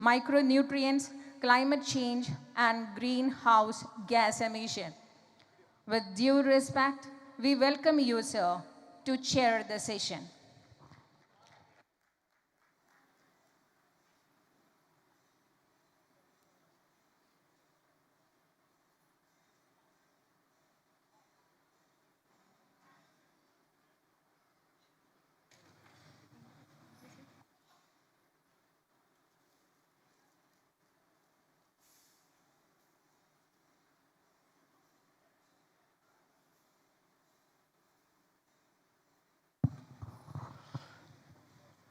micronutrients, climate change, and greenhouse gas emission. With due respect, we welcome you, sir, to chair the session.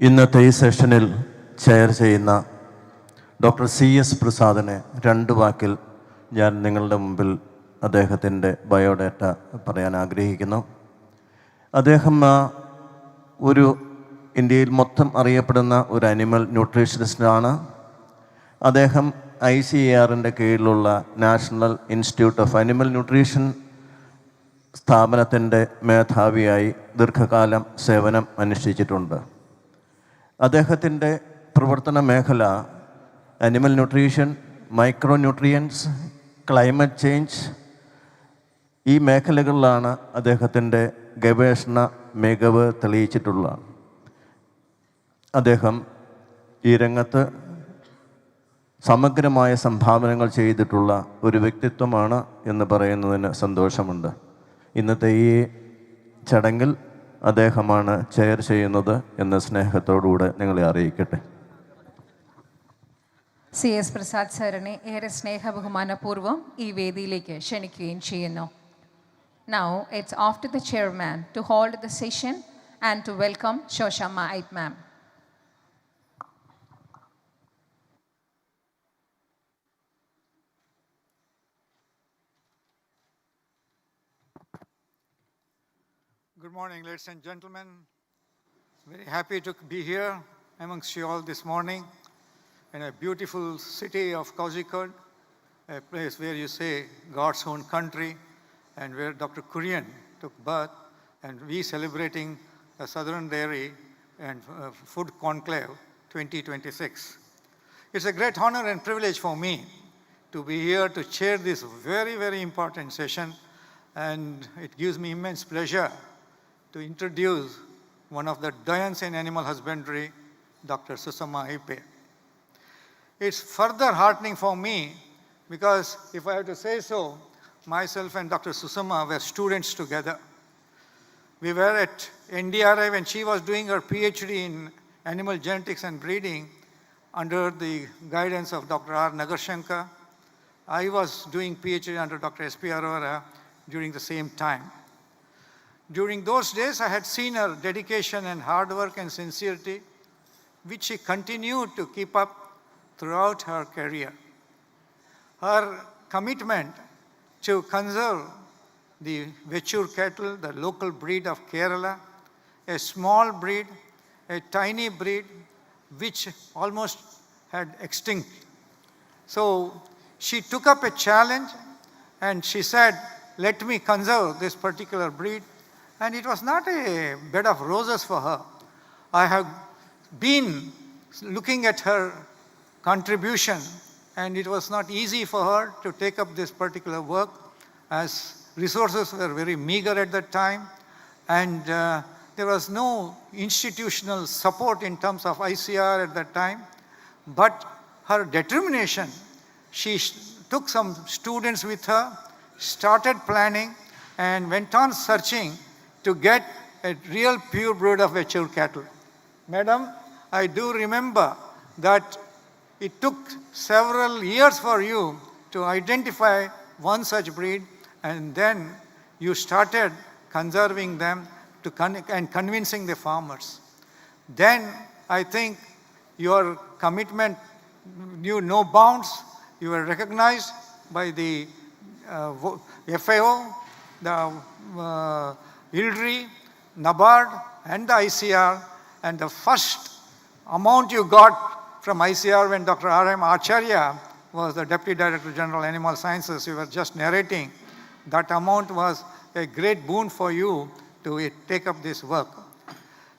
ഇന്നത്തെ ഈ സെഷനിൽ chair ചെയ്യുന്ന doctor CS പ്രസാദിനെ രണ്ട് വാക്കിൽ ഞാൻ നിങ്ങളുടെ മുമ്പിൽ അദ്ദേഹത്തിൻ്റെ ബയോഡാറ്റ പറയാൻ ആഗ്രഹിക്കുന്നു. അദ്ദേഹം ഒരു ഇന്ത്യയിൽ മൊത്തം അറിയപ്പെടുന്ന ഒരു അനിമൽ ന്യൂട്രീഷനിസ്റ്റാണ്. അദ്ദേഹം ICARൻ്റെ കീഴിലുള്ള national institute of animal nutrition സ്ഥാപനത്തിൻ്റെ മേധാവിയായി ദീർഘകാലം സേവനം അനുഷ്ഠിച്ചിട്ടുണ്ട്. അദ്ദേഹത്തിൻ്റെ പ്രവർത്തന മേഖല animal nutrition, micronutrients, climate change, ഈ മേഖലകളിലാണ് അദ്ദേഹത്തിൻ്റെ ഗവേഷണ മികവ് തെളിയിച്ചിട്ടുള്ളത്. അദ്ദേഹം ഈ രംഗത്ത് സമഗ്രമായ സംഭാവനകൾ ചെയ്തിട്ടുള്ള ഒരു വ്യക്തിത്വമാണ് എന്ന് പറയുന്നതിന് സന്തോഷമുണ്ട്. ഇന്നത്തെ ഈ ചടങ്ങിൽ അദ്ദേഹമാണ് ചെയർ ചെയ്യുന്നത് എന്ന സ്നേഹത്തോടുകൂടെ നിങ്ങളെ അറിയിക്കട്ടെ. CS പ്രസാദ് സാറിനെ ഏറെ സ്നേഹബഹുമാനപൂർവ്വം ഈ വേദിയിലേക്ക് ക്ഷണിക്കുകയും ചെയ്യുന്നു. Now it's off to the chairman to hold the session and to welcome Shoshama Aip ma'am. Good morning, ladies and gentlemen. Very happy to be here amongst you all this morning in a beautiful city of Calicut, a place where you say God's own country and where Dr. Kurian took birth, and we celebrating the Southern Dairy and Food Conclave 2026. It's a great honor and privilege for me to be here to chair this very, very important session, and it gives me immense pleasure to introduce one of the giants in animal husbandry, Dr. Susama Ipe. It's further heartening for me because, if I have to say so, myself and Dr. Susama were students together. We were at NDRI when she was doing her PhD in animal genetics and breeding under the guidance of Dr. R. Nagarshankar. I was doing PhD under Dr. S.P. Arora during the same time. During those days, I had seen her dedication and hard work and sincerity, which she continued to keep up throughout her career. Her commitment to conserve the Vechur cattle, the local breed of Kerala, a small breed, a tiny breed, which almost had extinct. So she took up a challenge and she said, let me conserve this particular breed. And it was not a bed of roses for her. I have been looking at her contribution, and it was not easy for her to take up this particular work, as resources were very meager at that time, and there was no institutional support in terms of ICR at that time. But her determination, she took some students with her, started planning, and went on searching to get a real pure breed of Vechur cattle. Madam, I do remember that it took several years for you to identify one such breed, and then you started conserving them and convincing the farmers. Then I think your commitment knew no bounds. You were recognized by the FAO, the ILRI, NABARD, and the ICR, and the first amount you got from ICR when Dr. R.M. Acharya was the Deputy Director General Animal Sciences, you were just narrating, that amount was a great boon for you to take up this work.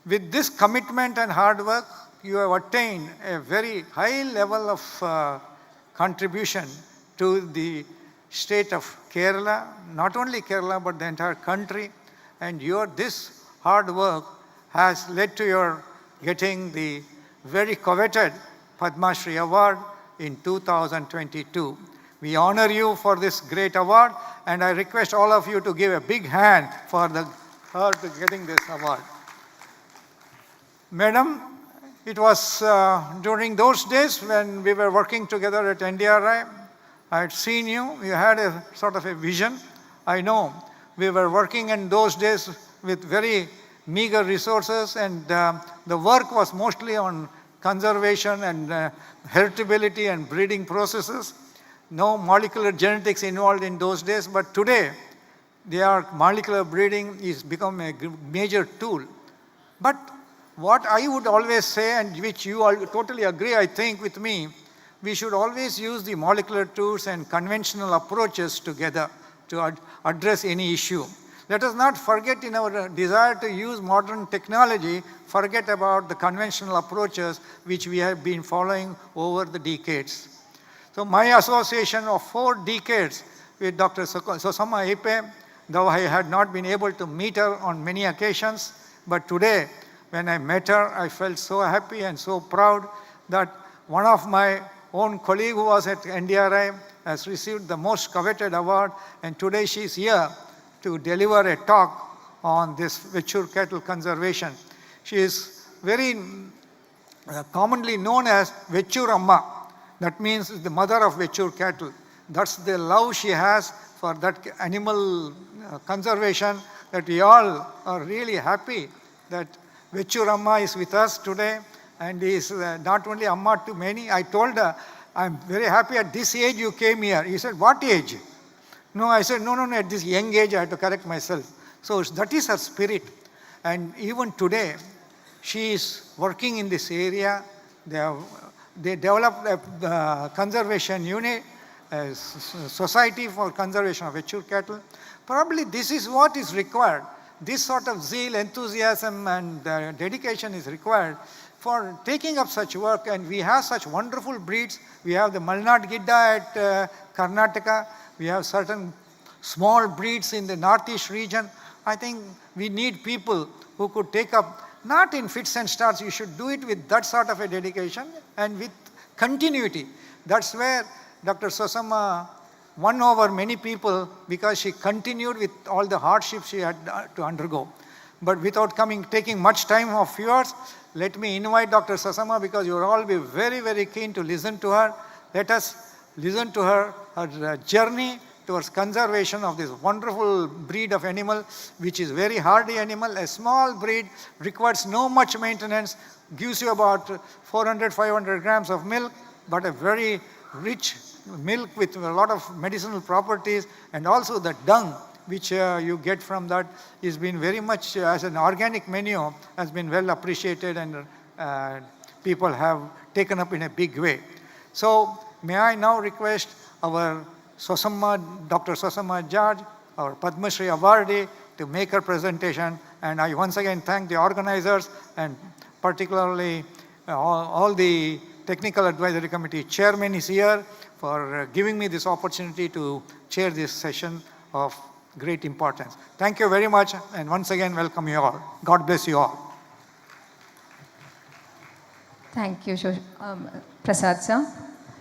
With this commitment and hard work, you have attained a very high level of contribution to the state of Kerala, not only Kerala but the entire country, and this hard work has led to your getting the very coveted Padma Shri Award in 2022. We honor you for this great award, and I request all of you to give a big hand for her to getting this award. Madam, it was during those days when we were working together at NDRI, I had seen you, you had a sort of a vision. I know we were working in those days with very meager resources, and the work was mostly on conservation and heritability and breeding processes. No molecular genetics involved in those days, but today molecular breeding is become a major tool. But what I would always say, and which you all totally agree, I think, with me, we should always use the molecular tools and conventional approaches together to address any issue. Let us not forget, in our desire to use modern technology, forget about the conventional approaches which we have been following over the decades. So my association of 4 decades with Dr. Sosamma Ipe, though I had not been able to meet her on many occasions, but today when I met her, I felt so happy and so proud that one of my own colleague who was at NDRI has received the most coveted award, and today she is here to deliver a talk on this Vechur cattle conservation. She is very commonly known as Vechur Amma. That means the mother of Vechur cattle. That's the love she has for that animal conservation, that we all are really happy that Vechur Amma is with us today, and is not only Amma to many. I told her, I'm very happy at this age you came here. He said, what age? No, I said, no, at this young age I had to correct myself. So that is her spirit. And even today, she is working in this area. They developed a conservation unit, a society for conservation of Vechur cattle. Probably this is what is required. This sort of zeal, enthusiasm and dedication is required for taking up such work, and we have such wonderful breeds. We have the Malnad Gidda at Karnataka. We have certain small breeds in the northeast region. I think we need people who could take up, not in fits and starts, you should do it with that sort of a dedication and with continuity. That's where Dr. Sosamma won over many people, because she continued with all the hardships she had to undergo. But without taking much time of yours, let me invite Dr. Sosamma, because you will all be very, very keen to listen to her. Let us listen to her journey towards conservation of this wonderful breed of animal, which is very hardy animal. A small breed, requires no much maintenance, gives you about 400-500 grams of milk, but a very rich milk with a lot of medicinal properties, and also the dung which you get from that is been very much as an organic menu, has been well appreciated, and people have taken up in a big way. So may I now request our Dr. Sosamma George, our Padma Shri awardee, to make her presentation. And I once again thank the organizers, and particularly all the Technical Advisory Committee chairman is here for giving me this opportunity to chair this session of great importance. Thank you very much, and once again welcome you all. God bless you all. Thank you, Prasad sir.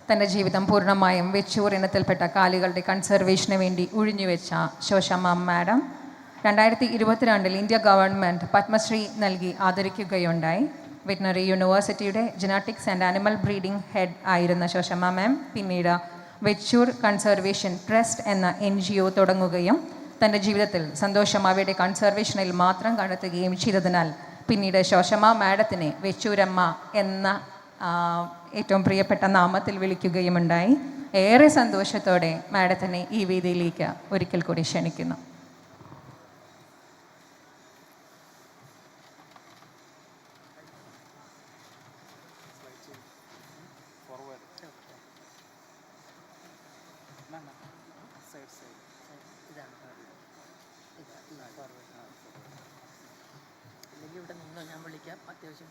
തൻ്റെ ജീവിതം പൂർണ്ണമായും വെച്ചൂർ ഇനത്തിൽപ്പെട്ട കാലികളുടെ കൺസർവേഷന് വേണ്ടി ഉഴിഞ്ഞുവെച്ച Sosamma madam 2022 India government Padmashri നൽകി ആദരിക്കുകയുണ്ടായി. വെറ്റിനറി യൂണിവേഴ്സിറ്റിയുടെ genetics and animal breeding head ആയിരുന്ന ശോശമ്മ മാം പിന്നീട് വെച്ചൂർ കൺസർവേഷൻ ട്രസ്റ്റ് എന്ന NGO തുടങ്ങുകയും തൻ്റെ ജീവിതത്തിൽ സന്തോഷം അവയുടെ കൺസർവേഷനിൽ മാത്രം കണ്ടെത്തുകയും ചെയ്തതിനാൽ പിന്നീട് ശോശമ്മ മാഡത്തിനെ വെച്ചൂരമ്മ എന്ന ഏറ്റവും പ്രിയപ്പെട്ട നാമത്തിൽ വിളിക്കുകയുമുണ്ടായി. ഏറെ സന്തോഷത്തോടെ മാഡത്തിനെ ഈ വേദിയിലേക്ക് ഒരിക്കൽ കൂടി ക്ഷണിക്കുന്നു. ഇവിടെ നിന്നോ, ഞാൻ വിളിക്കാം അത്യാവശ്യം.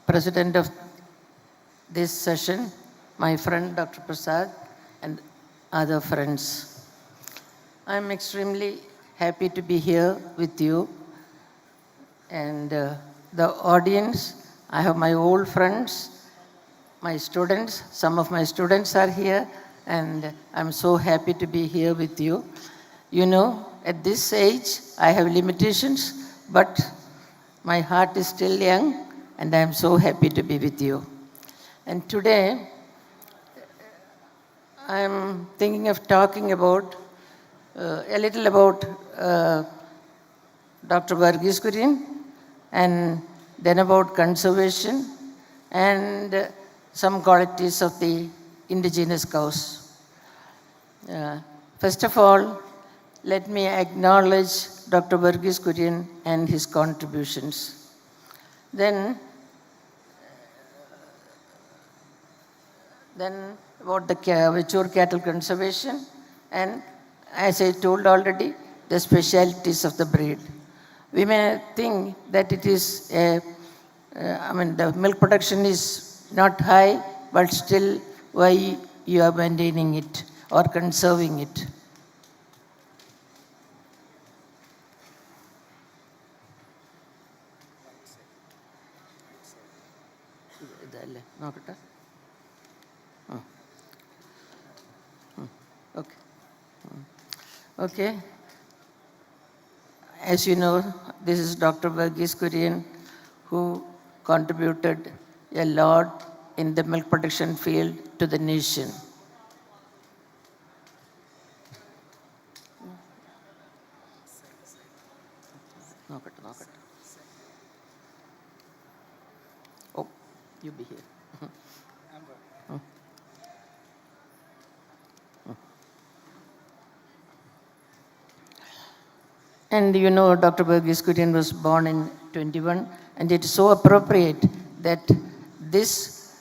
President of this session, my friend Dr. Prasad, and other friends. I'm extremely happy to be here with you. And the audience, I have my old friends, my students, some of my students are here, and I'm so happy to be here with you. You know, at this age, I have limitations, but my heart is still young, and I'm so happy to be with you. And today, I'm thinking of talking about a little about Dr. Varghese Kurian, and then about conservation and some qualities of the indigenous cows. First of all, let me acknowledge Dr. Varghese Kurian and his contributions. Then about the mature cattle conservation, and as I told already, the specialities of the breed. We may think that it is the milk production is not high, but still why you are maintaining it or conserving it. Okay. Okay. As you know, this is Dr. Varghese Kurian, who contributed a lot in the milk production field to the nation. Oh, you be here. And you know, Dr. Varghese Kurian was born in 21, and it is so appropriate that this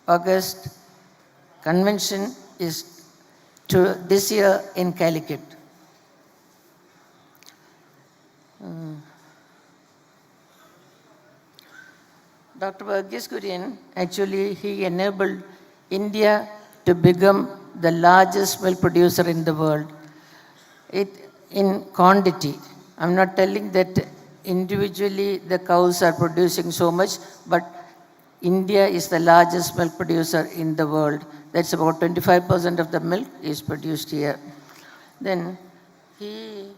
August convention is this year in Calicut. Dr. Varghese Kurian, actually, he enabled India to become the largest milk producer in the world. In quantity. I'm not telling that individually the cows are producing so much, but India is the largest milk producer in the world. That's about 25% of the milk is produced here. Then he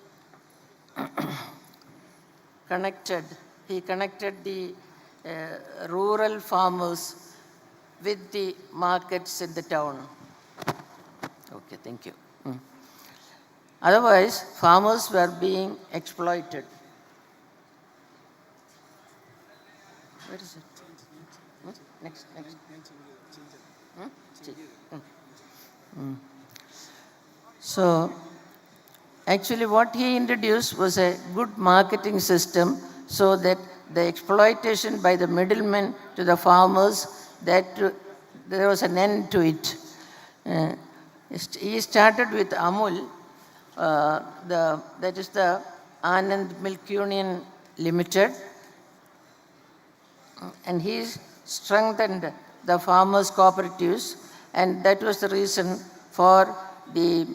connected the rural farmers with the markets in the town. Okay, thank you. Otherwise, farmers were being exploited. Where is it? Next. So, actually what he introduced was a good marketing system so that the exploitation by the middlemen to the farmers, that there was an end to it. He started with Amul, that is the Anand Milk Union Limited, and he strengthened the farmers' cooperatives, and that was the reason for the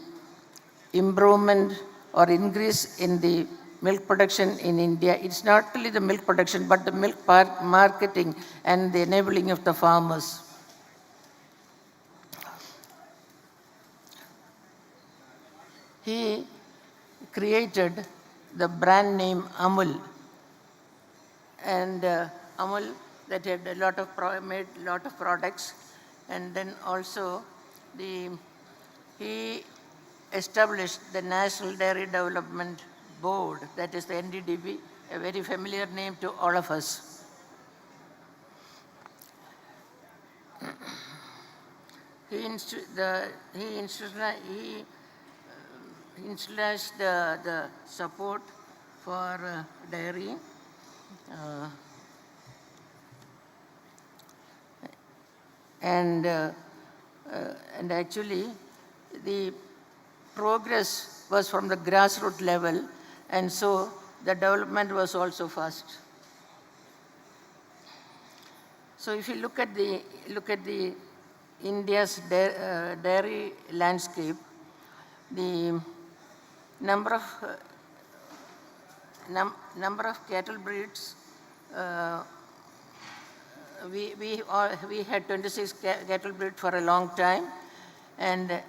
improvement or increase in the milk production in India. It's not only the milk production, but the milk marketing and the enabling of the farmers. He created the brand name Amul, and Amul that had made a lot of products, and then also he established the National Dairy Development Board, that is the NDDB, a very familiar name to all of us. He installed the support for dairy, and actually the progress was from the grassroots level, and so the development was also fast. So if you look at the India's dairy landscape, the number of cattle breeds, we had 26 cattle breeds for a long time, and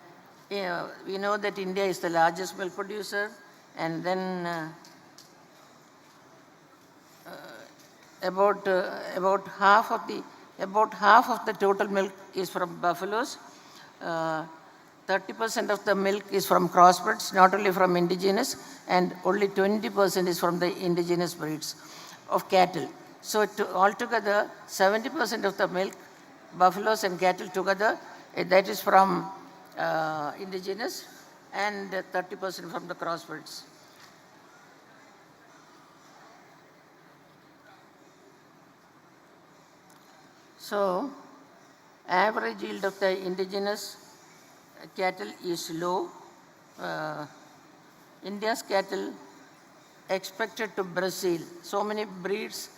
we know that India is the largest milk producer, and then about half of the total milk is from buffaloes. 30% of the milk is from crossbreds, not only from indigenous, and only 20% is from the indigenous breeds of cattle. So altogether, 70% of the milk, buffaloes and cattle together, that is from indigenous, and 30% from the crossbreds. So, average yield of the indigenous cattle is low. India's cattle exported to Brazil. So many breeds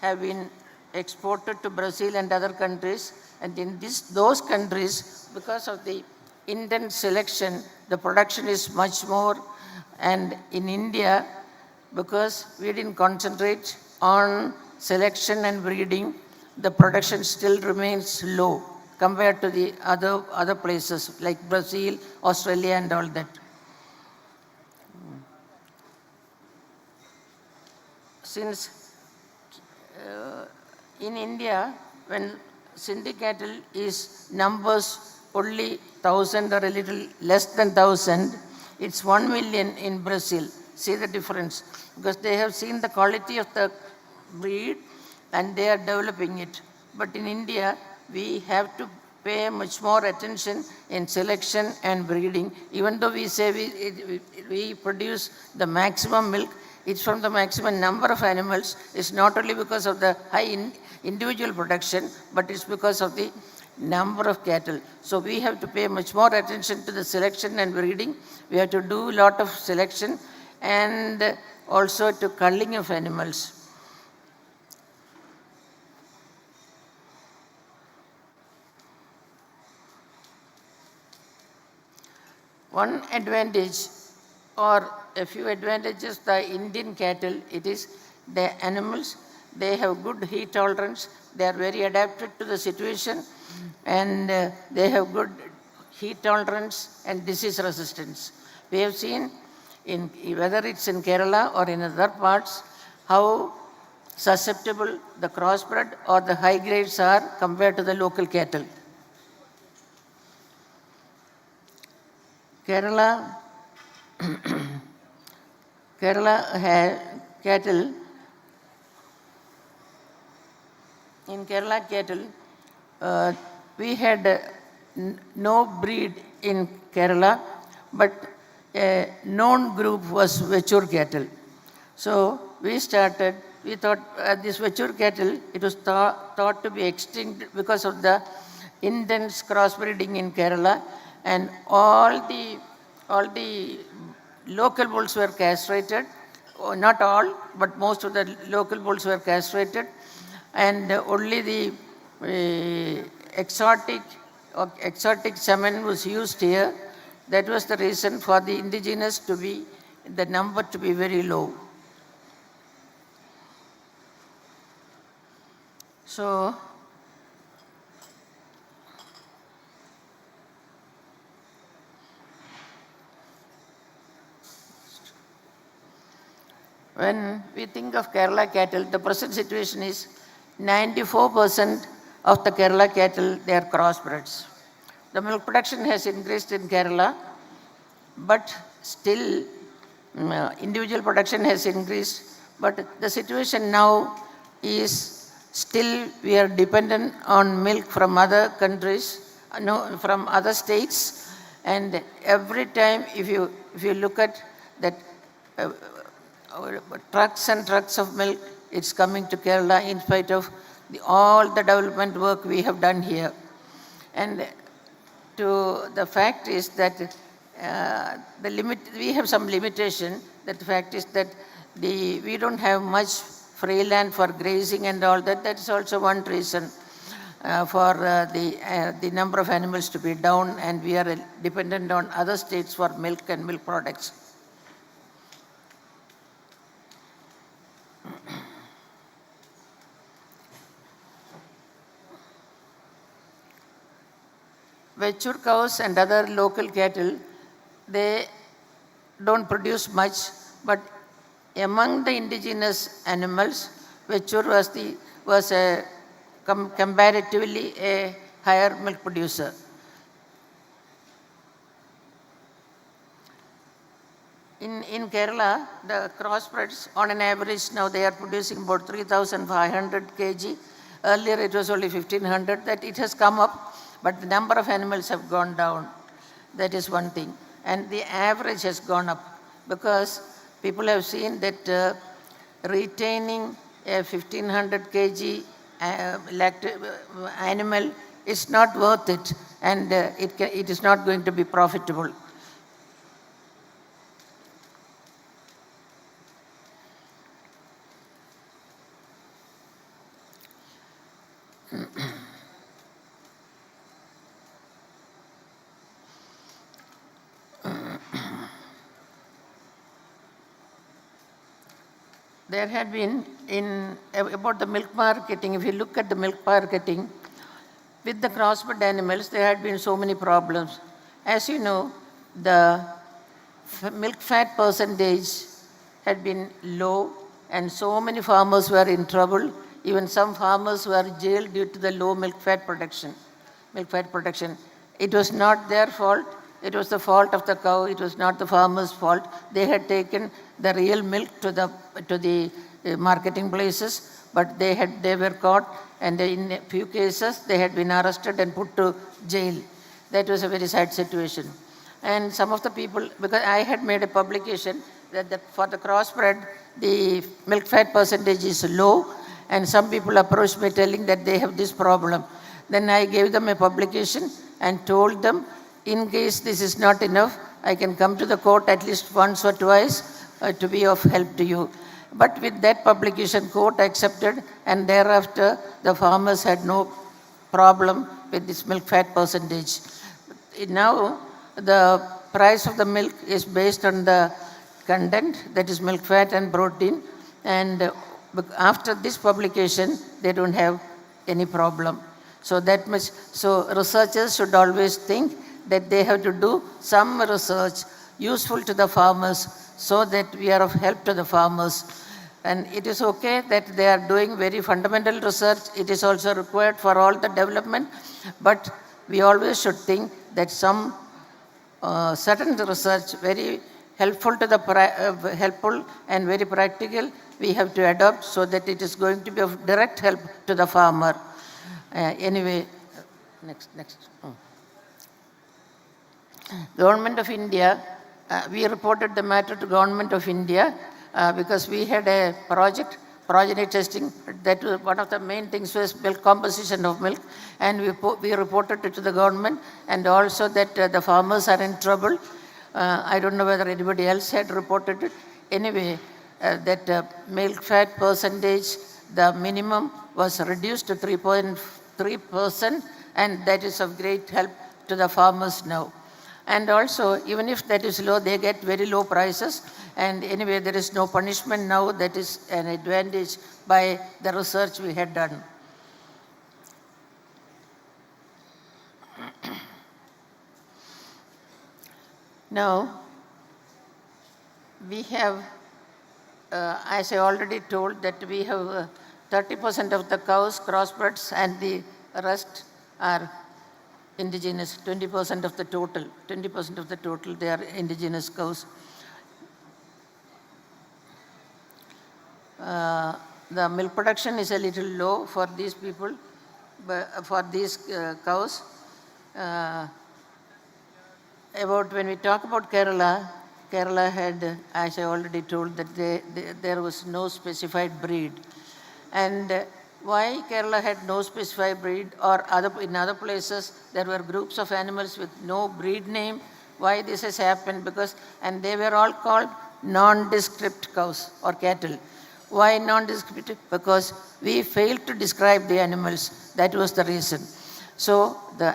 have been exported to Brazil and other countries, and in those countries, because of the intense selection, the production is much more. And in India, because we didn't concentrate on selection and breeding, the production still remains low compared to the other places like Brazil, Australia, and all that. Since in India, when Sindhi cattle is numbers only 1,000 or a little less than 1,000, it's 1 million in Brazil. See the difference, because they have seen the quality of the breed and they are developing it. But in India, we have to pay much more attention in selection and breeding. Even though we say we produce the maximum milk, it's from the maximum number of animals. It's not only because of the high individual production, but it's because of the number of cattle. So we have to pay much more attention to the selection and breeding. We have to do a lot of selection and also to culling of animals. One advantage or a few advantages the Indian cattle, it is the animals, they have good heat tolerance, they are very adapted to the situation, and they have good heat tolerance and disease resistance. We have seen, whether it's in Kerala or in other parts, how susceptible the crossbred or the high grades are compared to the local cattle. Kerala has cattle. In Kerala cattle, we had no breed in Kerala, but a known group was Vechur cattle. So we thought this Vechur cattle, it was thought to be extinct because of the intense crossbreeding in Kerala, and all the local bulls were castrated. Not all, but most of the local bulls were castrated, and only the exotic semen was used here. That was the reason for the indigenous the number to be very low. So when we think of Kerala cattle, the present situation is 94% of the Kerala cattle, they are crossbreds. The milk production has increased in Kerala, but still individual production has increased. But the situation now is still we are dependent on milk from other countries, from other states, and every time if you look at that trucks and trucks of milk, it's coming to Kerala in spite of all the development work we have done here. And the fact is that we have some limitation. That the fact is that we don't have much free land for grazing and all that. That is also one reason for the number of animals to be down, and we are dependent on other states for milk and milk products. Mature cows and other local cattle, they don't produce much, but among the indigenous animals, Vechur was a comparatively a higher milk producer. In Kerala, the crossbreds, on an average, now they are producing about 3,500 kg. Earlier it was only 1,500. That it has come up, but the number of animals have gone down. That is one thing. And the average has gone up because people have seen that retaining a 1,500 kg animal is not worth it, and it is not going to be profitable. There had been about the milk marketing, if you look at the milk marketing, with the crossbred animals, there had been so many problems. As you know, the milk fat percentage had been low, and so many farmers were in trouble. Even some farmers were jailed due to the low milk fat production. It was not their fault. It was the fault of the cow. It was not the farmer's fault. They had taken the real milk to the marketing places, but they were caught, and in a few cases they had been arrested and put to jail. That was a very sad situation. And some of the people, because I had made a publication that for the crossbred, the milk fat percentage is low, and some people approached me telling that they have this problem. Then I gave them a publication and told them, in case this is not enough, I can come to the court at least once or twice to be of help to you. But with that publication, court accepted, and thereafter the farmers had no problem with this milk fat percentage. Now the price of the milk is based on the content, that is milk fat and protein, and after this publication they don't have any problem. So researchers should always think that they have to do some research useful to the farmers so that we are of help to the farmers. And it is okay that they are doing very fundamental research. It is also required for all the development, but we always should think that some certain research, very helpful and very practical, we have to adopt so that it is going to be of direct help to the farmer. Anyway, next. Government of India, we reported the matter to Government of India because we had a project, progeny testing. That was one of the main things was milk composition of milk, and we reported it to the government, and also that the farmers are in trouble. I don't know whether anybody else had reported it. Anyway, that milk fat percentage, the minimum was reduced to 3.3%, and that is of great help to the farmers now. And also, even if that is low, they get very low prices. And anyway, there is no punishment now. That is an advantage by the research we had done. Now, we have, as I already told, that we have 30% of the cows crossbreds, and the rest are indigenous, 20% of the total. 20% of the total, they are indigenous cows. The milk production is a little low for these people, for these cows. When we talk about Kerala, Kerala had, as I already told, that there was no specified breed. And why Kerala had no specified breed, or in other places there were groups of animals with no breed name? Why this has happened? And they were all called nondescript cows or cattle. Why non-descriptive? Because we failed to describe the animals. That was the reason. So the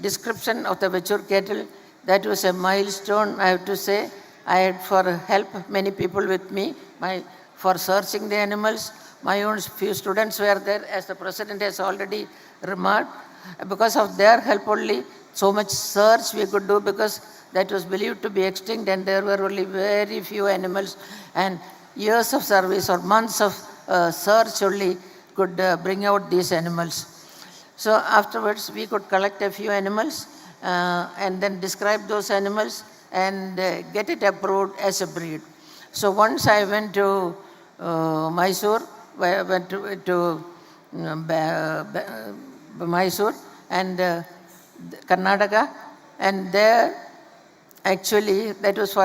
description of the mature cattle, that was a milestone, I have to say. I had for help many people with me for searching the animals. My own few students were there, as the president has already remarked. Because of their help only, so much search we could do, because that was believed to be extinct and there were only very few animals, and years of service or months of search only could bring out these animals. So afterwards we could collect a few animals and then describe those animals and get it approved as a breed. So once I went to Mysore, I went to Mysore and Karnataka, and there actually that was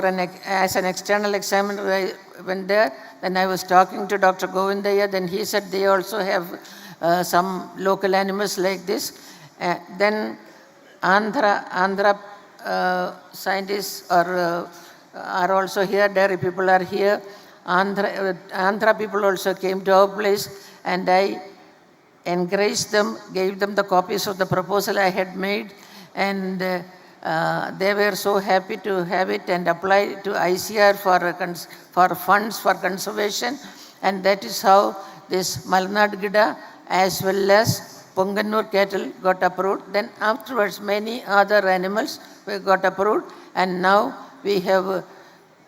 as an external examiner. I went there, then I was talking to Dr. Govindaya, then he said they also have some local animals like this. Then Andhra scientists are also here, dairy people are here. Andhra people also came to our place, and I encouraged them, gave them the copies of the proposal I had made, and they were so happy to have it and apply to ICR for funds for conservation. And that is how this Malnad Gida as well as Ponganur cattle got approved. Then afterwards many other animals got approved, and now we have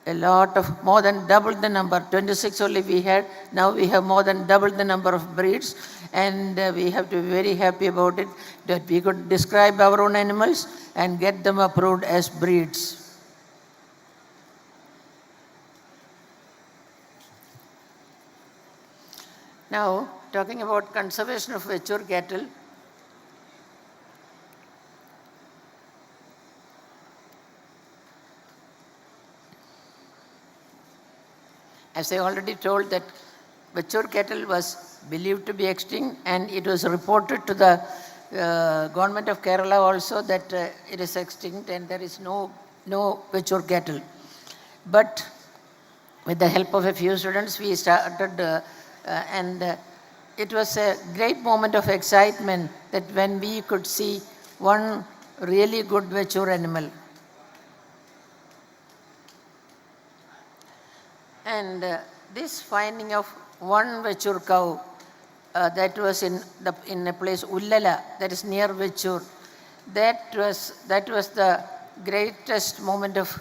a lot of, more than double the number, 26 only we had, now we have more than double the number of breeds, and we have to be very happy about it, that we could describe our own animals and get them approved as breeds. Now, talking about conservation of mature cattle, as I already told, that mature cattle was believed to be extinct, and it was reported to the government of Kerala also that it is extinct and there is no mature cattle. But with the help of a few students, we started, and it was a great moment of excitement that when we could see one really good mature animal. And this finding of one mature cow that was in a place Ullala, that is near Vechur, that was the greatest moment of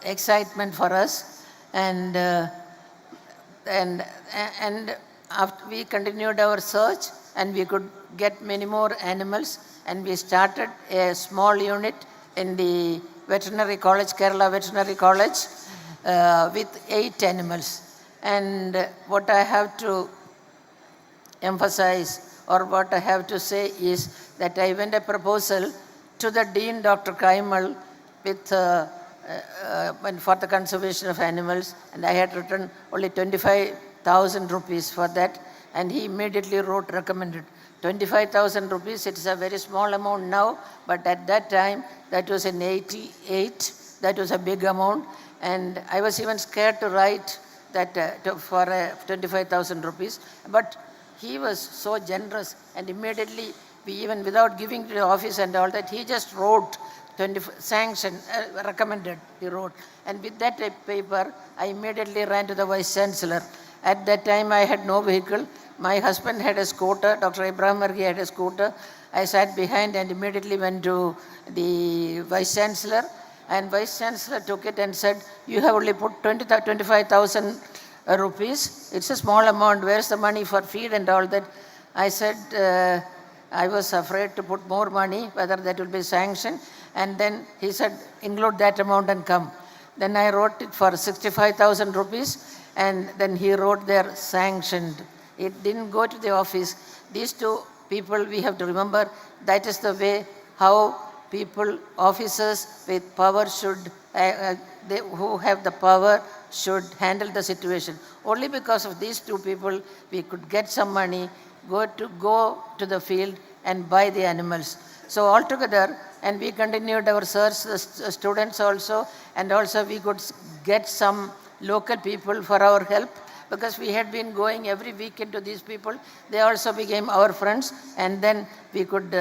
excitement for us. And after we continued our search, and we could get many more animals, and we started a small unit in the veterinary college, Kerala Veterinary College, with 8 animals. And what I have to emphasize, or what I have to say, is that I went a proposal to the Dean, Dr. Kaimal, with for the conservation of animals, and I had written only 25,000 rupees for that, and he immediately wrote recommended. 25,000 rupees, it is a very small amount now, but at that time, that was in 88, that was a big amount, and I was even scared to write that for 25,000 rupees, but he was so generous, and immediately, even without giving to the office and all that, he just wrote sanction, recommended, he wrote. And with that paper, I immediately ran to the Vice Chancellor. At that time, I had no vehicle. My husband had a scooter, Dr. Ibrahim Margi had a scooter. I sat behind and immediately went to the Vice Chancellor. And Vice Chancellor took it and said, you have only put 25,000 rupees. It's a small amount. Where's the money for feed and all that? I said, I was afraid to put more money, whether that will be sanctioned. And then he said, include that amount and come. Then I wrote it for 65,000 rupees, and then he wrote there sanctioned. It didn't go to the office. These two people, we have to remember, that is the way how people, officers with power should, who have the power should handle the situation. Only because of these two people, we could get some money, go to the field and buy the animals. So altogether, and we continued our search, the students also, and also we could get some local people for our help, because we had been going every weekend to these people. They also became our friends, and then we could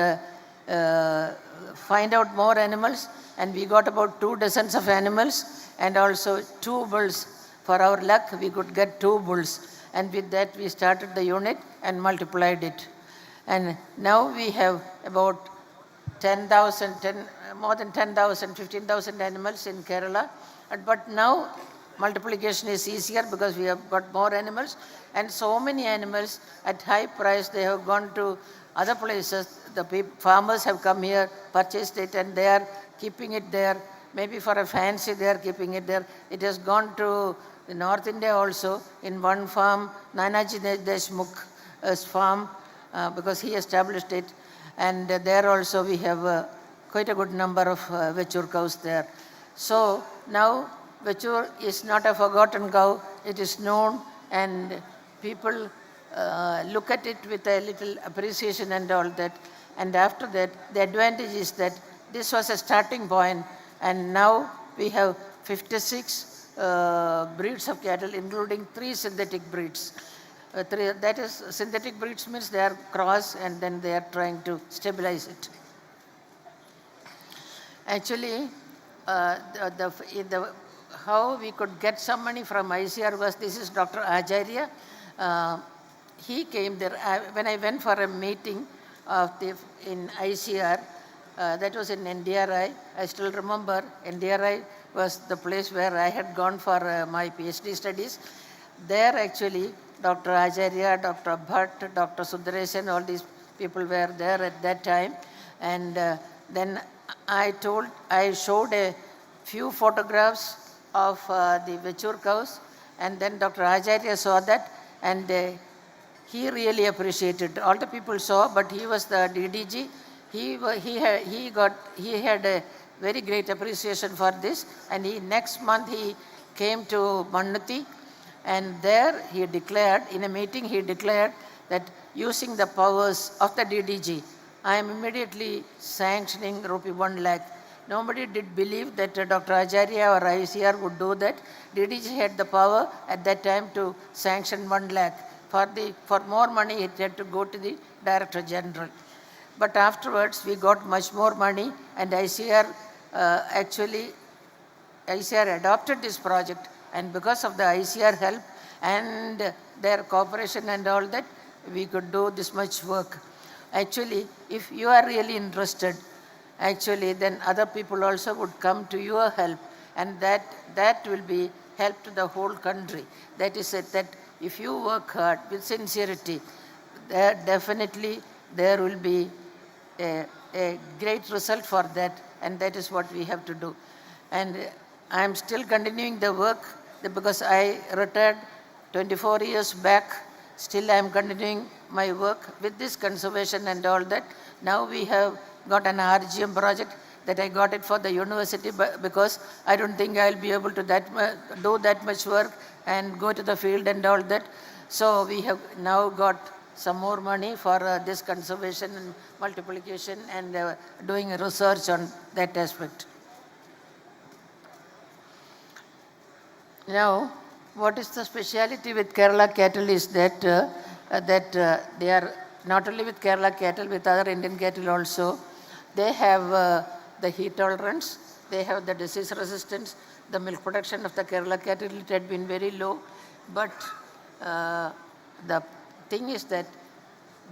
find out more animals, and we got about 2 dozens of animals and also 2 bulls. For our luck, we could get 2 bulls, and with that we started the unit and multiplied it. And now we have about 10,000, more than 10,000, 15,000 animals in Kerala. But now multiplication is easier because we have got more animals, and so many animals at high price. They have gone to other places. The farmers have come here, purchased it, and they are keeping it there. Maybe for a fancy they are keeping it there. It has gone to North India also, in one farm, Nanaji Deshmukh's farm, because he established it. And there also we have quite a good number of Vechur cows there. So now Vechur is not a forgotten cow. It is known, and people look at it with a little appreciation and all that. And after that, the advantage is that this was a starting point, and now we have 56 breeds of cattle, including 3 synthetic breeds. That is, synthetic breeds means they are cross, and then they are trying to stabilize it. Actually, how we could get some money from ICR was, this is Dr. Acharya. He came there. When I went for a meeting in ICR, that was in NDRI. I still remember NDRI was the place where I had gone for my PhD studies. There actually, Dr. Acharya, Dr. Bhatt, Dr. Sudaresan, all these people were there at that time. And then I showed a few photographs of the Vechur cows, and then Dr. Acharya saw that, and he really appreciated. All the people saw, but he was the DDG. He had a very great appreciation for this, and next month he came to Mannuti, and there he declared, in a meeting he declared that using the powers of the DDG, I am immediately sanctioning rupee 1 lakh. Nobody did believe that Dr. Acharya or ICR would do that. DDG had the power at that time to sanction 1 lakh. For more money, it had to go to the Director General. But afterwards, we got much more money, and ICR adopted this project, and because of the ICR help and their cooperation and all that, we could do this much work. Actually, if you are really interested, then other people also would come to your help, and that will be help to the whole country. That is it, that if you work hard with sincerity, definitely there will be a great result for that, and that is what we have to do. And I am still continuing the work, because I retired 24 years back. Still I am continuing my work with this conservation and all that. Now we have got an RGM project that I got it for the university, because I don't think I'll be able to do that much work and go to the field and all that. So we have now got some more money for this conservation and multiplication, and doing research on that aspect. Now, what is the speciality with Kerala cattle is that they are not only with Kerala cattle, with other Indian cattle also. They have the heat tolerance, they have the disease resistance. The milk production of the Kerala cattle, it had been very low, but the thing is that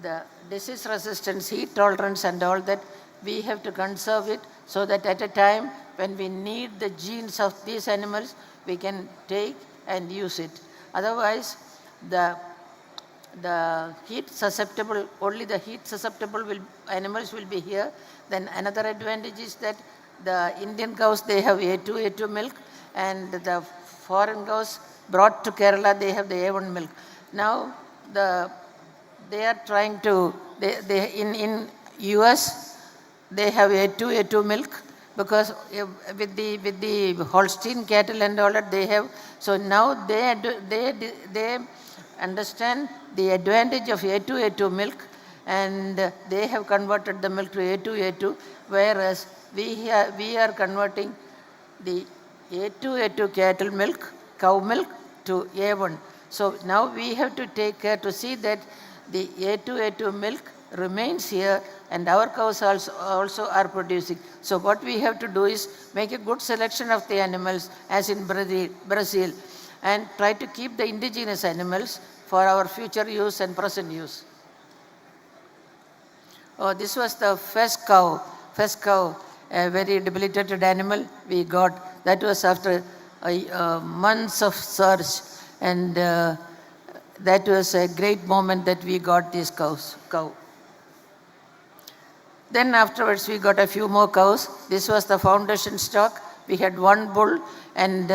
the disease resistance, heat tolerance and all that, we have to conserve it, so that at a time when we need the genes of these animals, we can take and use it. Otherwise, the heat susceptible, only the heat susceptible animals will be here. Then another advantage is that the Indian cows, they have A2 milk, and the foreign cows brought to Kerala, they have the A1 milk. Now they are trying to, in US, they have A2 milk, because with the Holstein cattle and all that they have. So now they understand the advantage of A2 milk, and they have converted the milk to A2, whereas we are converting the A2 cattle milk cow milk to A1. So now we have to take care to see that the A2 milk remains here and our cows also are producing. So what we have to do is make a good selection of the animals as in Brazil and try to keep the indigenous animals for our future use and present use. Oh, this was the first cow, a very debilitated animal we got. That was after months of search, and that was a great moment that we got this cow. Then afterwards we got a few more cows. This was the foundation stock. We had 1 bull and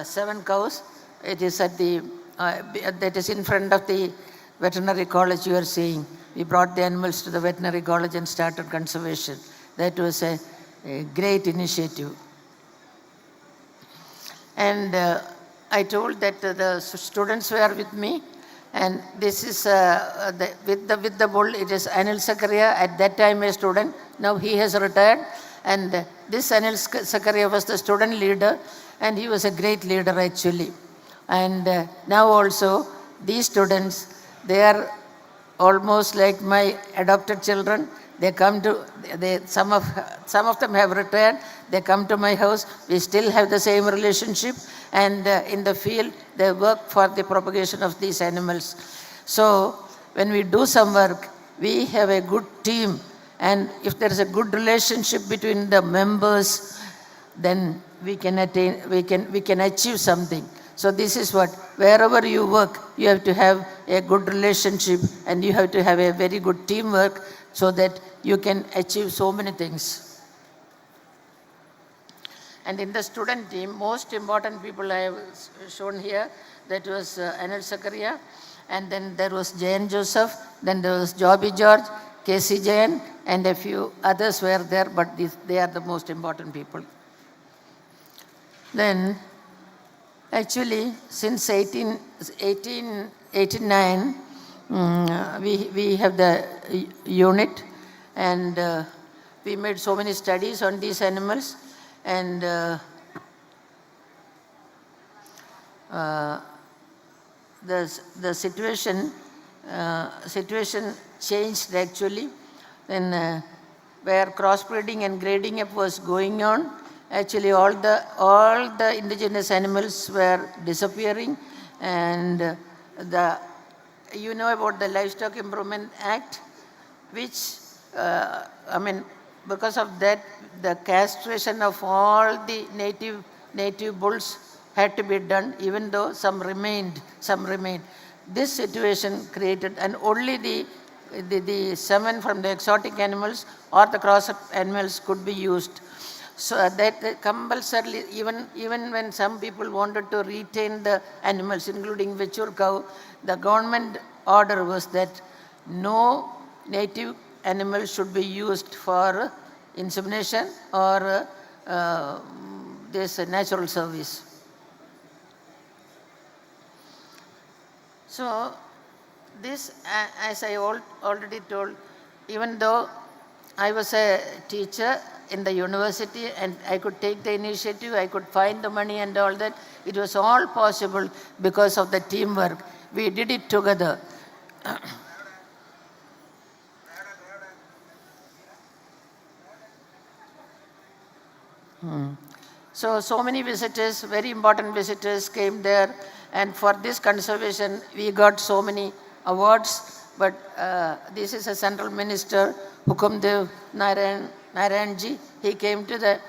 7 cows. It is at the that is in front of the veterinary college you are seeing. We brought the animals to the veterinary college and started conservation. That was a great initiative. And I told that the students were with me, and this is with the bull. It is Anil Sakaria, at that time a student. Now he has retired, and this Anil Sakaria was the student leader, and he was a great leader actually. And now also these students, they are almost like my adopted children. They come to, some of them have retired. They come to my house. We still have the same relationship, and in the field they work for the propagation of these animals. So when we do some work, we have a good team, and if there is a good relationship between the members, then we can achieve something. So this is what, wherever you work, you have to have a good relationship and you have to have a very good teamwork so that you can achieve so many things. And in the student team, most important people I have shown here, that was Anil Sakaria, and then there was Jayan Joseph, then there was Joby George, K.C. Jayan, and a few others were there, but they are the most important people. Then, actually, since 1889, we have the unit, and we made so many studies on these animals, and the situation changed actually. Then where crossbreeding and grading up was going on, actually all the indigenous animals were disappearing, and you know about the Livestock Improvement Act, which because of that, the castration of all the native bulls had to be done, even though some remained. This situation created, and only the semen from the exotic animals or the cross animals could be used. So that compulsorily, even when some people wanted to retain the animals, including Vechur cow, the government order was that no native animals should be used for insemination or this natural service. So this, as I already told, even though I was a teacher in the university and I could take the initiative, I could find the money and all that, it was all possible because of the teamwork. We did it together. So many visitors, very important visitors came there, and for this conservation we got so many awards. But this is a central minister, Hukumdev Narayanji. He came to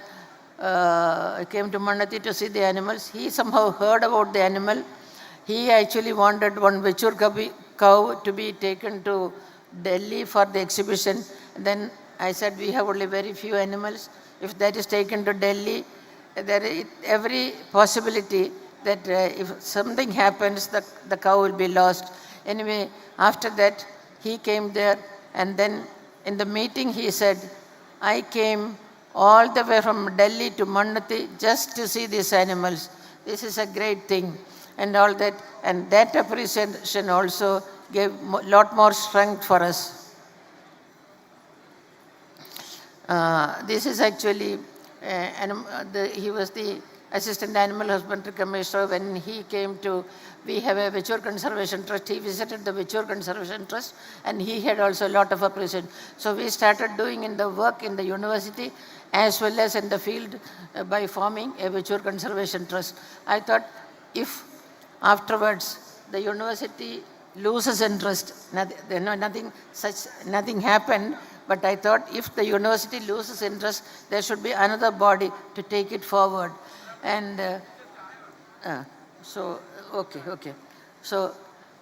Mannati to see the animals. He somehow heard about the animal. He actually wanted one Vechur cow to be taken to Delhi for the exhibition. Then I said, we have only very few animals. If that is taken to Delhi, there is every possibility that if something happens, the cow will be lost. Anyway, after that, he came there, and then in the meeting he said, I came all the way from Delhi to Mannati just to see these animals. This is a great thing, and all that. And that appreciation also gave a lot more strength for us. This is actually, he was the Assistant Animal Husbandry Commissioner, when he came to, we have a Veture Conservation Trust, he visited the Veture Conservation Trust and he had also a lot of appreciation. So we started doing in the work in the university as well as in the field by forming a Veture Conservation Trust. I thought if afterwards the university loses interest, nothing happened, but I thought if the university loses interest, there should be another body to take it forward. And okay. So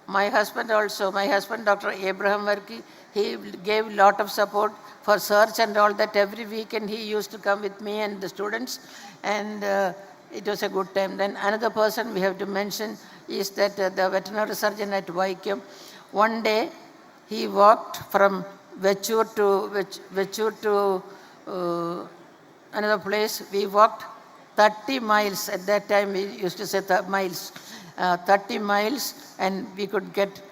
my husband, Dr. Abraham Varki, he gave a lot of support for search and all that. Every weekend he used to come with me and the students, and it was a good time. Then another person we have to mention is that the veterinary surgeon at Vaikam. One day he walked from Vechur to another place. We walked 30 miles. At that time we used to say miles. 30 miles, and we could get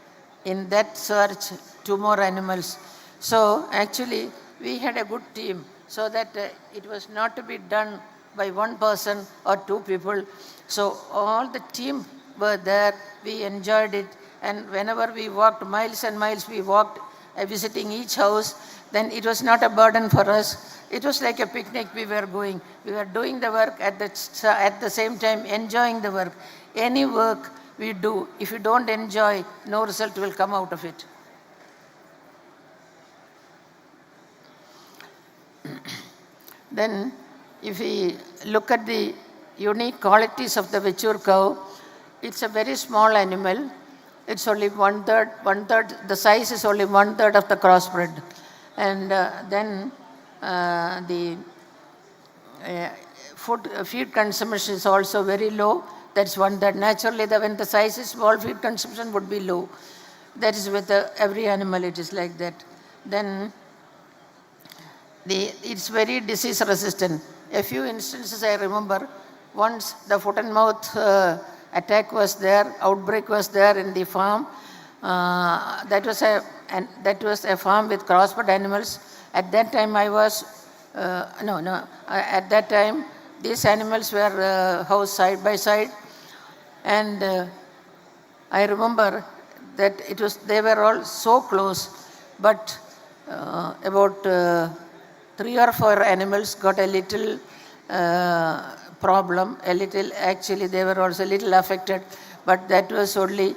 in that search 2 more animals. So actually we had a good team, so that it was not to be done by one person or 2 people. So all the team were there, we enjoyed it, and whenever we walked miles and miles, we walked visiting each house, then it was not a burden for us. It was like a picnic we were going. We were doing the work at the same time enjoying the work. Any work we do, if you don't enjoy, no result will come out of it. Then if we look at the unique qualities of the Vechur cow, it's a very small animal. It's only one third, the size is only 1/3 of the crossbred. And then the feed consumption is also very low. That's 1/3. Naturally, when the size is small, feed consumption would be low. That is with every animal, it is like that. Then it's very disease resistant. A few instances I remember. Once the foot and mouth attack was there, outbreak was there in the farm. That was a farm with crossbred animals. At that time I was, at that time these animals were housed side by side. And I remember that they were all so close, but about 3 or 4 animals got a little problem, actually they were also a little affected, but that was only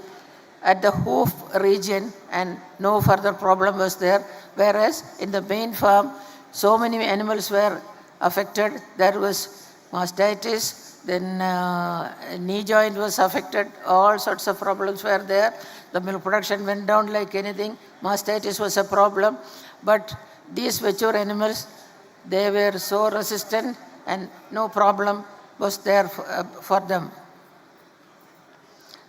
at the hoof region and no further problem was there. Whereas in the main farm, so many animals were affected. There was mastitis, then knee joint was affected, all sorts of problems were there. The milk production went down like anything. Mastitis was a problem. But these Vechur animals, they were so resistant and no problem was there for them.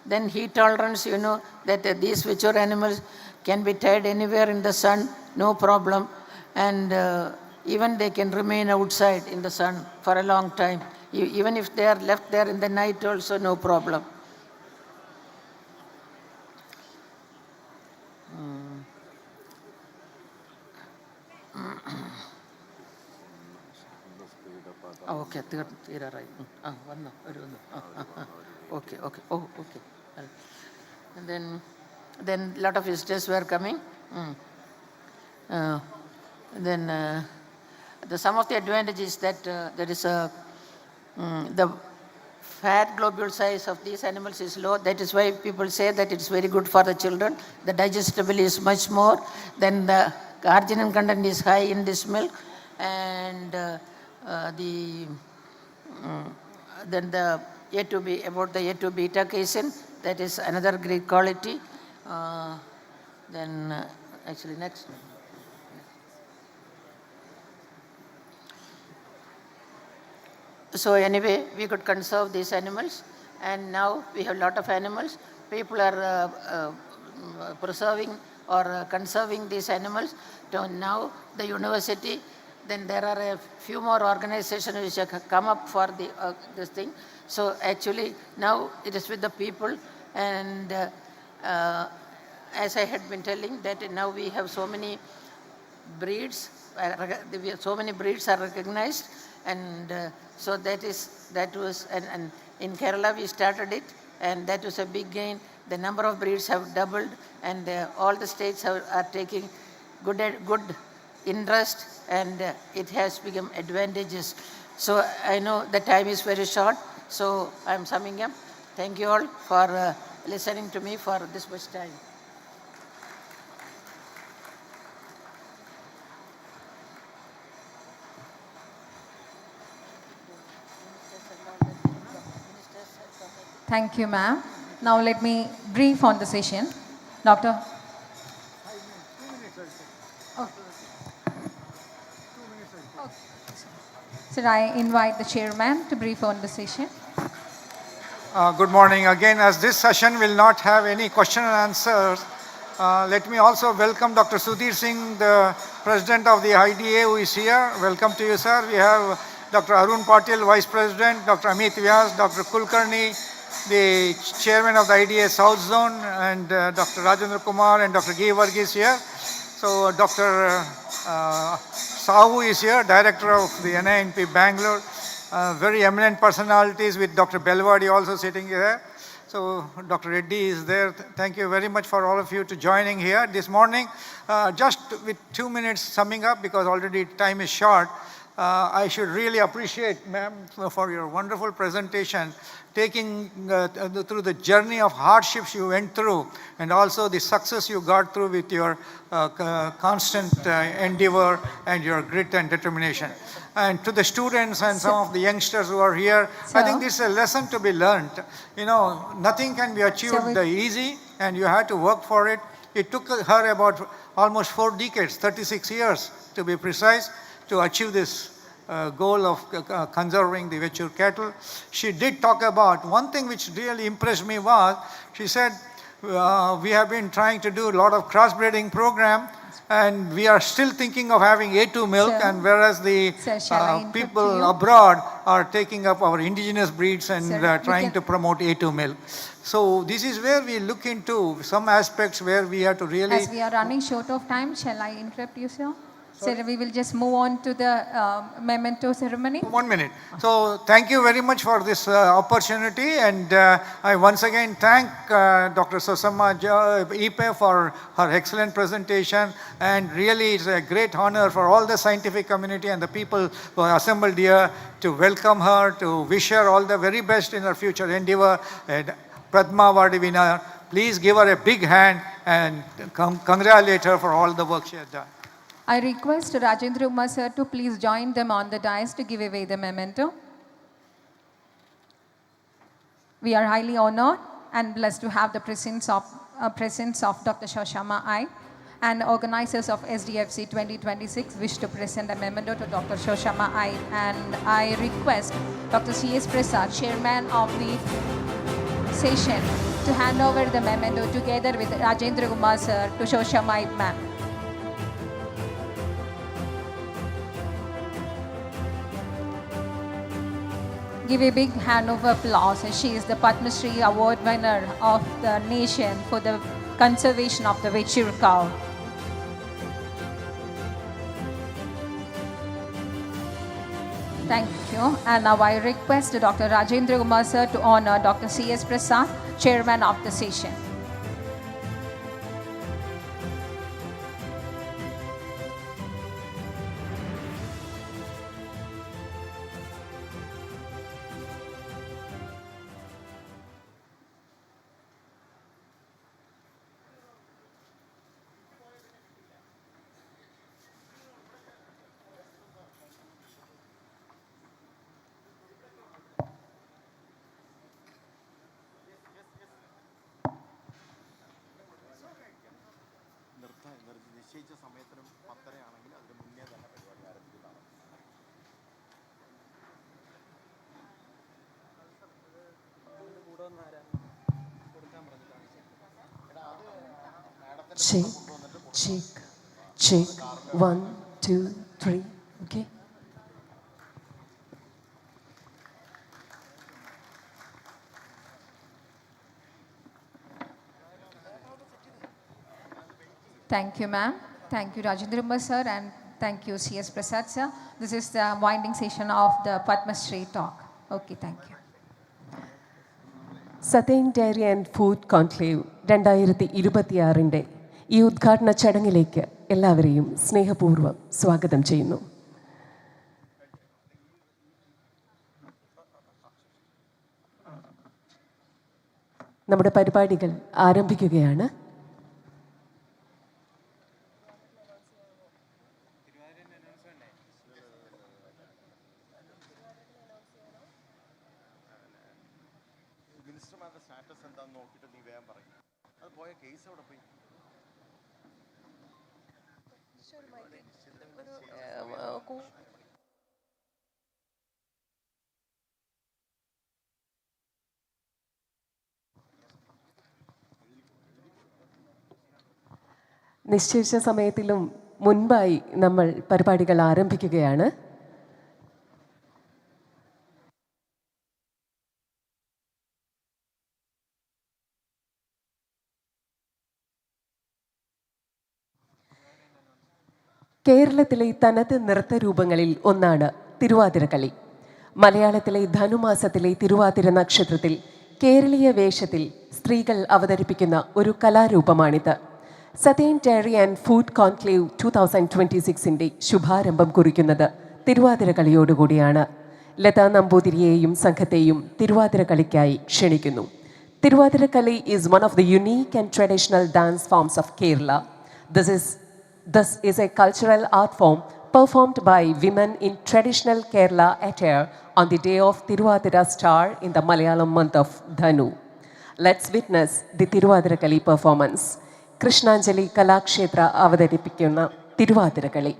Then heat tolerance, that these Vechur animals can be tied anywhere in the sun, no problem. And even they can remain outside in the sun for a long time. Even if they are left there in the night also, no problem. Okay, right. Okay. Oh, okay. And then lot of visitors were coming. Then some of the advantages that there is the fat globule size of these animals is low. That is why people say that it's very good for the children. The digestibility is much more. Then the arginine content is high in this milk, and then the A2 beta casein, that is another great quality. Then actually next. So anyway, we could conserve these animals, and now we have a lot of animals. People are preserving or conserving these animals. So now the university, then there are a few more organizations which have come up for this thing. So actually now it is with the people, and as I had been telling that now we have so many breeds, so many breeds are recognized, and so that was and in Kerala we started it, and that was a big gain. The number of breeds have doubled, and all the states are taking good interest, and it has become advantageous. So I know the time is very short, so I'm summing up. Thank you all for listening to me for this much time. Thank you, ma'am. Now let me brief on the session. Dr. Should I invite the chairman to brief on the session? Good morning again. As this session will not have any question and answers, let me also welcome Dr. Sudhir Singh, the President of the IDA, who is here. Welcome to you, sir. We have Dr. Arun Patil, Vice President, Dr. Amit Vyas, Dr. Kulkarni, the Chairman of the IDA South Zone, and Dr. Rajendra Kumar and Dr. G. Varghese here. So Dr. Sahu is here, Director of the NINP Bangalore. Very eminent personalities with Dr. Belwadi also sitting here. So Dr. Reddy is there. Thank you very much for all of you to joining here this morning. Just with 2 minutes summing up, because already time is short, I should really appreciate, ma'am, for your wonderful presentation, taking through the journey of hardships you went through, and also the success you got through with your constant endeavor and your grit and determination. And to the students and some of the youngsters who are here, I think this is a lesson to be learned. You know, nothing can be achieved easy, and you have to work for it. It took her about almost 4 decades, 36 years to be precise, to achieve this goal of conserving the mature cattle. She did talk about one thing which really impressed me was, she said, we have been trying to do a lot of crossbreeding program, and we are still thinking of having A2 milk, and whereas the people abroad are taking up our indigenous breeds and trying to promote A2 milk. So this is where we look into some aspects where we have to really... As we are running short of time, shall I interrupt you, sir? So we will just move on to the memento ceremony. 1 minute. So thank you very much for this opportunity, and I once again thank Dr. Susamma Ipe for her excellent presentation, and really it's a great honor for all the scientific community and the people who are assembled here to welcome her, to wish her all the very best in her future endeavor. And Padma Award winner, please give her a big hand and congratulate her for all the work she has done. I request Rajendra Kumar sir to please join them on the dais to give away the memento. We are highly honored and blessed to have the presence of Dr. Shoshama I, and organizers of Sdfc 2026 wish to present a memento to Dr. Shoshama I, and I request Dr. C.S. Prasad, Chairman of the session, to hand over the memento together with Rajendra Kumar sir to Shoshama I ma'am. Give a big hand of applause. She is the Padma Shri Award winner of the nation for the conservation of the mature cow. Thank you. And now I request Dr. Rajendra Kumar sir to honor Dr. C.S. Prasad, Chairman of the session. Check, check, check. 1, 2, 3. Okay. Thank you, ma'am. Thank you, Rajendra Kumar sir, and Thank you, C.S. Prasad, sir. This is the winding session of the Padma Shri talk. Okay, thank you. Southern dairy and food conclave 2026 ഈ ഉദ്ഘാടന ചടങ്ങിലേക്ക് എല്ലാവരെയും സ്നേഹപൂർവ്വം സ്വാഗതം ചെയ്യുന്നു. നമ്മുടെ പരിപാടികൾ ആരംഭിക്കുകയാണ്. നിശ്ചയിച്ച സമയത്തിലും മുൻപായി നമ്മൾ പരിപാടികൾ ആരംഭിക്കുകയാണ്. കേരളത്തിലെ തനത് നൃത്തരൂപങ്ങളിൽ ഒന്നാണ് തിരുവാതിരക്കളി. മലയാളത്തിലെ ധനുമാസത്തിലെ തിരുവാതിര നക്ഷത്രത്തിൽ കേരളീയ വേഷത്തിൽ സ്ത്രീകൾ അവതരിപ്പിക്കുന്ന ഒരു കലാരൂപമാണിത്. Southern dairy and food conclave 2026 ശുഭാരംഭം കുറിക്കുന്നത് തിരുവാതിരക്കളിയോടുകൂടിയാണ്. ലതാ നമ്പൂതിരിയെയും സംഘത്തെയും തിരുവാതിരക്കളിക്കായി ക്ഷണിക്കുന്നു. Thiruvathirakali is one of the unique and traditional dance forms of Kerala. This is a cultural art form performed by women in traditional Kerala attire on the day of Tiruvadira star in the Malayalam month of Dhanu. Let's witness the Tiruvathirakalli performance. Krishnanjali Kalakshetra അവതരിപ്പിക്കുന്ന തിരുവാതിരക്കളി.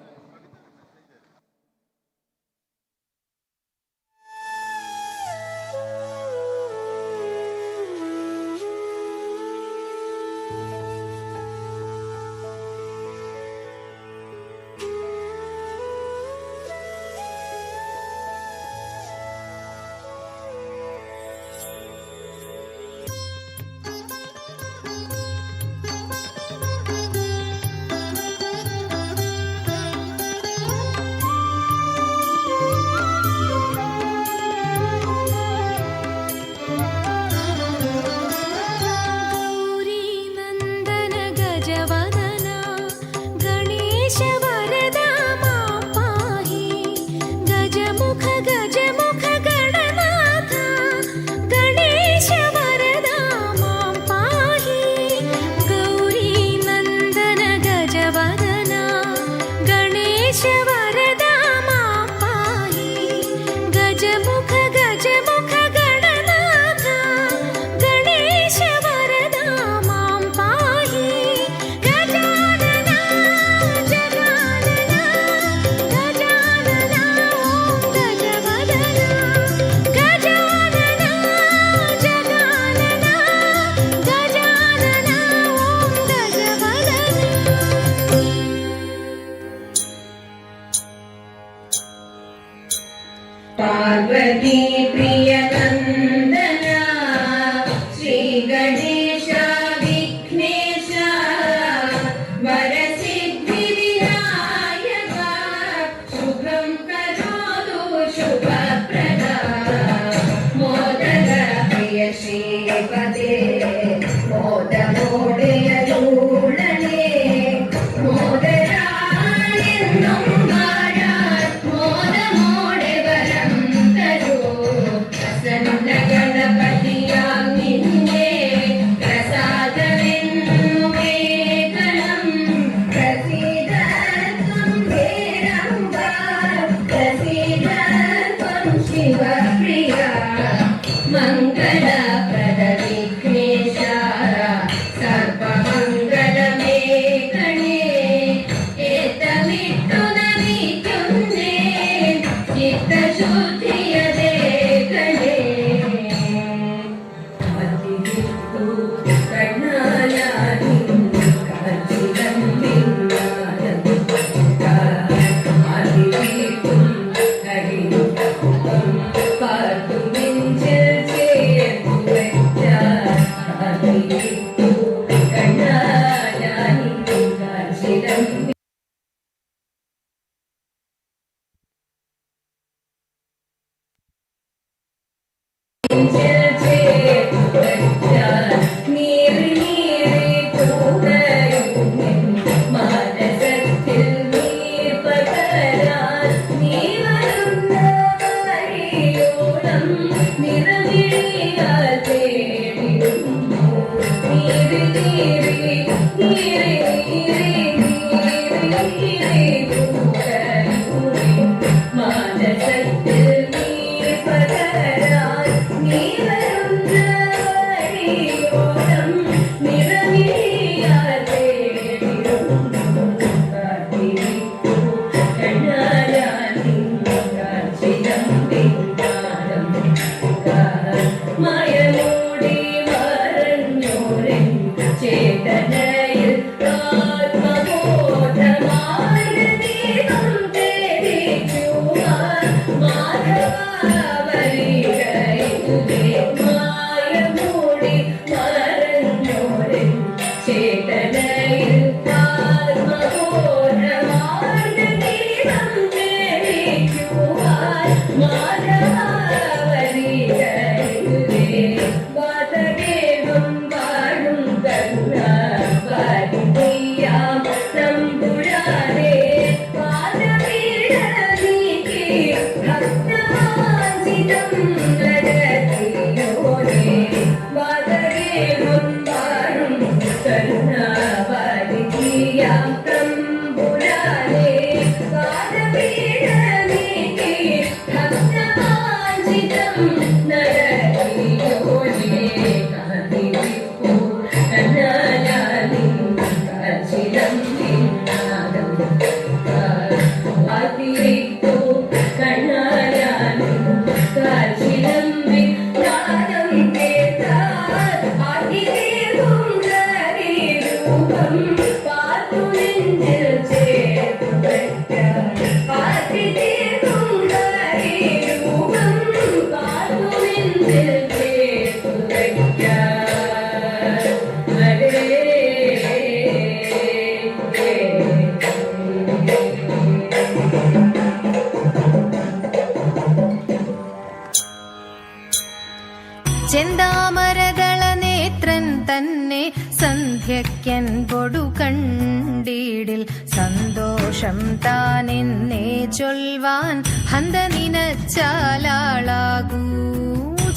ചെന്താമരദള നേത്രൻ തന്നെ സന്ധ്യയ്ക്കൻ പൊടു കണ്ടീടിൽ സന്തോഷം താനെന്നേ ചൊൽവാൻ ഹന്ത നിനച്ചാലാളാകൂ.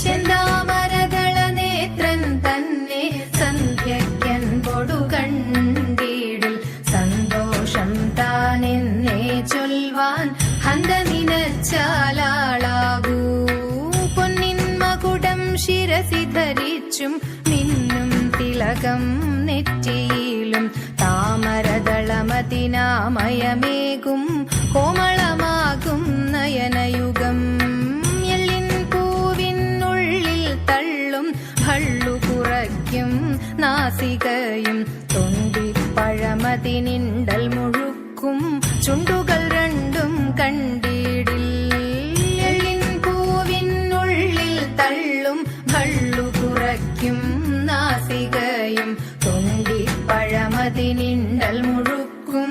ചെന്താമരദള നേത്രൻ തന്നെ സന്ധ്യയ്ക്കൻ പൊടു കണ്ടീടിൽ സന്തോഷം താനെന്നേ ചൊൽവാൻ ഹന്ത നിനച്ചാലാളാകൂ. കുടം ശിരസി ധരിച്ചും മിന്നും തിലകം നെറ്റിയിലും താമരദളമതിനാമയമേകും കോമളമാകും നയനയുഗം. എല്ലിൻ പൂവിനുള്ളിൽ തള്ളും ഭള്ളു കുറയ്ക്കും നാസികയും തൊണ്ടിപ്പഴമതിനിണ്ടൽ മുഴുക്കും ചുണ്ടുകൾ രണ്ടും കണ്ടീടിൽ. തള്ളും ഭള്ളു കുറയ്ക്കും നാസികയും തൊണ്ടിപ്പഴമതിനിണ്ടൽ മുഴുക്കും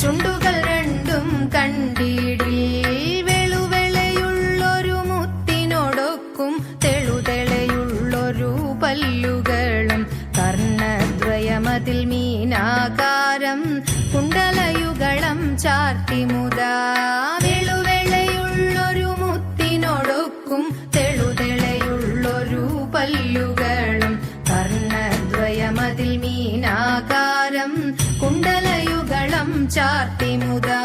ചുണ്ടുകൾ രണ്ടും കണ്ടീടിൽ. വെളുവെളയുള്ളൊരു മുത്തിനോടൊക്കും തെളുതെളയുള്ളൊരു പല്ലുകളും കർണദ്വയമതിൽ മീനാകാരം കുണ്ടലയുഗളം ചാർത്തിമുതാ. വെളുവെളയുള്ളൊരു മുത്തിനോടൊക്കും തെളുതെളയുള്ളൊരു പല്ലുകളും കർണദ്വയമതിൽ മീനാകാരം കുണ്ടലയുഗളം ചാർത്തിമുതാ.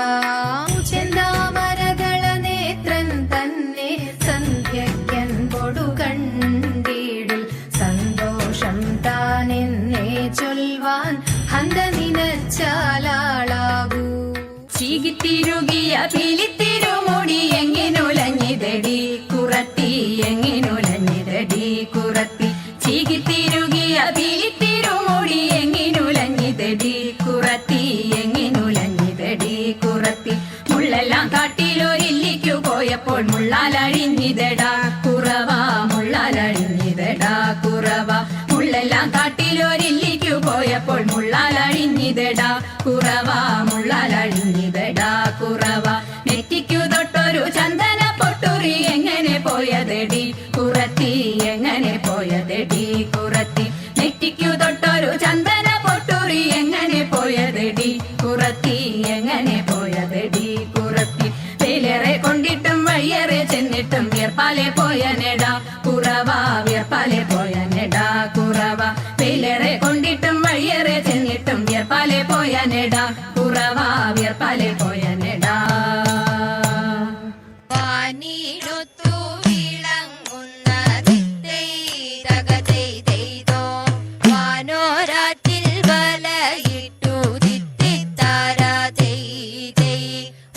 ചെന്താമരദള നേത്രൻ തന്നെ സന്ധ്യയ്ക്കൻ പൊടു കണ്ടീടിൽ സന്തോഷം താനെന്നേ ചൊൽവാൻ ഹന്ത നിനച്ചാലാളാകൂ. ചീകിത്തിരുകിയ പിലിത്തിരുമുടി എങ്ങിനുലഞ്ഞിതടി കുറത്തി എങ്ങിനുലഞ്ഞിതടി കുറത്തി. ചീകിത്തിരുകിയ പിലിത്തിരുമുടി എങ്ങിനുലഞ്ഞിതടി കുറത്തി എങ്ങിനുലഞ്ഞിതടി കുറത്തി. മുള്ളെല്ലാം കാട്ടിലൊരില്ലിക്കു പോയപ്പോൾ മുള്ളാലഴിഞ്ഞിതടാ കുറവാ മുള്ളാലഴിഞ്ഞിതടാ കുറവാ. മുള്ളെല്ലാം കാട്ടിലൊരില്ലിക്കു പോയപ്പോൾ മുള്ളാലഴിഞ്ഞിതടാ കുറവാ മുള്ളാലഴിഞ്ഞിതടാ കുറവാ. നെറ്റിക്കു തൊട്ടൊരു ചന്ദന പൊട്ടുറി എങ്ങനെ പോയതടി കുറത്തി കുറത്തി എങ്ങനെ പോയതെടി കുറത്തി വെയിലേറെ കൊണ്ടിട്ടും വഴിയേറെ ചെന്നിട്ടും വിയർപ്പാലെ പോയനെടാ കുറവ വിയർപ്പാലെ പോയനെടാ കുറവ വെയിലേറെ കൊണ്ടിട്ടും വഴിയേറെ ചെന്നിട്ടും വിയർപ്പാലെ പോയനെടാ കുറവ വിയർപ്പാലെ പോയനെടാ വാനിലൊത്തു വിളങ്ങുന്ന ദിത്തൈതകതൈതൈതോ വാനോരാറ്റിൽ വലയിട്ടു ദിത്തിത്താരാതൈതൈ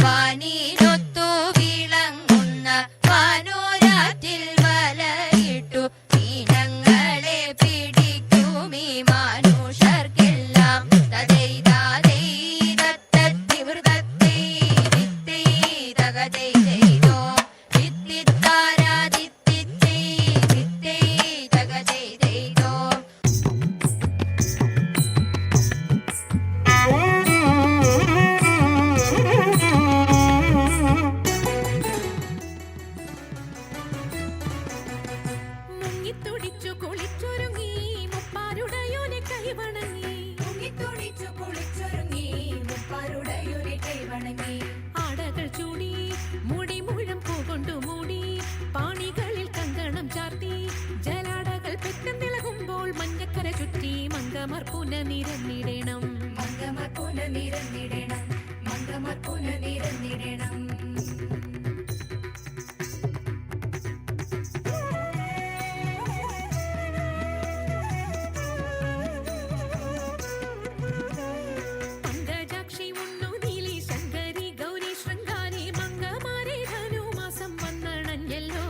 വാനിലൊത്തു വിളങ്ങുന്ന വാനോരാറ്റിൽ വലയിട്ടു മീനങ്ങളെ പിടിക്കുമീ മാനുഷർക്കെല്ലാം തതൈതാതൈ ദത്തത്തിമൃതത്തൈ ദിത്തൈതകതൈതൈതോ ദിത്തിത്താരാദിത്തിത്തൈ ദിത്തൈതകതൈതൈതോ മുങ്ങിത്തുടിച്ചു കുളിച്ചൊരുങ്ങി മുപ്പാരുടയോനെ കൈവണങ്ങി മുങ്ങിത്തുടിച്ചു കുളിച്ചൊരുങ്ങി മുപ്പാരുടയൊരു കൈവണങ്ങി ആടകൾ ചൂടി മുടി മുഴം പൂകൊണ്ടു മൂടി പാണികളിൽ കങ്കണം ചാർത്തി ജലാടകൾ പെട്ടെന്നിളകുമ്പോൾ മഞ്ഞക്കര ചുറ്റി മങ്കമർ പുനനിരന്നിടണം മംഗമർ പുനനിരന്നിടണം മംഗമർ പുനനിരന്നിടണം പങ്കജാക്ഷി ഉണ്ണു നീലി ശങ്കരി ഗൗരി ശൃംഗാരി മംഗമാരെ ധനുമാസം വന്നണഞ്ഞല്ലോ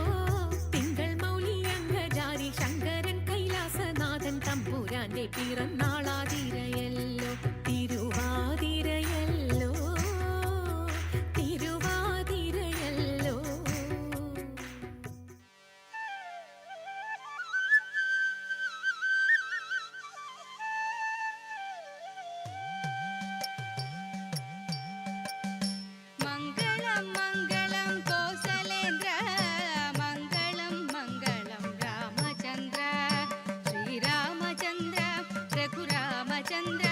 തിങ്കൾ മൗലി അംഗജാരി ശങ്കരൻ കൈലാസനാഥൻ തമ്പുരാന്റെ പിറന്നാളാതിരയല്ലോ തിരുവാതിരയല്ലോ തിരുവാതിരയല്ലോ മംഗളം മംഗളം കോസലേന്ദ്ര മംഗളം മംഗളം രാമചന്ദ്ര ശ്രീരാമചന്ദ്ര രഘുരാമചന്ദ്ര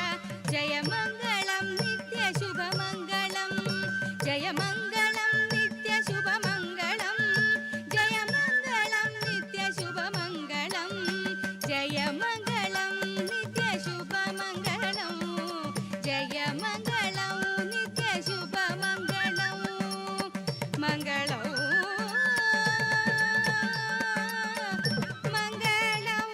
ജയമംഗളം നിത്യശുഭമംഗളം ജയമംഗളം നിത്യശുഭമംഗളം ജയമംഗളം നിത്യശുഭമംഗളം ജയമംഗളം നിത്യശുഭമംഗളം ജയമംഗളം നിത്യശുഭമംഗളം മംഗളം മംഗളം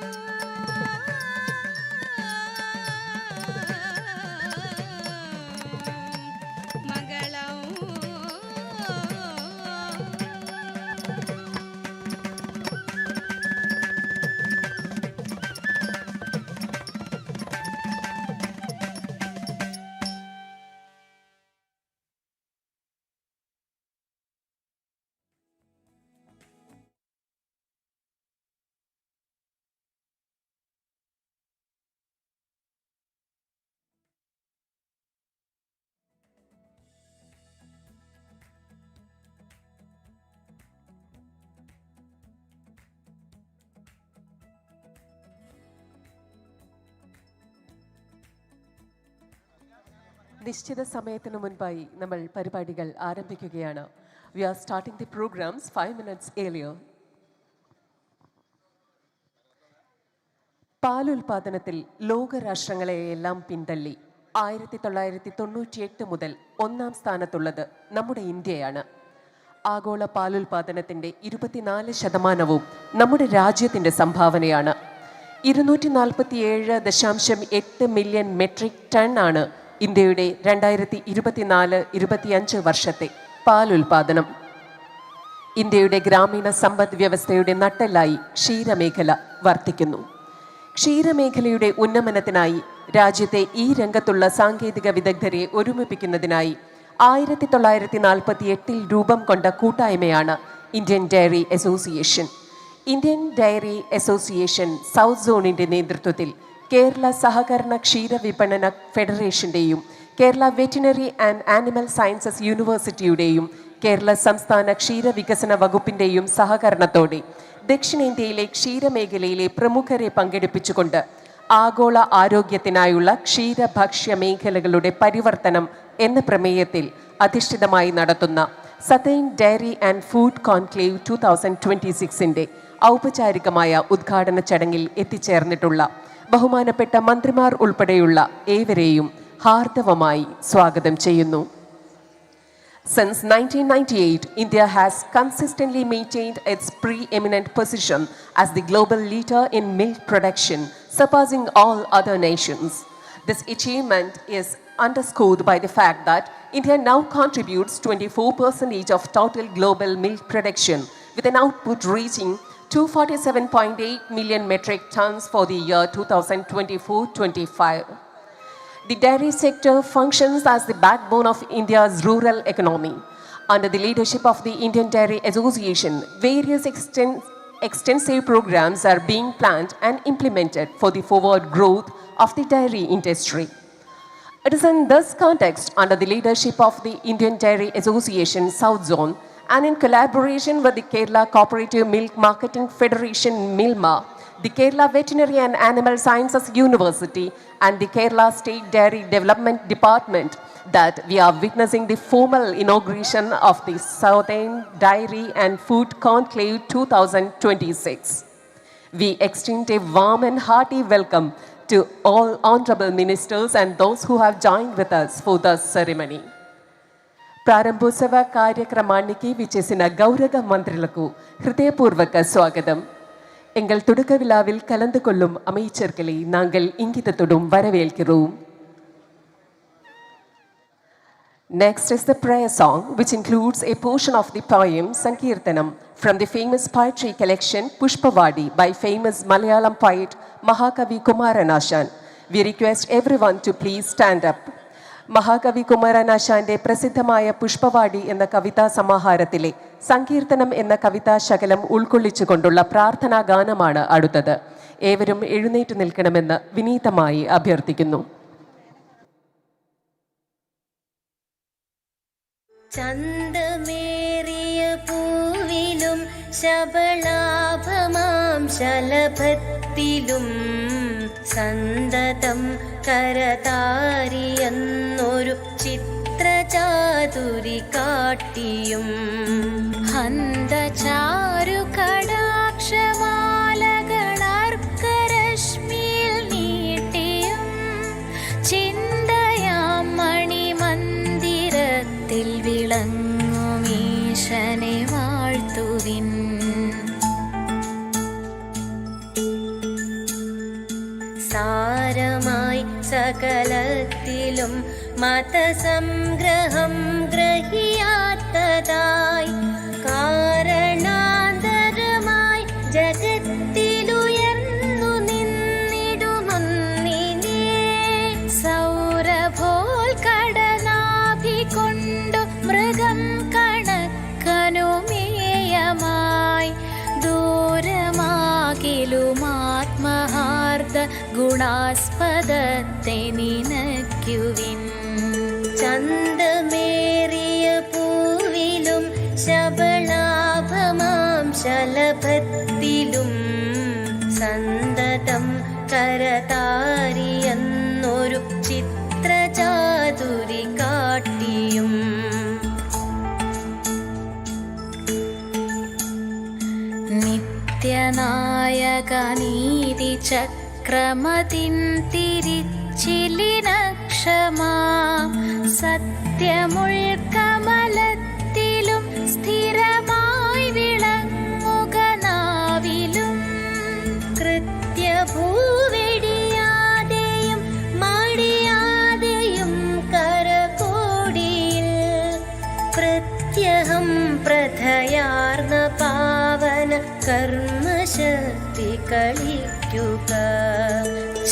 നിശ്ചിത സമയത്തിന് മുൻപായി നമ്മൾ പരിപാടികൾ ആരംഭിക്കുകയാണ്. We are starting the programs 5 minutes earlier. പാലുൽപാദനത്തിൽ ലോകരാഷ്ട്രങ്ങളെയെല്ലാം പിന്തള്ളി 1998 മുതൽ ഒന്നാം സ്ഥാനത്തുള്ളത് നമ്മുടെ ഇന്ത്യയാണ്. ആഗോള പാലുൽപാദനത്തിൻ്റെ 24% നമ്മുടെ രാജ്യത്തിൻ്റെ സംഭാവനയാണ്. 247.8 മില്യൺ മെട്രിക് ടൺ ആണ് ഇന്ത്യയുടെ 2024-25 വർഷത്തെ പാലുൽപാദനം. ഇന്ത്യയുടെ ഗ്രാമീണ സമ്പദ് വ്യവസ്ഥയുടെ നട്ടെല്ലായി ക്ഷീരമേഖല വർത്തിക്കുന്നു. ക്ഷീരമേഖലയുടെ ഉന്നമനത്തിനായി രാജ്യത്തെ ഈ രംഗത്തുള്ള സാങ്കേതിക വിദഗ്ധരെ ഒരുമിപ്പിക്കുന്നതിനായി 1948 രൂപം കൊണ്ട കൂട്ടായ്മയാണ് Indian dairy association. Indian dairy association south സോണിൻ്റെ നേതൃത്വത്തിൽ കേരള സഹകരണ ക്ഷീരവിപണന ഫെഡറേഷൻ്റെയും Kerala veterinary and animal sciences യൂണിവേഴ്സിറ്റിയുടെയും കേരള സംസ്ഥാന ക്ഷീരവികസന വകുപ്പിൻ്റെയും സഹകരണത്തോടെ ദക്ഷിണേന്ത്യയിലെ ക്ഷീരമേഖലയിലെ പ്രമുഖരെ പങ്കെടുപ്പിച്ചുകൊണ്ട് ആഗോള ആരോഗ്യത്തിനായുള്ള ക്ഷീരഭക്ഷ്യ മേഖലകളുടെ പരിവർത്തനം എന്ന പ്രമേയത്തിൽ അധിഷ്ഠിതമായി നടത്തുന്ന southern dairy and food conclave 2026 ഔപചാരികമായ ഉദ്ഘാടന ചടങ്ങിൽ എത്തിച്ചേർന്നിട്ടുള്ള ബഹുമാനപ്പെട്ട മന്ത്രിമാർ ഉൾപ്പെടെയുള്ള ഏവരെയും ഹാർദവമായി സ്വാഗതം ചെയ്യുന്നു. Since 1998, India has consistently maintained its preeminent position as the global leader in milk production, surpassing all other nations. This achievement is underscored by the fact that India now contributes 24% of total global milk production, with an output reaching 247.8 million metric tons for the year 2024-25. The dairy sector functions as the backbone of India's rural economy. Under the leadership of the Indian Dairy Association, various extensive programs are being planned and implemented for the forward growth of the dairy industry. It is in this context, under the leadership of the Indian Dairy Association South Zone, and in collaboration with the Kerala Cooperative Milk Marketing Federation (MILMA), the Kerala Veterinary and Animal Sciences University, and the Kerala State Dairy Development Department, that we are witnessing the formal inauguration of the Southern Dairy and Food Conclave 2026. We extend a warm and hearty welcome to all honorable ministers and those who have joined with us for the ceremony. ప్రారంభోత్సవ కార్యక్రమానికి విచ్చేసిన గౌరవ మంత్రులకు హృదయపూర్వక స్వాగతం. எங்கள் தொடக்க விழாவில் கலந்து கொள்ளும் அமைச்சர்களை நாங்கள் இங்கிதத்துடன் வரவேற்கிறோம். Next is the prayer song, which includes a portion of the poem Sankirtanam from the famous poetry collection Pushpavadi by famous Malayalam poet Mahakavi Kumaranashan. We request everyone to please stand up. മഹാകവി കുമാരനാശാന്റെ പ്രസിദ്ധമായ പുഷ്പവാടി എന്ന കവിതാ സമാഹാരത്തിലെ സങ്കീർത്തനം എന്ന കവിതാ ശകലം ഉൾക്കൊള്ളിച്ചുകൊണ്ടുള്ള പ്രാർത്ഥനാ ഗാനമാണ് അടുത്തത്. ഏവരും എഴുന്നേറ്റ് നിൽക്കണമെന്ന് വിനീതമായി അഭ്യർത്ഥിക്കുന്നു. ചന്തമേറിയ പൂവിലും ശബളാഭമാം ശലഭത്തിലും സന്തതം കരതാരിയെന്നൊരു ചിത്രചാതുരി കാട്ടിയും ഹന്തചാരു കടാക്ഷമാലകളർക്കരശ്മിയിൽ നീട്ടിയും ചിന്തയാം മണിമന്ദിരത്തിൽ വിളങ്ങുമീശനെ വാഴ്ത്തുവിൻ. സാരമായി സകലത്തിലും മതസംഗ്രഹം ഗ്രഹിയാത്തതായി കാരണാന്തരമായി ജഗത്തിലുയർന്നു നിന്നിടുമൊന്നിനെ സൗരഭോൽ കടനാഭി കൊണ്ടു മൃഗം കണക്കനുമേയമായി ദൂരമാകിലുമാത്മഹാർദ്ദ ഗുണാസ്പദത്തെ നിനയ്ക്കുവിൻ. ചന്തമേറിയ പൂവിലും ശബളാഭമാം ശലഭത്തിലും സന്തതം കരതാരിയെന്നൊരു ചിത്രചാതുരി കാട്ടിയും നിത്യനായക നീതി ചക്രമതിൻ തിരിച്ചിലിനക്ഷമാ സത്യമുൾക്കമലത്തിലും സ്ഥിരമായി വിളങ്ങുക നാവിലും കൃത്യഭൂവെടിയാതെയും മടിയാതെയും കരകോടിയിൽ പ്രത്യഹം പ്രഥയാർന്ന പാവന കർമ്മശക്തി കളിക്കുക.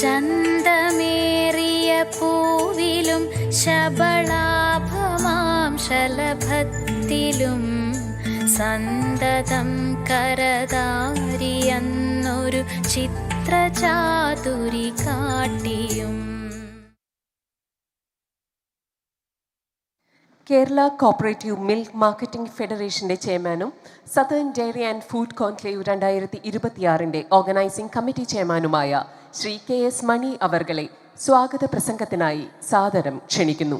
ചന്തമേറിയ പൂവിലും ശബളാഭമാം ശലഭത്തിലും സന്തതം കരതാരിയെന്നൊരു ചിത്രചാതുരി കാട്ടിയും. കേരള കോപ്പറേറ്റീവ് മിൽക്ക് മാർക്കറ്റിംഗ് ഫെഡറേഷന്റെ ചെയർമാനും southern dairy and food conclave 2026 organising committee ചെയർമാനുമായ ശ്രീ KS മണി അവർകളെ സ്വാഗത പ്രസംഗത്തിനായി സാദരം ക്ഷണിക്കുന്നു.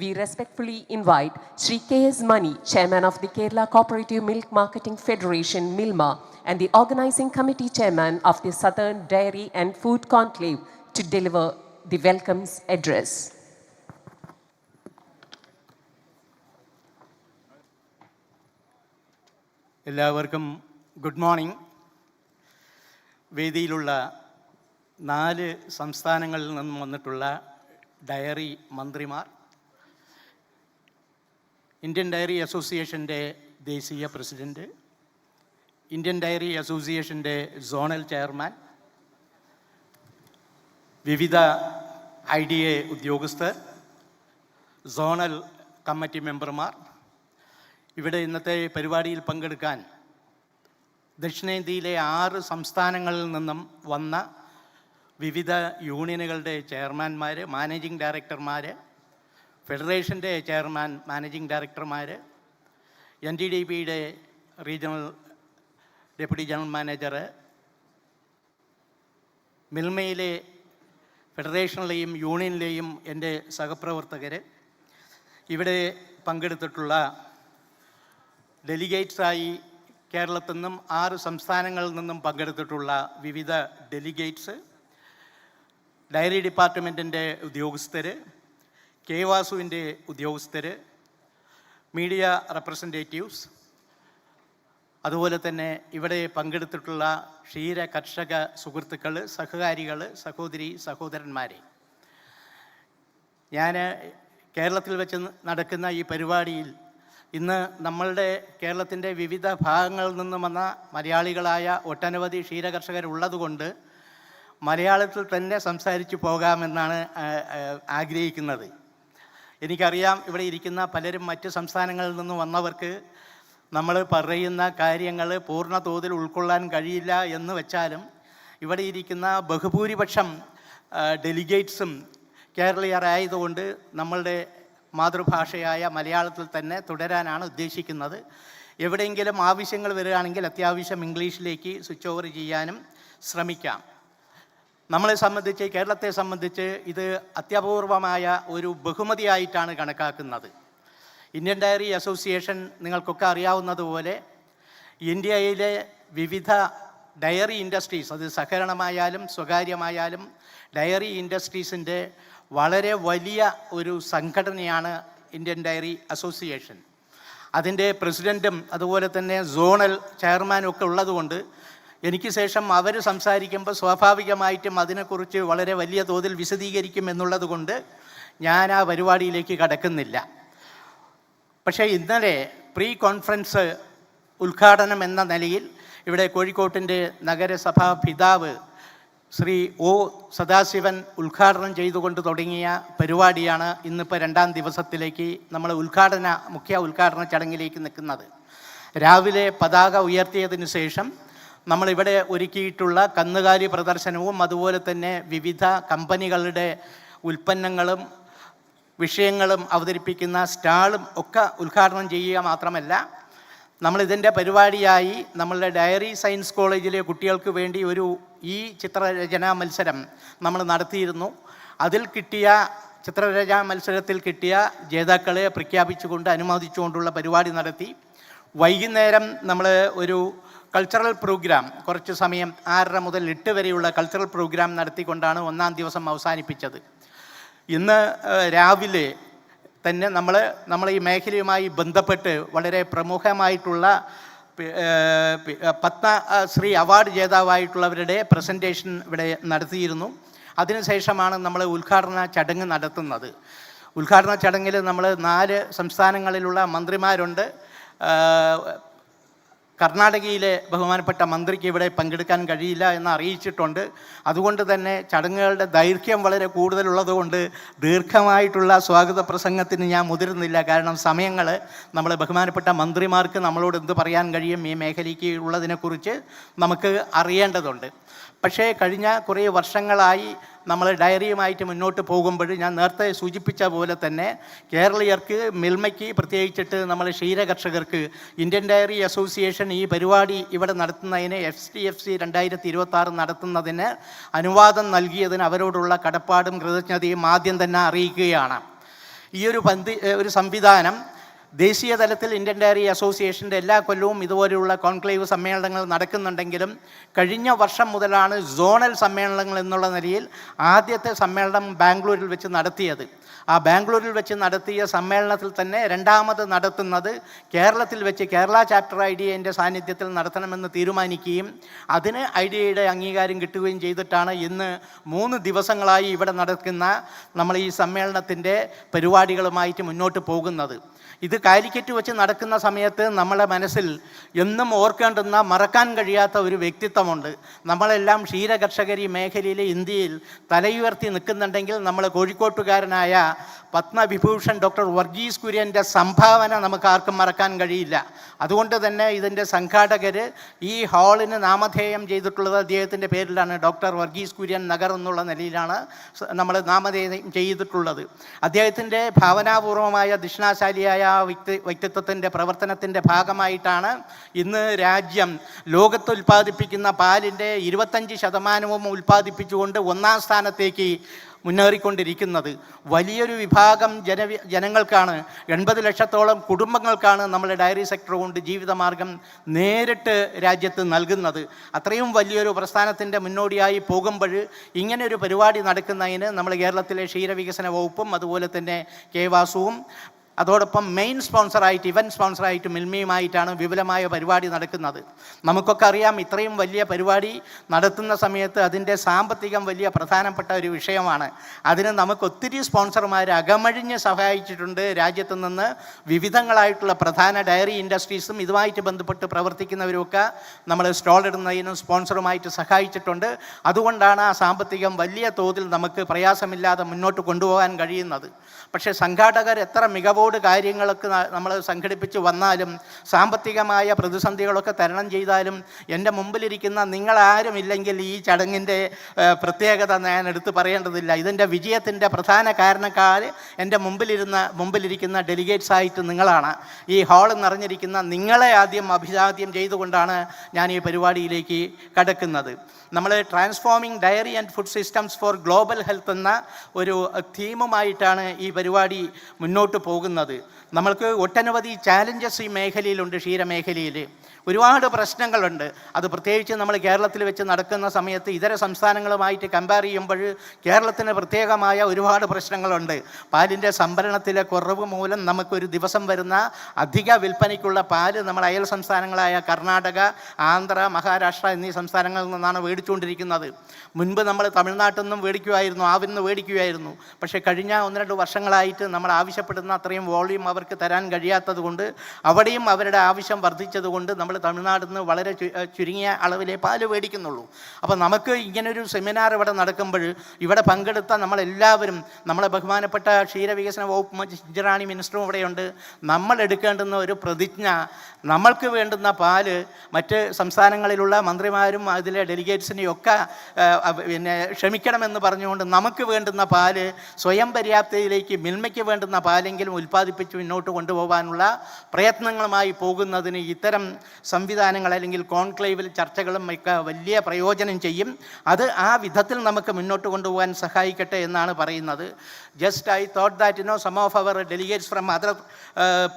We respectfully invite Shri KS Mani, Chairman of the Kerala Cooperative Milk Marketing Federation, Milma, and the Organizing Committee Chairman of the Southern Dairy and Food Conclave to deliver the welcomes address. എല്ലാവർക്കും good morning. വേദിയിലുള്ള 4 സംസ്ഥാനങ്ങളിൽ നിന്നും വന്നിട്ടുള്ള diary മന്ത്രിമാർ, Indian diary അസോസിയേഷൻ്റെ ദേശീയ president, Indian diary അസോസിയേഷൻ്റെ zonal chairman, വിവിധ IDA ഉദ്യോഗസ്ഥർ, സോണൽ കമ്മിറ്റി മെമ്പർമാർ, ഇവിടെ ഇന്നത്തെ പരിപാടിയിൽ പങ്കെടുക്കാൻ ദക്ഷിണേന്ത്യയിലെ 6 സംസ്ഥാനങ്ങളിൽ നിന്നും വന്ന വിവിധ യൂണിയനുകളുടെ ചെയർമാൻമാർ, മാനേജിംഗ് ഡയറക്ടർമാർ, ഫെഡറേഷൻ്റെ ചെയർമാൻ, മാനേജിംഗ് ഡയറക്ടർമാർ, NDDBയുടെ റീജിയണൽ ഡെപ്യൂട്ടി ജനറൽ മാനേജർ, മിൽമയിലെ ഫെഡറേഷനിലെയും യൂണിയനിലെയും എൻ്റെ സഹപ്രവർത്തകർ, ഇവിടെ പങ്കെടുത്തിട്ടുള്ള ഡെലിഗേറ്റ്സായി കേരളത്തിൽ നിന്നും 6 സംസ്ഥാനങ്ങളിൽ നിന്നും പങ്കെടുത്തിട്ടുള്ള വിവിധ ഡെലിഗേറ്റ്സ്, ഡയറി ഡിപ്പാർട്ട്മെൻറ്റിൻ്റെ ഉദ്യോഗസ്ഥർ, വാസുവിൻ്റെ ഉദ്യോഗസ്ഥർ, മീഡിയ റെപ്രസെൻറ്റേറ്റീവ്സ്, അതുപോലെ തന്നെ ഇവിടെ പങ്കെടുത്തിട്ടുള്ള ക്ഷീര കർഷക സുഹൃത്തുക്കൾ, സഹകാരികൾ, സഹോദരി സഹോദരന്മാരെ, ഞാൻ കേരളത്തിൽ വെച്ച് നടക്കുന്ന ഈ പരിപാടിയിൽ ഇന്ന് നമ്മളുടെ കേരളത്തിൻ്റെ വിവിധ ഭാഗങ്ങളിൽ നിന്നും വന്ന മലയാളികളായ ഒട്ടനവധി ക്ഷീരകർഷകരുള്ളതുകൊണ്ട് മലയാളത്തിൽ തന്നെ സംസാരിച്ചു പോകാമെന്നാണ് ആഗ്രഹിക്കുന്നത്. എനിക്കറിയാം ഇവിടെ ഇരിക്കുന്ന പലരും മറ്റ് സംസ്ഥാനങ്ങളിൽ നിന്ന് വന്നവർക്ക് നമ്മൾ പറയുന്ന കാര്യങ്ങൾ പൂർണ്ണ തോതിൽ ഉൾക്കൊള്ളാൻ കഴിയില്ല എന്ന് വെച്ചാലും ഇവിടെ ഇരിക്കുന്ന ബഹുഭൂരിപക്ഷം ഡെലിഗേറ്റ്സും കേരളീയരായതുകൊണ്ട് നമ്മളുടെ മാതൃഭാഷയായ മലയാളത്തിൽ തന്നെ തുടരാനാണ് ഉദ്ദേശിക്കുന്നത്. എവിടെയെങ്കിലും ആവശ്യങ്ങൾ വരികയാണെങ്കിൽ അത്യാവശ്യം ഇംഗ്ലീഷിലേക്ക് സ്വിച്ച് ഓവർ ചെയ്യാനും ശ്രമിക്കാം. നമ്മളെ സംബന്ധിച്ച്, കേരളത്തെ സംബന്ധിച്ച് ഇത് അത്യപൂർവമായ ഒരു ബഹുമതിയായിട്ടാണ് കണക്കാക്കുന്നത്. ഇന്ത്യൻ ഡയറി അസോസിയേഷൻ നിങ്ങൾക്കൊക്കെ അറിയാവുന്നതുപോലെ ഇന്ത്യയിലെ വിവിധ ഡയറി ഇൻഡസ്ട്രീസ്, അത് സഹകരണമായാലും സ്വകാര്യമായാലും ഡയറി ഇൻഡസ്ട്രീസിൻ്റെ വളരെ വലിയ ഒരു സംഘടനയാണ് ഇന്ത്യൻ ഡയറി അസോസിയേഷൻ. അതിൻ്റെ പ്രസിഡൻറ്റും അതുപോലെ തന്നെ സോണൽ ചെയർമാനും ഒക്കെ ഉള്ളതുകൊണ്ട് എനിക്ക് ശേഷം അവർ സംസാരിക്കുമ്പോൾ സ്വാഭാവികമായിട്ടും അതിനെക്കുറിച്ച് വളരെ വലിയ തോതിൽ വിശദീകരിക്കും എന്നുള്ളത് കൊണ്ട് ഞാൻ ആ പരിപാടിയിലേക്ക് കടക്കുന്നില്ല. പക്ഷേ ഇന്നലെ പ്രീ കോൺഫറൻസ് ഉദ്ഘാടനം എന്ന നിലയിൽ ഇവിടെ കോഴിക്കോട്ടിൻ്റെ നഗരസഭാ പിതാവ് ശ്രീ O. സദാശിവൻ ഉദ്ഘാടനം ചെയ്തുകൊണ്ട് തുടങ്ങിയ പരിപാടിയാണ് ഇന്നിപ്പോൾ 2ാം ദിവസത്തിലേക്ക് നമ്മൾ മുഖ്യ ഉദ്ഘാടന ചടങ്ങിലേക്ക് നിൽക്കുന്നത്. രാവിലെ പതാക ഉയർത്തിയതിന് ശേഷം നമ്മളിവിടെ ഒരുക്കിയിട്ടുള്ള കന്നുകാലി പ്രദർശനവും അതുപോലെ തന്നെ വിവിധ കമ്പനികളുടെ ഉൽപ്പന്നങ്ങളും വിഷയങ്ങളും അവതരിപ്പിക്കുന്ന സ്റ്റാളും ഒക്കെ ഉദ്ഘാടനം ചെയ്യുക മാത്രമല്ല, നമ്മളിതിൻ്റെ പരിപാടിയായി നമ്മളുടെ ഡയറി സയൻസ് കോളേജിലെ കുട്ടികൾക്ക് വേണ്ടി ഈ ചിത്രരചനാ മത്സരം നമ്മൾ നടത്തിയിരുന്നു. അതിൽ കിട്ടിയ ചിത്രരചനാ മത്സരത്തിൽ കിട്ടിയ ജേതാക്കളെ പ്രഖ്യാപിച്ചുകൊണ്ട് അനുമോദിച്ചുകൊണ്ടുള്ള പരിപാടി നടത്തി. വൈകുന്നേരം നമ്മൾ ഒരു കൾച്ചറൽ പ്രോഗ്രാം, കുറച്ച് സമയം 6:30 മുതൽ 8 വരെയുള്ള കൾച്ചറൽ പ്രോഗ്രാം നടത്തിക്കൊണ്ടാണ് 1ാം ദിവസം അവസാനിപ്പിച്ചത്. ഇന്ന് രാവിലെ തന്നെ നമ്മൾ ഈ മേഖലയുമായി ബന്ധപ്പെട്ട് വളരെ പ്രമുഖമായിട്ടുള്ള പത്മശ്രീ അവാർഡ് ജേതാവായിട്ടുള്ളവരുടെ പ്രസൻറ്റേഷൻ ഇവിടെ നടത്തിയിരുന്നു. അതിനുശേഷമാണ് നമ്മൾ ഉദ്ഘാടന ചടങ്ങ് നടത്തുന്നത്. ഉദ്ഘാടന ചടങ്ങിൽ നമ്മൾ 4 സംസ്ഥാനങ്ങളിലുള്ള മന്ത്രിമാരുണ്ട്. കർണാടകയിലെ ബഹുമാനപ്പെട്ട മന്ത്രിക്ക് ഇവിടെ പങ്കെടുക്കാൻ കഴിയില്ല എന്ന് അറിയിച്ചിട്ടുണ്ട്. അതുകൊണ്ട് തന്നെ ചടങ്ങുകളുടെ ദൈർഘ്യം വളരെ കൂടുതലുള്ളതുകൊണ്ട് ദീർഘമായിട്ടുള്ള സ്വാഗത പ്രസംഗത്തിന് ഞാൻ മുതിരുന്നില്ല. കാരണം സമയങ്ങൾ നമ്മൾ ബഹുമാനപ്പെട്ട മന്ത്രിമാർക്ക് നമ്മളോട് എന്ത് പറയാൻ കഴിയും, ഈ മേഖലയ്ക്ക് ഉള്ളതിനെക്കുറിച്ച് നമുക്ക് അറിയേണ്ടതുണ്ട്. പക്ഷേ കഴിഞ്ഞ കുറേ വർഷങ്ങളായി നമ്മൾ ഡയറിയുമായിട്ട് മുന്നോട്ട് പോകുമ്പോൾ ഞാൻ നേരത്തെ സൂചിപ്പിച്ച പോലെ തന്നെ കേരളീയർക്ക്, മിൽമയ്ക്ക് പ്രത്യേകിച്ചിട്ട് നമ്മൾ ക്ഷീരകർഷകർക്ക് ഇന്ത്യൻ ഡയറി അസോസിയേഷൻ ഈ പരിപാടി ഇവിടെ നടത്തുന്നതിന് Sdfc 2026 നടത്തുന്നതിന് അനുവാദം നൽകിയതിന് അവരോടുള്ള കടപ്പാടും കൃതജ്ഞതയും ആദ്യം തന്നെ അറിയിക്കുകയാണ്. ഈ ഒരു സംവിധാനം ദേശീയ തലത്തിൽ ഇന്ത്യൻ ഡയറി അസോസിയേഷൻ്റെ എല്ലാ കൊല്ലവും ഇതുപോലെയുള്ള കോൺക്ലേവ് സമ്മേളനങ്ങൾ നടക്കുന്നുണ്ടെങ്കിലും കഴിഞ്ഞ വർഷം മുതലാണ് സോണൽ സമ്മേളനങ്ങൾ എന്നുള്ള നിലയിൽ ആദ്യത്തെ സമ്മേളനം ബാംഗ്ലൂരിൽ വെച്ച് നടത്തിയത്. ആ ബാംഗ്ലൂരിൽ വെച്ച് നടത്തിയ സമ്മേളനത്തിൽ തന്നെ രണ്ടാമത് നടത്തുന്നത് കേരളത്തിൽ വെച്ച് കേരള ചാപ്റ്റർ IDAൻ്റെ സാന്നിധ്യത്തിൽ നടത്തണമെന്ന് തീരുമാനിക്കുകയും അതിന് IDAയുടെ അംഗീകാരം കിട്ടുകയും ചെയ്തിട്ടാണ് ഇന്ന് 3 ദിവസങ്ങളായി ഇവിടെ നടക്കുന്ന നമ്മൾ ഈ സമ്മേളനത്തിൻ്റെ പരിപാടികളുമായിട്ട് മുന്നോട്ട് പോകുന്നത്. ഇത് കാലിക്കറ്റ് വെച്ച് നടക്കുന്ന സമയത്ത് നമ്മളെ മനസ്സിൽ എന്നും ഓർക്കേണ്ടുന്ന, മറക്കാൻ കഴിയാത്ത ഒരു വ്യക്തിത്വമുണ്ട്. നമ്മളെല്ലാം ക്ഷീരകർഷകർ ഈ മേഖലയിൽ ഇന്ത്യയിൽ തലയുയർത്തി നിൽക്കുന്നുണ്ടെങ്കിൽ നമ്മൾ കോഴിക്കോട്ടുകാരനായ പത്മവിഭൂഷൺ ഡോക്ടർ വർഗീസ് കുര്യൻ്റെ സംഭാവന നമുക്ക് ആർക്കും മറക്കാൻ കഴിയില്ല. അതുകൊണ്ട് തന്നെ ഇതിൻ്റെ സംഘാടകർ ഈ ഹാളിന് നാമധേയം ചെയ്തിട്ടുള്ളത് അദ്ദേഹത്തിൻ്റെ പേരിലാണ്. ഡോക്ടർ വർഗീസ് കുര്യൻ നഗർ എന്നുള്ള നിലയിലാണ് നമ്മൾ നാമധേയം ചെയ്തിട്ടുള്ളത്. അദ്ദേഹത്തിൻ്റെ ഭാവനാപൂർവമായ ദിഷ്ണാശാലിയായ വ്യക്തിത്വത്തിൻ്റെ പ്രവർത്തനത്തിൻ്റെ ഭാഗമായിട്ടാണ് ഇന്ന് രാജ്യം ലോകത്ത് ഉൽപ്പാദിപ്പിക്കുന്ന പാലിൻ്റെ 25% ഉൽപ്പാദിപ്പിച്ചുകൊണ്ട് 1ാം സ്ഥാനത്തേക്ക് മുന്നേറിക്കൊണ്ടിരിക്കുന്നത്. വലിയൊരു വിഭാഗം ജനങ്ങൾക്കാണ്, 80 ലക്ഷത്തോളം കുടുംബങ്ങൾക്കാണ് നമ്മുടെ ഡയറി സെക്ടർ കൊണ്ട് ജീവിതമാർഗം നേരിട്ട് രാജ്യത്ത് നൽകുന്നത്. അത്രയും വലിയൊരു പ്രസ്ഥാനത്തിൻ്റെ മുന്നോടിയായി പോകുമ്പോൾ ഇങ്ങനെയൊരു പരിപാടി നടക്കുന്നതിന് നമ്മൾ കേരളത്തിലെ ക്ഷീരവികസന വകുപ്പും അതുപോലെ തന്നെ കെ വാസുവും അതോടൊപ്പം മെയിൻ സ്പോൺസറായിട്ട്, ഇവൻറ്റ് സ്പോൺസറായിട്ട് മിൽമയുമായിട്ടാണ് വിപുലമായ പരിപാടി നടക്കുന്നത്. നമുക്കൊക്കെ അറിയാം, ഇത്രയും വലിയ പരിപാടി നടത്തുന്ന സമയത്ത് അതിൻ്റെ സാമ്പത്തികം വലിയ പ്രധാനപ്പെട്ട ഒരു വിഷയമാണ്. അതിന് നമുക്ക് ഒത്തിരി സ്പോൺസർമാർ അകമഴിഞ്ഞ് സഹായിച്ചിട്ടുണ്ട്. രാജ്യത്തു നിന്ന് വിവിധങ്ങളായിട്ടുള്ള പ്രധാന ഡയറി ഇൻഡസ്ട്രീസും ഇതുമായിട്ട് ബന്ധപ്പെട്ട് പ്രവർത്തിക്കുന്നവരുമൊക്കെ നമ്മൾ സ്റ്റോൾ ഇടുന്നതിനും സ്പോൺസറുമായിട്ട് സഹായിച്ചിട്ടുണ്ട്. അതുകൊണ്ടാണ് ആ സാമ്പത്തികം വലിയ തോതിൽ നമുക്ക് പ്രയാസമില്ലാതെ മുന്നോട്ട് കൊണ്ടുപോകാൻ കഴിയുന്നത്. പക്ഷേ സംഘാടകർ എത്ര മികവോട് കാര്യങ്ങളൊക്കെ നമ്മൾ സംഘടിപ്പിച്ച് വന്നാലും, സാമ്പത്തികമായ പ്രതിസന്ധികളൊക്കെ തരണം ചെയ്താലും, എൻ്റെ മുമ്പിലിരിക്കുന്ന നിങ്ങളാരും ഇല്ലെങ്കിൽ ഈ ചടങ്ങിൻ്റെ പ്രത്യേകത ഞാൻ എടുത്ത് പറയേണ്ടതില്ല. ഇതിൻ്റെ വിജയത്തിൻ്റെ പ്രധാന കാരണക്കാർ എൻ്റെ മുമ്പിലിരിക്കുന്ന ഡെലിഗേറ്റ്സ് ആയിട്ട് നിങ്ങളാണ്. ഈ ഹാൾ നിറഞ്ഞിരിക്കുന്ന നിങ്ങളെ ആദ്യം അഭിവാദ്യം ചെയ്തുകൊണ്ടാണ് ഞാൻ ഈ പരിപാടിയിലേക്ക് കടക്കുന്നത്. നമ്മൾ transforming dairy and food systems for global health എന്ന ഒരു തീമുമായിട്ടാണ് ഈ പരിപാടി മുന്നോട്ട് പോകുന്നത്. നമ്മൾക്ക് ഒട്ടനവധി ചാലഞ്ചസ് ഈ മേഖലയിലുണ്ട്. ക്ഷീരമേഖലയിൽ ഒരുപാട് പ്രശ്നങ്ങളുണ്ട്. അത് പ്രത്യേകിച്ച് നമ്മൾ കേരളത്തിൽ വെച്ച് നടക്കുന്ന സമയത്ത് ഇതര സംസ്ഥാനങ്ങളുമായിട്ട് കമ്പയർ ചെയ്യുമ്പോൾ കേരളത്തിന് പ്രത്യേകമായ ഒരുപാട് പ്രശ്നങ്ങളുണ്ട്. പാലിൻ്റെ സംഭരണത്തിലെ കുറവ് മൂലം നമുക്കൊരു ദിവസം വരുന്ന അധിക വിൽപ്പനയ്ക്കുള്ള പാല് നമ്മൾ അയൽ സംസ്ഥാനങ്ങളായ കർണാടക, ആന്ധ്ര, മഹാരാഷ്ട്ര എന്നീ സംസ്ഥാനങ്ങളിൽ നിന്നാണ് മേടിച്ചുകൊണ്ടിരിക്കുന്നത്. മുൻപ് നമ്മൾ തമിഴ്നാട്ടിൽ നിന്നും മേടിക്കുമായിരുന്നു. പക്ഷേ കഴിഞ്ഞ 1-2 വർഷങ്ങളായിട്ട് നമ്മൾ ആവശ്യപ്പെടുന്ന അത്രയും വോളിയം അവർക്ക് തരാൻ കഴിയാത്തത് കൊണ്ട് അവിടെയും അവരുടെ ആവശ്യം വർദ്ധിച്ചതുകൊണ്ട് നമ്മൾ തമിഴ്നാട്ടിൽ നിന്ന് വളരെ ചുരുങ്ങിയ അളവിലേ പാല് മേടിക്കുന്നുള്ളൂ. അപ്പോൾ നമുക്ക് ഇങ്ങനൊരു സെമിനാർ ഇവിടെ നടക്കുമ്പോൾ ഇവിടെ പങ്കെടുത്ത നമ്മളെല്ലാവരും, നമ്മളെ ബഹുമാനപ്പെട്ട ക്ഷീരവികസന വകുപ്പ് മന്ത്രി റാണി മിനിസ്റ്ററും ഇവിടെയുണ്ട്. നമ്മൾ എടുക്കേണ്ടുന്ന ഒരു പ്രതിജ്ഞ, നമ്മൾക്ക് വേണ്ടുന്ന പാല് മറ്റ് സംസ്ഥാനങ്ങളിലുള്ള മന്ത്രിമാരും അതിലെ ഡെലിഗേറ്റ്സിനെയും ഒക്കെ ക്ഷമിക്കണമെന്ന് പറഞ്ഞുകൊണ്ട് നമുക്ക് വേണ്ടുന്ന പാല് സ്വയം പര്യാപ്തതയിലേക്ക്, മിൽമയ്ക്ക് വേണ്ടുന്ന പാലെങ്കിലും ഉൽപ്പാദിപ്പിച്ച് മുന്നോട്ട് കൊണ്ടുപോകാനുള്ള പ്രയത്നങ്ങളുമായി പോകുന്നതിന് ഇത്തരം സംവിധാനങ്ങൾ അല്ലെങ്കിൽ കോൺക്ലേവിൽ ചർച്ചകളും ഒക്കെ വലിയ പ്രയോജനം ചെയ്യും. അത് ആ വിധത്തിൽ നമുക്ക് മുന്നോട്ട് കൊണ്ടുപോകാൻ സഹായിക്കട്ടെ എന്നാണ് പറയുന്നത്. Just I thought that some of our delegates from other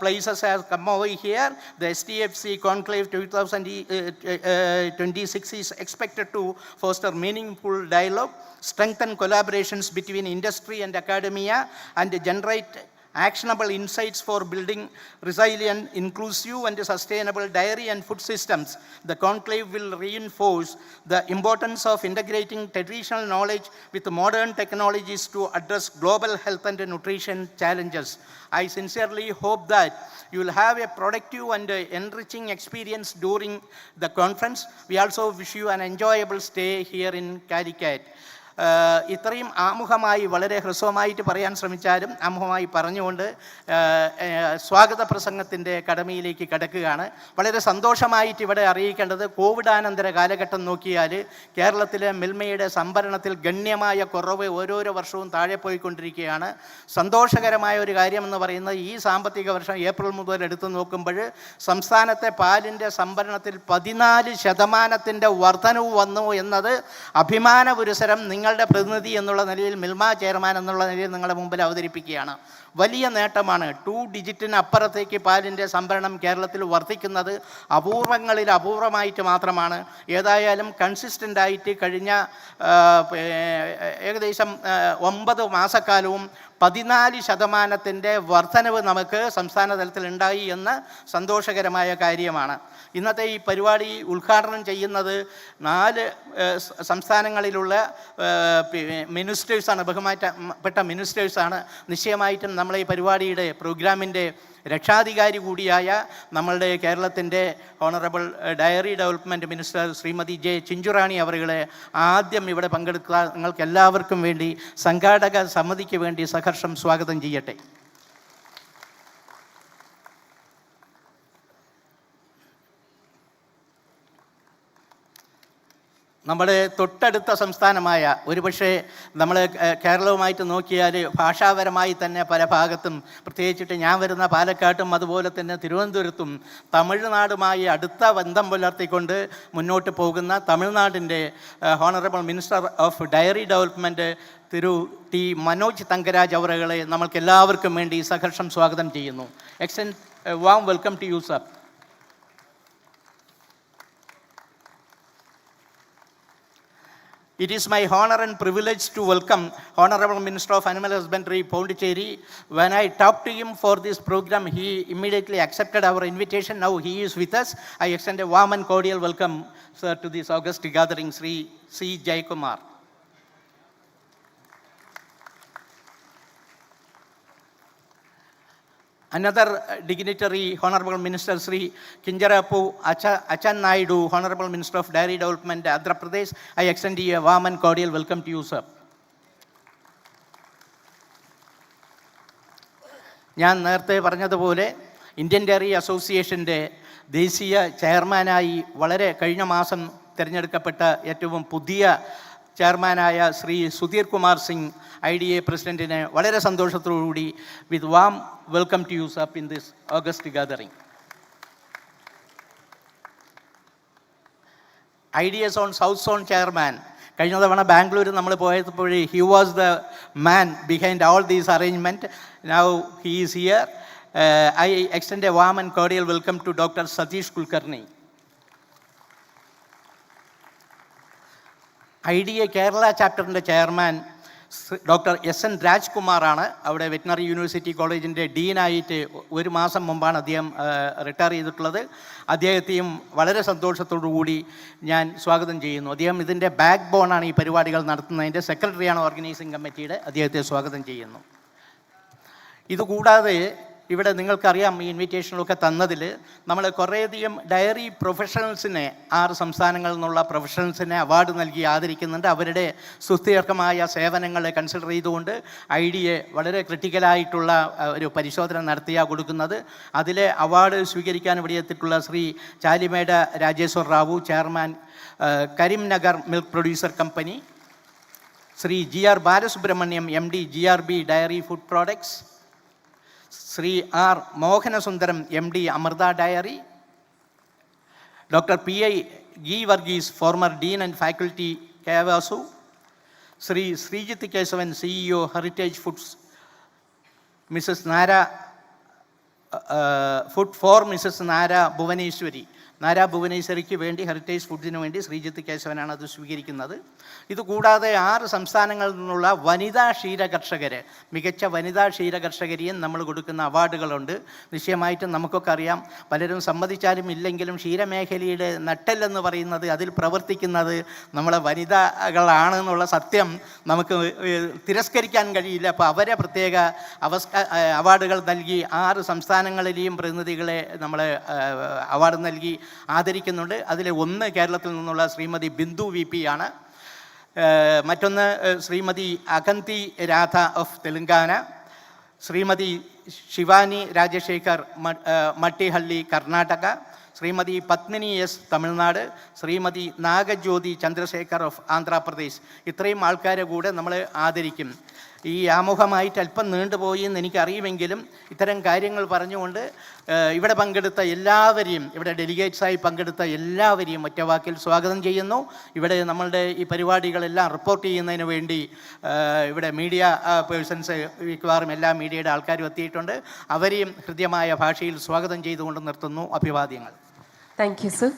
places have come over here. The Sdfc Conclave 2026 is expected to foster meaningful dialogue, strengthen collaborations between industry and academia, and generate actionable insights for building resilient, inclusive and sustainable dairy and food systems. The conclave will reinforce the importance of integrating traditional knowledge with modern technologies to address global health and nutrition challenges. I sincerely hope that you will have a productive and enriching experience during the conference. We also wish you an enjoyable stay here in Calicut. ഇത്രയും ആമുഖമായി വളരെ ഹ്രസ്വമായിട്ട് പറയാൻ ശ്രമിച്ചാലും ആമുഖമായി പറഞ്ഞുകൊണ്ട് സ്വാഗത പ്രസംഗത്തിൻ്റെ കടമയിലേക്ക് കടക്കുകയാണ്. വളരെ സന്തോഷമായിട്ട് ഇവിടെ അറിയിക്കേണ്ടത് കോവിഡാനന്തര കാലഘട്ടം നോക്കിയാൽ കേരളത്തിലെ മിൽമയുടെ സംഭരണത്തിൽ ഗണ്യമായ കുറവ് ഓരോരോ വർഷവും താഴെ പോയിക്കൊണ്ടിരിക്കുകയാണ്. സന്തോഷകരമായ ഒരു കാര്യമെന്ന് പറയുന്നത് ഈ സാമ്പത്തിക വർഷം ഏപ്രിൽ മുതൽ എടുത്തു നോക്കുമ്പോൾ സംസ്ഥാനത്തെ പാലിൻ്റെ സംഭരണത്തിൽ 14% വർധനവ് വന്നു എന്നത് അഭിമാനപുരസരം നിങ്ങളുടെ പ്രതിനിധി എന്നുള്ള നിലയിൽ, മിൽമ ചെയർമാൻ എന്നുള്ള നിലയിൽ നിങ്ങളുടെ മുമ്പിൽ അവതരിപ്പിക്കുകയാണ്. വലിയ നേട്ടമാണ്. 2 ഡിജിറ്റിന് അപ്പുറത്തേക്ക് പാലിൻ്റെ സംഭരണം കേരളത്തിൽ വർദ്ധിക്കുന്നത് അപൂർവങ്ങളിൽ അപൂർവമായിട്ട് മാത്രമാണ്. ഏതായാലും കൺസിസ്റ്റൻ്റായിട്ട് കഴിഞ്ഞ ഏകദേശം 9 മാസക്കാലവും 14% വർധനവ് നമുക്ക് സംസ്ഥാന തലത്തിൽ ഉണ്ടായി എന്ന സന്തോഷകരമായ കാര്യമാണ്. ഇന്നത്തെ ഈ പരിപാടി ഉദ്ഘാടനം ചെയ്യുന്നത് 4 സംസ്ഥാനങ്ങളിലുള്ള മിനിസ്റ്റേഴ്സാണ്, ബഹുമാനപ്പെട്ട മിനിസ്റ്റേഴ്സാണ്. നിശ്ചയമായിട്ടും നമ്മളെ ഈ പരിപാടിയുടെ പ്രോഗ്രാമിൻ്റെ രക്ഷാധികാരി കൂടിയായ നമ്മളുടെ കേരളത്തിൻ്റെ honourable dairy development minister Shrimati J Chinchurani അവരുകളെ ആദ്യം ഇവിടെ പങ്കെടുക്കുക നിങ്ങൾക്ക് എല്ലാവർക്കും വേണ്ടി സംഘാടക സമിതിക്ക് വേണ്ടി സഹർഷം സ്വാഗതം ചെയ്യട്ടെ. നമ്മുടെ തൊട്ടടുത്ത സംസ്ഥാനമായ, ഒരുപക്ഷെ നമ്മൾ കേരളവുമായിട്ട് നോക്കിയാൽ ഭാഷാപരമായി തന്നെ പല ഭാഗത്തും, പ്രത്യേകിച്ചിട്ട് ഞാൻ വരുന്ന പാലക്കാട്ടും അതുപോലെ തന്നെ തിരുവനന്തപുരത്തും തമിഴ്നാടുമായി അടുത്ത ബന്ധം പുലർത്തിക്കൊണ്ട് മുന്നോട്ട് പോകുന്ന തമിഴ്നാടിൻ്റെ honourable minister of dairy development Thiru T Manoj Thangaraj അവറുകളെ നമ്മൾക്ക് എല്ലാവർക്കും വേണ്ടി സഹർഷം സ്വാഗതം ചെയ്യുന്നു. Extend warm welcome to you sir. It is my honor and privilege to welcome Honorable Minister of Animal Husbandry, Pondicherry. When I talked to him for this program, he immediately accepted our invitation. Now he is with us. I extend a warm and cordial welcome, sir, to this august gathering, Sri C. Jayakumar. Another dignitary, Honorable Minister Sri Kinjarapu Achan Naidu, Honorable Minister of Dairy Development, Andhra Pradesh. I extend you a warm and cordial welcome to you, sir. ഞാൻ നേരത്തെ പറഞ്ഞതുപോലെ Indian diary അസോസിയേഷൻ്റെ ദേശീയ ചെയർമാനായി വളരെ കഴിഞ്ഞ മാസം തിരഞ്ഞെടുക്കപ്പെട്ട ഏറ്റവും പുതിയ ചെയർമാനായ ശ്രീ സുധീർ കുമാർ സിംഗ് IDA പ്രസിഡൻറ്റിനെ വളരെ സന്തോഷത്തോടുകൂടി with warm welcome to you sir in this august gathering. IDA zone south zone chairman, കഴിഞ്ഞ തവണ ബാംഗ്ലൂർ നമ്മൾ പോയപ്പോഴേ he was the man behind all these arrangement. Now he is here. I extend a warm and cordial welcome to Dr. Satish Kulkarni. IDA Kerala ചാപ്റ്ററിൻ്റെ chairman doctor SN രാജ്കുമാറാണ്. അവിടെ veterinary university കോളേജിൻ്റെ ഡീനായിട്ട് 1 മാസം മുമ്പാണ് അദ്ദേഹം റിട്ടയർ ചെയ്തിട്ടുള്ളത്. അദ്ദേഹത്തെയും വളരെ സന്തോഷത്തോടു കൂടി ഞാൻ സ്വാഗതം ചെയ്യുന്നു. അദ്ദേഹം ഇതിൻ്റെ ബാക്ക് ബോണാണ് ഈ പരിപാടികൾ നടത്തുന്നതിൻ്റെ, സെക്രട്ടറിയാണ് ഓർഗനൈസിംഗ് കമ്മിറ്റിയുടെ. അദ്ദേഹത്തെ സ്വാഗതം ചെയ്യുന്നു. ഇതുകൂടാതെ ഇവിടെ നിങ്ങൾക്കറിയാം ഈ ഇൻവിറ്റേഷനൊക്കെ തന്നതിൽ നമ്മൾ കുറേയധികം ഡയറി പ്രൊഫഷണൽസിനെ 6 സംസ്ഥാനങ്ങളിൽ നിന്നുള്ള പ്രൊഫഷണൽസിനെ അവാർഡ് നൽകി ആദരിക്കുന്നുണ്ട്. അവരുടെ സുസ്ഥിരമായ സേവനങ്ങളെ കൺസിഡർ ചെയ്തുകൊണ്ട് IDA വളരെ ക്രിട്ടിക്കലായിട്ടുള്ള ഒരു പരിശോധന നടത്തിയാണ് കൊടുക്കുന്നത്. അതിലെ അവാർഡ് സ്വീകരിക്കാൻ ഇവിടെ എത്തിയിട്ടുള്ള Shri Chalimeda Rajeshwar Rao, chairman Karimnagar milk producer company, Shri GR Balasubramaniam MD GRB dairy food products, Shri R Mohanasundaram MD Amrita dairy, doctor PI Geevarghese former dean and faculty KVASU, Shri Sreejith Keshavan CEO heritage foods, Mrs Nara food for Mrs Nara Bhuvaneshwari. Nara ഭുവനേശ്വരിക്ക് വേണ്ടി ഹെറിറ്റേജ് ഫുഡ്സിന് വേണ്ടി ശ്രീജിത്ത് കേശവനാണ് അത് സ്വീകരിക്കുന്നത്. ഇതുകൂടാതെ 6 സംസ്ഥാനങ്ങളിൽ നിന്നുള്ള വനിതാ ക്ഷീരകർഷകരെ, മികച്ച വനിതാ ക്ഷീരകർഷകരെയും നമ്മൾ കൊടുക്കുന്ന അവാർഡുകളുണ്ട്. നിശ്ചയമായിട്ടും നമുക്കൊക്കെ അറിയാം, പലരും സമ്മതിച്ചാലും ഇല്ലെങ്കിലും ക്ഷീരമേഖലയുടെ നട്ടെല്ലെന്ന് പറയുന്നത്, അതിൽ പ്രവർത്തിക്കുന്നത് നമ്മളെ വനിതകളാണെന്നുള്ള സത്യം നമുക്ക് തിരസ്കരിക്കാൻ കഴിയില്ല. അപ്പോൾ അവരെ പ്രത്യേക അവാർഡുകൾ നൽകി 6 സംസ്ഥാനങ്ങളിലെയും പ്രതിനിധികളെ നമ്മളെ അവാർഡ് നൽകി ആദരിക്കുന്നുണ്ട്. അതിൽ 1 കേരളത്തിൽ നിന്നുള്ള ശ്രീമതി ബിന്ദു VP ആണ്. മറ്റൊന്ന് Shrimati Akanthi Radha of Telangana, Shrimati Shivani Rajashekar Mattihalli Karnataka, Shrimati Padmini S Tamil Nadu, Shrimati Nagajyothi Chandrashekar of Andhra Pradesh. ഇത്രയും ആൾക്കാരെ കൂടെ നമ്മൾ ആദരിക്കും. ഈ ആമുഖമായിട്ട് അല്പം നീണ്ടുപോയി എന്ന് എനിക്കറിയുമെങ്കിലും ഇത്തരം കാര്യങ്ങൾ പറഞ്ഞുകൊണ്ട് ഇവിടെ പങ്കെടുത്ത എല്ലാവരെയും, ഇവിടെ ഡെലിഗേറ്റ്സായി പങ്കെടുത്ത എല്ലാവരെയും ഒറ്റവാക്കിൽ സ്വാഗതം ചെയ്യുന്നു. ഇവിടെ നമ്മളുടെ ഈ പരിപാടികളെല്ലാം റിപ്പോർട്ട് ചെയ്യുന്നതിന് വേണ്ടി ഇവിടെ മീഡിയ പേഴ്സൺസ് മിക്കവാറും എല്ലാ മീഡിയയുടെ ആൾക്കാരും എത്തിയിട്ടുണ്ട്. അവരെയും ഹൃദ്യമായ ഭാഷയിൽ സ്വാഗതം ചെയ്തുകൊണ്ട് നിർത്തുന്നു. അഭിവാദ്യങ്ങൾ. Thank you sir.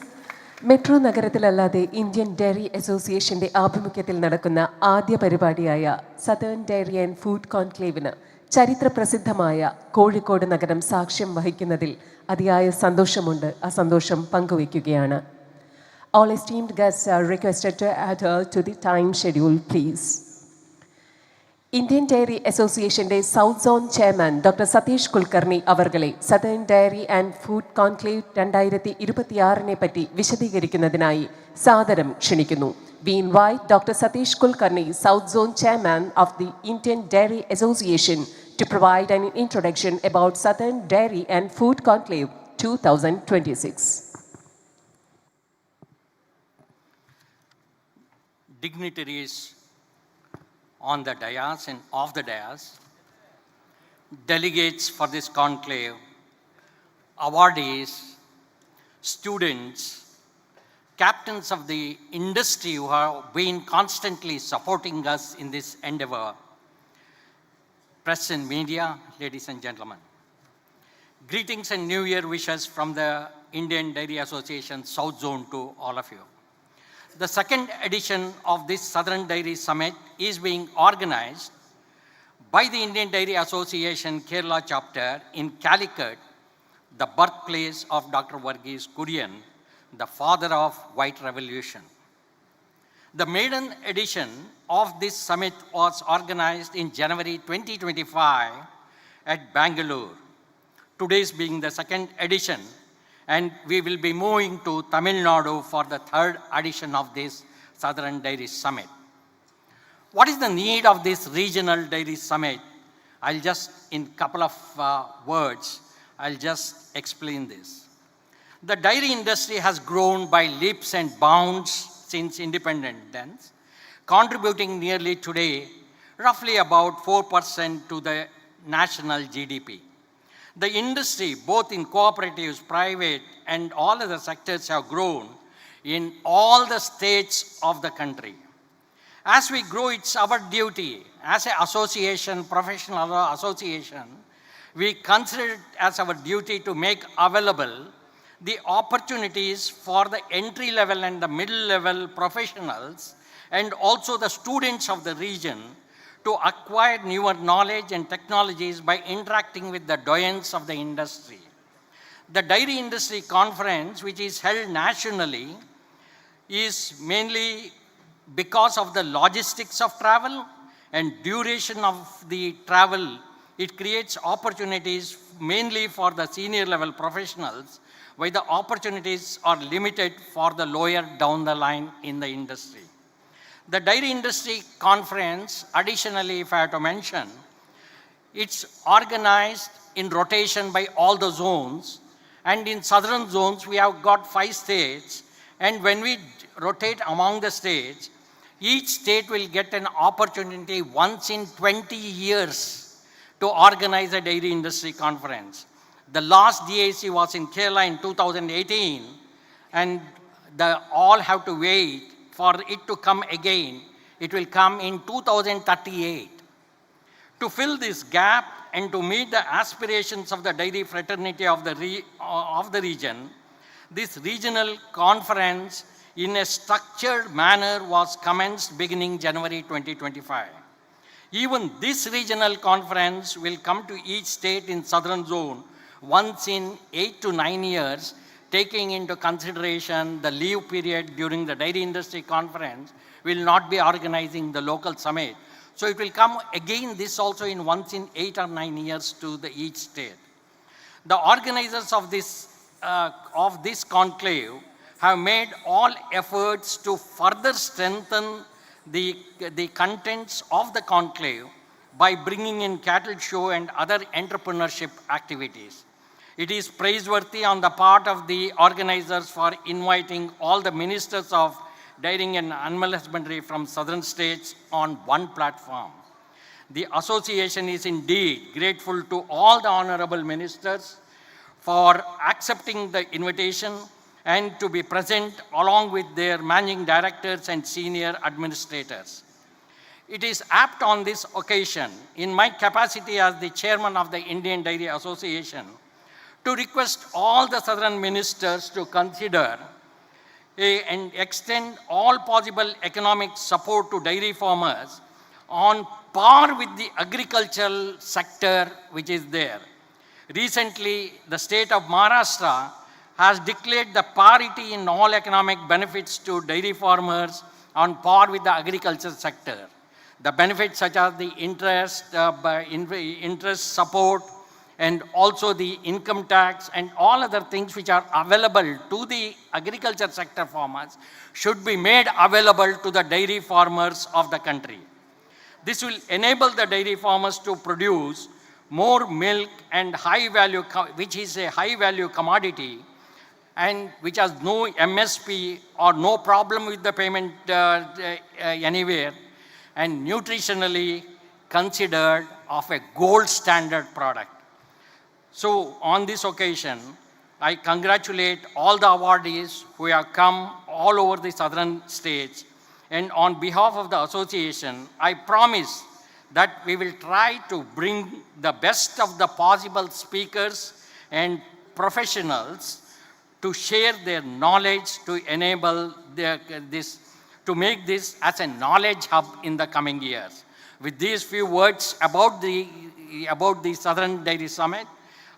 മെട്രോ നഗരത്തിലല്ലാതെ ഇന്ത്യൻ ഡയറി അസോസിയേഷന്റെ ആഭിമുഖ്യത്തിൽ നടക്കുന്ന ആദ്യ പരിപാടിയായ സതേൺ ഡയറി ആൻഡ് ഫുഡ് കോൺക്ലേവിന് ചരിത്രപ്രസിദ്ധമായ കോഴിക്കോട് നഗരം സാക്ഷ്യം വഹിക്കുന്നതിൽ അതിയായ സന്തോഷമുണ്ട്. ആ സന്തോഷം പങ്കുവയ്ക്കുകയാണ്. All esteemed guests are requested to adhere to the time schedule, please. Indian dairy അസോസിയേഷന്റെ south zone chairman doctor Satish Kulkarni അവർകളെ southern dairy and food conclave 2026 പറ്റി വിശദീകരിക്കുന്നതിനായി സാദരം ക്ഷണിക്കുന്നു. We invite Dr. Satish Kulkarni, South Zone Chairman of the Indian Dairy Association, to provide an introduction about Southern Dairy and Food Conclave 2026. Dignitaries on the dais and off the dais, delegates for this conclave, awardees, students, captains of the industry who have been constantly supporting us in this endeavor, press and media, ladies and gentlemen. Greetings and New Year wishes from the Indian Dairy Association South Zone to all of you. The second edition of this Southern Dairy Summit is being organized by the Indian Dairy Association Kerala chapter in Calicut, the birthplace of Dr. Varghese Kurian, the father of White Revolution. The maiden edition of this summit was organized in January 2025 at Bangalore. Today's being the second edition, and we will be moving to Tamil Nadu for the third edition of this Southern Dairy Summit. What is the need of this regional dairy summit? I'll just, in a couple of words, I'll just explain this. The dairy industry has grown by leaps and bounds since independence, contributing nearly today roughly about 4% to the national GDP. The industry, both in cooperatives, private, and all other sectors, have grown in all the states of the country. As we grow, it's our duty as an association, professional association, we consider it as our duty to make available the opportunities for the entry level and the middle level professionals and also the students of the region to acquire newer knowledge and technologies by interacting with the doyens of the industry. The Dairy Industry Conference, which is held nationally, is mainly because of the logistics of travel and duration of the travel. It creates opportunities mainly for the senior level professionals, while the opportunities are limited for the lower down the line in the industry. The Dairy Industry Conference, additionally, if I have to mention, it's organized in rotation by all the zones, and in southern zones we have got 5 states, and when we rotate among the states, each state will get an opportunity once in 20 years to organize a Dairy Industry Conference. The last DAC was in Kerala in 2018, and all have to wait for it to come again. It will come in 2038. To fill this gap and to meet the aspirations of the dairy fraternity of the region, this regional conference in a structured manner was commenced beginning January 2025. Even this regional conference will come to each state in southern zone once in 8 to 9 years, taking into consideration the leave period during the Dairy Industry Conference. Will not be organizing the local summit. So it will come again this also in once in 8 or 9 years to each state. The organizers of this conclave have made all efforts to further strengthen the contents of the conclave by bringing in cattle show and other entrepreneurship activities. It is praiseworthy on the part of the organizers for inviting all the ministers of dairying and animal husbandry from southern states on one platform. The association is indeed grateful to all the honorable ministers for accepting the invitation and to be present along with their managing directors and senior administrators. It is apt on this occasion, in my capacity as the chairman of the Indian Dairy Association, to request all the southern ministers to consider and extend all possible economic support to dairy farmers on par with the agricultural sector which is there. Recently, the state of Maharashtra has declared the parity in all economic benefits to dairy farmers on par with the agriculture sector. The benefits such as the interest support and also the income tax and all other things which are available to the agriculture sector farmers should be made available to the dairy farmers of the country. This will enable the dairy farmers to produce more milk and high value, which is a high value commodity and which has no MSP or no problem with the payment anywhere, and nutritionally considered of a gold standard product. So on this occasion, I congratulate all the awardees who have come all over the southern states, and on behalf of the association, I promise that we will try to bring the best of the possible speakers and professionals to share their knowledge to enable to make this as a knowledge hub in the coming years. With these few words about the Southern Dairy Summit,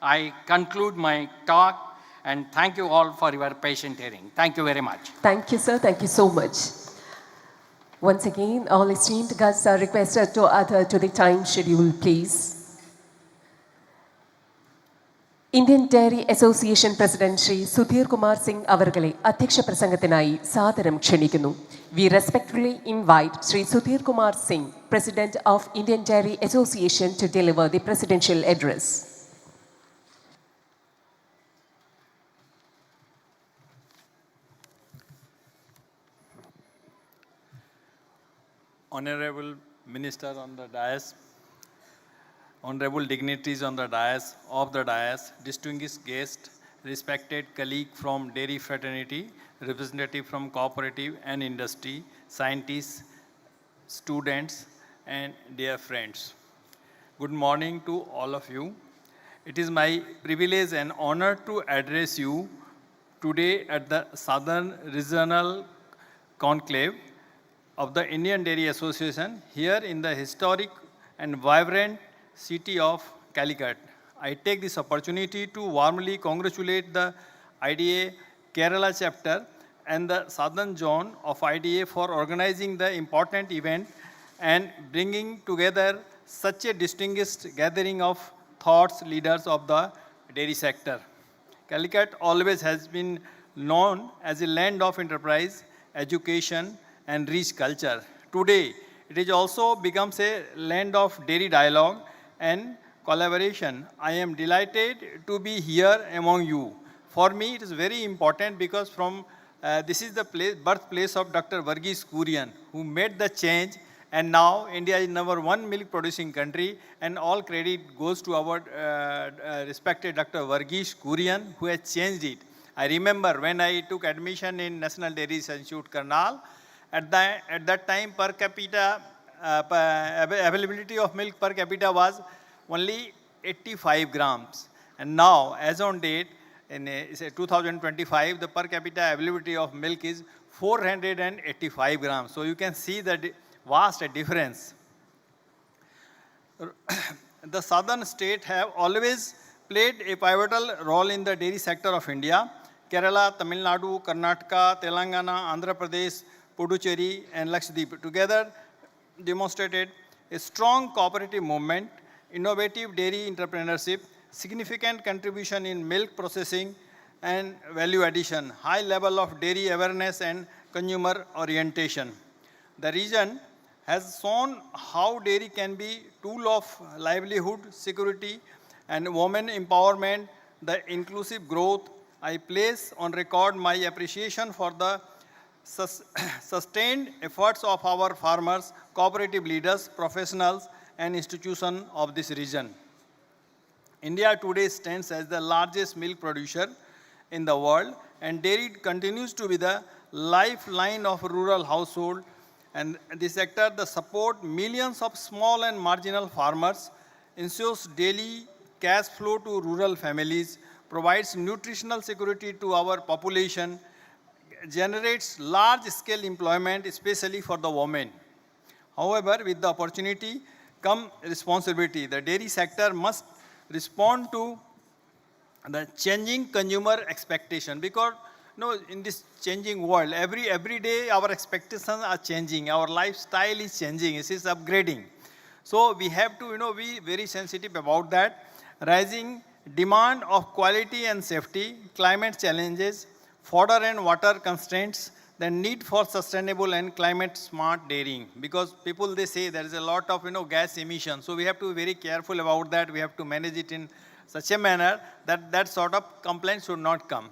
I conclude my talk and thank you all for your patient hearing. Thank you very much. Thank you, sir. Thank you so much. Once again, all esteemed guests are requested to adhere to the time schedule, please. Indian Dairy Association President Shri Sudhir Kumar Singh avargale adhyaksha prasangathinayi saadaram kshanikkunnu. We respectfully invite Shri Sudhir Kumar Singh, President of Indian Dairy Association, to deliver the presidential address. Honorable Minister on the dais, honorable dignitaries on the dais, distinguished guests, respected colleague from dairy fraternity, representative from cooperative and industry, scientists, students, and dear friends. Good morning to all of you. It is my privilege and honor to address you today at the Southern Regional Conclave of the Indian Dairy Association here in the historic and vibrant city of Calicut. I take this opportunity to warmly congratulate the IDA Kerala chapter and the Southern Zone of IDA for organizing the important event and bringing together such a distinguished gathering of thought leaders of the dairy sector. Calicut always has been known as a land of enterprise, education, and rich culture. Today, it is also becomes a land of dairy dialogue and collaboration. I am delighted to be here among you. For me, it is very important because this is the birthplace of Dr. Varghese Kurian, who made the change, and now India is #1 milk producing country, and all credit goes to our respected Dr. Varghese Kurian, who has changed it. I remember when I took admission in National Dairy Institute, Karnal, at that time per capita availability of milk per capita was only 85 grams. And now, as on date, in 2025, the per capita availability of milk is 485 grams. So you can see the vast difference. The southern states have always played a pivotal role in the dairy sector of India. Kerala, Tamil Nadu, Karnataka, Telangana, Andhra Pradesh, Puducherry, and Lakshadweep together demonstrated a strong cooperative movement, innovative dairy entrepreneurship, significant contribution in milk processing and value addition, high level of dairy awareness and consumer orientation. The region has shown how dairy can be tool of livelihood, security, and women empowerment, the inclusive growth. I place on record my appreciation for the sustained efforts of our farmers, cooperative leaders, professionals, and institutions of this region. India today stands as the largest milk producer in the world, and dairy continues to be the lifeline of rural household. And this sector, the support millions of small and marginal farmers, ensures daily cash flow to rural families, provides nutritional security to our population, generates large-scale employment, especially for the women. However, with the opportunity come responsibility. The dairy sector must respond to the changing consumer expectation, because in this changing world, every day our expectations are changing, our lifestyle is changing, it is upgrading. So we have to be very sensitive about that. Rising demand of quality and safety, climate challenges, fodder and water constraints, the need for sustainable and climate smart dairying, because people, they say there is a lot of gas emission, so we have to be very careful about that. We have to manage it in such a manner that that sort of complaints should not come.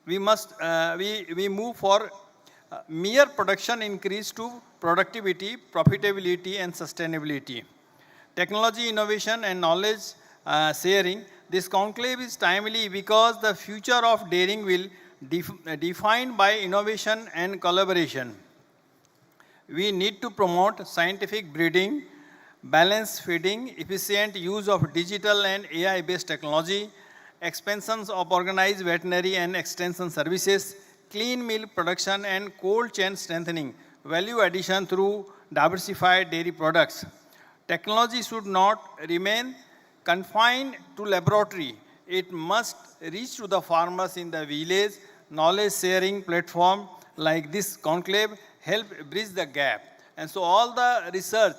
We must we move for mere production increase to productivity, profitability, and sustainability. Technology, innovation, and knowledge sharing. This conclave is timely because the future of dairying will defined by innovation and collaboration. We need to promote scientific breeding, balanced feeding, efficient use of digital and AI-based technology, expansions of organized veterinary and extension services, clean milk production, and cold chain strengthening, value addition through diversified dairy products. Technology should not remain confined to laboratory. It must reach to the farmers in the village. Knowledge sharing platform like this conclave help bridge the gap. And so all the research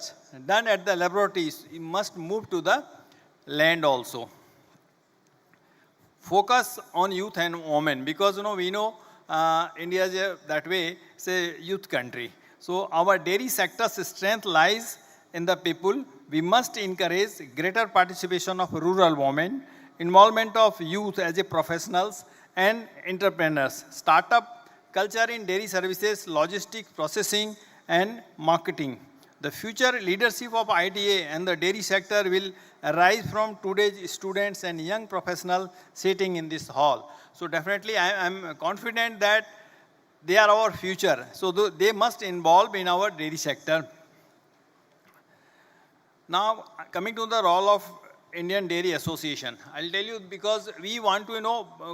done at the laboratories must move to the land also. Focus on youth and women, because we know India is that way, it's a youth country. So our dairy sector's strength lies in the people. We must encourage greater participation of rural women, involvement of youth as a professionals and entrepreneurs, startup culture in dairy services, logistics, processing, and marketing. The future leadership of IDA and the dairy sector will arise from today's students and young professionals sitting in this hall. So definitely I am confident that they are our future. So they must involve in our dairy sector. Now coming to the role of Indian Dairy Association, I'll tell you, because we want to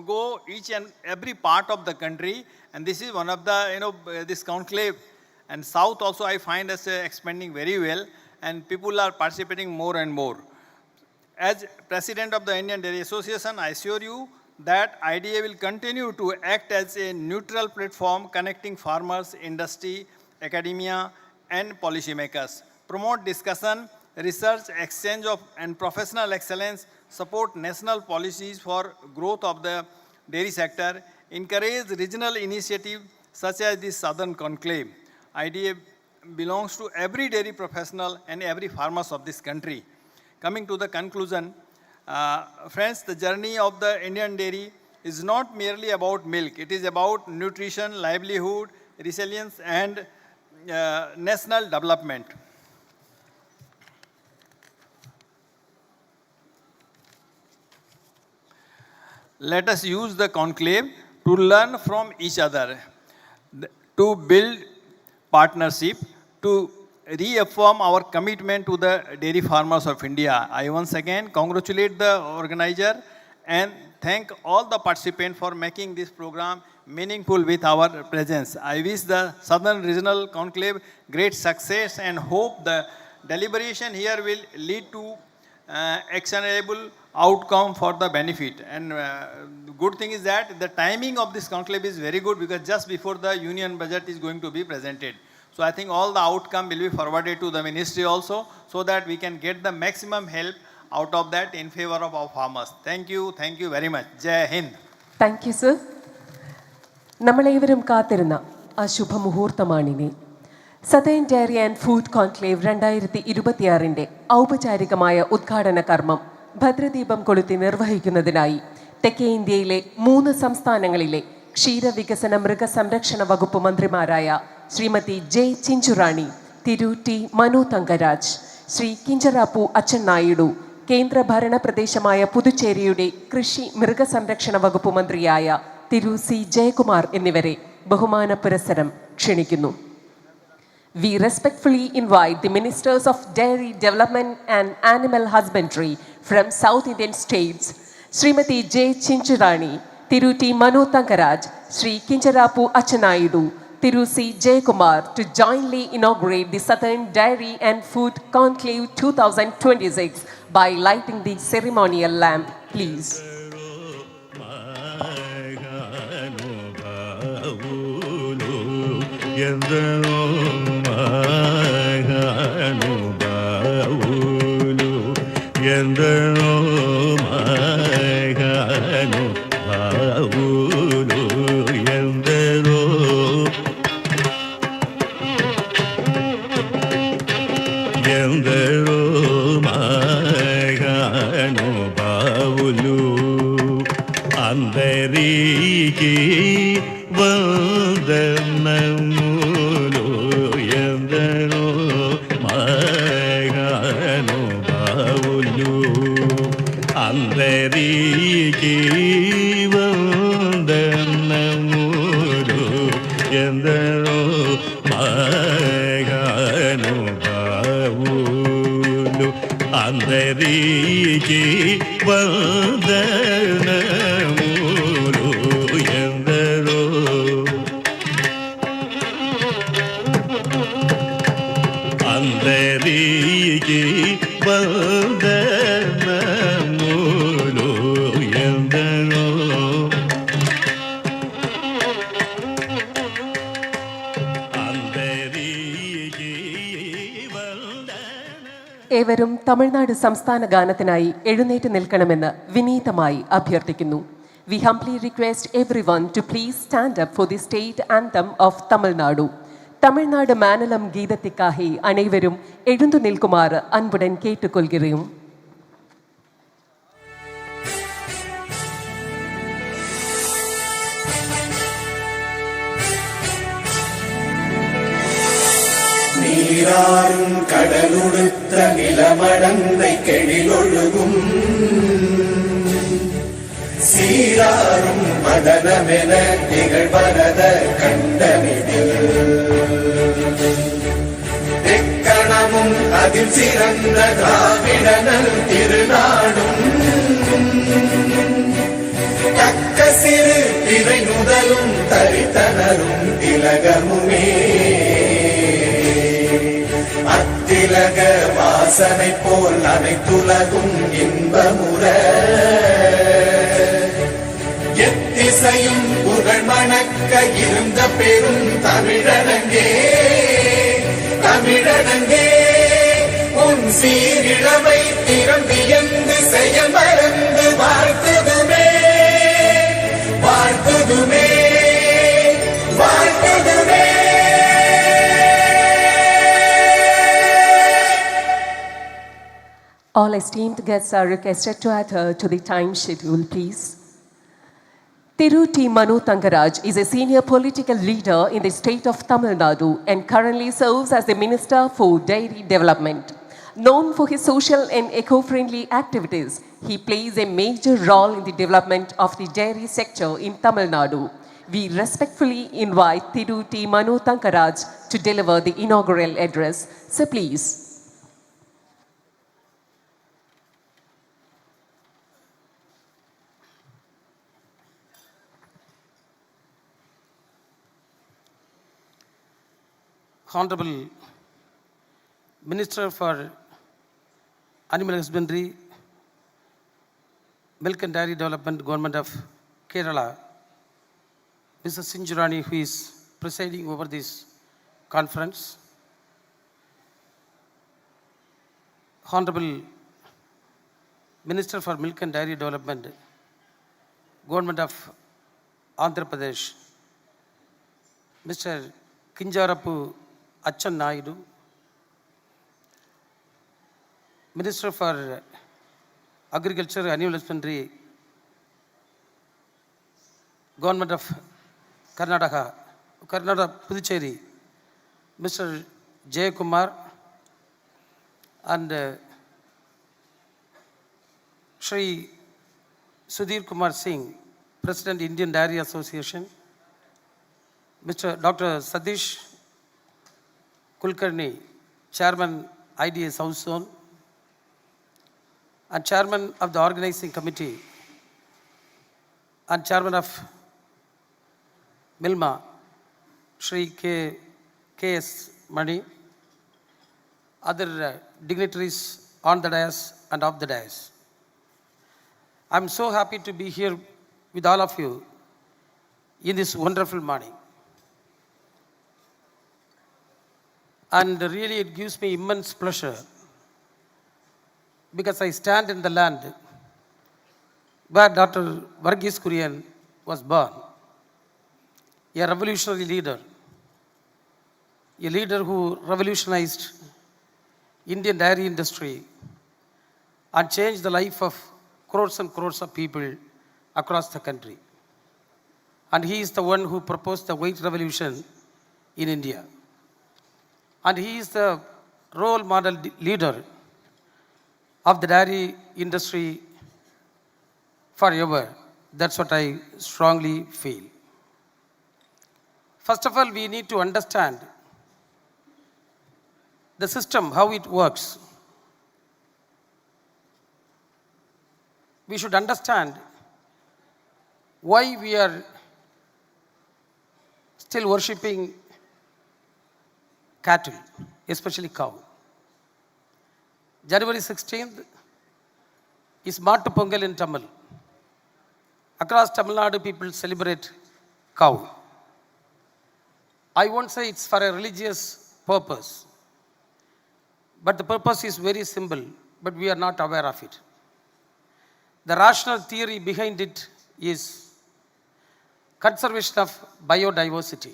go each and every part of the country, and this is one of the this conclave. And South also I find us expanding very well, and people are participating more and more. As President of the Indian Dairy Association, I assure you that IDA will continue to act as a neutral platform connecting farmers, industry, academia, and policymakers. Promote discussion, research, exchange of and professional excellence, support national policies for growth of the dairy sector, encourage regional initiatives such as the Southern Conclave. IDA belongs to every dairy professional and every farmers of this country. Coming to the conclusion, friends, the journey of the Indian dairy is not merely about milk. It is about nutrition, livelihood, resilience, and national development. Let us use the conclave to learn from each other, to build partnership, to reaffirm our commitment to the dairy farmers of India. I once again congratulate the organizer and thank all the participants for making this program meaningful with our presence. I wish the Southern Regional Conclave great success and hope the deliberation here will lead to actionable outcome for the benefit. And good thing is that the timing of this conclave is very good, because just before the union budget is going to be presented. So I think all the outcome will be forwarded to the ministry also, so that we can get the maximum help out of that in favor of our farmers. Thank you very much. Jai Hind. Thank you, sir. നമ്മളേവരും കാത്തിരുന്ന ആ ശുഭമുഹൂർത്തമാണിനി. Southern dairy and food conclave 2026 ഔപചാരികമായ ഉദ്ഘാടന കർമ്മം ഭദ്രദീപം കൊളുത്തി നിർവഹിക്കുന്നതിനായി തെക്കേ ഇന്ത്യയിലെ 3 സംസ്ഥാനങ്ങളിലെ ക്ഷീരവികസന മൃഗസംരക്ഷണ വകുപ്പ് മന്ത്രിമാരായ ശ്രീമതി ജെ ചിഞ്ചുറാണി, തിരു ടി മനു തങ്കരാജ്, ശ്രീ കിഞ്ചറാപ്പു അച്ഛൻനായിഡു, കേന്ദ്ര ഭരണ പ്രദേശമായ പുതുച്ചേരിയുടെ കൃഷി മൃഗസംരക്ഷണ വകുപ്പ് മന്ത്രിയായ തിരു സി ജയകുമാർ എന്നിവരെ ബഹുമാന പുരസ്സരം ക്ഷണിക്കുന്നു. We respectfully invite the Ministers of Dairy Development and Animal Husbandry from South Indian states, Srimati J. Chinchurani, Thiru T. Manu Thankaraj, Sri Kincharapu Achanaidu, Thiru C. Jayakumar to jointly inaugurate the Southern Dairy and Food Conclave 2026 by lighting the ceremonial lamp, please. అందరికి వందనములు ఎందరో మహానుభావులు అందరికి వందనములు ఎందరో మహానుభావులు అందరికి వందనములు ఎందరో అందరికి వందనములు ఎందరో ഏവരും തമിഴ്നാട് സംസ്ഥാന ഗാനത്തിനായി എഴുന്നേറ്റ് നിൽക്കണമെന്ന് വിനീതമായി അഭ്യർത്ഥിക്കുന്നു. We humbly request everyone to please stand up for the state anthem of Tamil Nadu. Tamil Nadu மாநிலம் கீதத்திற்காக அனைவரும் எழுந்து நிற்குமாறு அன்புடன் கேட்டுக்கொள்கிறோம். நீராறும் கடலுடுத்த நிலமடந்தை கெழிலொழுகும் சீராறும் மதனமென திகழ்வரத கண்டமிடில் எக்கணமும் அதில் சிறந்த திராவிடனல் திருநாடும் தக்க சிறு திரை முதலும் தரித்தனரும் திலகமுமே அத்திலக வாசனை போல் அனைத்துலகும் இன்பமுற எத்திசையும் புகழ் மணக்க இருந்த பெரும் தமிழனங்கே தமிழனங்கே உன் சீரிழமை திறம் வியந்து செய்ய மறந்து வாழ்த்துதுமே வாழ்த்துதுமே வாழ்த்துதுமே. All esteemed guests are requested to adhere to the time schedule, please. Thiru T. Manu Thankaraj is a senior political leader in the state of Tamil Nadu and currently serves as the Minister for Dairy Development. Known for his social and eco-friendly activities, he plays a major role in the development of the dairy sector in Tamil Nadu. We respectfully invite Thiru T. Manu Thankaraj to deliver the inaugural address. So please. Honorable Minister for Animal Husbandry, Milk and Dairy Development, Government of Kerala, Mrs. Sinjurani, who is presiding over this conference, Honorable Minister for Milk and Dairy Development, Government of Andhra Pradesh, Mr. Kinjarapu Achan Naidu, Minister for Agriculture, Annual Husbandry, Government of Karnataka, Puducherry, Mr. Jay Kumar, and Shri Sudhir Kumar Singh, President, Indian Dairy Association, Mr. Dr. Satish Kulkarni, Chairman, IDA South Zone, and Chairman of the Organizing Committee, and Chairman of Milma, Shri K.S. Mani, other dignitaries on the dais and off the dais. I'm so happy to be here with all of you in this wonderful morning. And really it gives me immense pleasure because I stand in the land where Dr. Varghese Kurian was born, a revolutionary leader, a leader who revolutionized Indian dairy industry and changed the life of crores and crores of people across the country. And he is the one who proposed the white revolution in India. And he is the role model leader of the dairy industry forever. That's what I strongly feel. First of all, we need to understand the system, how it works. We should understand why we are still worshipping cattle, especially cow. January 16th is Mattu Pongal in Tamil. Across Tamil Nadu, people celebrate cow. I won't say it's for a religious purpose, but the purpose is very simple, but we are not aware of it. The rational theory behind it is conservation of biodiversity,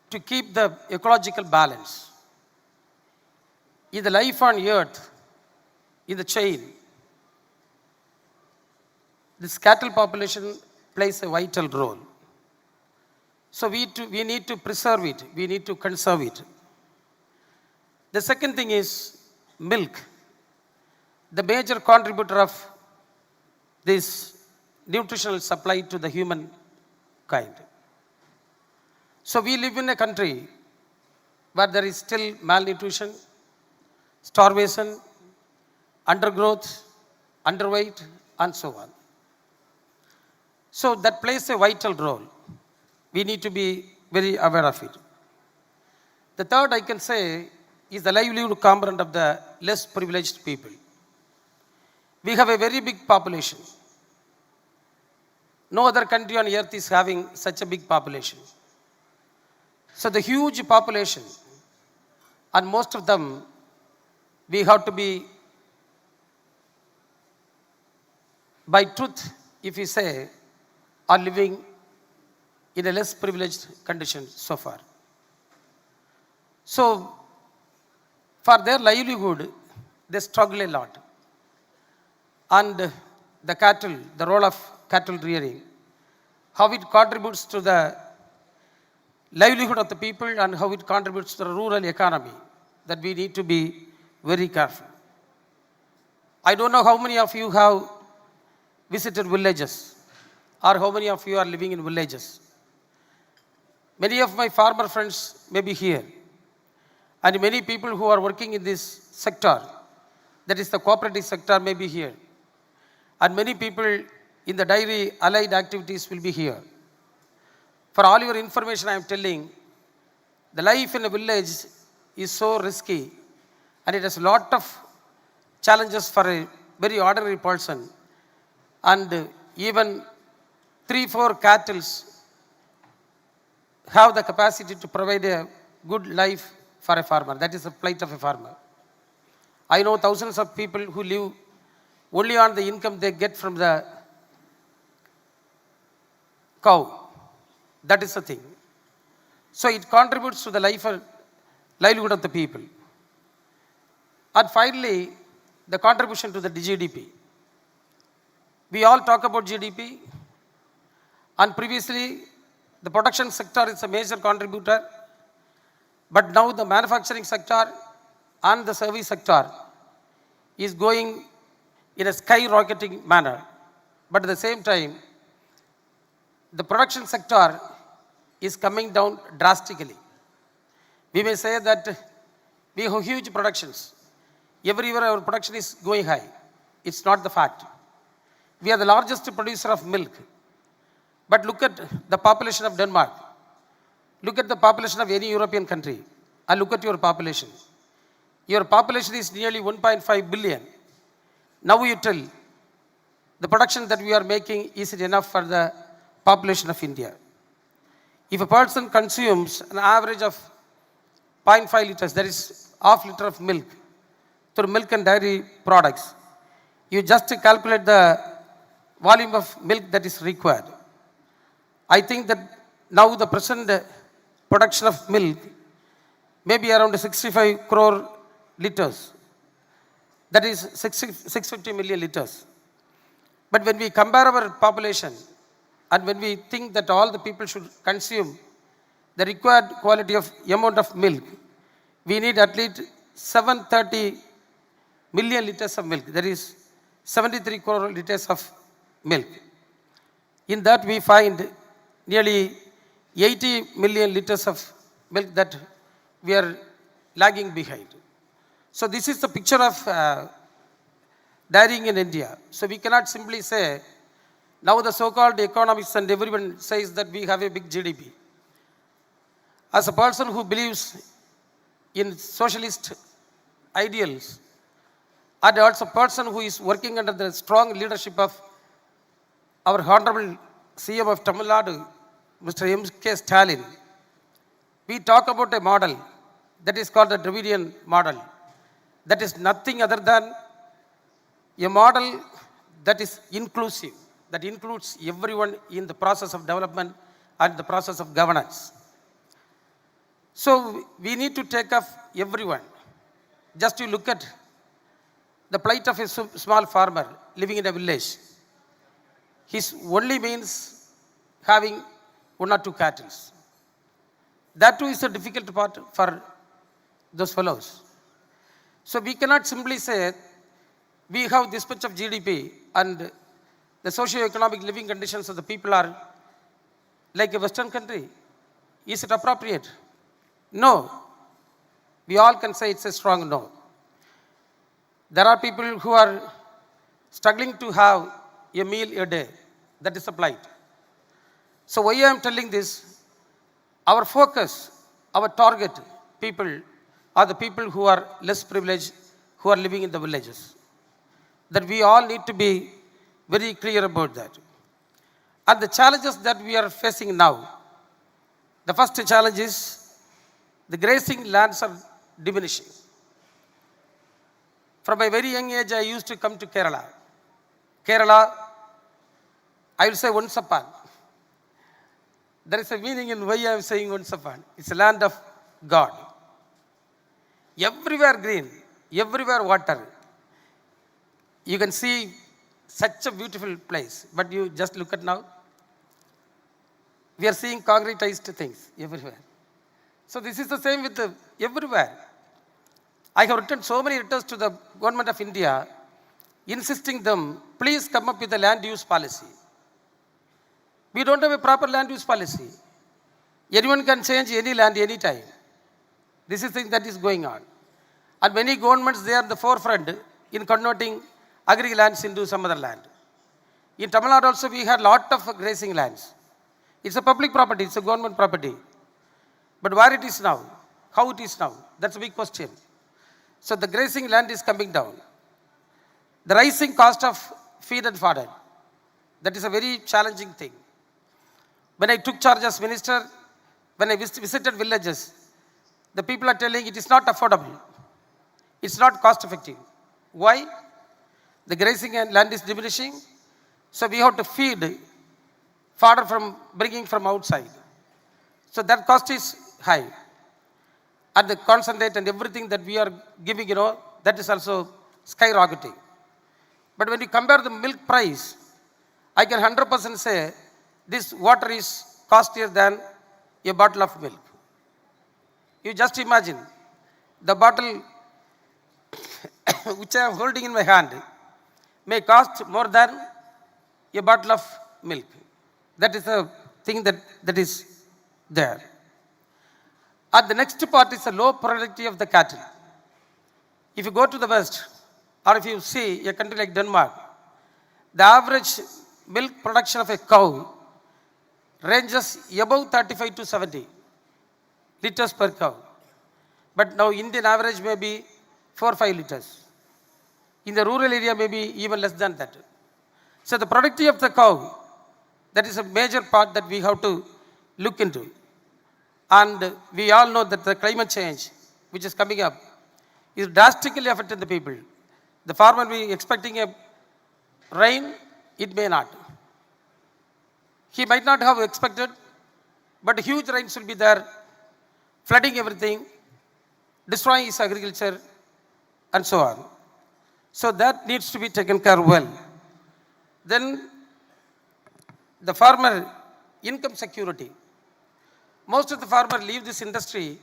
to keep the ecological balance. In the life on earth, in the chain, this cattle population plays a vital role. So we need to preserve it, we need to conserve it. The second thing is milk, the major contributor of this nutritional supply to the human kind. So we live in a country where there is still malnutrition, starvation, undergrowth, underweight, and so on. So that plays a vital role. We need to be very aware of it. The third I can say is the livelihood component of the less privileged people. We have a very big population. No other country on earth is having such a big population. So the huge population, and most of them, we have to be, by truth, if we say, are living in a less privileged condition so far. So, for their livelihood, they struggle a lot. And the cattle, the role of cattle rearing, how it contributes to the livelihood of the people and how it contributes to the rural economy, that we need to be very careful. I don't know how many of you have visited villages or how many of you are living in villages. Many of my farmer friends may be here, and many people who are working in this sector, that is the cooperative sector, may be here, and many people in the dairy allied activities will be here. For all your information, I am telling, the life in a village is so risky, and it has a lot of challenges for a very ordinary person, and even 3-4 cattle have the capacity to provide a good life for a farmer. That is the plight of a farmer. I know thousands of people who live only on the income they get from the cow. That is the thing. So it contributes to the livelihood of the people. And finally, the contribution to the GDP. We all talk about GDP, and previously the production sector is a major contributor, but now the manufacturing sector and the service sector is going in a skyrocketing manner. But at the same time, the production sector is coming down drastically. We may say that we have huge productions. Every year our production is going high. It's not the fact. We are the largest producer of milk. But look at the population of Denmark. Look at the population of any European country. And look at your population. Your population is nearly 1.5 billion. Now you tell, the production that we are making, is it enough for the population of India? If a person consumes an average of 0.5 liters, that is half liter of milk, through milk and dairy products, you just calculate the volume of milk that is required. I think that now the present production of milk may be around 65 crore liters. That is 650 million liters. But when we compare our population and when we think that all the people should consume the required quality of amount of milk, we need at least 730 million liters of milk. That is 73 crore liters of milk. In that we find nearly 80 million liters of milk that we are lagging behind. So this is the picture of dairying in India. So we cannot simply say, now the so-called economists and everyone says that we have a big GDP. As a person who believes in socialist ideals, and also a person who is working under the strong leadership of our Honorable CM of Tamil Nadu, Mr. M.K. Stalin, we talk about a model that is called the Dravidian model. That is nothing other than a model that is inclusive, that includes everyone in the process of development and the process of governance. So we need to take up everyone. Just to look at the plight of a small farmer living in a village. His only means having 1 or 2 cattle. That too is a difficult part for those fellows. So we cannot simply say we have this much of GDP and the socio-economic living conditions of the people are like a Western country. Is it appropriate? No. We all can say it's a strong no. There are people who are struggling to have a meal a day. That is a plight. So why I am telling this, our focus, our target people are the people who are less privileged, who are living in the villages. That we all need to be very clear about that. And the challenges that we are facing now, the first challenge is the grazing lands are diminishing. From a very young age, I used to come to Kerala. Kerala, I will say once upon. There is a meaning in why I am saying once upon. It's a land of God. Everywhere green, everywhere water. You can see such a beautiful place. But you just look at now. We are seeing concretized things everywhere. So this is the same with everywhere. I have written so many letters to the government of India, insisting them, please come up with a land use policy. We don't have a proper land use policy. Anyone can change any land anytime. This is the thing that is going on. And many governments, they are the forefront in converting agri lands into some other land. In Tamil Nadu also we had lot of grazing lands. It's a public property, it's a government property. But where it is now, how it is now, that's a big question. So the grazing land is coming down. The rising cost of feed and fodder, that is a very challenging thing. When I took charge as minister, when I visited villages, the people are telling it is not affordable. It's not cost effective. Why? The grazing land is diminishing, so we have to feed fodder from bringing from outside. So that cost is high. And the concentrate and everything that we are giving, that is also skyrocketing. But when you compare the milk price, I can 100% say this water is costlier than a bottle of milk. You just imagine the bottle which I am holding in my hand may cost more than a bottle of milk. That is the thing that is there. And the next part is the low productivity of the cattle. If you go to the west, or if you see a country like Denmark, the average milk production of a cow ranges above 35 to 70 liters per cow. But now Indian average may be 4 or 5 liters. In the rural area, maybe even less than that. So the productivity of the cow, that is a major part that we have to look into. And we all know that the climate change, which is coming up, is drastically affecting the people. The farmer will be expecting a rain, it may not. He might not have expected, but huge rains will be there, flooding everything, destroying his agriculture, and so on. So that needs to be taken care of well. Then the farmer income security. Most of the farmers leave this industry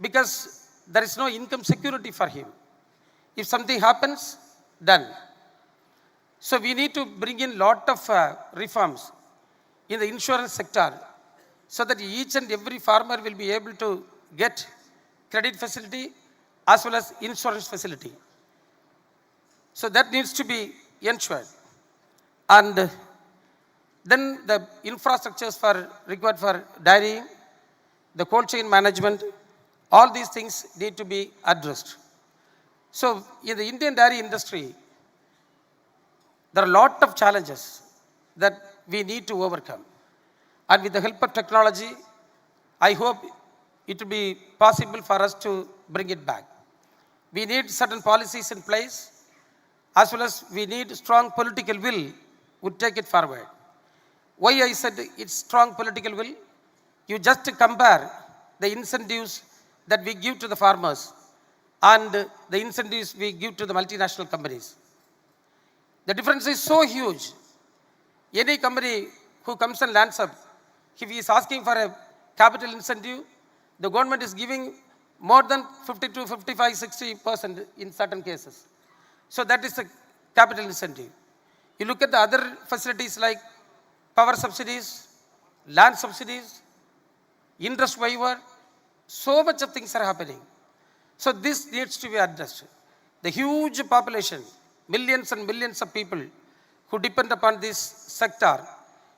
because there is no income security for him. If something happens, done. So we need to bring in lot of reforms in the insurance sector so that each and every farmer will be able to get credit facility as well as insurance facility. So that needs to be ensured. And then the infrastructures required for dairying, the cold chain management, all these things need to be addressed. So in the Indian dairy industry, there are a lot of challenges that we need to overcome. And with the help of technology, I hope it will be possible for us to bring it back. We need certain policies in place, as well as we need strong political will would take it forward. Why I said it's strong political will? You just compare the incentives that we give to the farmers and the incentives we give to the multinational companies. The difference is so huge. Any company who comes and lands up, if he is asking for a capital incentive, the government is giving more than 50 to 55, 60% in certain cases. So that is the capital incentive. You look at the other facilities like power subsidies, land subsidies, interest waiver, so much of things are happening. So this needs to be addressed. The huge population, millions and millions of people who depend upon this sector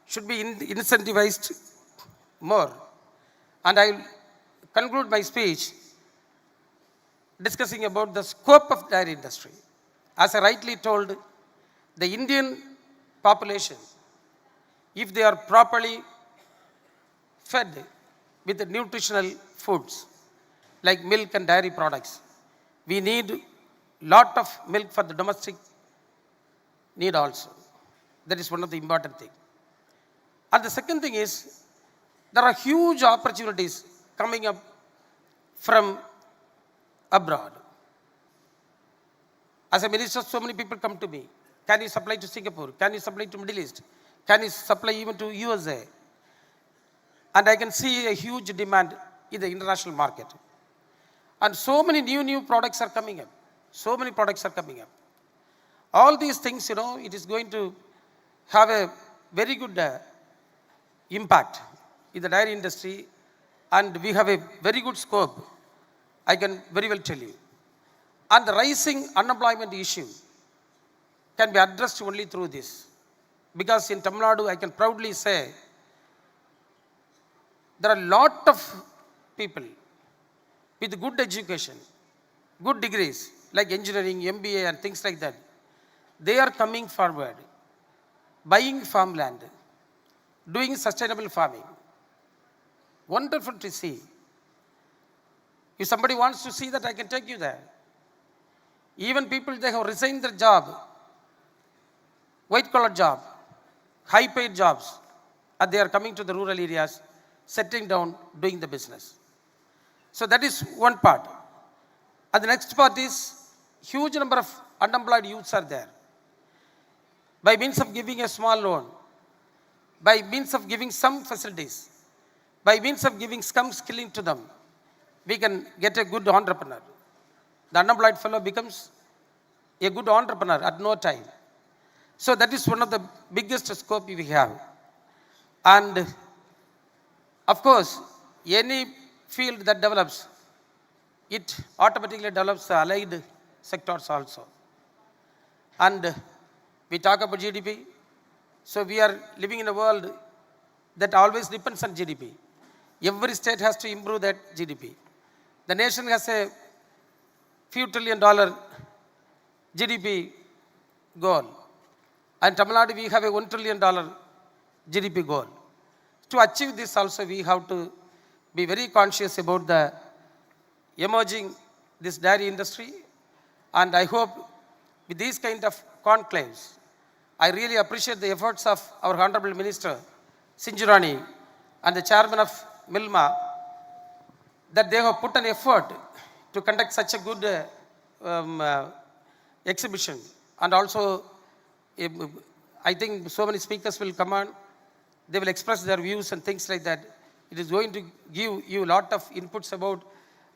should be incentivized more. And I will conclude my speech discussing about the scope of dairy industry. As I rightly told, the Indian population, if they are properly fed with the nutritional foods like milk and dairy products, we need lot of milk for the domestic need also. That is one of the important things. And the second thing is, there are huge opportunities coming up from abroad. As a minister, so many people come to me. Can you supply to Singapore? Can you supply to Middle East? Can you supply even to USA? And I can see a huge demand in the international market. And so many new products are coming up. So many products are coming up. All these things, it is going to have a very good impact in the dairy industry, and we have a very good scope, I can very well tell you. And the rising unemployment issue can be addressed only through this. Because in Tamil Nadu, I can proudly say, there are a lot of people with good education, good degrees, like engineering, MBA and things like that. They are coming forward, buying farmland, doing sustainable farming. Wonderful to see. If somebody wants to see that, I can take you there. Even people, they have resigned their job, white-collar job, high-paid jobs, and they are coming to the rural areas, settling down, doing the business. So that is one part. And the next part is huge number of unemployed youths are there. By means of giving a small loan, by means of giving some facilities, by means of giving some skilling to them, we can get a good entrepreneur. The unemployed fellow becomes a good entrepreneur at no time. So that is one of the biggest scope we have. And of course, any field that develops, it automatically develops the allied sectors also. And we talk about GDP. So we are living in a world that always depends on GDP. Every state has to improve that GDP. The nation has a few $1 trillion GDP goal. And Tamil Nadu, we have a $1 trillion GDP goal. To achieve this also, we have to be very conscious about the emerging this dairy industry. And I hope with these kind of conclaves, I really appreciate the efforts of our Honorable Minister, Sinjurani, and the Chairman of Milma, that they have put an effort to conduct such a good exhibition. And also, I think so many speakers will come on, they will express their views and things like that. It is going to give you a lot of inputs about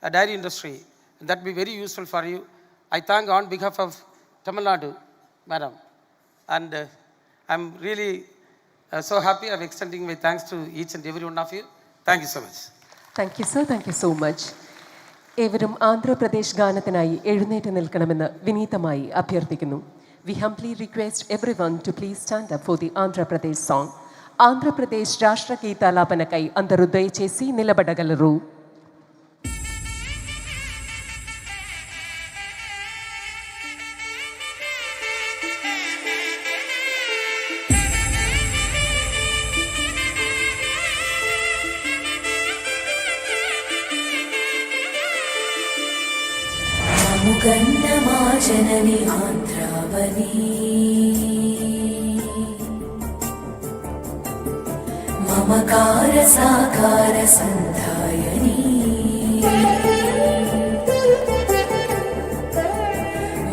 a dairy industry, and that will be very useful for you. I thank on behalf of Tamil Nadu, Madam, and I'm really so happy of extending my thanks to each and every one of you. Thank you so much. Thank you, sir. Thank you so much. ഏവരും ആന്ധ്രാപ്രദേശ് ഗാനത്തിനായി എഴുന്നേറ്റ് നിൽക്കണമെന്ന് വിനീതമായി അഭ്യർത്ഥിക്കുന്നു. We humbly request everyone to please stand up for the Andhra Pradesh song. Andhra Pradesh రాష్ట్ర గీతాలాపనకై అందరూ దయచేసి నిలబడగలరు. ముగన్నమా జనని ఆంధ్రావని మమకార సాకార సంధాయని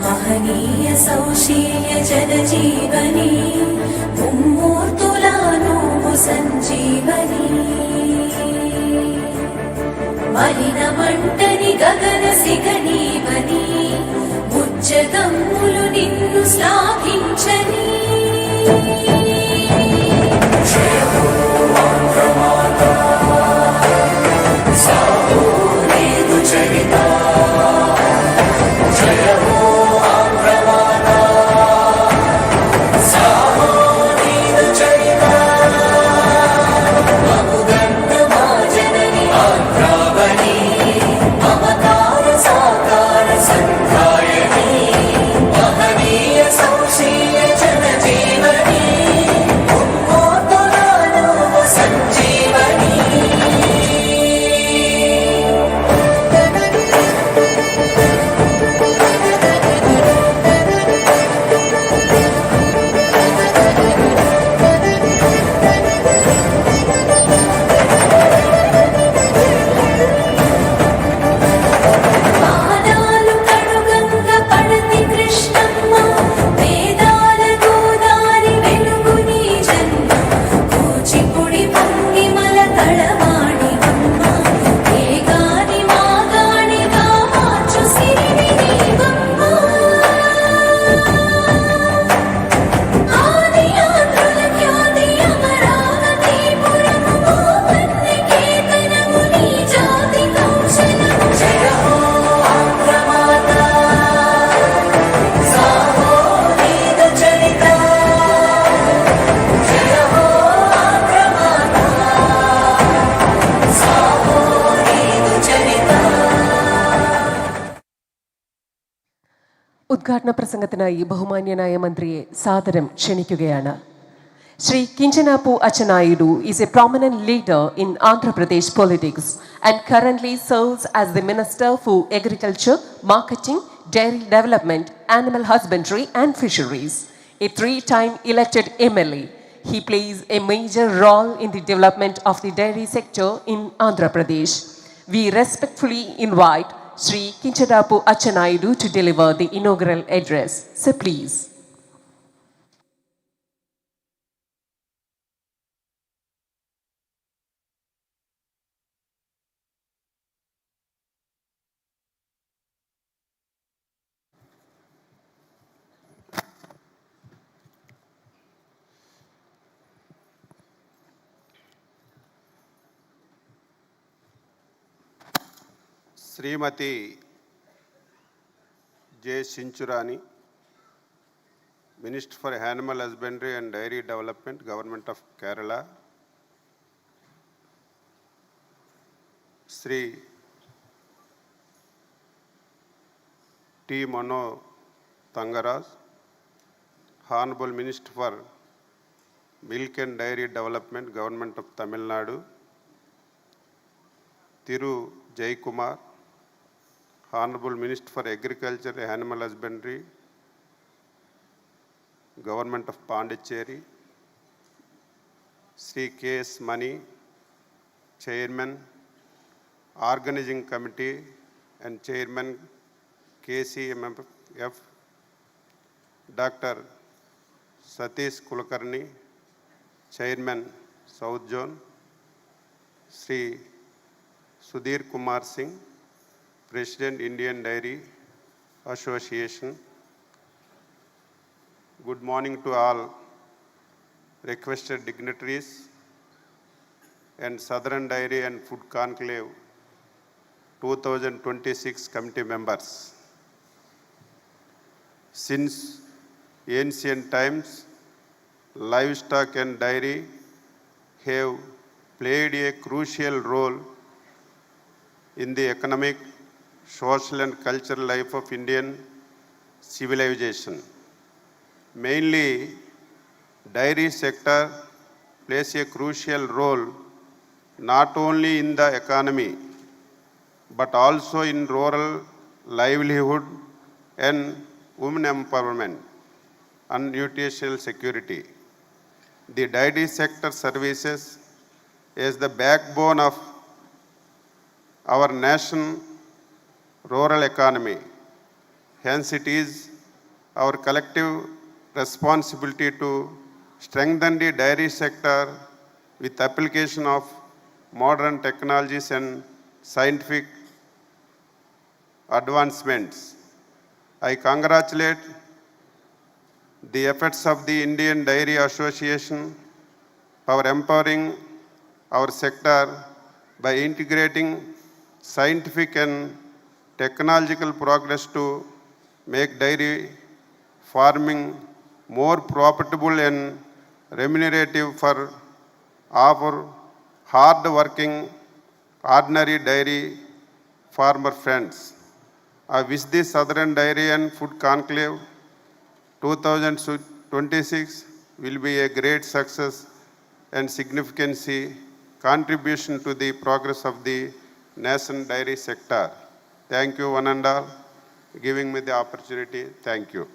మహనీయ సౌశీల్య జనజీవని ముమ్మూర్తులాను సంజీవని మలిన మంటని గగన సిగనీవని ముచ్చదమ్ములు నిన్ను శ్లాఘించని ഉദ്ഘാടന പ്രസംഗത്തിനായി ബഹുമാന്യനായ മന്ത്രിയെ സാദരം ക്ഷണിക്കുകയാണ്. Shri Kinjanapu Achanayudu is a prominent leader in Andhra Pradesh politics and currently serves as the Minister for Agriculture, Marketing, Dairy Development, Animal Husbandry and Fisheries. A 3-time elected MLA, he plays a major role in the development of the dairy sector in Andhra Pradesh. we respectfully invite Sri Kinchadapu Achanayudu to deliver the inaugural address. So please. Srimati J. Sinchurani, Minister for Animal Husbandry and Dairy Development, Government of Kerala. Sri T. Mano Tangaras, Honorable Minister for Milk and Dairy Development, Government of Tamil Nadu. Thiru Jai Kumar, Honorable Minister for Agriculture and Animal Husbandry, Government of Pondicherry. Sri K.S. Mani, Chairman, Organizing Committee and Chairman KCMF. Dr. Satish Kulkarni, Chairman, South Zone. Sri Sudhir Kumar Singh, President, Indian Dairy Association. Good morning to all requested dignitaries and Southern Dairy and Food Conclave 2026 committee members. Since ancient times, livestock and dairy have played a crucial role in the economic, social and cultural life of Indian civilization. Mainly, dairy sector plays a crucial role not only in the economy but also in rural livelihood and women empowerment and nutritional security. The dairy sector services as the backbone of our nation rural economy. Hence, it is our collective responsibility to strengthen the dairy sector with application of modern technologies and scientific advancements. I congratulate the efforts of the Indian Dairy Association for empowering our sector by integrating scientific and technological progress to make dairy farming more profitable and remunerative for our hard-working ordinary dairy farmer friends. I wish the Southern Dairy and Food Conclave 2026 will be a great success and significant contribution to the progress of the nation dairy sector. Thank you one and all giving me the opportunity. Thank you.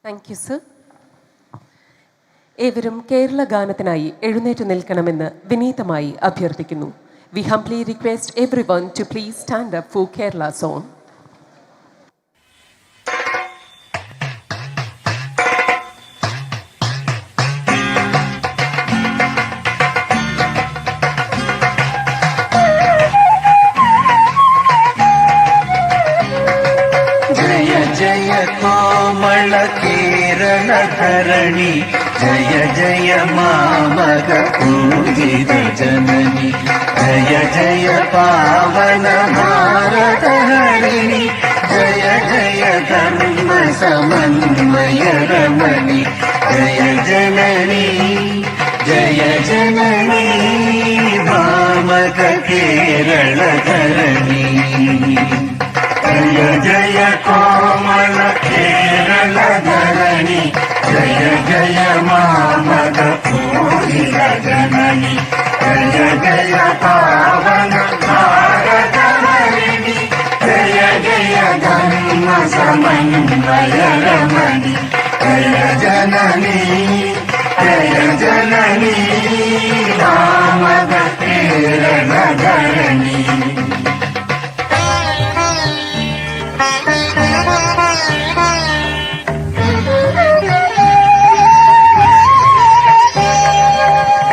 Thank you, sir. ഏവരും കേരള ഗാനത്തിനായി എഴുന്നേറ്റ് നിൽക്കണമെന്ന് വിനീതമായി അഭ്യർത്ഥിക്കുന്നു. We humbly request everyone to please stand up for Kerala song. जय जय कोमल केरल धरणी जय जय मामग पूजित जननी जय जय पावन भारत हरिणी जय जय धर्म समन्वय रमणी जय जननी मामग केरल धरणी जय जय कोमल केरल धरणी जय जय मामग पूजित जननी जय जय पावन भारत हरिणी जय जय धर्म समन्वय रमणी जय जननी മാമക കേരളധരണി.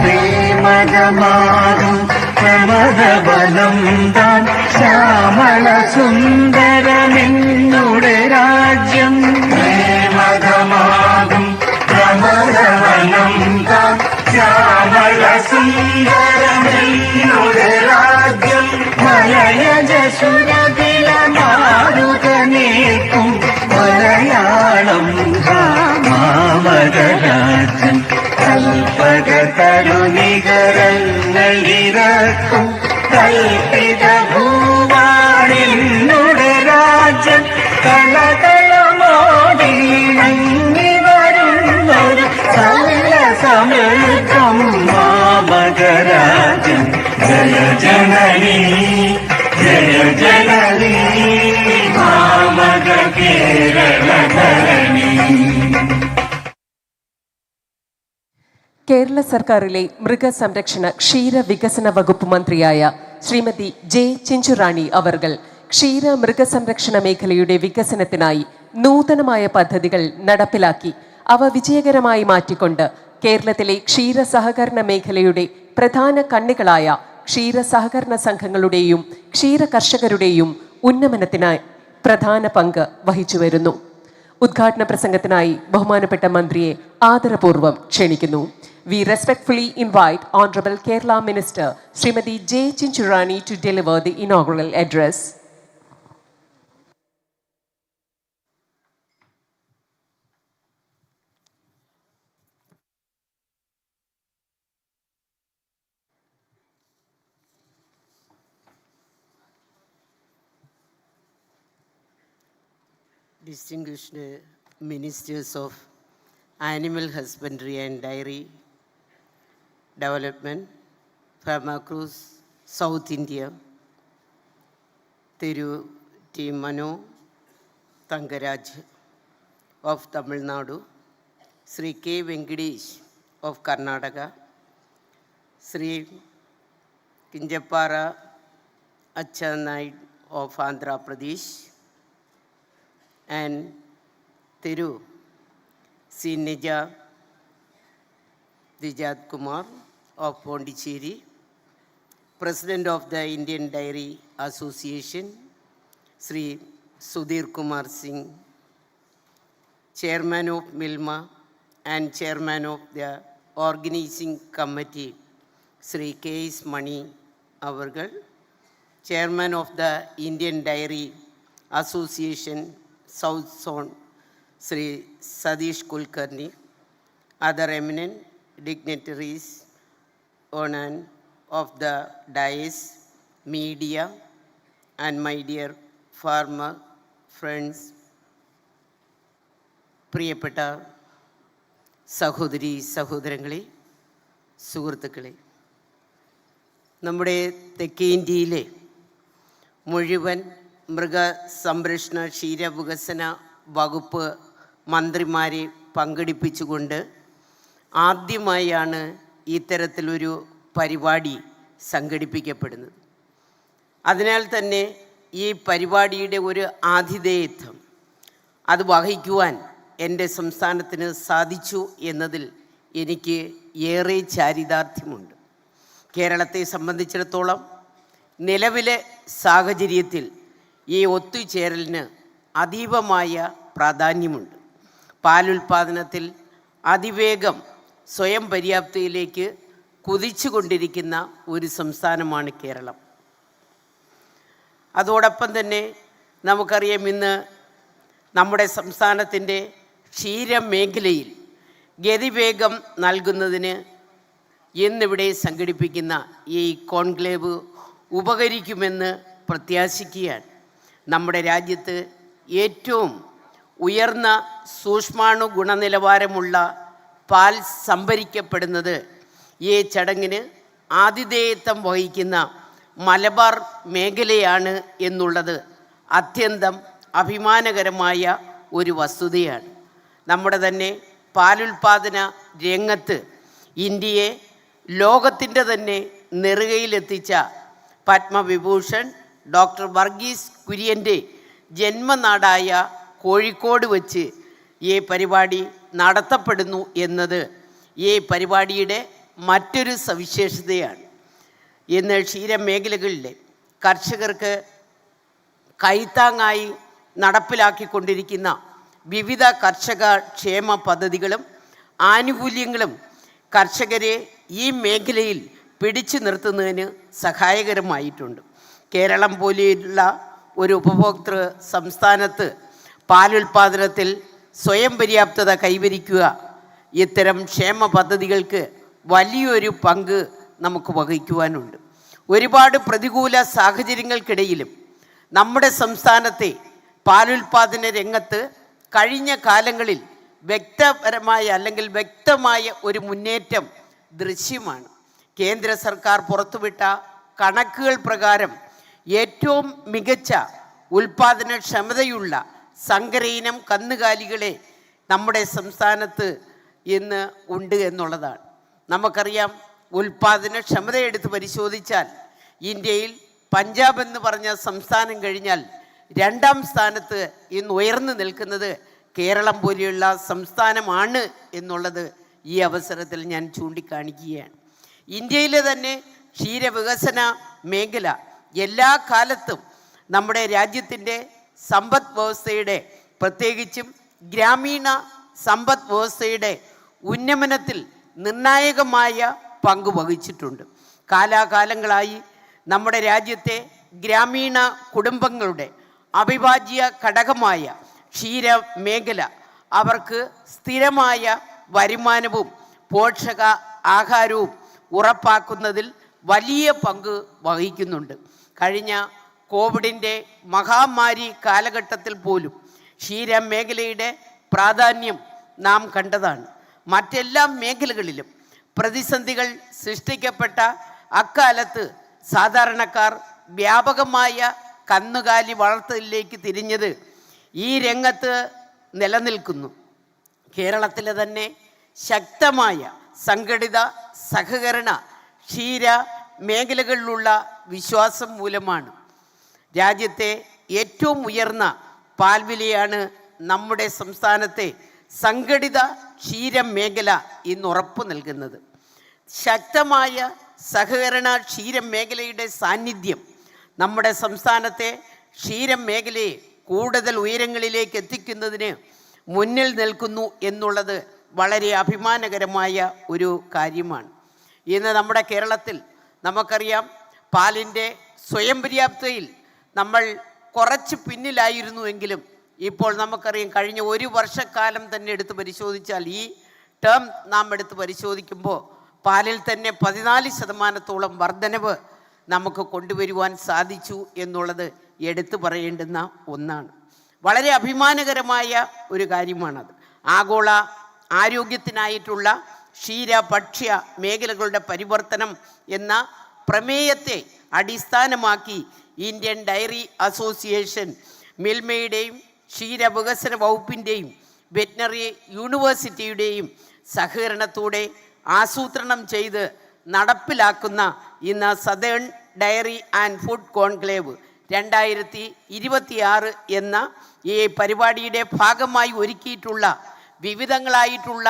ശ്രീമതമാകും പ്രമദബലം താൻ ശ്യാമള സുന്ദരമെന്നുടെ രാജ്യം. ശ്രീമതമാകും പ്രമദബലം താൻ ശ്യാമള സുന്ദരമെന്നുടെ രാജ്യം. മലയജ സുരതില മാറുകനേക്കും മലയാളം മാമകരാജ്യം. കൽപ്പക തരുനികരങ്ങളിറക്കും കൽപ്പിത ഭൂവാണെന്നുടെ രാജ്യം. കളകളമോടിണങ്ങി വരുന്നൊരു സകല സമൃദ്ധം മാമകരാജ്യം. ജയ ജനനീ ജയ ജനനീ മാമക കേരളധരണി. കേരള സർക്കാരിലെ മൃഗസംരക്ഷണ ക്ഷീരവികസന വകുപ്പ് മന്ത്രിയായ ശ്രീമതി ജെ ചിഞ്ചുറാണി അവർകൾ ക്ഷീര മൃഗസംരക്ഷണ മേഖലയുടെ വികസനത്തിനായി നൂതനമായ പദ്ധതികൾ നടപ്പിലാക്കി അവ വിജയകരമായി മാറ്റിക്കൊണ്ട് കേരളത്തിലെ ക്ഷീര സഹകരണ മേഖലയുടെ പ്രധാന കണ്ണികളായ ക്ഷീര സഹകരണ സംഘങ്ങളുടെയും ക്ഷീര കർഷകരുടെയും ഉന്നമനത്തിനായി പ്രധാന പങ്ക് വഹിച്ചുവരുന്നു. ഉദ്ഘാടന പ്രസംഗത്തിനായി ബഹുമാനപ്പെട്ട മന്ത്രിയെ ആദരപൂർവ്വം ക്ഷണിക്കുന്നു. We respectfully invite Honorable Kerala Minister Srimati J. Chinchurani to deliver the inaugural address. Distinguished Ministers of Animal Husbandry and Dairy Development from across South India, Thiru T. Mano Tangaraj of Tamil Nadu, Sri K. Venkatesh of Karnataka, Sri Kinjapara Achanai of Andhra Pradesh, and Thiru C. Nija Dijat Kumar of Pondicherry, President of the Indian Dairy Association, Sri Sudhir Kumar Singh, Chairman of Milma and Chairman of the Organizing Committee, Sri K. S. Mani Avargal, Chairman of the Indian Dairy Association South Zone, Sri Sadish Kulkarni, other eminent dignitaries on and of the dais, media, and my dear farmer friends, പ്രിയപ്പെട്ട സഹോദരി സഹോദരങ്ങളെ, സുഹൃത്തുക്കളെ, നമ്മുടെ തെക്കേ ഇന്ത്യയിലെ മുഴുവൻ മൃഗസംരക്ഷണ ക്ഷീരവികസന വകുപ്പ് മന്ത്രിമാരെ പങ്കെടുപ്പിച്ചുകൊണ്ട് ആദ്യമായാണ് ഇത്തരത്തിലൊരു പരിപാടി സംഘടിപ്പിക്കപ്പെടുന്നത്. അതിനാൽ തന്നെ ഈ പരിപാടിയുടെ ഒരു ആതിഥേയത്വം അത് വഹിക്കുവാൻ എൻ്റെ സംസ്ഥാനത്തിന് സാധിച്ചു എന്നതിൽ എനിക്ക് ഏറെ ചാരിതാർത്ഥ്യമുണ്ട്. കേരളത്തെ സംബന്ധിച്ചിടത്തോളം നിലവിലെ സാഹചര്യത്തിൽ ഈ ഒത്തുചേരലിന് അതീവമായ പ്രാധാന്യമുണ്ട്. പാലുൽപാദനത്തിൽ അതിവേഗം സ്വയം പര്യാപ്തതയിലേക്ക് കുതിച്ചുകൊണ്ടിരിക്കുന്ന ഒരു സംസ്ഥാനമാണ് കേരളം. അതോടൊപ്പം തന്നെ നമുക്കറിയാം, ഇന്ന് നമ്മുടെ സംസ്ഥാനത്തിൻ്റെ ക്ഷീരമേഖലയിൽ ഗതിവേഗം നൽകുന്നതിന് ഇന്നിവിടെ സംഘടിപ്പിക്കുന്ന ഈ കോൺക്ലേവ് ഉപകരിക്കുമെന്ന് പ്രത്യാശിക്കുകയാണ്. നമ്മുടെ രാജ്യത്ത് ഏറ്റവും ഉയർന്ന സൂക്ഷ്മാണു ഗുണനിലവാരമുള്ള പാൽ സംഭരിക്കപ്പെടുന്നത് ഈ ചടങ്ങിന് ആതിഥേയത്വം വഹിക്കുന്ന മലബാർ മേഖലയാണ് എന്നുള്ളത് അത്യന്തം അഭിമാനകരമായ ഒരു വസ്തുതയാണ്. നമ്മുടെ തന്നെ പാലുൽപാദന രംഗത്ത് ഇന്ത്യയെ ലോകത്തിൻ്റെ തന്നെ നെറുകയിലെത്തിച്ച പത്മവിഭൂഷൺ ഡോക്ടർ വർഗീസ് കുര്യൻ്റെ ജന്മനാടായ കോഴിക്കോട് വച്ച് ഈ പരിപാടി നടത്തപ്പെടുന്നു എന്നത് ഈ പരിപാടിയുടെ മറ്റൊരു സവിശേഷതയാണ്. ഇന്ന് ക്ഷീരമേഖലകളിലെ കർഷകർക്ക് കൈത്താങ്ങായി നടപ്പിലാക്കിക്കൊണ്ടിരിക്കുന്ന വിവിധ കർഷക ക്ഷേമ പദ്ധതികളും ആനുകൂല്യങ്ങളും കർഷകരെ ഈ മേഖലയിൽ പിടിച്ചു നിർത്തുന്നതിന് സഹായകരമായിട്ടുണ്ട്. കേരളം പോലെയുള്ള ഒരു ഉപഭോക്തൃ സംസ്ഥാനത്ത് പാലുൽപാദനത്തിൽ സ്വയം പര്യാപ്തത കൈവരിക്കുക ഇത്തരം ക്ഷേമ പദ്ധതികൾക്ക് വലിയൊരു പങ്ക് നമുക്ക് വഹിക്കുവാനുണ്ട്. ഒരുപാട് പ്രതികൂല സാഹചര്യങ്ങൾക്കിടയിലും നമ്മുടെ സംസ്ഥാനത്തെ പാലുൽപാദന രംഗത്ത് കഴിഞ്ഞ കാലങ്ങളിൽ വ്യക്തമായ ഒരു മുന്നേറ്റം ദൃശ്യമാണ്. കേന്ദ്ര സർക്കാർ പുറത്തുവിട്ട കണക്കുകൾ പ്രകാരം ഏറ്റവും മികച്ച ഉൽപാദനക്ഷമതയുള്ള സങ്കരയിനം കന്നുകാലികളെ നമ്മുടെ സംസ്ഥാനത്ത് ഇന്ന് ഉണ്ട് എന്നുള്ളതാണ്. നമുക്കറിയാം, ഉൽപാദനക്ഷമത എടുത്ത് പരിശോധിച്ചാൽ ഇന്ത്യയിൽ പഞ്ചാബ് എന്ന് പറഞ്ഞ സംസ്ഥാനം കഴിഞ്ഞാൽ 2ാം സ്ഥാനത്ത് ഇന്ന് ഉയർന്നു നിൽക്കുന്നത് കേരളം പോലെയുള്ള സംസ്ഥാനമാണ് എന്നുള്ളത് ഈ അവസരത്തിൽ ഞാൻ ചൂണ്ടിക്കാണിക്കുകയാണ്. ഇന്ത്യയിലെ തന്നെ ക്ഷീരവികസന മേഖല എല്ലാ കാലത്തും നമ്മുടെ രാജ്യത്തിൻ്റെ സമ്പദ് വ്യവസ്ഥയുടെ, പ്രത്യേകിച്ചും ഗ്രാമീണ സമ്പദ് വ്യവസ്ഥയുടെ ഉന്നമനത്തിൽ നിർണായകമായ പങ്ക് വഹിച്ചിട്ടുണ്ട്. കാലാകാലങ്ങളായി നമ്മുടെ രാജ്യത്തെ ഗ്രാമീണ കുടുംബങ്ങളുടെ അവിഭാജ്യ ഘടകമായ ക്ഷീരമേഖല അവർക്ക് സ്ഥിരമായ വരുമാനവും പോഷക ആഹാരവും ഉറപ്പാക്കുന്നതിൽ വലിയ പങ്ക് വഹിക്കുന്നുണ്ട്. കഴിഞ്ഞ കോവിഡിൻ്റെ മഹാമാരി കാലഘട്ടത്തിൽ പോലും ക്ഷീരമേഖലയുടെ പ്രാധാന്യം നാം കണ്ടതാണ്. മറ്റെല്ലാ മേഖലകളിലും പ്രതിസന്ധികൾ സൃഷ്ടിക്കപ്പെട്ട അക്കാലത്ത് സാധാരണക്കാർ വ്യാപകമായ കന്നുകാലി വളർത്തലിലേക്ക് തിരിഞ്ഞത് ഈ രംഗത്ത് നിലനിൽക്കുന്നു. കേരളത്തിലെ തന്നെ ശക്തമായ സംഘടിത സഹകരണ ക്ഷീര മേഖലകളിലുള്ള വിശ്വാസം മൂലമാണ് രാജ്യത്തെ ഏറ്റവും ഉയർന്ന പാൽവിലയാണ് നമ്മുടെ സംസ്ഥാനത്തെ സംഘടിത ക്ഷീരമേഖല ഇന്ന് ഉറപ്പു നൽകുന്നത്. ശക്തമായ സഹകരണ ക്ഷീരമേഖലയുടെ സാന്നിധ്യം നമ്മുടെ സംസ്ഥാനത്തെ ക്ഷീരമേഖലയെ കൂടുതൽ ഉയരങ്ങളിലേക്ക് എത്തിക്കുന്നതിന് മുന്നിൽ നിൽക്കുന്നു എന്നുള്ളത് വളരെ അഭിമാനകരമായ ഒരു കാര്യമാണ്. ഇന്ന് നമ്മുടെ കേരളത്തിൽ നമുക്കറിയാം, പാലിൻ്റെ സ്വയം പര്യാപ്തതയിൽ നമ്മൾ കുറച്ച് പിന്നിലായിരുന്നുവെങ്കിലും ഇപ്പോൾ നമുക്കറിയാം, കഴിഞ്ഞ 1 വർഷക്കാലം തന്നെ എടുത്ത് പരിശോധിച്ചാൽ, ഈ ടേം നാം എടുത്ത് പരിശോധിക്കുമ്പോൾ പാലിൽ തന്നെ 14% വർധനവ് നമുക്ക് കൊണ്ടുവരുവാൻ സാധിച്ചു എന്നുള്ളത് എടുത്തു പറയേണ്ടുന്ന ഒന്നാണ്. വളരെ അഭിമാനകരമായ ഒരു കാര്യമാണത്. ആഗോള ആരോഗ്യത്തിനായിട്ടുള്ള ക്ഷീര ഭക്ഷ്യ മേഖലകളുടെ പരിവർത്തനം എന്ന പ്രമേയത്തെ അടിസ്ഥാനമാക്കി ഇന്ത്യൻ ഡയറി അസോസിയേഷൻ മിൽമയുടെയും ക്ഷീരവികസന വകുപ്പിൻ്റെയും വെറ്റിനറി യൂണിവേഴ്സിറ്റിയുടെയും സഹകരണത്തോടെ ആസൂത്രണം ചെയ്ത് നടപ്പിലാക്കുന്ന ഇന്ന് southern dairy and food conclave 2026 എന്ന ഈ പരിപാടിയുടെ ഭാഗമായി ഒരുക്കിയിട്ടുള്ള വിവിധങ്ങളായിട്ടുള്ള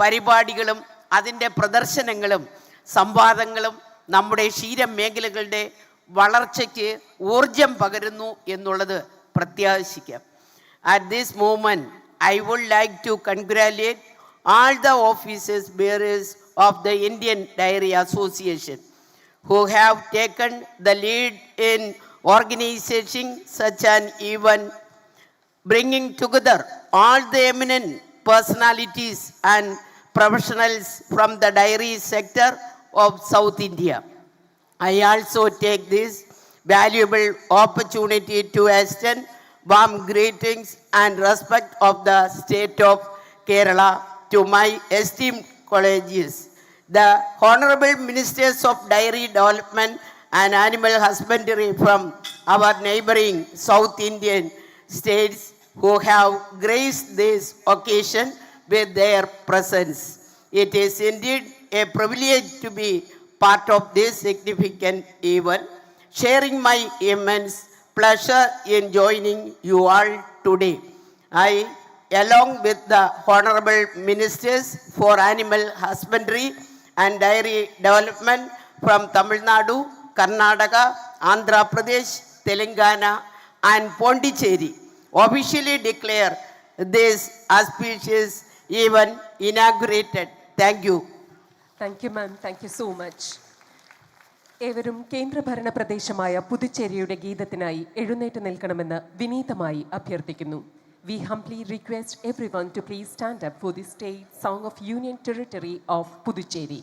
പരിപാടികളും അതിൻ്റെ പ്രദർശനങ്ങളും സംവാദങ്ങളും നമ്മുടെ ക്ഷീരമേഖലകളുടെ വളർച്ചയ്ക്ക് ഊർജം പകരുന്നു എന്നുള്ളത് പ്രത്യാശിക്കാം. At this moment, I would like to congratulate all the officers bearers of the Indian Dairy Association who have taken the lead in organizing such an event, bringing together all the eminent personalities and professionals from the dairy sector of South India. I also take this valuable opportunity to extend warm greetings and respect of the state of Kerala to my esteemed colleagues, the Honorable Ministers of Dairy Development and Animal Husbandry from our neighboring South Indian states who have graced this occasion with their presence. It is indeed a privilege to be part of this significant event, sharing my immense pleasure in joining you all today. I, along with the Honorable Ministers for Animal Husbandry and Dairy Development from Tamil Nadu, Karnataka, Andhra Pradesh, Telangana, and Pondicherry, officially declare this auspicious event inaugurated. Thank you. Thank you ma'am, thank you so much. ഏവരും കേന്ദ്രഭരണ പ്രദേശമായ പുതുച്ചേരിയുടെ ഗീതത്തിനായി എഴുന്നേറ്റ് നിൽക്കണമെന്ന് വിനീതമായി അഭ്യർത്ഥിക്കുന്നു. We humbly request everyone to please stand up for the state song of Union Territory of Puducherry.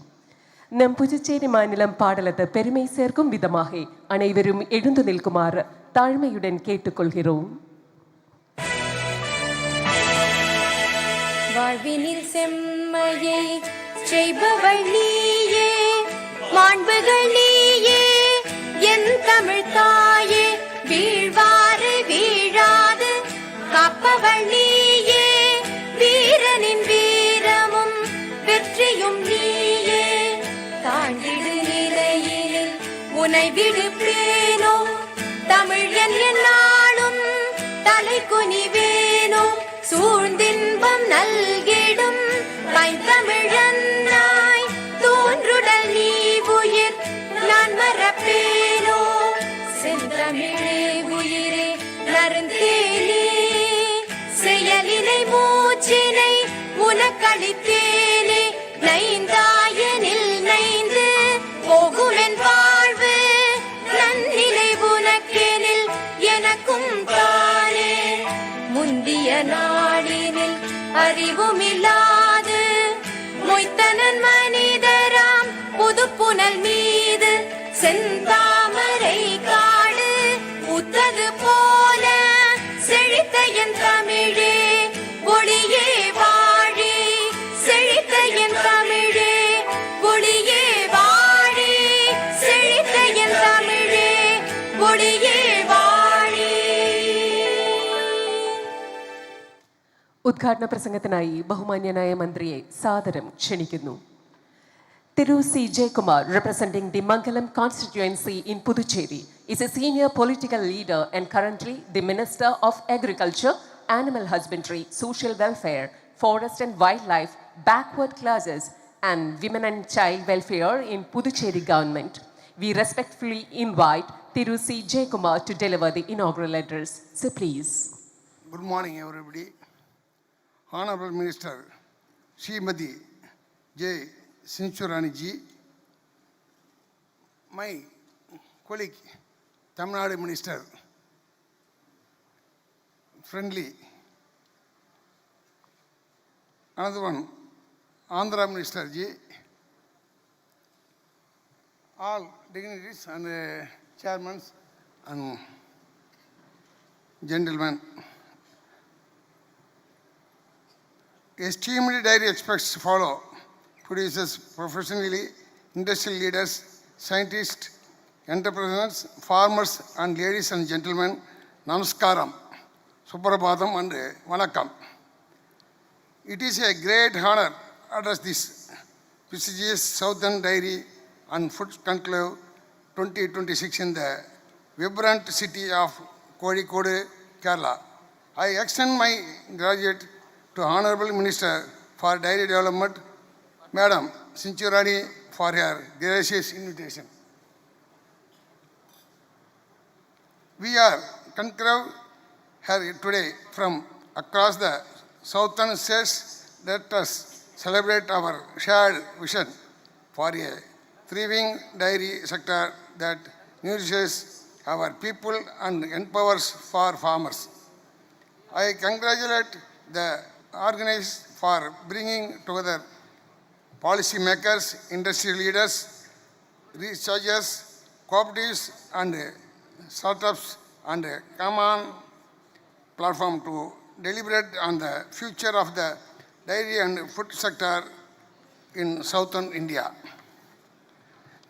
நம் புதுச்சேரி மாநிலம் பாடலது பெருமை சேர்க்கும் விதமாக அனைவரும் எழுந்து நிற்குமாறு தாழ்மையுடன் கேட்டுக்கொள்கிறோம். வாழ்வினில் செம்மையை செய்பவள் நீயே, மாண்புகள் நீயே, என் தமிழ் தாயே, வீழ்வாறு வீழாது காப்பவள் நீயே, வீரனின் வீரமும் வெற்றியும் நீயே, தாண்டிடு நிலையினில் உனை விடுப்பேனோ, தமிழ் என் நாளும் தலை குனிவேனோ, சூழ்ந்தின்பம் நல்கிடும் தமிழன்னாய் தோன்றுடல் நீ உயிர் நான் மறப்பேனோ, செந்தமிழே உயிரே நருந்தேனே, செயலினை மூச்சினை உனக்களித்தேனே, நைந்தாயனில் நைந்து போகுமென் வாழ்வு, நன்னிலை உனக்கெனில் எனக்கும் தானே, முந்திய நாளினில் அறிவுமில்லாது மொய்த்தனன் மனிதராம் புதுப்புனல் மீது செந்தாமரை காடு உத்தது போல செழித்த என் தமிழே ஒளியே வாழி, செழித்த என் தமிழே ஒளியே வாழி, செழித்த என் தமிழே ஒளியே வாழி. ഉദ്ഘാടന പ്രസംഗത്തിനായി ബഹുമാന്യനായ മന്ത്രിയെ സാദരം ക്ഷണിക്കുന്നു. Thiru C. Jaykumar, representing the Mangalam constituency in Puducherry, is a senior political leader and currently the Minister of Agriculture, Animal Husbandry, Social Welfare, Forest and Wildlife, Backward Classes and Women and Child Welfare in Puducherry government. We respectfully invite Thiru C. Jaykumar to deliver the inaugural address. So please. Good morning, everybody. Honorable Minister Srimati J. Sinchurani ji, my colleague, Tamil Nadu Minister, friendly, another one, Andhra Minister ji, all dignitaries and chairmen and gentlemen. Esteemed dairy experts follow, producers professionally, industrial leaders, scientists, entrepreneurs, farmers and ladies and gentlemen, Namaskaram, Suprabhatam and Vanakkam. It is a great honor to address this prestigious Southern Dairy and Food Conclave 2026 in the vibrant city of Kozhikode, Kerala. I extend my gratitude to Honorable Minister for Dairy Development, Madam Sinchurani, for her gracious invitation. We are conclave here today from across the southern states. Let us celebrate our shared vision for a thriving dairy sector that nourishes our people and empowers for farmers. I congratulate the organizers for bringing together policymakers, industry leaders, researchers, cooperatives and startups and a common platform to deliberate on the future of the dairy and food sector in southern India.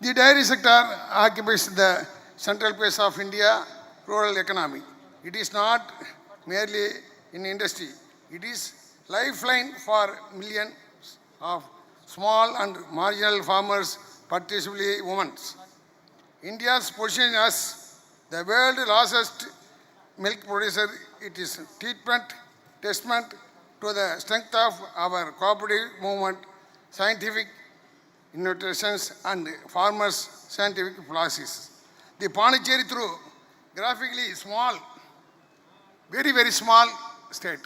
The dairy sector occupies the central place of India rural economy. It is not merely an industry. It is lifeline for millions of small and marginal farmers, particularly women. India's position as the world's largest milk producer, it is testament to the strength of our cooperative movement, scientific innovations and farmers' scientific policies. The Pondicherry through graphically small, very, very small state.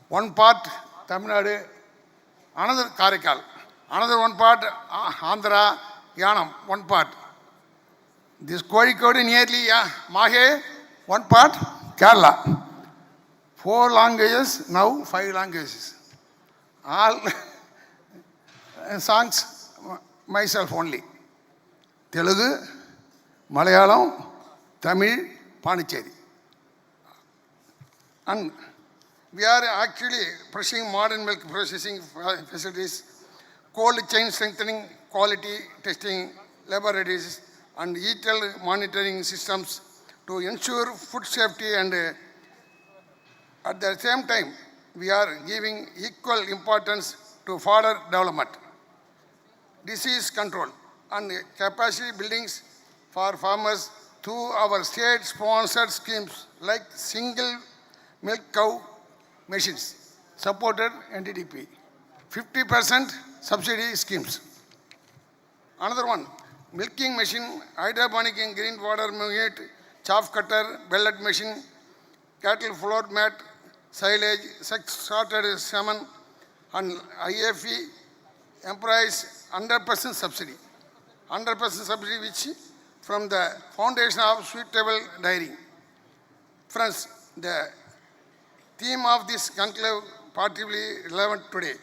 One part Tamil Nadu, another Karaikal, another one part Andhra, Yanam, one part. This Kozhikode nearly Mahe, one part Kerala. 4 languages, now 5 languages. All songs myself only. Telugu, Malayalam, Tamil, Pondicherry. And we are actually pursuing modern milk processing facilities, cold chain strengthening, quality testing laboratories, and detailed monitoring systems to ensure food safety, and at the same time, we are giving equal importance to further development, disease control, and capacity buildings for farmers through our state-sponsored schemes like single milk cow machines, supported NDDP, 50% subsidy schemes. Another one, milking machine, hydroponic and green water unit, chaff cutter, bellet machine, cattle floor mat, silage, salted salmon, and IFE employs 100% subsidy. 100% subsidy which from the foundation of suitable dairy. Friends, the theme of this conclave particularly relevant today.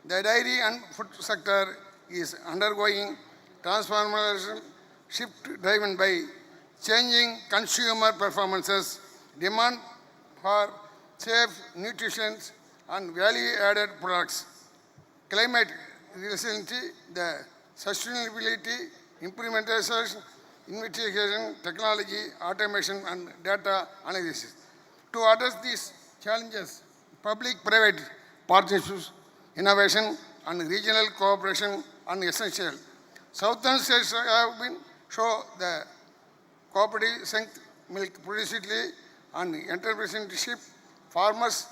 The dairy and food sector is undergoing transformational shift driven by changing consumer performances, demand for safe, nutritious, and value-added products, climate resiliency, the sustainability, implementation, investigation, technology, automation, and data analysis. To address these challenges, public-private partnerships, innovation, and regional cooperation are essential. Southern states have been show the cooperative strength, milk productivity, and entrepreneurship. Farmers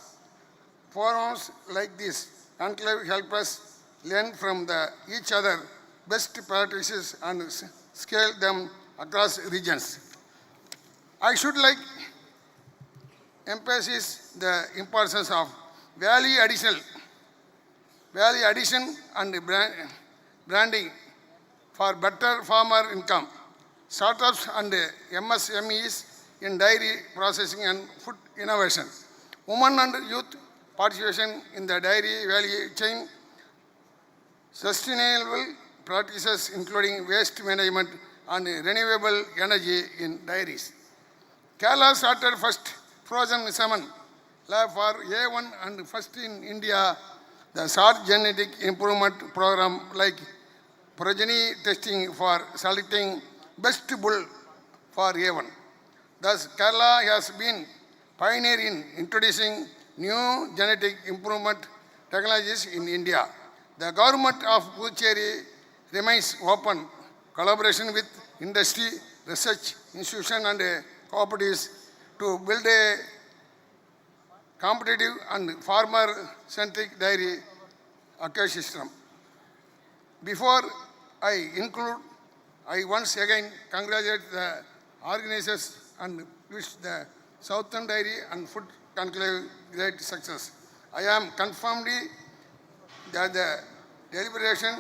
forums like this conclave help us learn from each other best practices and scale them across regions. I should like emphasize the importance of value addition and branding for better farmer income. Startups and MSMEs in dairy processing and food innovation. Women and youth participation in the dairy value chain. Sustainable practices including waste management and renewable energy in dairies. Kerala started first frozen salmon lab for A1 and first in India the short genetic improvement program like progeny testing for selecting best bull for A1. Thus, Kerala has been pioneer in introducing new genetic improvement technologies in India. The government of Puducherry remains open collaboration with industry, research institution and cooperatives to build a competitive and farmer-centric dairy ecosystem. Before I include, I once again congratulate the organizers and wish the Southern Dairy and Food Conclave great success. I am confirmed that the deliberation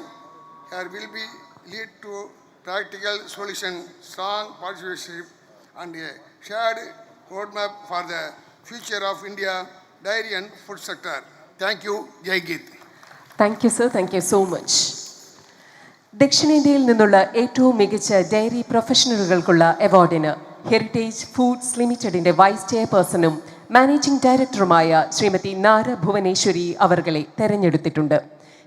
here will be lead to practical solution, strong participation and a shared roadmap for the future of India dairy and food sector. Thank you, Jai Git. Thank you, sir. Thank you so much. ദക്ഷിണേന്ത്യയിൽ നിന്നുള്ള ഏറ്റവും മികച്ച dairy പ്രൊഫഷണലുകൾക്കുള്ള അവാർഡിന് heritage foods ലിമിറ്റഡിന്റെ vice ചെയർപേഴ്സണും managing ഡയറക്ടറുമായ ശ്രീമതി നാര ഭുവനേശ്വരി അവർകളെ തെരഞ്ഞെടുത്തിട്ടുണ്ട്.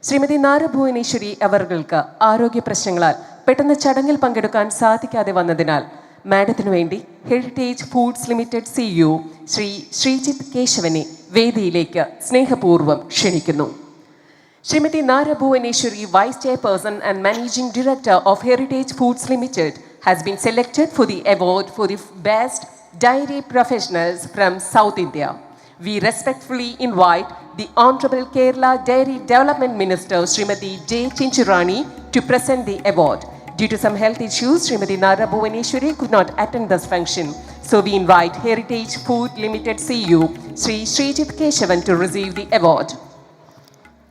ശ്രീമതി നാര ഭുവനേശ്വരി അവർകൾക്ക് ആരോഗ്യ പ്രശ്നങ്ങളാൽ പെട്ടെന്ന് ചടങ്ങിൽ പങ്കെടുക്കാൻ സാധിക്കാതെ വന്നതിനാൽ മാഡത്തിനു വേണ്ടി heritage foods limited CEO Shri Sreejith കേശവനെ വേദിയിലേക്ക് സ്നേഹപൂർവ്വം ക്ഷണിക്കുന്നു. Srimati Nara Bhuvaneshwari, Vice Chairperson and Managing Director of Heritage Foods Limited, has been selected for the award for the Best Dairy Professionals from South India. We respectfully invite the Honorable Kerala Dairy Development Minister, Srimati J. Chinchurani, to present the award. Due to some health issues, Srimati Nara Bhuvaneshwari could not attend this function. So we invite Heritage Food Limited CEO, Sri Srijit Keshavan, to receive the award.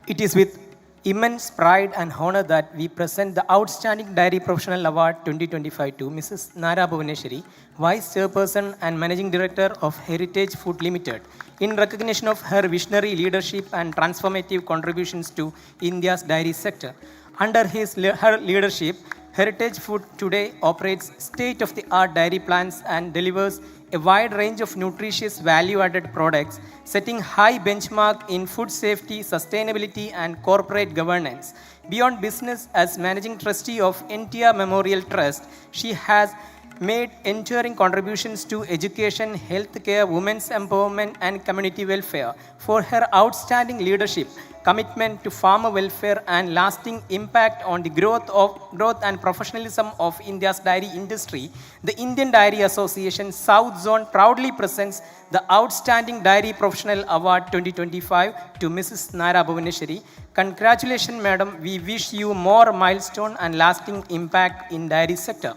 It is with immense pride and honor that we present the Outstanding Dairy Professional Award 2025 to Mrs. Nara Bhuvaneshwari, Vice Chairperson and Managing Director of Heritage Food Limited, in recognition of her visionary leadership and transformative contributions to India's dairy sector. Under her leadership, Heritage Food today operates state-of-the-art dairy plants and delivers a wide range of nutritious value-added products, setting high benchmark in food safety, sustainability and corporate governance. Beyond business, as Managing Trustee of NTR Memorial Trust, she has made enduring contributions to education, healthcare, women's empowerment and community welfare. For her outstanding leadership, commitment to farmer welfare and lasting impact on the growth and professionalism of India's dairy industry, the Indian Dairy Association South Zone proudly presents the Outstanding Dairy Professional Award 2025 to Mrs. Nara Bhuvaneshwari. Congratulations, madam. We wish you more milestone and lasting impact in dairy sector.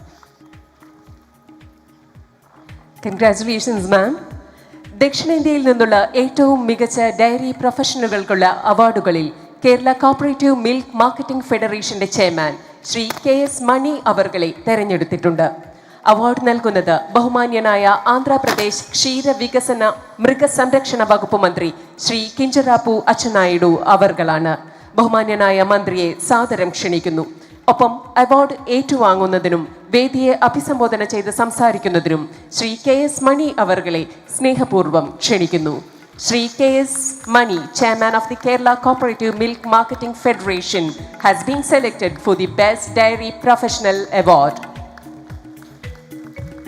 Congratulations, ma'am. ദക്ഷിണേന്ത്യയിൽ നിന്നുള്ള ഏറ്റവും മികച്ച dairy പ്രൊഫഷണലുകൾക്കുള്ള അവാർഡുകളിൽ Kerala cooperative milk marketing ഫെഡറേഷന്റെ chairman Shri KS Mani അവർകളെ തെരഞ്ഞെടുത്തിട്ടുണ്ട്. Award നൽകുന്നത് ബഹുമാന്യനായ ആന്ധ്രാപ്രദേശ് ക്ഷീരവികസന മൃഗസംരക്ഷണ വകുപ്പ് മന്ത്രി ശ്രീ കിഞ്ചറാപ്പു അച്ഛനായിഡു അവർകളാണ്. ബഹുമാന്യനായ മന്ത്രിയെ സാദരം ക്ഷണിക്കുന്നു. ഒപ്പം അവാർഡ് ഏറ്റുവാങ്ങുന്നതിനും വേദിയെ അഭിസംബോധന ചെയ്ത് സംസാരിക്കുന്നതിനും ശ്രീ KS മണി അവർകളെ സ്നേഹപൂർവ്വം ക്ഷണിക്കുന്നു. Shri KS Mani, Chairman of the Kerala Cooperative Milk Marketing Federation, has been selected for the Best Dairy Professional Award.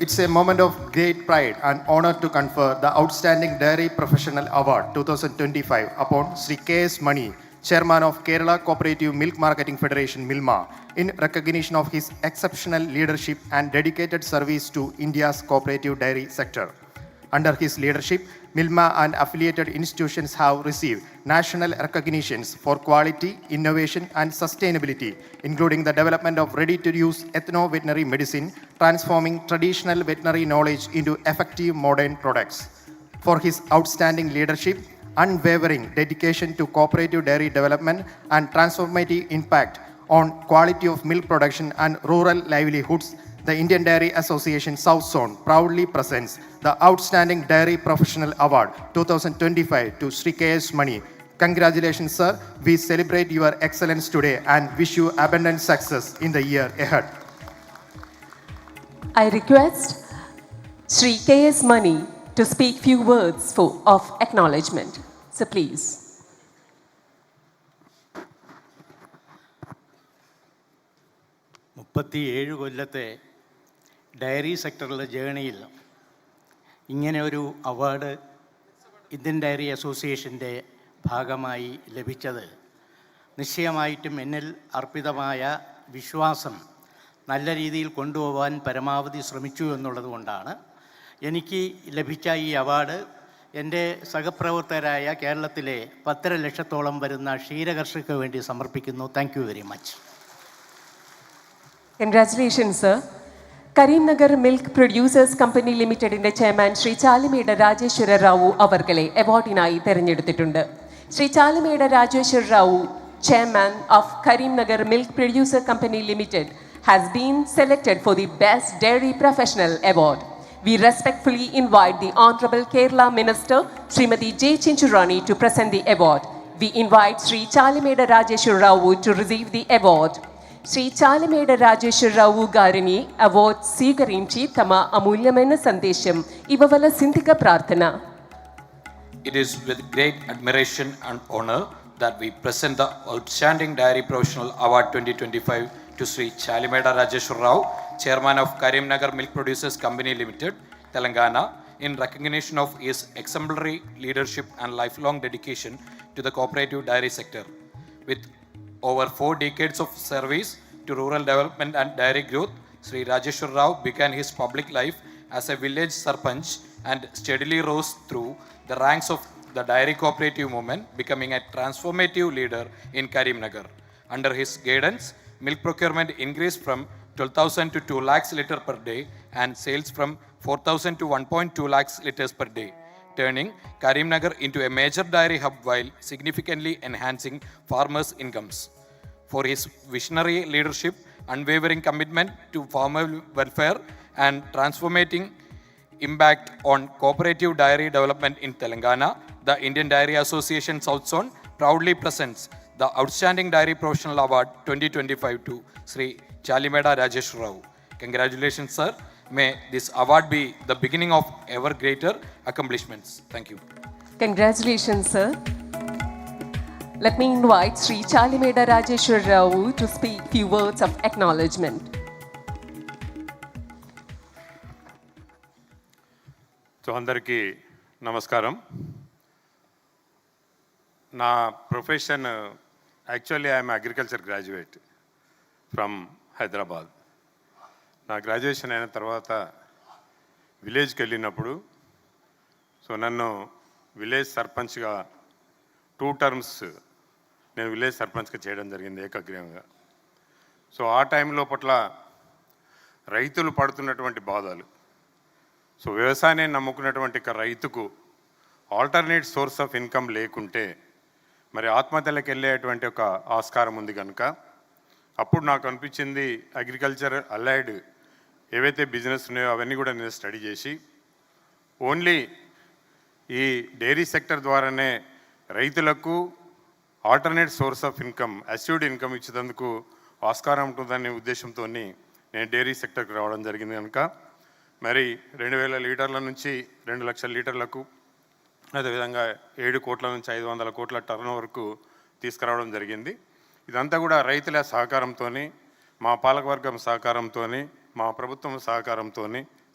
It's a moment of great pride and honor to confer the Outstanding Dairy Professional Award 2025 upon Sri KS Mani, Chairman of Kerala Cooperative Milk Marketing Federation, Milma, in recognition of his exceptional leadership and dedicated service to India's cooperative dairy sector. Under his leadership, Milma and affiliated institutions have received national recognitions for quality, innovation and sustainability, including the development of ready-to-use ethno-veterinary medicine, transforming traditional veterinary knowledge into effective modern products. For his outstanding leadership, unwavering dedication to cooperative dairy development and transformative impact on quality of milk production and rural livelihoods, the Indian Dairy Association South Zone proudly presents the Outstanding Dairy Professional Award 2025 to Sri KS Mani. Congratulations, sir. We celebrate your excellence today and wish you abundant success in the year ahead. I request Sri KS Mani to speak few words of acknowledgement. So please. കൊല്ലത്തെ diary സെക്ടറിലെ ജേണിയിൽ ഇങ്ങനെ ഒരു award Indian diary അസോസിയേഷൻ്റെ ഭാഗമായി ലഭിച്ചത് നിശ്ചയമായിട്ടും എന്നിൽ അർപ്പിതമായ വിശ്വാസം നല്ല രീതിയിൽ കൊണ്ടുപോകാൻ പരമാവധി ശ്രമിച്ചു എന്നുള്ളത് കൊണ്ടാണ്. എനിക്ക് ലഭിച്ച ഈ അവാർഡ് എൻ്റെ സഹപ്രവർത്തകരായ കേരളത്തിലെ 10.5 ലക്ഷത്തോളം വരുന്ന ക്ഷീരകർഷകർക്ക് വേണ്ടി സമർപ്പിക്കുന്നു. Thank you very much. Congratulations, sir. Karimnagar Milk Producers Company Limitedന്റെ ചെയർമാൻ ശ്രീ ചാലിമേട രാജേശ്വര റാവു അവർകളെ അവാർഡിനായി തെരഞ്ഞെടുത്തിട്ടുണ്ട്. Shri Chalimeda Rajeshwara Rao, Chairman of Karimnagar Milk Producer Company Limited, has been selected for the Best Dairy Professional Award. We respectfully invite the Honorable Kerala Minister, Srimati J. Chinchurani, to present the award. We invite Sri Chalimeda Rajeshwar Rao to receive the award. Sri Chalimeda Rajeshwar Rao Garini award സ്വീകരിച്ച് തമ അമൂല്യమైన సందేశం ఇవ్వవల సింధిక ప్రార్థన. It is with great admiration and honor that we present the Outstanding Dairy Professional Award 2025 to Sri Chalimeda Rajeshwar Rao, Chairman of Karimnagar Milk Producers Company Limited, Telangana, in recognition of his exemplary leadership and lifelong dedication to the cooperative dairy sector. With over 4 decades of service to rural development and dairy growth, Sri Rajeshwar Rao began his public life as a village sarpanch and steadily rose through the ranks of the dairy cooperative movement, becoming a transformative leader in Karimnagar. Under his guidance, milk procurement increased from 12,000 to 2 lakhs liters per day and sales from 4,000 to 1.2 lakhs liters per day, turning Karimnagar into a major dairy hub while significantly enhancing farmers' incomes. For his visionary leadership, unwavering commitment to farmer welfare, and transformating impact on cooperative dairy development in Telangana, the Indian Dairy Association South Zone proudly presents the Outstanding Dairy Professional Award 2025 to Sri Chalimeda Rajeshwar Rao. Congratulations, sir. May this award be the beginning of ever greater accomplishments. Thank you. Congratulations, sir. Let me invite Sri Chalimeda Rajeshwar Rao to speak few words of acknowledgement. So అందరికీ నమస్కారం. నా profession actually I'm agriculture graduate from Hyderabad. నా graduation అయిన తర్వాత విలేజ్కి వెళ్ళినప్పుడు so నన్ను village సర్పంచ్గా 2 టర్మ్స్ నేను విలేజ్ సర్పంచ్గా చేయడం జరిగింది ఏకగ్రీవంగా. సో ఆ టైంలో పట్ల రైతులు పడుతున్నటువంటి బాధలు, సో వ్యవసాయాన్ని నమ్ముకున్నటువంటి రైతుకు ఆల్టర్నేట్ సోర్స్ ఆఫ్ ఇన్కమ్ లేకుంటే మరి ఆత్మహత్యలకు వెళ్ళేటువంటి ఒక ఆస్కారం ఉంది కనుక అప్పుడు నాకు అనిపించింది అగ్రికల్చర్ అలైడ్ ఏవైతే బిజినెస్ ఉన్నాయో అవన్నీ కూడా నేను స్టడీ చేసి ఓన్లీ ఈ డైరీ సెక్టర్ ద్వారానే రైతులకు alternate source of income, assured income ఇచ్చేందుకు ఆస్కారం ఉంటుందనే ఉద్దేశంతో నేను డైరీ సెక్టర్కి రావడం జరిగింది కనుక మరి 2,000 లీటర్ల నుంచి 2 లక్షల లీటర్లకు, అదేవిధంగా 7 కోట్ల నుంచి 500 కోట్ల టర్న్ ఓవర్కు తీసుకురావడం జరిగింది. ఇదంతా కూడా రైతుల సహకారంతో, మా పాలకవర్గం సహకారంతో, మా ప్రభుత్వం సహకారంతో,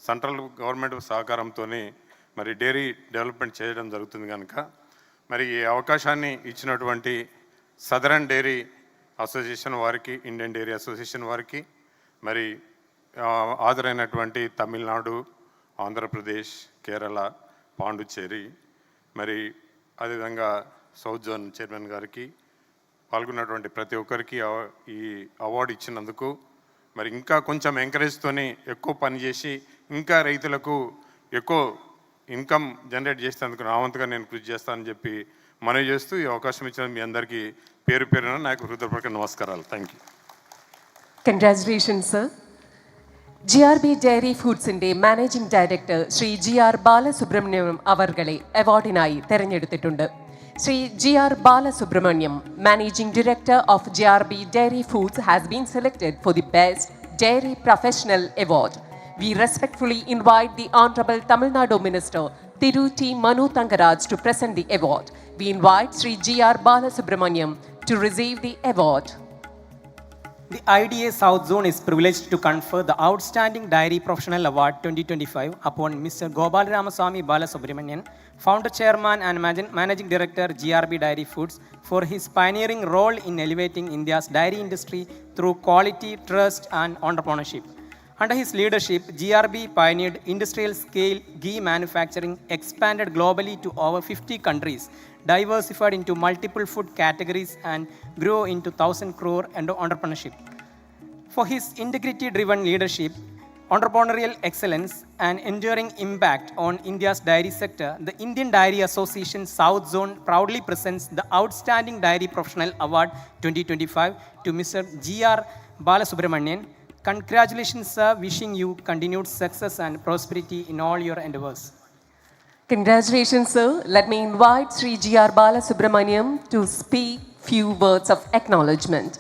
సెంట్రల్ గవర్నమెంట్ సహకారంతో మరి డైరీ డెవలప్మెంట్ చేయడం జరుగుతుంది కనుక మరి ఈ అవకాశాన్ని ఇచ్చినటువంటి సదరన్ డైరీ అసోసియేషన్ వారికి, ఇండియన్ డైరీ అసోసియేషన్ వారికి, మరి హాజరైనటువంటి తమిళనాడు, ఆంధ్రప్రదేశ్, కేరళ, పాండుచ్చేరి, మరి అదేవిధంగా సౌత్ జోన్ చైర్మన్ గారికి, పాల్గొన్నటువంటి ప్రతి ఒక్కరికి ఈ అవార్డు ఇచ్చినందుకు మరి ఇంకా కొంచెం ఎంకరేజ్తోని ఎక్కువ పనిచేసి ఇంకా రైతులకు ఎక్కువ ఇన్కమ్ జనరేట్ చేసేందుకు నా వంతుగా నేను కృషి చేస్తానని చెప్పి మనవి చేస్తూ ఈ అవకాశం ఇచ్చిన మీ అందరికీ పేరు పేరున నాకు హృదయపూర్వక నమస్కారాలు. Thank you. Congratulations, sir. GRB Dairy Foodsന്റെ managing director Shri GR Balasubramaniam അവർകളെ അവാർഡിനായി തെരഞ്ഞെടുത്തിട്ടുണ്ട്. Shri GR Balasubramaniam, managing director of GRB Dairy Foods, has been selected for the Best Dairy Professional Award. We respectfully invite the Honorable Tamil Nadu Minister Thiru T. Manu Thangaraj to present the award. We invite Sri GR Balasubramaniam to receive the award. The IDA South Zone is privileged to confer the Outstanding Dairy Professional Award 2025 upon Mr. Gopal Ramaswamy Balasubramanian, Founder Chairman and Managing Director GRB Dairy Foods, for his pioneering role in elevating India's dairy industry through quality, trust and entrepreneurship. Under his leadership, GRB pioneered industrial-scale ghee manufacturing, expanded globally to over 50 countries, diversified into multiple food categories, and grew into 1,000 crore entrepreneurship. For his integrity-driven leadership, entrepreneurial excellence, and enduring impact on India's dairy sector, the Indian Dairy Association South Zone proudly presents the Outstanding Dairy Professional Award 2025 to Mr. GR Balasubramanian. Congratulations, sir. Wishing you continued success and prosperity in all your endeavors. Congratulations, sir. Let me invite Sri GR Balasubramaniam to speak few words of acknowledgement.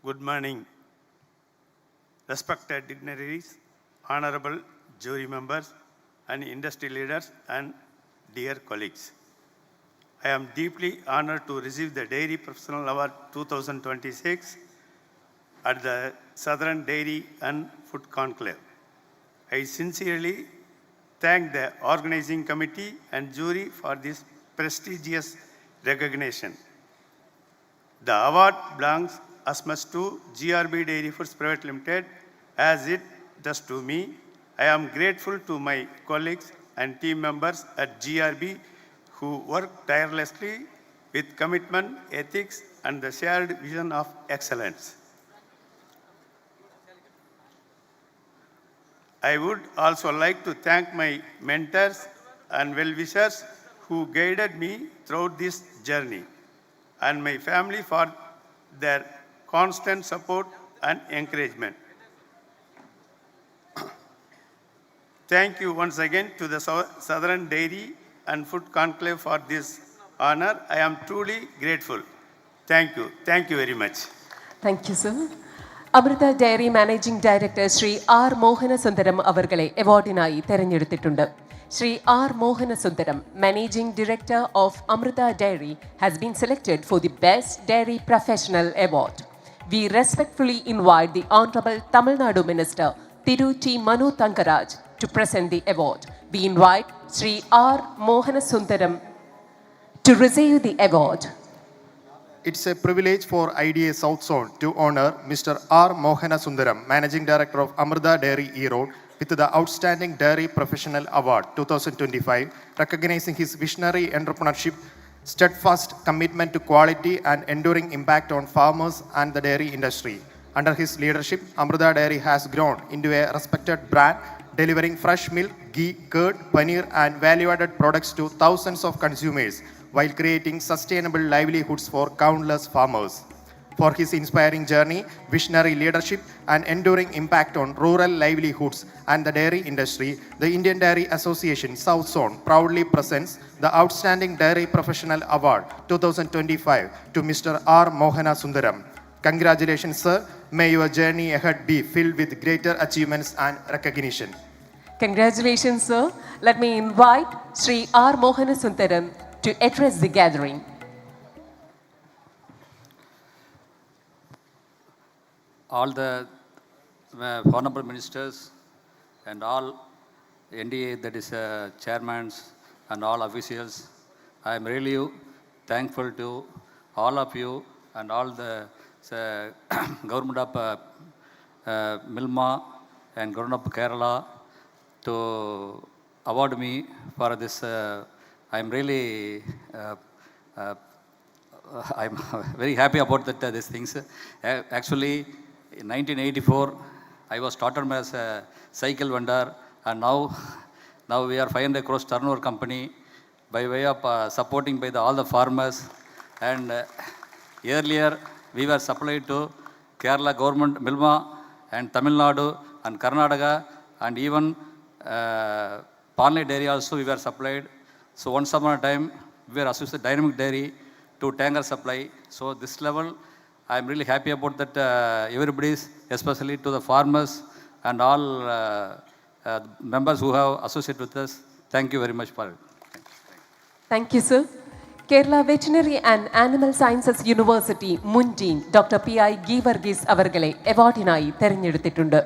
Good morning, respected dignitaries, honorable jury members, and industry leaders, and dear colleagues. I am deeply honored to receive the Dairy Professional Award 2026 at the Southern Dairy and Food Conclave. I sincerely thank the organizing committee and jury for this prestigious recognition. The award belongs as much to GRB Dairy Foods Private Limited as it does to me. I am grateful to my colleagues and team members at GRB who work tirelessly with commitment, ethics, and the shared vision of excellence. I would also like to thank my mentors and well-wishers who guided me throughout this journey, and my family for their constant support and encouragement. Thank you once again to the Southern Dairy and Food Conclave for this honor. I am truly grateful. Thank you. Thank you very much. Thank you, sir. Amrita dairy managing director Shri R Mohanasundaram അവർകളെ അവാർഡിനായി തെരഞ്ഞെടുത്തിട്ടുണ്ട്. Shri R Mohanasundaram, managing director of Amrita dairy, has been selected for the Best Dairy Professional Award. We respectfully invite the Honorable Tamil Nadu Minister Thiru T. Manu Thankaraj to present the award. We invite Sri R. Mohanasuntharam to receive the award. It's a privilege for IDA South Zone to honor Mr. R. Mohanasuntharam, Managing Director of Amrita Dairy E-Road, with the Outstanding Dairy Professional Award 2025, recognizing his visionary entrepreneurship, steadfast commitment to quality, and enduring impact on farmers and the dairy industry. Under his leadership, Amrita Dairy has grown into a respected brand, delivering fresh milk, ghee, curd, paneer, and value-added products to thousands of consumers, while creating sustainable livelihoods for countless farmers. For his inspiring journey, visionary leadership, and enduring impact on rural livelihoods and the dairy industry, the Indian Dairy Association South Zone proudly presents the Outstanding Dairy Professional Award 2025 to Mr. R. Mohanasuntharam. Congratulations, sir. May your journey ahead be filled with greater achievements and recognition. Congratulations, sir. Let me invite Sri R. Mohanasuntharam to address the gathering. All the honorable ministers and all NDA, that is chairmans and all officials, I am really thankful to all of you and all the government of Milma and government of Kerala to award me for this. I'm really I'm very happy about that these things. Actually, in 1984, I was started as a cycle vendor, and now we are 500 crores turnover company by way of supporting by all the farmers. And earlier, we were supplied to Kerala government, Milma, and Tamil Nadu, and Karnataka, and even Parle Dairy also we were supplied. So once upon a time, we were associated Dynamic Dairy to tanker supply. So this level, I am really happy about that. Everybody, especially to the farmers and all members who have associated with us. Thank you very much for it. Thank you, sir. Kerala Veterinary and Animal Sciences University മുൻ dean doctor P.I. Geevarghese അവർകളെ അവാർഡിനായി തെരഞ്ഞെടുത്തിട്ടുണ്ട്.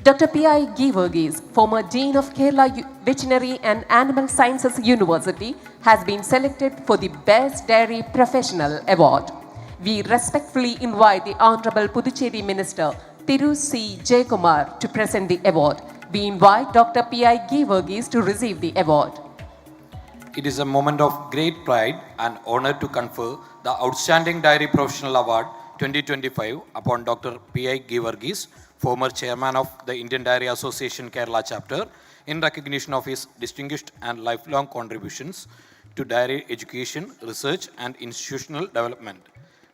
Dr. P.I. Giverghese, former Dean of Kerala Veterinary and Animal Sciences University, has been selected for the Best Dairy Professional Award. We respectfully invite the Honorable Puducherry Minister Thiru C. Jayakumar to present the award. We invite Dr. P.I. Giverghese to receive the award. It is a moment of great pride and honor to confer the Outstanding Dairy Professional Award 2025 upon Dr. P.I. Giverghese, former chairman of the Indian Dairy Association Kerala chapter, in recognition of his distinguished and lifelong contributions to dairy education, research, and institutional development.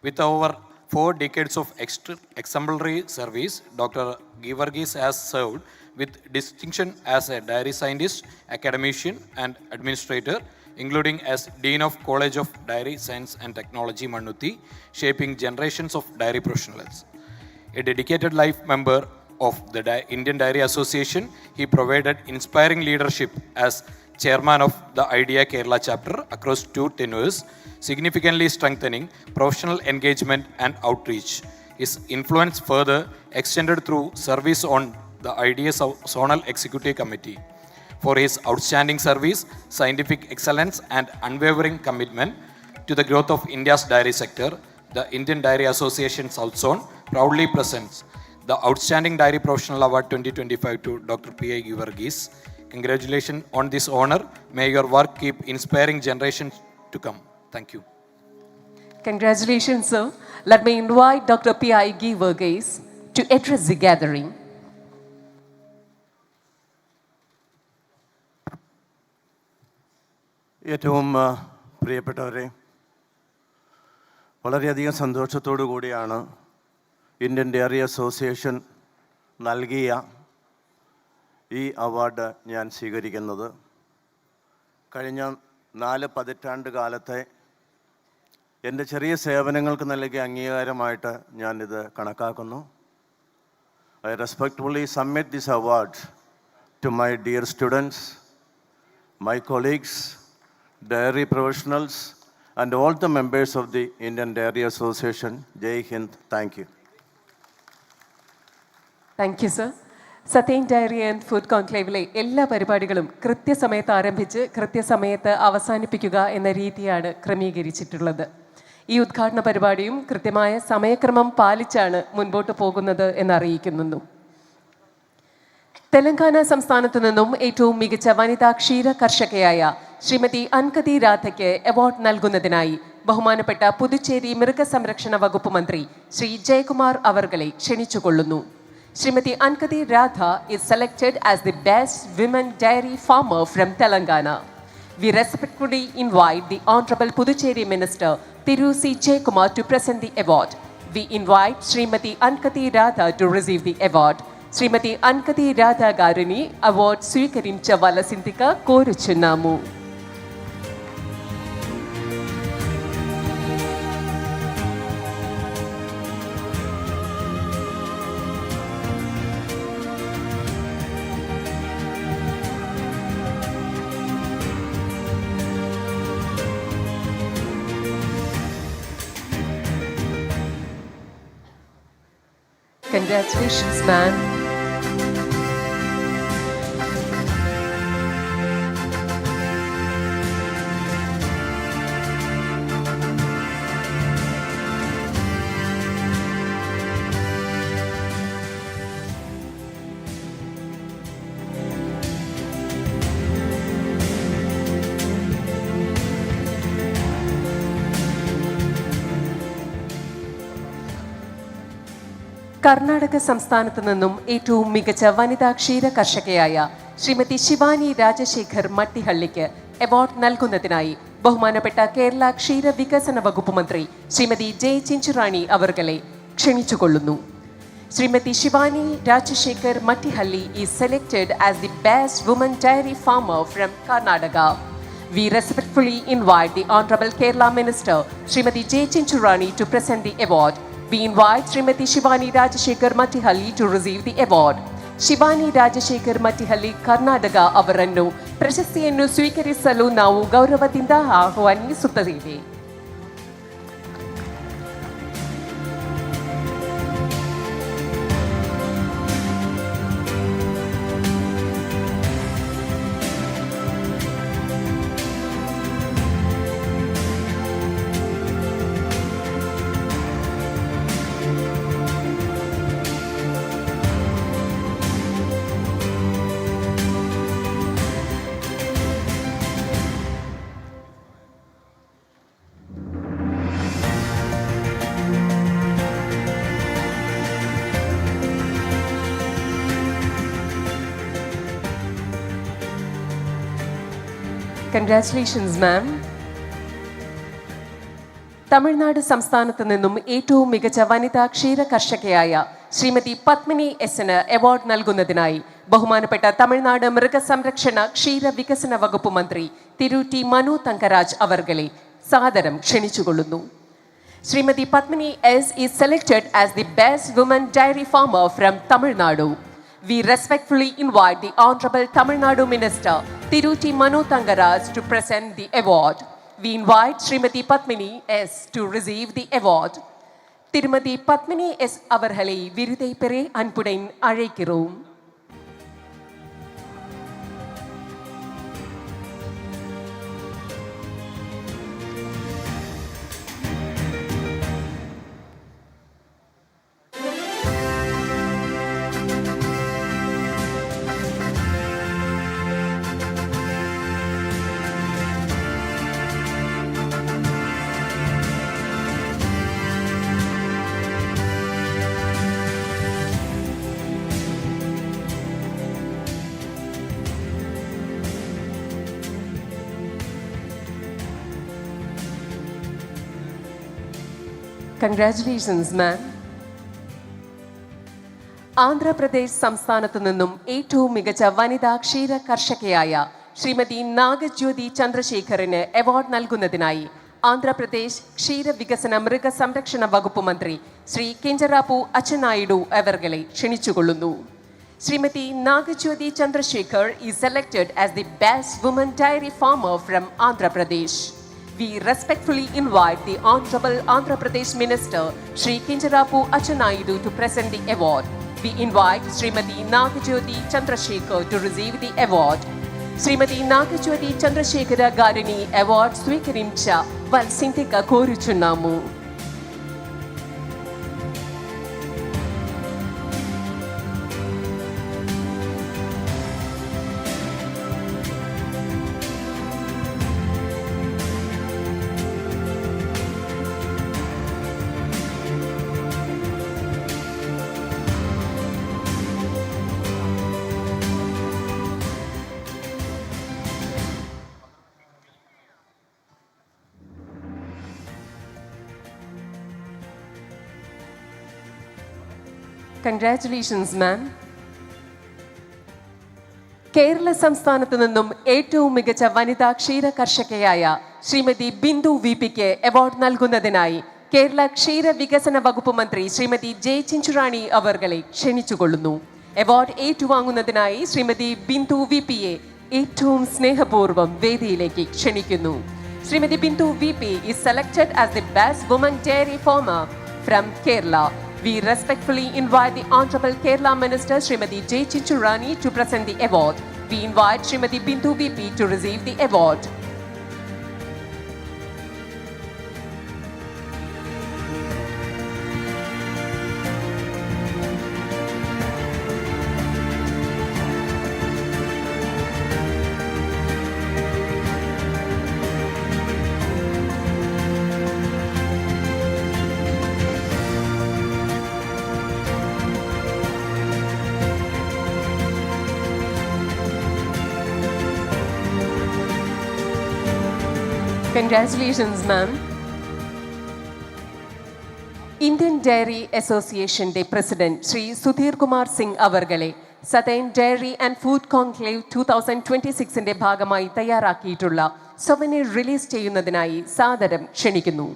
With over 4 decades of exemplary service, Dr. Giverghese has served with distinction as a dairy scientist, academician, and administrator, including as Dean of College of Dairy Science and Technology, Manuti, shaping generations of dairy professionals. A dedicated life member of the Indian Dairy Association, he provided inspiring leadership as chairman of the IDEA Kerala chapter across 2 tenures, significantly strengthening professional engagement and outreach. His influence further extended through service on the IDEA Zonal Executive Committee. For his outstanding service, scientific excellence and unwavering commitment to the growth of India's dairy sector, the Indian Dairy Association South Zone proudly presents the Outstanding Dairy Professional Award 2025 to Dr. P.I. Givargis. Congratulations on this honor. May your work keep inspiring generations to come. Thank you. Congratulations, sir. Let me invite Dr. P.I. Givargis to address the gathering. ഏറ്റവും പ്രിയപ്പെട്ടവരെ, വളരെയധികം സന്തോഷത്തോടു കൂടിയാണ് Indian dairy association നൽകിയ ഈ award ഞാൻ സ്വീകരിക്കുന്നത്. കഴിഞ്ഞ 4 പതിറ്റാണ്ട് കാലത്തെ എൻ്റെ ചെറിയ സേവനങ്ങൾക്ക് നൽകിയ അംഗീകാരമായിട്ട് ഞാനിത് കണക്കാക്കുന്നു. I respectfully submit this award to my dear students, my colleagues, dairy professionals, and all the members of the Indian Dairy Association. Jai Hind. Thank you. Thank you, sir. Southern dairy and food കോൺക്ലേവിലെ എല്ലാ പരിപാടികളും കൃത്യസമയത്ത് ആരംഭിച്ച് കൃത്യസമയത്ത് അവസാനിപ്പിക്കുക എന്ന രീതിയാണ് ക്രമീകരിച്ചിട്ടുള്ളത്. ഈ ഉദ്ഘാടന പരിപാടിയും കൃത്യമായ സമയക്രമം പാലിച്ചാണ് മുൻപോട്ട് പോകുന്നത് എന്നറിയിക്കുന്നു. തെലങ്കാന സംസ്ഥാനത്തു നിന്നും ഏറ്റവും മികച്ച വനിതാ ക്ഷീര കർഷകയായ ശ്രീമതി അൻകതി രാധയ്ക്ക് അവാർഡ് നൽകുന്നതിനായി ബഹുമാനപ്പെട്ട പുതുച്ചേരി മൃഗസംരക്ഷണ വകുപ്പ് മന്ത്രി Shri Jayakumar അവർകളെ ക്ഷണിച്ചുകൊള്ളുന്നു. Srimati Ankati Radha is selected as the best women dairy farmer from Telangana. We respectfully invite the Honorable Puducherry Minister Thiru C. Jaykumar to present the award. We invite Srimati Ankati Radha to receive the award. Srimati Ankati Radha Garini award swikarinchavalasindika koruchunnamu. Congratulations, man. Karnataka സംസ്ഥാനത്തു നിന്നും ഏറ്റവും മികച്ച വനിതാ ക്ഷീര കർഷകയായ ശ്രീമതി ശിവാനി രാജശേഖർ മട്ടിഹള്ളിക്ക് award നൽകുന്നതിനായി ബഹുമാനപ്പെട്ട കേരള ക്ഷീര വികസന വകുപ്പ് മന്ത്രി ശ്രീമതി ജെ ചിഞ്ചുറാണി അവർകളെ ക്ഷണിച്ചുകൊള്ളുന്നു. Shrimati Shivani Rajashekar Mattihalli is selected as the best woman dairy farmer from Karnataka. We respectfully invite the Honorable Kerala Minister Srimati J. Chinchurani to present the award. We invite Srimati Shivani Rajashekhar Mattihalli to receive the award. Shivani Rajashekhar Mattihalli Karnataka ಅವರನ್ನು ಪ್ರಶಸ್ತಿಯನ್ನು ಸ್ವೀಕರಿಸಲು ನಾವು ಗೌರವದಿಂದ ಆಹ್ವಾನಿಸುತ್ತೇವೆ. Congratulations, ma'am. Tamil Nadu സംസ്ഥാനത്ത് നിന്നും ഏറ്റവും മികച്ച വനിതാ ക്ഷീര കർഷകയായ ശ്രീമതി പത്മിനി എസിന് അവാർഡ് നൽകുന്നതിനായി ബഹുമാനപ്പെട്ട തമിഴ്നാട് മൃഗസംരക്ഷണ ക്ഷീര വികസന വകുപ്പ് മന്ത്രി തിരു ടി മനു തങ്കരാജ് അവർകളെ സാദരം ക്ഷണിച്ചുകൊള്ളുന്നു. Srimati Padmini S. is selected as the best woman dairy farmer from Tamil Nadu. We respectfully invite the Honorable Tamil Nadu Minister, Thiruti Manu Thangaraj, to present the award. We invite Srimati Padmini S. to receive the award. Tirumati Padmini S. அவர்களை விருதை பெற அன்புடன் அழைக்கிறோம். Congratulations, ma'am. Andhra Pradesh സംസ്ഥാനത്തു നിന്നും ഏറ്റവും മികച്ച വനിതാ ക്ഷീര കർഷകയായ ശ്രീമതി നാഗജ്യോതി ചന്ദ്രശേഖറിന് അവാർഡ് നൽകുന്നതിനായി ആന്ധ്രാപ്രദേശ് ക്ഷീരവികസന മൃഗസംരക്ഷണ വകുപ്പ് മന്ത്രി ശ്രീ കിഞ്ചറാപ്പു അച്ഛനായിഡു അവർകളെ ക്ഷണിച്ചുകൊള്ളുന്നു. Shrimati Nagajyothi Chandrasekhar is selected as the best woman dairy farmer from Andhra Pradesh. We respectfully invite the Honorable Andhra Pradesh Minister, Shri Kinjarapu Achanaidu, to present the award. We invite Srimati Nagajyoti Chandrasekhar to receive the award. Srimati Nagajyoti Chandrasekhara Garini award swikarincha valsintika koruchunnamu. Congratulations, ma'am. Kerala സംസ്ഥാനത്തു നിന്നും ഏറ്റവും മികച്ച വനിതാ ക്ഷീര കർഷകയായ Shrimati Bindu V പിക്ക് award നൽകുന്നതിനായി കേരള ക്ഷീര വികസന വകുപ്പ് മന്ത്രി ശ്രീമതി ജെ ചിഞ്ചുറാണി അവർകളെ ക്ഷണിച്ചുകൊള്ളുന്നു. അവാർഡ് ഏറ്റുവാങ്ങുന്നതിനായി ശ്രീമതി ബിന്ദു വി പിയെ ഏറ്റവും സ്നേഹപൂർവ്വം വേദിയിലേക്ക് ക്ഷണിക്കുന്നു. Shrimati Bindu V P is selected as the best woman dairy farmer from Kerala. We respectfully invite the Honorable Kerala Minister Srimati J. Chichurani to present the award. We invite Srimati Bindu VP to receive the award. Congratulations, ma'am. Indian Dairy Association Day President Shri Sudhir Kumar Singh അവർകളെ Southern Dairy and Food Conclave 2026 ഭാഗമായി തയ്യാറാക്കിയിട്ടുള്ള souvenir release ചെയ്യുന്നതിനായി സാദരം ക്ഷണിക്കുന്നു.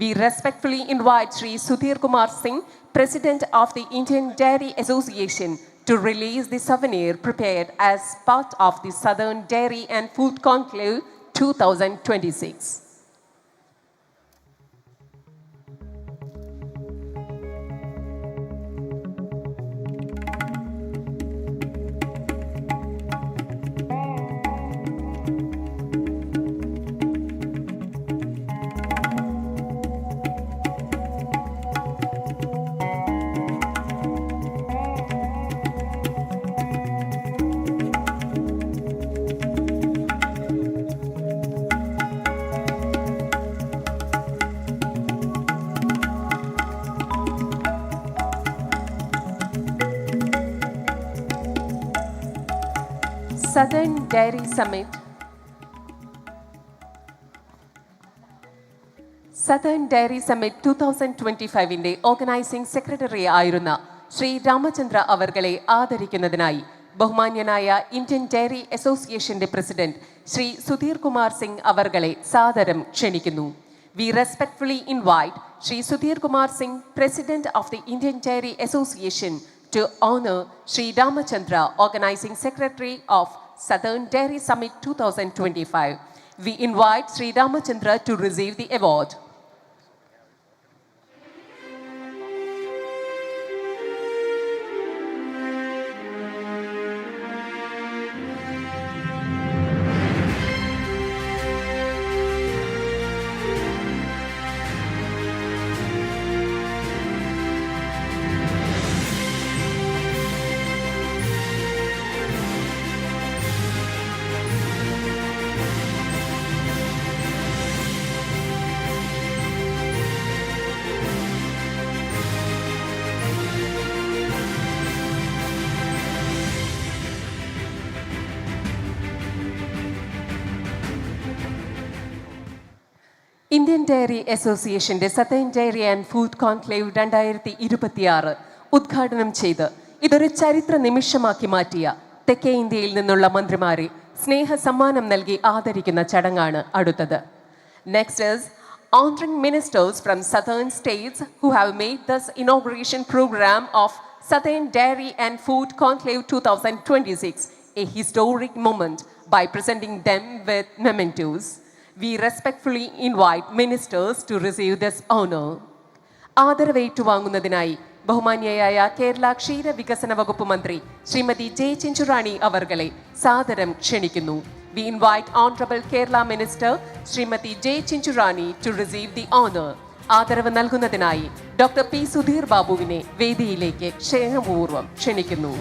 We respectfully invite Shri Sudhir Kumar Singh, President of the Indian Dairy Association, to release the souvenir prepared as part of the Southern Dairy and Food Conclave 2026. Southern Dairy Summit. Southern Dairy Summit 2025 organising secretary ആയിരുന്ന ശ്രീ രാമചന്ദ്ര അവർകളെ ആദരിക്കുന്നതിനായി ബഹുമാന്യനായ Indian dairy അസോസിയേഷന്റെ president Shri Sudheer Kumar Singh അവർകളെ സാദരം ക്ഷണിക്കുന്നു. We respectfully invite Shri Sudhir Kumar Singh, President of the Indian Dairy Association, to honor Shri Ramachandra, Organizing Secretary of Southern Dairy Summit 2025. We invite Shri Ramachandra to receive the award. Indian dairy അസോസിയേഷന്റെ southern dairy and food conclave 2026 ഉദ്ഘാടനം ചെയ്ത് ഇതൊരു ചരിത്ര നിമിഷമാക്കി മാറ്റിയ തെക്കേ ഇന്ത്യയിൽ നിന്നുള്ള മന്ത്രിമാരെ സ്നേഹ സമ്മാനം നൽകി ആദരിക്കുന്ന ചടങ്ങാണ് അടുത്തത്. Next is honoring ministers from southern states who have made this inauguration program of Southern Dairy and Food Conclave 2026 a historic moment by presenting them with mementos. We respectfully invite ministers to receive this honor. ആദരവ് ഏറ്റുവാങ്ങുന്നതിനായി ബഹുമാന്യയായ കേരള ക്ഷീര വികസന വകുപ്പ് മന്ത്രി Shrimati J Chinchurani അവർകളെ സാദരം ക്ഷണിക്കുന്നു. We invite Honorable Kerala Minister Shrimati J Chinchu Rani to receive the honor. ആദരവ് നൽകുന്നതിനായി doctor P Sudheer ബാബുവിനെ വേദിയിലേക്ക് സ്നേഹപൂർവ്വം ക്ഷണിക്കുന്നു.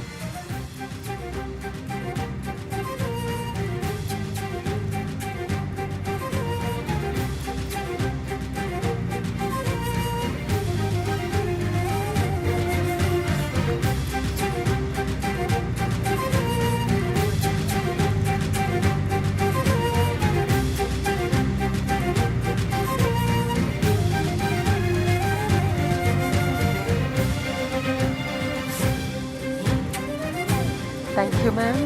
Thank you ma'am.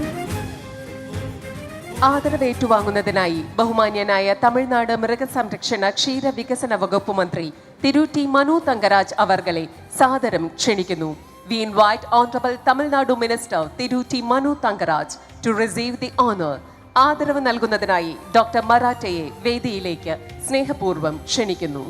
ആദരവ് ഏറ്റുവാങ്ങുന്നതിനായി ബഹുമാന്യനായ തമിഴ്നാട് മൃഗസംരക്ഷണ ക്ഷീര വികസന വകുപ്പ് മന്ത്രി തിരു ടി മനു തങ്കരാജ് അവർകളെ സാദരം ക്ഷണിക്കുന്നു. We invite Honorable Tamil Nadu Minister തിരു T Manu Thangaraj to receive the honor. ആദരവ് നൽകുന്നതിനായി ഡോക്ടർ മറാറ്റയെ വേദിയിലേക്ക് സ്നേഹപൂർവ്വം ക്ഷണിക്കുന്നു.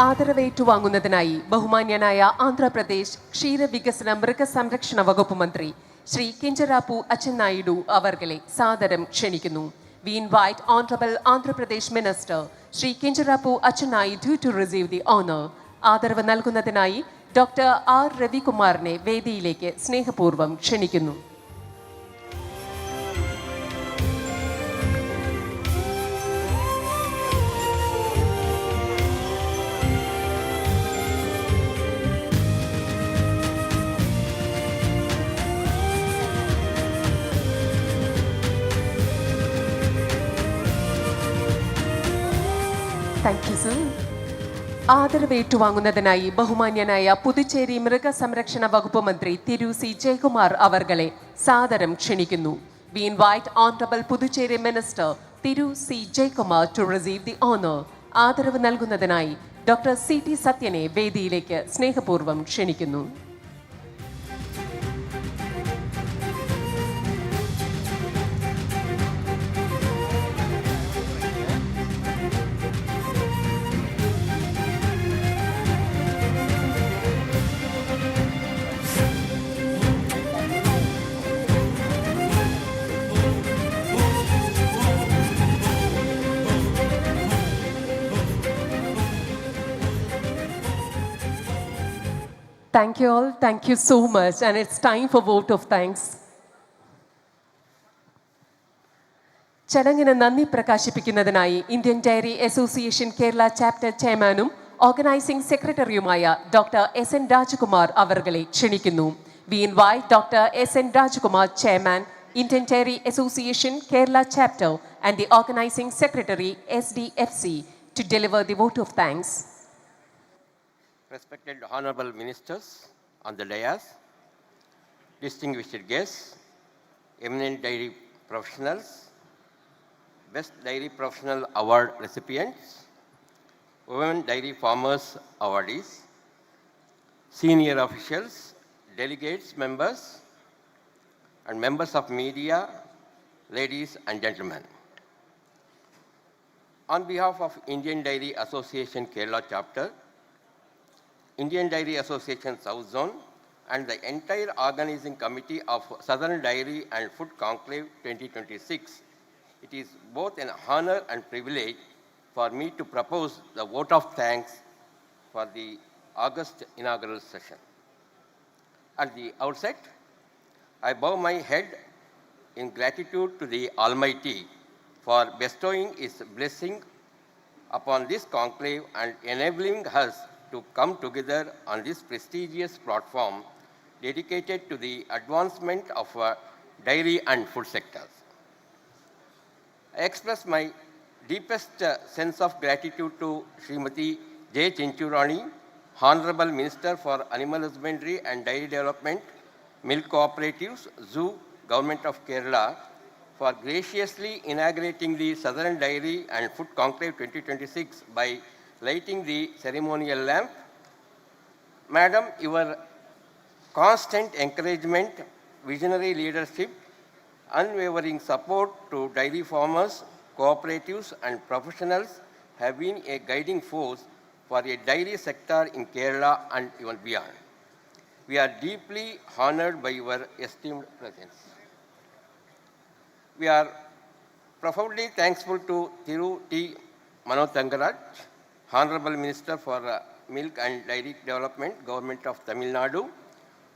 ആദരവ് ഏറ്റുവാങ്ങുന്നതിനായി ബഹുമാന്യനായ ആന്ധ്രാപ്രദേശ് ക്ഷീരവികസന മൃഗസംരക്ഷണ വകുപ്പ് മന്ത്രി ശ്രീ കിഞ്ചരാപ്പു അച്ഛനായിഡു അവർകളെ സാദരം ക്ഷണിക്കുന്നു. We invite Honorable Andhra Pradesh Minister Shri കിഞ്ചരാപ്പു അച്ഛനായിഡു to receive the honor. ആദരവ് നൽകുന്നതിനായി ഡോക്ടർ ആർ രവികുമാറിനെ വേദിയിലേക്ക് സ്നേഹപൂർവ്വം ക്ഷണിക്കുന്നു. Thank you sir. ആദരവ് ഏറ്റുവാങ്ങുന്നതിനായി ബഹുമാന്യനായ പുതുച്ചേരി മൃഗസംരക്ഷണ വകുപ്പ് മന്ത്രി തിരു സി ജയകുമാർ അവർകളെ സാദരം ക്ഷണിക്കുന്നു. We invite Honorable Puducherry Minister തിരു C Jayakumar to receive the honor. ആദരവ് നൽകുന്നതിനായി ഡോക്ടർ സി ടി സത്യനെ വേദിയിലേക്ക് സ്നേഹപൂർവ്വം ക്ഷണിക്കുന്നു. Thank you all. Thank you so much. And it's time for vote of thanks. ചടങ്ങിന് നന്ദി പ്രകാശിപ്പിക്കുന്നതിനായി Indian dairy association Kerala chapter ചെയർമാനും ഓർഗനൈസിംഗ് സെക്രട്ടറിയുമായ ഡോക്ടർ എസ് എൻ രാജകുമാർ അവർകളെ ക്ഷണിക്കുന്നു. We invite doctor S N Rajkumar, chairman, Indian Dairy Association Kerala Chapter, and the Organizing Secretary Sdfc to deliver the vote of thanks. Respected Honorable Ministers on the dais, distinguished guests, eminent dairy professionals, Best Dairy Professional Award recipients, Women Dairy Farmers awardees, senior officials, delegates, members, and members of media, ladies and gentlemen. On behalf of Indian Dairy Association Kerala Chapter, Indian Dairy Association South Zone, and the entire organizing committee of Southern Dairy and Food Conclave 2026, it is both an honor and privilege for me to propose the vote of thanks for the August inaugural session. At the outset, I bow my head in gratitude to the Almighty for bestowing His blessing upon this conclave and enabling us to come together on this prestigious platform dedicated to the advancement of dairy and food sectors. I express my deepest sense of gratitude to Srimati J. Chinchurani, Honorable Minister for Animal Husbandry and Dairy Development, Milk Cooperatives, Zoo, Government of Kerala, for graciously inaugurating the Southern Dairy and Food Conclave 2026 by lighting the ceremonial lamp. Madam, your constant encouragement, visionary leadership, unwavering support to dairy farmers, cooperatives, and professionals have been a guiding force for a dairy sector in Kerala and even beyond. We are deeply honored by your esteemed presence. We are profoundly thankful to Thiru T. Manothangaraj, Honorable Minister for Milk and Dairy Development, Government of Tamil Nadu,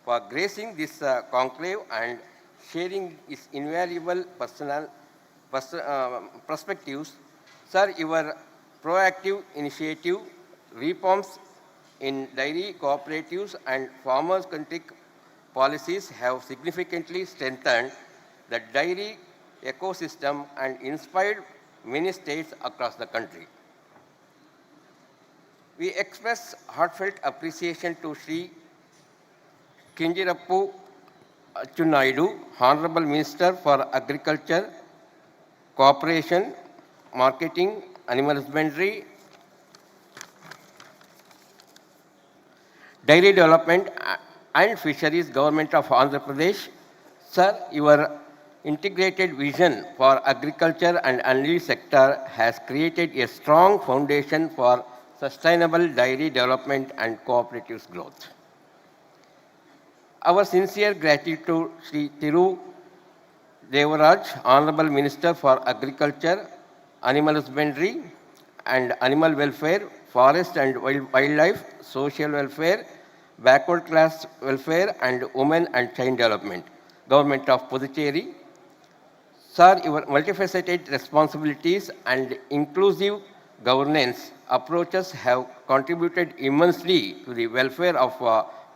for gracing this conclave and sharing his invaluable perspectives. Sir, your proactive initiative, reforms in dairy cooperatives and farmer-centric policies have significantly strengthened the dairy ecosystem and inspired many states across the country. We express heartfelt appreciation to Sri Kinjirappu Achunaidu, Honorable Minister for Agriculture, Cooperation, Marketing, Animal Husbandry, Dairy Development and Fisheries, Government of Andhra Pradesh. Sir, your integrated vision for agriculture and unleashed sector has created a strong foundation for sustainable dairy development and cooperatives growth. Our sincere gratitude to Sri Thiru Devaraj, Honorable Minister for Agriculture, Animal Husbandry and Animal Welfare, Forest and Wildlife, Social Welfare, Backward Class Welfare and Women and Child Development, Government of Puducherry. Sir, your multifaceted responsibilities and inclusive governance approaches have contributed immensely to the welfare of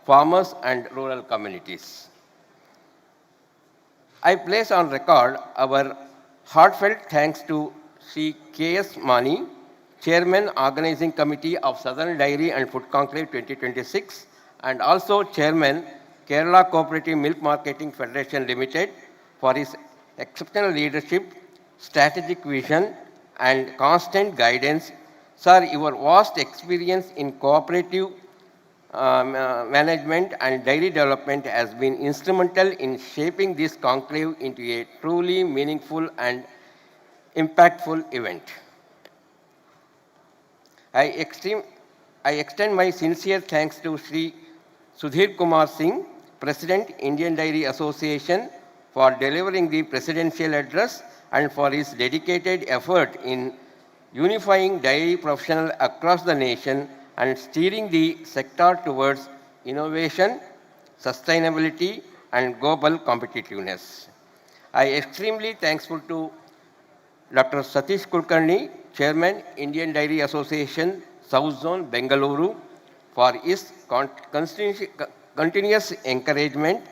farmers and rural communities. I place on record our heartfelt thanks to Sri K.S. Mani, Chairman, Organizing Committee of Southern Dairy and Food Conclave 2026, and also Chairman, Kerala Cooperative Milk Marketing Federation Limited, for his exceptional leadership, strategic vision, and constant guidance. Sir, your vast experience in cooperative management and dairy development has been instrumental in shaping this conclave into a truly meaningful and impactful event. I extend my sincere thanks to Sri Sudhir Kumar Singh, President, Indian Dairy Association, for delivering the presidential address and for his dedicated effort in unifying dairy professionals across the nation and steering the sector towards innovation, sustainability, and global competitiveness. I am extremely thankful to Dr. Satish Kulkarni, Chairman, Indian Dairy Association, South Zone, Bengaluru, for his continuous encouragement,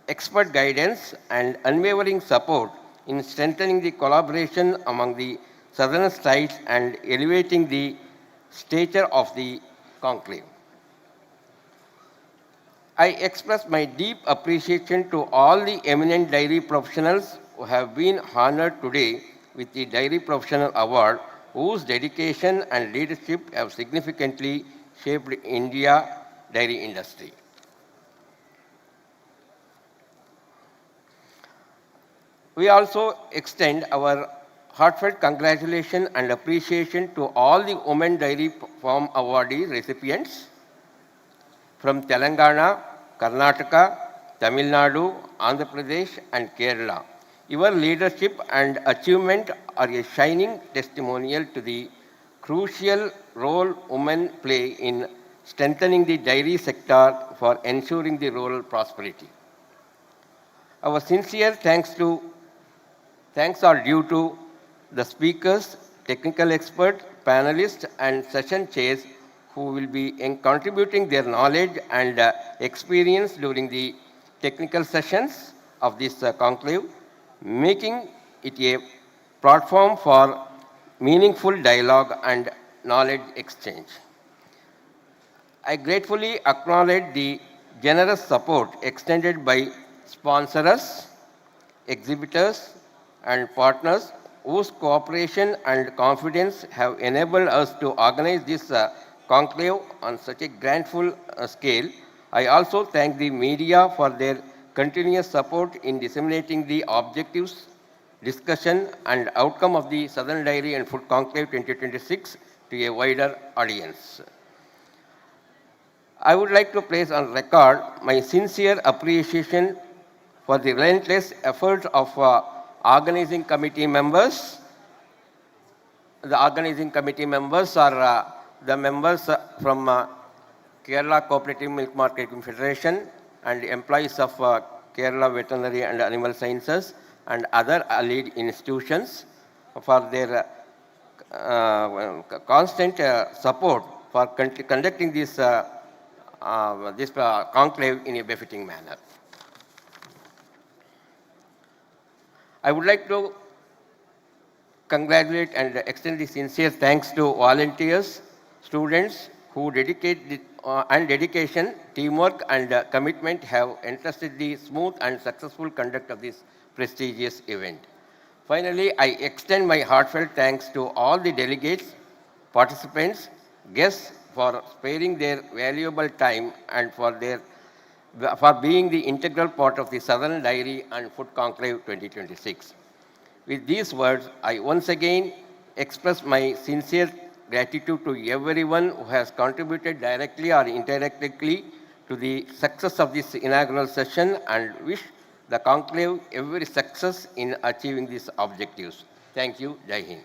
expert guidance, and unwavering support in strengthening the collaboration among the southern states and elevating the stature of the conclave. I express my deep appreciation to all the eminent dairy professionals who have been honored today with the Dairy Professional Award, whose dedication and leadership have significantly shaped India dairy industry. We also extend our heartfelt congratulations and appreciation to all the Women Dairy Farm Awardee recipients from Telangana, Karnataka, Tamil Nadu, Andhra Pradesh, and Kerala. Your leadership and achievement are a shining testimonial to the crucial role women play in strengthening the dairy sector for ensuring the rural prosperity. Our sincere thanks are due to the speakers, technical experts, panelists, and session chairs who will be contributing their knowledge and experience during the technical sessions of this conclave, making it a platform for meaningful dialogue and knowledge exchange. I gratefully acknowledge the generous support extended by sponsors, exhibitors, and partners whose cooperation and confidence have enabled us to organize this conclave on such a grandful scale. I also thank the media for their continuous support in disseminating the objectives, discussion, and outcome of the Southern Dairy and Food Conclave 2026 to a wider audience. I would like to place on record my sincere appreciation for the relentless efforts of organizing committee members. The organizing committee members are the members from Kerala Cooperative Milk Marketing Federation and employees of Kerala Veterinary and Animal Sciences and other allied institutions for their constant support for conducting this conclave in a befitting manner. I would like to congratulate and extend the sincere thanks to volunteers, students who dedication, teamwork, and commitment have entrusted the smooth and successful conduct of this prestigious event. Finally, I extend my heartfelt thanks to all the delegates, participants, guests for sparing their valuable time and for being the integral part of the Southern Dairy and Food Conclave 2026. With these words, I once again express my sincere gratitude to everyone who has contributed directly or indirectly to the success of this inaugural session and wish the conclave every success in achieving these objectives. Thank you. Jai Hind.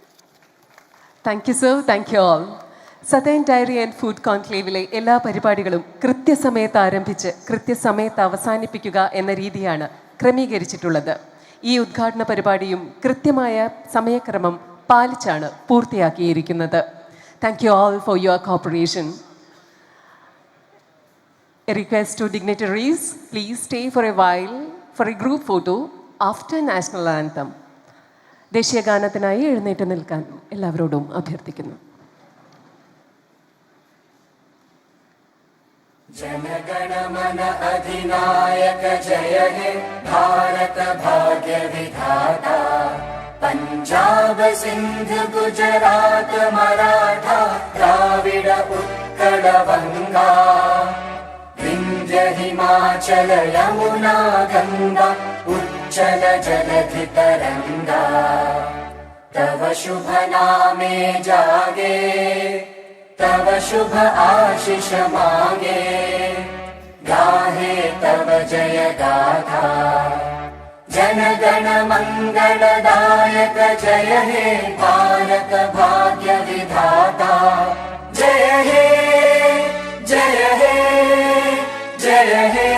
Thank you, sir. Thank you all. Southern dairy and food കോൺക്ലേവിലെ എല്ലാ പരിപാടികളും കൃത്യസമയത്ത് ആരംഭിച്ച് കൃത്യസമയത്ത് അവസാനിപ്പിക്കുക എന്ന രീതിയാണ് ക്രമീകരിച്ചിട്ടുള്ളത്. ഈ ഉദ്ഘാടന പരിപാടിയും കൃത്യമായ സമയക്രമം പാലിച്ചാണ് പൂർത്തിയാക്കിയിരിക്കുന്നത്. Thank you all for your cooperation. A request to dignitaries, please stay for a while for a group photo after national anthem. ദേശീയ ഗാനത്തിനായി എഴുന്നേറ്റ് നിൽക്കാൻ എല്ലാവരോടും അഭ്യർത്ഥിക്കുന്നു. जनगणमन अधिनायक जय हे भारत भाग्य विधाता पंजाब सिंध गुजरात मराठा द्राविड उत्कल बंगा विंध्य हिमाचल यमुना गंगा उच्चल जलधि तरंगा तव शुभ नामे जागे तव शुभ आशीष मांगे गाहे तव जय गाथा जन गण मंगलदायक जय हे भारत भाग्य विधाता जय हे जय हे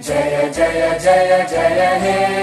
जय जय जय जय हे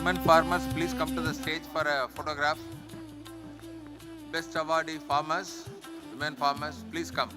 Women farmers, please come to the stage for a photograph. Best awardee farmers, women farmers, please come.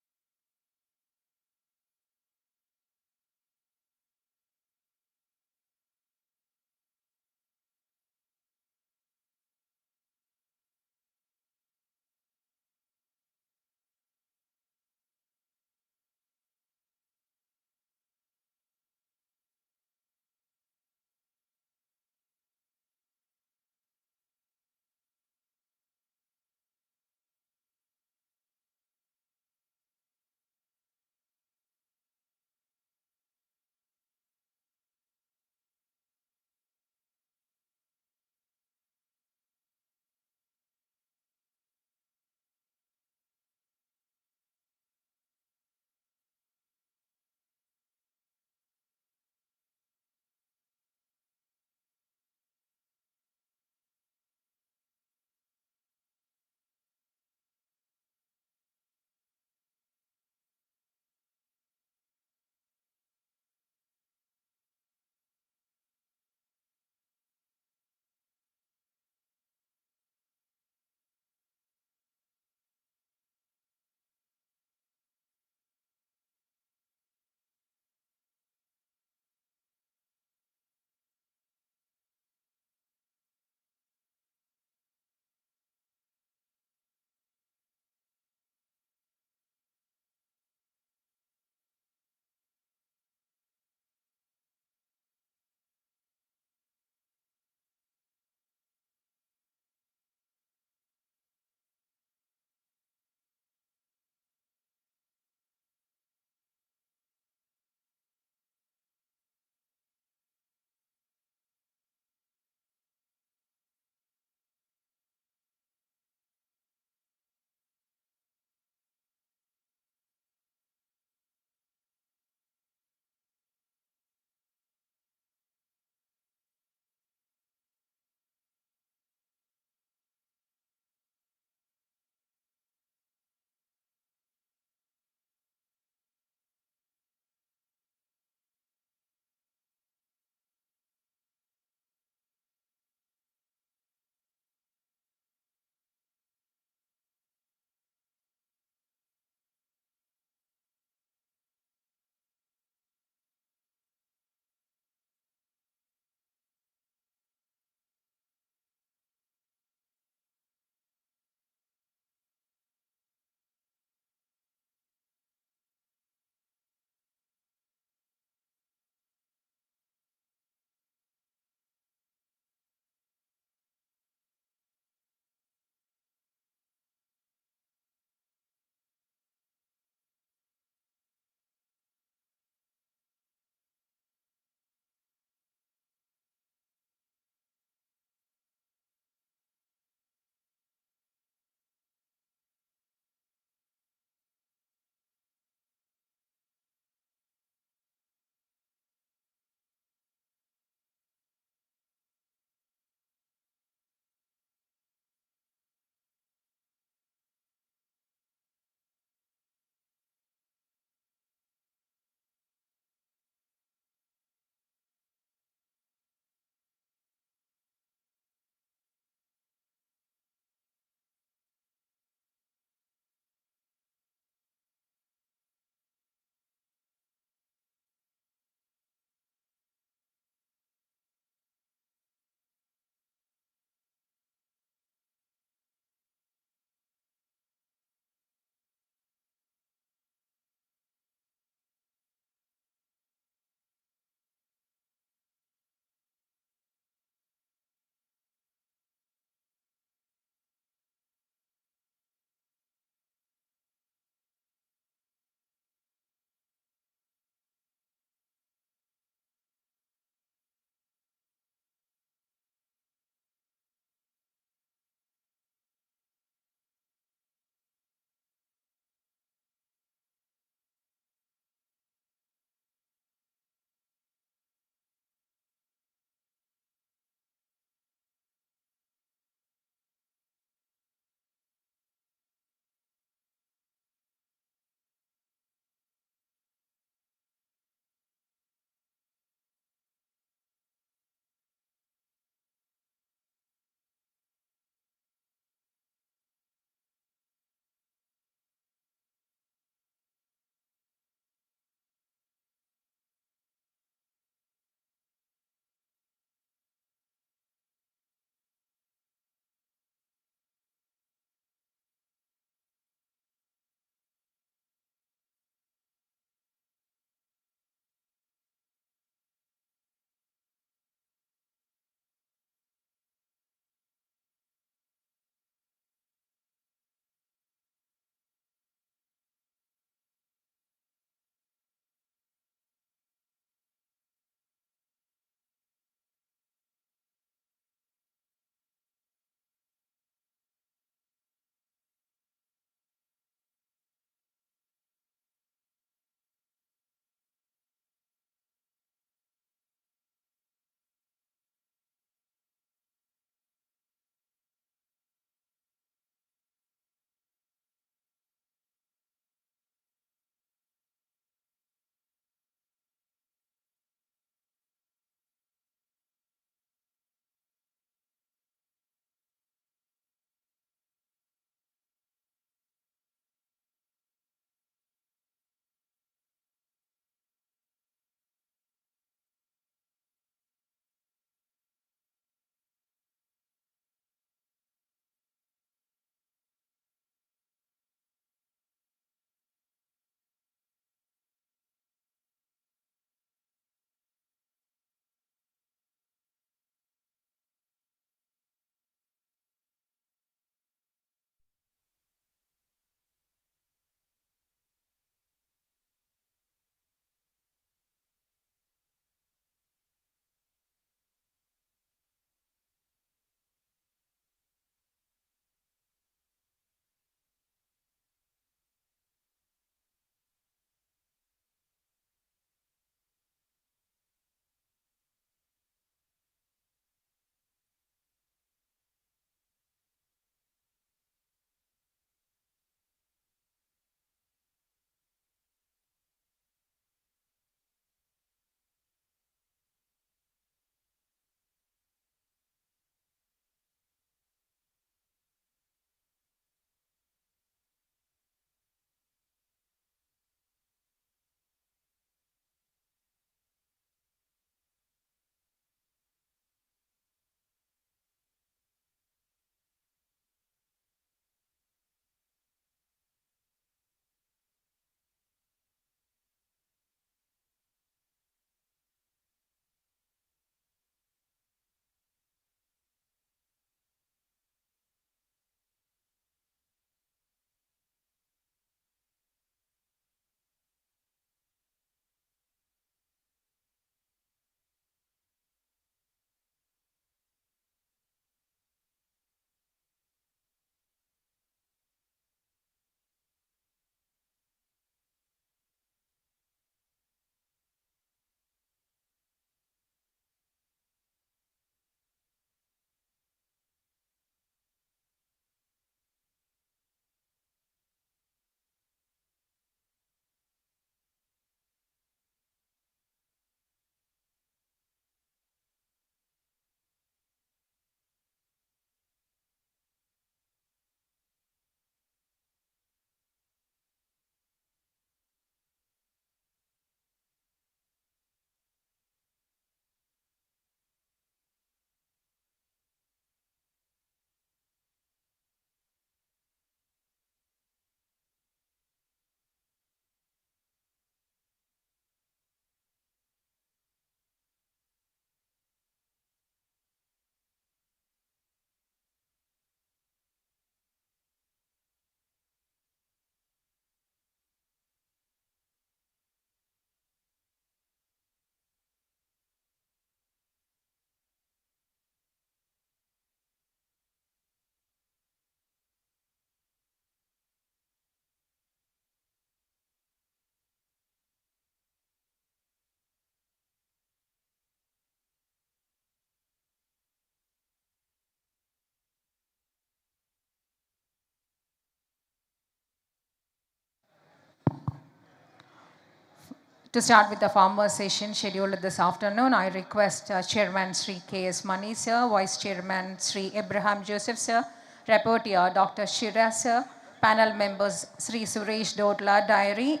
To start with the farmer session scheduled this afternoon, I request Chairman Sri K.S. Mani sir, Vice Chairman Sri Abraham Joseph sir, Rapporteur Dr. Shira sir, panel members Sri Suresh Dotla Diary,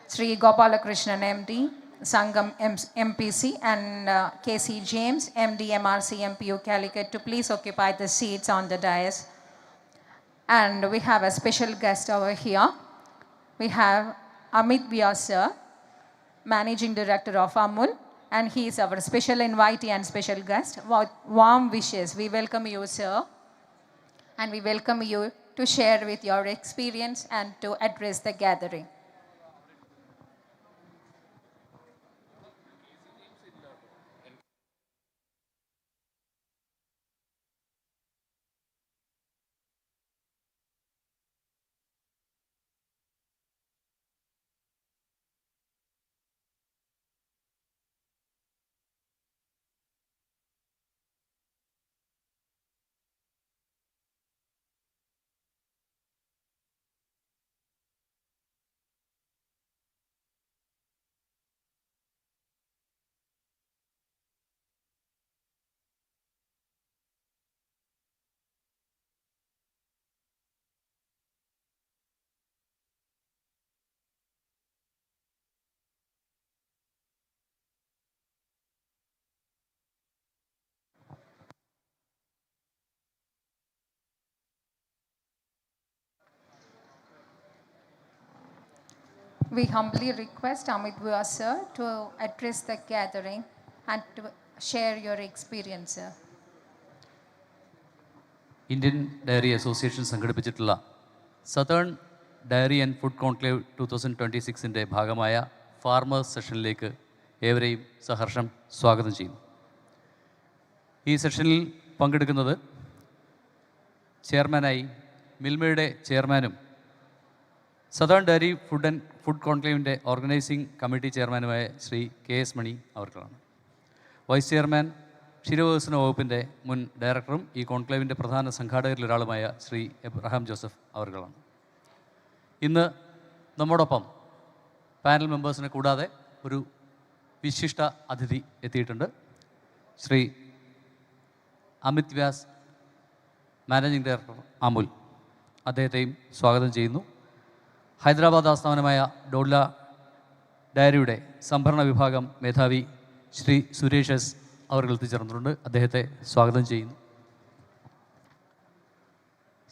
Sri Gopalakrishnan MD, Sangam MPC and KC James, MD MRC MPU Calicut to please occupy the seats on the dais. And we have a special guest over here. We have Amit Vyas sir, Managing Director of Amul, and he is our special invitee and special guest. Warm wishes. We welcome you, sir, and we welcome you to share with your experience and to address the gathering. We humbly request Amit Vyas sir to address the gathering and to share your experience, sir. Indian dairy association സംഘടിപ്പിച്ചിട്ടുള്ള southern dairy and food conclave 2026-ൻ്റെ ഭാഗമായ farmers സെഷനിലേക്ക് ഏവരെയും സഹർഷം സ്വാഗതം ചെയ്യുന്നു. ഈ സെഷനിൽ പങ്കെടുക്കുന്നത് ചെയർമാനായി മിൽമയുടെ ചെയർമാനും സതേൺ ഡയറി ഫുഡ് കോൺക്ലേവിൻ്റെ ഓർഗനൈസിംഗ് കമ്മിറ്റി ചെയർമാനുമായ ശ്രീ KS മണി അവർക്കാണ്. വൈസ് ചെയർമാൻ ക്ഷീരവികസന വകുപ്പിൻ്റെ മുൻ ഡയറക്ടറും ഈ കോൺക്ലേവിൻ്റെ പ്രധാന സംഘാടകരിൽ ഒരാളുമായ ശ്രീ എബ്രഹാം ജോസഫ് അവർക്കാണ്. ഇന്ന് നമ്മോടൊപ്പം പാനൽ മെമ്പേഴ്സിനെ കൂടാതെ ഒരു വിശിഷ്ട അതിഥി എത്തിയിട്ടുണ്ട്. Shri Amit Vyas, managing director Amul. അദ്ദേഹത്തെയും സ്വാഗതം ചെയ്യുന്നു. ഹൈദരാബാദ് ആസ്ഥാനമായ ഡോഡ്ല ഡയറിയുടെ സംഭരണ വിഭാഗം മേധാവി ശ്രീ സുരേഷ് എസ് അവർ എത്തിച്ചേർന്നിട്ടുണ്ട്. അദ്ദേഹത്തെ സ്വാഗതം ചെയ്യുന്നു.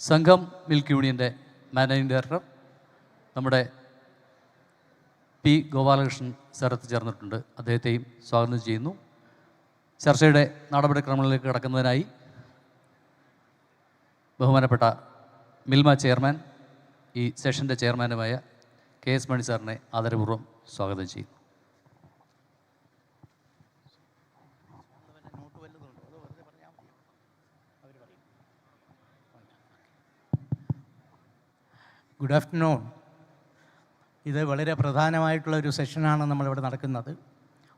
സംഘം മിൽക്ക് യൂണിയൻ്റെ മാനേജിംഗ് ഡയറക്ടർ നമ്മുടെ പി ഗോപാലകൃഷ്ണൻ സാർ എത്തിച്ചേർന്നിട്ടുണ്ട്. അദ്ദേഹത്തെയും സ്വാഗതം ചെയ്യുന്നു. ചർച്ചയുടെ നടപടിക്രമങ്ങളിലേക്ക് കടക്കുന്നതിനായി ബഹുമാനപ്പെട്ട മിൽമ ചെയർമാൻ, ഈ സെഷൻ്റെ ചെയർമാനുമായ KS മണി സാറിനെ ആദരപൂർവ്വം സ്വാഗതം ചെയ്യുന്നു. Good afternoon. ഇത് വളരെ പ്രധാനമായിട്ടുള്ള ഒരു സെഷനാണ് നമ്മളിവിടെ നടക്കുന്നത്.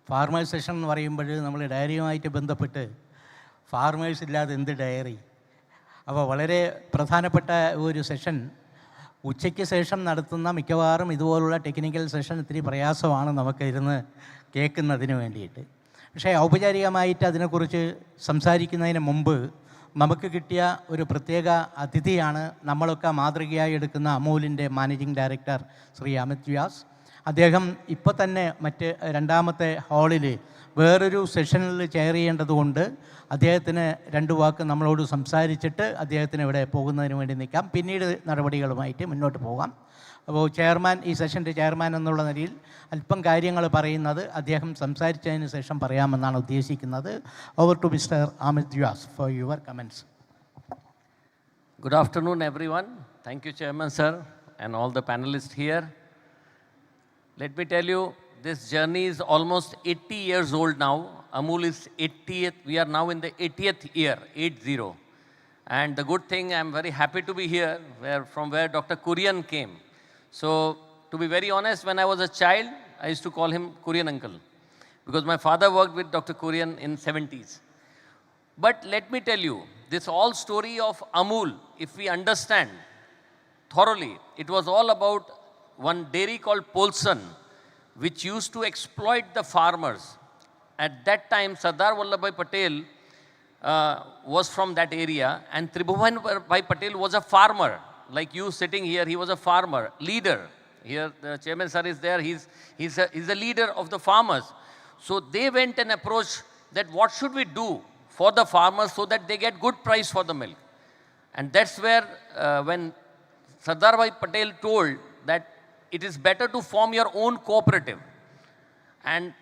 ഫാർമേഴ്സ് സെഷൻ എന്ന് പറയുമ്പോൾ നമ്മൾ ഡയറിയുമായിട്ട് ബന്ധപ്പെട്ട് ഫാർമേഴ്സ് ഇല്ലാതെ എന്ത് ഡയറി, അപ്പോൾ വളരെ പ്രധാനപ്പെട്ട ഒരു സെഷൻ. ഉച്ചയ്ക്ക് ശേഷം നടത്തുന്ന മിക്കവാറും ഇതുപോലുള്ള ടെക്നിക്കൽ സെഷൻ ഇത്തിരി പ്രയാസമാണ് നമുക്ക് ഇരുന്ന് കേൾക്കുന്നതിന് വേണ്ടിയിട്ട്. പക്ഷേ ഔപചാരികമായിട്ട് അതിനെക്കുറിച്ച് സംസാരിക്കുന്നതിന് മുമ്പ് നമുക്ക് കിട്ടിയ ഒരു പ്രത്യേക അതിഥിയാണ് നമ്മളൊക്കെ മാതൃകയായി എടുക്കുന്ന അമൂലിൻ്റെ മാനേജിംഗ് ഡയറക്ടർ ശ്രീ അമിത് വ്യാസ്. അദ്ദേഹം ഇപ്പോൾ തന്നെ രണ്ടാമത്തെ ഹാളിൽ വേറൊരു സെഷനിൽ ചെയർ ചെയ്യേണ്ടതുകൊണ്ട് അദ്ദേഹത്തിന് രണ്ട് വാക്ക് നമ്മളോട് സംസാരിച്ചിട്ട് അദ്ദേഹത്തിന് ഇവിടെ പോകുന്നതിന് വേണ്ടി നിൽക്കാം. പിന്നീട് നടപടികളുമായിട്ട് മുന്നോട്ട് പോകാം. അപ്പോൾ ചെയർമാൻ, ഈ സെഷൻ്റെ ചെയർമാൻ എന്നുള്ള നിലയിൽ അല്പം കാര്യങ്ങൾ പറയുന്നത് അദ്ദേഹം സംസാരിച്ചതിന് ശേഷം പറയാമെന്നാണ് ഉദ്ദേശിക്കുന്നത്. Over to mister Amit Vyas for your comments. Good afternoon, everyone. Thank you, Chairman, sir, and all the panelists here. Let me tell you, this journey is almost 80 years old now. Amul is 80th. We are now in the 80th year, 80. And the good thing, I'm very happy to be here, from where Dr. Kurian came. So, to be very honest, when I was a child, I used to call him Kurian uncle, because my father worked with Dr. Kurian in 70s. But let me tell you, this whole story of Amul, if we understand thoroughly, it was all about one dairy called Polson, which used to exploit the farmers. At that time, Sardar Vallabhbhai Patel was from that area, and Tribhuvan Bhai Patel was a farmer. Like you sitting here, he was a farmer, leader. Here, the chairman sir is there, he's a leader of the farmers. So they went and approached that what should we do for the farmers so that they get good price for the milk. And that's where when Sardar Bhai Patel told that it is better to form your own cooperative, and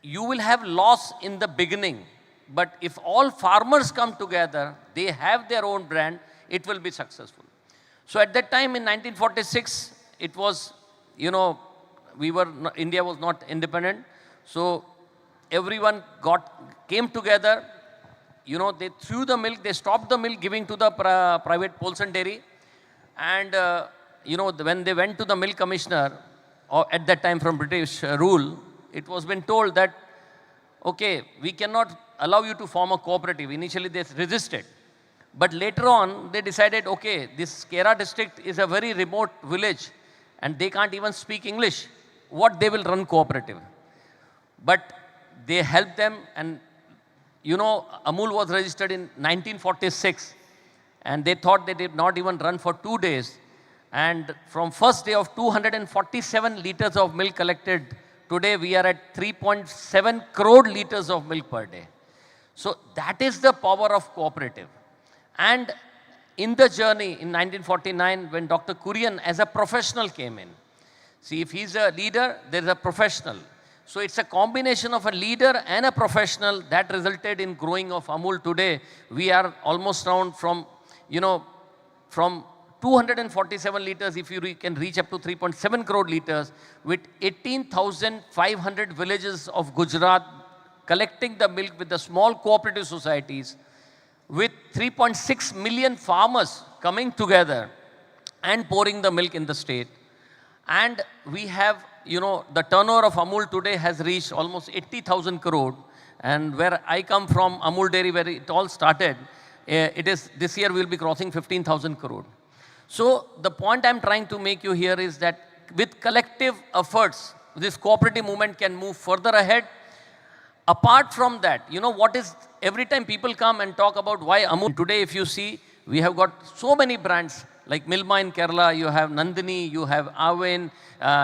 you will have loss in the beginning, but if all farmers come together, they have their own brand, it will be successful. So at that time in 1946, it was, you know, India was not independent. So everyone came together, you know, they threw the milk, they stopped the milk giving to the private Polson dairy. And, you know, when they went to the milk commissioner, or at that time from British rule, it was been told that, okay, we cannot allow you to form a cooperative. Initially they resisted. But later on, they decided, okay, this Kera district is a very remote village and they can't even speak English. What they will run cooperative? But they helped them, and you know, Amul was registered in 1946 and they thought they did not even run for 2 days. And from first day of 247 liters of milk collected, today we are at 3.7 crore liters of milk per day. So that is the power of cooperative. And in the journey in 1949, when Dr. Kurian as a professional came in, see, if he's a leader, there's a professional. So it's a combination of a leader and a professional that resulted in growing of Amul today. We are almost around from, you know, from 247 liters, if you can reach up to 3.7 crore liters, with 18,500 villages of Gujarat collecting the milk with the small cooperative societies, with 3.6 million farmers coming together and pouring the milk in the state. And we have, you know, the turnover of Amul today has reached almost 80,000 crore. And where I come from, Amul Dairy, where it all started, this year we'll be crossing 15,000 crore. So the point I'm trying to make you here is that with collective efforts, this cooperative movement can move further ahead. Apart from that, you know what is, every time people come and talk about why Amul, today if you see, we have got so many brands like Milma in Kerala, you have Nandini, you have Avin,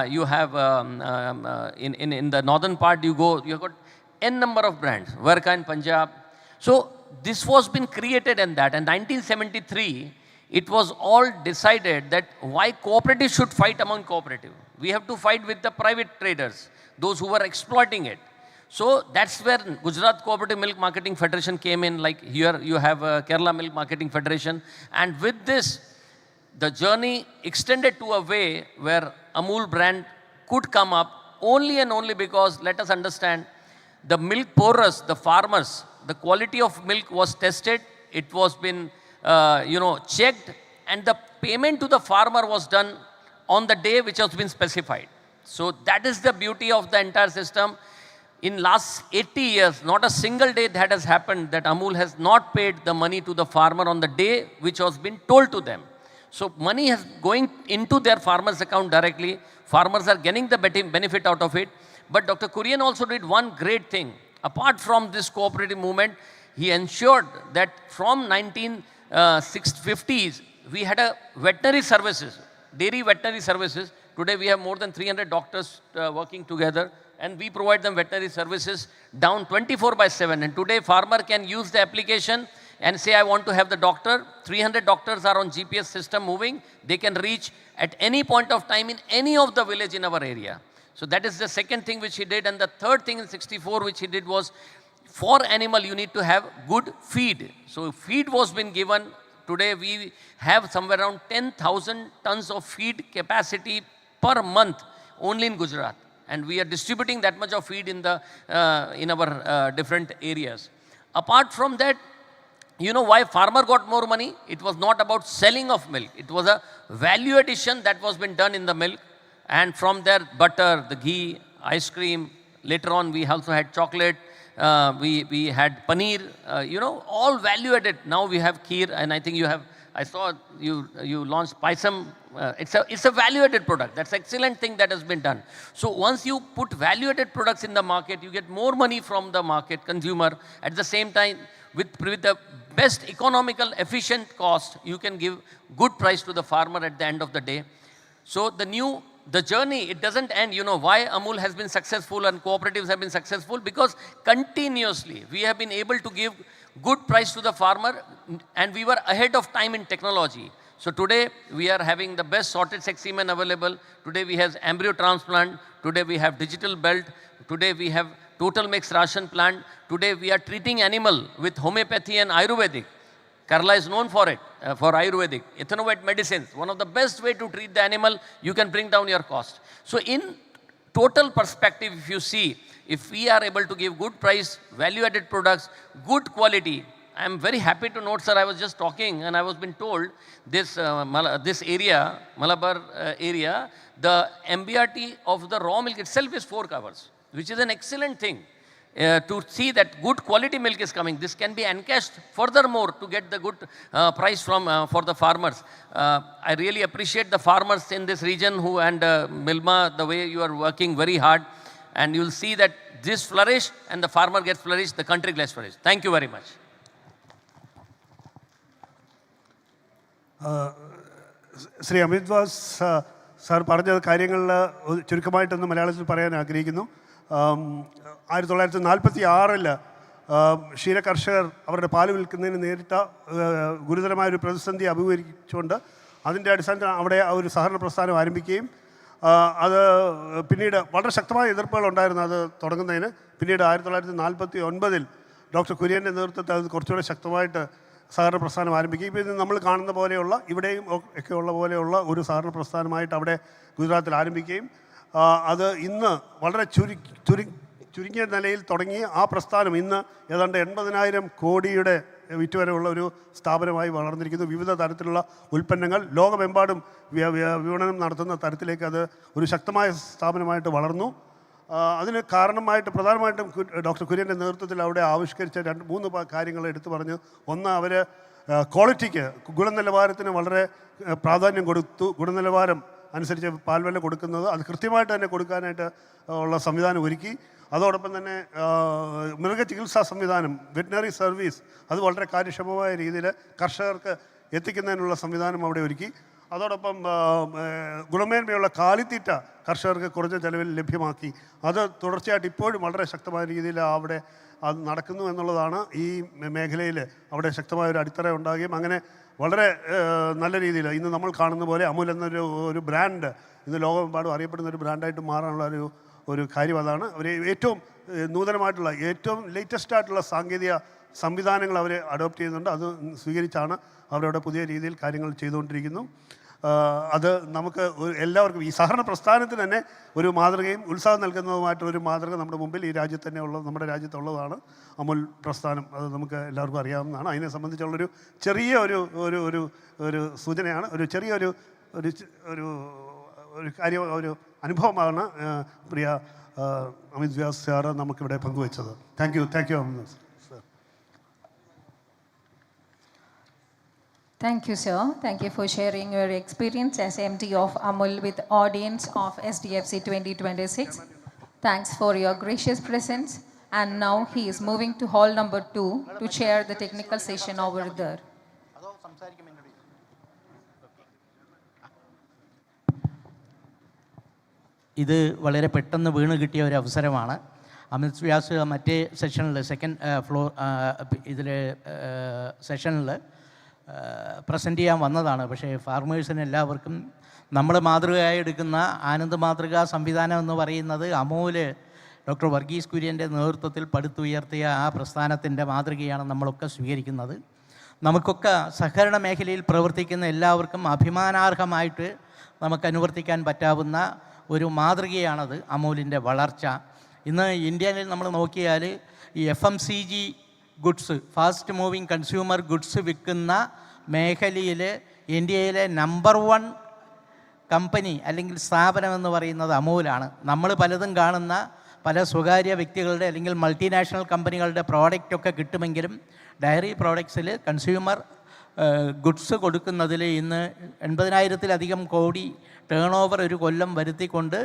you have in the northern part you have got n number of brands, Varka in Punjab. So this was been created in that, and 1973, it was all decided that why cooperative should fight among cooperative. We have to fight with the private traders, those who were exploiting it. So that's where Gujarat Cooperative Milk Marketing Federation came in, like here you have Kerala Milk Marketing Federation. And with this, the journey extended to a way where Amul brand could come up only and only because, let us understand, the milk pourers, the farmers, the quality of milk was tested, it was been checked, and the payment to the farmer was done on the day which has been specified. So that is the beauty of the entire system. In last 80 years, not a single day that has happened that Amul has not paid the money to the farmer on the day which was been told to them. So money is going into their farmer's account directly. Farmers are getting the benefit out of it. But Dr. Kurian also did one great thing. Apart from this cooperative movement, he ensured that from 1950s, we had a veterinary services, dairy veterinary services. Today we have more than 300 doctors working together, and we provide them veterinary services down 24/7. And today farmer can use the application and say, I want to have the doctor. 300 doctors are on GPS system moving. They can reach at any point of time in any of the village in our area. So that is the second thing which he did. And the third thing in 64 which he did was, for animal you need to have good feed. So feed was been given. Today we have somewhere around 10,000 tons of feed capacity per month only in Gujarat. And we are distributing that much of feed in our different areas. Apart from that, you know why farmer got more money? It was not about selling of milk. It was a value addition that was been done in the milk. And from there, butter, the ghee, ice cream. Later on, we also had chocolate. We had paneer, all value added. Now we have kheer, and I think you have, I saw you launched paisam it's a value-added product. That's excellent thing that has been done. So once you put value-added products in the market, you get more money from the market consumer. At the same time, with the best economical, efficient cost, you can give good price to the farmer at the end of the day. So the journey, it doesn't end. You know why Amul has been successful and cooperatives have been successful? Because continuously we have been able to give good price to the farmer, and we were ahead of time in technology. So today we are having the best sorted sex semen available. Today we have embryo transplant. Today we have digital belt. Today we have total mix ration plant. Today we are treating animal with homeopathy and Ayurvedic. Kerala is known for it, for Ayurvedic. Ethanovet medicines, one of the best way to treat the animal, you can bring down your cost. So in total perspective, if you see, if we are able to give good price, value-added products, good quality, I am very happy to note, sir, I was just talking and I was been told this area, Malabar area, the MBRT of the raw milk itself is 4 covers, which is an excellent thing. To see that good quality milk is coming. This can be encashed furthermore to get the good price for the farmers. I really appreciate the farmers in this region and Milma, the way you are working very hard, and you'll see that this flourish and the farmer gets flourished, the country gets flourished. Thank you very much. Shri Amit was sir പറഞ്ഞ കാര്യങ്ങളിൽ ചുരുക്കമായിട്ടൊന്ന് മലയാളത്തിൽ പറയാൻ ആഗ്രഹിക്കുന്നു. 1946 ക്ഷീര കർഷകർ അവരുടെ പാല് വിൽക്കുന്നതിന് നേരിട്ട ഗുരുതരമായൊരു പ്രതിസന്ധി അഭിമുഖീകരിച്ചുകൊണ്ട് അതിൻ്റെ അടിസ്ഥാനത്തിൽ അവിടെ ഒരു സഹകരണ പ്രസ്ഥാനം ആരംഭിക്കുകയും അത് പിന്നീട് വളരെ ശക്തമായ എതിർപ്പുകൾ ഉണ്ടായിരുന്നു അത് തുടങ്ങുന്നതിന്. പിന്നീട് 1949 ഡോക്ടർ കുര്യൻ്റെ നേതൃത്വത്തിൽ അത് കുറച്ചുകൂടെ ശക്തമായിട്ട് സഹകരണ പ്രസ്ഥാനം ആരംഭിക്കുകയും ഇപ്പോൾ ഇത് നമ്മൾ കാണുന്ന പോലെയുള്ള ഇവിടെയും ഒക്കെ ഉള്ള പോലെയുള്ള ഒരു സഹകരണ പ്രസ്ഥാനമായിട്ട് അവിടെ ഗുജറാത്തിൽ ആരംഭിക്കുകയും അത് ഇന്ന് വളരെ ചുരുങ്ങിയ നിലയിൽ തുടങ്ങിയ ആ പ്രസ്ഥാനം ഇന്ന് ഏതാണ്ട് 80,000 കോടിയുടെ വിറ്റുവരവുള്ള ഒരു സ്ഥാപനമായി വളർന്നിരിക്കുന്നു. വിവിധ തരത്തിലുള്ള ഉൽപ്പന്നങ്ങൾ ലോകമെമ്പാടും വിപണനം നടത്തുന്ന തരത്തിലേക്ക് അത് ഒരു ശക്തമായ സ്ഥാപനമായിട്ട് വളർന്നു. അതിന് കാരണമായിട്ട് പ്രധാനമായിട്ടും ഡോക്ടർ കുര്യൻ്റെ നേതൃത്വത്തിൽ അവിടെ ആവിഷ്കരിച്ച 2-3 കാര്യങ്ങൾ എടുത്തു പറഞ്ഞു. ഒന്ന്, അവർ ക്വാളിറ്റിക്ക് ഗുണനിലവാരത്തിന് വളരെ പ്രാധാന്യം കൊടുത്തു. ഗുണനിലവാരം അനുസരിച്ച് പാൽവെല്ല കൊടുക്കുന്നത് അത് കൃത്യമായിട്ട് തന്നെ കൊടുക്കാനായിട്ട് ഉള്ള സംവിധാനം ഒരുക്കി. അതോടൊപ്പം തന്നെ മൃഗചികിത്സാ സംവിധാനം, വെറ്റിനറി സർവീസ്, അത് വളരെ കാര്യക്ഷമമായ രീതിയിൽ കർഷകർക്ക് എത്തിക്കുന്നതിനുള്ള സംവിധാനം അവിടെ ഒരുക്കി. അതോടൊപ്പം ഗുണമേന്മയുള്ള കാലിത്തീറ്റ കർഷകർക്ക് കുറഞ്ഞ ചെലവിൽ ലഭ്യമാക്കി. അത് തുടർച്ചയായിട്ട് ഇപ്പോഴും വളരെ ശക്തമായ രീതിയിൽ അവിടെ അത് നടക്കുന്നു എന്നുള്ളതാണ്. ഈ മേഖലയിൽ അവിടെ ശക്തമായൊരു അടിത്തറ ഉണ്ടാകുകയും അങ്ങനെ വളരെ നല്ല രീതിയിൽ ഇന്ന് നമ്മൾ കാണുന്ന പോലെ അമുൽ എന്നൊരു ബ്രാൻഡ് ഇന്ന് ലോകമെമ്പാടും അറിയപ്പെടുന്ന ഒരു ബ്രാൻഡായിട്ട് മാറാനുള്ള ഒരു കാര്യം അതാണ്. അവർ ഏറ്റവും നൂതനമായിട്ടുള്ള ഏറ്റവും ലേറ്റസ്റ്റ് ആയിട്ടുള്ള സാങ്കേതിക സംവിധാനങ്ങൾ അവർ അഡോപ്റ്റ് ചെയ്യുന്നുണ്ട്. അത് സ്വീകരിച്ചാണ് അവരവിടെ പുതിയ രീതിയിൽ കാര്യങ്ങൾ ചെയ്തുകൊണ്ടിരിക്കുന്നു. അത് നമുക്ക് എല്ലാവർക്കും ഈ സഹകരണ പ്രസ്ഥാനത്തിന് തന്നെ ഒരു മാതൃകയും ഉത്സാഹം നൽകുന്നതുമായിട്ടൊരു മാതൃക നമ്മുടെ മുമ്പിൽ ഈ രാജ്യത്ത് തന്നെ നമ്മുടെ രാജ്യത്തുള്ളതാണ് അമുൽ പ്രസ്ഥാനം. അത് നമുക്ക് എല്ലാവർക്കും അറിയാവുന്നതാണ്. അതിനെ സംബന്ധിച്ചുള്ളൊരു ചെറിയ ഒരു സൂചനയാണ്, ഒരു ചെറിയൊരു കാര്യം, ഒരു അനുഭവമാണ് പ്രിയ അമിത് വ്യാസ് സാറ് നമുക്കിവിടെ പങ്കുവച്ചത്. Thank you Amit sir. Thank you, sir. Thank you for sharing your experience as MD of Amul with audience of Sdfc 2026. Thanks for your gracious presence. And now he is moving to hall number 2 to chair the technical session over there. ഇത് വളരെ പെട്ടെന്ന് വീണ് കിട്ടിയ ഒരു അവസരമാണ്. അമിത് വ്യാസ് മറ്റേ സെഷനിൽ സെഷനിൽ പ്രസൻറ്റ് ചെയ്യാൻ വന്നതാണ്. പക്ഷേ ഫാർമേഴ്സിന് എല്ലാവർക്കും നമ്മൾ മാതൃകയായി എടുക്കുന്ന ആനന്ദ് മാതൃകാ സംവിധാനം എന്ന് പറയുന്നത് അമൂല് ഡോക്ടർ വർഗീസ് കുര്യൻ്റെ നേതൃത്വത്തിൽ പടുത്തുയർത്തിയ ആ പ്രസ്ഥാനത്തിൻ്റെ മാതൃകയാണ് നമ്മളൊക്കെ സ്വീകരിക്കുന്നത്. നമുക്കൊക്കെ സഹകരണ മേഖലയിൽ പ്രവർത്തിക്കുന്ന എല്ലാവർക്കും അഭിമാനാർഹമായിട്ട് നമുക്ക് അനുവർത്തിക്കാൻ പറ്റാവുന്ന ഒരു മാതൃകയാണത് അമൂലിൻ്റെ വളർച്ച. ഇന്ന് ഇന്ത്യയിൽ നമ്മൾ നോക്കിയാൽ ഈ FMCG goods, fast moving consumer goods വിൽക്കുന്ന മേഖലയിൽ ഇന്ത്യയിലെ നമ്പർ 1 കമ്പനി അല്ലെങ്കിൽ സ്ഥാപനം എന്ന് പറയുന്നത് അമൂലാണ്. നമ്മൾ പലതും കാണുന്ന പല സ്വകാര്യ വ്യക്തികളുടെ അല്ലെങ്കിൽ മൾട്ടിനാഷണൽ കമ്പനികളുടെ പ്രോഡക്റ്റൊക്കെ കിട്ടുമെങ്കിലും ഡയറി പ്രോഡക്ട്സിൽ കൺസ്യൂമർ ഗുഡ്സ് കൊടുക്കുന്നതിൽ ഇന്ന് 80,000-ലധികം കോടി ടേൺ ഓവർ ഒരു കൊല്ലം വരുത്തിക്കൊണ്ട്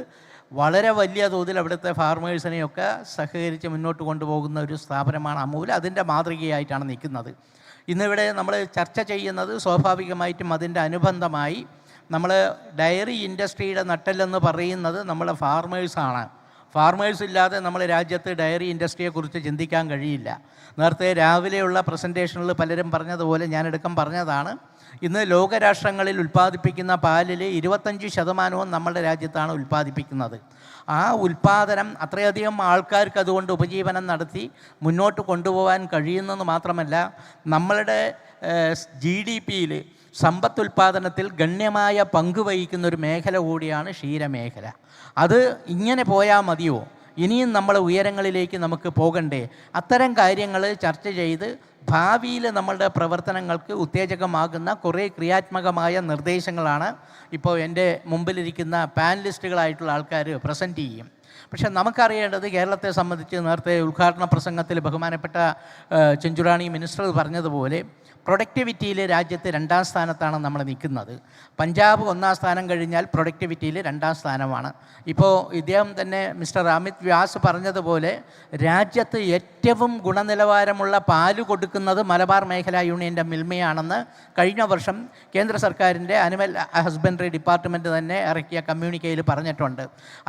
വളരെ വലിയ തോതിൽ അവിടുത്തെ ഫാർമേഴ്സിനെയൊക്കെ സഹകരിച്ച് മുന്നോട്ട് കൊണ്ടുപോകുന്ന ഒരു സ്ഥാപനമാണ് അമൂൽ. അതിൻ്റെ മാതൃകയായിട്ടാണ് നിൽക്കുന്നത്. ഇന്നിവിടെ നമ്മൾ ചർച്ച ചെയ്യുന്നത് സ്വാഭാവികമായിട്ടും അതിൻ്റെ അനുബന്ധമായി നമ്മൾ ഡയറി ഇൻഡസ്ട്രിയുടെ നട്ടെല്ലെന്ന് പറയുന്നത് നമ്മളെ ഫാർമേഴ്സാണ്. ഫാർമേഴ്സ് ഇല്ലാതെ നമ്മൾ രാജ്യത്ത് ഡയറി ഇൻഡസ്ട്രിയെക്കുറിച്ച് ചിന്തിക്കാൻ കഴിയില്ല. നേരത്തെ രാവിലെയുള്ള പ്രസൻറ്റേഷനിൽ പലരും പറഞ്ഞതുപോലെ ഞാനെടുക്കം പറഞ്ഞതാണ്, ഇന്ന് ലോകരാഷ്ട്രങ്ങളിൽ ഉൽപ്പാദിപ്പിക്കുന്ന പാലിൽ 25% നമ്മളുടെ രാജ്യത്താണ് ഉൽപ്പാദിപ്പിക്കുന്നത്. ആ ഉൽപ്പാദനം അത്രയധികം ആൾക്കാർക്ക് അതുകൊണ്ട് ഉപജീവനം നടത്തി മുന്നോട്ട് കൊണ്ടുപോകാൻ കഴിയുന്നെന്ന് മാത്രമല്ല, നമ്മളുടെ GDP-യിൽ സമ്പത്തുൽപാദനത്തിൽ ഗണ്യമായ പങ്ക് വഹിക്കുന്ന ഒരു മേഖല കൂടിയാണ് ക്ഷീരമേഖല. അത് ഇങ്ങനെ പോയാൽ മതിയോ? ഇനിയും നമ്മൾ ഉയരങ്ങളിലേക്ക് നമുക്ക് പോകണ്ടേ? അത്തരം കാര്യങ്ങൾ ചർച്ച ചെയ്ത് ഭാവിയിൽ നമ്മളുടെ പ്രവർത്തനങ്ങൾക്ക് ഉത്തേജകമാകുന്ന കുറേ ക്രിയാത്മകമായ നിർദ്ദേശങ്ങളാണ് ഇപ്പോൾ എൻ്റെ മുമ്പിലിരിക്കുന്ന പാനലിസ്റ്റുകളായിട്ടുള്ള ആൾക്കാർ പ്രസൻറ്റ് ചെയ്യും. പക്ഷേ നമുക്കറിയേണ്ടത്, കേരളത്തെ സംബന്ധിച്ച് നേരത്തെ ഉദ്ഘാടന പ്രസംഗത്തിൽ ബഹുമാനപ്പെട്ട ചെഞ്ചുറാണി മിനിസ്റ്റർ പറഞ്ഞതുപോലെ പ്രൊഡക്ടിവിറ്റിയിൽ രാജ്യത്ത് 2ാം സ്ഥാനത്താണ് നമ്മൾ നിൽക്കുന്നത്. പഞ്ചാബ് 1ാം സ്ഥാനം കഴിഞ്ഞാൽ പ്രൊഡക്ടിവിറ്റിയിൽ 2ാം സ്ഥാനമാണ്. ഇപ്പോൾ ഇദ്ദേഹം തന്നെ മിസ്റ്റർ അമിത് വ്യാസ് പറഞ്ഞതുപോലെ രാജ്യത്ത് ഏറ്റവും ഗുണനിലവാരമുള്ള പാല് കൊടുക്കുന്നത് മലബാർ മേഖലാ യൂണിയൻ്റെ മിൽമയാണെന്ന് കഴിഞ്ഞ വർഷം കേന്ദ്ര സർക്കാരിൻ്റെ അനിമൽ ഹസ്ബൻഡറി ഡിപ്പാർട്ട്മെൻറ്റ് തന്നെ ഇറക്കിയ കമ്മ്യൂണിക്കയിൽ പറഞ്ഞിട്ടുണ്ട്.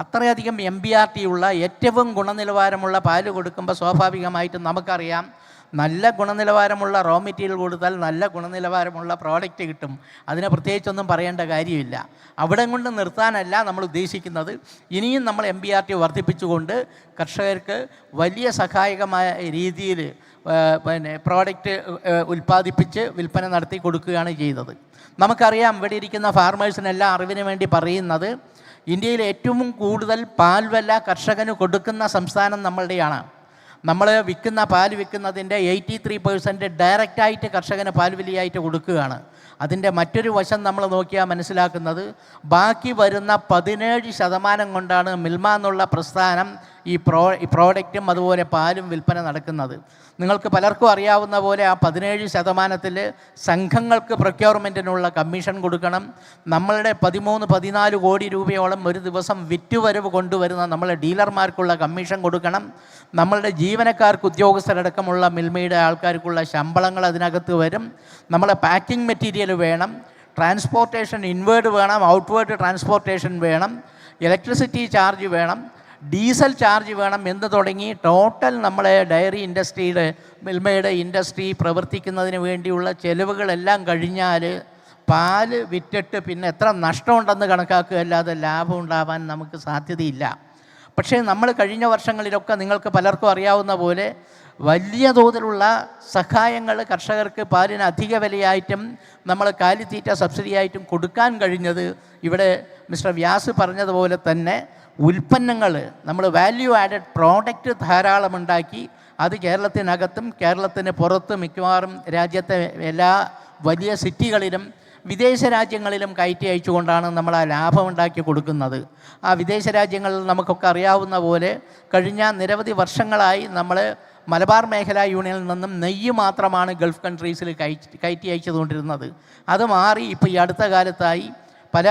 അത്രയധികം MBRT ഉള്ള ഏറ്റവും ഗുണനിലവാരമുള്ള പാല് കൊടുക്കുമ്പോൾ സ്വാഭാവികമായിട്ടും നമുക്കറിയാം, നല്ല ഗുണനിലവാരമുള്ള റോ മെറ്റീരിയൽ കൊടുത്താൽ നല്ല ഗുണനിലവാരമുള്ള പ്രോഡക്റ്റ് കിട്ടും. അതിനെ പ്രത്യേകിച്ചൊന്നും പറയേണ്ട കാര്യമില്ല. അവിടെ കൊണ്ട് നിർത്താനല്ല നമ്മൾ ഉദ്ദേശിക്കുന്നത്. ഇനിയും നമ്മൾ MBRT വർദ്ധിപ്പിച്ചുകൊണ്ട് കർഷകർക്ക് വലിയ സഹായകമായ രീതിയിൽ പ്രോഡക്റ്റ് ഉൽപ്പാദിപ്പിച്ച് വിൽപ്പന നടത്തി കൊടുക്കുകയാണ് ചെയ്തത്. നമുക്കറിയാം, ഇവിടെ ഇരിക്കുന്ന ഫാർമേഴ്സിനെല്ലാം അറിവിന് വേണ്ടി പറയുന്നത്, ഇന്ത്യയിൽ ഏറ്റവും കൂടുതൽ പാൽ വില കർഷകന് കൊടുക്കുന്ന സംസ്ഥാനം നമ്മളുടെയാണ്. നമ്മൾ പാല് വിൽക്കുന്നതിൻ്റെ 83% ഡയറക്റ്റായിട്ട് കർഷകന് പാൽ വിലയായിട്ട് കൊടുക്കുകയാണ്. അതിൻ്റെ മറ്റൊരു വശം നമ്മൾ നോക്കിയാൽ മനസ്സിലാക്കുന്നത്, ബാക്കി വരുന്ന 17% കൊണ്ടാണ് മിൽമ എന്നുള്ള പ്രസ്ഥാനം ഈ പ്രോഡക്റ്റും അതുപോലെ പാലും വിൽപ്പന നടക്കുന്നത്. നിങ്ങൾക്ക് പലർക്കും അറിയാവുന്ന പോലെ ആ 17%-ൽ സംഘങ്ങൾക്ക് പ്രൊക്യൂർമെൻറ്റിനുള്ള കമ്മീഷൻ കൊടുക്കണം. നമ്മളുടെ 13-14 കോടി രൂപയോളം ഒരു ദിവസം വിറ്റുവരവ് കൊണ്ടുവരുന്ന നമ്മളെ ഡീലർമാർക്കുള്ള കമ്മീഷൻ കൊടുക്കണം. നമ്മളുടെ ജീവനക്കാർക്ക്, ഉദ്യോഗസ്ഥരടക്കമുള്ള മിൽമയുടെ ആൾക്കാർക്കുള്ള ശമ്പളങ്ങൾ അതിനകത്ത് വരും. നമ്മളെ പാക്കിംഗ് മെറ്റീരിയൽ വേണം, ട്രാൻസ്പോർട്ടേഷൻ ഇൻവേർഡ് വേണം, ഔട്ട്വേർഡ് ട്രാൻസ്പോർട്ടേഷൻ വേണം, ഇലക്ട്രിസിറ്റി ചാർജ് വേണം, ഡീസൽ ചാർജ് വേണം എന്ന് തുടങ്ങി ടോട്ടൽ നമ്മളെ ഡയറി ഇൻഡസ്ട്രിയുടെ, മിൽമയുടെ ഇൻഡസ്ട്രി പ്രവർത്തിക്കുന്നതിന് വേണ്ടിയുള്ള ചെലവുകളെല്ലാം കഴിഞ്ഞാൽ പാല് വിറ്റിട്ട് പിന്നെ എത്ര നഷ്ടമുണ്ടെന്ന് കണക്കാക്കുക അല്ലാതെ ലാഭം ഉണ്ടാവാൻ നമുക്ക് സാധ്യതയില്ല. പക്ഷേ നമ്മൾ കഴിഞ്ഞ വർഷങ്ങളിലൊക്കെ നിങ്ങൾക്ക് പലർക്കും അറിയാവുന്ന പോലെ വലിയ തോതിലുള്ള സഹായങ്ങൾ കർഷകർക്ക് പാലിന് അധിക വിലയായിട്ടും നമ്മൾ കാലിത്തീറ്റ സബ്സിഡിയായിട്ടും കൊടുക്കാൻ കഴിഞ്ഞത്, ഇവിടെ മിസ്റ്റർ വ്യാസ് പറഞ്ഞതുപോലെ തന്നെ ഉൽപ്പന്നങ്ങൾ, നമ്മൾ വാല്യൂ ആഡഡ് പ്രോഡക്റ്റ് ധാരാളം ഉണ്ടാക്കി അത് കേരളത്തിനകത്തും കേരളത്തിന് പുറത്തും മിക്കവാറും രാജ്യത്തെ എല്ലാ വലിയ സിറ്റികളിലും വിദേശ രാജ്യങ്ങളിലും കയറ്റി അയച്ചുകൊണ്ടാണ് നമ്മൾ ആ ലാഭം ഉണ്ടാക്കി കൊടുക്കുന്നത്. ആ വിദേശ രാജ്യങ്ങളിൽ നമുക്കൊക്കെ അറിയാവുന്ന പോലെ കഴിഞ്ഞ നിരവധി വർഷങ്ങളായി നമ്മൾ മലബാർ മേഖലാ യൂണിയനിൽ നിന്നും നെയ്യ് മാത്രമാണ് ഗൾഫ് കൺട്രീസിൽ കയറ്റി അയച്ചുകൊണ്ടിരുന്നത്. അത് മാറി ഇപ്പോൾ ഈ അടുത്ത കാലത്തായി പല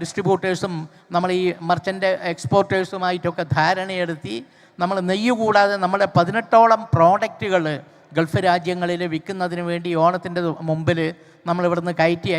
ഡിസ്ട്രിബ്യൂട്ടേഴ്സും നമ്മൾ ഈ മർച്ചൻ്റ് എക്സ്പോർട്ടേഴ്സുമായിട്ടൊക്കെ ധാരണയെടുത്തി നമ്മൾ നെയ്യ് കൂടാതെ നമ്മുടെ 18ഓളം പ്രോഡക്റ്റുകൾ ഗൾഫ് രാജ്യങ്ങളിൽ വിൽക്കുന്നതിന് വേണ്ടി ഓണത്തിൻ്റെ മുമ്പിൽ നമ്മളിവിടുന്ന് കയറ്റി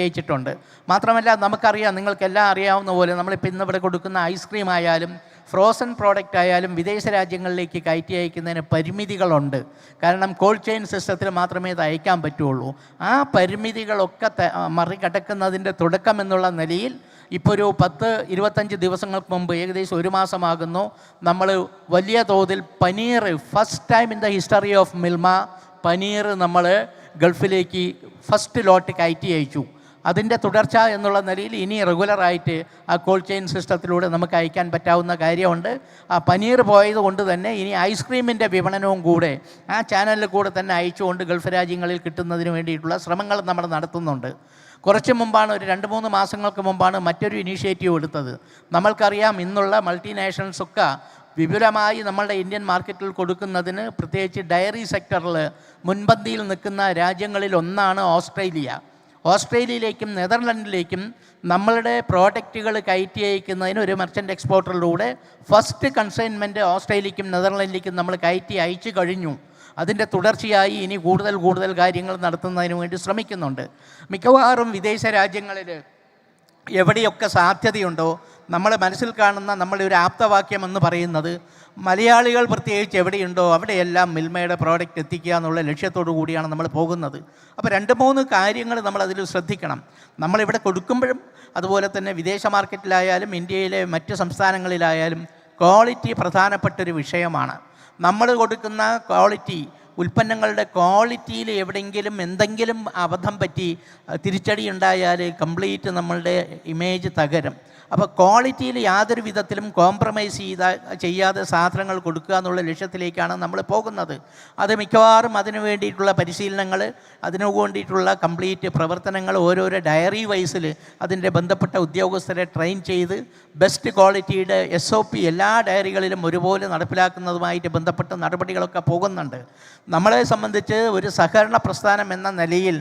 അയച്ചിട്ടുണ്ട്. മാത്രമല്ല നമുക്കറിയാം, നിങ്ങൾക്കെല്ലാം അറിയാവുന്ന പോലെ നമ്മളിപ്പോൾ ഇന്നിവിടെ കൊടുക്കുന്ന ഐസ്ക്രീം ആയാലും ഫ്രോസൺ പ്രോഡക്റ്റ് ആയാലും വിദേശ രാജ്യങ്ങളിലേക്ക് കയറ്റി അയക്കുന്നതിന് പരിമിതികളുണ്ട്. കാരണം കോൾഡ് ചെയിൻ സിസ്റ്റത്തിൽ മാത്രമേ ഇത് അയക്കാൻ പറ്റുള്ളൂ. ആ പരിമിതികളൊക്കെ മറികടക്കുന്നതിൻ്റെ തുടക്കം എന്നുള്ള നിലയിൽ ഇപ്പോൾ ഒരു 10-25 ദിവസങ്ങൾക്ക് മുമ്പ്, ഏകദേശം 1 മാസമാകുന്നു, നമ്മൾ വലിയ തോതിൽ paneer, first time in the history of Milma paneer നമ്മൾ ഗൾഫിലേക്ക് ഫസ്റ്റ് ലോട്ട് കയറ്റി അയച്ചു. അതിൻ്റെ തുടർച്ച എന്നുള്ള നിലയിൽ ഇനി റെഗുലറായിട്ട് ആ കോൾഡ് ചെയിൻ സിസ്റ്റത്തിലൂടെ നമുക്ക് അയക്കാൻ പറ്റാവുന്ന കാര്യമുണ്ട്. ആ പനീർ പോയത് കൊണ്ട് തന്നെ ഇനി ഐസ്ക്രീമിൻ്റെ വിപണനവും കൂടെ ആ ചാനലിൽ കൂടെ തന്നെ അയച്ചുകൊണ്ട് ഗൾഫ് രാജ്യങ്ങളിൽ കിട്ടുന്നതിന് വേണ്ടിയിട്ടുള്ള ശ്രമങ്ങൾ നമ്മൾ നടത്തുന്നുണ്ട്. കുറച്ച് മുമ്പാണ്, ഒരു 2-3 മാസങ്ങൾക്ക് മുമ്പാണ് മറ്റൊരു ഇനീഷ്യേറ്റീവ് എടുത്തത്. നമ്മൾക്കറിയാം, ഇന്നുള്ള മൾട്ടിനാഷണൽസൊക്കെ വിപുലമായി നമ്മളുടെ ഇന്ത്യൻ മാർക്കറ്റിൽ കൊടുക്കുന്നതിന് പ്രത്യേകിച്ച് ഡയറി സെക്ടറിൽ മുൻപന്തിയിൽ നിൽക്കുന്ന രാജ്യങ്ങളിൽ ഒന്നാണ് ഓസ്ട്രേലിയ. ഓസ്ട്രേലിയയിലേക്കും നെതർലൻഡിലേക്കും നമ്മളുടെ പ്രോഡക്റ്റുകൾ കയറ്റി അയക്കുന്നതിന് ഒരു മെർച്ചൻ്റ് എക്സ്പോർട്ടറിലൂടെ ഫസ്റ്റ് കൺസൈൻമെൻറ്റ് ഓസ്ട്രേലിയക്കും നെതർലൻഡിലേക്കും നമ്മൾ കയറ്റി അയച്ചു കഴിഞ്ഞു. അതിൻ്റെ തുടർച്ചയായി ഇനി കൂടുതൽ കാര്യങ്ങൾ നടത്തുന്നതിന് വേണ്ടി ശ്രമിക്കുന്നുണ്ട്. മിക്കവാറും വിദേശ രാജ്യങ്ങളിൽ എവിടെയൊക്കെ സാധ്യതയുണ്ടോ നമ്മൾ മനസ്സിൽ കാണുന്ന നമ്മളുടെ ഒരു ആപ്തവാക്യം എന്ന് പറയുന്നത് മലയാളികൾ പ്രത്യേകിച്ച് എവിടെയുണ്ടോ അവിടെയെല്ലാം മിൽമയുടെ പ്രോഡക്റ്റ് എത്തിക്കുക എന്നുള്ള ലക്ഷ്യത്തോടു കൂടിയാണ് നമ്മൾ പോകുന്നത്. അപ്പോൾ 2-3 കാര്യങ്ങൾ നമ്മളതിൽ ശ്രദ്ധിക്കണം. നമ്മളിവിടെ കൊടുക്കുമ്പോഴും അതുപോലെ തന്നെ വിദേശ മാർക്കറ്റിലായാലും ഇന്ത്യയിലെ മറ്റ് സംസ്ഥാനങ്ങളിലായാലും ക്വാളിറ്റി പ്രധാനപ്പെട്ടൊരു വിഷയമാണ്. നമ്മൾ കൊടുക്കുന്ന ക്വാളിറ്റി, ഉൽപ്പന്നങ്ങളുടെ ക്വാളിറ്റിയിൽ എവിടെയെങ്കിലും എന്തെങ്കിലും അബദ്ധം പറ്റി തിരിച്ചടി ഉണ്ടായാൽ കംപ്ലീറ്റ് നമ്മളുടെ ഇമേജ് തകരും. അപ്പോൾ ക്വാളിറ്റിയിൽ യാതൊരു വിധത്തിലും കോംപ്രമൈസ് ചെയ്യാതെ സാധനങ്ങൾ കൊടുക്കുക എന്നുള്ള ലക്ഷ്യത്തിലേക്കാണ് നമ്മൾ പോകുന്നത്. അത് മിക്കവാറും അതിനു വേണ്ടിയിട്ടുള്ള പരിശീലനങ്ങൾ, അതിനു വേണ്ടിയിട്ടുള്ള കംപ്ലീറ്റ് പ്രവർത്തനങ്ങൾ ഓരോരോ ഡയറി വൈസിൽ അതിൻ്റെ ബന്ധപ്പെട്ട ഉദ്യോഗസ്ഥരെ ട്രെയിൻ ചെയ്ത് ബെസ്റ്റ് ക്വാളിറ്റിയുടെ SOP എല്ലാ ഡയറികളിലും ഒരുപോലെ നടപ്പിലാക്കുന്നതുമായിട്ട് ബന്ധപ്പെട്ട നടപടികളൊക്കെ പോകുന്നുണ്ട്. നമ്മളെ സംബന്ധിച്ച് ഒരു സഹകരണ പ്രസ്ഥാനം എന്ന നിലയിൽ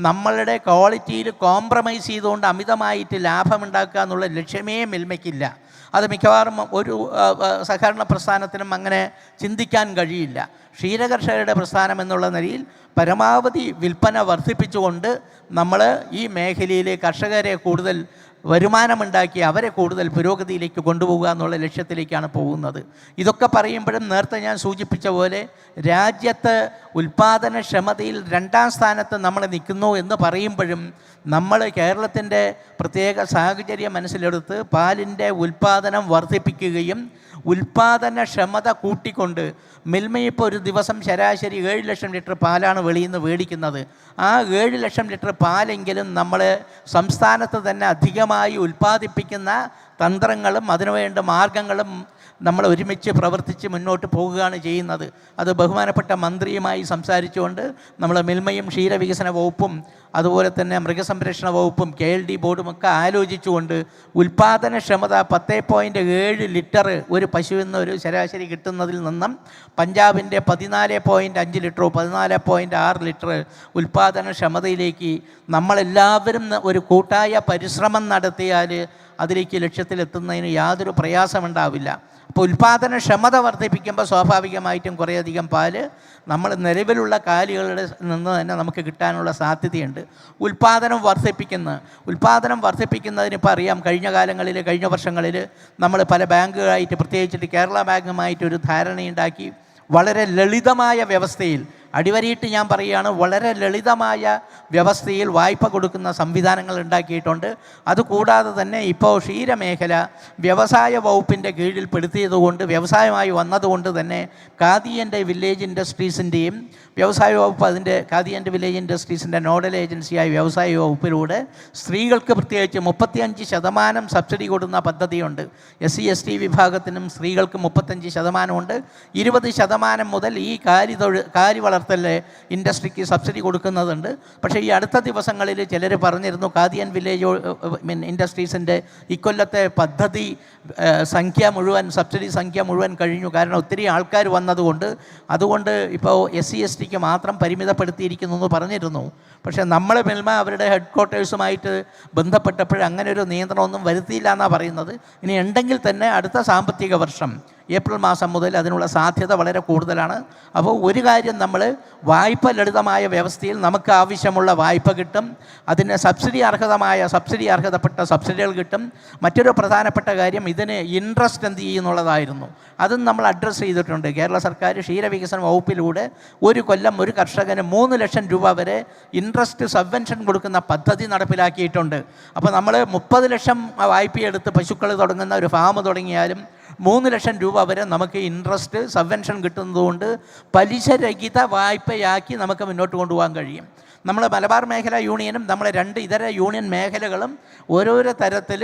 നമ്മളുടെ ക്വാളിറ്റിയിൽ കോംപ്രമൈസ് ചെയ്തുകൊണ്ട് അമിതമായിട്ട് ലാഭമുണ്ടാക്കുക എന്നുള്ള ലക്ഷ്യമേ മിൽമയ്ക്കില്ല. അത് മിക്കവാറും ഒരു സഹകരണ പ്രസ്ഥാനത്തിനും അങ്ങനെ ചിന്തിക്കാൻ കഴിയില്ല. ക്ഷീരകർഷകരുടെ പ്രസ്ഥാനം എന്നുള്ള നിലയിൽ പരമാവധി വിൽപ്പന വർദ്ധിപ്പിച്ചുകൊണ്ട് നമ്മൾ ഈ മേഖലയിലെ കർഷകരെ കൂടുതൽ വരുമാനമുണ്ടാക്കി അവരെ കൂടുതൽ പുരോഗതിയിലേക്ക് കൊണ്ടുപോകുക എന്നുള്ള ലക്ഷ്യത്തിലേക്കാണ് പോകുന്നത്. ഇതൊക്കെ പറയുമ്പോഴും നേരത്തെ ഞാൻ സൂചിപ്പിച്ച പോലെ രാജ്യത്ത് ഉൽപ്പാദനക്ഷമതയിൽ 2ാം സ്ഥാനത്ത് നമ്മൾ നിൽക്കുന്നു എന്ന് പറയുമ്പോഴും നമ്മൾ കേരളത്തിൻ്റെ പ്രത്യേക സാഹചര്യം മനസ്സിലെടുത്ത് പാലിൻ്റെ ഉൽപ്പാദനം വർദ്ധിപ്പിക്കുകയും ഉൽപ്പാദനക്ഷമത കൂട്ടിക്കൊണ്ട് മിൽമയിപ്പോൾ ഒരു ദിവസം ശരാശരി 7 ലക്ഷം ലിറ്റർ പാലാണ് വെളിയിൽ നിന്ന് മേടിക്കുന്നത്. ആ 7 ലക്ഷം ലിറ്റർ പാലെങ്കിലും നമ്മൾ സംസ്ഥാനത്ത് തന്നെ അധികമായി ഉൽപ്പാദിപ്പിക്കുന്ന തന്ത്രങ്ങളും അതിനുവേണ്ട മാർഗങ്ങളും നമ്മൾ ഒരുമിച്ച് പ്രവർത്തിച്ച് മുന്നോട്ട് പോകുകയാണ് ചെയ്യുന്നത്. അത് ബഹുമാനപ്പെട്ട മന്ത്രിയുമായി സംസാരിച്ചുകൊണ്ട് നമ്മൾ മിൽമയും ക്ഷീരവികസന വകുപ്പും അതുപോലെ തന്നെ മൃഗസംരക്ഷണ വകുപ്പും KLD ബോർഡും ഒക്കെ ആലോചിച്ചുകൊണ്ട് ഉൽപ്പാദനക്ഷമത 10.7 ലിറ്റർ ഒരു പശുവിൽ നിന്ന് ഒരു ശരാശരി കിട്ടുന്നതിൽ നിന്നും പഞ്ചാബിൻ്റെ 14.5 ലിറ്ററോ 14.6 ലിറ്റർ ഉൽപ്പാദനക്ഷമതയിലേക്ക് നമ്മളെല്ലാവരും ഒരു കൂട്ടായ പരിശ്രമം നടത്തിയാൽ അതിലേക്ക് ലക്ഷ്യത്തിലെത്തുന്നതിന് യാതൊരു പ്രയാസമുണ്ടാവില്ല. അപ്പോൾ ഉൽപ്പാദനക്ഷമത വർദ്ധിപ്പിക്കുമ്പോൾ സ്വാഭാവികമായിട്ടും കുറേയധികം പാല് നമ്മൾ നിലവിലുള്ള കാലികളുടെ നിന്ന് തന്നെ നമുക്ക് കിട്ടാനുള്ള സാധ്യതയുണ്ട്. ഉൽപ്പാദനം വർദ്ധിപ്പിക്കുന്നതിന് ഇപ്പോൾ അറിയാം, കഴിഞ്ഞ വർഷങ്ങളിൽ നമ്മൾ പല ബാങ്കുകളായിട്ട് പ്രത്യേകിച്ചിട്ട് കേരള ബാങ്കുമായിട്ടൊരു ധാരണയുണ്ടാക്കി വളരെ ലളിതമായ വ്യവസ്ഥയിൽ, അടിവരയിട്ട് ഞാൻ പറയുകയാണ്, വളരെ ലളിതമായ വ്യവസ്ഥയിൽ വായ്പ കൊടുക്കുന്ന സംവിധാനങ്ങൾ ഉണ്ടാക്കിയിട്ടുണ്ട്. അതുകൂടാതെ തന്നെ ഇപ്പോൾ ക്ഷീരമേഖല വ്യവസായ വകുപ്പിൻ്റെ കീഴിൽ പെടുത്തിയതുകൊണ്ട്, വ്യവസായമായി വന്നതുകൊണ്ട് തന്നെ ഖാദി ആൻഡ് വില്ലേജ് ഇൻഡസ്ട്രീസിൻ്റെയും വ്യവസായ വകുപ്പ് അതിൻ്റെ ഖാദി ആൻഡ് വില്ലേജ് ഇൻഡസ്ട്രീസിൻ്റെ നോഡൽ ഏജൻസിയായ വ്യവസായ വകുപ്പിലൂടെ സ്ത്രീകൾക്ക് പ്രത്യേകിച്ച് 35% സബ്സിഡി കൊടുക്കുന്ന പദ്ധതിയുണ്ട്. SC ST വിഭാഗത്തിനും സ്ത്രീകൾക്ക് 35%, 20% മുതൽ ഈ കാലി വളർത്തൽ ഇൻഡസ്ട്രിക്ക് സബ്സിഡി കൊടുക്കുന്നതുണ്ട്. പക്ഷേ ഈ അടുത്ത ദിവസങ്ങളിൽ ചിലർ പറഞ്ഞിരുന്നു ഖാദി ആൻഡ് വില്ലേജ് ഇൻഡസ്ട്രീസിൻ്റെ ഇക്കൊല്ലത്തെ പദ്ധതി സബ്സിഡി സംഖ്യ മുഴുവൻ കഴിഞ്ഞു. കാരണം ഒത്തിരി ആൾക്കാർ വന്നതുകൊണ്ട്, അതുകൊണ്ട് ഇപ്പോൾ SC ST മാത്രം പരിമിതപ്പെടുത്തിയിരിക്കുന്നു എന്ന് പറഞ്ഞിരുന്നു. പക്ഷേ നമ്മൾ മിൽമ അവരുടെ ഹെഡ് ക്വാർട്ടേഴ്സുമായിട്ട് ബന്ധപ്പെട്ടപ്പോൾ അങ്ങനെ ഒരു നിയന്ത്രണമൊന്നും വരുത്തിയില്ല എന്നാണ് പറയുന്നത്. ഇനി ഉണ്ടെങ്കിൽ തന്നെ അടുത്ത സാമ്പത്തിക വർഷം ഏപ്രിൽ മാസം മുതൽ അതിനുള്ള സാധ്യത വളരെ കൂടുതലാണ്. അപ്പോൾ ഒരു കാര്യം, നമ്മൾ വായ്പ ലളിതമായ വ്യവസ്ഥയിൽ നമുക്ക് ആവശ്യമുള്ള വായ്പ കിട്ടും, അതിന് അർഹതപ്പെട്ട സബ്സിഡികൾ കിട്ടും. മറ്റൊരു പ്രധാനപ്പെട്ട കാര്യം, ഇതിന് ഇൻട്രസ്റ്റ് എന്ത് ചെയ്യുന്നുള്ളതായിരുന്നു. അതും നമ്മൾ അഡ്രസ്സ് ചെയ്തിട്ടുണ്ട്. കേരള സർക്കാർ ക്ഷീരവികസന വകുപ്പിലൂടെ ഒരു കൊല്ലം ഒരു കർഷകന് 3 ലക്ഷം രൂപ വരെ ഇൻട്രസ്റ്റ് സബ്വെൻഷൻ കൊടുക്കുന്ന പദ്ധതി നടപ്പിലാക്കിയിട്ടുണ്ട്. അപ്പോൾ നമ്മൾ 30 ലക്ഷം വായ്പയെടുത്ത് പശുക്കൾ തുടങ്ങുന്ന ഒരു ഫാം തുടങ്ങിയാലും 3 ലക്ഷം രൂപ വരെ നമുക്ക് ഇൻട്രസ്റ്റ് സബ്വെൻഷൻ കിട്ടുന്നതുകൊണ്ട് പലിശരഹിത വായ്പയാക്കി നമുക്ക് മുന്നോട്ട് കൊണ്ടുപോകാൻ കഴിയും. നമ്മൾ മലബാർ മേഖല യൂണിയനും നമ്മളെ 2 ഇതര യൂണിയൻ മേഖലകളും ഓരോരോ തരത്തിൽ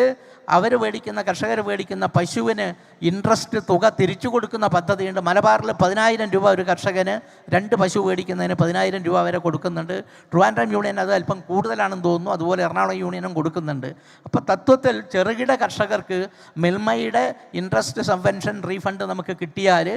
അവർ മേടിക്കുന്ന കർഷകർ മേടിക്കുന്ന പശുവിന് ഇൻട്രസ്റ്റ് തുക തിരിച്ചു കൊടുക്കുന്ന പദ്ധതിയുണ്ട്. മലബാറിൽ 10,000 രൂപ ഒരു കർഷകന് 2 പശു മേടിക്കുന്നതിന് 10,000 രൂപ വരെ കൊടുക്കുന്നുണ്ട്. ട്രിവാൻഡ്രം യൂണിയൻ അത് അല്പം കൂടുതലാണെന്ന് തോന്നുന്നു. അതുപോലെ എറണാകുളം യൂണിയനും കൊടുക്കുന്നുണ്ട്. അപ്പോൾ തത്വത്തിൽ ചെറുകിട കർഷകർക്ക് മിൽമയുടെ ഇൻട്രസ്റ്റ് സബ്വെൻഷൻ റീഫണ്ട് നമുക്ക് കിട്ടിയാൽ,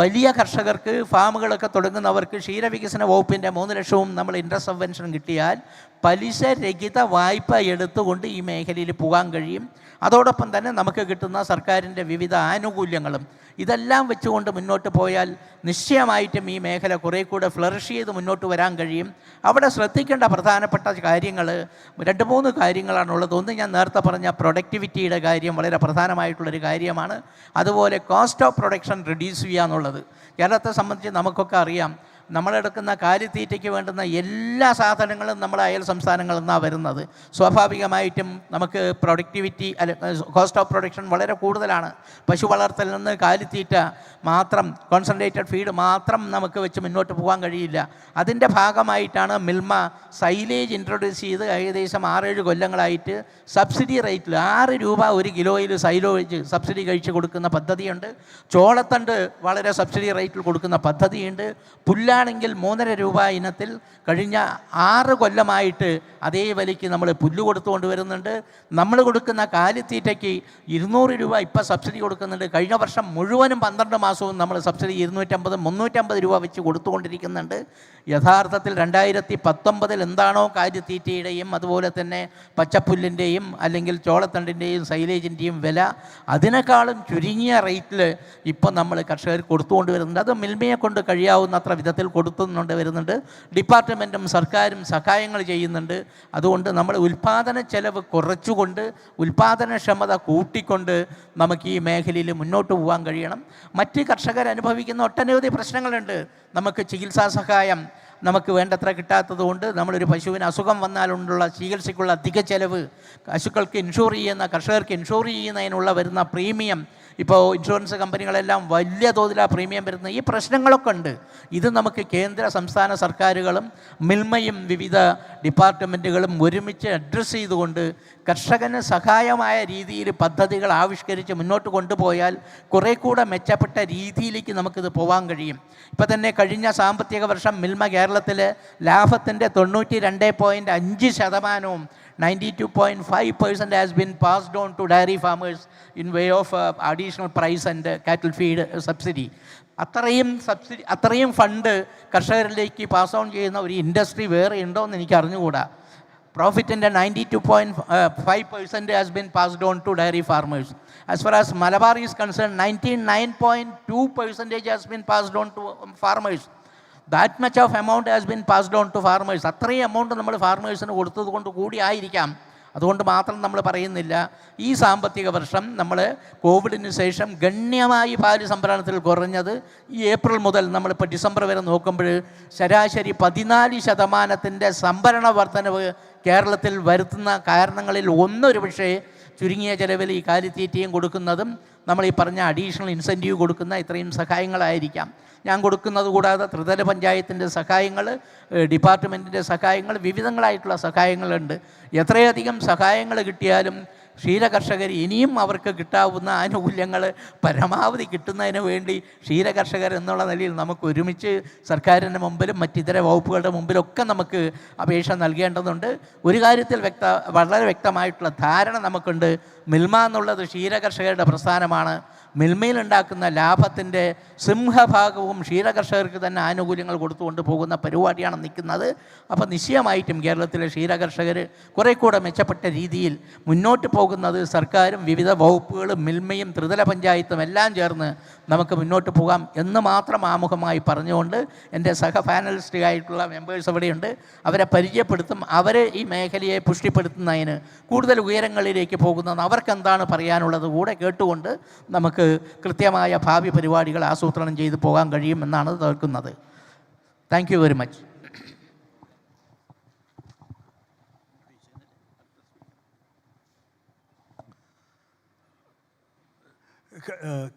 വലിയ കർഷകർക്ക് ഫാമുകളൊക്കെ തുടങ്ങുന്നവർക്ക് ക്ഷീരവികസന വകുപ്പിൻ്റെ 3 ലക്ഷവും നമ്മൾ ഇൻട്രസ്റ്റ് സബ്വെൻഷൻ കിട്ടിയാൽ പലിശ രഹിത വായ്പ എടുത്തുകൊണ്ട് ഈ മേഖലയിൽ പോകാൻ കഴിയും. അതോടൊപ്പം തന്നെ നമുക്ക് കിട്ടുന്ന സർക്കാരിൻ്റെ വിവിധ ആനുകൂല്യങ്ങളും ഇതെല്ലാം വെച്ചുകൊണ്ട് മുന്നോട്ട് പോയാൽ നിശ്ചയമായിട്ടും ഈ മേഖല കുറേ കൂടെ ഫ്ലറിഷ് ചെയ്ത് മുന്നോട്ട് വരാൻ കഴിയും. അവിടെ ശ്രദ്ധിക്കേണ്ട പ്രധാനപ്പെട്ട കാര്യങ്ങൾ 2-3 കാര്യങ്ങളാണുള്ളത്. ഒന്ന്, ഞാൻ നേരത്തെ പറഞ്ഞ പ്രൊഡക്ടിവിറ്റിയുടെ കാര്യം വളരെ പ്രധാനമായിട്ടുള്ളൊരു കാര്യമാണ്. അതുപോലെ കോസ്റ്റ് ഓഫ് പ്രൊഡക്ഷൻ റിഡ്യൂസ് ചെയ്യുക എന്നുള്ളത്. കേരളത്തെ സംബന്ധിച്ച് നമുക്കൊക്കെ അറിയാം, നമ്മളെടുക്കുന്ന കാലിത്തീറ്റയ്ക്ക് വേണ്ടുന്ന എല്ലാ സാധനങ്ങളും നമ്മൾ അയൽ സംസ്ഥാനങ്ങളിൽ നിന്നാണ് വരുന്നത്. സ്വാഭാവികമായിട്ടും നമുക്ക് പ്രൊഡക്ടിവിറ്റി കോസ്റ്റ് ഓഫ് പ്രൊഡക്ഷൻ വളരെ കൂടുതലാണ്. പശു വളർത്തലിൽ നിന്ന് കാലിത്തീറ്റ മാത്രം, കോൺസെൻട്രേറ്റഡ് ഫീഡ് മാത്രം നമുക്ക് വെച്ച് മുന്നോട്ട് പോകാൻ കഴിയില്ല. അതിൻ്റെ ഭാഗമായിട്ടാണ് മിൽമ സൈലേജ് ഇൻട്രൊഡ്യൂസ് ചെയ്ത് ഏകദേശം 6-7 കൊല്ലങ്ങളായിട്ട് സബ്സിഡി റേറ്റിൽ 6 രൂപ 1 കിലോയിൽ സൈലേജ് സബ്സിഡി കഴിച്ച് കൊടുക്കുന്ന പദ്ധതിയുണ്ട്. ചോളത്തണ്ട് വളരെ സബ്സിഡി റേറ്റിൽ കൊടുക്കുന്ന പദ്ധതിയുണ്ട്. പുല്ലാണെങ്കിൽ 3.5 രൂപ ഇനത്തിൽ കഴിഞ്ഞ 6 കൊല്ലമായിട്ട് അതേ വിലയ്ക്ക് നമ്മൾ പുല്ല് കൊടുത്തുകൊണ്ട് വരുന്നുണ്ട്. നമ്മൾ കൊടുക്കുന്ന കാലിത്തീറ്റയ്ക്ക് 200 രൂപ ഇപ്പം സബ്സിഡി കൊടുക്കുന്നുണ്ട്. കഴിഞ്ഞ വർഷം മുഴുവനും 12 മാസവും നമ്മൾ സബ്സിഡി 250-350 രൂപ വെച്ച് കൊടുത്തുകൊണ്ടിരിക്കുന്നുണ്ട്. യഥാർത്ഥത്തിൽ 2019 എന്താണോ കാലിത്തീറ്റയുടെയും അതുപോലെ തന്നെ പച്ചപ്പുല്ലിൻ്റെയും അല്ലെങ്കിൽ ചോളത്തണ്ടിൻ്റെയും സൈലേജിൻ്റെയും വില, അതിനേക്കാളും ചുരുങ്ങിയ റേറ്റിൽ ഇപ്പം നമ്മൾ കർഷകർക്ക് കൊടുത്തുകൊണ്ട് വരുന്നുണ്ട്. അത് മിൽമയെ കൊണ്ട് കഴിയാവുന്നത്ര വിധത്തിൽ കൊടുത്തുകൊണ്ട് വരുന്നുണ്ട്. ഡിപ്പാർട്ട്മെൻറ്റും സർക്കാരും സഹായങ്ങൾ ചെയ്യുന്നുണ്ട്. അതുകൊണ്ട് നമ്മൾ ഉൽപ്പാദന ചെലവ് കുറച്ചുകൊണ്ട് ഉൽപ്പാദനക്ഷമത കൂട്ടിക്കൊണ്ട് നമുക്ക് ഈ മേഖലയിൽ മുന്നോട്ട് പോകാൻ കഴിയണം. മറ്റ് കർഷകർ അനുഭവിക്കുന്ന ഒട്ടനവധി പ്രശ്നങ്ങളുണ്ട്. നമുക്ക് ചികിത്സാ സഹായം നമുക്ക് വേണ്ടത്ര കിട്ടാത്തതുകൊണ്ട് നമ്മളൊരു പശുവിന് അസുഖം വന്നാലുള്ള ചികിത്സയ്ക്കുള്ള അധിക ചെലവ്, പശുക്കൾക്ക് ഇൻഷുർ ചെയ്യുന്ന കർഷകർക്ക് ഇൻഷുർ ചെയ്യുന്നതിനുള്ള വരുന്ന പ്രീമിയം, ഇപ്പോൾ ഇൻഷുറൻസ് കമ്പനികളെല്ലാം വലിയ തോതിലാണ് പ്രീമിയം വരുന്നത്. ഈ പ്രശ്നങ്ങളൊക്കെ ഉണ്ട്. ഇത് നമുക്ക് കേന്ദ്ര സംസ്ഥാന സർക്കാരുകളും മിൽമയും വിവിധ ഡിപ്പാർട്ട്മെൻറ്റുകളും ഒരുമിച്ച് അഡ്രസ്സ് ചെയ്തുകൊണ്ട് കർഷകന് സഹായമായ രീതിയിൽ പദ്ധതികൾ ആവിഷ്കരിച്ച് മുന്നോട്ട് കൊണ്ടുപോയാൽ കുറേ കൂടെ മെച്ചപ്പെട്ട രീതിയിലേക്ക് നമുക്കിത് പോകാൻ കഴിയും. ഇപ്പോൾ തന്നെ കഴിഞ്ഞ സാമ്പത്തിക വർഷം മിൽമ കേരളത്തിൽ ലാഭത്തിൻ്റെ 92.5%, 92.5% has been passed on to dairy farmers in way of additional price and cattle feed subsidy. അത്രയും ഫണ്ട് കർഷകരിലേക്ക് പാസ് ഓൺ ചെയ്യുന്ന ഒരു ഇൻഡസ്ട്രി വേറെ ഉണ്ടോ എന്ന് എനിക്ക് അറിഞ്ഞുകൂടാ. പ്രോഫിറ്റിൻ്റെ 92.5% has been passed on to dairy farmers. As far as Malabar is concerned, 99.2% has been passed on to farmers. That much of amount has been passed on to farmers. അത്രയും amount നമ്മൾ ഫാർമേഴ്സിന് കൊടുത്തത് കൊണ്ട് കൂടി ആയിരിക്കാം. അതുകൊണ്ട് മാത്രം നമ്മൾ പറയുന്നില്ല. ഈ സാമ്പത്തിക വർഷം നമ്മൾ കോവിഡിന് ശേഷം ഗണ്യമായി പാല് സംഭരണത്തിൽ കുറഞ്ഞത് ഈ ഏപ്രിൽ മുതൽ നമ്മളിപ്പോൾ ഡിസംബർ വരെ നോക്കുമ്പോൾ ശരാശരി 14% സംഭരണ വർധനവ് കേരളത്തിൽ വരുത്തുന്ന കാരണങ്ങളിൽ ഒരു പക്ഷേ ചുരുങ്ങിയ ചിലവിൽ ഈ കാലിത്തീറ്റയും കൊടുക്കുന്നതും നമ്മൾ ഈ പറഞ്ഞ അഡീഷണൽ ഇൻസെൻറ്റീവ് കൊടുക്കുന്ന ഇത്രയും സഹായങ്ങളായിരിക്കാം. ഞാൻ കൊടുക്കുന്നത് കൂടാതെ ത്രിതല പഞ്ചായത്തിൻ്റെ സഹായങ്ങൾ, ഡിപ്പാർട്ട്മെൻറ്റിൻ്റെ സഹായങ്ങൾ, വിവിധങ്ങളായിട്ടുള്ള സഹായങ്ങളുണ്ട്. എത്രയധികം സഹായങ്ങൾ കിട്ടിയാലും ക്ഷീരകർഷകർ ഇനിയും അവർക്ക് കിട്ടാവുന്ന ആനുകൂല്യങ്ങൾ പരമാവധി കിട്ടുന്നതിന് വേണ്ടി ക്ഷീരകർഷകർ എന്നുള്ള നിലയിൽ നമുക്ക് ഒരുമിച്ച് സർക്കാരിൻ്റെ മുമ്പിലും മറ്റിതര വകുപ്പുകളുടെ മുമ്പിലൊക്കെ നമുക്ക് അപേക്ഷ നൽകേണ്ടതുണ്ട്. ഒരു കാര്യത്തിൽ വളരെ വ്യക്തമായിട്ടുള്ള ധാരണ നമുക്കുണ്ട്. മിൽമ എന്നുള്ളത് ക്ഷീരകർഷകരുടെ പ്രസ്ഥാനമാണ്. മിൽമയിലുണ്ടാക്കുന്ന ലാഭത്തിൻ്റെ സിംഹഭാഗവും ക്ഷീരകർഷകർക്ക് തന്നെ ആനുകൂല്യങ്ങൾ കൊടുത്തുകൊണ്ട് പോകുന്ന പരിപാടിയാണ് നിൽക്കുന്നത്. അപ്പോൾ നിശ്ചയമായിട്ടും കേരളത്തിലെ ക്ഷീരകർഷകർ കുറേ കൂടെ മെച്ചപ്പെട്ട രീതിയിൽ മുന്നോട്ട് പോകുന്നത് സർക്കാരും വിവിധ വകുപ്പുകളും മിൽമയും ത്രിതല പഞ്ചായത്തും എല്ലാം ചേർന്ന് നമുക്ക് മുന്നോട്ട് പോകാം എന്ന് മാത്രം ആമുഖമായി പറഞ്ഞുകൊണ്ട് എൻ്റെ സഹ പാനലിസ്റ്റായിട്ടുള്ള മെമ്പേഴ്സ് അവിടെയുണ്ട്, അവരെ പരിചയപ്പെടുത്തും. അവർ ഈ മേഖലയെ പുഷ്ടിപ്പെടുത്തുന്നതിന് കൂടുതൽ ഉയരങ്ങളിലേക്ക് പോകുന്നതെന്ന് അവർക്ക് എന്താണ് പറയാനുള്ളത് കൂടെ കേട്ടുകൊണ്ട് നമുക്ക് കൃത്യമായ ഭാവി പരിപാടികൾ ആസൂത്രണം ചെയ്ത് പോകാൻ കഴിയുമെന്നാണ് കേൾക്കുന്നത്. Thank you very much.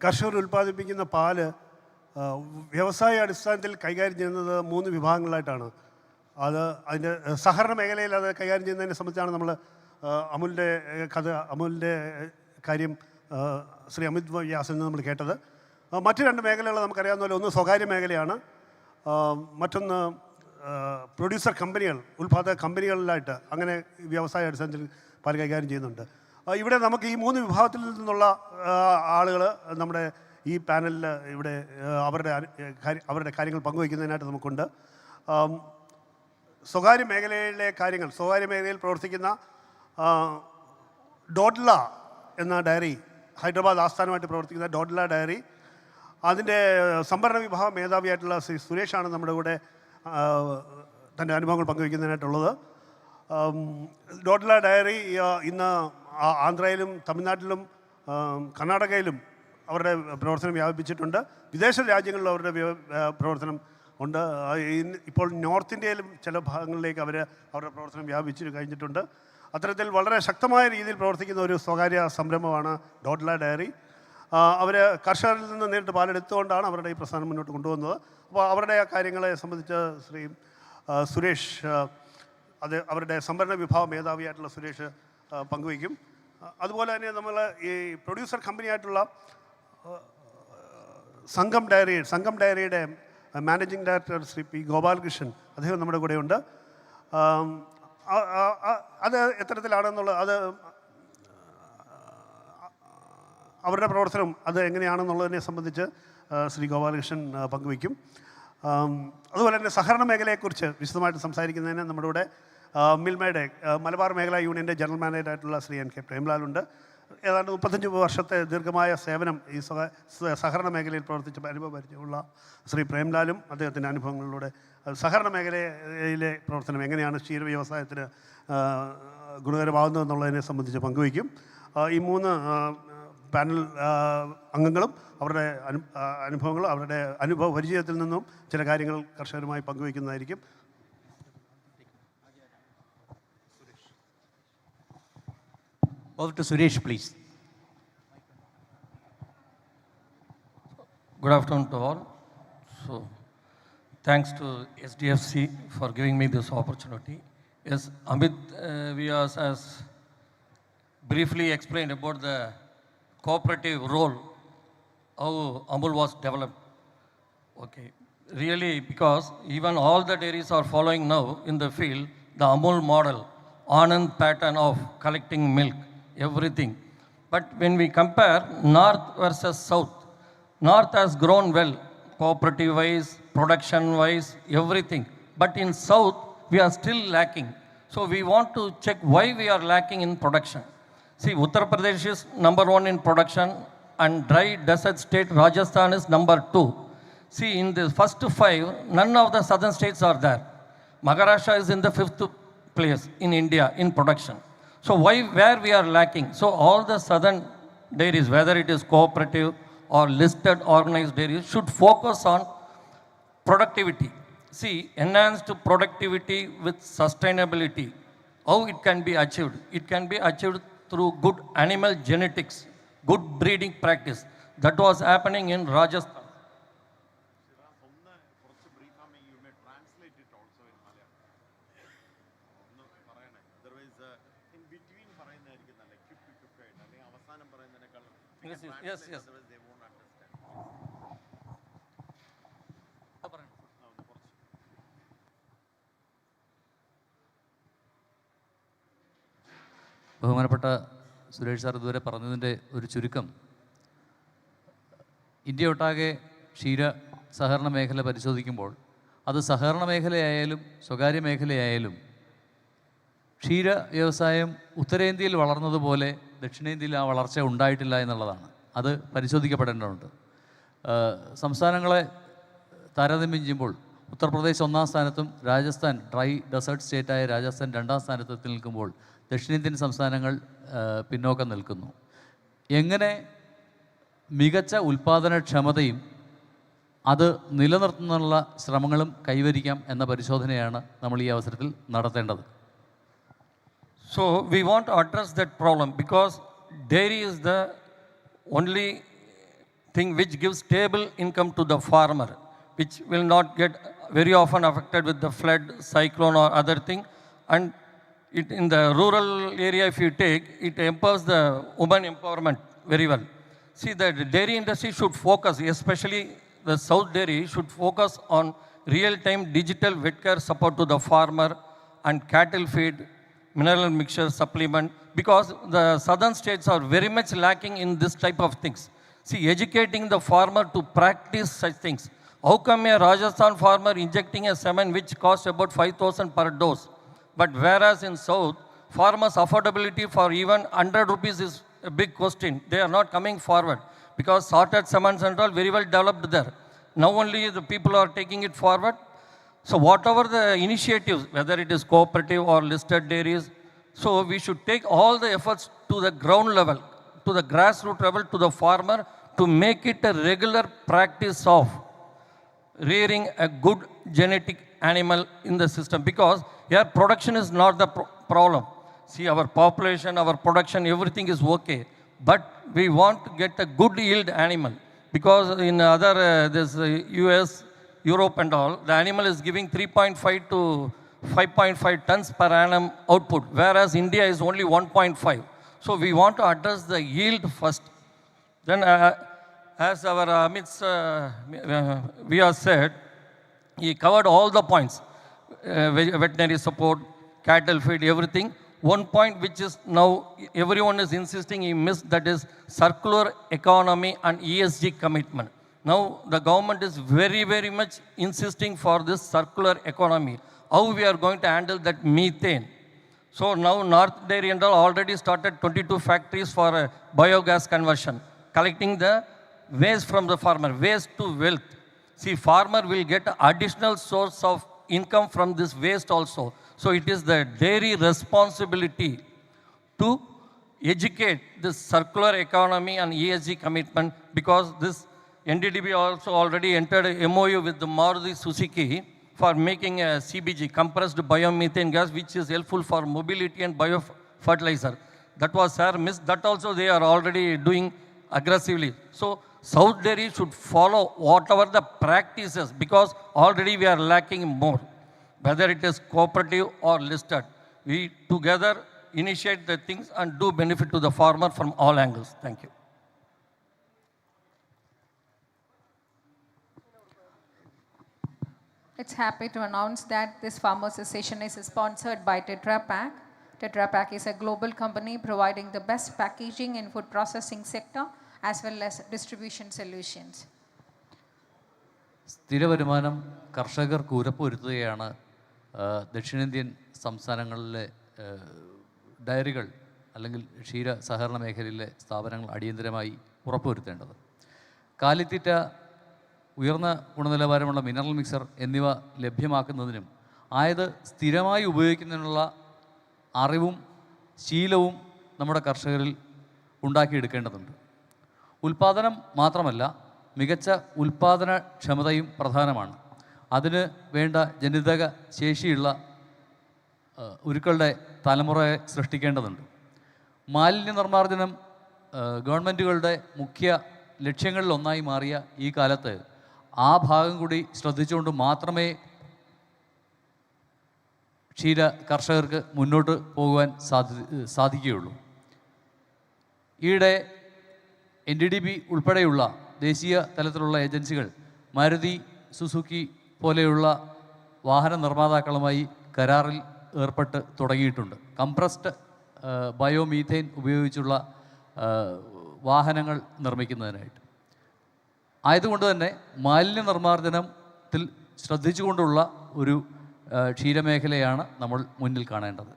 കർഷകർ ഉൽപ്പാദിപ്പിക്കുന്ന പാല് വ്യവസായ അടിസ്ഥാനത്തിൽ കൈകാര്യം ചെയ്യുന്നത് 3 വിഭാഗങ്ങളായിട്ടാണ്. അതിൻ്റെ സഹകരണ മേഖലയിൽ അത് കൈകാര്യം ചെയ്യുന്നതിനെ സംബന്ധിച്ചാണ് നമ്മൾ അമുലിൻ്റെ കാര്യം ശ്രീ അമിത് വ്യാസിൽ നിന്ന് നമ്മൾ കേട്ടത്. മറ്റ് രണ്ട് മേഖലകൾ നമുക്കറിയാവുന്ന പോലെ ഒന്ന് സ്വകാര്യ മേഖലയാണ്, മറ്റൊന്ന് പ്രൊഡ്യൂസർ കമ്പനികൾ, ഉൽപ്പാദക കമ്പനികളിലായിട്ട് അങ്ങനെ വ്യവസായ അടിസ്ഥാനത്തിൽ പാൽ കൈകാര്യം ചെയ്യുന്നുണ്ട്. ഇവിടെ നമുക്ക് ഈ 3 വിഭാഗത്തിൽ നിന്നുള്ള ആളുകൾ നമ്മുടെ ഈ പാനലിൽ ഇവിടെ അവരുടെ കാര്യങ്ങൾ പങ്കുവയ്ക്കുന്നതിനായിട്ട് നമുക്കുണ്ട്. സ്വകാര്യ മേഖലയിലെ കാര്യങ്ങൾ, സ്വകാര്യ മേഖലയിൽ പ്രവർത്തിക്കുന്ന ഡോഡ്ല എന്ന ഡയറി, ഹൈദരാബാദ് ആസ്ഥാനമായിട്ട് പ്രവർത്തിക്കുന്ന ഡോഡ്ല ഡയറി, അതിൻ്റെ സംഭരണ വിഭാഗ മേധാവിയായിട്ടുള്ള ശ്രീ സുരേഷാണ് നമ്മുടെ കൂടെ തൻ്റെ അനുഭവങ്ങൾ പങ്കുവയ്ക്കുന്നതിനായിട്ടുള്ളത്. ഡോഡ്ല ഡയറി ഇന്ന് ആന്ധ്രയിലും തമിഴ്നാട്ടിലും കർണാടകയിലും അവരുടെ പ്രവർത്തനം വ്യാപിപ്പിച്ചിട്ടുണ്ട്. വിദേശ രാജ്യങ്ങളിലും അവരുടെ പ്രവർത്തനം ഉണ്ട്. ഇപ്പോൾ നോർത്ത് ഇന്ത്യയിലും ചില ഭാഗങ്ങളിലേക്ക് അവരുടെ പ്രവർത്തനം വ്യാപിച്ചു കഴിഞ്ഞിട്ടുണ്ട്. അത്തരത്തിൽ വളരെ ശക്തമായ രീതിയിൽ പ്രവർത്തിക്കുന്ന ഒരു സ്വകാര്യ സംരംഭമാണ് ഡോഡ്ല ഡയറി. അവർ കർഷകരിൽ നിന്ന് നേരിട്ട് പാലെടുത്തുകൊണ്ടാണ് അവരുടെ ഈ പ്രസ്ഥാനം മുന്നോട്ട് കൊണ്ടുവന്നത്. അപ്പോൾ അവരുടെ ആ കാര്യങ്ങളെ സംബന്ധിച്ച് ശ്രീ സുരേഷ്, അവരുടെ സംഭരണ വിഭാഗ മേധാവിയായിട്ടുള്ള സുരേഷ് പങ്കുവയ്ക്കും. അതുപോലെ തന്നെ നമ്മൾ ഈ പ്രൊഡ്യൂസർ കമ്പനിയായിട്ടുള്ള സംഘം ഡയറിയുടെ managing director Shri P Gopalakrishnan, അദ്ദേഹം നമ്മുടെ കൂടെയുണ്ട്. അത് എത്തരത്തിലാണെന്നുള്ളത്, അത് അവരുടെ പ്രവർത്തനം അത് എങ്ങനെയാണെന്നുള്ളതിനെ സംബന്ധിച്ച് ശ്രീ ഗോപാലകൃഷ്ണൻ പങ്കുവയ്ക്കും. അതുപോലെ തന്നെ സഹകരണ മേഖലയെക്കുറിച്ച് വിശദമായിട്ട് സംസാരിക്കുന്നതിന് നമ്മുടെ കൂടെ മിൽമയുടെ മലബാർ മേഖലാ യൂണിയൻ്റെ ജനറൽ മാനേജറായിട്ടുള്ള ശ്രീ N.K. പ്രേംലാലുണ്ട്. ഏതാണ്ട് 35 വർഷത്തെ ദീർഘമായ സേവനം ഈ സഹകരണ മേഖലയിൽ പ്രവർത്തിച്ച അനുഭവപരിചയമുള്ള ശ്രീ പ്രേംലാലും അദ്ദേഹത്തിൻ്റെ അനുഭവങ്ങളിലൂടെ സഹകരണ മേഖലയിലെ പ്രവർത്തനം എങ്ങനെയാണ് ക്ഷീര വ്യവസായത്തിന് ഗുണകരമാകുന്നതെന്നുള്ളതിനെ സംബന്ധിച്ച് പങ്കുവയ്ക്കും. ഈ 3 പാനൽ അംഗങ്ങളും അവരുടെ അനുഭവങ്ങൾ, അവരുടെ അനുഭവ പരിചയത്തിൽ നിന്നും ചില കാര്യങ്ങൾ കർഷകരുമായി പങ്കുവയ്ക്കുന്നതായിരിക്കും. Over to Suresh, please. Good afternoon to all. So, thanks to Sdfc for giving me this opportunity. Yes, Amit Vyas has briefly explained about the cooperative role, how Amul was developed. Okay, really, because even all the dairies are following now in the field the Amul model, Anand pattern of collecting milk, everything. But when we compare North versus South, North has grown well, cooperative wise, production wise, everything. But in South, we are still lacking. So we want to check why we are lacking in production. See, Uttar Pradesh is number 1 in production, and dry desert state Rajasthan is number 2. See, in the first 5, none of the southern states are there. Maharashtra is in the 5th place in India in production. So where we are lacking? So all the southern dairies, whether it is cooperative or listed organized dairies, should focus on productivity. See, enhanced productivity with sustainability. How it can be achieved? It can be achieved through good animal genetics, good breeding practice. That was happening in Rajasthan. Yes. ബഹുമാനപ്പെട്ട Suresh sir ഇതുവരെ പറഞ്ഞതിൻ്റെ ഒരു ചുരുക്കം, India ഒട്ടാകെ ക്ഷീര സഹകരണ മേഖല പരിശോധിക്കുമ്പോൾ അത് സഹകരണ മേഖലയായാലും സ്വകാര്യ മേഖലയായാലും ക്ഷീര വ്യവസായം ഉത്തരേന്ത്യയിൽ വളർന്നതുപോലെ ദക്ഷിണേന്ത്യയിൽ ആ വളർച്ച ഉണ്ടായിട്ടില്ല എന്നുള്ളതാണ്. അത് പരിശോധിക്കപ്പെടേണ്ടതുണ്ട്. സംസ്ഥാനങ്ങളെ താരതമ്യം ചെയ്യുമ്പോൾ ഉത്തർപ്രദേശ് 1-ാം സ്ഥാനത്തും രാജസ്ഥാൻ ഡ്രൈ ഡെസേർട്ട് സ്റ്റേറ്റായ രാജസ്ഥാൻ 2-ാം സ്ഥാനത്ത് നിൽക്കുമ്പോൾ ദക്ഷിണേന്ത്യൻ സംസ്ഥാനങ്ങൾ പിന്നോക്കം നിൽക്കുന്നു. എങ്ങനെ മികച്ച ഉൽപ്പാദനക്ഷമതയും അത് നിലനിർത്തുന്നതിനുള്ള ശ്രമങ്ങളും കൈവരിക്കാം എന്ന പരിശോധനയാണ് നമ്മൾ ഈ അവസരത്തിൽ നടത്തേണ്ടത്. So we want to address that problem because dairy is the only thing which gives stable income to the farmer, which will not get very often affected with the flood, cyclone or other thing. And in the rural area, if you take, it empowers the women empowerment very well. See, the dairy industry should focus, especially the South Dairy should focus on real-time digital vet care support to the farmer and cattle feed, mineral mixture supplement, because the southern states are very much lacking in this type of things. See, educating the farmer to practice such things. How come a Rajasthan farmer injecting a semen which costs about 5,000 per dose? But whereas in South, farmers' affordability for even 100 rupees is a big question. They are not coming forward because sorted semens and all very well developed there. Now only the people are taking it forward. So whatever the initiatives, whether it is cooperative or listed dairies, so we should take all the efforts to the ground level, to the grassroots level, to the farmer, to make it a regular practice of rearing a good genetic animal in the system, because here production is not the problem. See, our population, our production, everything is okay, but we want to get a good yield animal, because in other this US, Europe and all, the animal is giving 3.5 to 5.5 tons per annum output, whereas India is only 1.5. So we want to address the yield first. Then as our Amit's we have said, he covered all the points, veterinary support, cattle feed, everything. One point which is now everyone is insisting he missed, that is circular economy and ESG commitment. Now the government is very, very much insisting for this circular economy. How we are going to handle that methane? So now North Dairy and all already started 22 factories for biogas conversion, collecting the waste from the farmer, waste to wealth. See, farmer will get additional source of income from this waste also. So it is the dairy responsibility to educate this circular economy and ESG commitment, because this NDDB also already entered a MOU with the Maruti Suzuki for making a CBG, compressed biomethane gas, which is helpful for mobility and biofertilizer. That was missed. That also they are already doing aggressively. So South Dairy should follow whatever the practices, because already we are lacking more. Whether it is cooperative or listed, we together initiate the things and do benefit to the farmer from all angles. Thank you. It's happy to announce that this farmers' session is sponsored by Tetra Pak. Tetra Pak is a global company providing the best packaging in food processing sector as well as distribution solutions. സ്ഥിരവരുമാനം കർഷകർക്ക് ഉറപ്പുവരുത്തുകയാണ് ദക്ഷിണേന്ത്യൻ സംസ്ഥാനങ്ങളിലെ ഡയറികൾ അല്ലെങ്കിൽ ക്ഷീര സഹകരണ മേഖലയിലെ സ്ഥാപനങ്ങൾ അടിയന്തരമായി ഉറപ്പുവരുത്തേണ്ടത്. കാലിത്തീറ്റ, ഉയർന്ന ഗുണനിലവാരമുള്ള മിനറൽ മിക്സർ എന്നിവ ലഭ്യമാക്കുന്നതിനും ആയത് സ്ഥിരമായി ഉപയോഗിക്കുന്നതിനുള്ള അറിവും ശീലവും നമ്മുടെ കർഷകരിൽ ഉണ്ടാക്കിയെടുക്കേണ്ടതുണ്ട്. ഉൽപ്പാദനം മാത്രമല്ല, മികച്ച ഉൽപ്പാദനക്ഷമതയും പ്രധാനമാണ്. അതിന് വേണ്ട ജനിതക ശേഷിയുള്ള ഉരുക്കളുടെ തലമുറയെ സൃഷ്ടിക്കേണ്ടതുണ്ട്. മാലിന്യ നിർമ്മാർജ്ജനം ഗവൺമെൻറ്റുകളുടെ മുഖ്യ ലക്ഷ്യങ്ങളിലൊന്നായി മാറിയ ഈ കാലത്ത് ആ ഭാഗം കൂടി ശ്രദ്ധിച്ചുകൊണ്ട് മാത്രമേ ക്ഷീര കർഷകർക്ക് മുന്നോട്ട് പോകുവാൻ സാധിക്കുകയുള്ളൂ. ഈയിടെ NDDB ഉൾപ്പെടെയുള്ള ദേശീയ തലത്തിലുള്ള ഏജൻസികൾ മാരുതി സുസുക്കി പോലെയുള്ള വാഹന നിർമ്മാതാക്കളുമായി കരാറിൽ ഏർപ്പെട്ട് തുടങ്ങിയിട്ടുണ്ട്. കംപ്രസ്ഡ് ബയോമീഥെയിൻ ഉപയോഗിച്ചുള്ള വാഹനങ്ങൾ നിർമ്മിക്കുന്നതിനായിട്ട്. ആയതുകൊണ്ട് തന്നെ മാലിന്യ നിർമ്മാർജ്ജനത്തിൽ ശ്രദ്ധിച്ചുകൊണ്ടുള്ള ഒരു ക്ഷീരമേഖലയാണ് നമ്മൾ മുന്നിൽ കാണേണ്ടത്.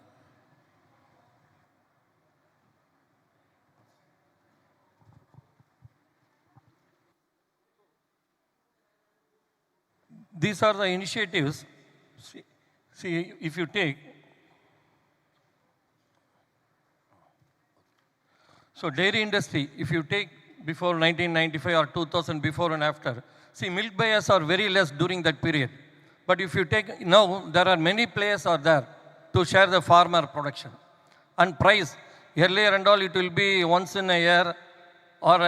These are the initiatives. See, if you take, so dairy industry, if you take before 1995 or 2000, before and after, see, milk buyers are very less during that period. But if you take now, there are many players are there to share the farmer production. And price, earlier and all, it will be once in a year or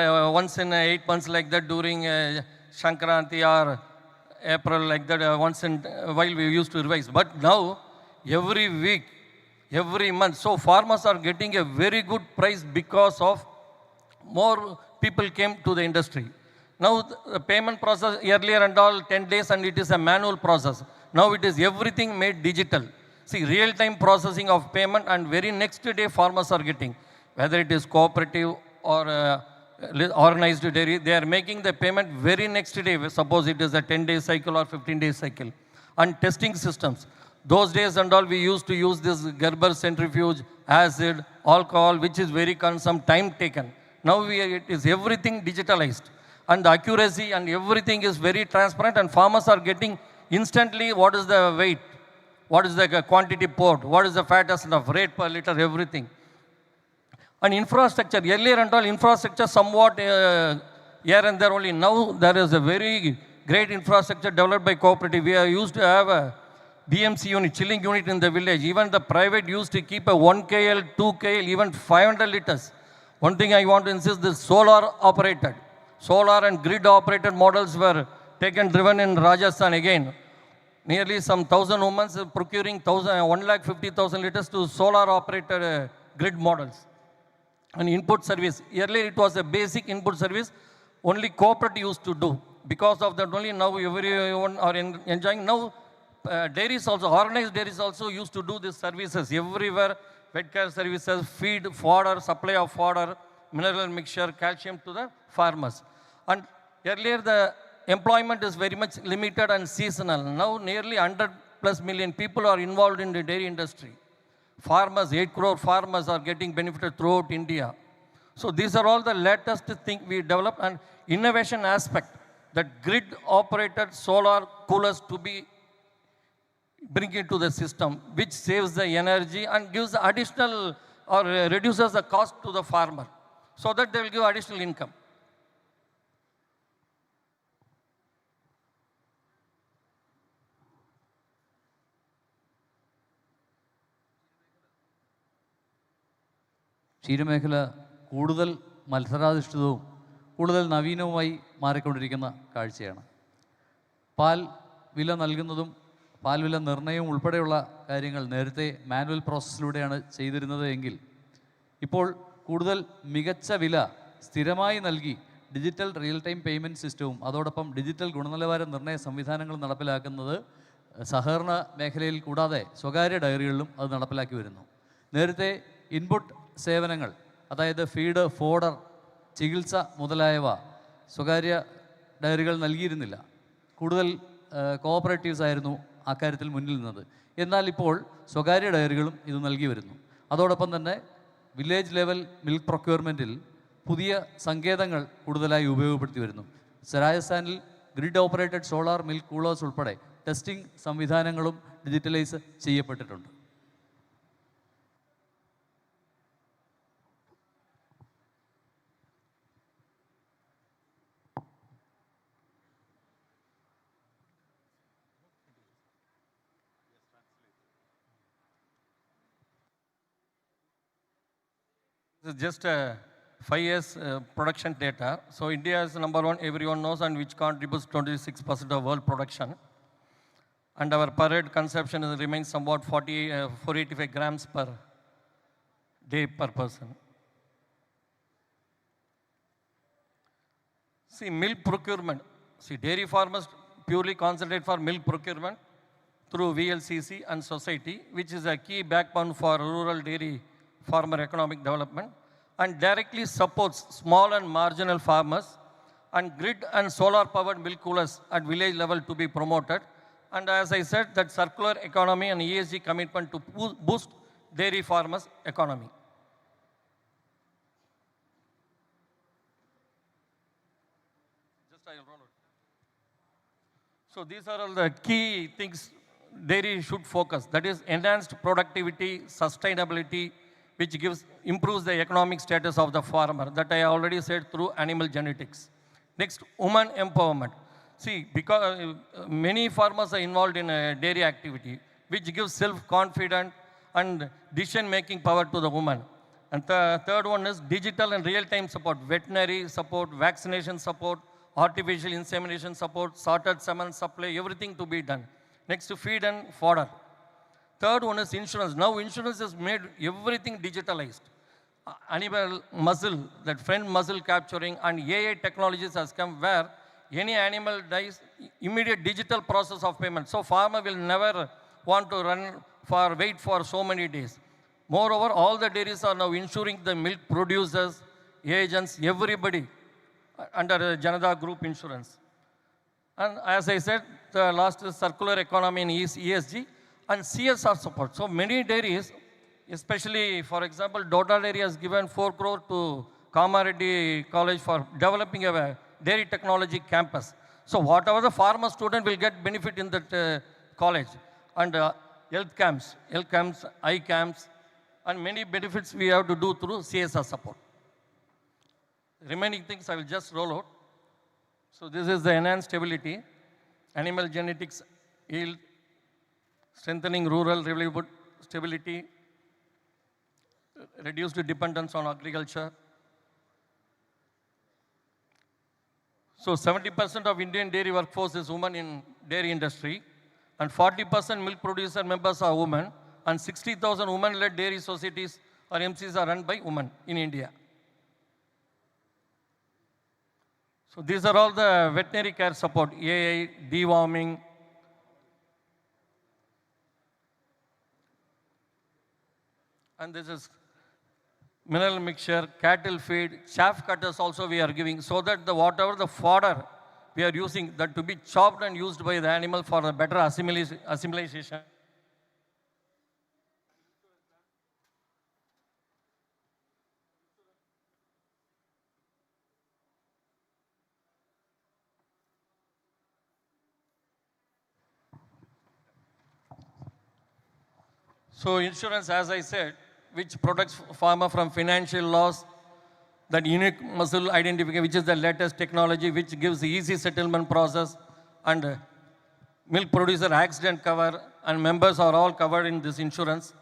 once in 8 months like that during Shankranti or April, like that, once in a while we used to revise. But now, every week, every month, so farmers are getting a very good price because of more people came to the industry. Now, the payment process earlier and all 10 days, and it is a manual process. Now it is everything made digital. See, real-time processing of payment, and very next day farmers are getting, whether it is cooperative or organized dairy, they are making the payment very next day. Suppose it is a 10-day cycle or 15-day cycle. And testing systems. Those days and all, we used to use this Gerber centrifuge, acid, alcohol, which is very some time taken. Now it is everything digitalized. And the accuracy and everything is very transparent, and farmers are getting instantly what is the weight, what is the quantity poured, what is the fat of rate per liter, everything. And infrastructure, earlier and all infrastructure somewhat here and there only. Now there is a very great infrastructure developed by cooperative. We are used to have a BMC unit, chilling unit in the village. Even the private used to keep a 1 KL, 2 KL, even 500 liters. One thing I want to insist, this solar operated. Solar and grid operated models were driven in Rajasthan again. Nearly some 1,000 women procuring 150,000 liters to solar operated grid models. And input service. Earlier it was a basic input service, only cooperative used to do. Because of that only now everyone are enjoying. Now dairies also, organized dairies also used to do these services everywhere. Pet care services, feed, fodder, supply of fodder, mineral mixture, calcium to the farmers. And earlier the employment is very much limited and seasonal. Now nearly 100+ million people are involved in the dairy industry. Farmers, 8 crore farmers are getting benefited throughout India. So these are all the latest things we developed, and innovation aspect, that grid operated solar coolers to be bring into the system, which saves the energy and gives additional or reduces the cost to the farmer, so that they will give additional income. ക്ഷീരമേഖല കൂടുതൽ മത്സരാധിഷ്ഠിതവും കൂടുതൽ നവീനവുമായി മാറിക്കൊണ്ടിരിക്കുന്ന കാഴ്ചയാണ്. പാൽ വില നൽകുന്നതും പാൽ വില നിർണ്ണയവും ഉൾപ്പെടെയുള്ള കാര്യങ്ങൾ നേരത്തെ മാനുവൽ പ്രോസസ്സിലൂടെയാണ് ചെയ്തിരുന്നത് എങ്കിൽ ഇപ്പോൾ കൂടുതൽ മികച്ച വില സ്ഥിരമായി നൽകി ഡിജിറ്റൽ റിയൽ ടൈം പേയ്മെൻറ്റ് സിസ്റ്റവും അതോടൊപ്പം ഡിജിറ്റൽ ഗുണനിലവാര നിർണ്ണയ സംവിധാനങ്ങൾ നടപ്പിലാക്കുന്നത് സഹകരണ മേഖലയിൽ കൂടാതെ സ്വകാര്യ ഡയറികളിലും അത് നടപ്പിലാക്കി വരുന്നു. നേരത്തെ ഇൻപുട്ട് സേവനങ്ങൾ, അതായത് ഫീഡ്, ഫോഡർ, ചികിത്സ മുതലായവ സ്വകാര്യ ഡയറികൾ നൽകിയിരുന്നില്ല. കൂടുതൽ കോഓപ്പറേറ്റീവ്സ് ആയിരുന്നു അക്കാര്യത്തിൽ മുന്നിൽ നിന്നത്. എന്നാൽ ഇപ്പോൾ സ്വകാര്യ ഡയറികളും ഇത് നൽകി വരുന്നു. അതോടൊപ്പം തന്നെ വില്ലേജ് ലെവൽ മിൽക്ക് പ്രൊക്യൂർമെൻറ്റിൽ പുതിയ സങ്കേതങ്ങൾ കൂടുതലായി ഉപയോഗപ്പെടുത്തി വരുന്നു. രാജസ്ഥാനിൽ grid operated solar milk coolers ഉൾപ്പെടെ ടെസ്റ്റിംഗ് സംവിധാനങ്ങളും ഡിജിറ്റലൈസ് ചെയ്യപ്പെട്ടിട്ടുണ്ട്. This is just 5 years production data. So India is number one, everyone knows, and which contributes 26% of world production. And our per head consumption remains somewhat 485 grams per day per person. See, milk procurement. See, dairy farmers purely concentrate for milk procurement through VLCC and society, which is a key backbone for rural dairy farmer economic development, and directly supports small and marginal farmers, and grid and solar powered milk coolers at village level to be promoted. And as I said, that circular economy and ESG commitment to boost dairy farmers economy. So these are all the key things dairy should focus. That is enhanced productivity, sustainability, which improves the economic status of the farmer. That I already said through animal genetics. Next, woman empowerment. See, because many farmers are involved in dairy activity, which gives self-confidence and decision-making power to the woman. And the third one is digital and real-time support, veterinary support, vaccination support, artificial insemination support, sorted semen supply, everything to be done. Next, feed and fodder. Third one is insurance. Now insurance has made everything digitalized. Animal muscle, that front muscle capturing, and AI technologies has come where any animal dies, immediate digital process of payment. So farmer will never want to wait for so many days. Moreover, all the dairies are now insuring the milk producers, agents, everybody under Janata Group insurance. And as I said, the last is circular economy and ESG and CSR support. So many dairies, especially, for example, Dota Dairy has given 4 crore to Kamareddy College for developing a dairy technology campus. So whatever the farmer student will get benefit in that college. And health camps, eye camps, and many benefits we have to do through CSR support. Remaining things I will just roll out. So this is the enhanced stability, animal genetics, yield, strengthening rural livelihood stability, reduced dependence on agriculture. So 70% of Indian dairy workforce is women in dairy industry, and 40% milk producer members are women, and 60,000 women-led dairy societies or MCs are run by women in India. So these are all the veterinary care support, AI, deworming. And this is mineral mixture, cattle feed, chaff cutters also we are giving, so that whatever the fodder we are using, that to be chopped and used by the animal for a better assimilation. So insurance, as I said, which protects farmer from financial loss, that unique muscle identification, which is the latest technology, which gives the easy settlement process, and milk producer accident cover, and members are all covered in this insurance.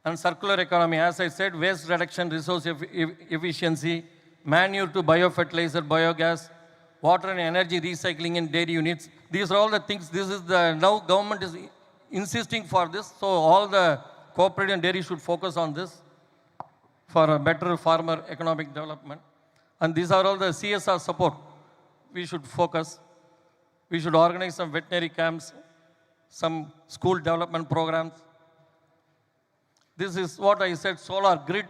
And circular economy, as I said, waste reduction, resource efficiency, manure to biofertilizer, biogas, water and energy recycling in dairy units. These are all the things. This is now government is insisting for this. So all the cooperative and dairy should focus on this for a better farmer economic development. And these are all the CSR support we should focus. We should organize some veterinary camps, some school development programs. This is what I said, solar grid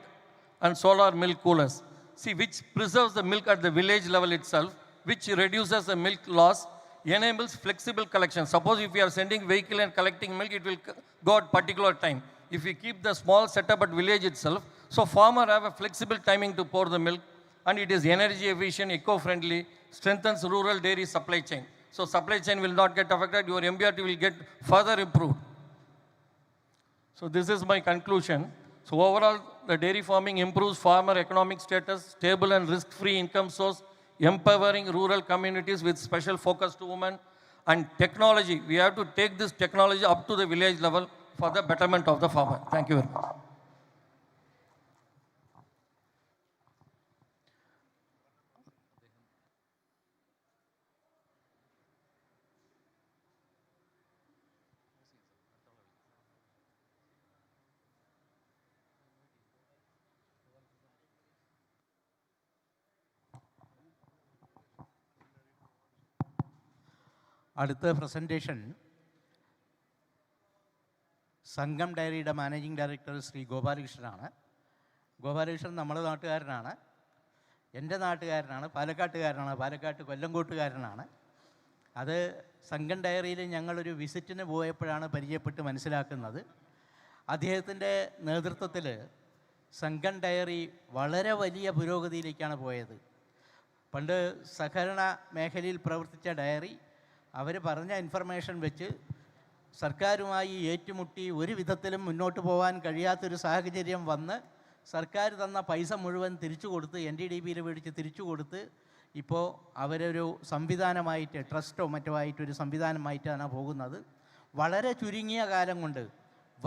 and solar milk coolers. See, which preserves the milk at the village level itself, which reduces the milk loss, enables flexible collection. Suppose if we are sending vehicle and collecting milk, it will go at particular time. If we keep the small setup at village itself, so farmer have a flexible timing to pour the milk, and it is energy efficient, eco-friendly, strengthens rural dairy supply chain. So supply chain will not get affected, your MBRT will get further improved. So this is my conclusion. So overall, the dairy farming improves farmer economic status, stable and risk-free income source, empowering rural communities with special focus to women, and technology. We have to take this technology up to the village level for the betterment of the farmer. Thank you very much. അടുത്ത presentation സംഘം ഡയറിയുടെ managing director Shri ഗോപാലകൃഷ്ണനാണ്. Gopalakrishnan നമ്മുടെ നാട്ടുകാരനാണ്, എൻ്റെ നാട്ടുകാരനാണ്, പാലക്കാട്ടുകാരനാണ്, പാലക്കാട്ട് കൊല്ലംകോട്ടുകാരനാണ്. അത് സംഘം ഡയറിയിൽ ഞങ്ങളൊരു വിസിറ്റിന് പോയപ്പോഴാണ് പരിചയപ്പെട്ട് മനസ്സിലാക്കുന്നത്. അദ്ദേഹത്തിൻ്റെ നേതൃത്വത്തിൽ സംഘം ഡയറി വളരെ വലിയ പുരോഗതിയിലേക്കാണ് പോയത്. പണ്ട് സഹകരണ മേഖലയിൽ പ്രവർത്തിച്ച ഡയറി അവർ പറഞ്ഞ ഇൻഫർമേഷൻ വെച്ച് സർക്കാരുമായി ഏറ്റുമുട്ടി ഒരു വിധത്തിലും മുന്നോട്ട് പോകാൻ കഴിയാത്തൊരു സാഹചര്യം വന്ന് സർക്കാർ തന്ന പൈസ മുഴുവൻ തിരിച്ചു കൊടുത്ത് NDDBയിൽ മേടിച്ച് തിരിച്ചു കൊടുത്ത് ഇപ്പോൾ അവരൊരു സംവിധാനമായിട്ട് ട്രസ്റ്റോ മറ്റോ ആയിട്ടൊരു സംവിധാനമായിട്ടാണ് പോകുന്നത്. വളരെ ചുരുങ്ങിയ കാലം കൊണ്ട്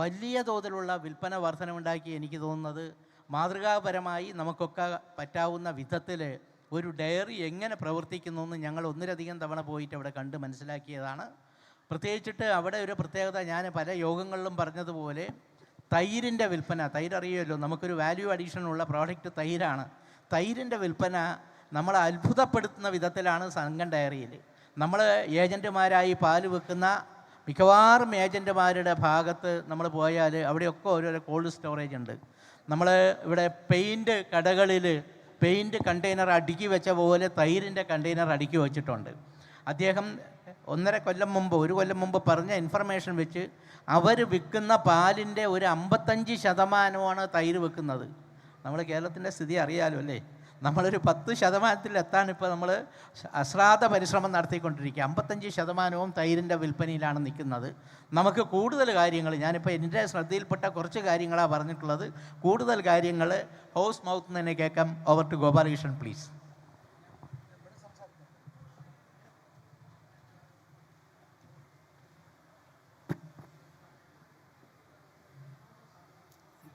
വലിയ തോതിലുള്ള വിൽപ്പന വർധനമുണ്ടാക്കി. എനിക്ക് തോന്നുന്നത് മാതൃകാപരമായി നമുക്കൊക്കെ പറ്റാവുന്ന വിധത്തിൽ ഒരു ഡയറി എങ്ങനെ പ്രവർത്തിക്കുന്നു എന്ന് ഞങ്ങൾ ഒന്നിലധികം തവണ പോയിട്ട് അവിടെ കണ്ട് മനസ്സിലാക്കിയതാണ്. പ്രത്യേകിച്ചിട്ട് അവിടെ ഒരു പ്രത്യേകത, ഞാൻ പല യോഗങ്ങളിലും പറഞ്ഞതുപോലെ തൈരിൻ്റെ വിൽപ്പന, തൈര് അറിയുമല്ലോ, നമുക്കൊരു വാല്യൂ അഡീഷൻ ഉള്ള പ്രോഡക്റ്റ് തൈരാണ്. തൈരിൻ്റെ വിൽപ്പന നമ്മളെ അത്ഭുതപ്പെടുത്തുന്ന വിധത്തിലാണ് സംഘം ഡയറിയിൽ. നമ്മൾ ഏജൻറ്റുമാരായി പാല് വെക്കുന്ന മിക്കവാറും ഏജൻറ്റുമാരുടെ ഭാഗത്ത് നമ്മൾ പോയാൽ അവിടെയൊക്കെ ഓരോരോ കോൾഡ് സ്റ്റോറേജ് ഉണ്ട്. നമ്മൾ ഇവിടെ പെയിൻറ്റ് കടകളിൽ പെയിൻറ്റ് കണ്ടെയ്നർ അടുക്കി വെച്ച പോലെ തൈരിൻ്റെ കണ്ടെയ്നർ അടുക്കി വെച്ചിട്ടുണ്ട്. അദ്ദേഹം 1.5 കൊല്ലം മുമ്പ് 1 കൊല്ലം മുമ്പ് പറഞ്ഞ ഇൻഫർമേഷൻ വെച്ച് അവർ വിൽക്കുന്ന പാലിൻ്റെ ഒരു 55% തൈര് വെക്കുന്നത്. നമ്മൾ കേരളത്തിൻ്റെ സ്ഥിതി അറിയാമല്ലോ അല്ലേ. നമ്മളൊരു 10% എത്താൻ ഇപ്പോൾ നമ്മൾ അശ്രാദ്ധ പരിശ്രമം നടത്തിക്കൊണ്ടിരിക്കുക. 55% തൈരിൻ്റെ വിൽപ്പനയിലാണ് നിൽക്കുന്നത്. നമുക്ക് കൂടുതൽ കാര്യങ്ങൾ, ഞാനിപ്പോൾ എൻ്റെ ശ്രദ്ധയിൽപ്പെട്ട കുറച്ച് കാര്യങ്ങളാണ് പറഞ്ഞിട്ടുള്ളത്. കൂടുതൽ കാര്യങ്ങൾ ഹൗസ് മൗത്ത് തന്നെ കേൾക്കാം. Over to Gopalakrishnan please.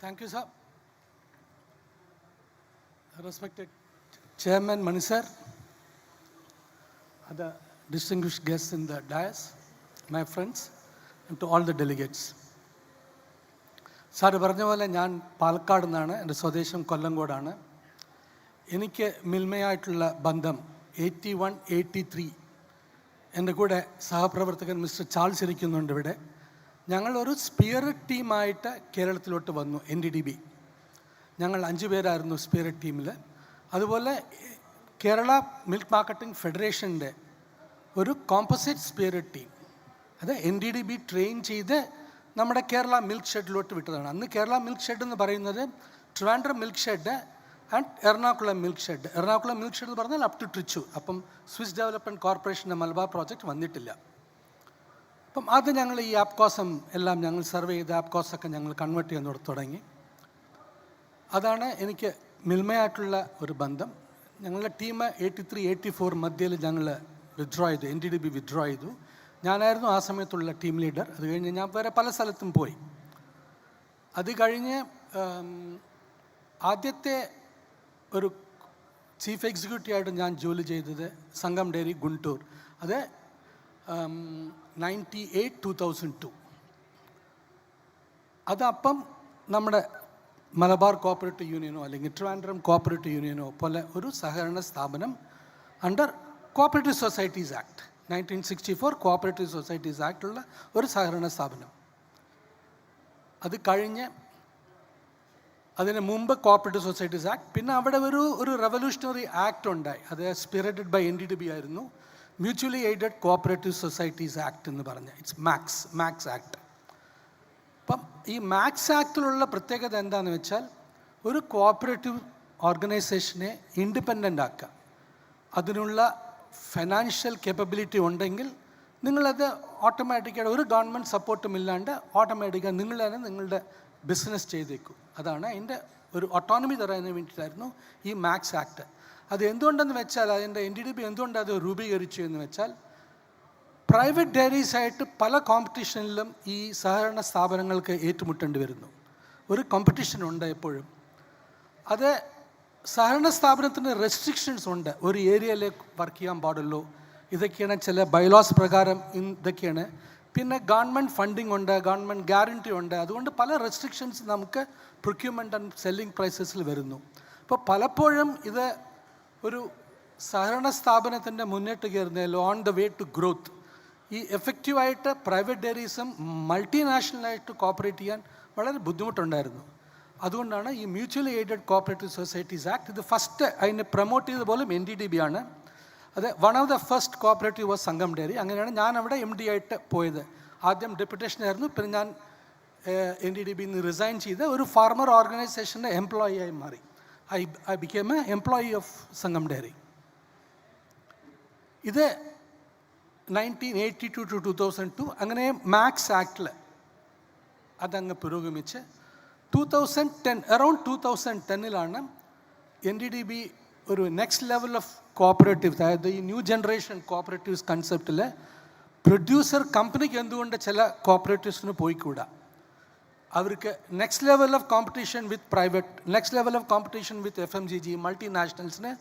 Thank you, sir. Respected Chairman Mani sir, other distinguished guests in the dais, my friends, and to all the delegates. Sir പറഞ്ഞ പോലെ ഞാൻ പാലക്കാട് നിന്നാണ്, എൻ്റെ സ്വദേശം കൊല്ലങ്കോടാണ്. എനിക്ക് മിൽമയായിട്ടുള്ള ബന്ധം 81-83. എൻ്റെ കൂടെ സഹപ്രവർത്തകൻ മിസ്റ്റർ ചാൾസ് ഇരിക്കുന്നുണ്ട് ഇവിടെ. ഞങ്ങളൊരു സ്പിയറിറ്റ് ടീമായിട്ട് കേരളത്തിലോട്ട് വന്നു, NDDB. ഞങ്ങൾ 5 പേരായിരുന്നു സ്പിയറിറ്റ് ടീമിൽ. അതുപോലെ കേരള മിൽക്ക് മാർക്കറ്റിംഗ് ഫെഡറേഷൻ്റെ ഒരു കോമ്പോസിറ്റ് സ്പിയറിറ്റ് ടീം, അത് NDDB ട്രെയിൻ ചെയ്ത് നമ്മുടെ കേരള മിൽക്ക് ഷെഡിലോട്ട് വിട്ടതാണ്. അന്ന് കേരള മിൽക്ക് ഷെഡ് എന്ന് പറയുന്നത് Trivandrum milk shed and Ernakulam milk shed. Ernakulam milk shed എന്ന് പറഞ്ഞാൽ അപ് ടു ട്രിച്ചൂർ. അപ്പം സ്വിസ് ഡെവലപ്മെൻറ്റ് കോർപ്പറേഷൻ്റെ മലബാർ പ്രോജക്റ്റ് വന്നിട്ടില്ല. അപ്പം അത് ഞങ്ങൾ ഈ ആപ്കോസം എല്ലാം ഞങ്ങൾ സർവേ ചെയ്ത് ആപ്കോസൊക്കെ ഞങ്ങൾ കൺവേർട്ട് ചെയ്യാൻ തുടങ്ങി. അതാണ് എനിക്ക് മിൽമയായിട്ടുള്ള ഒരു ബന്ധം. ഞങ്ങളുടെ ടീം 83-84 മധ്യയിൽ ഞങ്ങൾ വിഡ്രോ ചെയ്തു, NDDB വിഡ്രോ ചെയ്തു. ഞാനായിരുന്നു ആ സമയത്തുള്ള ടീം ലീഡർ. അത് കഴിഞ്ഞ് ഞാൻ വേറെ പല സ്ഥലത്തും പോയി. അത് കഴിഞ്ഞ് ആദ്യത്തെ ഒരു ചീഫ് എക്സിക്യൂട്ടീവായിട്ട് ഞാൻ ജോലി ചെയ്തത് സംഗം ഡയറി ഗുണ്ടൂർ. അത് 98-2002. അതപ്പം നമ്മുടെ മലബാർ കോപ്പറേറ്റീവ് യൂണിയനോ അല്ലെങ്കിൽ ട്രിവാൻഡ്രം കോപ്പറേറ്റീവ് യൂണിയനോ പോലെ ഒരു സഹകരണ സ്ഥാപനം under cooperative societies act 1964 cooperative societies ആക്ടുള്ള ഒരു സഹകരണ സ്ഥാപനം. അത് കഴിഞ്ഞ് അതിന് മുമ്പ് കോപ്പറേറ്റീവ് സൊസൈറ്റീസ് ആക്ട്, പിന്നെ അവിടെ ഒരു റെവല്യൂഷണറി ആക്ട് ഉണ്ടായി. അത് സ്പിരിറ്റഡ് ബൈ NDDB ആയിരുന്നു, mutually aided cooperative societies act എന്ന് പറഞ്ഞ്. It's MACS act. അപ്പം ഈ മാക്സ് ആക്ടിലുള്ള പ്രത്യേകത എന്താണെന്ന് വെച്ചാൽ, ഒരു കോപ്പറേറ്റീവ് ഓർഗനൈസേഷനെ ഇൻഡിപെൻഡൻ്റ് ആക്കുക, അതിനുള്ള ഫിനാൻഷ്യൽ കേപ്പബിലിറ്റി ഉണ്ടെങ്കിൽ നിങ്ങളത് ഓട്ടോമാറ്റിക്കായിട്ട് ഒരു ഗവൺമെൻറ് സപ്പോർട്ടും ഇല്ലാണ്ട് ഓട്ടോമാറ്റിക്കായി നിങ്ങൾ തന്നെ നിങ്ങളുടെ ബിസിനസ് ചെയ്തേക്കും. അതാണ് അതിൻ്റെ ഒരു ഓട്ടോണമി തരാൻ വേണ്ടിയിട്ടായിരുന്നു ഈ മാക്സ് ആക്ട്. അത് എന്തുകൊണ്ടെന്ന് വെച്ചാൽ, അതിൻ്റെ NDDB എന്തുകൊണ്ട് അത് രൂപീകരിച്ചു എന്ന് വെച്ചാൽ, പ്രൈവറ്റ് ഡയറീസായിട്ട് പല കോമ്പറ്റീഷനിലും ഈ സഹകരണ സ്ഥാപനങ്ങൾക്ക് ഏറ്റുമുട്ടേണ്ടി വരുന്നു. ഒരു കോമ്പറ്റീഷനുണ്ട് എപ്പോഴും. അത് സഹകരണ സ്ഥാപനത്തിന് റെസ്ട്രിക്ഷൻസ് ഉണ്ട്. ഒരു ഏരിയയിലേക്ക് വർക്ക് ചെയ്യാൻ പാടുള്ളൂ, ഇതൊക്കെയാണ് ചില ബൈലോസ് പ്രകാരം ഇതൊക്കെയാണ്. പിന്നെ ഗവൺമെൻറ് ഫണ്ടിങ് ഉണ്ട്, ഗവൺമെൻറ് ഗ്യാരണ്ടി ഉണ്ട്. അതുകൊണ്ട് പല റെസ്ട്രിക്ഷൻസ് നമുക്ക് പ്രൊക്യൂർമെൻറ്റ് ആൻഡ് സെല്ലിംഗ് പ്രൈസസിൽ വരുന്നു. അപ്പോൾ പലപ്പോഴും ഇത് ഒരു സഹകരണ സ്ഥാപനത്തിൻ്റെ മുന്നേറ്റ് കയറുന്നതിൽ on the way to growth ഈ എഫക്റ്റീവായിട്ട് പ്രൈവറ്റ് ഡയറീസും മൾട്ടിനാഷണലായിട്ട് കോപ്പറേറ്റ് ചെയ്യാൻ വളരെ ബുദ്ധിമുട്ടുണ്ടായിരുന്നു. അതുകൊണ്ടാണ് ഈ mutually aided cooperative societies act, ഇത് ഫസ്റ്റ് അതിനെ പ്രൊമോട്ട് ചെയ്ത പോലും NDDB ആണ്. അത് one of the first cooperative was Sangam dairy. അങ്ങനെയാണ് ഞാൻ അവിടെ MD ആയിട്ട് പോയത്. ആദ്യം ഡെപ്യൂട്ടേഷൻ ആയിരുന്നു, പിന്നെ ഞാൻ NDDB റിസൈൻ ചെയ്ത് ഒരു ഫാർമർ ഓർഗനൈസേഷൻ്റെ എംപ്ലോയി ആയി മാറി. I became an employee of Sangam Dairy. ഇത് 1982 to 2002 അങ്ങനെ മാക്സ് ആക്ടിൽ അതങ്ങ് പുരോഗമിച്ച് 2010 അറൗണ്ട് 2010 NDDB ഒരു നെക്സ്റ്റ് ലെവൽ ഓഫ് കോപ്പറേറ്റീവ്, അതായത് ഈ ന്യൂ ജനറേഷൻ കോപ്പറേറ്റീവ്സ് കൺസെപ്റ്റിൽ പ്രൊഡ്യൂസർ കമ്പനിക്ക് എന്തുകൊണ്ട് ചില കോപ്പറേറ്റീവ്സിന് പോയിക്കൂടാ, അവർക്ക് next level of competition with private, next level of competition with FMCG മൾട്ടിനാഷണൽസിന്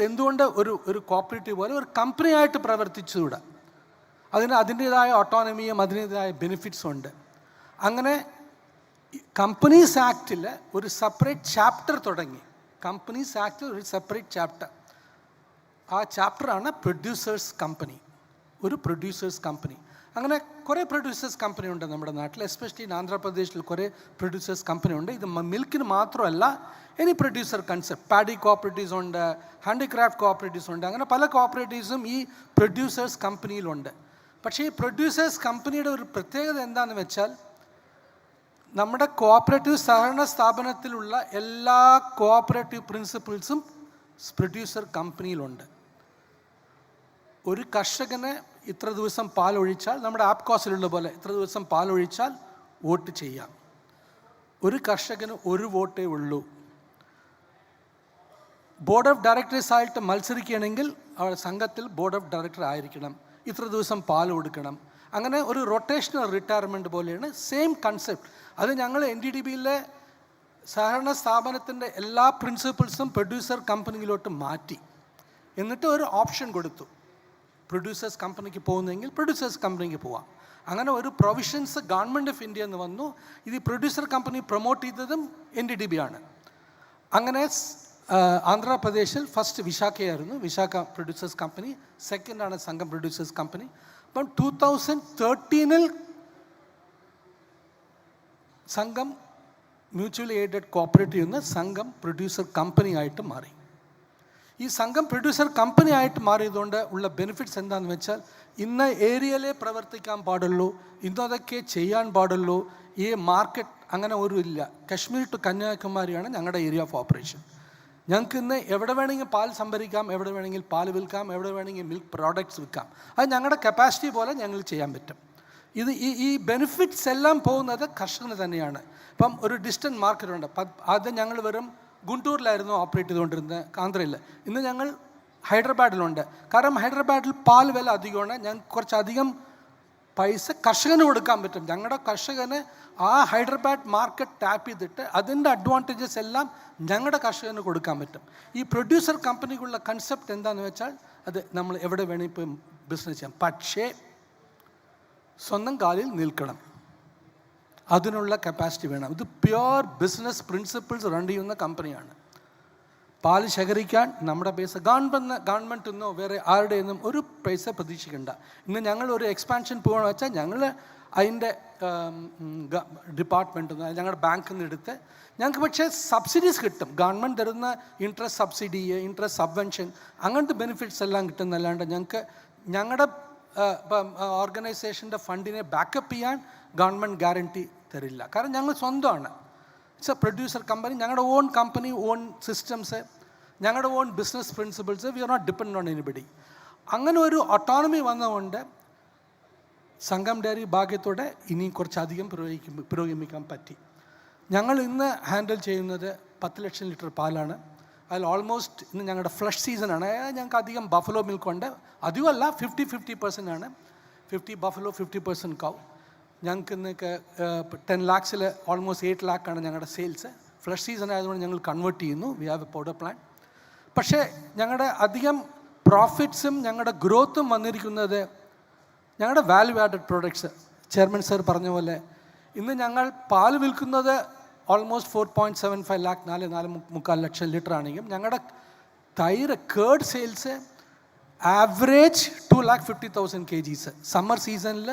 എന്തുകൊണ്ട് ഒരു കോപ്പറേറ്റീവ് പോലെ ഒരു കമ്പനിയായിട്ട് പ്രവർത്തിച്ചുകൂടാ? അതിൻ്റേതായ ഓട്ടോണമിയും അതിൻ്റേതായ ബെനിഫിറ്റ്സും ഉണ്ട്. അങ്ങനെ കമ്പനീസ് ആക്റ്റിൽ ഒരു സെപ്പറേറ്റ് ചാപ്റ്റർ തുടങ്ങി. കമ്പനീസ് ആക്റ്റിൽ ഒരു സെപ്പറേറ്റ് ചാപ്റ്റർ. ആ ചാപ്റ്ററാണ് പ്രൊഡ്യൂസേഴ്സ് കമ്പനി. ഒരു പ്രൊഡ്യൂസേഴ്സ് കമ്പനി. അങ്ങനെ കുറേ പ്രൊഡ്യൂസേഴ്സ് കമ്പനി ഉണ്ട് നമ്മുടെ നാട്ടിൽ, എസ്പെഷ്യലി ഇൻ ആന്ധ്രാപ്രദേശിൽ കുറേ പ്രൊഡ്യൂസേഴ്സ് കമ്പനി ഉണ്ട്. ഇത് മിൽക്കിന് മാത്രമല്ല, any producer concept, paddy cooperatives ഉണ്ട്, ഹാൻഡിക്രാഫ്റ്റ് കോപ്പറേറ്റീവ്സ് ഉണ്ട്, അങ്ങനെ പല കോപ്പറേറ്റീവ്സും ഈ പ്രൊഡ്യൂസേഴ്സ് കമ്പനിയിലുണ്ട്. പക്ഷേ ഈ പ്രൊഡ്യൂസേഴ്സ് കമ്പനിയുടെ ഒരു പ്രത്യേകത എന്താണെന്ന് വെച്ചാൽ, നമ്മുടെ കോപ്പറേറ്റീവ് സഹകരണ സ്ഥാപനത്തിലുള്ള എല്ലാ കോപ്പറേറ്റീവ് പ്രിൻസിപ്പിൾസും പ്രൊഡ്യൂസർ കമ്പനിയിലുണ്ട്. ഒരു കർഷകന് ഇത്ര ദിവസം പാലൊഴിച്ചാൽ, നമ്മുടെ ആപ്കോസിലുള്ള പോലെ ഇത്ര ദിവസം പാലൊഴിച്ചാൽ വോട്ട് ചെയ്യാം. ഒരു കർഷകന് ഒരു വോട്ടേ ഉള്ളൂ. ബോർഡ് ഓഫ് ഡയറക്ടേഴ്സ് ആയിട്ട് മത്സരിക്കുകയാണെങ്കിൽ സംഘത്തിൽ ബോർഡ് ഓഫ് ഡയറക്ടർ ആയിരിക്കണം, ഇത്ര ദിവസം പാൽ കൊടുക്കണം. അങ്ങനെ ഒരു റൊട്ടേഷണൽ റിട്ടയർമെൻറ്റ് പോലെയാണ്. Same concept. അത് ഞങ്ങൾ NDDBയിലെ സഹകരണ സ്ഥാപനത്തിൻ്റെ എല്ലാ പ്രിൻസിപ്പിൾസും പ്രൊഡ്യൂസർ കമ്പനിയിലോട്ട് മാറ്റി. എന്നിട്ട് ഒരു ഓപ്ഷൻ കൊടുത്തു, പ്രൊഡ്യൂസേഴ്സ് കമ്പനിക്ക് പോകുന്നെങ്കിൽ പ്രൊഡ്യൂസേഴ്സ് കമ്പനിക്ക് പോവാം. അങ്ങനെ ഒരു പ്രൊവിഷൻസ് ഗവൺമെൻറ് ഓഫ് ഇന്ത്യ എന്ന് വന്നു. ഇത് പ്രൊഡ്യൂസർ കമ്പനി പ്രൊമോട്ട് ചെയ്തതും NDDB ആണ്. അങ്ങനെ ആന്ധ്രാപ്രദേശിൽ ഫസ്റ്റ് വിശാഖയായിരുന്നു, വിശാഖ പ്രൊഡ്യൂസേഴ്സ് കമ്പനി. സെക്കൻഡാണ് സംഘം പ്രൊഡ്യൂസേഴ്സ് കമ്പനി. അപ്പം 2013 സംഘം മ്യൂച്വലി എയ്ഡഡ് കോപ്പറേറ്റീവ് നിന്ന് സംഘം പ്രൊഡ്യൂസർ കമ്പനി ആയിട്ട് മാറി. ഈ സംഘം പ്രൊഡ്യൂസർ കമ്പനി ആയിട്ട് മാറിയതുകൊണ്ട് ഉള്ള ബെനിഫിറ്റ്സ് എന്താണെന്ന് വെച്ചാൽ, ഇന്ന ഏരിയയിലേ പ്രവർത്തിക്കാൻ പാടുള്ളൂ, ഇന്നതൊക്കെ ചെയ്യാൻ പാടുള്ളൂ, ഈ മാർക്കറ്റ് അങ്ങനെ ഒരു ഇല്ല. കശ്മീർ ടു കന്യാകുമാരിയാണ് ഞങ്ങളുടെ ഏരിയ ഓഫ് ഓപ്പറേഷൻ. ഞങ്ങൾക്ക് ഇന്ന് എവിടെ വേണമെങ്കിൽ പാൽ സംഭരിക്കാം, എവിടെ വേണമെങ്കിൽ പാൽ വിൽക്കാം, എവിടെ വേണമെങ്കിൽ മിൽക്ക് പ്രോഡക്ട്സ് വിൽക്കാം. അത് ഞങ്ങളുടെ കപ്പാസിറ്റി പോലെ ഞങ്ങൾ ചെയ്യാൻ പറ്റും. ഇത് ഈ ബെനിഫിറ്റ്സ് എല്ലാം പോകുന്നത് കർഷകന് തന്നെയാണ്. ഇപ്പം ഒരു ഡിസ്റ്റൻറ്റ് മാർക്കറ്റുണ്ട്. അത് ഞങ്ങൾ വെറും ഗുണ്ടൂരിലായിരുന്നു ഓപ്പറേറ്റ് ചെയ്തുകൊണ്ടിരുന്നത്, ആന്ധ്രയിൽ. ഇന്ന് ഞങ്ങൾ ഹൈദരാബാദിലുണ്ട്. കാരണം ഹൈദരാബാദിൽ പാൽ വില അധികമാണ്. ഞങ്ങൾക്ക് കുറച്ചധികം പൈസ കർഷകന് കൊടുക്കാൻ പറ്റും. ഞങ്ങളുടെ കർഷകന് ആ ഹൈദരാബാദ് മാർക്കറ്റ് ടാപ്പ് ചെയ്തിട്ട് അതിൻ്റെ അഡ്വാൻറ്റേജസ് എല്ലാം ഞങ്ങളുടെ കർഷകന് കൊടുക്കാൻ പറ്റും. ഈ പ്രൊഡ്യൂസർ കമ്പനിക്കുള്ള കൺസെപ്റ്റ് എന്താണെന്ന് വെച്ചാൽ, അത് നമ്മൾ എവിടെ വേണമെങ്കിൽ ഇപ്പോൾ ബിസിനസ് ചെയ്യാം, പക്ഷേ സ്വന്തം കാലിൽ നിൽക്കണം. അതിനുള്ള കപ്പാസിറ്റി വേണം. ഇത് പ്യുവർ ബിസിനസ് പ്രിൻസിപ്പിൾസ് റൺ ചെയ്യുന്ന കമ്പനിയാണ്. പാൽ ശേഖരിക്കാൻ നമ്മുടെ പൈസ ഗവൺമെൻറ് നിന്നോ വേറെ ആരുടെ നിന്നും ഒരു പൈസ പ്രതീക്ഷിക്കേണ്ട. ഇന്ന് ഞങ്ങൾ ഒരു എക്സ്പാൻഷൻ പോകണമെന്ന് വെച്ചാൽ ഞങ്ങൾ അതിൻ്റെ ഡിപ്പാർട്ട്മെൻറ്റിൽ നിന്ന്, ഞങ്ങളുടെ ബാങ്കിൽ നിന്ന് എടുത്ത് ഞങ്ങൾക്ക് പക്ഷേ സബ്സിഡീസ് കിട്ടും. ഗവൺമെൻറ് തരുന്ന ഇൻട്രസ്റ്റ് സബ്സിഡി, ഇൻട്രസ്റ്റ് സബ്വെൻഷൻ, അങ്ങനത്തെ ബെനിഫിറ്റ്സ് എല്ലാം കിട്ടുന്നല്ലാണ്ട് ഞങ്ങൾക്ക് ഞങ്ങളുടെ ഓർഗനൈസേഷൻ്റെ ഫണ്ടിനെ ബാക്കപ്പ് ചെയ്യാൻ ഗവൺമെൻറ് ഗ്യാരണ്ടി തരില്ല. കാരണം ഞങ്ങൾ സ്വന്തമാണ്. It's a producer company. ഞങ്ങളുടെ ഓൺ കമ്പനി, ഓൺ സിസ്റ്റംസ്, ഞങ്ങളുടെ own business principles. We are not depend on anybody. അങ്ങനെ ഒരു ഓട്ടോണമി വന്നതുകൊണ്ട് സംഘം ഡയറി ഭാഗ്യത്തോടെ ഇനിയും കുറച്ചധികം പുരോഗമിക്കാൻ പറ്റി. ഞങ്ങൾ ഇന്ന് ഹാൻഡിൽ ചെയ്യുന്നത് 10 ലക്ഷം ലിറ്റർ പാലാണ്. അതിൽ ഓൾമോസ്റ്റ് ഇന്ന് ഞങ്ങളുടെ ഫ്ലഷ് സീസണാണ്. ഞങ്ങൾക്ക് അധികം ബഫലോ മിൽക്കുണ്ട്. അധികമല്ല, 50% ആണ്. 50 ബഫലോ, 50% കൗ. ഞങ്ങൾക്ക് ഇന്ന് 10 lakhs ഓൾമോസ്റ്റ് 8 lakh ആണ് ഞങ്ങളുടെ സെയിൽസ്. ഫ്ലഷ് സീസൺ ആയതുകൊണ്ട് ഞങ്ങൾ കൺവേർട്ട് ചെയ്യുന്നു. We have A powder plant. പക്ഷേ ഞങ്ങളുടെ അധികം പ്രോഫിറ്റ്സും ഞങ്ങളുടെ ഗ്രോത്തും വന്നിരിക്കുന്നത് ഞങ്ങളുടെ value added products. Chairman sir പറഞ്ഞ പോലെ ഇന്ന് ഞങ്ങൾ പാൽ വിൽക്കുന്നത് ഓൾമോസ്റ്റ് 4.75 lakh, 4.4 ലക്ഷം ലിറ്റർ ആണെങ്കിൽ ഞങ്ങളുടെ തൈര് curd sales average 2,50,000 kgs. Summer സീസണിൽ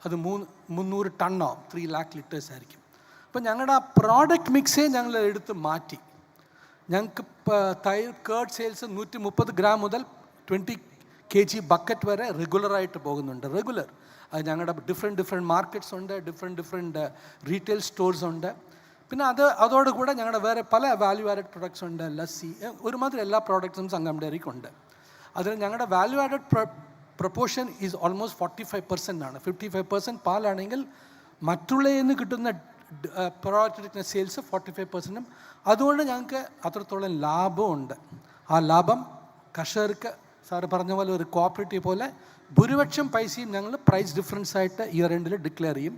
അത് 300 ടണ്ണാവും, 3 lakh liters ആയിരിക്കും. അപ്പോൾ ഞങ്ങളുടെ ആ പ്രോഡക്റ്റ് മിക്സേ ഞങ്ങൾ എടുത്ത് മാറ്റി. ഞങ്ങൾക്ക് തൈര് കേർഡ് സെയിൽസ് 130 gram മുതൽ 20 kg ബക്കറ്റ് വരെ റെഗുലറായിട്ട് പോകുന്നുണ്ട്. റെഗുലർ അത് ഞങ്ങളുടെ ഡിഫറെൻറ്റ് മാർക്കറ്റ്സ് ഉണ്ട്, ഡിഫറെൻറ്റ് റീറ്റെയിൽ സ്റ്റോഴ്സ് ഉണ്ട്. പിന്നെ അതോടുകൂടെ ഞങ്ങളുടെ വേറെ പല വാല്യൂ ആഡഡ് പ്രൊഡക്ട്സ് ഉണ്ട്. ലസ്സി, ഒരുമാതിരി എല്ലാ പ്രോഡക്ട്സും സംഘം ഡയറിക്കുണ്ട്. അതിൽ ഞങ്ങളുടെ value added proportion is almost 45% ആണ്. 55% പാലാണെങ്കിൽ മറ്റുള്ളതിൽ നിന്ന് കിട്ടുന്ന പ്രോഡക്റ്റിൻ്റെ സെയിൽസ് 45%. അതുകൊണ്ട് ഞങ്ങൾക്ക് അത്രത്തോളം ലാഭമുണ്ട്. ആ ലാഭം കർഷകർക്ക് സാറ് പറഞ്ഞ പോലെ ഒരു കോപ്പറേറ്റീവ് പോലെ ഭൂരിപക്ഷം പൈസയും ഞങ്ങൾ പ്രൈസ് ഡിഫറൻസ് ആയിട്ട് ഇയർ എൻഡിൽ ഡിക്ലെയർ ചെയ്യും.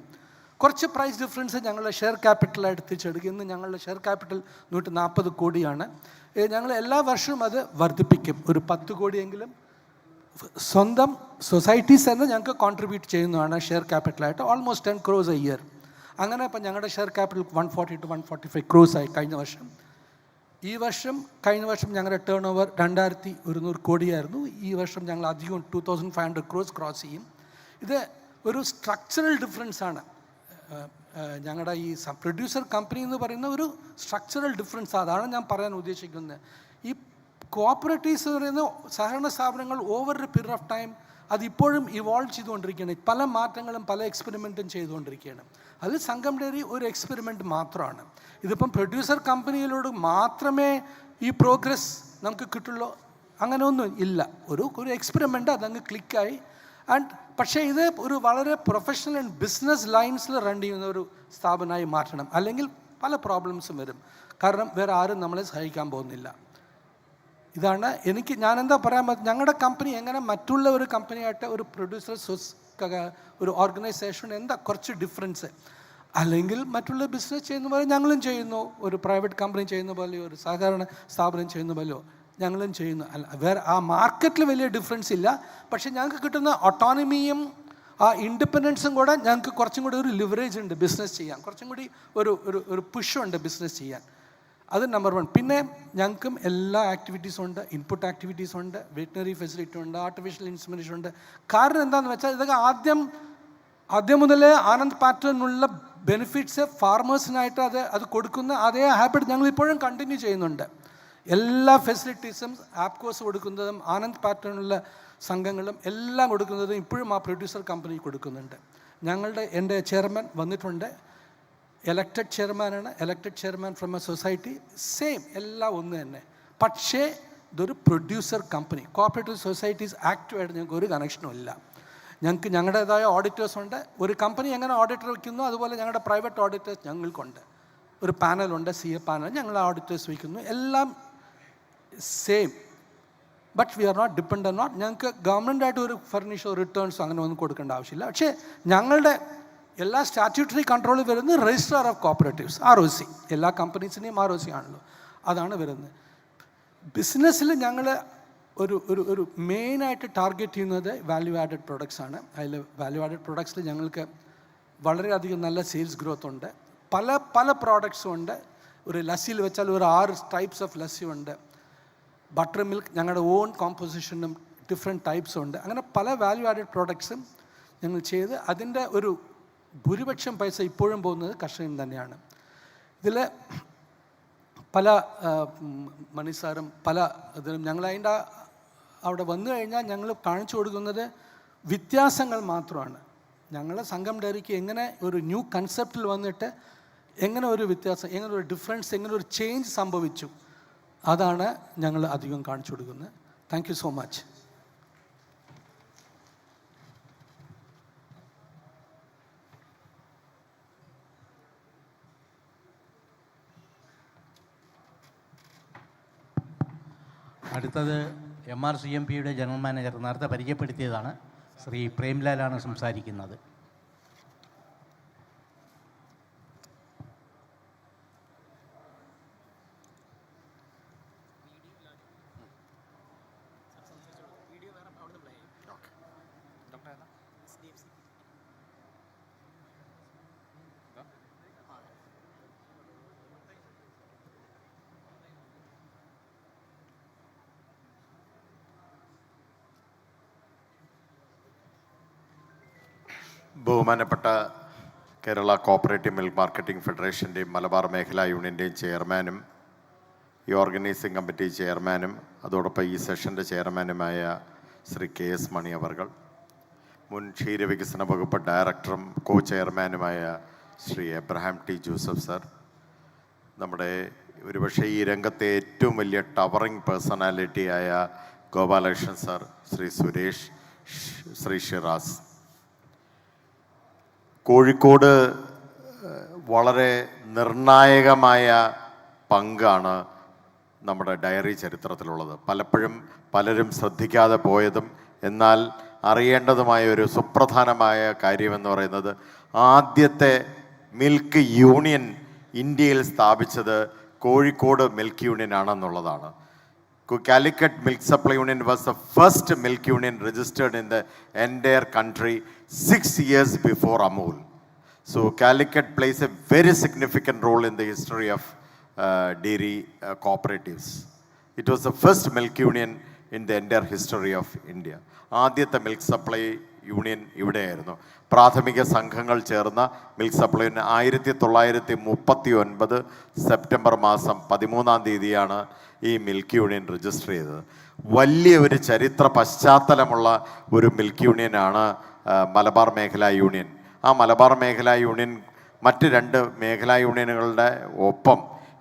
കുറച്ച് പ്രൈസ് ഡിഫറൻസ് ഞങ്ങളുടെ ഷെയർ ക്യാപിറ്റലായിട്ട് തിരിച്ചെടുക്കും. ഇന്ന് ഞങ്ങളുടെ ഷെയർ ക്യാപിറ്റൽ 140 കോടിയാണ്. ഞങ്ങൾ എല്ലാ വർഷവും അത് വർദ്ധിപ്പിക്കും. ഒരു 10 കോടിയെങ്കിലും സ്വന്തം സൊസൈറ്റീസ് തന്നെ ഞങ്ങൾക്ക് കോൺട്രിബ്യൂട്ട് ചെയ്യുന്നതാണ് ഷെയർ ക്യാപിറ്റലായിട്ട്. Almost 10 crores a year. അങ്ങനെ ഇപ്പം ഞങ്ങളുടെ ഷെയർ ക്യാപിറ്റൽ 140 to 145 crores ആയി കഴിഞ്ഞ വർഷം. കഴിഞ്ഞ വർഷം ഞങ്ങളുടെ ടേൺ ഓവർ 2100 കോടിയായിരുന്നു. ഈ വർഷം ഞങ്ങൾ അധികം 2500 crores ക്രോസ് ചെയ്യും. ഇത് ഒരു സ്ട്രക്ചറൽ ഡിഫറൻസാണ്. ഞങ്ങളുടെ ഈ പ്രൊഡ്യൂസർ കമ്പനി എന്ന് പറയുന്ന ഒരു സ്ട്രക്ചറൽ ഡിഫറൻസ്. അതാണ് ഞാൻ പറയാൻ ഉദ്ദേശിക്കുന്നത്. ഈ കോഓപ്പറേറ്റീവ്സ് എന്ന് പറയുന്ന സഹകരണ സ്ഥാപനങ്ങൾ over A period of time അതിപ്പോഴും ഇവോൾവ് ചെയ്തുകൊണ്ടിരിക്കുകയാണ്. പല മാറ്റങ്ങളും പല എക്സ്പെരിമെൻറ്റും ചെയ്തുകൊണ്ടിരിക്കുകയാണ്. അതിൽ സംഘം ഡയറി ഒരു എക്സ്പെരിമെൻറ്റ് മാത്രമാണ്. ഇതിപ്പം പ്രൊഡ്യൂസർ കമ്പനിയിലോട് മാത്രമേ ഈ പ്രോഗ്രസ് നമുക്ക് കിട്ടുള്ളൂ അങ്ങനെ ഒന്നും ഇല്ല. ഒരു എക്സ്പെരിമെൻ്റ് അതങ്ങ് ക്ലിക്കായി. പക്ഷേ ഇത് ഒരു വളരെ പ്രൊഫഷണൽ ആൻഡ് ബിസിനസ് ലൈൻസിൽ റൺ ചെയ്യുന്ന ഒരു സ്ഥാപനമായി മാറ്റണം. അല്ലെങ്കിൽ പല പ്രോബ്ലംസും വരും. കാരണം വേറെ ആരും നമ്മളെ സഹായിക്കാൻ പോകുന്നില്ല. ഇതാണ് ഞാനെന്താ പറയാൻ പറ്റും, ഞങ്ങളുടെ കമ്പനി എങ്ങനെ മറ്റുള്ള ഒരു കമ്പനിയായിട്ട് ഒരു പ്രൊഡ്യൂസേഴ്സ് ഒരു ഓർഗനൈസേഷൻ എന്താ കുറച്ച് ഡിഫറൻസ്. അല്ലെങ്കിൽ മറ്റുള്ള ബിസിനസ് ചെയ്യുന്ന പോലെ ഞങ്ങളും ചെയ്യുന്നു, ഒരു പ്രൈവറ്റ് കമ്പനി ചെയ്യുന്ന പോലെയോ ഒരു സഹകരണ സ്ഥാപനം ചെയ്യുന്ന പോലെയോ ഞങ്ങളും ചെയ്യുന്നു. വേറെ ആ മാർക്കറ്റിൽ വലിയ ഡിഫറൻസ് ഇല്ല. പക്ഷേ ഞങ്ങൾക്ക് കിട്ടുന്ന ഓട്ടോണമിയും ആ ഇൻഡിപെൻഡൻസും കൂടെ ഞങ്ങൾക്ക് കുറച്ചും കൂടി ഒരു ലിവറേജ് ഉണ്ട് ബിസിനസ് ചെയ്യാൻ. കുറച്ചും കൂടി ഒരു പുഷുണ്ട് ബിസിനസ് ചെയ്യാൻ. അത് നമ്പർ 1. പിന്നെ ഞങ്ങൾക്കും എല്ലാ ആക്ടിവിറ്റീസും ഉണ്ട്. ഇൻപുട്ട് ആക്ടിവിറ്റീസ് ഉണ്ട്, വെറ്റിനറി ഫെസിലിറ്റി ഉണ്ട്, ആർട്ടിഫിഷ്യൽ ഇൻസെമിനേഷൻ ഉണ്ട്. കാരണം എന്താണെന്ന് വെച്ചാൽ ഇതൊക്കെ ആദ്യം മുതലേ ആനന്ദ് പാറ്റേണിനുള്ള ബെനിഫിറ്റ്സ് ഫാർമേഴ്സിനായിട്ട് അത് കൊടുക്കുന്ന അതേ ഹാബിറ്റ് ഞങ്ങൾ ഇപ്പോഴും കണ്ടിന്യൂ ചെയ്യുന്നുണ്ട്. എല്ലാ ഫെസിലിറ്റീസും ആപ്കോസ് കൊടുക്കുന്നതും ആനന്ദ് പാറ്റേണിലുള്ള സംഘങ്ങളും എല്ലാം കൊടുക്കുന്നതും ഇപ്പോഴും ആ പ്രൊഡ്യൂസർ കമ്പനി കൊടുക്കുന്നുണ്ട്. എൻ്റെ ചെയർമാൻ വന്നിട്ടുണ്ട്. എലക്റ്റഡ് ചെയർമാനാണ്. Elected chairman from A society. Same എല്ലാം ഒന്ന് തന്നെ. പക്ഷേ ഇതൊരു പ്രൊഡ്യൂസർ കമ്പനി. കോഓപ്പറേറ്റീവ് സൊസൈറ്റീസ് ആക്റ്റുമായിട്ട് ഞങ്ങൾക്ക് ഒരു കണക്ഷനും ഇല്ല. ഞങ്ങൾക്ക് ഞങ്ങളുടേതായ ഓഡിറ്റേഴ്സ് ഉണ്ട്. ഒരു കമ്പനി എങ്ങനെ ഓഡിറ്റർ വയ്ക്കുന്നു അതുപോലെ ഞങ്ങളുടെ പ്രൈവറ്റ് ഓഡിറ്റേഴ്സ് ഞങ്ങൾക്കുണ്ട്. ഒരു പാനലുണ്ട്, CA പാനൽ. ഞങ്ങൾ ഓഡിറ്റേഴ്സ് വയ്ക്കുന്നു. എല്ലാം same. But we are not dependent on. ഞങ്ങൾക്ക് ഗവൺമെൻറ്റായിട്ട് ഒരു ഫർണിഷോ റിട്ടേൺസോ അങ്ങനെ ഒന്നും കൊടുക്കേണ്ട ആവശ്യമില്ല. പക്ഷേ ഞങ്ങളുടെ എല്ലാ സ്റ്റാറ്റ്യൂട്ടറി കൺട്രോൾ വരുന്നത് രജിസ്ട്രാർ ഓഫ് കോഓപ്പറേറ്റീവ്സ്, ROC. എല്ലാ കമ്പനീസിനെയും ROC ആണല്ലോ, അതാണ് വരുന്നത്. ബിസിനസ്സിൽ ഞങ്ങൾ ഒരു മെയിനായിട്ട് ടാർഗറ്റ് ചെയ്യുന്നത് വാല്യൂ ആഡഡ് പ്രൊഡക്ട്സ് ആണ്. അതിൽ വാല്യൂ ആഡഡ് പ്രൊഡക്ട്സിൽ ഞങ്ങൾക്ക് വളരെയധികം നല്ല സെയിൽസ് ഗ്രോത്ത് ഉണ്ട്. പല പ്രോഡക്ട്സും ഉണ്ട്. ഒരു ലസ്സിയിൽ വെച്ചാൽ ഒരു 6 ടൈപ്സ് ഓഫ് ലസ്സി ഉണ്ട്. ബട്ടർ മിൽക്ക് ഞങ്ങളുടെ ഓൺ കോമ്പോസിഷനും ഡിഫറെൻറ്റ് ടൈപ്സും ഉണ്ട്. അങ്ങനെ പല വാല്യൂ ആഡഡ് പ്രോഡക്ട്സും ഞങ്ങൾ ചെയ്ത് അതിൻ്റെ ഒരു ഭൂരിപക്ഷം പൈസ ഇപ്പോഴും പോകുന്നത് കർഷകൻ തന്നെയാണ്. ഇതിൽ പല മണിസാറും പല ഇതിലും ഞങ്ങൾ അവിടെ വന്നു കഴിഞ്ഞാൽ ഞങ്ങൾ കാണിച്ചു കൊടുക്കുന്നത് വ്യത്യാസങ്ങൾ മാത്രമാണ്. ഞങ്ങൾ സംഘം ഡയറിക്ക് എങ്ങനെ ഒരു ന്യൂ കൺസെപ്റ്റിൽ വന്നിട്ട് എങ്ങനെ ഒരു വ്യത്യാസം, എങ്ങനെ ഒരു ഡിഫറൻസ്, എങ്ങനെ ഒരു ചേഞ്ച് സംഭവിച്ചു, അതാണ് ഞങ്ങൾ അധികം കാണിച്ചു കൊടുക്കുന്നത്. Thank you so much. അടുത്തത് MRCMPയുടെ ജനറൽ മാനേജർ നേരത്തെ പരിചയപ്പെടുത്തിയതാണ്, ശ്രീ പ്രേംലാലാണ് സംസാരിക്കുന്നത്. ബഹുമാനപ്പെട്ട കേരള കോഓപ്പറേറ്റീവ് മിൽക്ക് മാർക്കറ്റിംഗ് ഫെഡറേഷൻ്റെയും മലബാർ മേഖലാ യൂണിയൻ്റെയും ചെയർമാനും ഈ ഓർഗനൈസിംഗ് കമ്മിറ്റി ചെയർമാനും അതോടൊപ്പം ഈ സെഷൻ്റെ ചെയർമാനുമായ ശ്രീ KS മണി അവർകൾ, മുൻ ക്ഷീരവികസന വകുപ്പ് ഡയറക്ടറും കോ ചെയർമാനുമായ ശ്രീ എബ്രഹാം T. ജോസഫ് സർ, നമ്മുടെ ഒരുപക്ഷെ ഈ രംഗത്തെ ഏറ്റവും വലിയ ടവറിംഗ് പേഴ്സണാലിറ്റിയായ ഗോപാലകൃഷ്ണൻ സർ, ശ്രീ സുരേഷ്, ശ്രീ ഷിറാസ്. കോഴിക്കോട് വളരെ നിർണായകമായ പങ്കാണ് നമ്മുടെ ഡയറി ചരിത്രത്തിലുള്ളത്. പലപ്പോഴും പലരും ശ്രദ്ധിക്കാതെ പോയതും എന്നാൽ അറിയേണ്ടതുമായ ഒരു സുപ്രധാനമായ കാര്യമെന്ന് പറയുന്നത് ആദ്യത്തെ മിൽക്ക് യൂണിയൻ ഇന്ത്യയിൽ സ്ഥാപിച്ചത് കോഴിക്കോട് മിൽക്ക് യൂണിയൻ ആണെന്നുള്ളതാണ്. Calicut Milk Supply Union was the first milk union registered in the entire country 6 years before Amul. So Calicut plays a very significant role in the history of dairy cooperatives. It was the first milk union in the entire history of India. ആദ്യത്തെ milk supply union ഇവിടെയായിരുന്നു. പ്രാഥമിക സംഘങ്ങൾ ചേർന്ന milk supply union 1939 September മാസം 13 ഈ milk union register ചെയ്തത്. വലിയ ഒരു ചരിത്ര പശ്ചാത്തലമുള്ള ഒരു മിൽക്ക് യൂണിയനാണ് മലബാർ മേഖലാ യൂണിയൻ. ആ മലബാർ മേഖലാ യൂണിയൻ മറ്റ് 2 മേഖലാ യൂണിയനുകളുടെ ഒപ്പം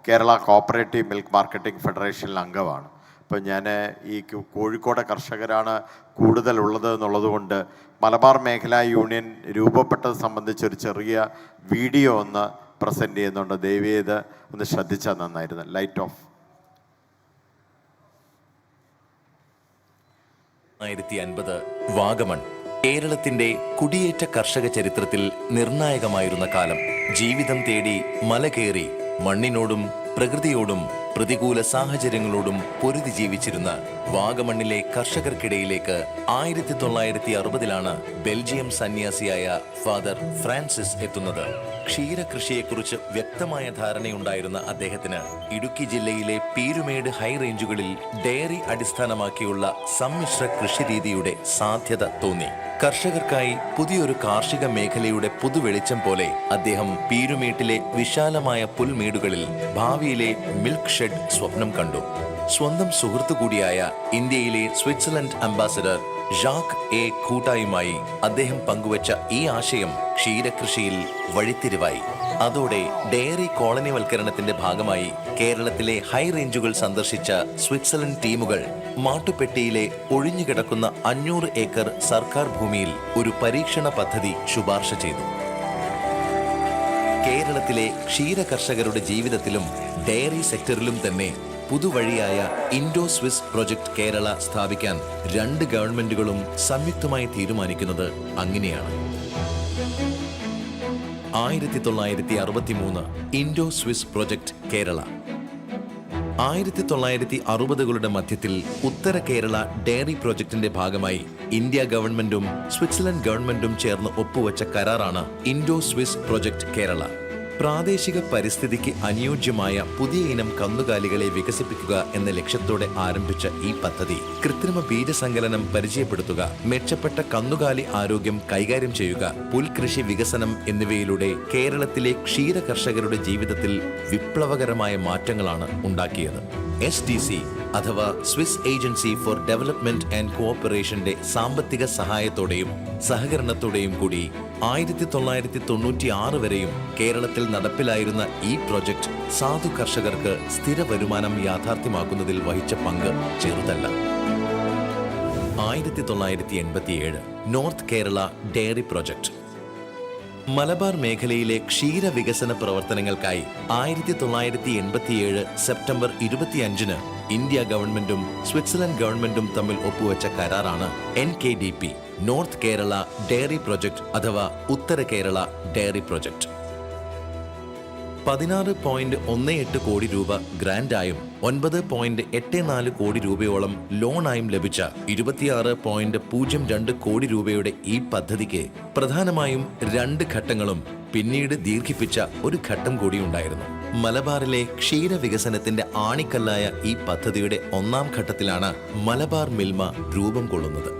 കേരള കോപ്പറേറ്റീവ് മിൽക്ക് മാർക്കറ്റിംഗ് ഫെഡറേഷനിൽ അംഗമാണ്. അപ്പോൾ ഞാൻ ഈ കോഴിക്കോട് കർഷകരാണ് കൂടുതലുള്ളത് എന്നുള്ളതുകൊണ്ട് മലബാർ മേഖലാ യൂണിയൻ രൂപപ്പെട്ടത് സംബന്ധിച്ചൊരു ചെറിയ വീഡിയോ ഒന്ന് പ്രസൻറ്റ് ചെയ്യുന്നുണ്ട്. ദയവേത് ഒന്ന് ശ്രദ്ധിച്ചാൽ നന്നായിരുന്നു. Light of. 1950 വാഗമൺ കേരളത്തിന്റെ കുടിയേറ്റ കർഷക ചരിത്രത്തിൽ നിർണായകമായിരുന്ന കാലം. ജീവിതം തേടി മല കയറി മണ്ണിനോടും പ്രകൃതിയോടും പ്രതികൂല സാഹചര്യങ്ങളോടും പൊരുതി ജീവിച്ചിരുന്ന വാഗമണ്ണിലെ കർഷകർക്കിടയിലേക്ക് 1960 ബെൽജിയം സന്യാസിയായ ഫാദർ ഫ്രാൻസിസ് എത്തുന്നത്. ക്ഷീരകൃഷിയെക്കുറിച്ച് വ്യക്തമായ ധാരണയുണ്ടായിരുന്ന അദ്ദേഹത്തിന് ഇടുക്കി ജില്ലയിലെ പീരുമേട് ഹൈ റേഞ്ചുകളിൽ ഡയറി അടിസ്ഥാനമാക്കിയുള്ള സമ്മിശ്ര കൃഷിരീതിയുടെ സാധ്യത തോന്നി. കർഷകർക്കായി പുതിയൊരു കാർഷിക മേഖലയുടെ പുതുവെളിച്ചം പോലെ അദ്ദേഹം പീരുമേട്ടിലെ വിശാലമായ പുൽമേടുകളിൽ ഭാവിയിലെ മിൽക്ക് ഷെഡ് സ്വപ്നം കണ്ടു. സ്വന്തം സുഹൃത്തു കൂടിയായ ഇന്ത്യയിലെ സ്വിറ്റ്സർലൻഡ് അംബാസഡർ ജാക്ക് എ കൂട്ടായുമായി അദ്ദേഹം പങ്കുവച്ച ഈ ആശയം ക്ഷീരകൃഷിയിൽ വഴിത്തിരിവായി. അതോടെ ഡയറി കോളനിവൽക്കരണത്തിന്റെ ഭാഗമായി കേരളത്തിലെ ഹൈ റേഞ്ചുകൾ സന്ദർശിച്ച സ്വിറ്റ്സർലൻഡ് ടീമുകൾ മാട്ടുപ്പെട്ടിയിലെ ഒഴിഞ്ഞുകിടക്കുന്ന 500 ഏക്കർ സർക്കാർ ഭൂമിയിൽ ഒരു പരീക്ഷണ പദ്ധതി ശുപാർശ ചെയ്തു. കേരളത്തിലെ ക്ഷീര കർഷകരുടെ ജീവിതത്തിലും ഡയറി സെക്ടറിലും തന്നെ പുതുവഴിയായ ഇൻഡോ സ്വിസ് പ്രൊജക്ട് കേരള സ്ഥാപിക്കാൻ 2 ഗവൺമെന്റുകളും സംയുക്തമായി തീരുമാനിക്കുന്നത് അങ്ങനെയാണ്. 1963 ഇൻഡോ സ്വിസ് പ്രൊജക്ട് കേരള. 1960കളുടെ മധ്യത്തിൽ ഉത്തര കേരള ഡയറി പ്രൊജക്ടിന്റെ ഭാഗമായി ഇന്ത്യ ഗവൺമെന്റും സ്വിറ്റ്സർലൻഡ് ഗവൺമെന്റും ചേർന്ന് ഒപ്പുവെച്ച കരാറാണ് ഇൻഡോ സ്വിസ് പ്രൊജക്ട് കേരള. പ്രാദേശിക പരിസ്ഥിതിക്ക് അനുയോജ്യമായ പുതിയ ഇനം കന്നുകാലികളെ വികസിപ്പിക്കുക എന്ന ലക്ഷ്യത്തോടെ ആരംഭിച്ച ഈ പദ്ധതി കൃത്രിമ ബീജസങ്കലനം പരിചയപ്പെടുത്തുക, മെച്ചപ്പെട്ട കന്നുകാലി ആരോഗ്യം കൈകാര്യം ചെയ്യുക, പുൽകൃഷി വികസനം എന്നിവയിലൂടെ കേരളത്തിലെ ക്ഷീര കർഷകരുടെ ജീവിതത്തിൽ വിപ്ലവകരമായ മാറ്റങ്ങളാണ് ഉണ്ടാക്കിയത്. SDC അഥവാ Swiss agency for development and കോഓപ്പറേഷന്റെ സാമ്പത്തിക സഹായത്തോടെയും സഹകരണത്തോടെയും കൂടി 1996 വരെയും കേരളത്തിൽ നടപ്പിലായിരുന്ന ഈ പ്രൊജക്ട് സാധു കർഷകർക്ക് സ്ഥിര വരുമാനം യാഥാർത്ഥ്യമാക്കുന്നതിൽ വഹിച്ച പങ്ക് ചെറുതല്ല. 1987 north Kerala dairy project. Malabar മേഖലയിലെ ക്ഷീരവികസന പ്രവർത്തനങ്ങൾക്കായി 1987 സെപ്റ്റംബർ 25 ഇന്ത്യ ഗവൺമെന്റും സ്വിറ്റ്സർലൻഡ് ഗവൺമെന്റും തമ്മിൽ ഒപ്പുവെച്ച കരാറാണ് NKDP north Kerala dairy project അഥവാ ഉത്തര കേരള ഡയറി പ്രൊജക്ട്. 16.18 കോടി രൂപ ഗ്രാന്റായും 9.84 കോടി രൂപയോളം ലോണായും ലഭിച്ച 26.02 കോടി രൂപയുടെ ഈ പദ്ധതിക്ക് പ്രധാനമായും 2 ഘട്ടങ്ങളും പിന്നീട് ദീർഘിപ്പിച്ച ഒരു ഘട്ടം കൂടിയുണ്ടായിരുന്നു. മലബാറിലെ ക്ഷീരവികസനത്തിന്റെ ആണിക്കല്ലായ ഈ പദ്ധതിയുടെ 1ാം ഘട്ടത്തിലാണ് മലബാർ മിൽമ രൂപം കൊള്ളുന്നത്.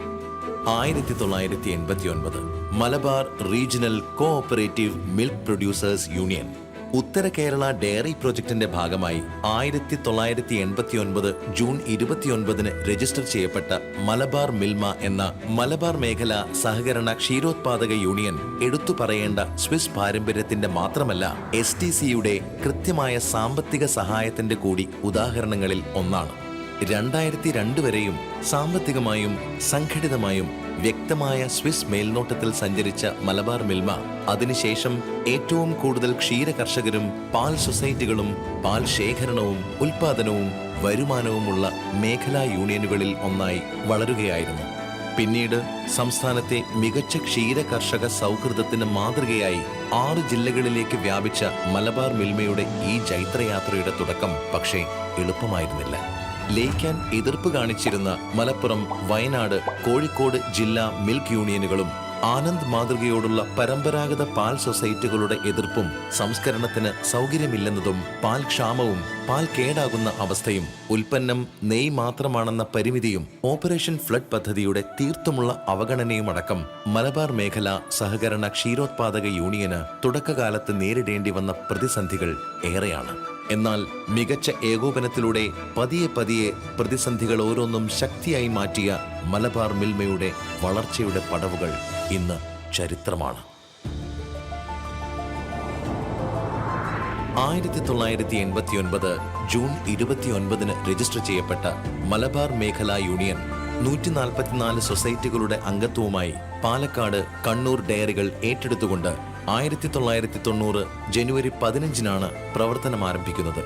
1989 Malabar regional cooperative milk producers union ഉത്തര കേരള ഡയറി പ്രൊജക്ടിന്റെ ഭാഗമായി 1989 ജൂൺ 29 രജിസ്റ്റർ ചെയ്യപ്പെട്ട മലബാർ മിൽമ എന്ന മലബാർ മേഖല സഹകരണ ക്ഷീരോത്പാദക യൂണിയൻ എടുത്തു പറയേണ്ട സ്വിസ് പാരമ്പര്യത്തിന്റെ മാത്രമല്ല SDCയുടെ കൃത്യമായ സാമ്പത്തിക സഹായത്തിന്റെ കൂടി ഉദാഹരണങ്ങളിൽ ഒന്നാണ്. 2002 വരെയും സാമ്പത്തികമായും സംഘടിതമായും വ്യക്തമായ സ്വിസ് മേൽനോട്ടത്തിൽ സഞ്ചരിച്ച മലബാർ മിൽമ അതിനുശേഷം ഏറ്റവും കൂടുതൽ ക്ഷീര കർഷകരും പാൽ സൊസൈറ്റികളും പാൽ ശേഖരണവും ഉൽപാദനവും വരുമാനവുമുള്ള മേഖലാ യൂണിയനുകളിൽ ഒന്നായി വളരുകയായിരുന്നു. പിന്നീട് സംസ്ഥാനത്തെ മികച്ച ക്ഷീര കർഷക സൗഹൃദത്തിന് മാതൃകയായി 6 ജില്ലകളിലേക്ക് വ്യാപിച്ച മലബാർ മിൽമയുടെ ഈ ജൈത്രയാത്രയുടെ തുടക്കം പക്ഷേ എളുപ്പമായിരുന്നില്ല. ലയിക്കാൻ എതിർപ്പ് കാണിച്ചിരുന്ന മലപ്പുറം, വയനാട്, കോഴിക്കോട് ജില്ലാ മിൽക്ക് യൂണിയനുകളും ആനന്ദ് മാതൃകയോടുള്ള പരമ്പരാഗത പാൽ സൊസൈറ്റികളുടെ എതിർപ്പും സംസ്കരണത്തിന് സൗകര്യമില്ലെന്നതും പാൽ ക്ഷാമവും പാൽ കേടാകുന്ന അവസ്ഥയും ഉൽപ്പന്നം നെയ് മാത്രമാണെന്ന പരിമിതിയും ഓപ്പറേഷൻ ഫ്ലഡ് പദ്ധതിയുടെ തീർത്തുമുള്ള അവഗണനയുമടക്കം മലബാർ മേഖല സഹകരണ ക്ഷീരോത്പാദക യൂണിയന് തുടക്കകാലത്ത് നേരിടേണ്ടി വന്ന പ്രതിസന്ധികൾ ഏറെയാണ്. എന്നാൽ മികച്ച ഏകോപനത്തിലൂടെ പതിയെ പതിയെ പ്രതിസന്ധികൾ ഓരോന്നും ശക്തിയായി മാറ്റിയ മലബാർ മിൽമയുടെ വളർച്ചയുടെ പടവുകൾ ഇന്ന് ചരിത്രമാണ്. 1989 ജൂൺ 29 രജിസ്റ്റർ ചെയ്യപ്പെട്ട മലബാർ മേഖലാ യൂണിയൻ 144 സൊസൈറ്റികളുടെ അംഗത്വവുമായി പാലക്കാട്, കണ്ണൂർ ഡയറികൾ ഏറ്റെടുത്തുകൊണ്ട് 1990 ജനുവരി 15 പ്രവർത്തനം ആരംഭിക്കുന്നത്.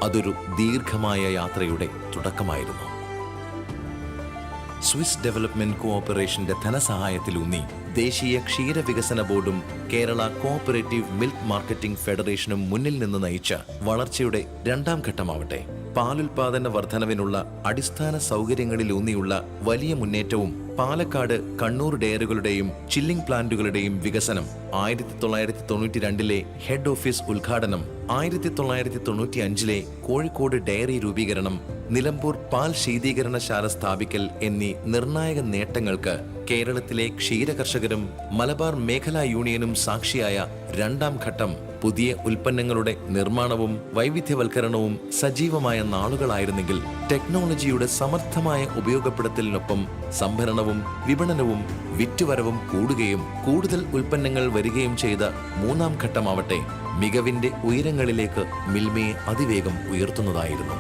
അതൊരു ദീർഘമായ യാത്രയുടെ തുടക്കമായിരുന്നു. സ്വിസ് ഡെവലപ്മെന്റ് കോഓപ്പറേഷന്റെ ധനസഹായത്തിലൂന്നി ദേശീയ ക്ഷീരവികസന ബോർഡും കേരള കോഓപ്പറേറ്റീവ് മിൽക്ക് മാർക്കറ്റിംഗ് ഫെഡറേഷനും മുന്നിൽ നിന്ന് നയിച്ച വളർച്ചയുടെ 2ാം ഘട്ടമാവട്ടെ, പാലുൽപാദന വർധനവിനുള്ള അടിസ്ഥാന സൗകര്യങ്ങളിലൂന്നിയുള്ള വലിയ മുന്നേറ്റവും പാലക്കാട്, കണ്ണൂർ ഡയറികളുടെയും ചില്ലിംഗ് പ്ലാന്റുകളുടെയും വികസനം, 1992 ഹെഡ് ഓഫീസ് ഉദ്ഘാടനം, 1995 കോഴിക്കോട് ഡയറി രൂപീകരണം, നിലമ്പൂർ പാൽ ശീതീകരണശാല സ്ഥാപിക്കൽ എന്നീ നിർണായക നേട്ടങ്ങൾക്ക് കേരളത്തിലെ ക്ഷീരകർഷകരും മലബാർ മേഖലാ യൂണിയനും സാക്ഷിയായ 2ാം ഘട്ടം പുതിയ ഉൽപ്പന്നങ്ങളുടെ നിർമ്മാണവും വൈവിധ്യവൽക്കരണവും സജീവമായ നാളുകളായിരുന്നെങ്കിൽ ടെക്നോളജിയുടെ സമർത്ഥമായ ഉപയോഗപ്പെടുത്തലിനൊപ്പം സംഭരണവും വിപണനവും വിറ്റുവരവും കൂടുകയും കൂടുതൽ ഉൽപ്പന്നങ്ങൾ വരികയും ചെയ്ത 3ാം ഘട്ടമാവട്ടെ മികവിന്റെ ഉയരങ്ങളിലേക്ക് മിൽമയെ അതിവേഗം ഉയർത്തുന്നതായിരുന്നു.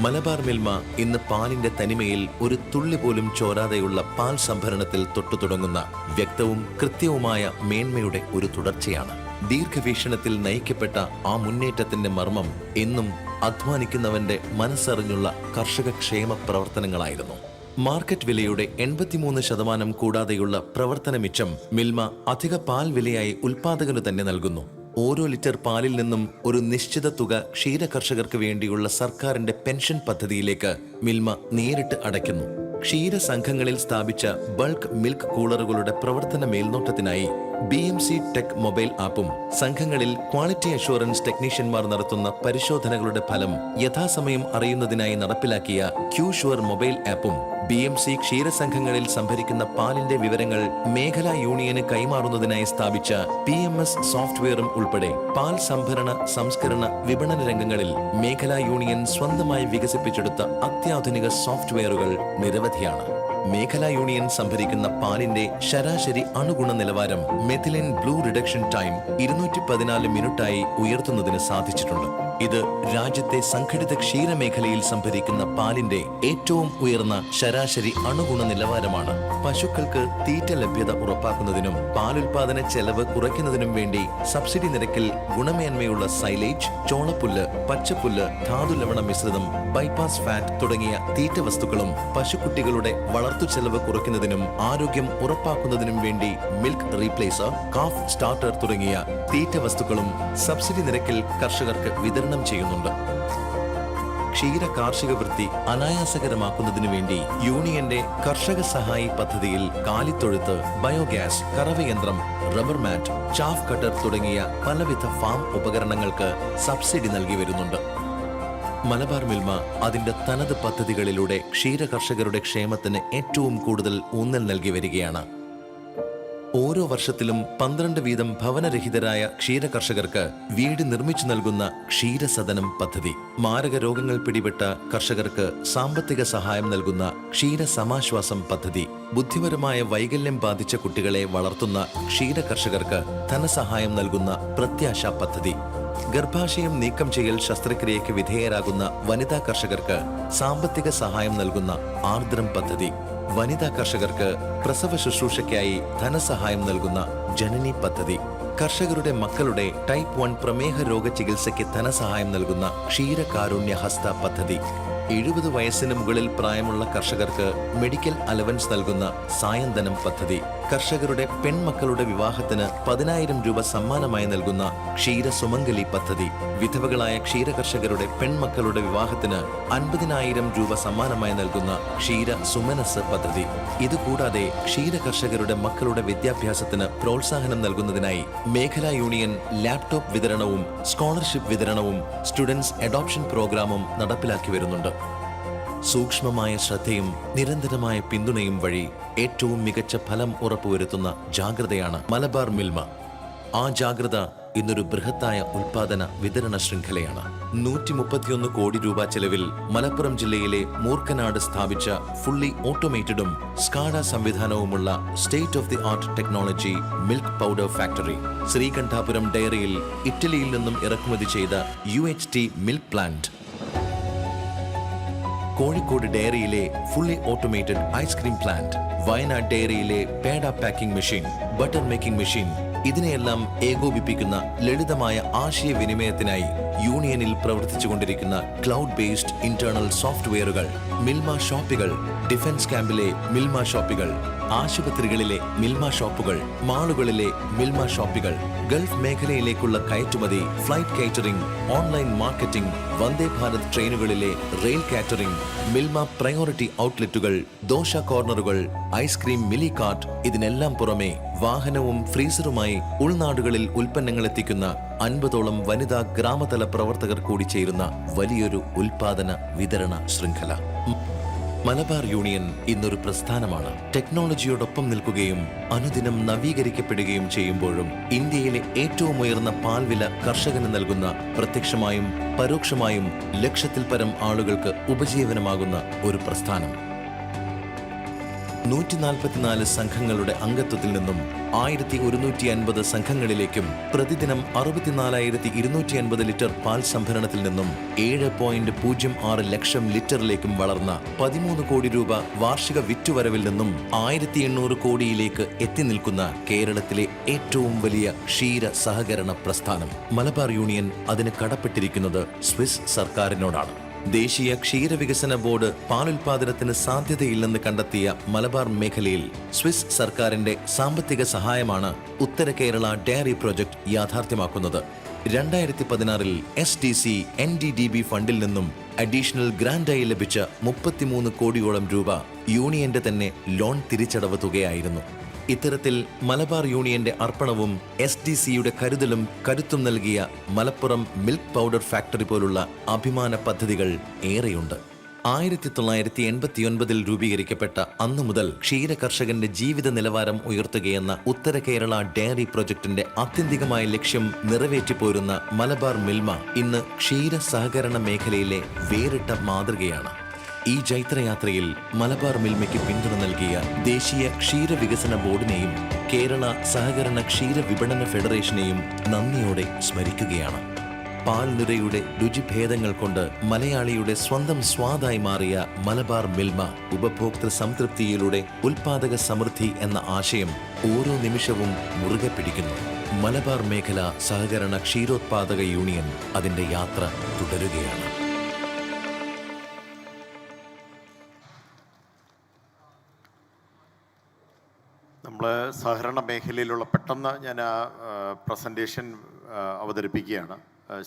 മലബാർ മിൽമ ഇന്ന് പാലിന്റെ തനിമയിൽ ഒരു തുള്ളി പോലും ചോരാതെയുള്ള പാൽ സംഭരണത്തിൽ തൊട്ടുതുടങ്ങുന്ന വ്യക്തവും കൃത്യവുമായ മേന്മയുടെ ഒരു തുടർച്ചയാണ്. ദീർഘവീക്ഷണത്തിൽ നയിക്കപ്പെട്ട ആ മുന്നേറ്റത്തിന്റെ മർമ്മം എന്നും അധ്വാനിക്കുന്നവന്റെ മനസ്സറിഞ്ഞുള്ള കർഷക ക്ഷേമ പ്രവർത്തനങ്ങളായിരുന്നു. മാർക്കറ്റ് വിലയുടെ 83% കൂടാതെയുള്ള പ്രവർത്തന മിച്ചം മിൽമ അധിക പാൽ വിലയായി ഉൽപാദകന് തന്നെ നൽകുന്നു. ഓരോ ലിറ്റർ പാലിൽ നിന്നും ഒരു നിശ്ചിത തുക ക്ഷീരകർഷകർക്ക് വേണ്ടിയുള്ള സർക്കാരിന്റെ പെൻഷൻ പദ്ധതിയിലേക്ക് മിൽമ നേരിട്ട് അടയ്ക്കുന്നു. ക്ഷീരസംഘങ്ങളിൽ സ്ഥാപിച്ച ബൾക്ക് മിൽക്ക് കൂളറുകളുടെ പ്രവർത്തന മേൽനോട്ടത്തിനായി BMC ടെക് മൊബൈൽ ആപ്പും സംഘങ്ങളിൽ ക്വാളിറ്റി അഷ്വറൻസ് ടെക്നീഷ്യന്മാർ നടത്തുന്ന പരിശോധനകളുടെ ഫലം യഥാസമയം അറിയുന്നതിനായി നടപ്പിലാക്കിയ ക്യൂഷുവർ മൊബൈൽ ആപ്പും BMC ക്ഷീരസംഘങ്ങളിൽ സംഭരിക്കുന്ന പാലിന്റെ വിവരങ്ങൾ മേഖലാ യൂണിയന് കൈമാറുന്നതിനായി സ്ഥാപിച്ച PMS സോഫ്റ്റ്വെയറും ഉൾപ്പെടെ പാൽ സംഭരണ, സംസ്കരണ, വിപണന രംഗങ്ങളിൽ മേഖലാ യൂണിയൻ സ്വന്തമായി വികസിപ്പിച്ചെടുത്ത അത്യാധുനിക സോഫ്റ്റ്വെയറുകൾ നിരവധിയാണ്. മേഖലാ യൂണിയൻ സംഭരിക്കുന്ന പാലിന്റെ ശരാശരി അണുഗുണ നിലവാരം മെഥിലിൻ ബ്ലൂ റിഡക്ഷൻ ടൈം 214 മിനിറ്റായി ഉയർത്തുന്നതിന് സാധിച്ചിട്ടുണ്ട്. ഇത് രാജ്യത്തെ സംഘടിത ക്ഷീരമേഖലയിൽ സംഭരിക്കുന്ന പാലിന്റെ ഏറ്റവും ഉയർന്ന ശരാശരി അണുഗുണ നിലവാരമാണ്. പശുക്കൾക്ക് തീറ്റ ലഭ്യത ഉറപ്പാക്കുന്നതിനും പാലുൽപാദന ചെലവ് കുറയ്ക്കുന്നതിനും വേണ്ടി സബ്സിഡി നിരക്കിൽ ഗുണമേന്മയുള്ള സൈലേജ്, ചോളപ്പുല്ല്, പച്ചപ്പുല്ല്, ധാതുലവണ മിശ്രിതം, ബൈപ്പാസ് ഫാറ്റ് തുടങ്ങിയ തീറ്റ വസ്തുക്കളും പശുക്കുട്ടികളുടെ വളർത്തു ചെലവ് കുറയ്ക്കുന്നതിനും ആരോഗ്യം ഉറപ്പാക്കുന്നതിനും വേണ്ടി മിൽക്ക് റീപ്ലേസർ, കാഫ് സ്റ്റാർട്ടർ തുടങ്ങിയ തീറ്റ വസ്തുക്കളും സബ്സിഡി നിരക്കിൽ കർഷകർക്ക് വിതരണം ചെയ്യുന്നുണ്ട്. ക്ഷീര കാർഷിക വൃത്തി അനായാസകരമാക്കുന്നതിനു വേണ്ടി യൂണിയന്റെ കർഷക സഹായി പദ്ധതിയിൽ കാലിത്തൊഴുത്ത്, ബയോഗ്യാസ്, കറവയന്ത്രം, റബ്ബർ മാറ്റ്, ചാഫ് കട്ടർ തുടങ്ങിയ പലവിധ ഫാം ഉപകരണങ്ങൾക്ക് സബ്സിഡി നൽകി വരുന്നുണ്ട്. മലബാർ മിൽമ അതിന്റെ തനത് പദ്ധതികളിലൂടെ ക്ഷീരകർഷകരുടെ ക്ഷേമത്തിന് ഏറ്റവും കൂടുതൽ ഊന്നൽ നൽകി വരികയാണ്. ഓരോ വർഷത്തിലും 12 വീതം ഭവനരഹിതരായ ക്ഷീരകർഷകർക്ക് വീട് നിർമ്മിച്ചു നൽകുന്ന ക്ഷീരസദനം പദ്ധതി, മാരക രോഗങ്ങൾ പിടിപെട്ട കർഷകർക്ക് സാമ്പത്തിക സഹായം നൽകുന്ന ക്ഷീരസമാശ്വാസം പദ്ധതി, ബുദ്ധിപരമായ വൈകല്യം ബാധിച്ച കുട്ടികളെ വളർത്തുന്ന ക്ഷീരകർഷകർക്ക് ധനസഹായം നൽകുന്ന പ്രത്യാശ പദ്ധതി, ഗർഭാശയം നീക്കം ചെയ്യൽ ശസ്ത്രക്രിയയ്ക്ക് വിധേയരാകുന്ന വനിതാ കർഷകർക്ക് സാമ്പത്തിക സഹായം നൽകുന്ന ആർദ്രം പദ്ധതി, വനിതാ കർഷകർക്ക് പ്രസവ ശുശ്രൂഷയ്ക്കായി ധനസഹായം നൽകുന്ന ജനനി പദ്ധതി, കർഷകരുടെ മക്കളുടെ ടൈപ്പ് 1 പ്രമേഹ രോഗ ചികിത്സയ്ക്ക് ധനസഹായം നൽകുന്ന ക്ഷീരകാരുണ്യ ഹസ്ത പദ്ധതി 70 വയസ്സിന് മുകളിൽ പ്രായമുള്ള കർഷകർക്ക് മെഡിക്കൽ അലവൻസ് നൽകുന്ന സായന്തനം പദ്ധതി, കർഷകരുടെ പെൺമക്കളുടെ വിവാഹത്തിന് 10,000 രൂപ സമ്മാനമായി നൽകുന്ന ക്ഷീര സുമംഗലി പദ്ധതി, വിധവകളായ ക്ഷീര കർഷകരുടെ പെൺമക്കളുടെ വിവാഹത്തിന് 50,000 രൂപ സമ്മാനമായി നൽകുന്ന ക്ഷീര സുമനസ് പദ്ധതി. ഇതുകൂടാതെ ക്ഷീര കർഷകരുടെ മക്കളുടെ വിദ്യാഭ്യാസത്തിന് പ്രോത്സാഹനം നൽകുന്നതിനായി മേഖലാ യൂണിയൻ ലാപ്ടോപ്പ് വിതരണവും സ്കോളർഷിപ്പ് വിതരണവും സ്റ്റുഡൻസ് അഡോപ്ഷൻ പ്രോഗ്രാമും നടപ്പിലാക്കി വരുന്നുണ്ട്. സൂക്ഷ്മമായ ശ്രദ്ധയും നിരന്തരമായ പിന്തുണയും വഴി ഏറ്റവും മികച്ച ഫലം ഉറപ്പുവരുത്തുന്ന ജാഗ്രതയാണ് മലബാർ മിൽമ. ആ ജാഗ്രത ഇന്നൊരു ബൃഹത്തായ ഉൽപാദന വിതരണ ശൃംഖലയാണ്. 131 കോടി രൂപ ചെലവിൽ മലപ്പുറം ജില്ലയിലെ മൂർക്കനാട് സ്ഥാപിച്ച ഫുള്ളി ഓട്ടോമേറ്റഡും സ്കാഡ സംവിധാനവുമുള്ള state of the art technology milk powder factory, Sreekandapuram ഡയറിയിൽ ഇറ്റലിയിൽ നിന്നും ഇറക്കുമതി ചെയ്ത UHT മിൽക്ക് പ്ലാന്റ്, കോഴിക്കോട് ഡയറിയിലെ fully automated ice cream plant, Wayanad ഡയറിയിലെ peda packing machine, butter making machine, ഇതിനെയെല്ലാം ഏകോപിപ്പിക്കുന്ന ലളിതമായ ആശയവിനിമയത്തിനായി യൂണിയനിൽ പ്രവർത്തിച്ചുകൊണ്ടിരിക്കുന്ന ക്ലൗഡ് ബേസ്ഡ് ഇന്റേണൽ സോഫ്റ്റ്വെയറുകൾ, മിൽമ ഷോപ്പുകൾ, ഡിഫൻസ് ക്യാമ്പിലെ മിൽമ ഷോപ്പുകൾ, ആശുപത്രികളിലെ മിൽമ ഷോപ്പുകൾ, മാളുകളിലെ മിൽമ ഷോപ്പുകൾ, ഗൾഫ് മേഖലയിലേക്കുള്ള കയറ്റുമതി, flight catering, online marketing, Vande Bharat ട്രെയിനുകളിലെ റെയിൽ കാറ്ററിംഗ്, മിൽമ പ്രയോറിറ്റി ഔട്ട്ലെറ്റുകൾ, ദോശ കോർണറുകൾ, ഐസ്ക്രീം മിലി കാർട്ട്, ഇതിനെല്ലാം പുറമെ വാഹനവും ഫ്രീസറുമായി ഉൾനാടുകളിൽ ഉൽപ്പന്നങ്ങൾ എത്തിക്കുന്ന 50ഓളം വനിതാ ഗ്രാമതല പ്രവർത്തകർ കൂടി ചേരുന്ന വലിയൊരു ഉൽപാദന വിതരണ ശൃംഖല. മലബാർ യൂണിയൻ ഇന്നൊരു പ്രസ്ഥാനമാണ്. ടെക്നോളജിയോടൊപ്പം നിൽക്കുകയും അനുദിനം നവീകരിക്കപ്പെടുകയും ചെയ്യുമ്പോഴും ഇന്ത്യയിലെ ഏറ്റവും ഉയർന്ന പാൽ വില കർഷകന് നൽകുന്ന, പ്രത്യക്ഷമായും പരോക്ഷമായും ലക്ഷത്തിൽ പരം ആളുകൾക്ക് ഉപജീവനമാകുന്ന ഒരു പ്രസ്ഥാനം. 144 സംഘങ്ങളുടെ അംഗത്വത്തിൽ നിന്നും 1150 സംഘങ്ങളിലേക്കും പ്രതിദിനം 64,250 ലിറ്റർ പാൽ സംഭരണത്തിൽ നിന്നും 7.06 ലക്ഷം ലിറ്ററിലേക്കും വളർന്ന 13 കോടി രൂപ വാർഷിക വിറ്റുവരവിൽ നിന്നും 1800 കോടിയിലേക്ക് എത്തി നിൽക്കുന്ന കേരളത്തിലെ ഏറ്റവും വലിയ ക്ഷീര സഹകരണ പ്രസ്ഥാനം മലബാർ യൂണിയൻ അതിന് കടപ്പെട്ടിരിക്കുന്നത് സ്വിസ് സർക്കാരിനോടാണ്. ദേശീയ ക്ഷീരവികസന ബോർഡ് പാലുൽപാദനത്തിന് സാധ്യതയില്ലെന്ന് കണ്ടെത്തിയ മലബാർ മേഖലയിൽ സ്വിസ് സർക്കാരിന്റെ സാമ്പത്തിക സഹായമാണ് ഉത്തര കേരള ഡയറി പ്രോജക്ട് യാഥാർത്ഥ്യമാക്കുന്നത്. 2016 SDC NDDB ഫണ്ടിൽ നിന്നും അഡീഷണൽ ഗ്രാന്റായി ലഭിച്ച 33 കോടിയോളം രൂപ യൂണിയന്റെ തന്നെ ലോൺ തിരിച്ചടവ് തുകയായിരുന്നു. ഇത്തരത്തിൽ മലബാർ യൂണിയന്റെ അർപ്പണവും SDCയുടെ കരുതലും കരുത്തും നൽകിയ മലപ്പുറം മിൽക്ക് പൗഡർ ഫാക്ടറി പോലുള്ള അഭിമാന പദ്ധതികൾ ഏറെയുണ്ട്. 1989 രൂപീകരിക്കപ്പെട്ട അന്നു മുതൽ ക്ഷീര കർഷകന്റെ ജീവിത നിലവാരം ഉയർത്തുകയെന്ന ഉത്തര കേരള ഡയറി പ്രോജക്ടിന്റെ ആത്യന്തികമായ ലക്ഷ്യം നിറവേറ്റിപ്പോരുന്ന മലബാർ മിൽമ ഇന്ന് ക്ഷീര സഹകരണ മേഖലയിലെ വേറിട്ട മാതൃകയാണ്. ഈ ജൈത്രയാത്രയിൽ മലബാർ മിൽമയ്ക്ക് പിന്തുണ നൽകിയ ദേശീയ ക്ഷീരവികസന ബോർഡിനെയും കേരള സഹകരണ ക്ഷീര വിപണന ഫെഡറേഷനെയും നന്ദിയോടെ സ്മരിക്കുകയാണ്. പാൽനുരയുടെ രുചിഭേദങ്ങൾ കൊണ്ട് മലയാളിയുടെ സ്വന്തം സ്വാദായി മാറിയ മലബാർ മിൽമ ഉപഭോക്തൃ സംതൃപ്തിയിലൂടെ ഉൽപാദക സമൃദ്ധി എന്ന ആശയം ഓരോ നിമിഷവും മുറുകെ പിടിക്കുന്നു. മലബാർ മേഖല സഹകരണ ക്ഷീരോത്പാദക യൂണിയൻ അതിന്റെ യാത്ര തുടരുകയാണ്. നമ്മൾ സഹകരണ മേഖലയിലുള്ള പെട്ടെന്ന് ഞാൻ ആ പ്രസൻറ്റേഷൻ അവതരിപ്പിക്കുകയാണ്.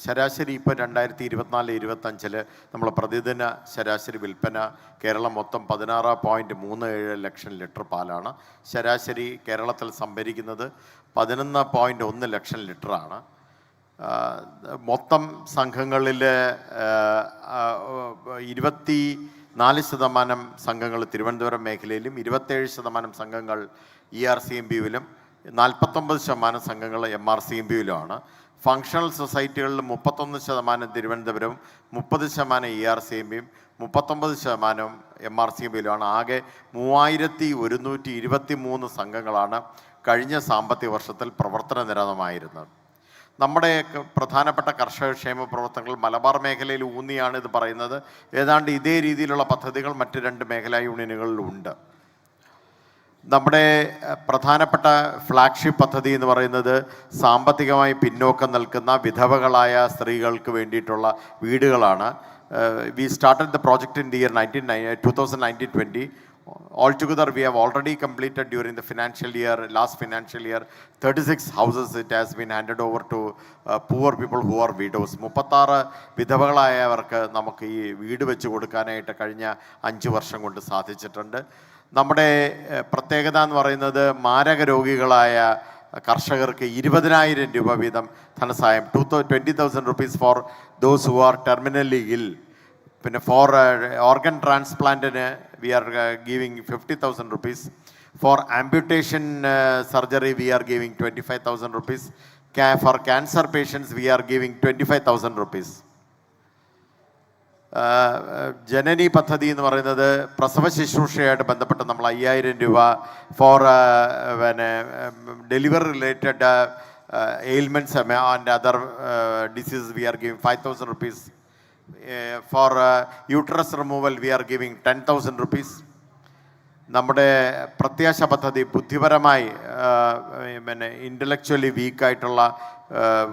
ശരാശരി ഇപ്പോൾ 2024-25 നമ്മൾ പ്രതിദിന ശരാശരി വിൽപ്പന കേരളം മൊത്തം 16.37 ലക്ഷം ലിറ്റർ പാലാണ്. ശരാശരി കേരളത്തിൽ സംഭരിക്കുന്നത് 11.1 ലക്ഷം ലിറ്ററാണ്. മൊത്തം സംഘങ്ങളിൽ 24% സംഘങ്ങൾ തിരുവനന്തപുരം മേഖലയിലും 27% സംഘങ്ങൾ ERCMBയിലും 49% സംഘങ്ങൾ MRCMBയിലുമാണ്. ഫങ്ഷണൽ സൊസൈറ്റികളിൽ 31% തിരുവനന്തപുരവും 30% ERCMBയും 39% MRCMBയിലുമാണ്. ആകെ 3123 സംഘങ്ങളാണ് കഴിഞ്ഞ സാമ്പത്തിക വർഷത്തിൽ പ്രവർത്തന നിരതമായിരുന്നത്. നമ്മുടെ പ്രധാനപ്പെട്ട കർഷക ക്ഷേമ പ്രവർത്തനങ്ങൾ മലബാർ മേഖലയിൽ ഊന്നിയാണ് ഇത് പറയുന്നത്. ഏതാണ്ട് ഇതേ രീതിയിലുള്ള പദ്ധതികൾ മറ്റ് 2 മേഖലാ യൂണിയനുകളിലുണ്ട്. നമ്മുടെ പ്രധാനപ്പെട്ട ഫ്ലാഗ്ഷിപ്പ് പദ്ധതി എന്ന് പറയുന്നത് സാമ്പത്തികമായി പിന്നോക്കം നിൽക്കുന്ന വിധവകളായ സ്ത്രീകൾക്ക് വേണ്ടിയിട്ടുള്ള വീടുകളാണ്. We started the project in the year 2019-20. Altogether, we have already completed during the last financial year, 36 houses. It has been handed over to poor people who are widows. 36 വിധവകളായവർക്ക് നമുക്ക് ഈ വീട് വെച്ച് കൊടുക്കാനായിട്ട് കഴിഞ്ഞ 5 വർഷം കൊണ്ട് സാധിച്ചിട്ടുണ്ട്. നമ്മുടെ പ്രത്യേകത എന്ന് പറയുന്നത് മാരക രോഗികളായ കർഷകർക്ക് 20,000 രൂപ വീതം ധനസഹായം, 20,000 rupees for those who are terminally ill. For organ transplant, we are giving 50,000 rupees. For amputation surgery, we are giving 25,000 rupees. For cancer patients, we are giving 25,000 rupees. ജനനി പദ്ധതി എന്ന് പറയുന്നത് പ്രസവ ശുശ്രൂഷയായിട്ട് ബന്ധപ്പെട്ട് നമ്മൾ 5,000 രൂപ four delivery related ailments and other diseases, we are giving 5,000 rupees. For uterus removal, we are giving 10,000 rupees. നമ്മുടെ പ്രത്യാശ പദ്ധതി ബുദ്ധിപരമായി intellectually weak ആയിട്ടുള്ള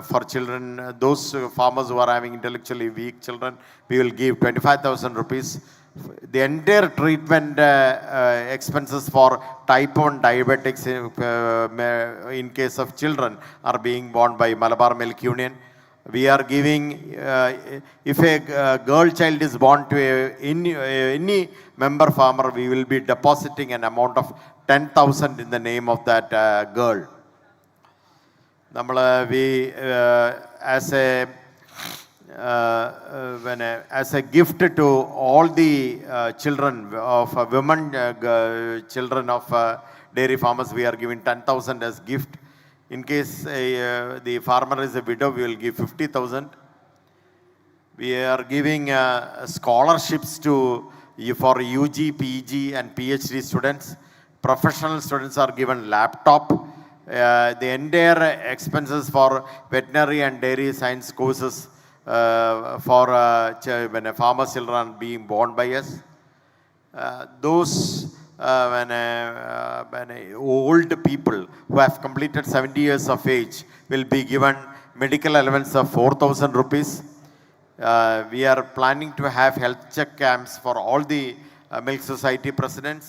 for children, those farmers who are having intellectually weak children, we will give 25,000 rupees. The entire treatment expenses for type 1 diabetics in case of children are being borne by Malabar Milk Union. We are giving, if a girl child is born to any member farmer, we will be depositing an amount of 10,000 in the name of that girl. As a gift to all the children of women, children of dairy farmers, we are giving 10,000 as gift. In case the farmer is a widow, we will give 50,000. We are giving scholarships for UG, PG and PhD students. Professional students are given laptop. The entire expenses for veterinary and dairy science courses for farmer children are being borne by us. Those old people who have completed 70 years of age will be given medical allowance of 4,000 rupees. We are planning to have health check camps for all the milk society presidents.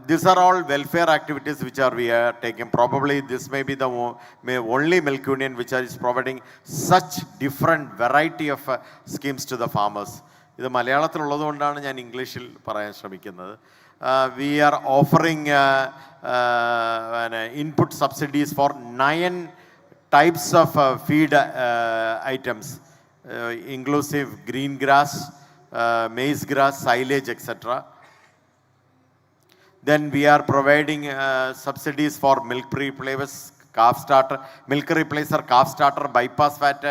These are all welfare activities which we are taking. Probably this may be the only milk union which is providing such different variety of schemes to the farmers. ഇത് മലയാളത്തിലുള്ളതുകൊണ്ടാണ് ഞാൻ ഇംഗ്ലീഷിൽ പറയാൻ ശ്രമിക്കുന്നത്. We are offering input subsidies for 9 types of feed items, inclusive green grass, maize grass, silage, etc. Then we are providing subsidies for milk replacers, calf starter, milk replacer, calf starter, bypass fat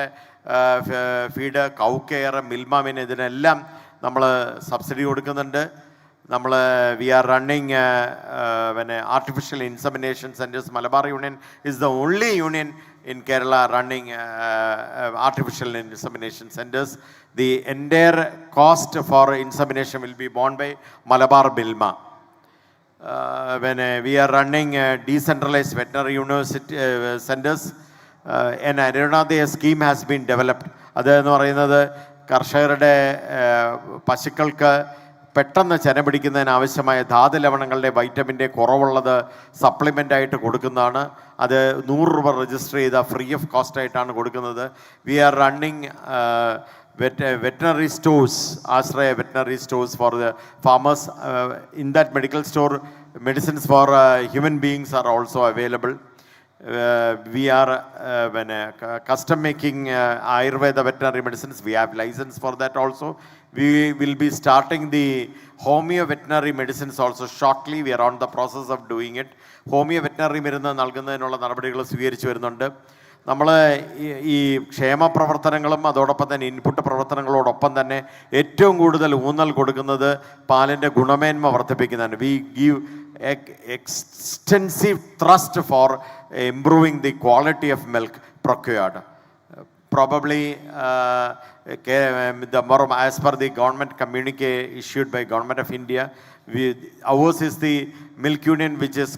feed, cow care, milma, ഇതിനെല്ലാം നമ്മൾ subsidy കൊടുക്കുന്നുണ്ട്. We are running artificial insemination centers. Malabar Union is the only union in Kerala running artificial insemination centers. The entire cost for insemination will be borne by Malabar Bilma. We are running decentralized veterinary university centers. An Arunadaya scheme has been developed. അതെന്ന് പറയുന്നത് കർഷകരുടെ പശുക്കൾക്ക് പെട്ടെന്ന് ചെന പിടിക്കുന്നതിന് ആവശ്യമായ ധാതു ലവണങ്ങളുടെ വൈറ്റമിൻ്റെ കുറവുള്ളത് supplement ആയിട്ട് കൊടുക്കുന്നതാണ്. അത് 100 രൂപ രജിസ്റ്റർ ചെയ്ത ഫ്രീ ഓഫ് കോസ്റ്റ് ആയിട്ടാണ് കൊടുക്കുന്നത്. We are running veterinary stores, Ashraya veterinary stores for the farmers. In that medical store, medicines for human beings are also available. We are custom making Ayurveda veterinary medicines. We have license for that also. We will be starting the homeo veterinary medicines also shortly. We are on the process of doing it. Homeo veterinary മരുന്ന് നൽകുന്നതിനുള്ള നടപടികൾ സ്വീകരിച്ചു വരുന്നുണ്ട്. നമ്മൾ ഈ ക്ഷേമ പ്രവർത്തനങ്ങളും അതോടൊപ്പം തന്നെ ഇൻപുട്ട് പ്രവർത്തനങ്ങളോടൊപ്പം തന്നെ ഏറ്റവും കൂടുതൽ ഊന്നൽ കൊടുക്കുന്നത് പാലിൻ്റെ ഗുണമേന്മ വർദ്ധിപ്പിക്കുന്നതാണ്. We give extensive thrust for improving the quality of milk procured. Probably as per the government communique issued by Government of India, ours is the milk union which is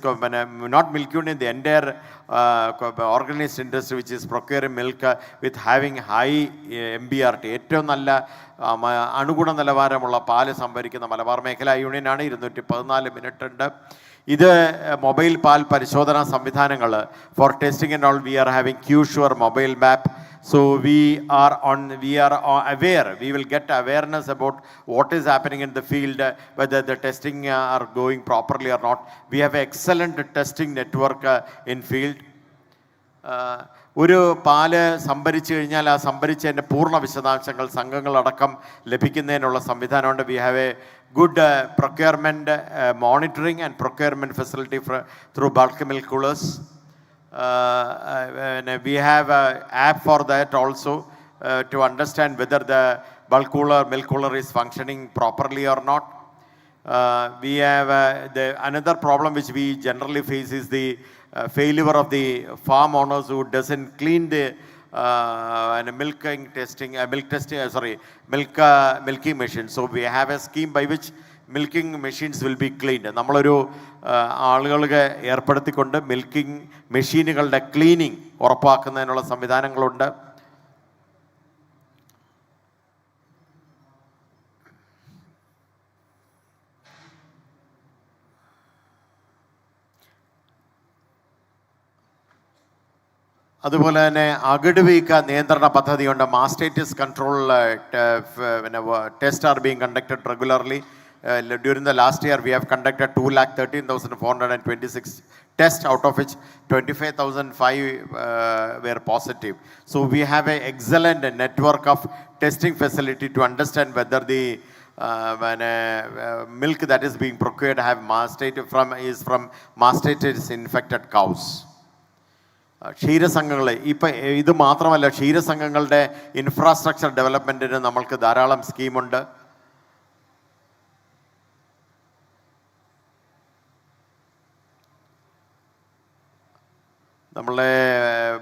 not milk union, the entire organized industry which is procuring milk with having high MBRT, ഏറ്റവും നല്ല അണുഗുണ നിലവാരമുള്ള പാല് സംഭരിക്കുന്ന മലബാർ മേഖലാ യൂണിയനാണ്. 214 minute ഉണ്ട്. ഇത് mobile പാൽ പരിശോധനാ സംവിധാനങ്ങൾ for testing and all. We are having ക്യൂഷുവർ mobile map. So we are aware, we will get awareness about what is happening in the field, whether the testing are going properly or not. We have excellent testing network in field. ഒരു പാല് സംഭരിച്ചു കഴിഞ്ഞാൽ ആ സംഭരിച്ചതിൻ്റെ പൂർണ്ണ വിശദാംശങ്ങൾ സംഘങ്ങളടക്കം ലഭിക്കുന്നതിനുള്ള സംവിധാനമുണ്ട്. We have A good procurement monitoring and procurement facility through bulk milk coolers. We have an app for that also to understand whether the milk cooler is functioning properly or not. We have another problem which we generally face is the failure of the farm owners who doesn't clean the milking machine. So we have a scheme by which milking machines will be cleaned. നമ്മളൊരു ആളുകൾക്ക് ഏർപ്പെടുത്തിക്കൊണ്ട് milking മെഷീനുകളുടെ cleaning ഉറപ്പാക്കുന്നതിനുള്ള സംവിധാനങ്ങളുണ്ട്. അതുപോലെ തന്നെ അകിട് വീക്ക നിയന്ത്രണ പദ്ധതിയുണ്ട്. Mastitis control test are being conducted regularly. During the last year, we have conducted 213,426 tests, out of which 25,005 were positive. So we have an excellent network of testing facility to understand whether the milk that is being procured is from mastitis infected cows. ക്ഷീരസംഘങ്ങൾ ഇത് മാത്രമല്ല, ക്ഷീരസംഘങ്ങളുടെ infrastructure ഡെവലപ്മെൻറ്റിന് നമ്മൾക്ക് ധാരാളം സ്കീമുണ്ട്. നമ്മളെ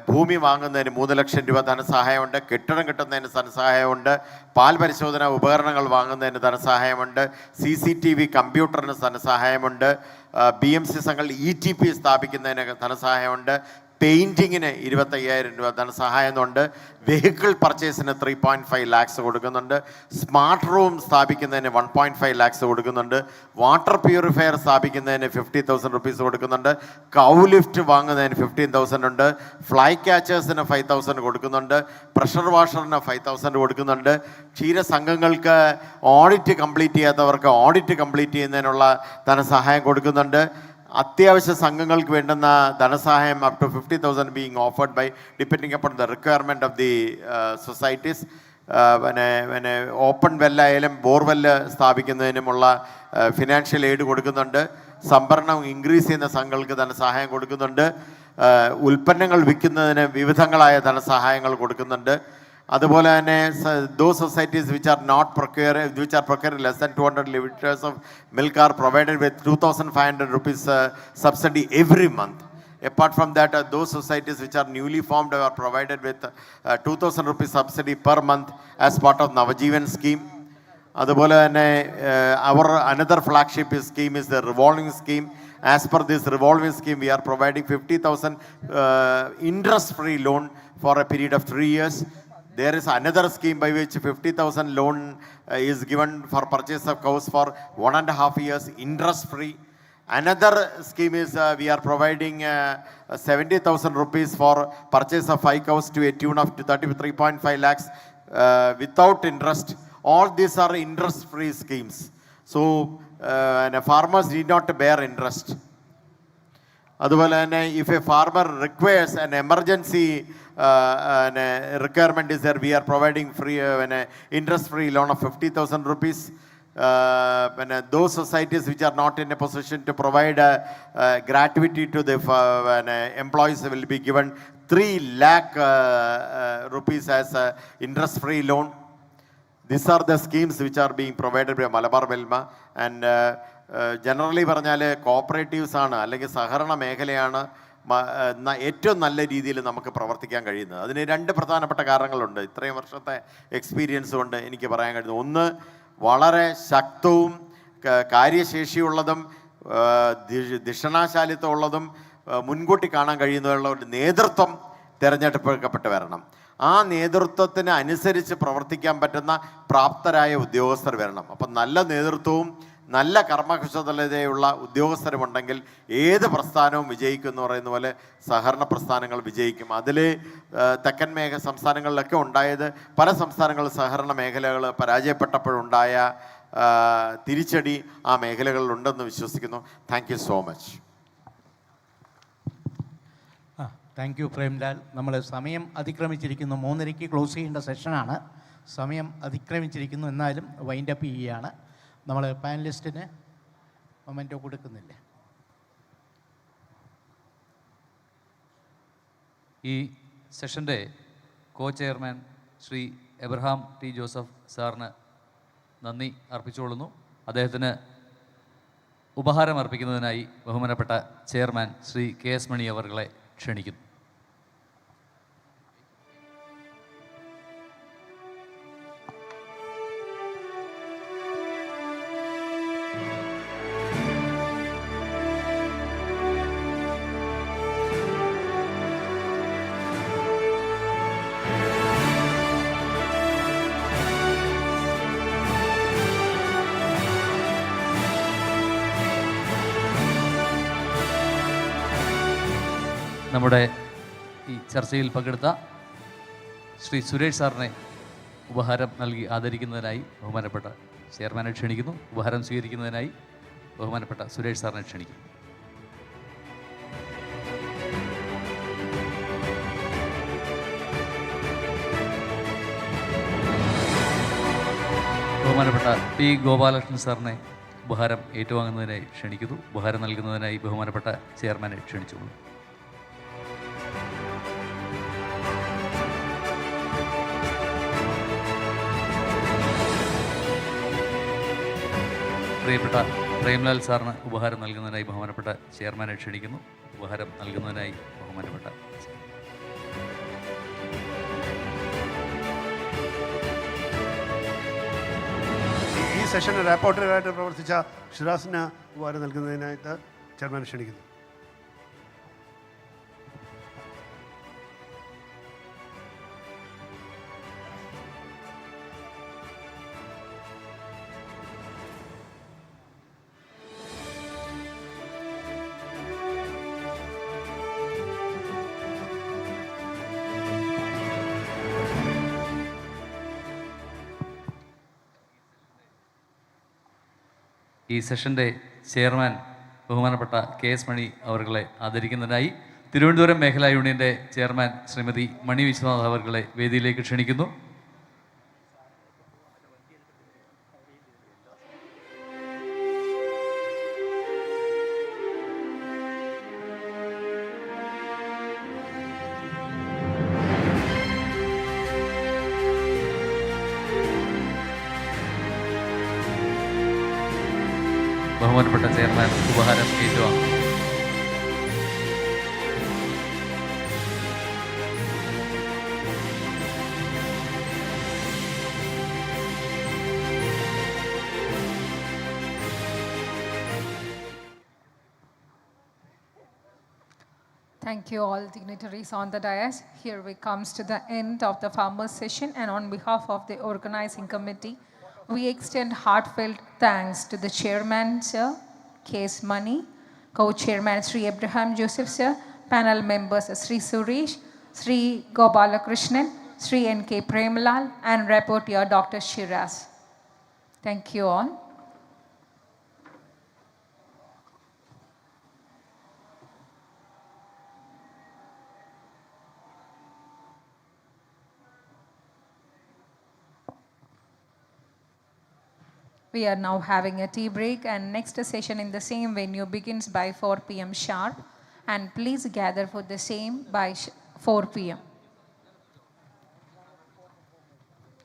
ഭൂമി വാങ്ങുന്നതിന് 3 ലക്ഷം രൂപ ധനസഹായമുണ്ട്. കെട്ടിടം കിട്ടുന്നതിന് ധനസഹായമുണ്ട്. പാൽ പരിശോധന ഉപകരണങ്ങൾ വാങ്ങുന്നതിന് ധനസഹായമുണ്ട്. CCTV കമ്പ്യൂട്ടറിന് ധനസഹായമുണ്ട്. BMC സംഘങ്ങൾ ETP സ്ഥാപിക്കുന്നതിന് ധനസഹായമുണ്ട്. പെയിൻറ്റിങ്ങിന് 25,000 രൂപ ധനസഹായമുണ്ട്. വെഹിക്കിൾ പർച്ചേസിന് 3.5 lakhs കൊടുക്കുന്നുണ്ട്. സ്മാർട്ട് റൂം സ്ഥാപിക്കുന്നതിന് 1.5 lakhs കൊടുക്കുന്നുണ്ട്. വാട്ടർ പ്യൂരിഫയർ സ്ഥാപിക്കുന്നതിന് 50,000 rupees കൊടുക്കുന്നുണ്ട്. കൗ ലിഫ്റ്റ് വാങ്ങുന്നതിന് 15,000 ഉണ്ട്. ഫ്ലൈ ക്യാച്ചേഴ്സിന് 5,000 കൊടുക്കുന്നുണ്ട്. പ്രഷർ വാഷറിന് 5,000 കൊടുക്കുന്നുണ്ട്. ക്ഷീരസംഘങ്ങൾക്ക് ഓഡിറ്റ് കംപ്ലീറ്റ് ചെയ്യാത്തവർക്ക് ഓഡിറ്റ് കംപ്ലീറ്റ് ചെയ്യുന്നതിനുള്ള ധനസഹായം കൊടുക്കുന്നുണ്ട്. അത്യാവശ്യ സംഘങ്ങൾക്ക് വേണ്ടുന്ന ധനസഹായം up to 50,000 being offered by depending upon the requirement of the societies. Open വെല്ലായാലും ബോർവെല്ല് സ്ഥാപിക്കുന്നതിനുമുള്ള ഫിനാൻഷ്യൽ എയ്ഡ് കൊടുക്കുന്നുണ്ട്. സംഭരണം ഇൻക്രീസ് ചെയ്യുന്ന സംഘങ്ങൾക്ക് ധനസഹായം കൊടുക്കുന്നുണ്ട്. ഉൽപ്പന്നങ്ങൾ വിൽക്കുന്നതിന് വിവിധങ്ങളായ ധനസഹായങ്ങൾ കൊടുക്കുന്നുണ്ട്. അതുപോലെ തന്നെ those societies which are procuring less than 200 liters of milk are provided with 2,500 rupees subsidy every month. Apart from that, those societies which are newly formed are provided with 2,000 rupees subsidy per month as part of Navajeevan scheme. അതുപോലെ തന്നെ our another flagship scheme is the revolving scheme. As per this revolving scheme, we are providing 50,000 interest-free loan for a period of 3 years. There is another scheme by which 50,000 loan is given for purchase of cows for 1.5 years, interest-free. Another scheme is we are providing 70,000 rupees for purchase of 5 cows to a tune of 33.5 lakhs without interest. All these are interest-free schemes. So farmers need not bear interest. അതുപോലെ തന്നെ if a farmer requires an emergency requirement is there, we are providing free interest-free loan of 50,000 rupees. Those societies which are not in a position to provide gratuity to the employees will be given 3 lakh rupees as interest-free loan. These are the schemes which are being provided by Malabar Velma. And generally പറഞ്ഞാൽ cooperatives ആണ് അല്ലെങ്കിൽ സഹകരണ മേഖലയാണ് ഏറ്റവും നല്ല രീതിയിൽ നമുക്ക് പ്രവർത്തിക്കാൻ കഴിയുന്നത്. അതിന് 2 പ്രധാനപ്പെട്ട കാരണങ്ങളുണ്ട്. ഇത്രയും വർഷത്തെ എക്സ്പീരിയൻസ് കൊണ്ട് എനിക്ക് പറയാൻ കഴിയുന്നത്, ഒന്ന്, വളരെ ശക്തവും കാര്യശേഷിയുള്ളതും ദിഷണാശാലിത്വമുള്ളതും മുൻകൂട്ടി കാണാൻ കഴിയുന്നതുള്ള ഒരു നേതൃത്വം തിരഞ്ഞെടുക്കപ്പെട്ട് വരണം. ആ നേതൃത്വത്തിന് അനുസരിച്ച് പ്രവർത്തിക്കാൻ പറ്റുന്ന പ്രാപ്തരായ ഉദ്യോഗസ്ഥർ വരണം. അപ്പം നല്ല നേതൃത്വവും നല്ല കർമ്മകുശലതയുള്ള ഉദ്യോഗസ്ഥരുമുണ്ടെങ്കിൽ ഏത് പ്രസ്ഥാനവും വിജയിക്കും എന്ന് പറയുന്ന പോലെ സഹകരണ പ്രസ്ഥാനങ്ങൾ വിജയിക്കും. അതിൽ തെക്കൻ സംസ്ഥാനങ്ങളിലൊക്കെ ഉണ്ടായത്, പല സംസ്ഥാനങ്ങളിൽ സഹകരണ മേഖലകൾ പരാജയപ്പെട്ടപ്പോഴുണ്ടായ തിരിച്ചടി ആ മേഖലകളിലുണ്ടെന്ന് വിശ്വസിക്കുന്നു. Thank you so much. Thank you Premlal. നമ്മൾ സമയം അതിക്രമിച്ചിരിക്കുന്നു. 3:30 ക്ലോസ് ചെയ്യേണ്ട സെഷനാണ്. സമയം അതിക്രമിച്ചിരിക്കുന്നു. എന്നാലും വൈൻഡപ്പ് ചെയ്യുകയാണ്. നമ്മൾ പാനലിസ്റ്റിന് മൊമെൻറ്റോ കൊടുക്കുന്നില്ല. ഈ സെഷൻ്റെ co chairman Shri Abraham T Joseph സാറിന് നന്ദി അർപ്പിച്ചുകൊള്ളുന്നു. അദ്ദേഹത്തിന് ഉപഹാരം അർപ്പിക്കുന്നതിനായി ബഹുമാനപ്പെട്ട ചെയർമാൻ ശ്രീ KS മണി അവർകളെ ക്ഷണിക്കുന്നു. നമ്മുടെ ഈ ചർച്ചയിൽ പങ്കെടുത്ത ശ്രീ സുരേഷ് സാറിനെ ഉപഹാരം നൽകി ആദരിക്കുന്നതിനായി ബഹുമാനപ്പെട്ട ചെയർമാനെ ക്ഷണിക്കുന്നു. ഉപഹാരം സ്വീകരിക്കുന്നതിനായി ബഹുമാനപ്പെട്ട സുരേഷ് സാറിനെ ക്ഷണിക്കുന്നു. ബഹുമാനപ്പെട്ട P. ഗോപാലകൃഷ്ണൻ സാറിനെ ഉപഹാരം ഏറ്റുവാങ്ങുന്നതിനായി ക്ഷണിക്കുന്നു. ഉപഹാരം നൽകുന്നതിനായി ബഹുമാനപ്പെട്ട ചെയർമാനെ ക്ഷണിച്ചുകൊള്ളു. പ്രിയപ്പെട്ട പ്രേംലാൽ സാറിന് ഉപഹാരം നൽകുന്നതിനായി ബഹുമാനപ്പെട്ട ചെയർമാനെ ക്ഷണിക്കുന്നു. ഉപഹാരം നൽകുന്നതിനായി ബഹുമാനപ്പെട്ട ഈ സെഷന് റെപ്പോർട്ടറായിട്ട് പ്രവർത്തിച്ച ഷിറാസിന് ഉപഹാരം നൽകുന്നതിനായിട്ട് ചെയർമാൻ ക്ഷണിക്കുന്നു. ഈ സെഷൻ്റെ ചെയർമാൻ ബഹുമാനപ്പെട്ട KS മണി അവർകളെ ആദരിക്കുന്നതിനായി തിരുവനന്തപുരം മേഖലാ യൂണിയൻ്റെ ചെയർമാൻ ശ്രീമതി മണി വിശ്വനാഥ് അവർകളെ വേദിയിലേക്ക് ക്ഷണിക്കുന്നു. ബഹുമാനപ്പെട്ട ചെയർമാൻ ഉപഹാരം ഏറ്റുവാങ്ങും. Thank you all dignitaries on the dais. Here we comes to the end of the farmers session, and on behalf of the organizing committee, we extend heartfelt thanks to the chairman, Sir KS Mani, co-chairman Sri Abraham Joseph, Sir, panel members Sri Suresh, Sri Gopalakrishnan, Sri NK Premalal, and rapporteur Dr. Shiraz. Thank you all. We are now having a tea break, and next session in the same venue begins by 4 p.m. sharp, and please gather for the same by 4 p.m.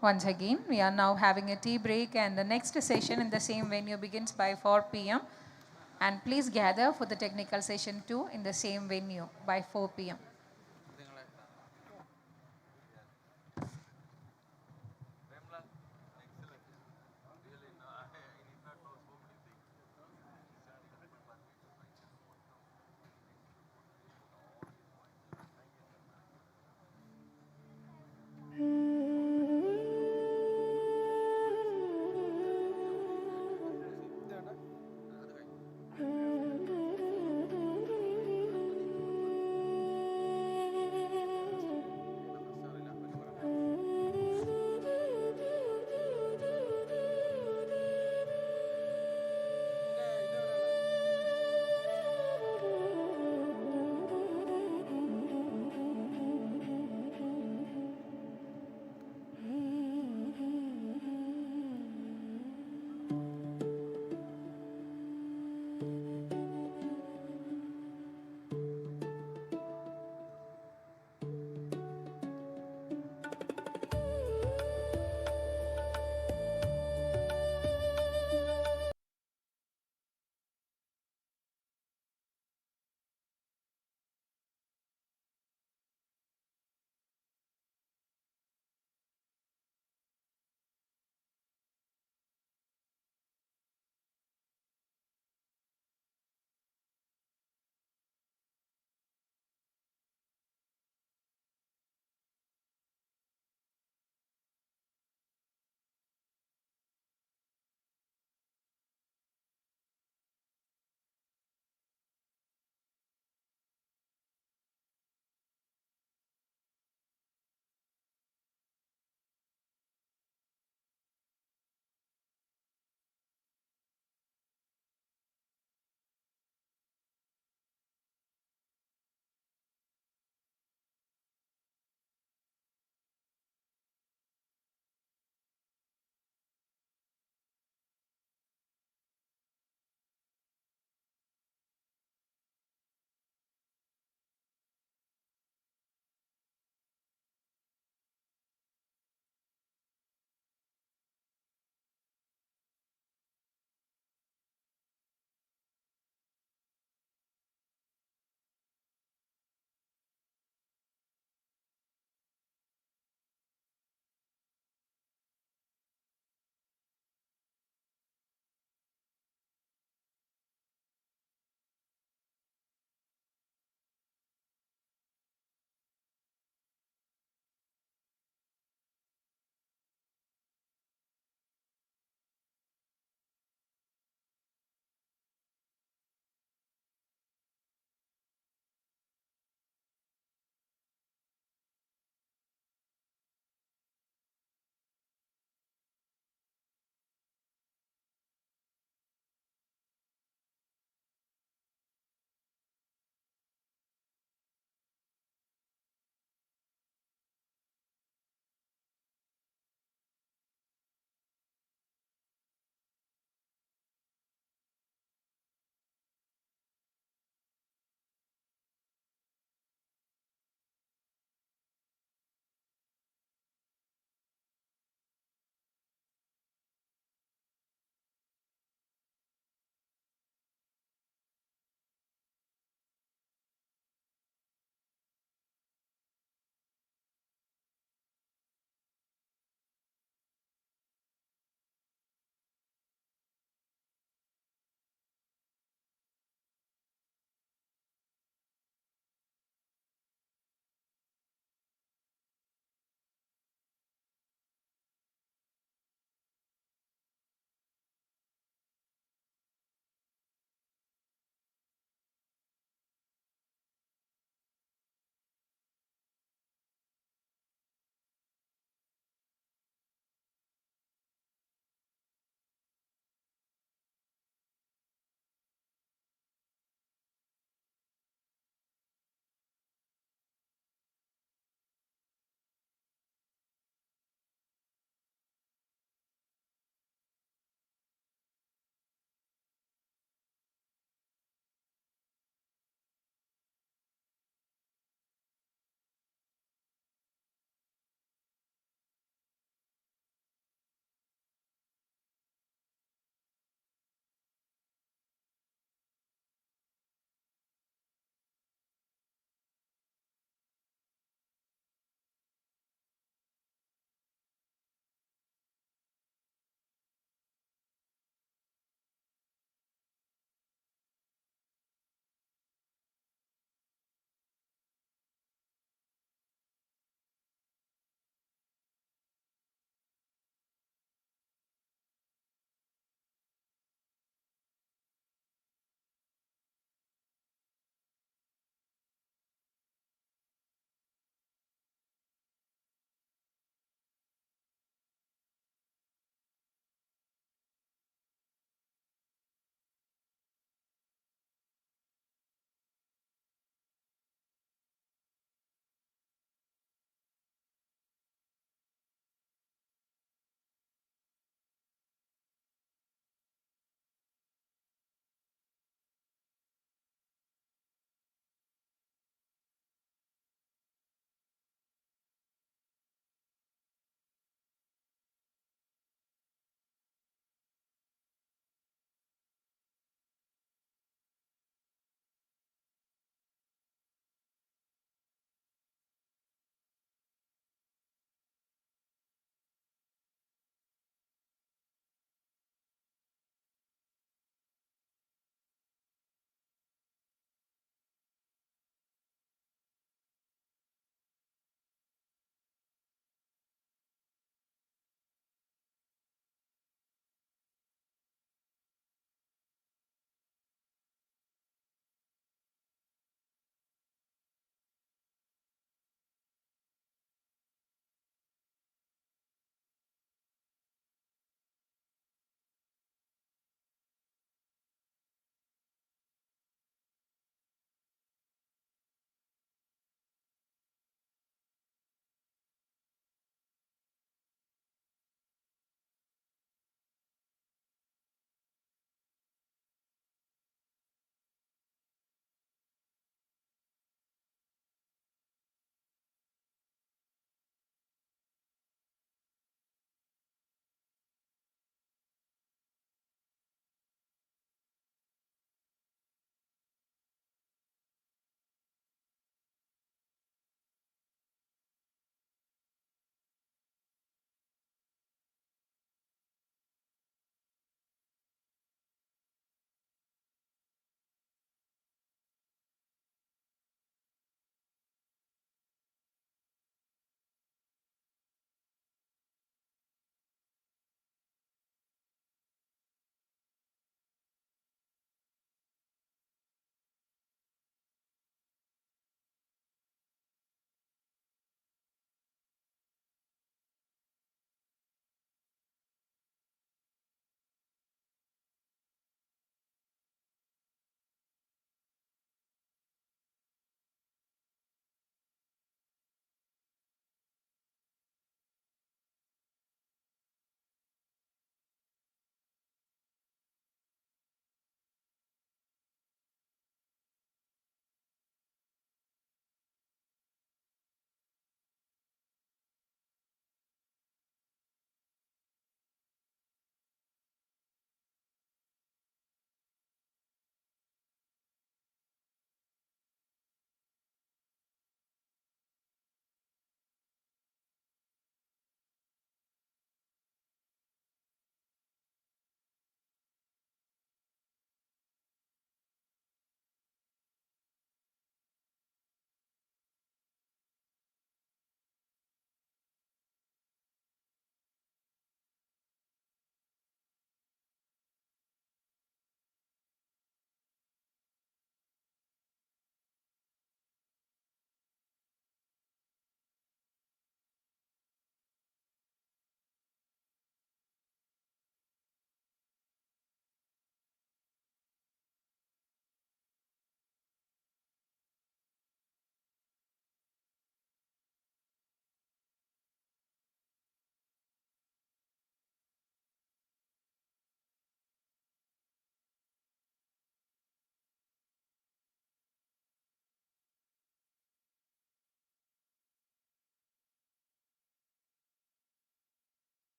Once again, we are now having a tea break, and the next session in the same venue begins by 4 p.m. and please gather for the technical session 2 in the same venue by 4 p.m.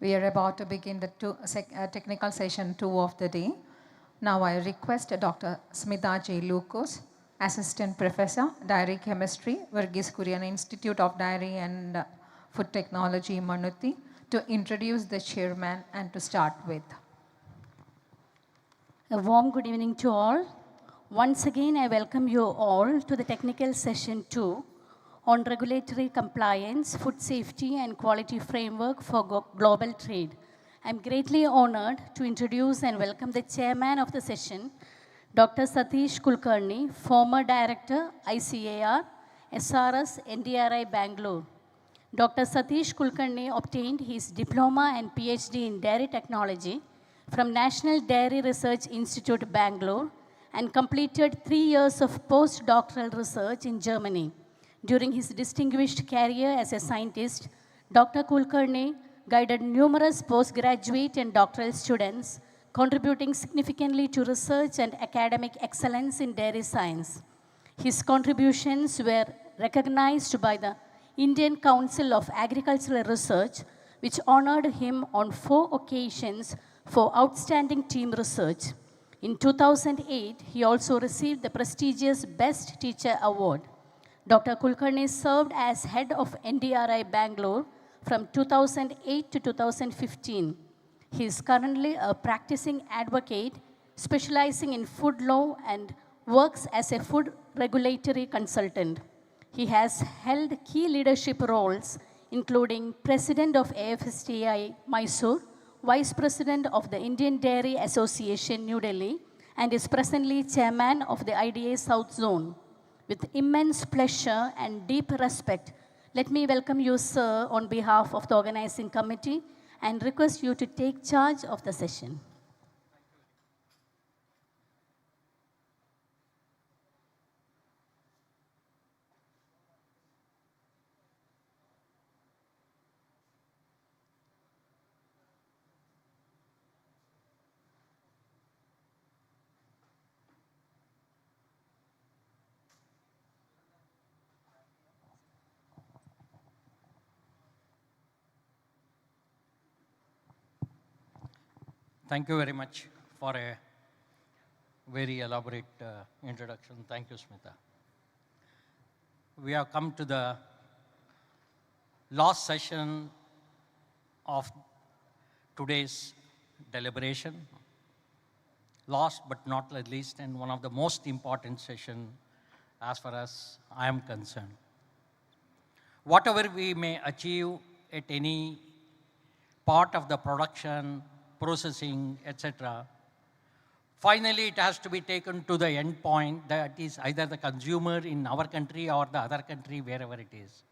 We are about to begin the technical session 2 of the day. Now I request Dr. Smita J. Lucas, Assistant Professor, Dairy Chemistry, Verghese Kurian Institute of Dairy and Food Technology, Manuti, to introduce the chairman and to start with. A warm good evening to all. Once again, I welcome you all to the technical session 2 on regulatory compliance, food safety and quality framework for global trade. I'm greatly honored to introduce and welcome the chairman of the session, Dr. Satish Kulkarni, former director, ICAR, SRS, NDRI, Bangalore. Dr. Satish Kulkarni obtained his diploma and PhD in dairy technology from National Dairy Research Institute, Bangalore, and completed 3 years of postdoctoral research in Germany. During his distinguished career as a scientist, Dr. Kulkarni guided numerous postgraduate and doctoral students, contributing significantly to research and academic excellence in dairy science. His contributions were recognized by the Indian Council of Agricultural Research, which honored him on 4 occasions for outstanding team research. In 2008, he also received the prestigious Best Teacher Award. Dr. Kulkarni served as head of NDRI Bangalore from 2008 to 2015. He is currently a practicing advocate specializing in food law and works as a food regulatory consultant. He has held key leadership roles including President of AFSTI Mysore, Vice President of the Indian Dairy Association New Delhi, and is presently Chairman of the IDA South Zone. With immense pleasure and deep respect, let me welcome you, sir, on behalf of the organizing committee and request you to take charge of the session. Thank you very much for a very elaborate introduction. Thank you, Smita. We have come to the last session of today's deliberation. Last but not the least, and one of the most important session as far as I am concerned. Whatever we may achieve at any part of the production, processing, etc. Finally, it has to be taken to the end point, that is either the consumer in our country or the other country, wherever it is.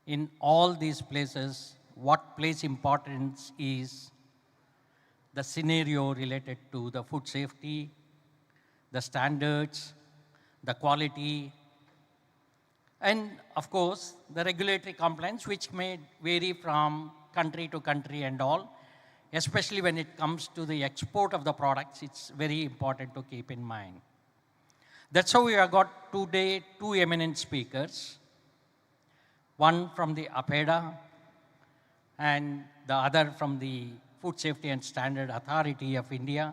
In all these places, what plays importance is the scenario related to the food safety, the standards, the quality, and of course, the regulatory compliance, which may vary from country to country and all. Especially when it comes to the export of the products, it's very important to keep in mind. That's how we have got today 2 eminent speakers, one from the APEDA and the other from the Food Safety and Standard Authority of India.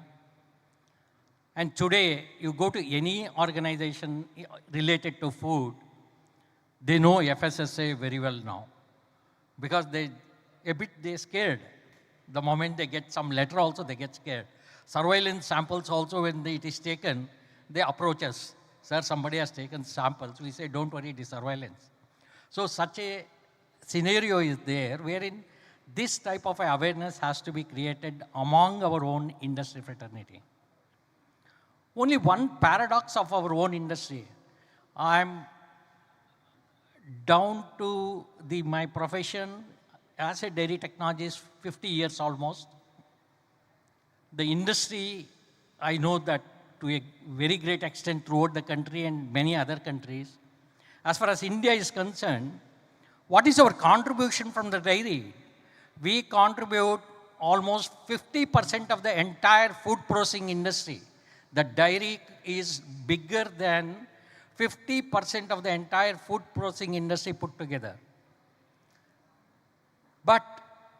And today, you go to any organization related to food, they know FSSA very well now, because they're scared. The moment they get some letter also, they get scared. Surveillance samples also, when it is taken, they approach us. Sir, somebody has taken samples. We say, don't worry, it is surveillance. So such a scenario is there, wherein this type of awareness has to be created among our own industry fraternity. Only one paradox of our own industry. I'm down to my profession as a dairy technologist, 50 years almost. The industry, I know that to a very great extent throughout the country and many other countries. As far as India is concerned, what is our contribution from the dairy? We contribute almost 50% of the entire food processing industry. The dairy is bigger than 50% of the entire food processing industry put together. But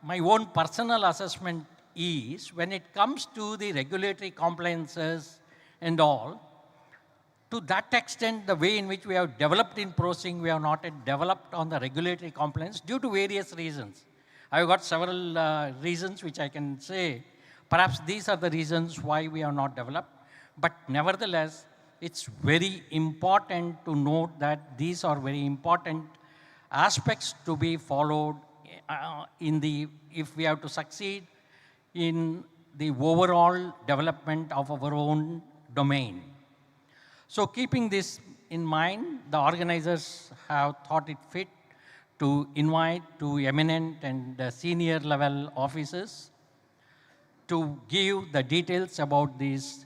my own personal assessment is when it comes to the regulatory compliances and all, to that extent, the way in which we have developed in processing, we have not yet developed on the regulatory compliance due to various reasons. I've got several reasons which I can say. Perhaps these are the reasons why we have not developed. But nevertheless, it's very important to note that these are very important aspects to be followed if we have to succeed in the overall development of our own domain. So keeping this in mind, the organizers have thought it fit to invite two eminent and senior level officers to give the details about these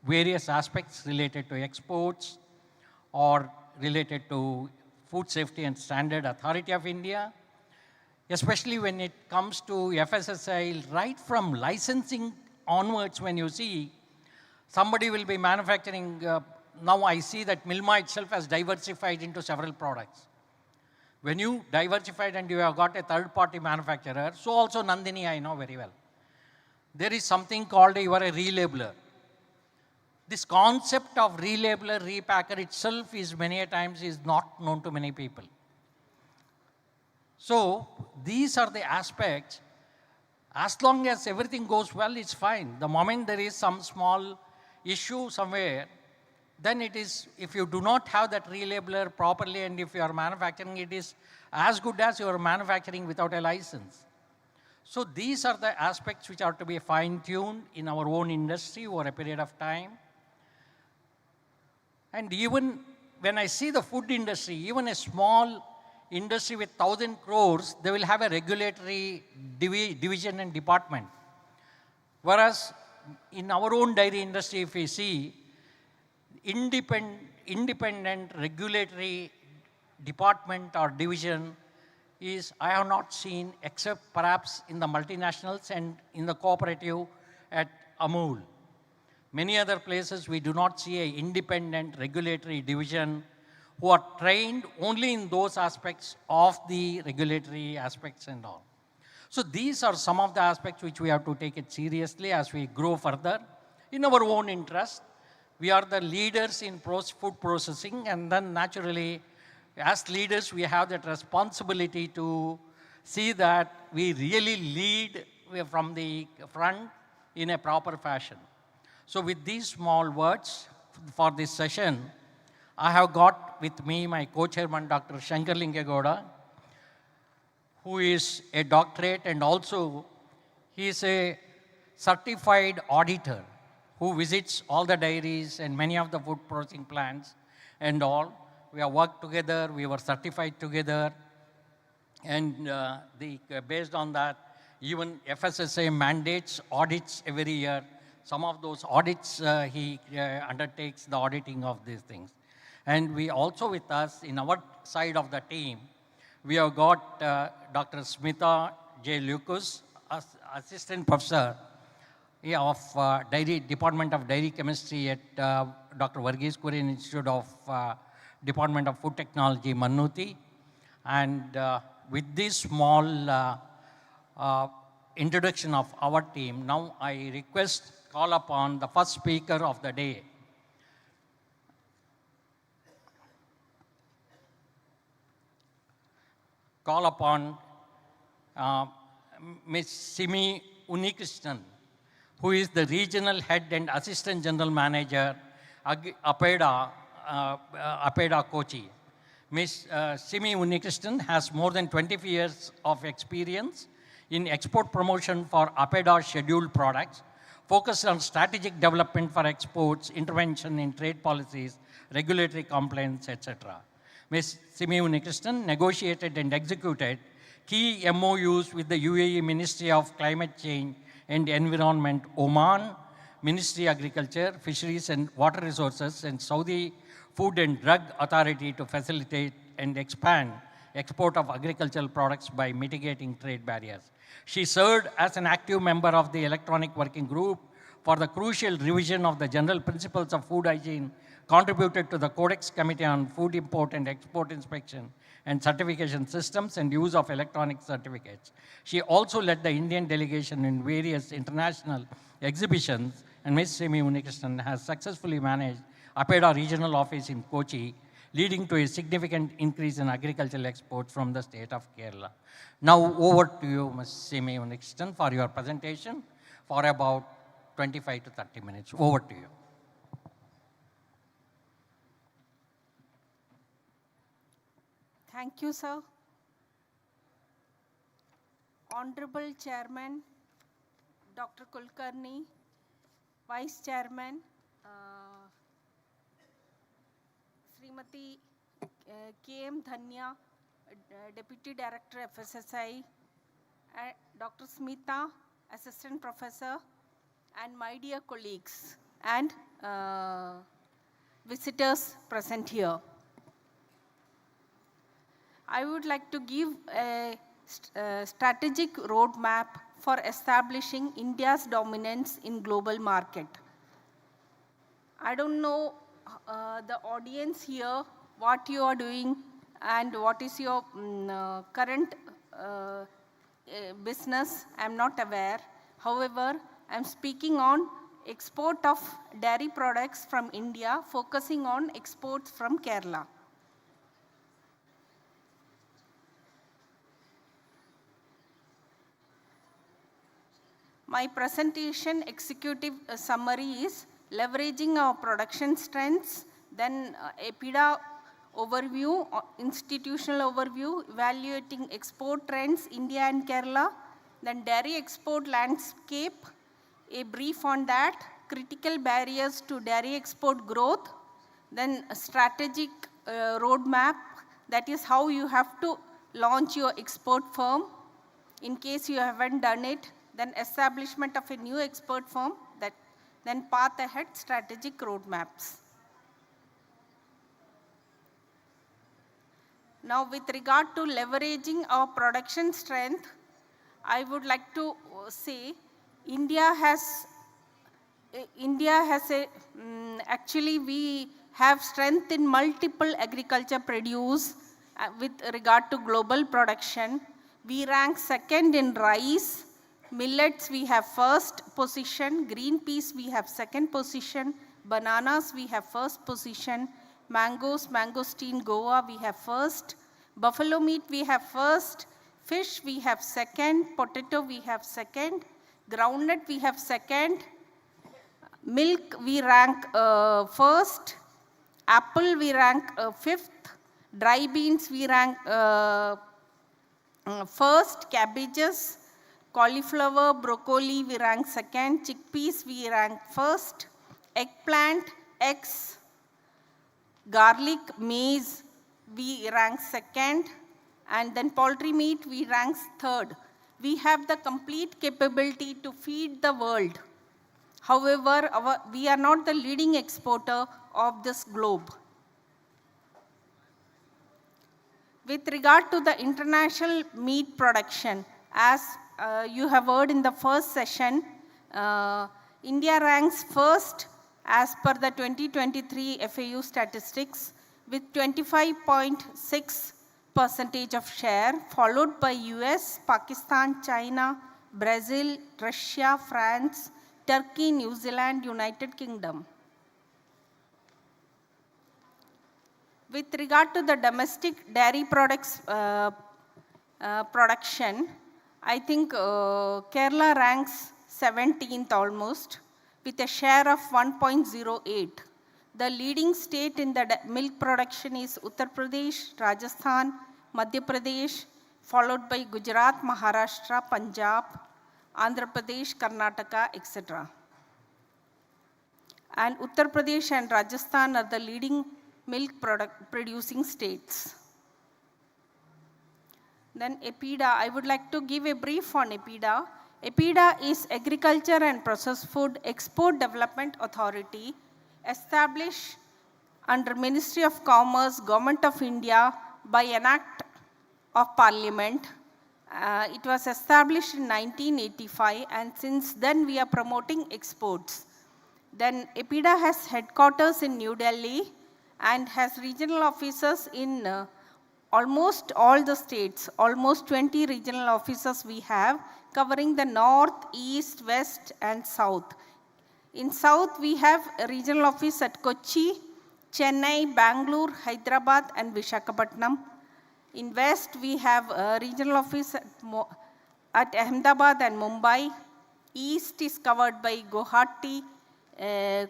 various aspects related to exports or related to Food Safety and Standard Authority of India, especially when it comes to FSSAI, right from licensing onwards. When you see somebody will be manufacturing, now I see that Milma itself has diversified into several products. When you diversified and you have got a third-party manufacturer, so also Nandini I know very well. There is something called you are a relabeler. This concept of relabeler, repacker itself is many a times is not known to many people. So these are the aspects. As long as everything goes well, it's fine. The moment there is some small issue somewhere, then it is, if you do not have that relabeler properly and if you are manufacturing, it is as good as you are manufacturing without a license. So these are the aspects which are to be fine-tuned in our own industry over a period of time. And even when I see the food industry, even a small industry with 1,000 crores, they will have a regulatory division and department. Whereas in our own dairy industry, if we see, independent regulatory department or division is, I have not seen, except perhaps in the multinationals and in the cooperative at Amul. Many other places we do not see an independent regulatory division who are trained only in those aspects of the regulatory aspects and all. So these are some of the aspects which we have to take it seriously as we grow further in our own interest. We are the leaders in food processing, and then naturally, as leaders, we have that responsibility to see that we really lead from the front in a proper fashion. So with these small words for this session, I have got with me my co-chairman, Dr. Shankar Lingegowda, who is a doctorate and also he is a certified auditor who visits all the dairies and many of the food processing plants and all. We have worked together, we were certified together, and based on that, even FSSAI mandates audits every year. Some of those audits, he undertakes the auditing of these things. And we also with us, in our side of the team, we have got Dr. Smita J. Lucas, Assistant Professor of Department of Dairy Chemistry at Dr. Varghese Kurian Institute of Department of Food Technology, Mannuti. And with this small introduction of our team, now I call upon the first speaker of the day. Call upon Ms. Simi Unikrishnan, who is the Regional Head and Assistant General Manager, APEDA Kochi. Ms. Simi Unikrishnan has more than 25 years of experience in export promotion for APEDA scheduled products, focused on strategic development for exports, intervention in trade policies, regulatory compliance, etc. Ms. Simi Unikrishnan negotiated and executed key MOUs with the UAE Ministry of Climate Change and Environment, Oman, Ministry of Agriculture, Fisheries and Water Resources, and Saudi Food and Drug Authority to facilitate and expand export of agricultural products by mitigating trade barriers. She served as an active member of the Electronic Working Group for the crucial revision of the general principles of food hygiene, contributed to the Codex Committee on Food Import and Export Inspection and Certification Systems and use of electronic certificates. She also led the Indian delegation in various international exhibitions, and Ms. Simi Unikrishnan has successfully managed APEDA regional office in Kochi, leading to a significant increase in agricultural exports from the state of Kerala. Now over to you, Ms. Simi Unikrishnan, for your presentation for about 25 to 30 minutes. Over to you. Thank you, sir. Honorable Chairman, Dr. Kulkarni, Vice Chairman, Srimati K.M. Dhanya, Deputy Director FSSI, Dr. Smita, Assistant Professor, and my dear colleagues and visitors present here. I would like to give a strategic roadmap for establishing India's dominance in global market. I don't know the audience here, what you are doing and what is your current business. I'm not aware. However, I'm speaking on export of dairy products from India, focusing on exports from Kerala. My presentation executive summary is leveraging our production strengths, then APEDA overview, institutional overview, evaluating export trends, India and Kerala, then dairy export landscape, a brief on that, critical barriers to dairy export growth, then a strategic roadmap, that is how you have to launch your export firm in case you haven't done it, then establishment of a new export firm, then path ahead strategic roadmaps. Now with regard to leveraging our production strength, I would like to say India has actually we have strength in multiple agriculture produce with regard to global production. We rank second in rice. Millets we have first position, green peas we have second position, bananas we have first position, mangoes, mangosteen, Goa we have first, buffalo meat we have first, fish we have second, potato we have second, groundnut we have second, milk we rank first, apple we rank fifth, dry beans we rank first, cabbages, cauliflower, broccoli we rank second, chickpeas we rank first, eggplant, eggs, garlic, maize we rank second, and then poultry meat we rank third. We have the complete capability to feed the world. However, we are not the leading exporter of this globe. With regard to the international meat production, as you have heard in the first session, India ranks first as per the 2023 FAO statistics with 25.6% of share, followed by US, Pakistan, China, Brazil, Russia, France, Turkey, New Zealand, United Kingdom. With regard to the domestic dairy products production, I think Kerala ranks 17th almost with a share of 1.08. The leading state in the milk production is Uttar Pradesh, Rajasthan, Madhya Pradesh, followed by Gujarat, Maharashtra, Punjab, Andhra Pradesh, Karnataka, etc. And Uttar Pradesh and Rajasthan are the leading milk producing states. Then APEDA, I would like to give a brief on APEDA. APEDA is Agriculture and Processed Food Export Development Authority, established under Ministry of Commerce, Government of India by an Act of Parliament It was established in 1985, and since then we are promoting exports. Then EPIDA has headquarters in New Delhi and has regional offices in almost all the states. Almost 20 regional offices we have, covering the north, east, west, and south. In south, we have a regional office at Kochi, Chennai, Bangalore, Hyderabad, and Visakhapatnam. In west, we have a regional office at Ahmedabad and Mumbai. East is covered by Guwahati,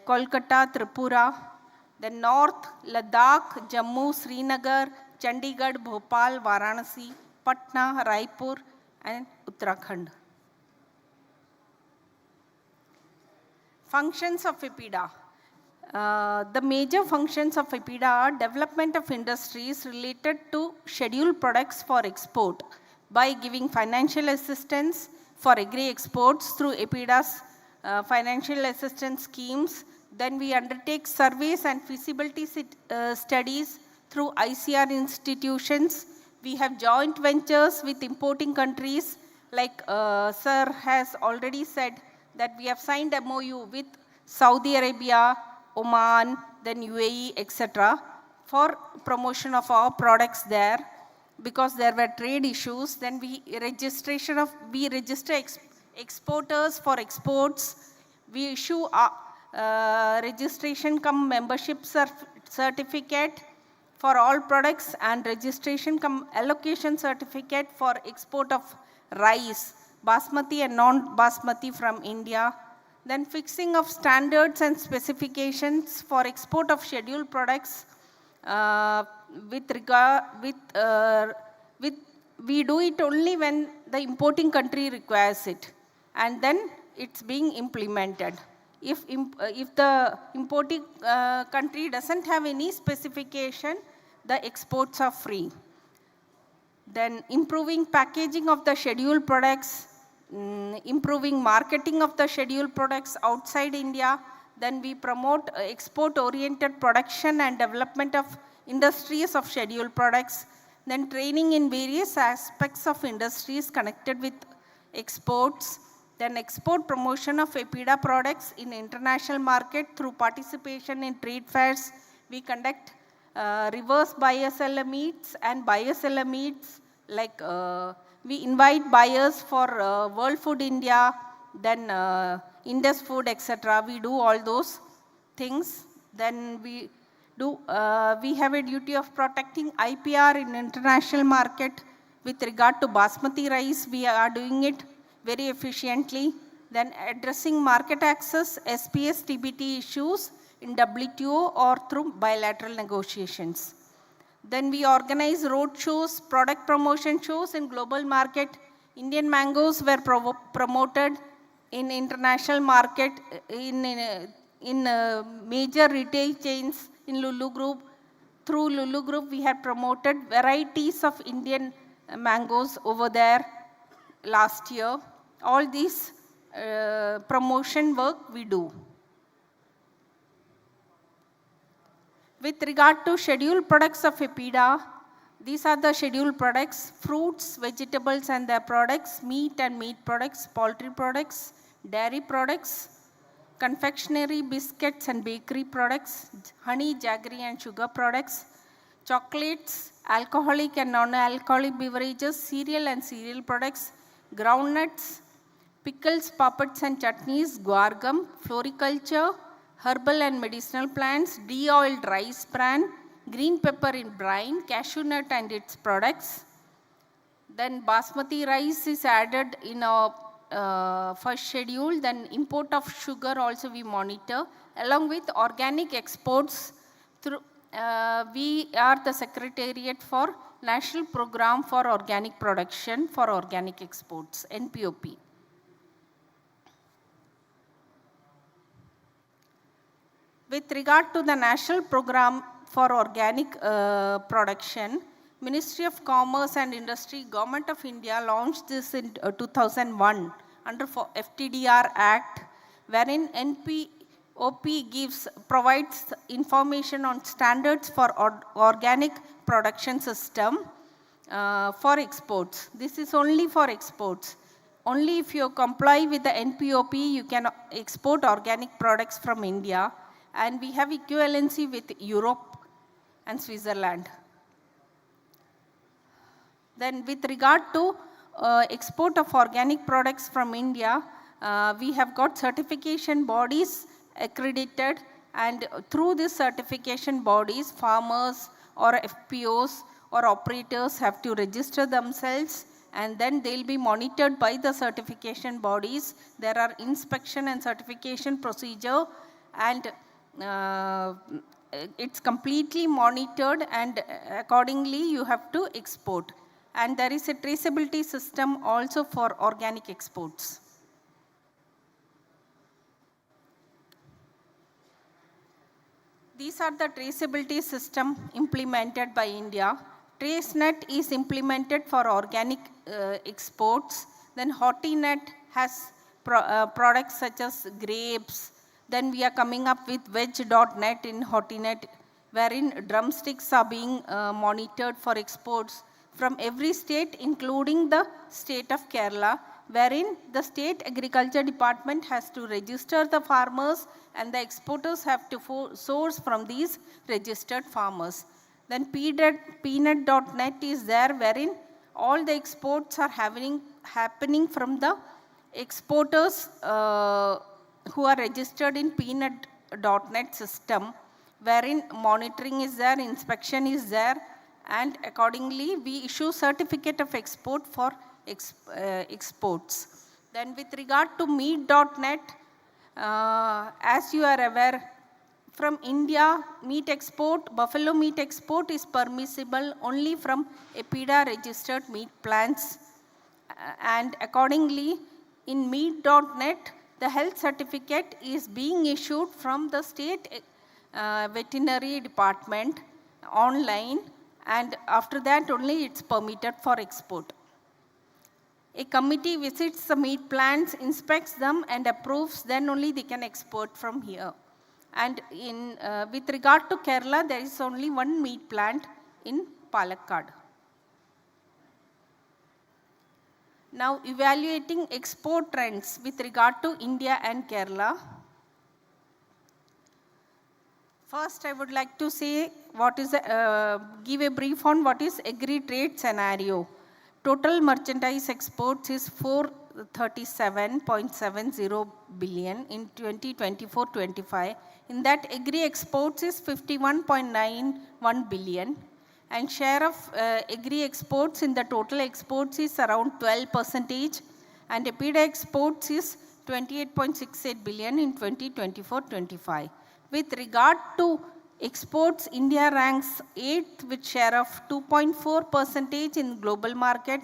Kolkata, Tripura. Then north, Ladakh, Jammu, Srinagar, Chandigarh, Bhopal, Varanasi, Patna, Raipur, and Uttarakhand. Functions of EPIDA. The major functions of EPIDA are development of industries related to scheduled products for export by giving financial assistance for agri-exports through EPIDA's financial assistance schemes. Then we undertake surveys and feasibility studies through ICR institutions. We have joint ventures with importing countries, like Sir has already said that we have signed MOU with Saudi Arabia, Oman, then UAE, etc. for promotion of our products there, because there were trade issues. Then we register exporters for exports. We issue registration cum membership certificate for all products, and registration cum allocation certificate for export of rice, basmati and non-basmati from India. Then fixing of standards and specifications for export of scheduled products. We do it only when the importing country requires it, and then it's being implemented. If the importing country doesn't have any specification, the exports are free. Then improving packaging of the scheduled products, improving marketing of the scheduled products outside India. Then we promote export-oriented production and development of industries of scheduled products. Then training in various aspects of industries connected with exports. Then export promotion of EPIDA products in international market through participation in trade fairs. We conduct reverse buyer-seller meets and buyer-seller meets, like we invite buyers for World Food India, then Indus Food, etc. We do all those things. Then we have a duty of protecting IPR in international market. With regard to basmati rice, we are doing it very efficiently. Then addressing market access, SPS, TBT issues in WTO or through bilateral negotiations. Then we organize road shows, product promotion shows in global market. Indian mangoes were promoted in international market in major retail chains in Lulu Group. Through Lulu Group, we had promoted varieties of Indian mangoes over there last year. All these promotion work we do. With regard to scheduled products of EPIDA, these are the scheduled products: fruits, vegetables and their products, meat and meat products, poultry products, dairy products, confectionery, biscuits and bakery products, honey, jaggery and sugar products, chocolates, alcoholic and non-alcoholic beverages, cereal and cereal products, groundnuts, pickles, puppets and chutneys, guar gum, floriculture, herbal and medicinal plants, de-oiled rice bran, green pepper in brine, cashew nut and its products. Then basmati rice is added in our first schedule. Then import of sugar also we monitor, along with organic exports. Through we are the Secretariat for National Program for Organic Production for Organic Exports, NPOP. With regard to the National Program for Organic Production, Ministry of Commerce and Industry, Government of India launched this in 2001 under FTDR Act, wherein NPOP provides information on standards for organic production system. for exports. This is only for exports. Only if you comply with the NPOP, you can export organic products from India. And we have equivalency with Europe and Switzerland. Then with regard to export of organic products from India, we have got certification bodies accredited, and through these certification bodies, farmers or FPOs or operators have to register themselves, and then they'll be monitored by the certification bodies. There are inspection and certification procedure, and it's completely monitored, and accordingly you have to export. And there is a traceability system also for organic exports. These are the traceability system implemented by India. TraceNet is implemented for organic exports. Then HortiNet has products such as grapes. Then we are coming up with Veg.net in HortiNet, wherein drumsticks are being monitored for exports from every state, including the state of Kerala, wherein the state agriculture department has to register the farmers, and the exporters have to source from these registered farmers. Then peanut.net is there, wherein all the exports are happening from the exporters who are registered in peanut.net system, wherein monitoring is there, inspection is there, and accordingly we issue certificate of export for exports. Then with regard to meat.net, as you are aware, from India, meat export, buffalo meat export is permissible only from EPIDA registered meat plants, and accordingly in meat.net the health certificate is being issued from the state veterinary department online, and after that only it's permitted for export. A committee visits the meat plants, inspects them and approves, then only they can export from here. And with regard to Kerala, there is only one meat plant in Calicut. Now evaluating export trends with regard to India and Kerala. First, I would like to say give a brief on what is agri-trade scenario. Total merchandise exports is 437.70 billion in 2024-25. In that, agri exports is 51.91 billion, and share of agri exports in the total exports is around 12%, and EPIDA exports is 28.68 billion in 2024-25. With regard to exports, India ranks 8th with share of 2.4% in global market,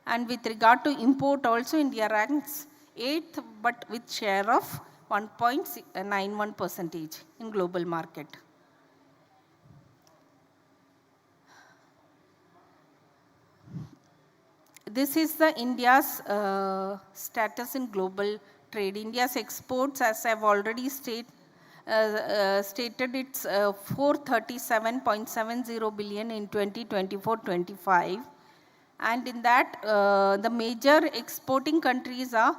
and with regard to import also India ranks 8th but with share of 1.91% in global market. This is the India's status in global trade. India's exports, as I have already stated, it's 437.70 billion in 2024-25, and in that the major exporting countries are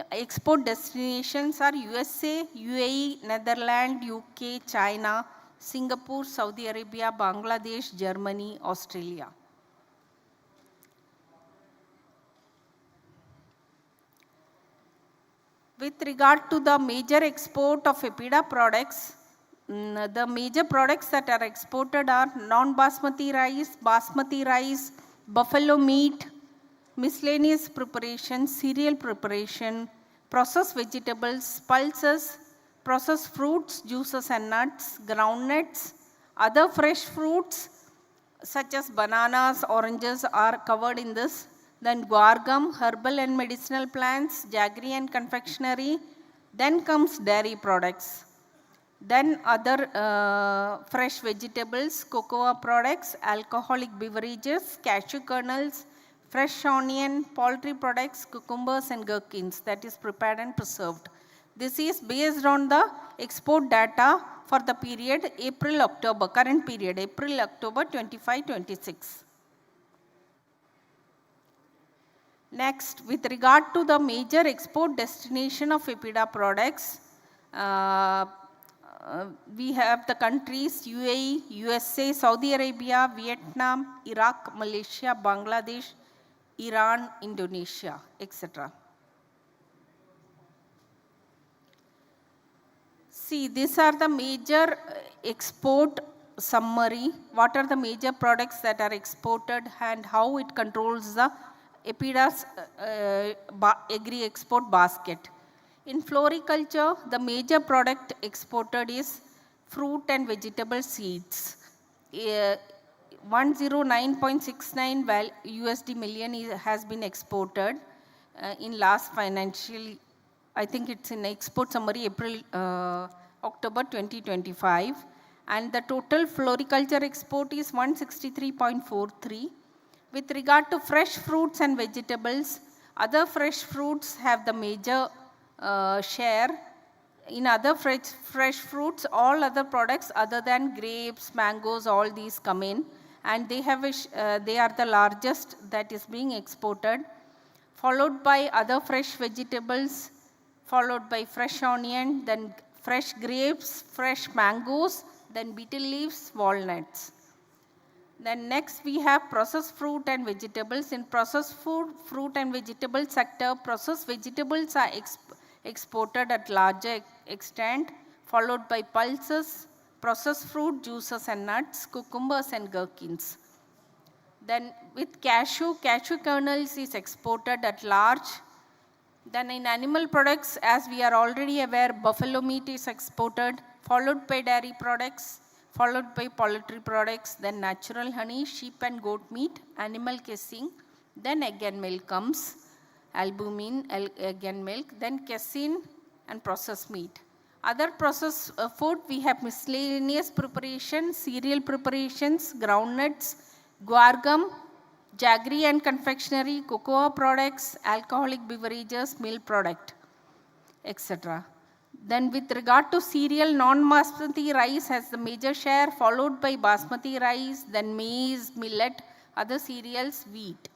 export destinations are USA, UAE, Netherlands, UK, China, Singapore, Saudi Arabia, Bangladesh, Germany, Australia. With regard to the major export of EPIDA products, the major products that are exported are non-basmati rice, basmati rice, buffalo meat, miscellaneous preparation, cereal preparation, processed vegetables, pulses, processed fruits, juices and nuts, groundnuts, other fresh fruits such as bananas, oranges are covered in this. Then guargum, herbal and medicinal plants, jaggery and confectionery. Then comes dairy products. Then other fresh vegetables, cocoa products, alcoholic beverages, cashew kernels, fresh onion, poultry products, cucumbers and gherkins, that is prepared and preserved. This is based on the export data for the period April-October, current period, April-October 25-26. Next, with regard to the major export destination of EPIDA products, we have the countries UAE, USA, Saudi Arabia, Vietnam, Iraq, Malaysia, Bangladesh, Iran, Indonesia, etc. See, these are the major export summary. What are the major products that are exported and how it controls the EPIDA's agri-export basket. In floriculture, the major product exported is fruit and vegetable seeds. 109.69 USD million has been exported in last financial, I think it's in export summary October 2025. And the total floriculture export is 163.43. With regard to fresh fruits and vegetables, other fresh fruits have the major share. In other fresh fruits, all other products other than grapes, mangoes, all these come in, and they have they are the largest that is being exported, followed by other fresh vegetables, followed by fresh onion, then fresh grapes, fresh mangoes, then betel leaves, walnuts. Then next we have processed fruit and vegetables. In processed fruit and vegetable sector, processed vegetables are exported at larger extent, followed by pulses, processed fruit, juices and nuts, cucumbers and gherkins. Then with cashew kernels is exported at large. Then in animal products, as we are already aware, buffalo meat is exported, followed by dairy products, followed by poultry products, then natural honey, sheep and goat meat, animal casein, then egg and milk comes, albumin, egg and milk, then casein and processed meat. Other processed food, we have miscellaneous preparations, cereal preparations, groundnuts, guar gum, jaggery and confectionery, cocoa products, alcoholic beverages, milk product, etc. Then with regard to cereal, non-basmati rice has the major share, followed by basmati rice, then maize, millet, other cereals, wheat.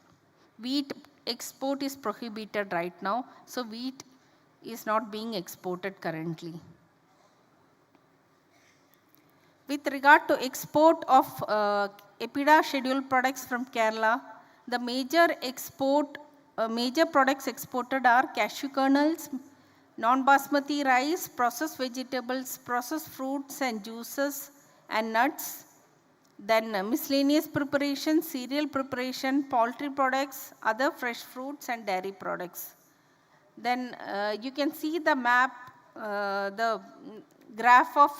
Wheat export is prohibited right now, so wheat is not being exported currently. With regard to export of EPIDA scheduled products from Kerala, the major products exported are cashew kernels, non-basmati rice, processed vegetables, processed fruits and juices and nuts, then miscellaneous preparation, cereal preparation, poultry products, other fresh fruits and dairy products. Then you can see the map, the graph of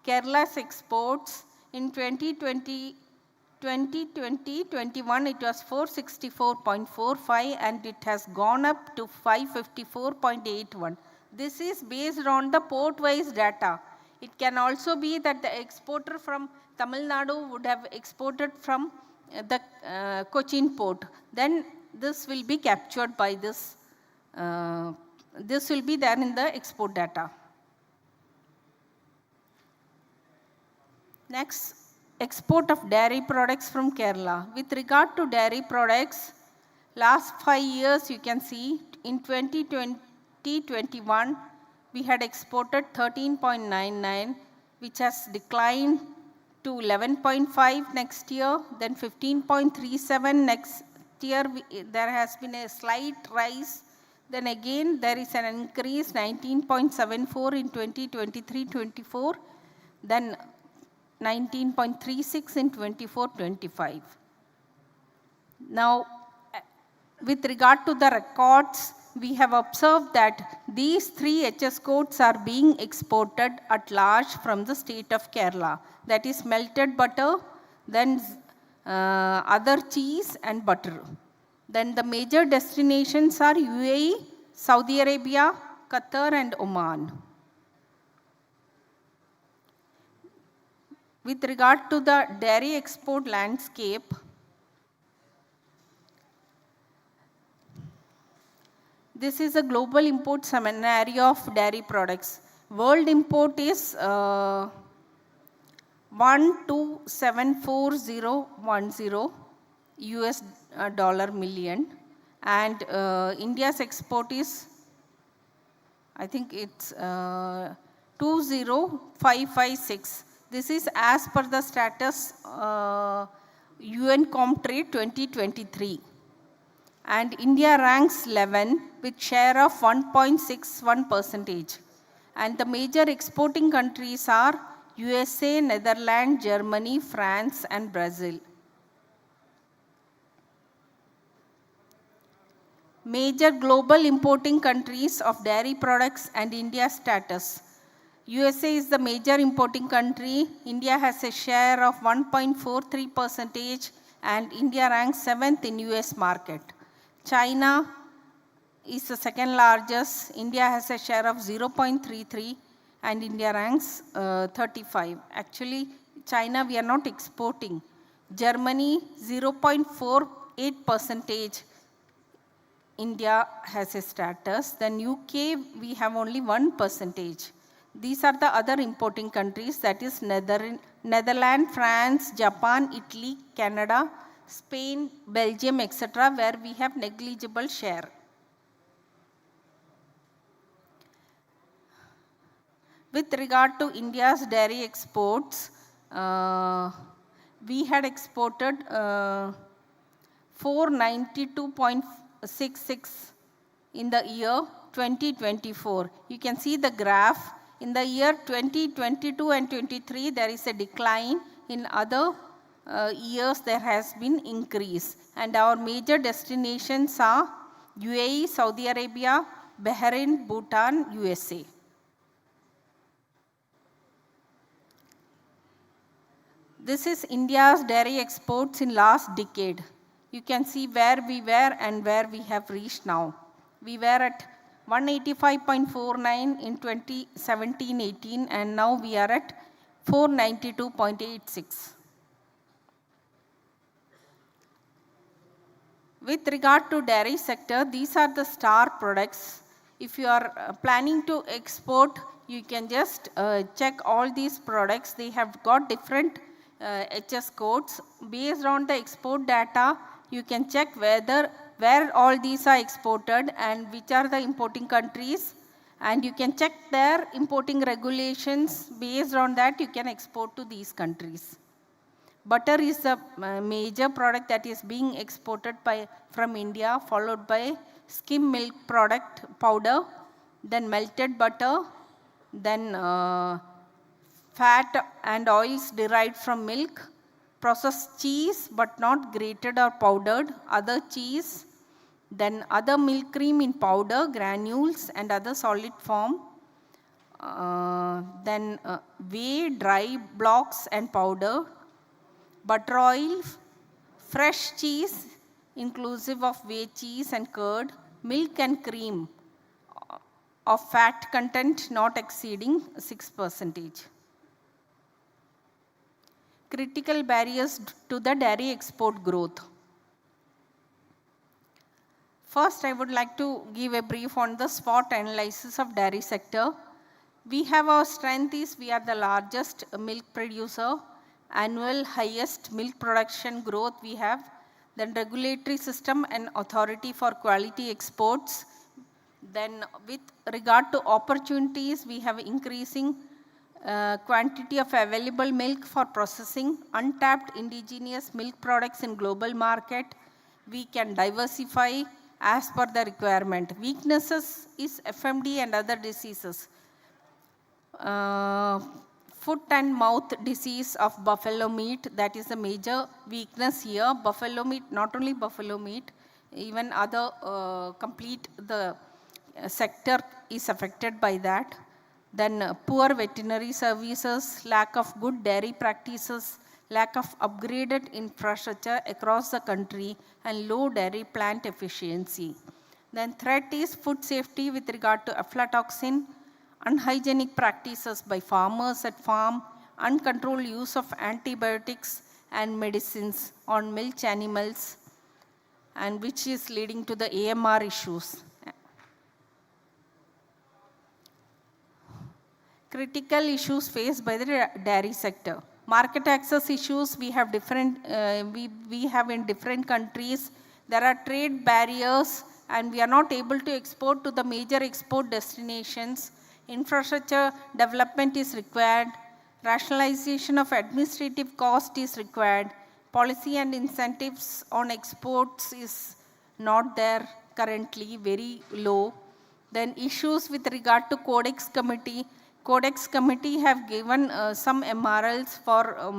Kerala's exports. In 2020-21 it was 464.45 and it has gone up to 554.81. This is based on the port-wise data. It can also be that the exporter from Tamil Nadu would have exported from the Cochin port. Then this will be captured by this. This will be there in the export data. Next, export of dairy products from Kerala. With regard to dairy products, last 5 years you can see in 2020-21 we had exported 13.99, which has declined to 11.5 next year, then 15.37 next year. There has been a slight rise. Then again there is an increase, 19.74 in 2023-24, then 19.36 in 24-25. Now, with regard to the records, we have observed that these 3 HS codes are being exported at large from the state of Kerala. That is melted butter, then other cheese and butter. Then the major destinations are UAE, Saudi Arabia, Qatar and Oman. With regard to the dairy export landscape, this is a global import scenario of dairy products. World import is 1274010 US dollar million, And India's export is, I think it's 20556. This is as per the status UN Comtrade 2023. And India ranks 11 with share of 1.61%. And the major exporting countries are USA, Netherlands, Germany, France, and Brazil. Major global importing countries of dairy products and India's status. USA is the major importing country. India has a share of 1.43% and India ranks 7th in US market. China is the second largest. India has a share of 0.33 and India ranks 35. Actually, China we are not exporting. Germany 0.48%. India has a status. Then UK we have only 1%. These are the other importing countries, that is Netherlands, France, Japan, Italy, Canada, Spain, Belgium, etc., where we have negligible share. With regard to India's dairy exports, we had exported 492.66 in the year 2024. You can see the graph. In the year 2022 and 23, there is a decline. In other years, there has been increase. And our major destinations are UAE, Saudi Arabia, Bahrain, Bhutan, USA. This is India's dairy exports in last decade. You can see where we were and where we have reached now. We were at 185.49 in 2017-18 and now we are at 492.86. With regard to dairy sector, these are the star products. If you are planning to export, you can just check all these products. They have got different HS codes. Based on the export data, you can check where all these are exported and which are the importing countries, and you can check their importing regulations. Based on that, you can export to these countries. Butter is the major product that is being exported from India, followed by skim milk product powder, then melted butter, then fat and oils derived from milk, processed cheese but not grated or powdered, other cheese, then other milk cream in powder, granules and other solid form, then whey, dry blocks and powder, butter oil, fresh cheese inclusive of whey cheese and curd, milk and cream of fat content not exceeding 6%. Critical barriers to the dairy export growth. First, I would like to give a brief on the SWOT analysis of dairy sector. We have our strength is we are the largest milk producer, annual highest milk production growth we have, then regulatory system and authority for quality exports. Then with regard to opportunities, we have increasing quantity of available milk for processing, untapped indigenous milk products in global market. We can diversify as per the requirement. Weaknesses is FMD and other diseases. Foot and mouth disease of buffalo meat, that is a major weakness here. Buffalo meat, not only buffalo meat, even other complete the sector is affected by that. Then poor veterinary services, lack of good dairy practices, lack of upgraded infrastructure across the country, and low dairy plant efficiency. Then threat is food safety with regard to aflatoxin, unhygienic practices by farmers at farm, uncontrolled use of antibiotics and medicines on milch animals, and which is leading to the AMR issues. Critical issues faced by the dairy sector. Market access issues we have different, we have in different countries. There are trade barriers and we are not able to export to the major export destinations. Infrastructure development is required. Rationalization of administrative cost is required. Policy and incentives on exports is not there currently, very low. Then issues with regard to Codex Committee. Codex Committee have given some MRLs for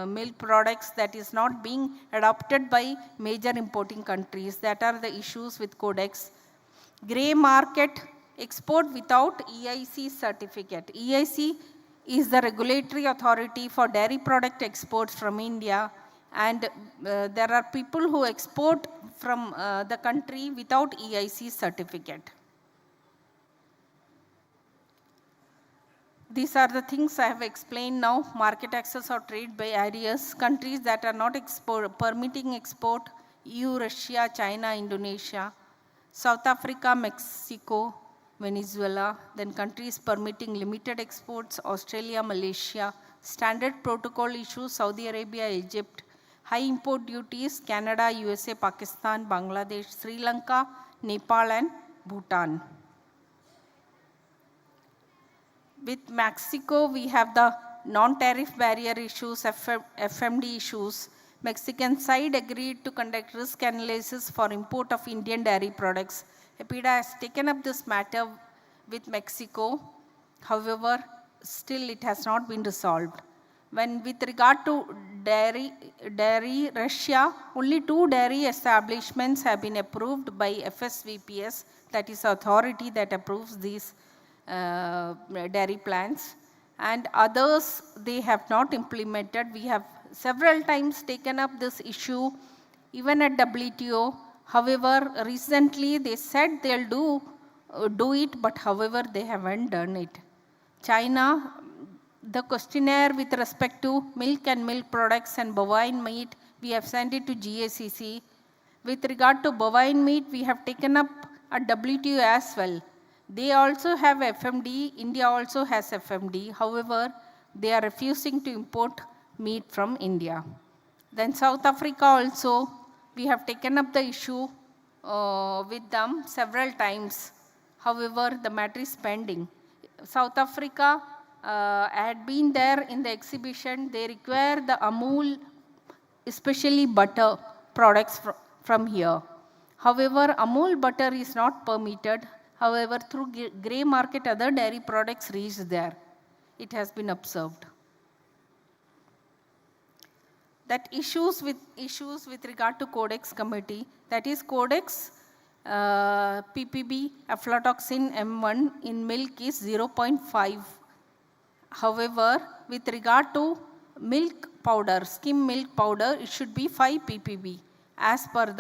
milk products that is not being adopted by major importing countries. That are the issues with Codex. Grey market export without EIC certificate. EIC is the regulatory authority for dairy product exports from India, and there are people who export from the country without EIC certificate. These are the things I have explained now. Market access or trade barriers. Countries that are not permitting export: EU, Russia, China, Indonesia, South Africa, Mexico, Venezuela. Then countries permitting limited exports: Australia, Malaysia. Standard protocol issues: Saudi Arabia, Egypt. High import duties: Canada, USA, Pakistan, Bangladesh, Sri Lanka, Nepal and Bhutan. With Mexico, we have the non-tariff barrier issues, FMD issues. Mexican side agreed to conduct risk analysis for import of Indian dairy products. EPIDA has taken up this matter with Mexico. However, still it has not been resolved. When with regard to dairy Russia, only 2 dairy establishments have been approved by FSVPS, that is authority that approves these dairy plants, and others they have not implemented. We have several times taken up this issue even at WTO. However, recently they said they'll do it, but however they haven't done it. China, the questionnaire with respect to milk and milk products and bovine meat, we have sent it to GACC. With regard to bovine meat, we have taken up at WTO as well. They also have FMD, India also has FMD. However, they are refusing to import meat from India. Then South Africa also, we have taken up the issue with them several times. However, the matter is pending. South Africa had been there in the exhibition. They require the Amul, especially butter products from here. However, Amul butter is not permitted. However, through grey market, other dairy products reach there. It has been observed. That issues with regard to Codex Committee, that is Codex PPB aflatoxin M1 in milk is 0.5. However, with regard to milk powder, skim milk powder, it should be 5 ppb as per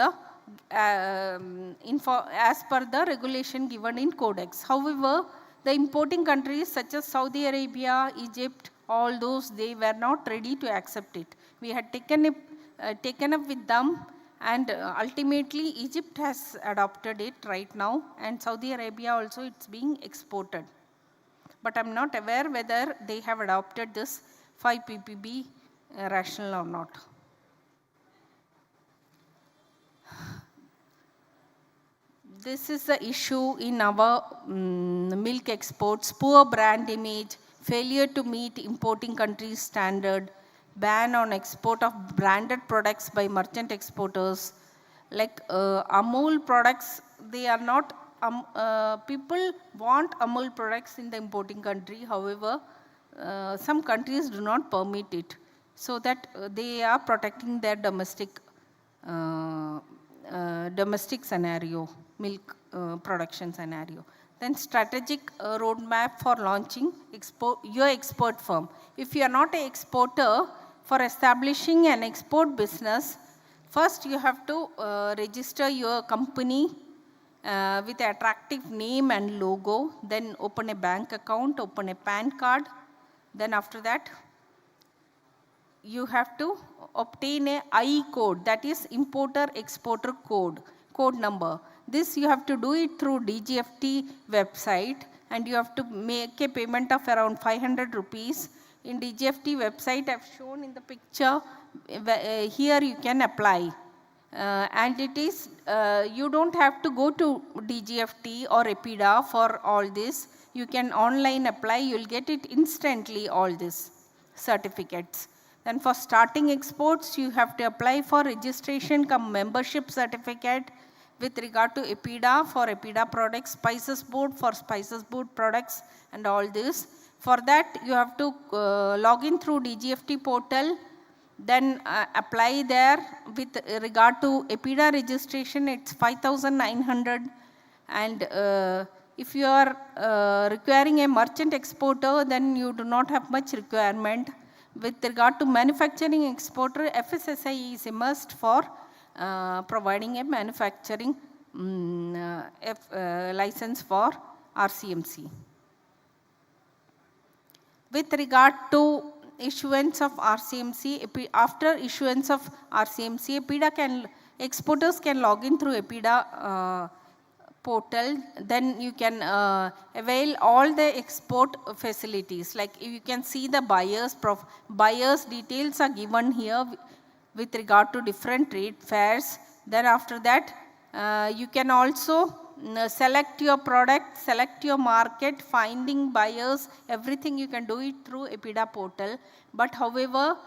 the regulation given in Codex. However, the importing countries such as Saudi Arabia, Egypt, all those, they were not ready to accept it. We had taken up with them, and ultimately Egypt has adopted it right now, and Saudi Arabia also, it's being exported. But I'm not aware whether they have adopted this 5 ppb rationale or not. This is the issue in our milk exports: poor brand image, failure to meet importing countries' standard, ban on export of branded products by merchant exporters. Like Amul products, they are not, people want Amul products in the importing country. However, some countries do not permit it, so that they are protecting their domestic scenario, milk production scenario. Then strategic roadmap for launching your export firm. If you are not an exporter, for establishing an export business, first you have to register your company with an attractive name and logo, then open a bank account, open a PAN card. Then after that, you have to obtain a I code, that is importer exporter code number. This you have to do it through DGFT website, and you have to make a payment of around 500 rupees. In DGFT website, I have shown in the picture, here you can apply. And it is, you don't have to go to DGFT or EPIDA for all this. You can online apply, you'll get it instantly, all these certificates. Then for starting exports, you have to apply for registration cum membership certificate with regard to EPIDA for EPIDA products, Spices Board for Spices Board products and all this. For that, you have to log in through DGFT portal, then apply there. With regard to EPIDA registration, it's 5,900. And if you are requiring a merchant exporter, then you do not have much requirement. With regard to manufacturing exporter, FSSI is a must for providing a manufacturing license for RCMC. With regard to issuance of RCMC, after issuance of RCMC, exporters can log in through EPIDA portal. Then you can avail all the export facilities. Like you can see the buyers details are given here with regard to different trade fairs. Then after that, you can also select your product, select your market, finding buyers, everything you can do it through EPIDA portal. But however,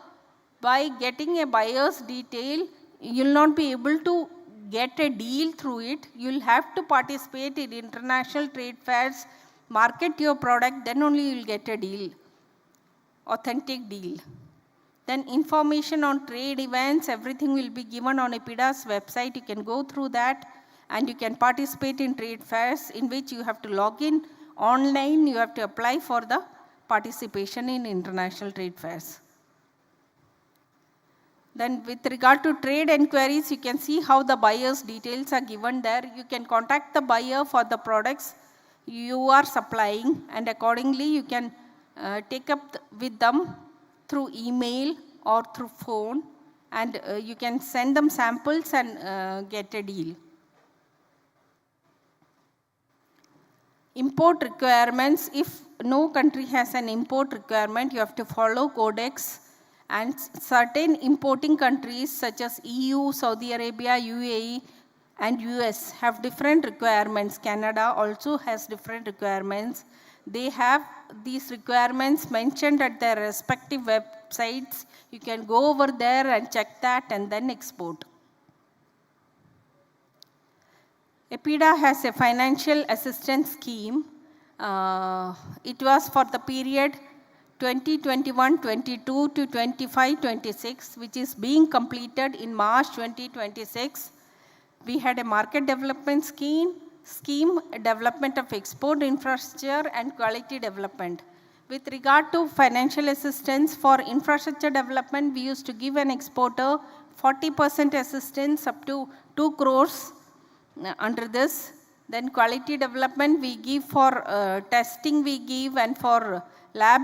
by getting a buyer's detail, you will not be able to get a deal through it. You will have to participate in international trade fairs, market your product, then only you will get a deal, authentic deal. Then information on trade events, everything will be given on EPIDA's website. You can go through that. And you can participate in trade fairs in which you have to log in online. You have to apply for the participation in international trade fairs. Then with regard to trade enquiries, you can see how the buyer's details are given there. You can contact the buyer for the products you are supplying, and accordingly you can take up with them through email or through phone, and you can send them samples and get a deal. Import requirements, if no country has an import requirement, you have to follow codex, and certain importing countries such as EU, Saudi Arabia, UAE and US have different requirements. Canada also has different requirements. They have these requirements mentioned at their respective websites. You can go over there and check that and then export. EPIDA has a financial assistance scheme. It was for the period 2021-22 to 25-26, which is being completed in March 2026. We had a market development scheme, development of export infrastructure and quality development. With regard to financial assistance for infrastructure development, we used to give an exporter 40% assistance up to 2 crores. Under this, then quality development we give for testing we give, and for lab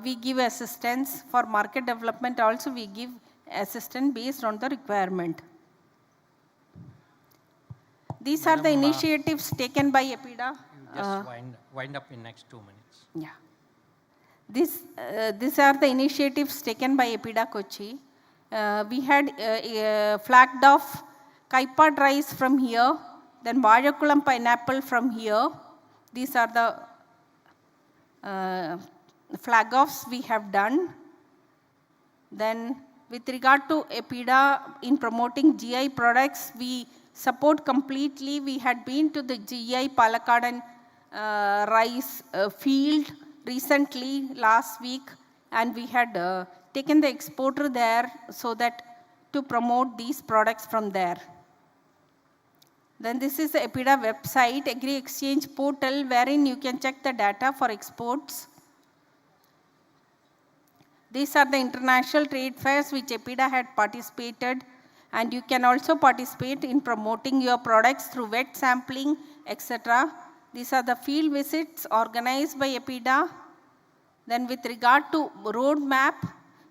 we give assistance. For market development also we give assistance based on the requirement. These are the initiatives taken by EPIDA. Just wind up in next 2 minutes. Yeah. These are the initiatives taken by EPIDA Kochi. We had flagged off Kaipad rice from here, then Vajakulam pineapple from here. These are the flag-offs we have done. Then with regard to EPIDA in promoting GI products, we support completely. We had been to the GI Palakkad and rice field recently, last week, and we had taken the exporter there so that to promote these products from there. Then this is the EPIDA website, Agri Exchange portal, wherein you can check the data for exports. These are the international trade fairs which EPIDA had participated, and you can also participate in promoting your products through wet sampling, etc. These are the field visits organized by EPIDA. Then with regard to roadmap,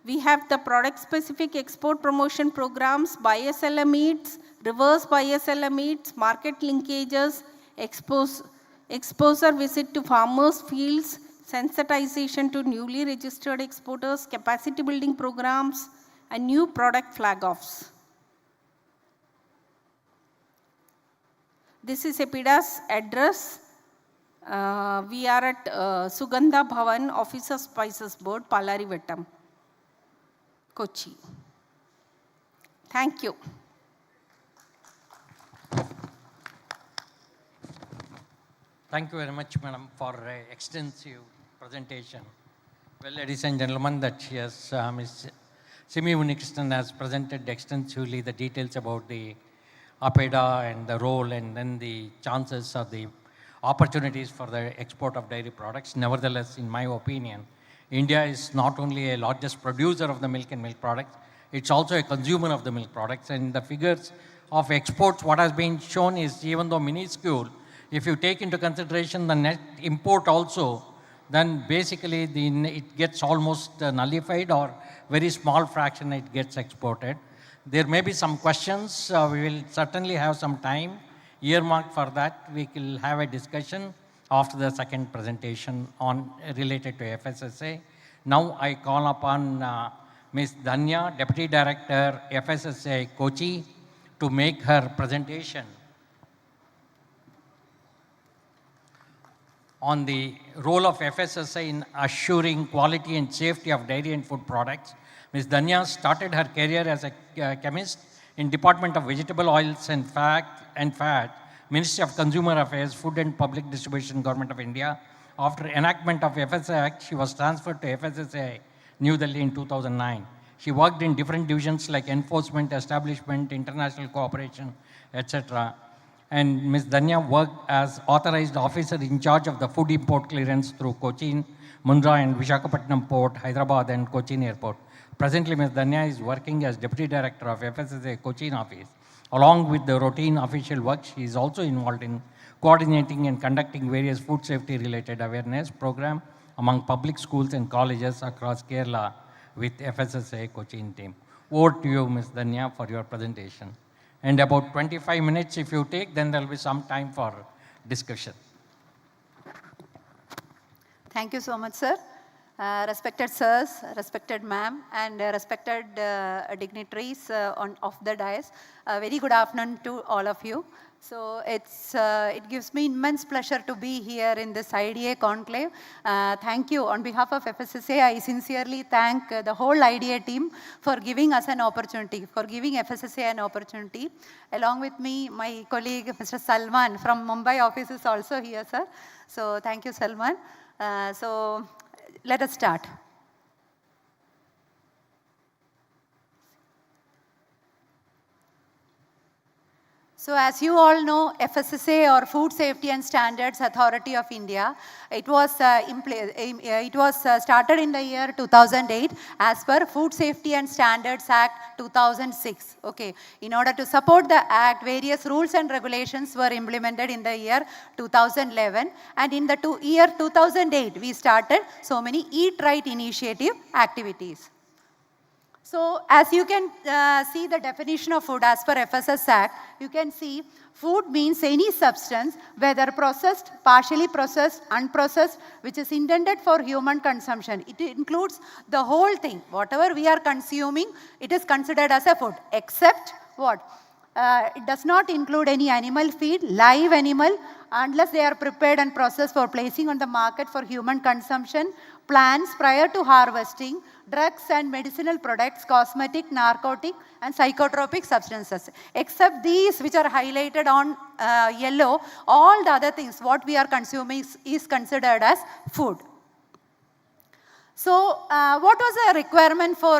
we have the product-specific export promotion programs, buyer seller meets, reverse buyer seller meets, market linkages, exposure visit to farmers' fields, sensitization to newly registered exporters, capacity building programs, and new product flag-offs. This is EPIDA's address. We are at Sugandha Bhavan, Officer Spices Board, Palarivettam, Kochi. Thank you. Thank you very much, Madam, for extensive presentation. Well, ladies and gentlemen, that yes, Ms. Simi Unikrishnan has presented extensively the details about the APEDA and the role and then the chances of the opportunities for the export of dairy products. Nevertheless, in my opinion, India is not only a largest producer of the milk and milk products, it's also a consumer of the milk products. And the figures of exports, what has been shown is, even though minuscule, if you take into consideration the net import also, then basically it gets almost nullified, or very small fraction it gets exported. There may be some questions. We will certainly have some time earmarked for that. We will have a discussion after the second presentation on related to FSSA. Now I call upon Ms. Dhanya, Deputy Director, FSSA Kochi, to make her presentation on the role of FSSA in assuring quality and safety of dairy and food products. Ms. Dhanya started her career as a chemist in Department of Vegetable Oils and Fat, Ministry of Consumer Affairs, Food and Public Distribution, Government of India. After enactment of FSSA Act, she was transferred to FSSA, New Delhi in 2009. She worked in different divisions like enforcement, establishment, international cooperation, etc. And Ms. Dhanya worked as authorized officer in charge of the food import clearance through Cochin, Mundra and Visakhapatnam Port, Hyderabad and Cochin Airport. Presently, Ms. Dhanya is working as Deputy Director of FSSA Cochin office. Along with the routine official work, she is also involved in coordinating and conducting various food safety related awareness program among public schools and colleges across Kerala with FSSA Cochin team. Over to you, Ms. Dhanya, for your presentation. And about 25 minutes if you take, then there will be some time for discussion. Thank you so much, sir. Respected sirs, respected ma'am, and respected dignitaries of the dais. Very good afternoon to all of you. So it gives me immense pleasure to be here in this IDA conclave. Thank you. On behalf of FSSA, I sincerely thank the whole IDA team for giving us an opportunity, for giving FSSA an opportunity. Along with me, my colleague, Mr. Salman from Mumbai office is also here, sir. So thank you, Salman. So let us start. So as you all know, FSSA, or Food Safety and Standards Authority of India, it was started in the year 2008 as per Food Safety and Standards Act 2006. Okay. In order to support the act, various rules and regulations were implemented in the year 2011, and in the year 2008 we started so many Eat Right initiative activities. So as you can see the definition of food as per FSS Act, you can see food means any substance, whether processed, partially processed, unprocessed, which is intended for human consumption. It includes the whole thing. Whatever we are consuming, it is considered as a food, except what? It does not include any animal feed, live animal, unless they are prepared and processed for placing on the market for human consumption, plants prior to harvesting, drugs and medicinal products, cosmetic, narcotic and psychotropic substances. Except these which are highlighted on yellow, all the other things what we are consuming is considered as food. So what was the requirement for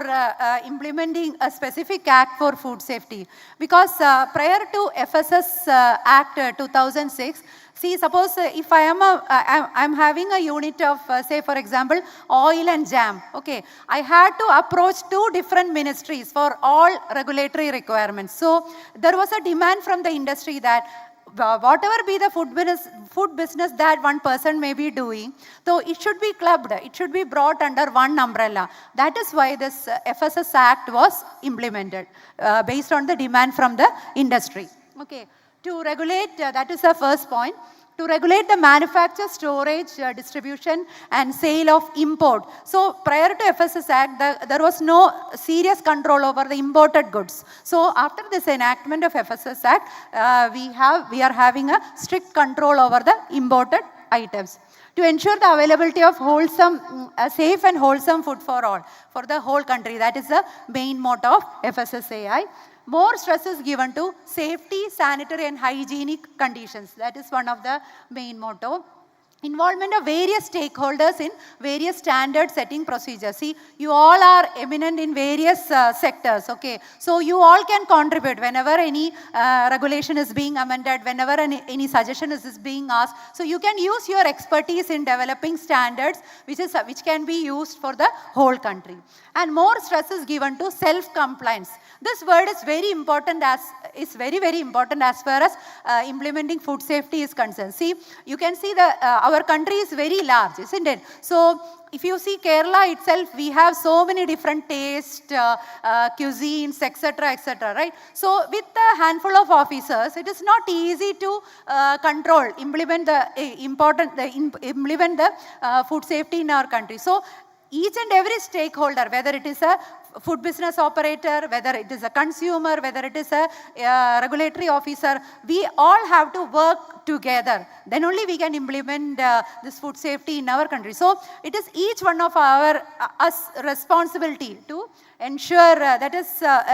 implementing a specific act for food safety? Because prior to FSS Act 2006, see, suppose if I'm having a unit of, say for example, oil and jam, okay, I had to approach 2 different ministries for all regulatory requirements. So there was a demand from the industry that whatever be the food business that one person may be doing, so it should be clubbed, it should be brought under one umbrella. That is why this FSS Act was implemented based on the demand from the industry. Okay. To regulate, that is the first point. to regulate the manufacture, storage, distribution and sale of import. So prior to FSS Act, there was no serious control over the imported goods. So after this enactment of FSS Act, we are having a strict control over the imported items to ensure the availability of wholesome, safe and wholesome food for all, for the whole country. That is the main motto of FSSAI. More stress is given to safety, sanitary and hygienic conditions. That is one of the main motto. Involvement of various stakeholders in various standard setting procedures. See, you all are eminent in various sectors, okay. So you all can contribute whenever any regulation is being amended, whenever any suggestion is being asked. So you can use your expertise in developing standards which can be used for the whole country. And more stress is given to self-compliance. This word is very important very important as far as implementing food safety is concerned. See, you can see our country is very large, isn't it? So if you see Kerala itself, we have so many different tastes, cuisines, etc., right? So with a handful of officers, it is not easy to implement the food safety in our country. So each and every stakeholder, whether it is a food business operator, whether it is a consumer, whether it is a regulatory officer, we all have to work together. Then only we can implement this food safety in our country. So it is each one of us responsibility to ensure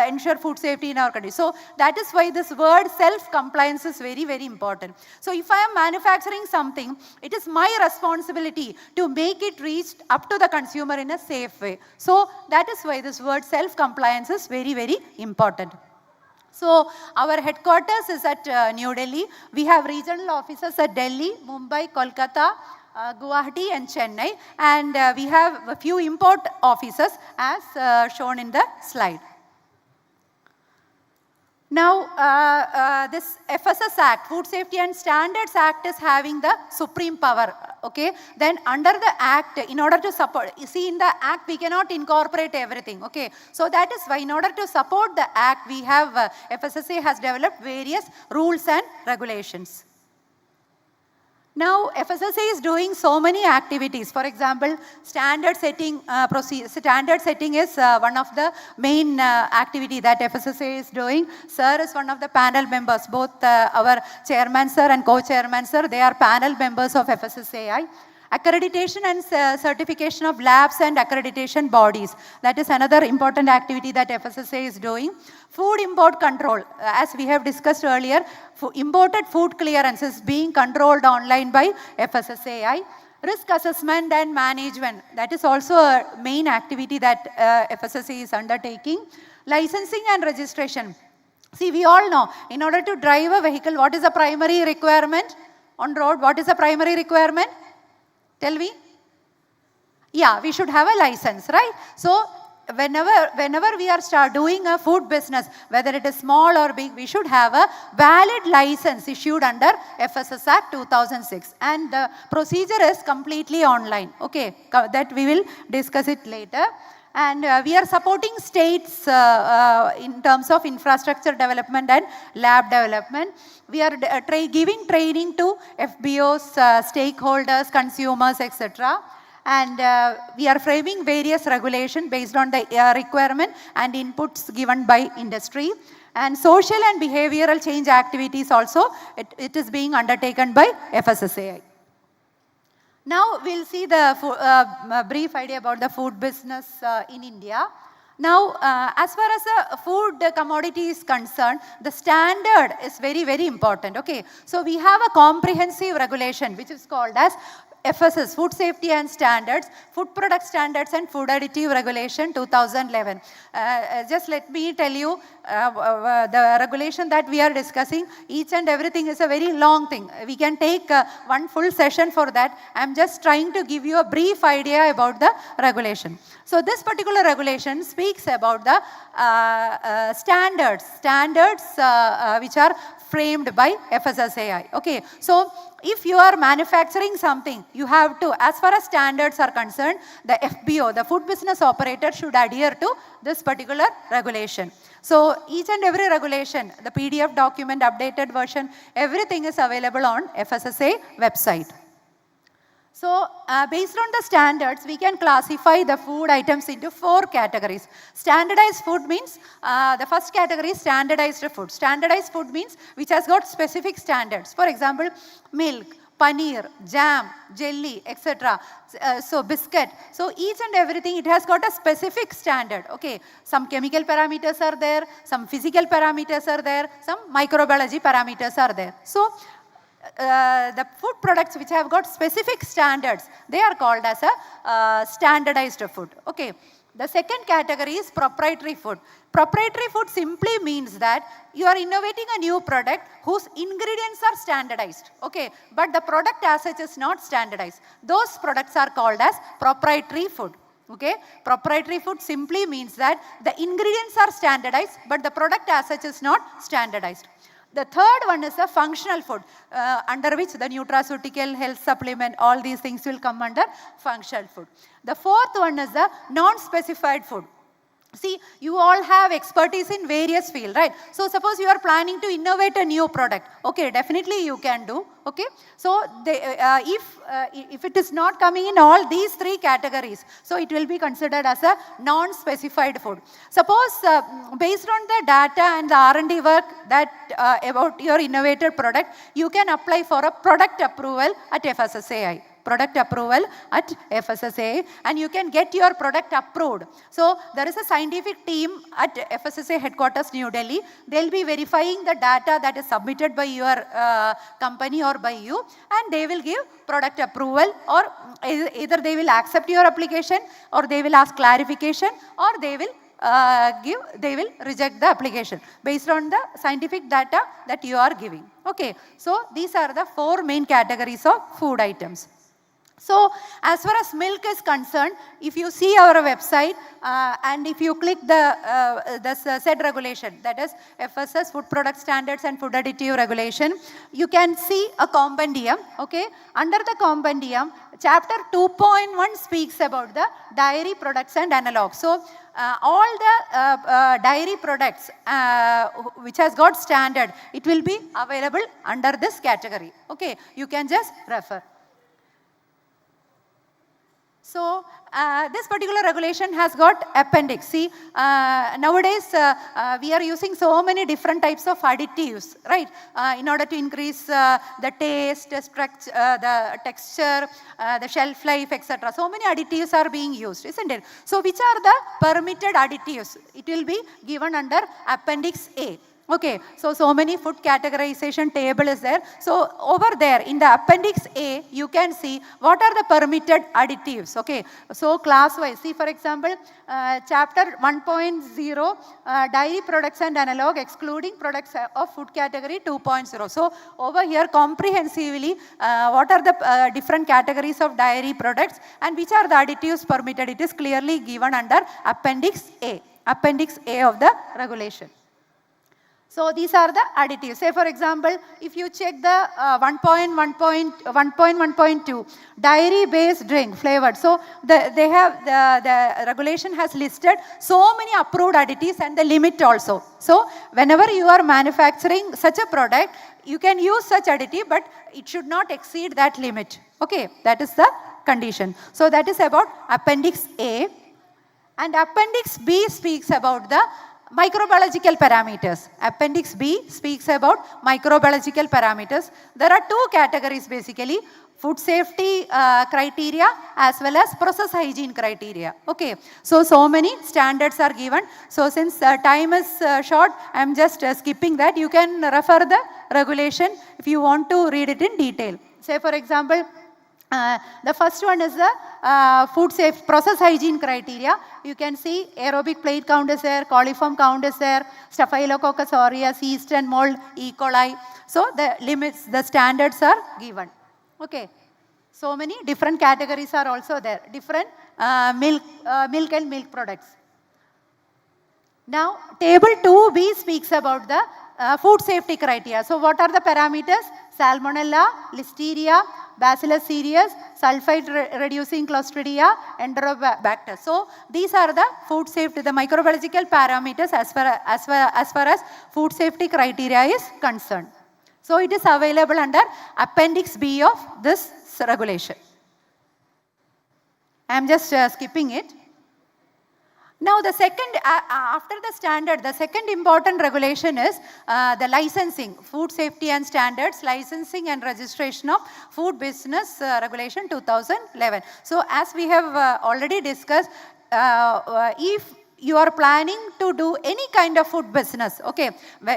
ensure food safety in our country. So that is why this word self-compliance is very, very important. So if I am manufacturing something, it is my responsibility to make it reach up to the consumer in a safe way. So that is why this word self-compliance is very, very important. So our headquarters is at New Delhi. We have regional offices at Delhi, Mumbai, Kolkata, Guwahati and Chennai, and we have a few import offices as shown in the slide. Now, this FSS Act, Food Safety and Standards Act, is having the supreme power, okay? Then under the Act, in order to support, you see in the Act we cannot incorporate everything, okay? So that is why in order to support the Act, we have, FSSA has developed various rules and regulations. Now, FSSA is doing so many activities. For example, standard setting is one of the main activity that FSSA is doing. Sir is one of the panel members, both our chairman sir and co-chairman sir, they are panel members of FSSAI. Accreditation and certification of labs and accreditation bodies. That is another important activity that FSSA is doing. Food import control. As we have discussed earlier, imported food clearance is being controlled online by FSSAI. Risk assessment and management. That is also a main activity that FSSA is undertaking. Licensing and registration. See, we all know, in order to drive a vehicle, what is the primary requirement on road? What is the primary requirement? Tell me. Yeah, we should have a license, right? So whenever we are doing a food business, whether it is small or big, we should have a valid license issued under FSS Act 2006. And the procedure is completely online. Okay, that we will discuss it later. And we are supporting states in terms of infrastructure development and lab development. We are giving training to FBOs, stakeholders, consumers, etc. And we are framing various regulations based on the requirement and inputs given by industry. And social and behavioral change activities also, it is being undertaken by FSSAI. Now we'll see the brief idea about the food business in India. Now, as far as food commodity is concerned, the standard is very, very important. Okay, so we have a comprehensive regulation which is called as FSS, Food Safety and Standards, Food Product Standards and Food Additive Regulation 2011. Just let me tell you, the regulation that we are discussing, each and everything is a very long thing. We can take one full session for that. I am just trying to give you a brief idea about the regulation. So this particular regulation speaks about the standards which are framed by FSSAI. Okay, so if you are manufacturing something, you have to, as far as standards are concerned, the FBO, the food business operator, should adhere to this particular regulation. So each and every regulation, the PDF document, updated version, everything is available on FSSA website. So based on the standards, we can classify the food items into 4 categories. Standardized food means, the first category is standardized food. Standardized food means which has got specific standards. For example, milk, paneer, jam, jelly, etc. So biscuit. So each and everything, it has got a specific standard. Okay, some chemical parameters are there, some physical parameters are there, some microbiology parameters are there. So the food products which have got specific standards, they are called as a standardized food. Okay. The second category is proprietary food. Proprietary food simply means that you are innovating a new product whose ingredients are standardized. Okay. But the product as such is not standardized. Those products are called as proprietary food. Okay. Proprietary food simply means that the ingredients are standardized, but the product as such is not standardized. The third one is a functional food, under which the nutraceutical, health supplement, all these things will come under functional food. The fourth one is the non-specified food. See, you all have expertise in various fields, right? So suppose you are planning to innovate a new product. Okay, definitely you can do. Okay, so if it is not coming in all these 3 categories, so it will be considered as a non-specified food. Suppose based on the data and the R&D work that about your innovative product, you can apply for a product approval at FSSAI. Product approval at FSSAI, and you can get your product approved. So there is a scientific team at FSSAI headquarters New Delhi. They will be verifying the data that is submitted by your company or by you, and they will give product approval, or either they will accept your application, or they will ask clarification, or they will reject the application based on the scientific data that you are giving. Okay, so these are the 4 main categories of food items. So as far as milk is concerned, if you see our website and if you click the said regulation, that is FSS Food Product Standards and Food Additive Regulation, you can see a compendium. Okay, under the compendium, chapter 2.1 speaks about the dairy products and analogs. So all the dairy products which has got standard, it will be available under this category. Okay, you can just refer. So this particular regulation has got appendix. See, nowadays we are using so many different types of additives, right? In order to increase the taste, the texture, the shelf life, etc. So many additives are being used, isn't it? So which are the permitted additives? It will be given under appendix A. Okay, so many food categorization table is there. So over there in the appendix A, you can see what are the permitted additives. Okay, so class wise, see for example, chapter 1.0, dairy products and analog excluding products of food category 2.0. So over here comprehensively, what are the different categories of dairy products and which are the additives permitted? It is clearly given under appendix A of the regulation. So these are the additives. Say for example, if you check the 1.1.2, dairy based drink flavored. So the regulation has listed so many approved additives and the limit also. So whenever you are manufacturing such a product, you can use such additive, but it should not exceed that limit. Okay, that is the condition. So that is about appendix A. And appendix B speaks about the microbiological parameters. Appendix B speaks about microbiological parameters. There are 2 categories basically, food safety criteria as well as process hygiene criteria. Okay, so many standards are given. So since time is short, I am just skipping that. You can refer the regulation if you want to read it in detail. Say for example, the first one is the food safe process hygiene criteria. You can see aerobic plate count is there, coliform count is there, Staphylococcus aureus, yeast and mold, E. coli. So the limits, the standards are given. Okay. So many different categories are also there. Different milk and milk products. Now table 2B speaks about the food safety criteria. So what are the parameters? Salmonella, Listeria, Bacillus cereus, sulfite-reducing Clostridia, Enterobacter. So these are the food safety, the microbiological parameters as far as food safety criteria is concerned. So it is available under Appendix B of this regulation. I am just skipping it. Now the second, after the standard, the second important regulation is the licensing, Food Safety and Standards, Licensing and Registration of Food Business Regulation 2011. So as we have already discussed, if you are planning to do any kind of food business, okay,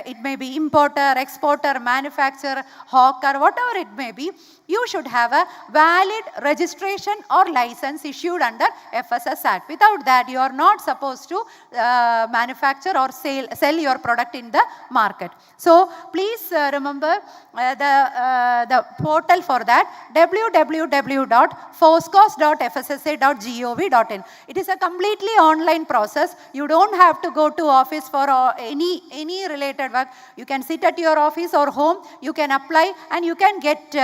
it may be importer, exporter, manufacturer, hawker, whatever it may be, you should have a valid registration or license issued under FSS Act. Without that, you are not supposed to manufacture or sell your product in the market. So please remember the portal for that, www.foscos.fssa.gov.in. It is a completely online process. You don't have to go to office for any related work. You can sit at your office or home, you can apply and you can get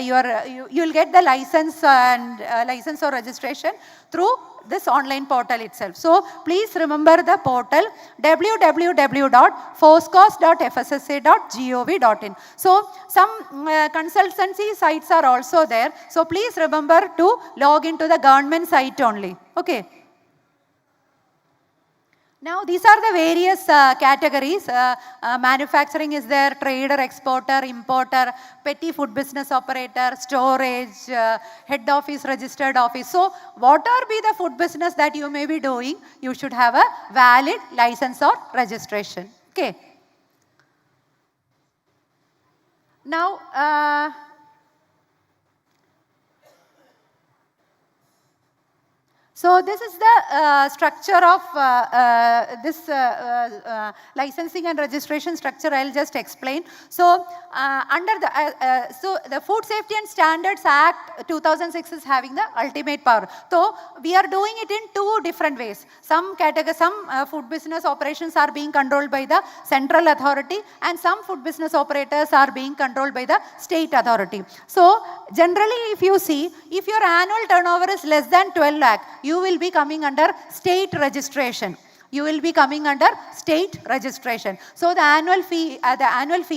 you'll get the license and license or registration through this online portal itself. So please remember the portal www.foscos.fssa.gov.in. So some consultancy sites are also there. So please remember to log into the government site only. Okay. Now these are the various categories. Manufacturing is there, trader, exporter, importer, petty food business operator, storage, head office, registered office. So whatever be the food business that you may be doing, you should have a valid license or registration. Okay. Now so this is the structure of this licensing and registration structure. I'll just explain. So under the Food Safety and Standards Act 2006 is having the ultimate power. So we are doing it in two different ways. Some food business operations are being controlled by the central authority and some food business operators are being controlled by the state authority. So generally if you see, if your annual turnover is less than 12 lakh, you will be coming under state registration. You will be coming under state registration. So the annual fee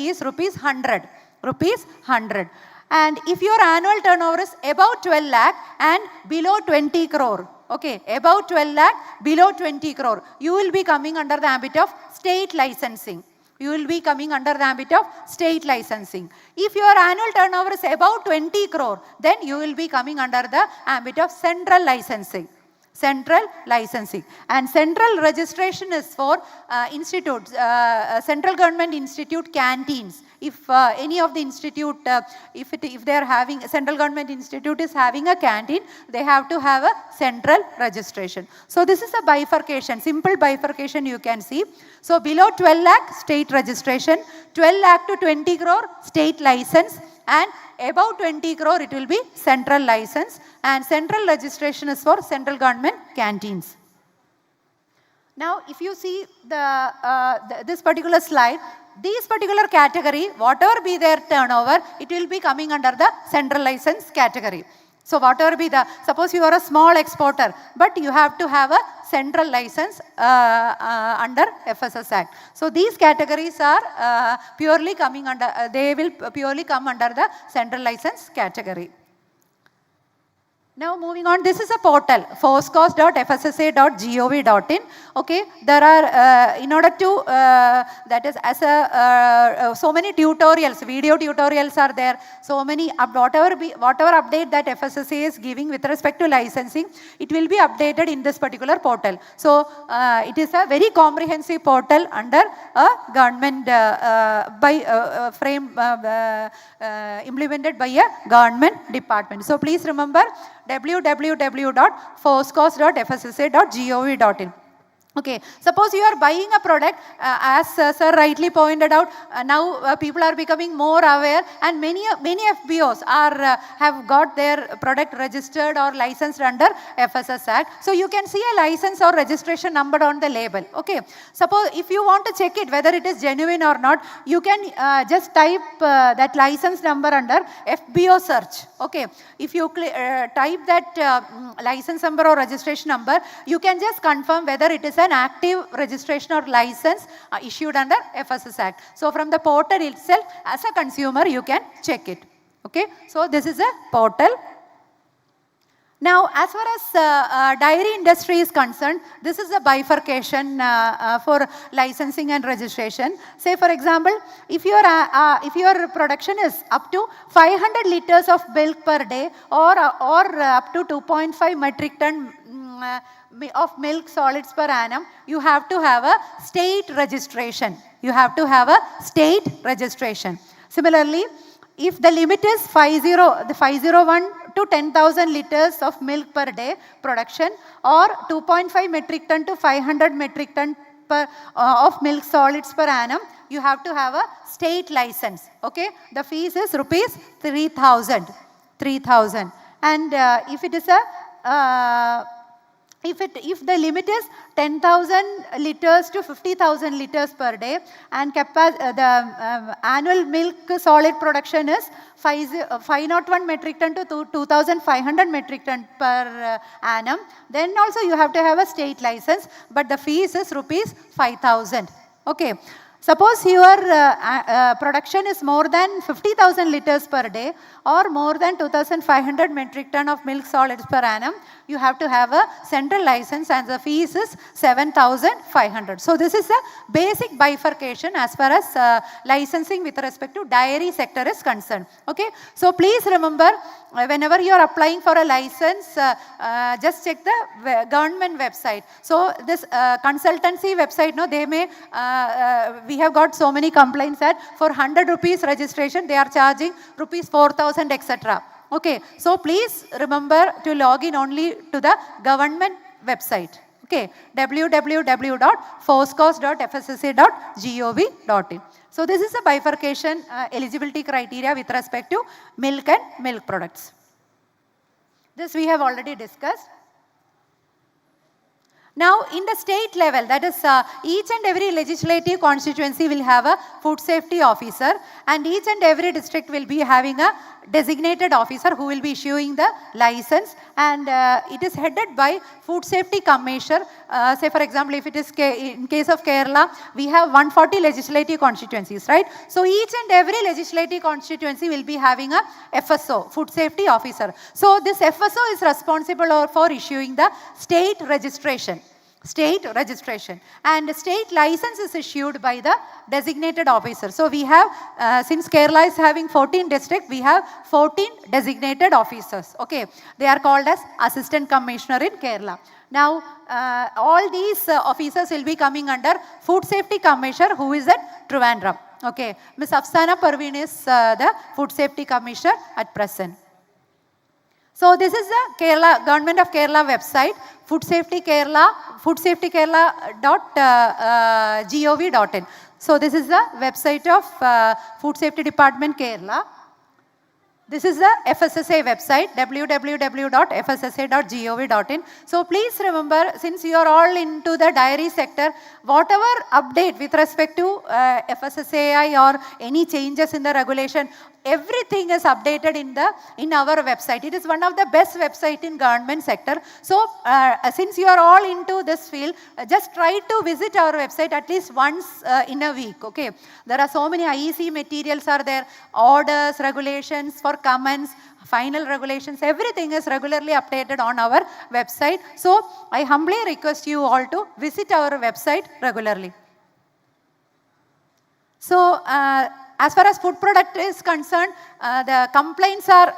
is rupees 100. Rupees 100. And if your annual turnover is above 12 lakh and below 20 crore, okay, above 12 lakh, below 20 crore, you will be coming under the ambit of state licensing. You will be coming under the ambit of state licensing. If your annual turnover is above 20 crore, then you will be coming under the ambit of central licensing. Central licensing. And central registration is for institutes, central government institute canteens. If any of the institute, if they are having, central government institute is having a canteen, they have to have a central registration. So this is a bifurcation, simple bifurcation you can see. So below 12 lakh state registration, 12 lakh to 20 crore state license, and above 20 crore it will be central license, and central registration is for central government canteens. Now if you see this particular slide, this particular category, whatever be their turnover, it will be coming under the central license category. So whatever be the, suppose you are a small exporter, but you have to have a central license under FSS Act. So these categories are purely coming under, they will purely come under the central license category. Now moving on, this is a portal, foscos.fssa.gov.in. Okay, there are, in order to, that is as a, so many tutorials, video tutorials are there, so many, whatever update that FSSA is giving with respect to licensing, it will be updated in this particular portal. So it is a very comprehensive portal under a government, implemented by a government department. So please remember, www.foscos.fssa.gov.in. Okay, suppose you are buying a product, as sir rightly pointed out, now people are becoming more aware, and many FBOs have got their product registered or licensed under FSS Act. So you can see a license or registration number on the label. Okay, suppose if you want to check it whether it is genuine or not, you can just type that license number under FBO search. Okay, if you type that license number or registration number, you can just confirm whether it is an active registration or license issued under FSS Act. So from the portal itself, as a consumer, you can check it. Okay, so this is a portal. Now, as far as dairy industry is concerned, this is a bifurcation for licensing and registration. Say, for example, if your production is up to 500 liters of milk per day, or up to 2.5 metric ton of milk solids per annum, you have to have a state registration. You have to have a state registration. Similarly, if the limit is 501 to 10,000 liters of milk per day production, or 2.5 metric ton to 500 metric ton of milk solids per annum, you have to have a state license. Okay, the fees is rupees 3,000. And if it is a if the limit is 10,000 liters to 50,000 liters per day, and the annual milk solid production is 501 metric ton to 2,500 metric ton per annum, then also you have to have a state license, but the fees is rupees 5,000. Okay. Suppose your production is more than 50,000 liters per day, or more than 2,500 metric ton of milk solids per annum, you have to have a central license, and the fees is 7,500. So this is a basic bifurcation as far as licensing with respect to dairy sector is concerned. Okay, so please remember, whenever you are applying for a license, just check the government website. So this consultancy website, no, they may we have got so many complaints that for 100 rupees registration they are charging rupees 4,000, etc. Okay, so please remember to log in only to the government website. Okay, www.foscos.fssa.gov.in. So this is a bifurcation eligibility criteria with respect to milk and milk products. This we have already discussed. Now, in the state level, that is each and every legislative constituency will have a food safety officer, and each and every district will be having a designated officer who will be issuing the license, and it is headed by food safety commissioner. Say for example, if it is in case of Kerala, we have 140 legislative constituencies, right? So each and every legislative constituency will be having a FSO, food safety officer. So this FSO is responsible for issuing the state registration. And state license is issued by the designated officer. So we have, since Kerala is having 14 districts, we have 14 designated officers. Okay, they are called as assistant commissioner in Kerala. Now, all these officers will be coming under food safety commissioner, who is at Trivandrum. Okay, Ms. Afsana Parveen is the food safety commissioner at present. So this is the Kerala Government of Kerala website, foodsafetykerala.gov.in. So this is the website of Food Safety Department Kerala. This is the FSSA website, www.fssa.gov.in. So please remember, since you are all into the dairy sector, whatever update with respect to FSSAI or any changes in the regulation, everything is updated in our website. It is one of the best websites in government sector. So since you are all into this field, just try to visit our website at least once in a week. Okay, there are so many IEC materials are there, orders, regulations for comments, final regulations, everything is regularly updated on our website. So I humbly request you all to visit our website regularly. So as far as food product is concerned, the complaints are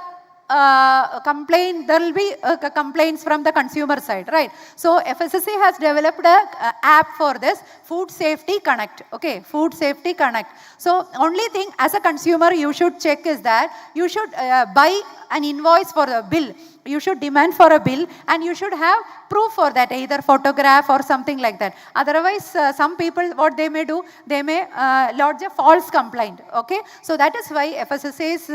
there will be complaints from the consumer side, right? So FSSA has developed a app for this, Food Safety Connect. Okay, Food Safety Connect. So only thing as a consumer you should check is that you should buy an invoice for the bill you should demand for a bill and you should have proof for that, either photograph or something like that. Otherwise, some people, what they may do, they may lodge a false complaint. Okay, so that is why FSSA is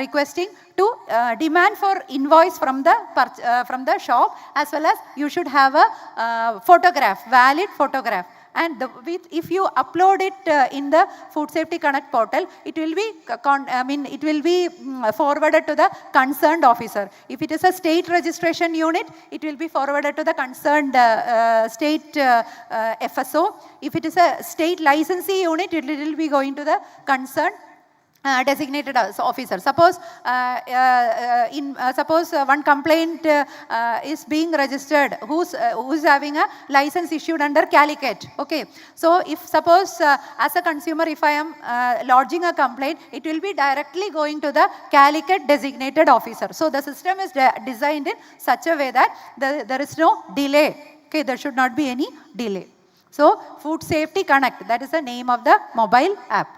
requesting to demand for invoice from the shop, as well as you should have a photograph, valid photograph. And if you upload it in the Food Safety Connect portal, it will be forwarded to the concerned officer. If it is a state registration unit, it will be forwarded to the concerned state FSO. If it is a state licensee unit, it will be going to the concerned designated officer. Suppose suppose one complaint is being registered, who's having a license issued under Calicut. Okay, so if suppose as a consumer, if I am lodging a complaint, it will be directly going to the Calicut designated officer. So the system is designed in such a way that there is no delay. Okay, there should not be any delay. So Food Safety Connect, that is the name of the mobile app.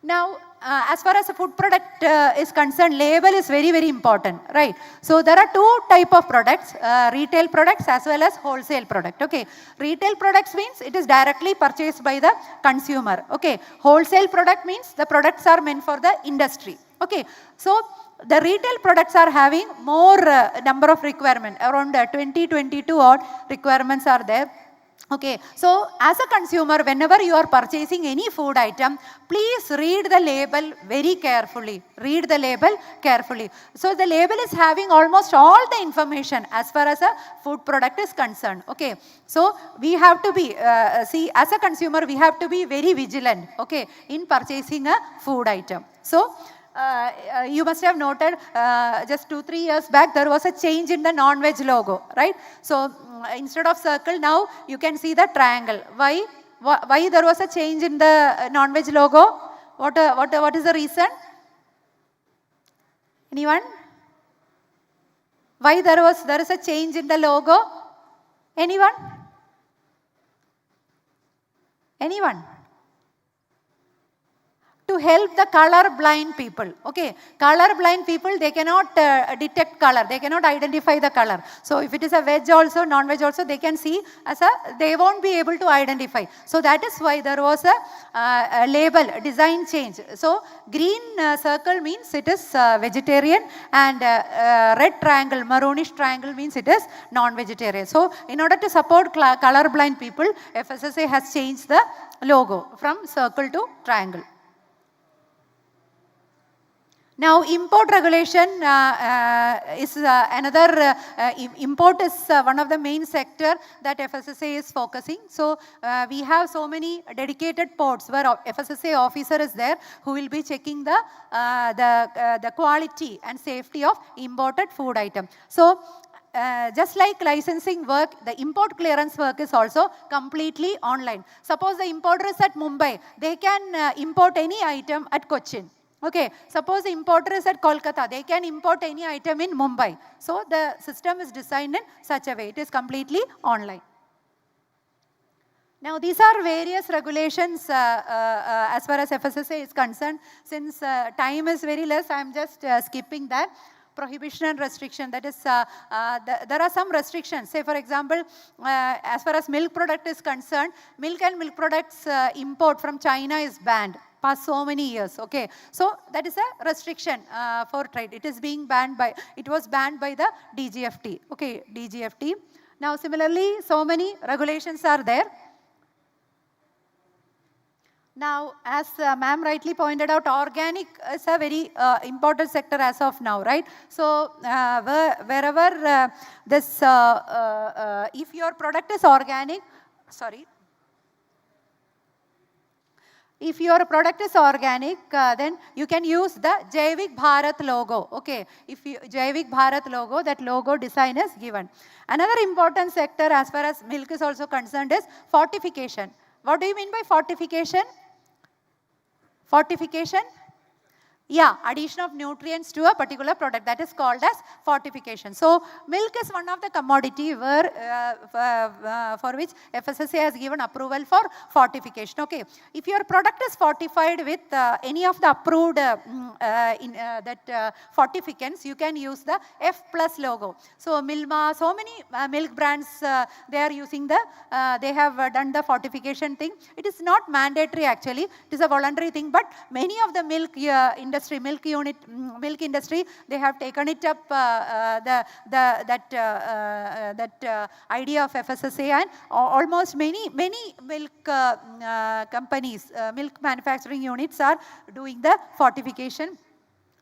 Now, as far as a food product is concerned, label is very, very important, right? So there are two types of products, retail products as well as wholesale product. Okay, retail products means it is directly purchased by the consumer. Okay, wholesale product means the products are meant for the industry. Okay, so the retail products are having more number of requirements, around 22 odd requirements are there. Okay, so as a consumer, whenever you are purchasing any food item, please read the label very carefully. Read the label carefully. So the label is having almost all the information as far as a food product is concerned. Okay, so we have to be, see, as a consumer, we have to be very vigilant, okay, in purchasing a food item. So you must have noted just 2-3 years back there was a change in the non-veg logo, right? So instead of circle, now you can see the triangle. Why there was a change in the non-veg logo? What is the reason? Anyone? Why there is a change in the logo? Anyone? Anyone? To help the color blind people. Okay, color blind people, they cannot detect color, they cannot identify the color. So if it is a veg also, non-veg also, they can see as they won't be able to identify. So that is why there was a label design change. So green circle means it is vegetarian, and red triangle, maroonish triangle means it is non-vegetarian. So in order to support color blind people, FSSA has changed the logo from circle to triangle. Now, import regulation is another, import is one of the main sector that FSSA is focusing. So, we have so many dedicated ports where FSSA officer is there who will be checking the quality and safety of imported food item. So, just like licensing work, the import clearance work is also completely online. Suppose the importer is at Mumbai, they can import any item at Cochin. Okay, suppose the importer is at Kolkata, they can import any item in Mumbai. So the system is designed in such a way, it is completely online. Now these are various regulations as far as FSSA is concerned. Since time is very less, I am just skipping that. Prohibition and restriction, that is, there are some restrictions. Say for example, as far as milk product is concerned, milk and milk products import from China is banned. Past so many years, okay. So that is a restriction for trade. It is being banned by, it was banned by the DGFT, okay, DGFT. Now similarly, so many regulations are there. Now, as ma'am rightly pointed out, organic is a very important sector as of now, right? So, wherever this, if your product is organic, sorry. If your product is organic, then you can use the Jaivik Bharat logo, okay? If you, Jaivik Bharat logo, that logo design is given. Another important sector as far as milk is also concerned is fortification. What do you mean by fortification? Fortification? Yeah, addition of nutrients to a particular product, that is called as fortification. So milk is one of the commodity where for which FSSAI has given approval for fortification. Okay, if your product is fortified with any of the approved fortificants, you can use the F+ logo. So Milma, so many milk brands, they are using the, they have done the fortification thing. It is not mandatory actually, it is a voluntary thing, but many of the milk industry, they have taken it up, that idea of FSSAI, and almost many milk companies, milk manufacturing units are doing the fortification.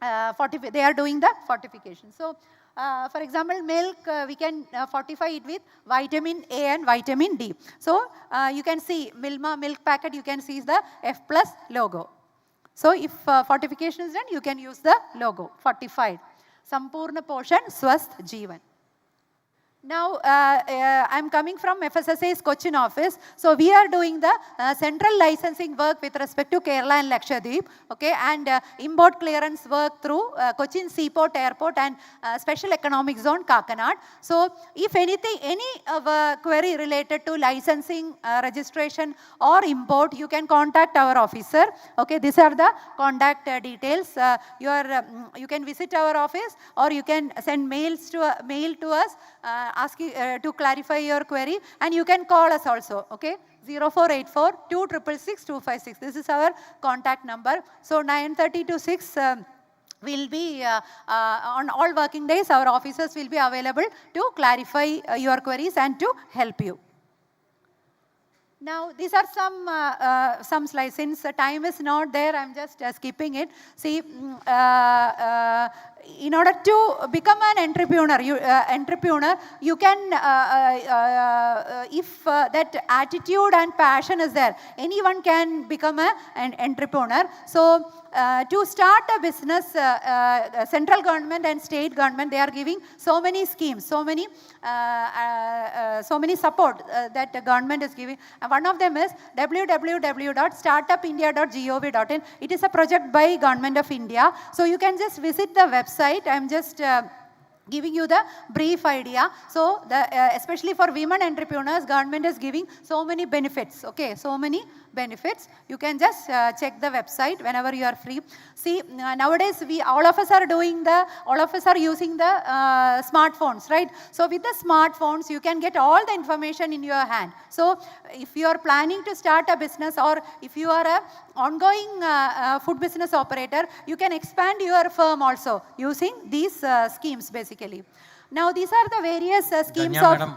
They are doing the fortification. So, for example, milk, we can fortify it with vitamin A and vitamin D. So, you can see Milma milk packet, you can see the F+ logo. So, if fortification is done, you can use the logo, fortified. Sampurna Poshan Swasth Jeevan. Now, I am coming from FSSAI's Cochin office. So, we are doing the central licensing work with respect to Kerala and Lakshadweep, okay, and import clearance work through Cochin Seaport Airport and Special Economic Zone Kakanad. So, if anything, any query related to licensing, registration or import, you can contact our officer. Okay, these are the contact details. You can visit our office, or you can send mail to us. Asking to clarify your query, and you can call us also, okay, 0484 266 256. This is our contact number. So 9:30 to 6 will be on all working days, our officers will be available to clarify your queries and to help you. Now, these are some slides. Since time is not there, I'm just skipping it. See, in order to become an entrepreneur, you can, if that attitude and passion is there, anyone can become an entrepreneur. So, to start a business, central government and state government, they are giving so many schemes, so many support that the government is giving. And one of them is www.startupindia.gov.in. It is a project by Government of India. So you can just visit the website. I am just giving you the brief idea. So, especially for women entrepreneurs, government is giving so many benefits. Okay, so many benefits. You can just check the website whenever you are free. See, nowadays all of us are using the smartphones, right? So, with the smartphones, you can get all the information in your hand. So, if you are planning to start a business, or if you are a ongoing food business operator, you can expand your firm also using these schemes basically. Now, these are the various schemes of... Madam,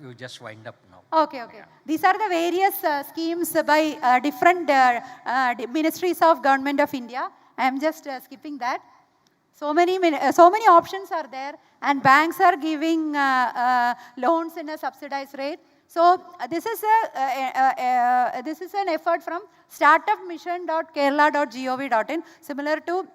you just wind up now. Okay, okay. These are the various schemes by different ministries of Government of India. I am just skipping that. So many options are there, and banks are giving loans in a subsidized rate. So this is an effort from startupmission.kerala.gov.in, similar to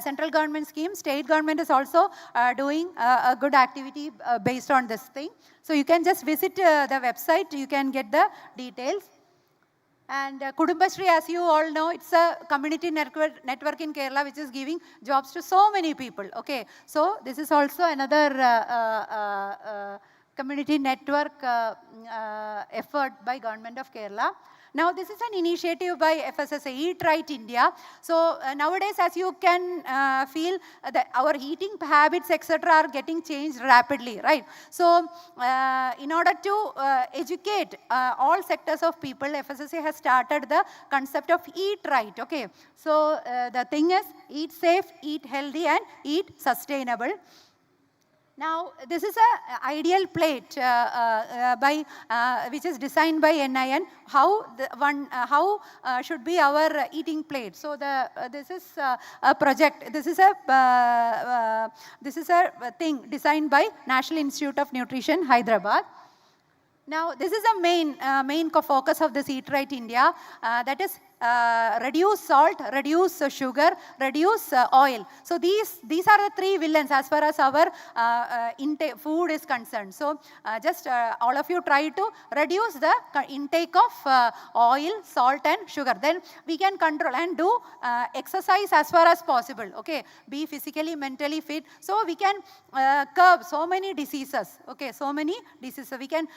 central government scheme. State government is also doing a good activity based on this thing. So you can just visit the website, you can get the details. And Kudumbashree, as you all know, it's a community network in Kerala which is giving jobs to so many people. Okay, so this is also another community network effort by Government of Kerala. Now, this is an initiative by FSSAI, Eat Right India. So, nowadays, as you can feel, that our eating habits, etc., are getting changed rapidly, right? So, in order to educate all sectors of people, FSSAI has started the concept of Eat Right, okay? So, the thing is, eat safe, eat healthy, and eat sustainable. Now, this is an ideal plate which is designed by NIN. How should be our eating plate? So, this is a project. This is a thing designed by National Institute of Nutrition, Hyderabad. Now, this is a main focus of this Eat Right India. That is reduce salt, reduce sugar, reduce oil. So these are the three villains as far as our food is concerned. So just all of you try to reduce the intake of oil, salt and sugar. Then we can control and do exercise as far as possible. Okay, be physically, mentally fit. So we can curb so many diseases. Okay, so many diseases. We can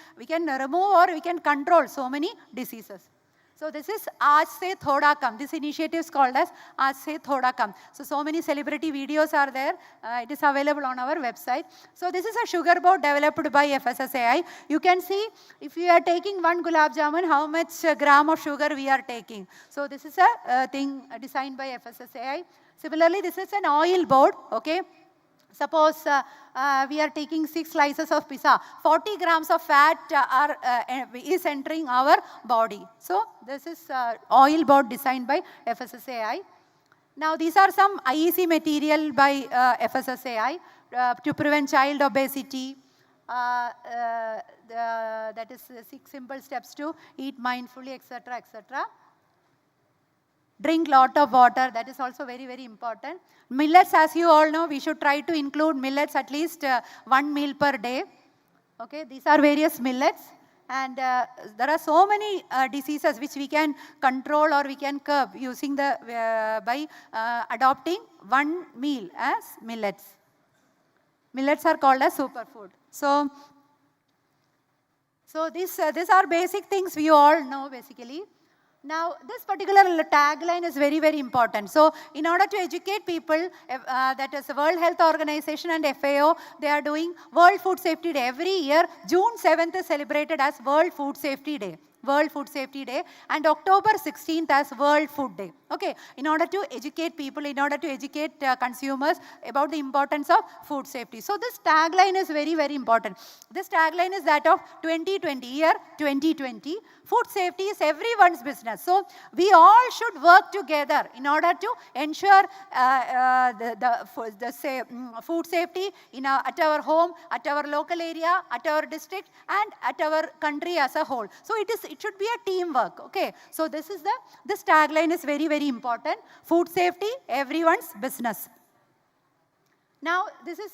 remove or we can control so many diseases. So this is Aaj Se Thoda Kam. This initiative is called as Aaj Se Thoda Kam. So many celebrity videos are there. It is available on our website. So this is a sugar board developed by FSSAI. You can see if you are taking 1 gulab jamun, how much gram of sugar we are taking. So this is a thing designed by FSSAI. Similarly, this is an oil board. Okay. Suppose we are taking 6 slices of pizza, 40 grams of fat is entering our body. So this is oil board designed by FSSAI. Now these are some IEC material by FSSAI to prevent child obesity. That is 6 simple steps to eat mindfully, etc., etc. Drink lot of water, that is also very, very important. Millets, as you all know, we should try to include millets at least 1 meal per day. Okay, these are various millets. And there are so many diseases which we can control or we can curb using by adopting 1 meal as millets. Millets are called as superfood. So these are basic things we all know basically. Now, this particular tagline is very, very important. So, in order to educate people, that is the World Health Organization and FAO, they are doing World Food Safety Day. Every year, June 7th is celebrated as World Food Safety Day. World Food Safety Day, and October 16th as World Food Day. Okay, in order to educate people, in order to educate consumers about the importance of food safety. So this tagline is very, very important. This tagline is that of 2020, year 2020. Food safety is everyone's business. So we all should work together in order to ensure food safety at our home, at our local area, at our district, and at our country as a whole. So it should be a teamwork. Okay. So this tagline is very, very important. Food safety, everyone's business. Now this is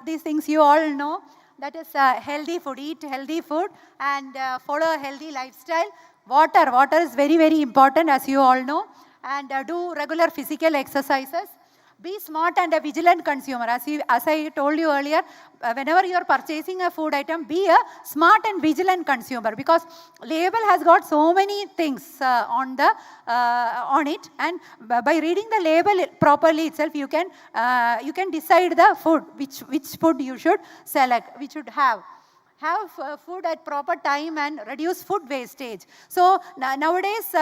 these things you all know. That is healthy food, eat healthy food and follow a healthy lifestyle. Water is very, very important as you all know. And do regular physical exercises. Be smart and a vigilant consumer. As I told you earlier, whenever you are purchasing a food item, be a smart and vigilant consumer, because label has got so many things on it, and by reading the label properly itself, you can decide the food, which food you should select, which should have food at proper time and reduce food wastage. So nowadays,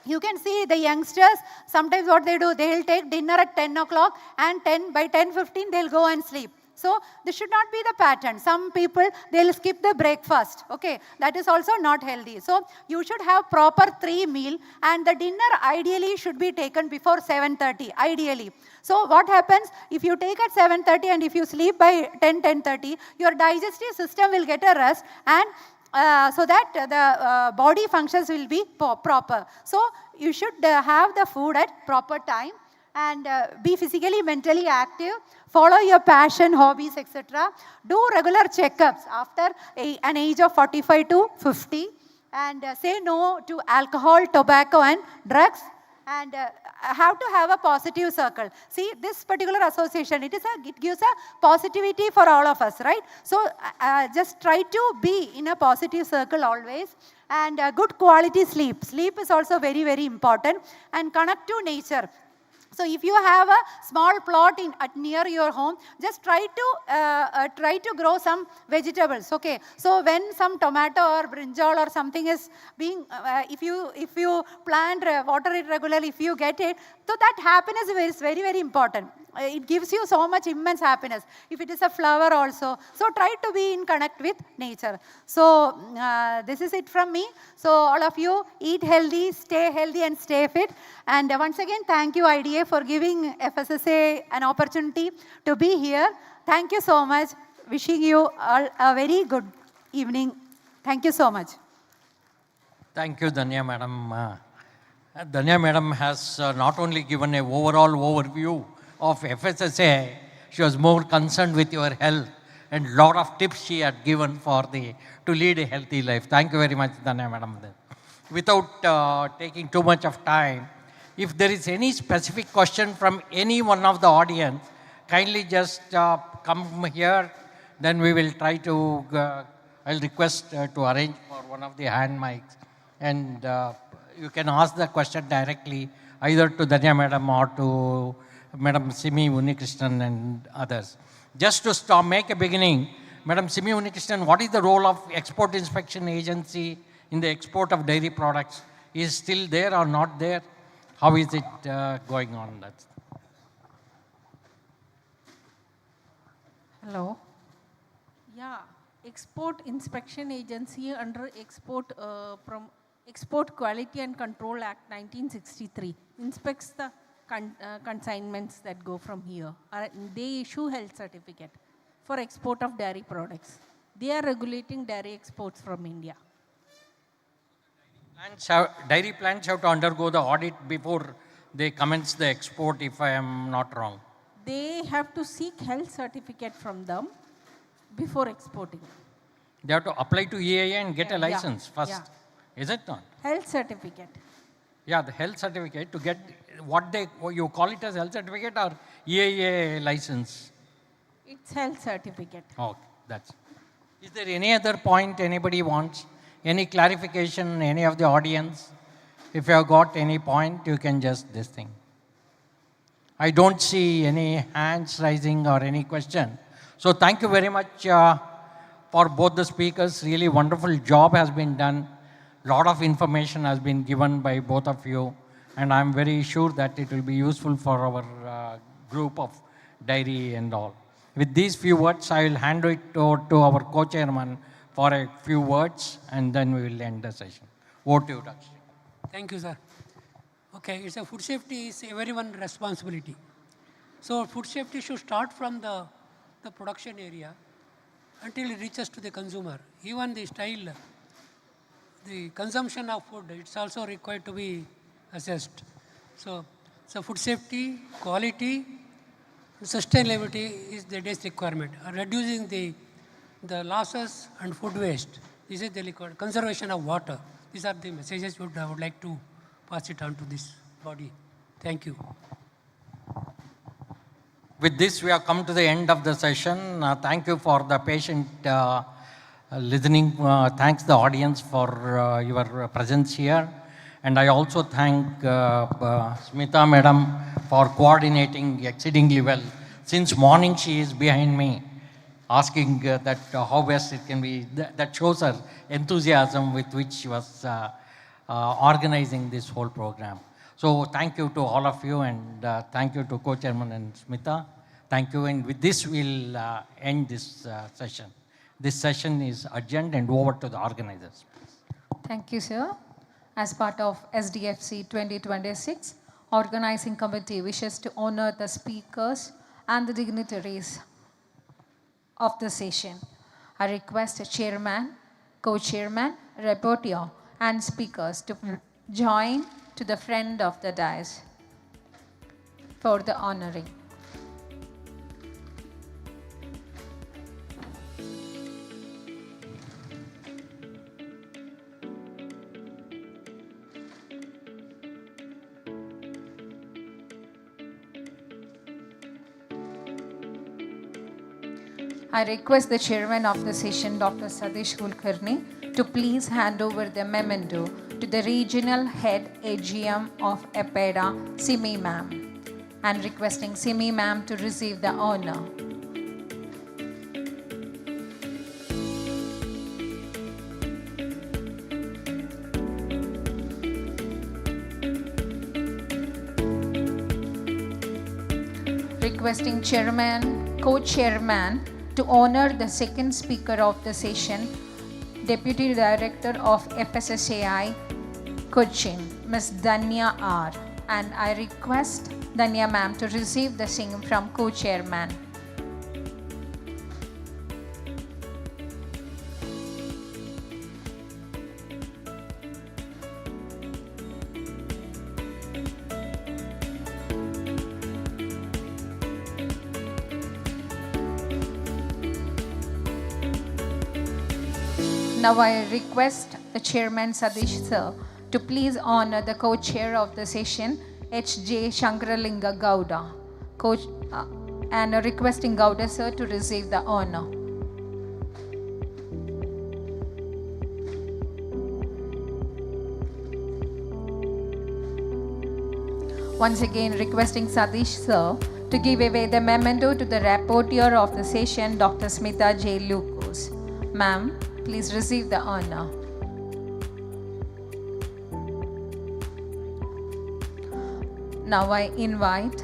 you can see the youngsters, sometimes what they do, they will take dinner at 10 o'clock and by 10:15 they'll go and sleep. So this should not be the pattern. Some people, they'll skip the breakfast. Okay, that is also not healthy. So you should have proper 3 meal, and the dinner ideally should be taken before 7:30, ideally. So what happens, if you take at 7:30 and if you sleep by 10:30, your digestive system will get a rest, and so that the body functions will be proper. So you should have the food at proper time and be physically, mentally active. Follow your passion, hobbies, etc. Do regular checkups after an age of 45 to 50, and say no to alcohol, tobacco and drugs. And have to have a positive circle. See, this particular association, it gives a positivity for all of us, right? So just try to be in a positive circle always. And good quality sleep. Sleep is also very, very important. And connect to nature. So if you have a small plot near your home, just try to grow some vegetables. Okay. So when some tomato or brinjal or something is being, if you plant, water it regularly, if you get it, so that happiness is very, very important. It gives you so much immense happiness. If it is a flower also. So try to be in connect with nature. So this is it from me. So all of you eat healthy and stay fit. And once again, thank you IDA for giving FSSA an opportunity to be here. Thank you so much. Wishing you all a very good evening. Thank you so much. Thank you, Danya Madam. Danya Madam has not only given an overall overview of FSSA, she was more concerned with your health and lot of tips she had given for to lead a healthy life. Thank you very much, Danya Madam. Without taking too much of time, if there is any specific question from any one of the audience, kindly just come here, then we will try to, I'll request to arrange for one of the hand mics, and you can ask the question directly either to Danya Madam or to Madam Simi Unikrishnan and others. Just to make a beginning, Madam Simi Unikrishnan, what is the role of Export Inspection Agency in the export of dairy products? Is still there or not there? How is it going on? That's Hello. Yeah, Export Inspection Agency under Export Quality and Control Act 1963 inspects the consignments that go from here. They issue health certificate for export of dairy products. They are regulating dairy exports from India. Dairy plants have to undergo the audit before they commence the export, if I am not wrong. They have to seek health certificate from them before exporting. They have to apply to EIA and get a license first. Yeah. Is it not? Health certificate. Yeah, the health certificate to get what you call it as health certificate or EIA license? It's health certificate. Okay, that's. Is there any other point anybody wants? Any clarification, any of the audience? If you have got any point, you can just this thing. I don't see any hands rising or any question. So thank you very much for both the speakers. Really wonderful job has been done. Lot of information has been given by both of you. And I'm very sure that it will be useful for our group of dairy and all. With these few words, I will hand it over to our co-chairman for a few words, and then we will end the session. Over to you, Dr. Thank you, sir. Okay, it's a food safety is everyone's responsibility. So food safety should start from the production area until it reaches to the consumer. Even the style, the consumption of food, it's also required to be assessed. So food safety, quality, sustainability is the day's requirement. Reducing the losses and food waste. This is the required. Conservation of water. These are the messages I would like to pass it on to this body. Thank you. With this, we have come to the end of the session. Thank you for the patient listening. Thanks the audience for your presence here. And I also thank Smita Madam for coordinating exceedingly well. Since morning, she is behind me, asking that how best it can be. That shows her enthusiasm with which she was organizing this whole program. So thank you to all of you, and thank you to Co-Chairman and Smita. Thank you, and with this we'll end this session. This session is adjourned and over to the organizers. Thank you, sir. As part of Sdfc 2026, Organizing Committee wishes to honor the speakers and the dignitaries of the session. I request the chairman, co-chairman, rapporteur, and speakers to join to the front of the dais for the honoring. I request the chairman of the session, Dr. Satish Kulkarni, to please hand over the memento to the regional head AGM of EPEDA, Simi ma'am, and requesting Simi ma'am to receive the honor. Requesting chairman, co-chairman, to honor the second speaker of the session, Deputy Director of FSSAI, Cochin, Ms. Danya R. And I request Danya ma'am to receive the same from co-chairman. Now I request the Chairman Sadish Sir to please honor the co-chair of the session, H.J. Shankaralinga Gowda, and requesting Gowda Sir to receive the honor. Once again requesting Sadish Sir to give away the memento to the rapporteur of the session, Dr. Smita J. Lucas. Ma'am, please receive the honor. Now I invite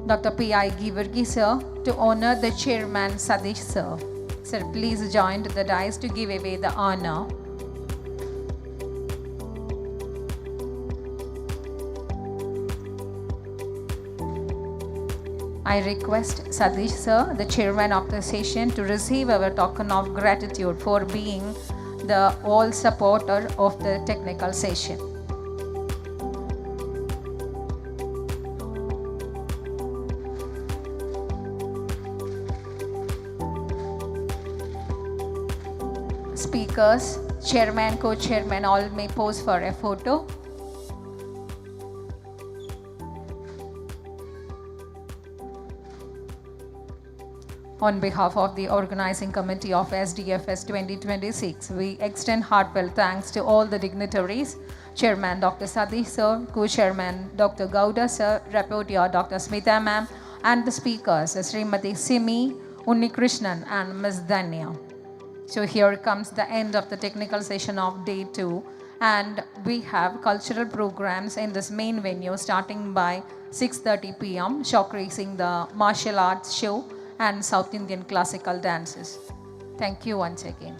Dr. P.I. Givargi Sir to honor the Chairman Sadish Sir. Sir, please join to the dais to give away the honor. I request Sadish Sir, the Chairman of the session, to receive our token of gratitude for being the all supporter of the technical session. Speakers, Chairman, Co-Chairman, all may pose for a photo. On behalf of the organizing committee of SDFS 2026, we extend heartfelt thanks to all the dignitaries, Chairman Dr. Sadish Sir, Co-Chairman Dr. Gowda Sir, Rapporteur Dr. Smita Ma'am, and the speakers, Srimati Simi, Unnikrishnan, and Ms. Dhanya. So here comes the end of the technical session of day 2, and we have cultural programs in this main venue starting by 6:30 p.m., showcasing the martial arts show and South Indian classical dances. Thank you once again.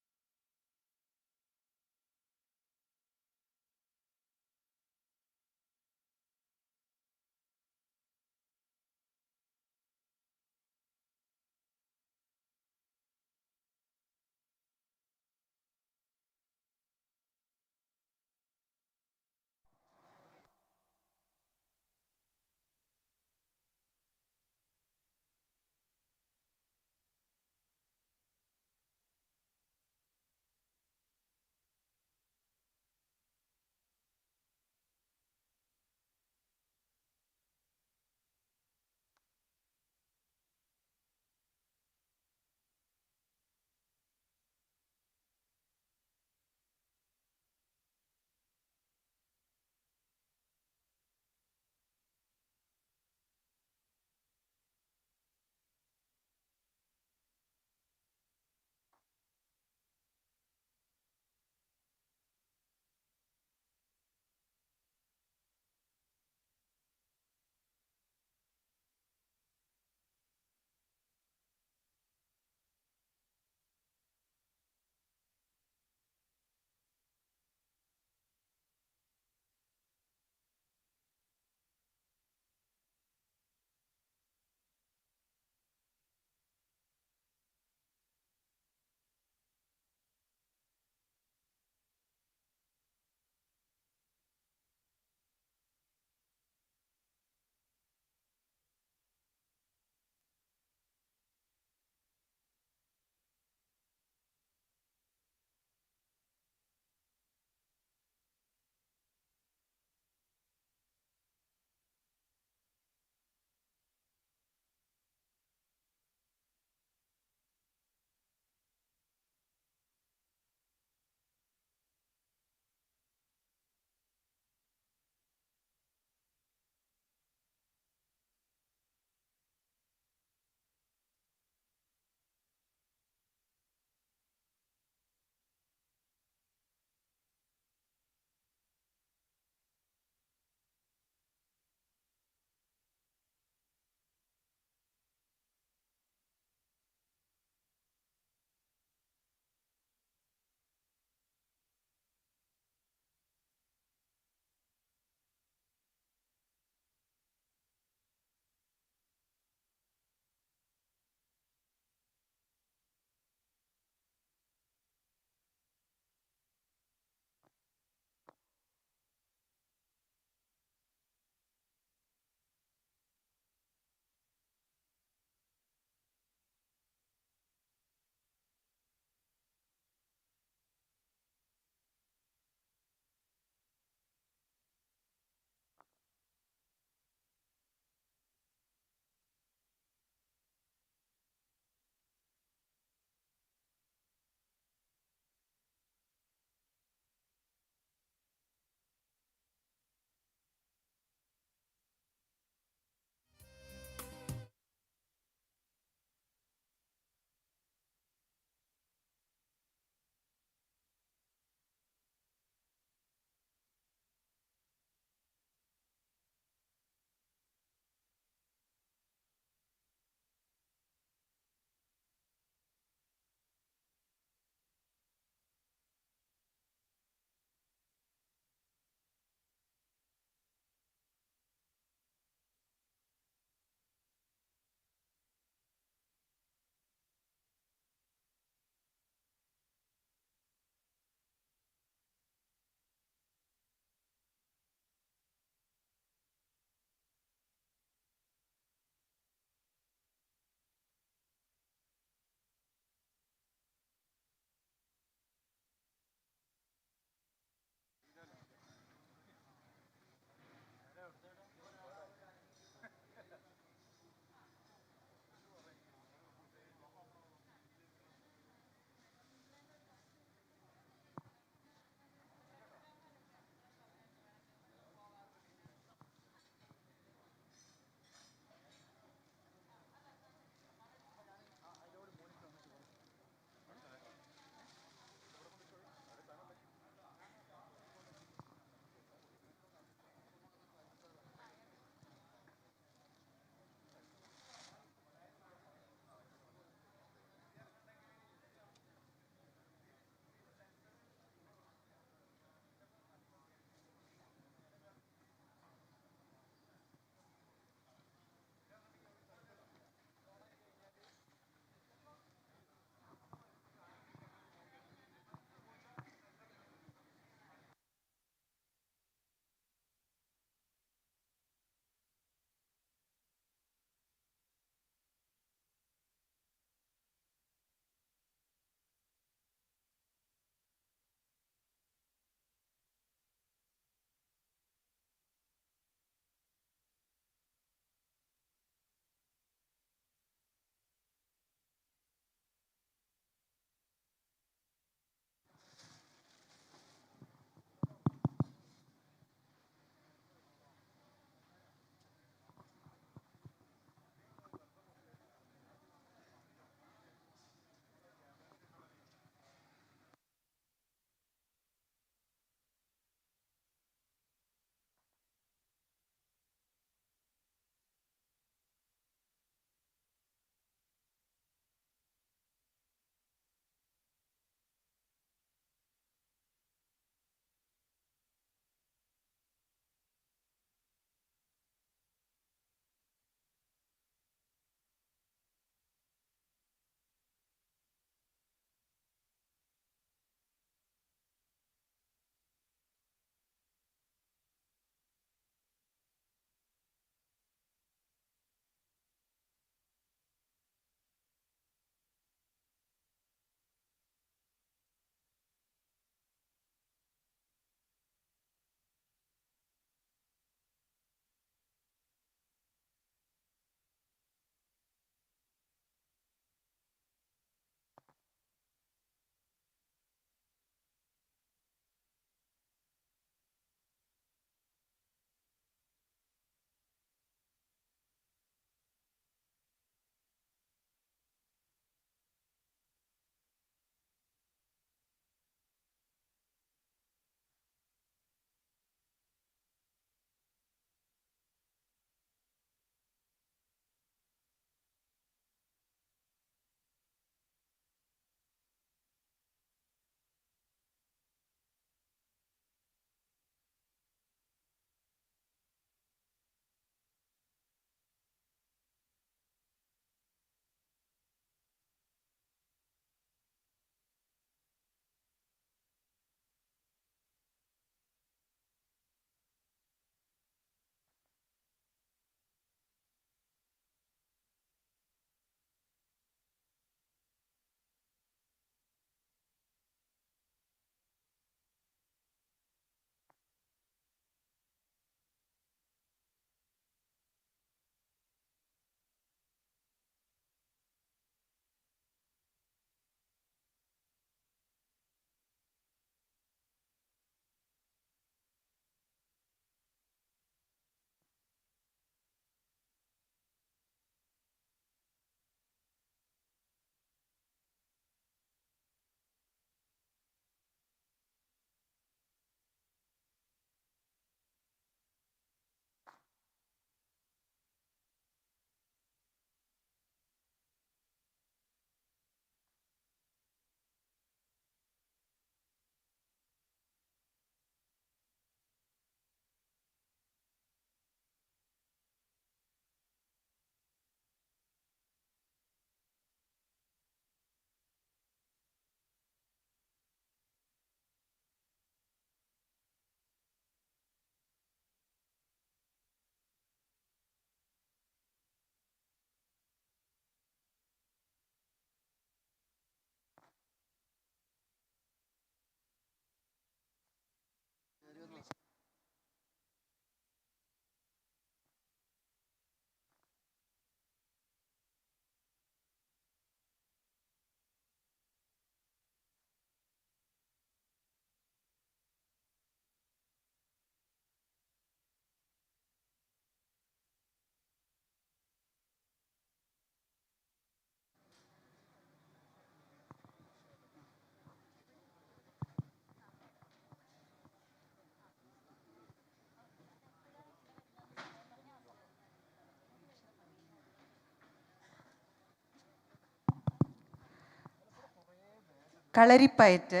Kalarippayattu,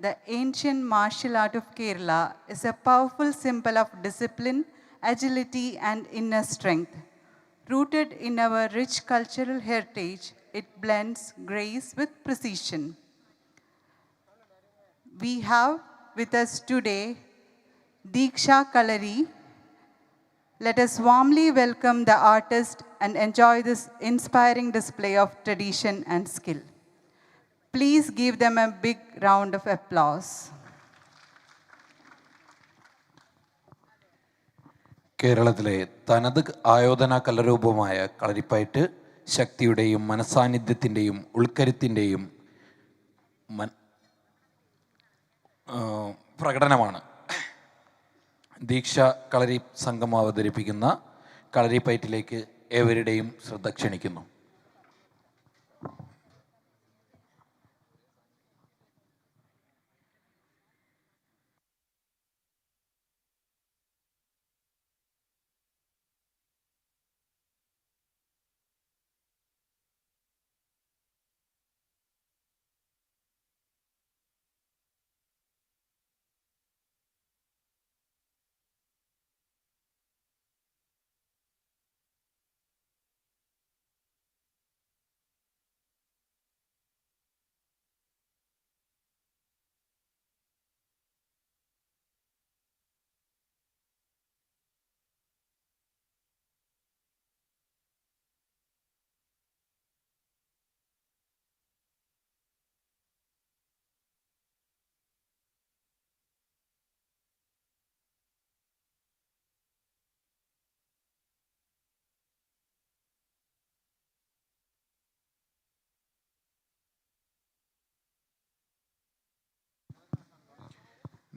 the ancient martial art of Kerala, is a powerful symbol of discipline, agility, and inner strength. Rooted in our rich cultural heritage, it blends grace with precision. We have with us today Diksha Kalari. Let us warmly welcome the artist and enjoy this inspiring display of tradition and skill. Please give them a big round of applause. കേരളത്തിലെ തനത് ആയോധന കലാരൂപമായ കളരിപ്പയറ്റ് ശക്തിയുടെയും മനസാന്നിധ്യത്തിൻ്റെയും ഉൾക്കരുത്തിൻ്റെയും പ്രകടനമാണ്. ദീക്ഷ കളരി സംഘം അവതരിപ്പിക്കുന്ന കളരിപ്പയറ്റിലേക്ക് ഏവരുടെയും ശ്രദ്ധ ക്ഷണിക്കുന്നു.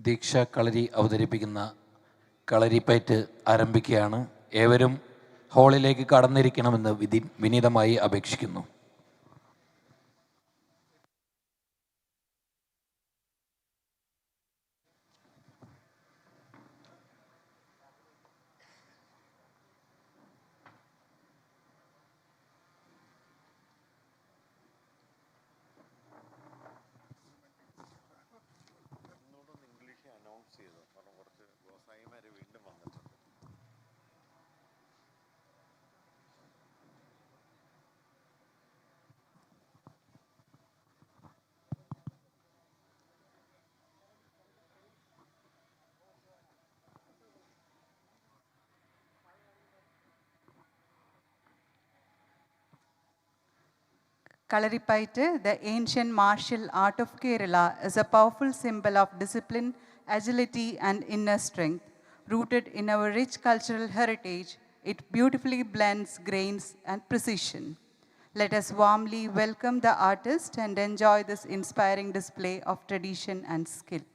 ദീക്ഷ കളരി അവതരിപ്പിക്കുന്ന കളരിപ്പയറ്റ് ആരംഭിക്കുകയാണ്. ഏവരും ഹാളിലേക്ക് കടന്നിരിക്കണമെന്ന് വിനീതമായി അപേക്ഷിക്കുന്നു. Kalarippayattu, the ancient martial art of Kerala, is a powerful symbol of discipline, agility, and inner strength. Rooted in our rich cultural heritage, it beautifully blends grace and precision. Let us warmly welcome the artist and enjoy this inspiring display of tradition and skill.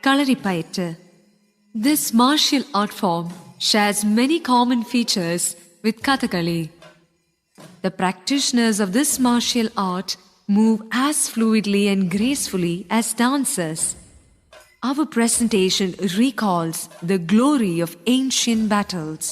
Kalarippayattu. This martial art form shares many common features with Kathakali. The practitioners of this martial art move as fluidly and gracefully as dancers. Our presentation recalls the glory of ancient battles.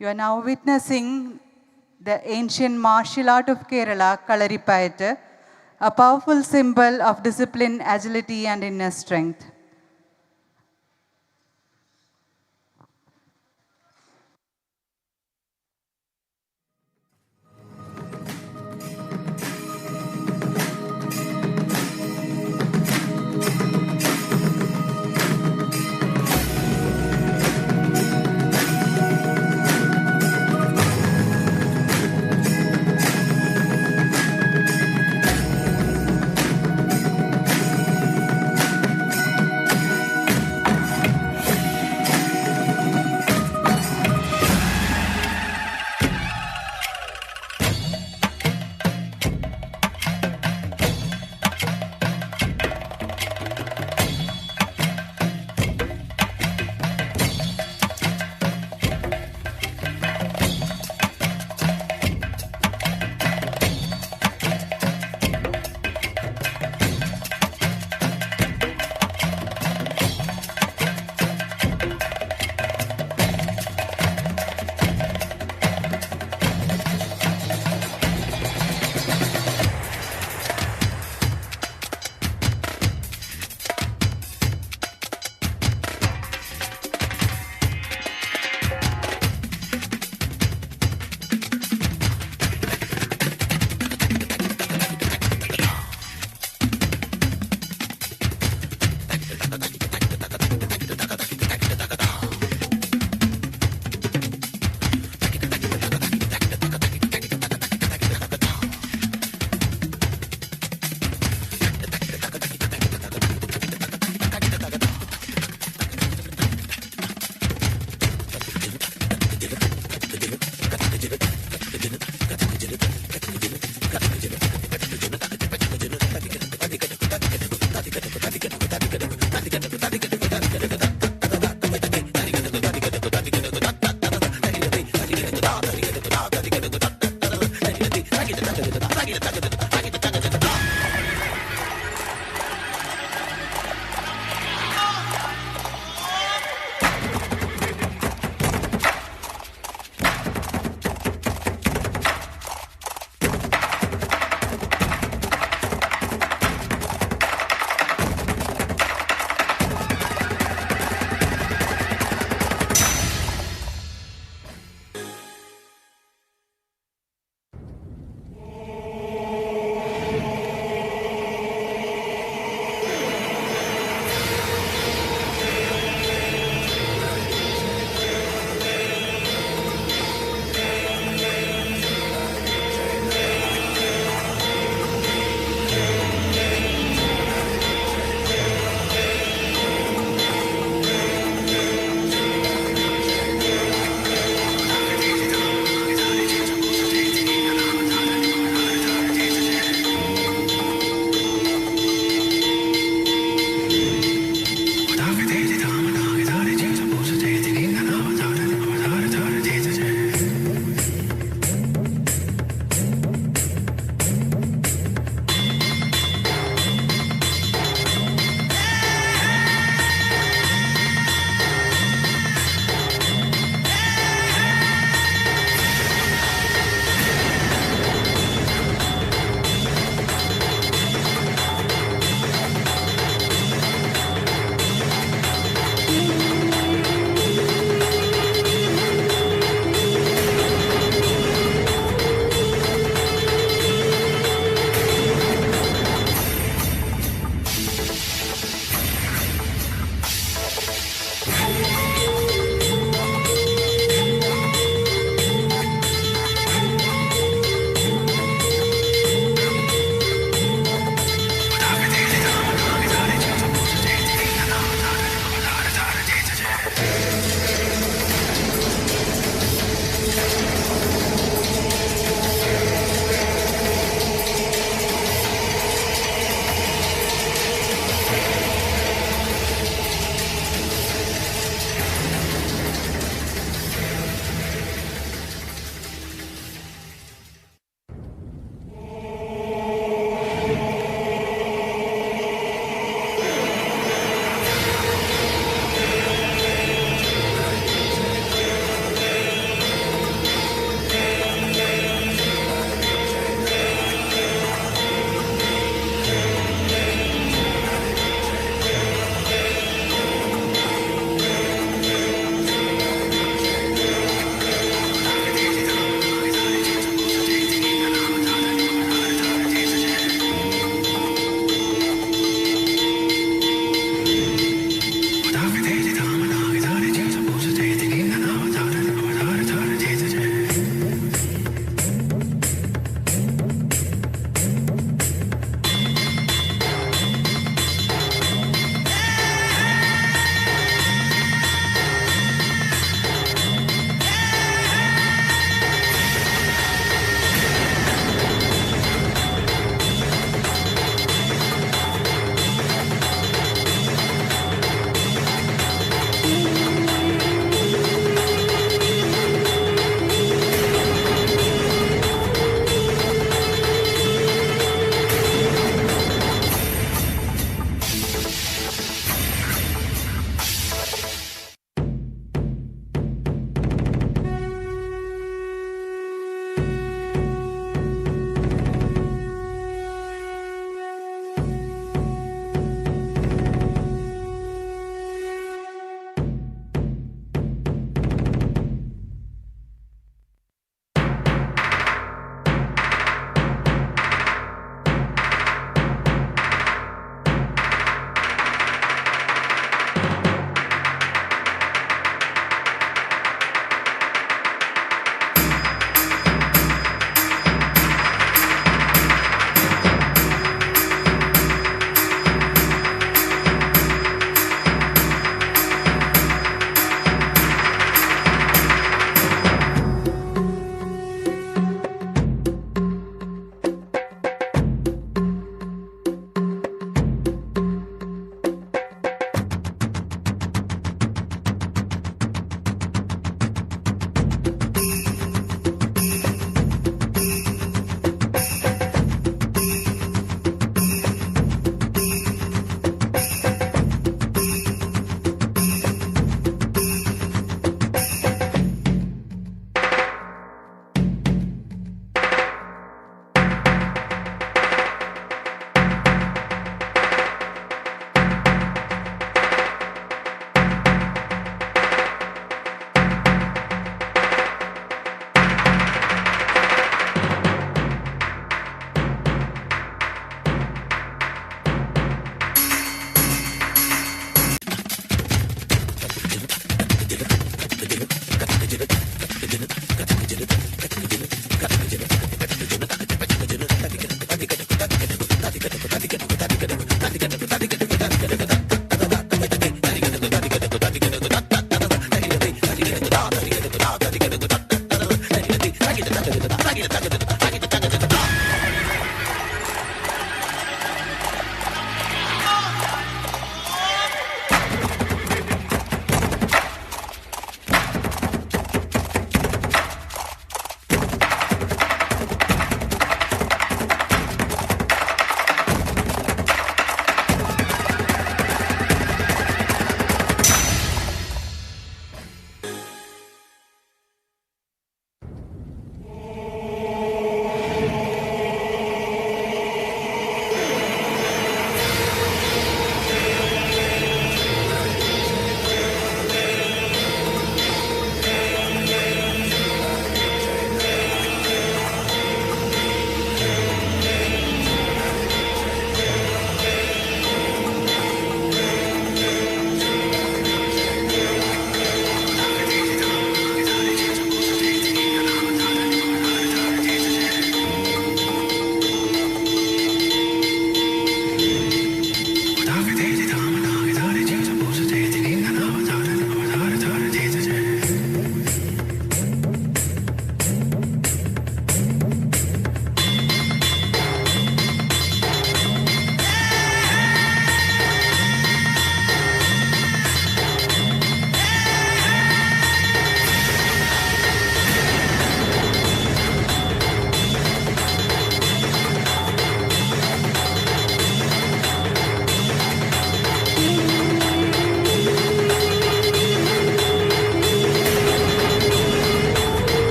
You are now witnessing the ancient martial art of Kerala, Calicut, a powerful symbol of discipline, agility, and inner strength.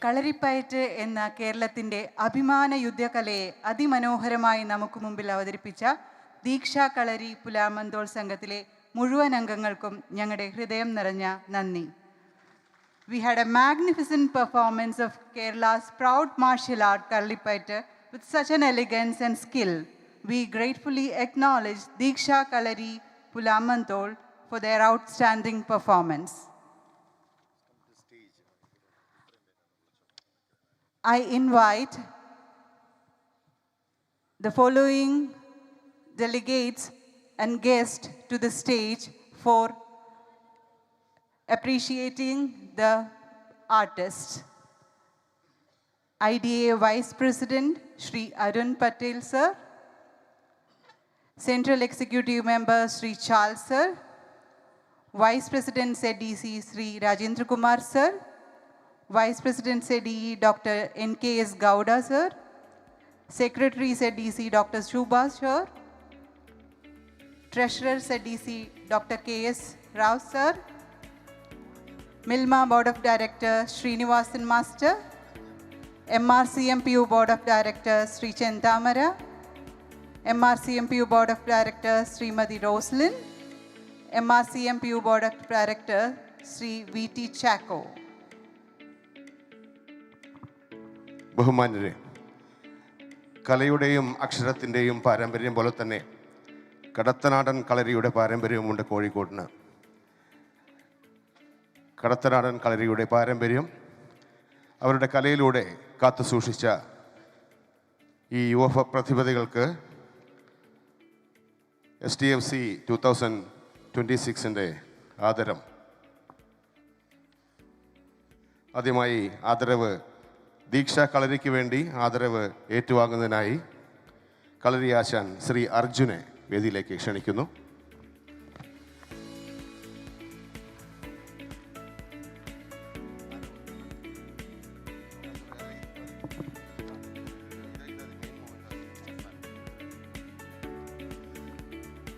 Kalaripayattu എന്ന കേരളത്തിൻ്റെ അഭിമാന യുദ്ധകലയെ അതിമനോഹരമായി നമുക്ക് മുമ്പിൽ അവതരിപ്പിച്ച ദീക്ഷാ കളരി പുലാമന്തോൾ സംഘത്തിലെ മുഴുവൻ അംഗങ്ങൾക്കും ഞങ്ങളുടെ ഹൃദയം നിറഞ്ഞ നന്ദി. We had a magnificent performance of Kerala's proud martial art Kalipayattu with such an elegance and skill. We gratefully acknowledge Diksha Kalari Pulamantol for their outstanding performance. I invite the following delegates and guests to the stage for appreciating the artists. IDA Vice President Shri Arun Patel Sir, Central Executive Member Shri Charles Sir, Vice President ZDC Shri Rajendra Kumar Sir, Vice President ZDE Dr. NKS Gowda Sir, Secretary ZDC Dr. Shubhas Sir, Treasurer ZDC Dr. KS Rao Sir, Milma Board of Directors Srinivasan Master, MRCMPU Board of Directors Sri Chentamara, MRCMPU Board of Directors Srimati Roslyn, MRCMPU Board of Directors Sri VT Chaco. ബഹുമാന്യരെ, കലയുടെയും അക്ഷരത്തിൻ്റെയും പാരമ്പര്യം പോലെ തന്നെ കടത്തനാടൻ കളരിയുടെ പാരമ്പര്യമുണ്ട് കോഴിക്കോടിന്. കടത്തനാടൻ കളരിയുടെ പാരമ്പര്യം അവരുടെ കലയിലൂടെ കാത്തു സൂക്ഷിച്ച ഈ യുവ പ്രതിഭകൾക്ക് SDFC 2026 ആദരം. ആദ്യമായി ആദരവ് ദീക്ഷാ കളരിക്ക് വേണ്ടി ആദരവ് ഏറ്റുവാങ്ങുന്നതിനായി കളരി ആശാൻ ശ്രീ അർജുനെ വേദിയിലേക്ക് ക്ഷണിക്കുന്നു.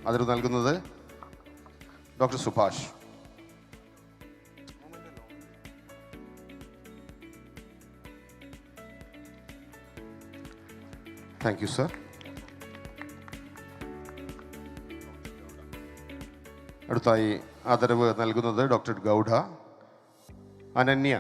ആദരവ് നൽകുന്നത് doctor Subhash. Thank you sir. അടുത്തായി ആദരവ് നൽകുന്നത് ഡോക്ടർ ഗൗഡ. അനന്യ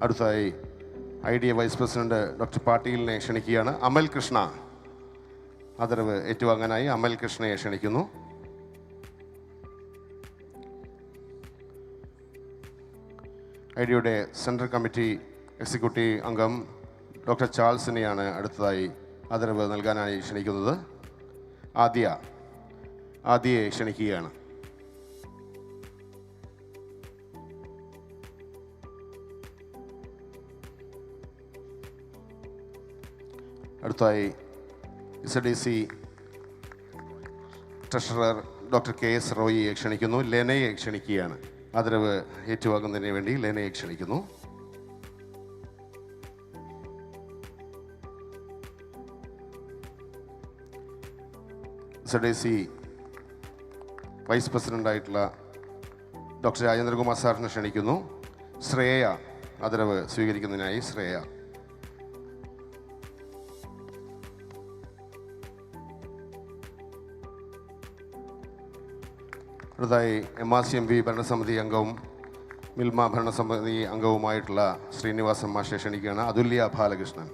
അടുത്തതായി IDA വൈസ് പ്രസിഡന്റ് ഡോക്ടർ പാട്ടീലിനെ ക്ഷണിക്കുകയാണ്. അമൽ കൃഷ്ണ ആദരവ് ഏറ്റുവാങ്ങാനായി അമൽ കൃഷ്ണയെ ക്ഷണിക്കുന്നു. IDAയുടെ സെൻട്രൽ കമ്മിറ്റി എക്സിക്യൂട്ടീവ് അംഗം ഡോക്ടർ ചാൾസിനെയാണ് അടുത്തതായി ആദരവ് നൽകാനായി ക്ഷണിക്കുന്നത്. ആദ്യയെ ക്ഷണിക്കുകയാണ്. അടുത്തതായി SDC ട്രഷറർ ഡോക്ടർ KS റോയിയെ ക്ഷണിക്കുന്നു. ലെനയെ ക്ഷണിക്കുകയാണ്. ആദരവ് ഏറ്റുവാങ്ങുന്നതിന് വേണ്ടി ലെനയെ ക്ഷണിക്കുന്നു. SDC വൈസ് പ്രസിഡൻ്റായിട്ടുള്ള ഡോക്ടർ രാജേന്ദ്രകുമാർ സാറിനെ ക്ഷണിക്കുന്നു. ശ്രേയ ആദരവ് സ്വീകരിക്കുന്നതിനായി ശ്രേയ. അടുത്തതായി MRCMV ഭരണസമിതി അംഗവും മിൽമ ഭരണസമിതി അംഗവുമായിട്ടുള്ള ശ്രീനിവാസൻ മാഷെ ക്ഷണിക്കുകയാണ്. അതുല്യ ബാലകൃഷ്ണൻ.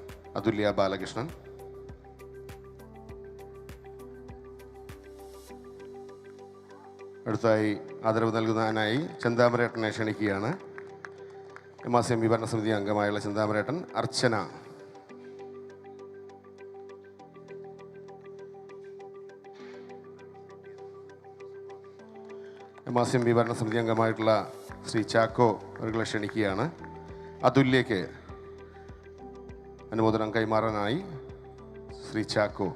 അടുത്തതായി ആദരവ് നൽകുന്നതിനായി ചെന്താമരേട്ടനെ ക്ഷണിക്കുകയാണ്. MRCMV ഭരണസമിതി അംഗമായുള്ള ചെന്താമരേട്ടൻ. അർച്ചന. MRCMV ഭരണസമിതി അംഗമായിട്ടുള്ള ശ്രീ ചാക്കോ അവരെ ക്ഷണിക്കുകയാണ്. അതുല്യയ്ക്ക് അനുമോദനം കൈമാറാനായി ശ്രീ ചാക്കോ.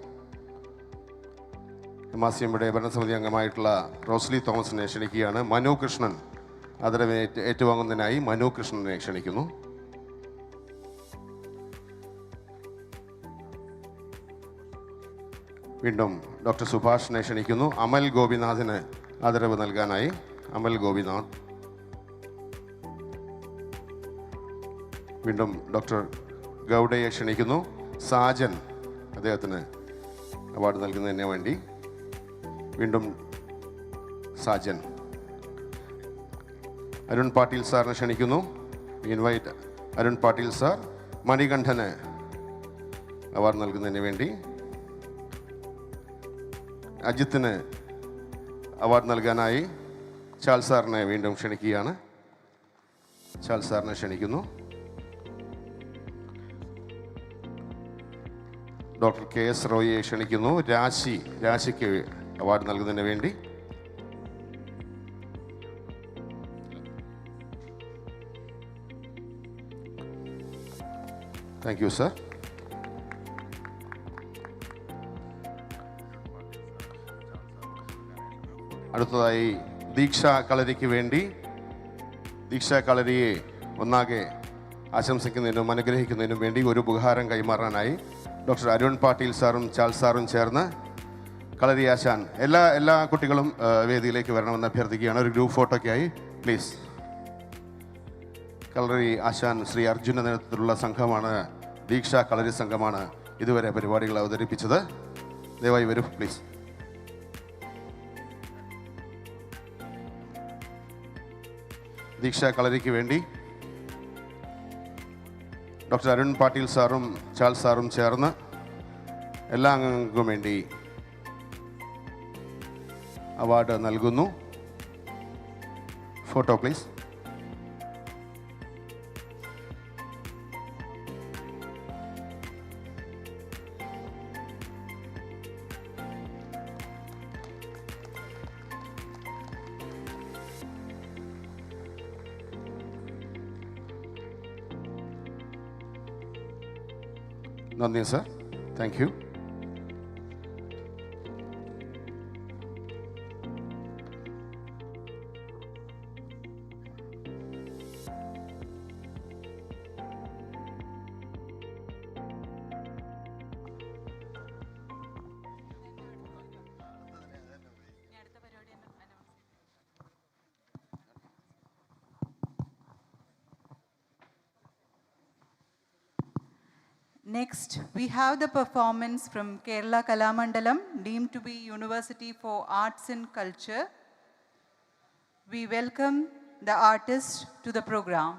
MRCMVയുടെ ഭരണസമിതി അംഗമായിട്ടുള്ള റോസ്ലി തോമസിനെ ക്ഷണിക്കുകയാണ്. മനു കൃഷ്ണൻ ആദരവ് ഏറ്റുവാങ്ങുന്നതിനായി മനു കൃഷ്ണനെ ക്ഷണിക്കുന്നു. വീണ്ടും ഡോക്ടർ സുഭാഷിനെ ക്ഷണിക്കുന്നു. അമൽ ഗോപിനാഥിന് ആദരവ് നൽകാനായി അമൽ ഗോപിനാഥ്. വീണ്ടും ഡോക്ടർ ഗൗഡയെ ക്ഷണിക്കുന്നു. സാജൻ അദ്ദേഹത്തിന് അവാർഡ് നൽകുന്നതിന് വേണ്ടി വീണ്ടും സാജൻ. അരുൺ പാട്ടീൽ സാറിനെ ക്ഷണിക്കുന്നു. Invite Arun Patil sir. Manikandan award നൽകുന്നതിന് വേണ്ടി. അജിത്തിന് അവാർഡ് നൽകാനായി ചാൾ സാറിനെ വീണ്ടും ക്ഷണിക്കുകയാണ്. ചാൾ സാറിനെ ക്ഷണിക്കുന്നു. ഡോക്ടർ KS റോയിയെ ക്ഷണിക്കുന്നു. രാശിക്ക് അവാർഡ് നൽകുന്നതിന് വേണ്ടി. Thank you sir. അടുത്തതായി ദീക്ഷ കളരിക്ക് വേണ്ടി ദീക്ഷ കളരിയെ ഒന്നാകെ ആശംസിക്കുന്നതിനും അനുഗ്രഹിക്കുന്നതിനും വേണ്ടി ഒരു ഉപഹാരം കൈമാറാനായി ഡോക്ടർ അരുൺ പാട്ടീൽ സാറും ചാൾ സാറും ചേർന്ന് കളരി ആശാൻ എല്ലാ കുട്ടികളും വേദിയിലേക്ക് വരണമെന്ന് അഭ്യർത്ഥിക്കുകയാണ്. ഒരു ഗ്രൂപ്പ് ഫോട്ടോയ്ക്കായി പ്ലീസ്. കളരി ആശാൻ ശ്രീ അർജുന നേതൃത്വത്തിലുള്ള സംഘമാണ്, ദീക്ഷ കളരി സംഘമാണ് ഇതുവരെ പരിപാടികൾ അവതരിപ്പിച്ചത്. ദയവായി വരൂ പ്ലീസ്. ദീക്ഷ കളരിക്ക് വേണ്ടി ഡോക്ടർ അരുൺ പാട്ടീൽ സാറും ചാൾ സാറും ചേർന്ന് എല്ലാ അംഗങ്ങൾക്കും വേണ്ടി അവാർഡ് നൽകുന്നു. Photo please. നന്ദി sir. Thank you. Next, we have the performance from Kerala Kalamandalam, deemed to be University for Arts and Culture. We welcome the artist to the program.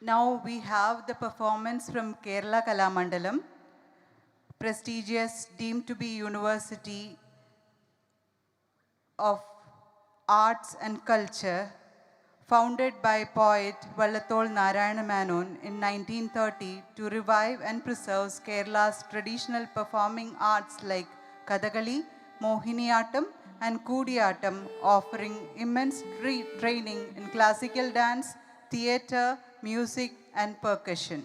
Now we have the performance from Kerala Kalamandalam, prestigious deemed to be University of Arts and Culture, founded by poet Vallathol Narayana Menon in 1930 to revive and preserve Kerala's traditional performing arts like Kathakali, Mohiniyattam and Kudiyattam, offering immense training in classical dance, theatre, music and percussion.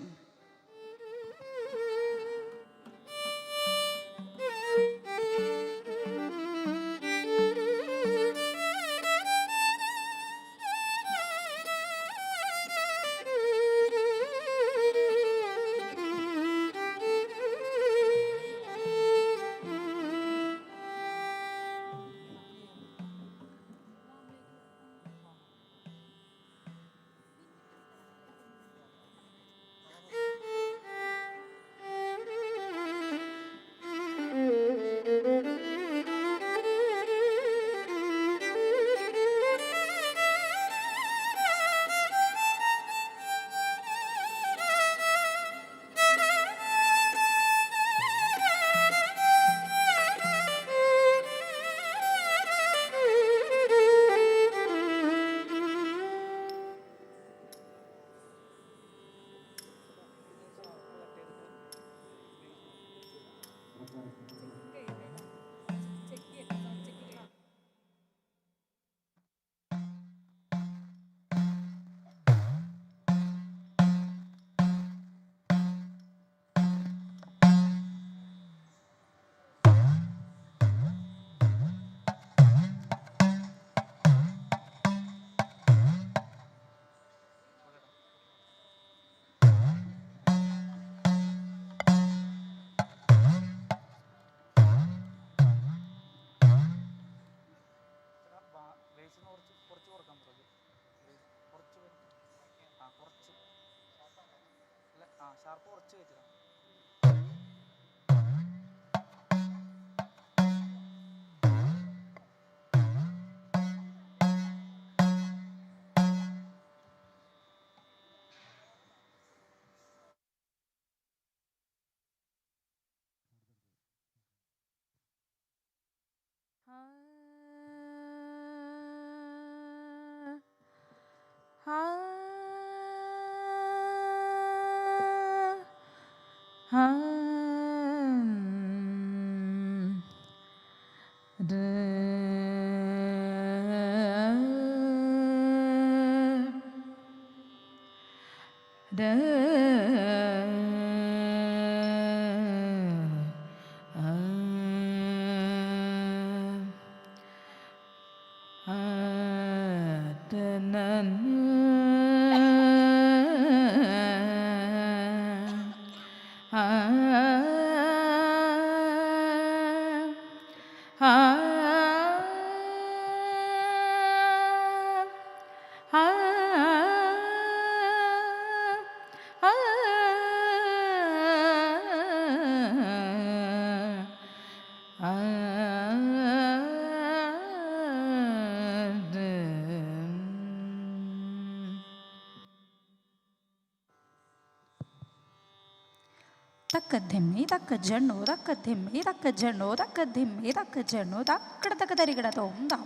Takadhimmi, takajanu, takadhimmi, takajanu, takadhimmi, takajanu, takadakadarigadadom dam.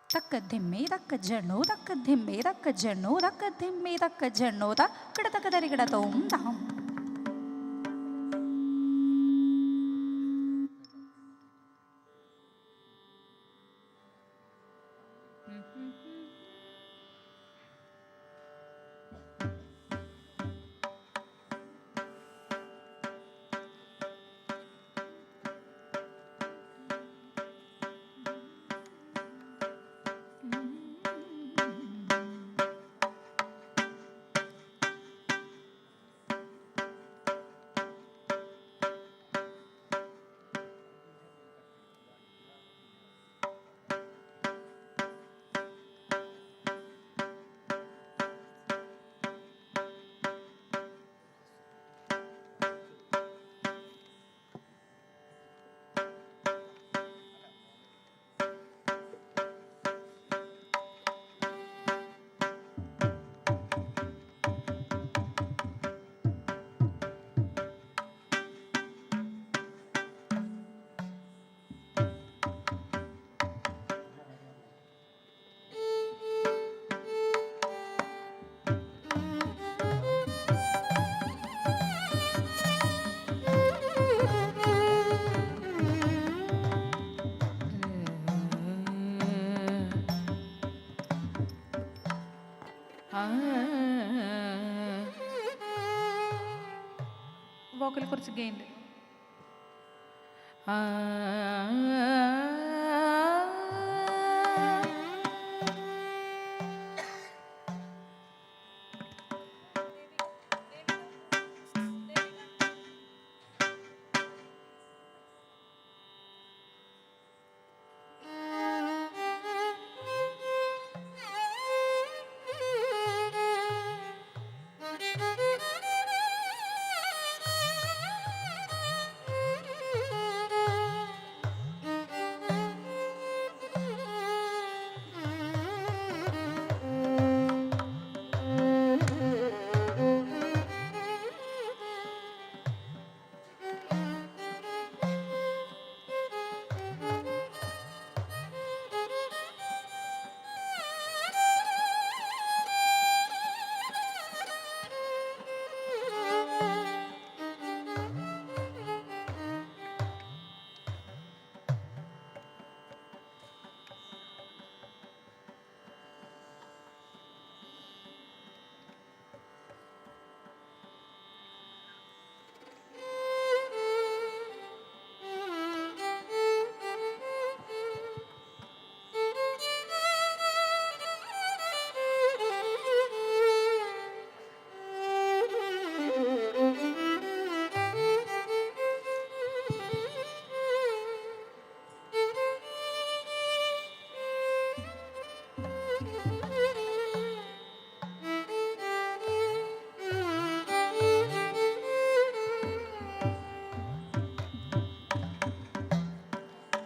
Takadhimmi, takajanu, takadhimmi, takajanu, takadhimmi, takajanu, takadakadarigadadom dam. Vocal കുറച്ച് gained.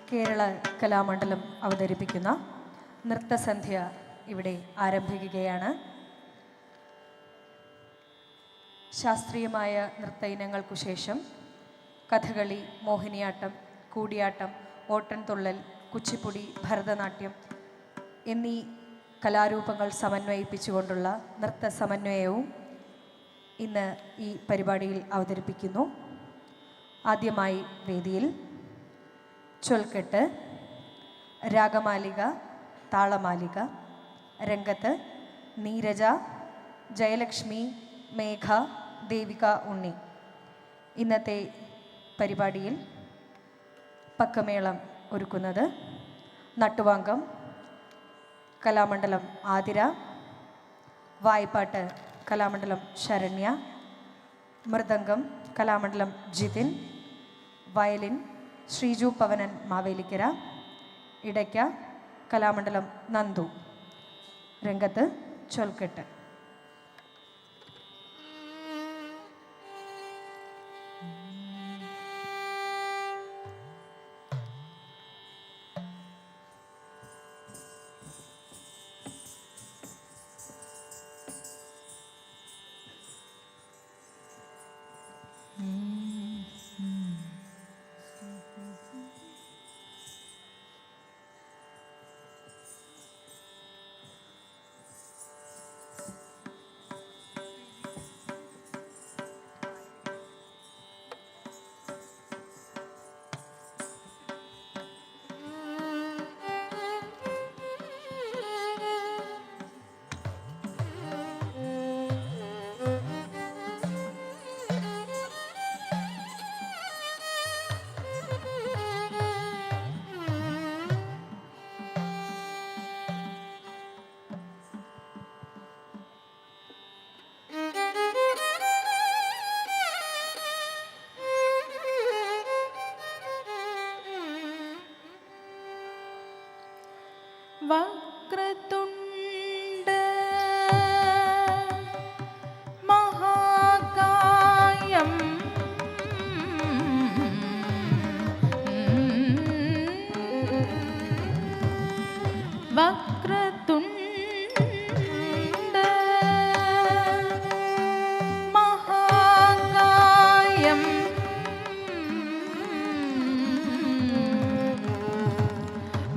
Kerala Kalamandalam അവതരിപ്പിക്കുന്ന നൃത്തസന്ധ്യ ഇവിടെ ആരംഭിക്കുകയാണ്. ശാസ്ത്രീയമായ നൃത്ത ഇനങ്ങൾക്കു ശേഷം കഥകളി, മോഹിനിയാട്ടം, കൂടിയാട്ടം, ഓട്ടൻതുള്ളൽ, കുച്ചിപ്പുടി, ഭരതനാട്യം എന്നീ കലാരൂപങ്ങൾ സമന്വയിപ്പിച്ചുകൊണ്ടുള്ള നൃത്ത സമന്വയവും ഇന്ന് ഈ പരിപാടിയിൽ അവതരിപ്പിക്കുന്നു. ആദ്യമായി വേദിയിൽ ചൊൽക്കെട്ട്, രാഗമാലിക, താളമാലിക. രംഗത്ത് നീരജ, ജയലക്ഷ്മി, മേഘ, ദേവിക ഉണ്ണി. ഇന്നത്തെ പരിപാടിയിൽ പക്കമേളം ഒരുക്കുന്നത് നട്ടുവാങ്കം കലാമണ്ഡലം ആതിര, വായ്പാട്ട് കലാമണ്ഡലം ശരണ്യ, മൃദംഗം കലാമണ്ഡലം ജിതിൻ, വയലിൻ ശ്രീജു പവനൻ മാവേലിക്കര, ഇടയ്ക്ക കലാമണ്ഡലം നന്ദു. രംഗത്ത് ചൊൽക്കെട്ട്. വക്രതുണ്ട മഹാകായം വക്രതുണ്ട മഹാകായം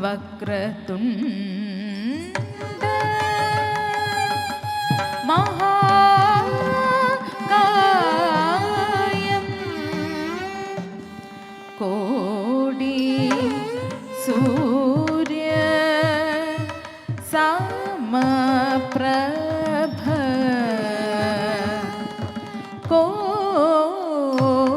വക്രതുണ്ട മഹാകായം കോടി സൂര്യ സമപ്രഭ കോടി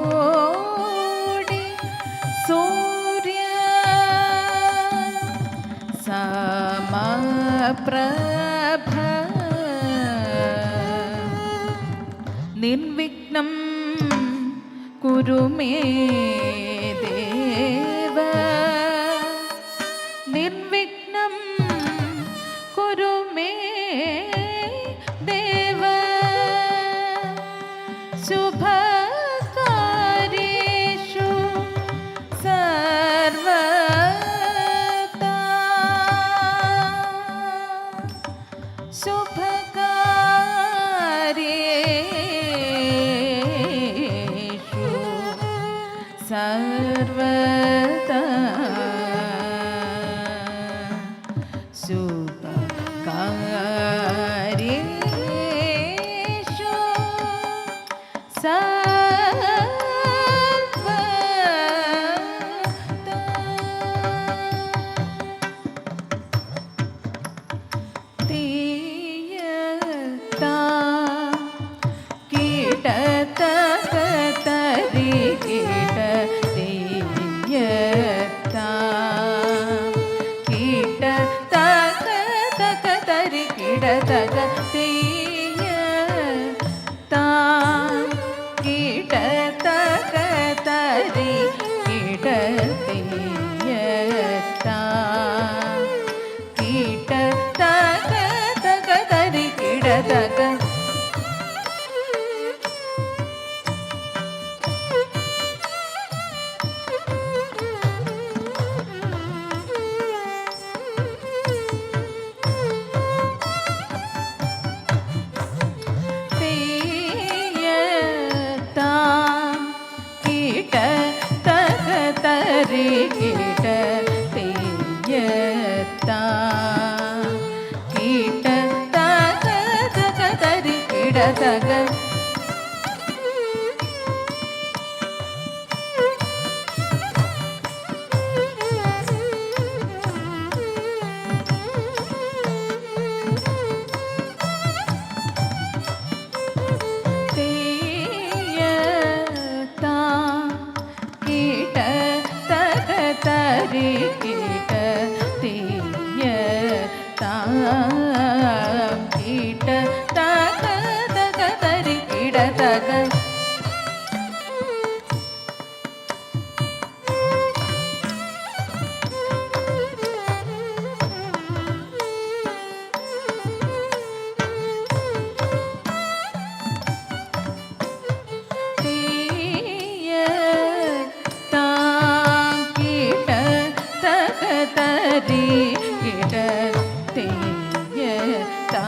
निर्विघ्नं कुरु मे देव निर्विघ्नं कुरु मे देव शुभकार्येषु सर्वदा शुभकार्येषु सर्वदा शुभकार्येषु तीयता कीटतकतरि कीट तीयता कीटतकतकतरि कीटतक तीयता कीटतकतरि कीट तीयता कीटतकतकतरि कीटतक तीयता कीटतकतरि कीट तीयता कीटतकतकतरि कीटतक तीयता कीटतकतरि कीट तीयता कीटतकतकतरि कीटतक तीयता कीटतकतरि कीट तीयता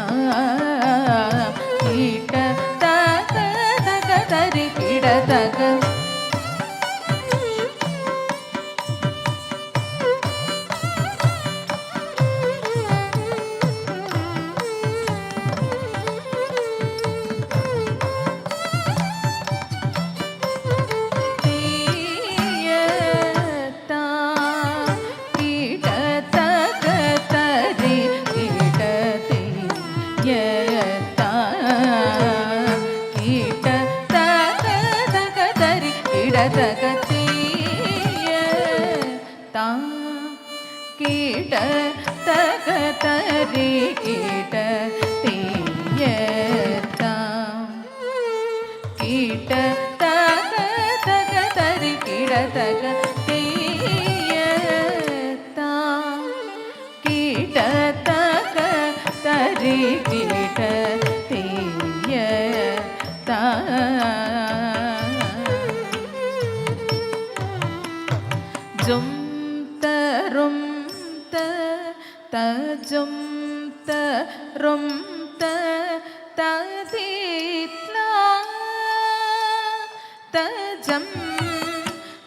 कीटतकतकतरि कीटतक तीयता कीटतकतरि कीट तीयता कीटतकतकतरि कीटतक तीयता कीटतकतरि कीट तीयता कीटतकतकतरि कीटतक तीयता कीटतकतरि कीट तीयता जुम तरुम त जुम तरुम तदीत्ला तजम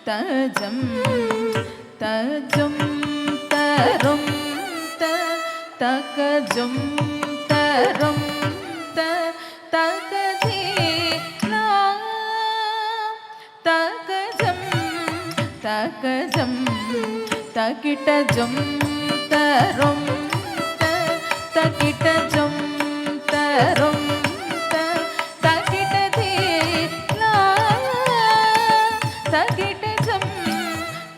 तजम तजुम तरुम तकजुम तरुम तकदीत्ला तकजम तकजम तकिटजुम तरुम तकिटजुम तरुम तकिटदीत्ला तकिटजम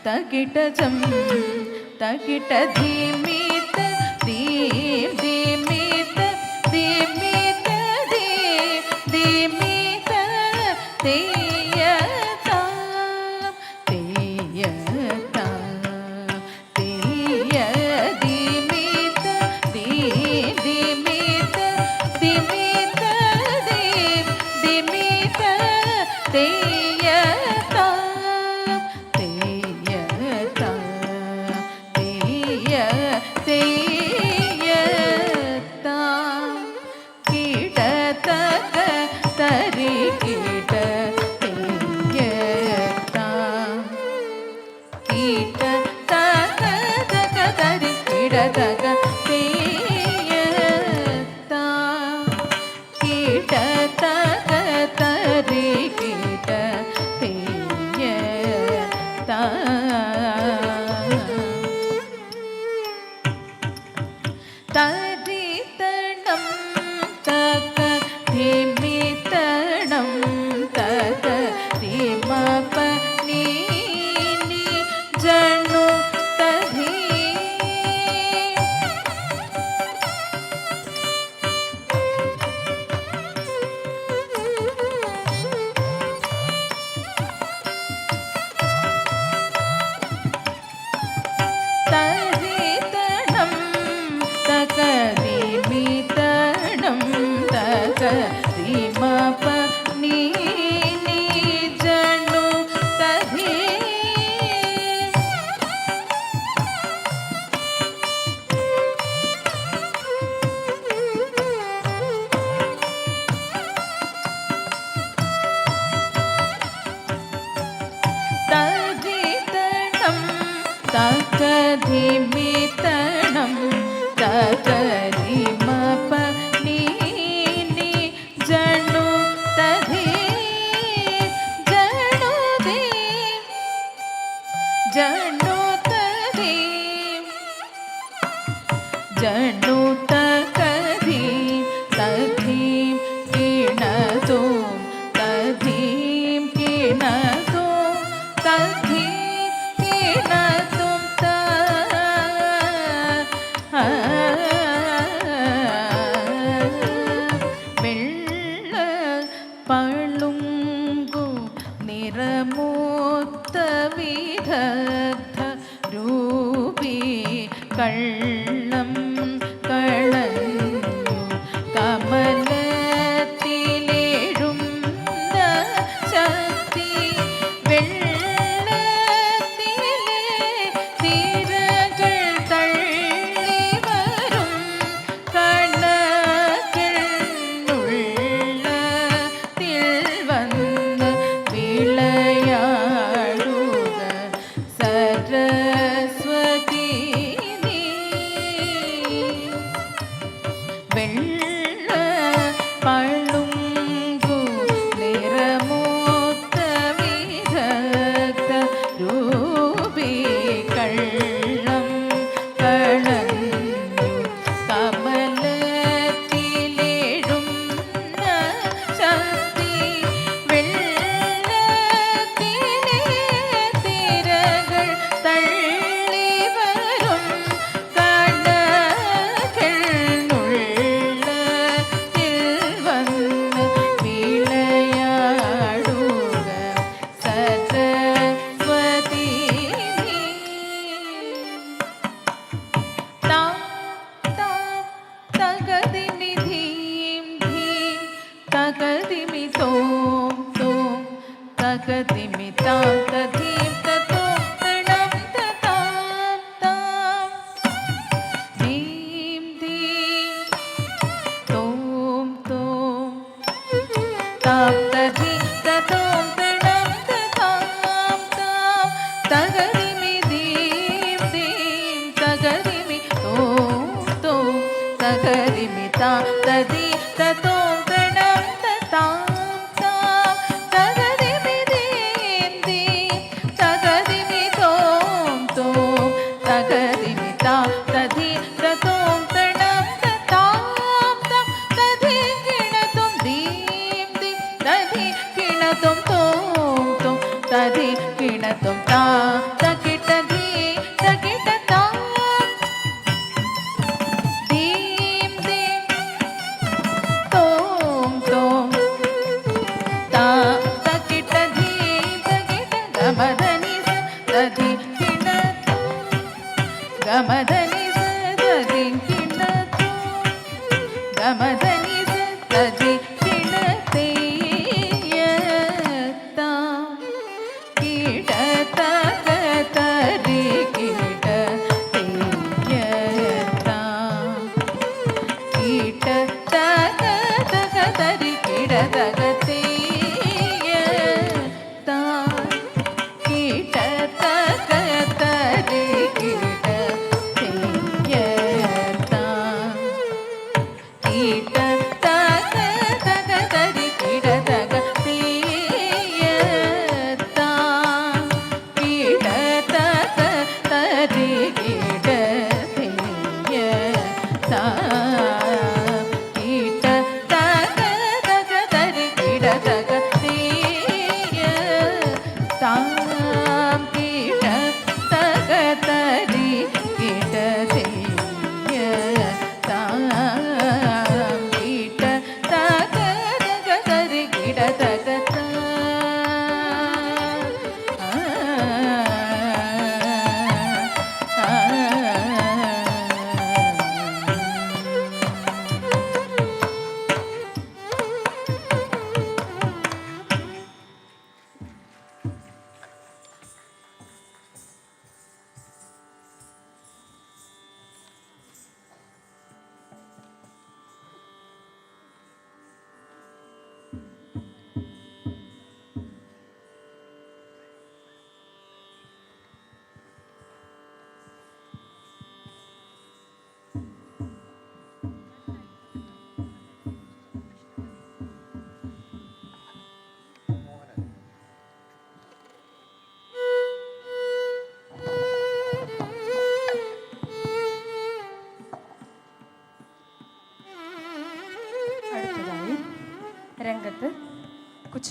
तकिटजम तकिटधीमित धीमित धीमित धीमित തകധിമിതണം തകരിമപ നീനി ജണു തധി ജണുദേ ജണു തധി ജണു തകധി തധീം കിണതും തധീം കിണതും തധീം കിണതും വെള്ള പളുങ്കു നിറമൂത്ത വിദഗ്ധ രൂപി കള്ളം കളഞ്ഞു കമലത്തിലേഴും ശക്തി വെള്ളത്തിലെ തിരകൾ തള്ളി വരും കണക്കിനുള്ളത്തിൽ വന്ന് വിളയാടുക സരസ്വതി നീ. വെള്ള പളുങ്കു നിറമൂത്ത വിദഗ്ധ രൂപി കള്ളം കളഞ്ഞു കമലത്തിലേഴും ശക്തി വെള്ളത്തിലെ തിരകൾ തള്ളി വരും കണക്കിനുള്ളത്തിൽ വന്ന് വിളയാടുക സരസ്വതി നീ. താം താം തകതിമി ധീം ധീം തകതിമി തോം തോം തകതിമി താം തധീം തതോം തണം തതാം താം ധീം ധീം തോം തോം താം തധീം തതോം തണം തതാം താം തകതിമി ധീം ധീം തകതിമി തോം തോം തകതിമി താം തധീം തതോം തണം തതാം താം തകതിമി ധീം ധീം തകതിമി തോം തോം തകതിമി താം തധീം തതോം തണം തതാം താം തധീ കിണതും ധീം ധീം തധീ കിണതും തോം തോം തധീ കിണതും താ തകിട ധീ തകിട താം ധീം ധീം തോം തോം താ തകിട ധീം തകിട ഗമധനി തധീ കിണതും ഗമധനി തധീ കിണതും ഗമധനി തധീ കിണതേയതാം കിടതകതരി കിടതേയതാം കിടതകതകതരി കിടതകതേയതാം കിടതകതരി കിടതേയതാം കിടതകതകതരി കിടതകതേയതാം കിടതകതരി കിടതേയതാം കിടതകതകതരി കിടതകതേയതാം കിടതകതരി കിടതേയതാം കിടതകതകതരി കിടതകതാം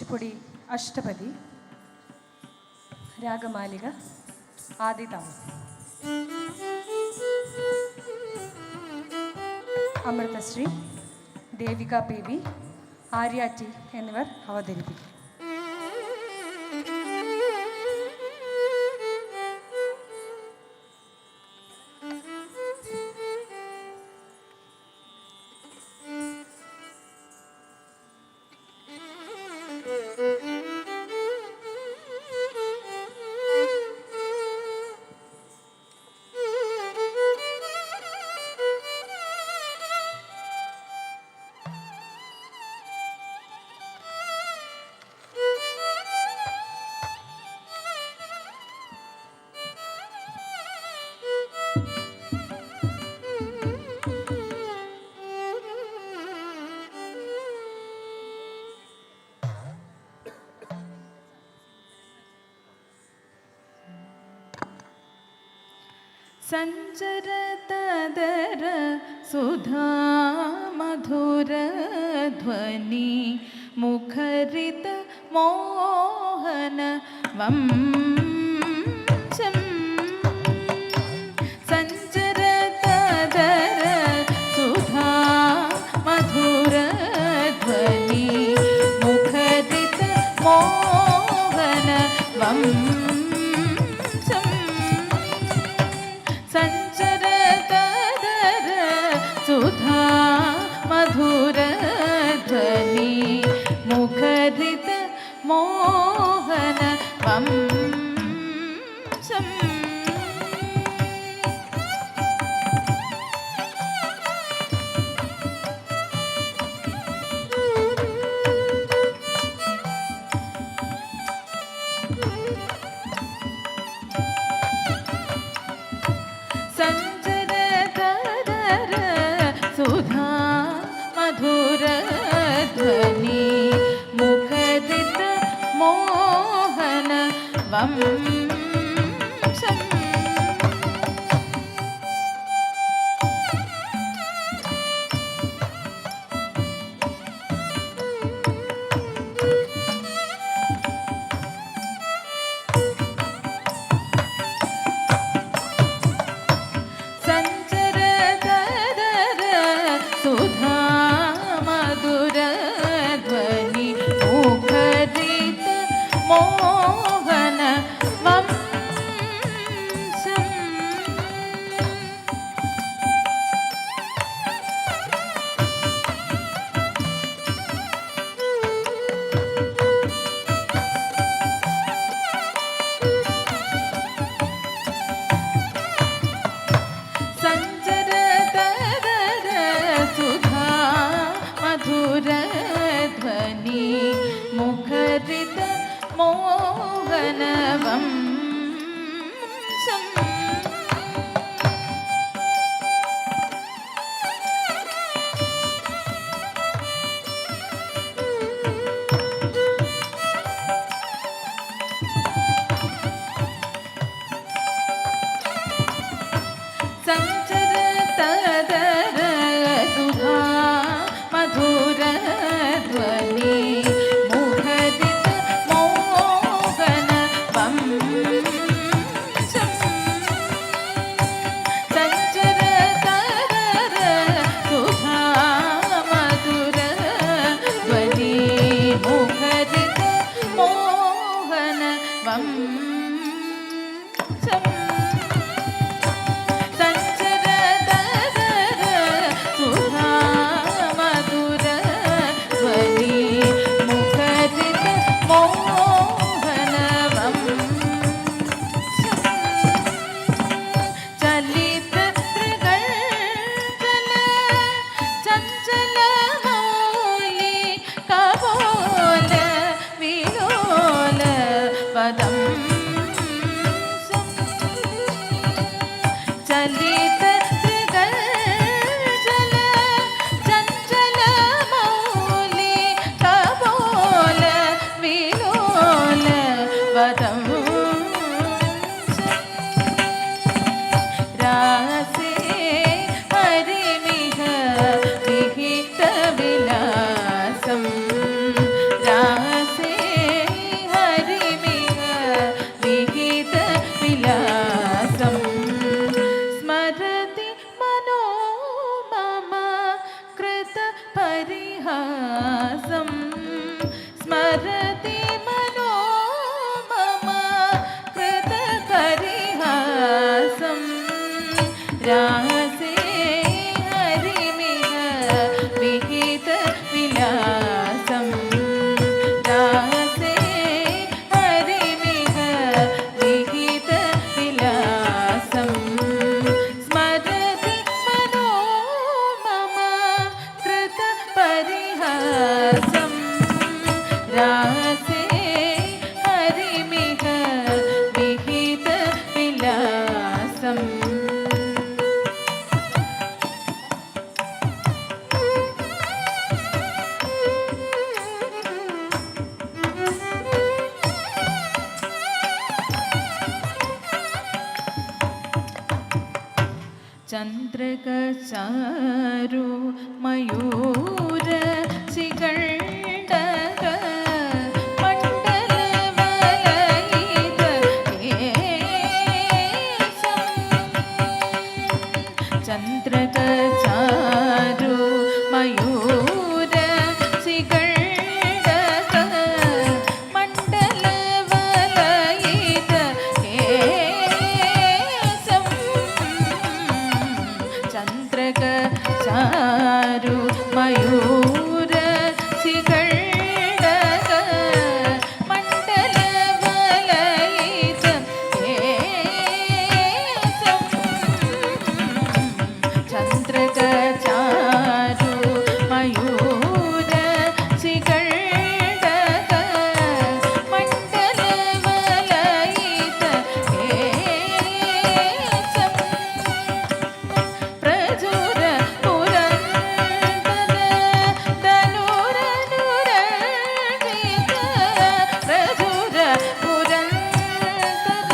കുച്ചിപ്പുടി അഷ്ടപതി രാഗമാലിക ആദിതാളം. അമൃതശ്രീ, ദേവിക ബേബി, ആര്യ ടി എന്നിവർ അവതരിപ്പിക്കും. സഞ്ചരതദര സുധാ മധുര ധ്വനി മുഖരിത മോഹന വംശം. സഞ്ചരതദര സുധാ മധുര ധ്വനി മുഖരിത മോഹന വംശം. സഞ്ചരതദര സുധാ മധുര ധ്വനി മുഖരിത മോഹന വംശം. സഞ്ചരതദര സുധാ മധുര ധ്വനി മുഖരിത മോഹന വംശം. സഞ്ചരതദര സുധാ മധുര ധ്വനി മുഖരിത മോഹന വംശം. സഞ്ചരതദര സുധാ മധുര ധ്വനി മുഖരിത മോഹന വംശം. സഞ്ചരതദര സുധാ മധുര ധ്വനി മുഖരിത മോഹന വംശം. സഞ്ചരതദര സുധാ മധുര ധ്വനി മുഖരിത മോഹന വംശം. സഞ്ചരതദര സുധാ മധുര ധ്വനി മുഖരിത മോഹന വംശം. ചലിത ത്രികൽചല ചഞ്ചല മൗലി കപോല വിലോല പദം. ചലിത ത്രികൽചല ചഞ്ചല മൗലി കപോല വിലോല പദം. രാസേ പരിമിഹ വിഹിത വിലാസം. രാസേ രാസേ ഹരിമിക വിഹിത വിലാസം രാസേ ഹരിമിക വിഹിത വിലാസം സ്മരതി മനോ മമ കൃത പരിഹാസം രാസേ ഹരിമിക വിഹിത വിലാസം ചന്ദ്രകചാരു മയൂര ശിഖണ്ഡക മണ്ഡലവലയിത കേശം ചന്ദ്രകചാരു മയൂര ശിഖണ്ഡക മണ്ഡലവലയിത കേശം ചന്ദ്രകചാരു മയൂര ശിഖണ്ഡക മണ്ഡലവലയിത കേശം ചന്ദ്രകചാരു മയൂര ശിഖണ്ഡക മണ്ഡലവലയിത കേശം പ്രചുര പുരന്ദര ധനുരനുരഞ്ജിത പ്രചുര പുരന്ദര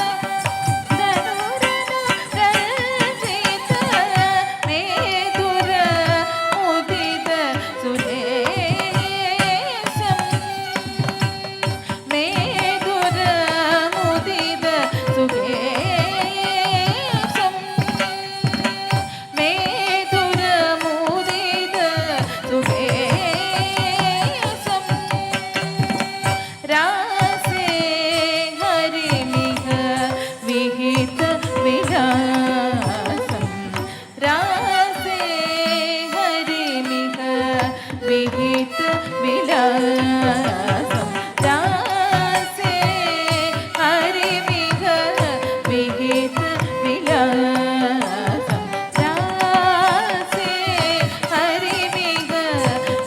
ധനുരനുരഞ്ജിത മേധുര മുദിത സുരേശം മേധുര മുദിത സുരേശം മേധുരമുദിത സുരേശം രാസേ ഹരിമിക വിഹിത വിലാസം രാസേ ഹരിമിക വിഹിത വിലാസം രാസേ ഹരിമിക വിഹിത വിലാസം രാസേ ഹരിമിക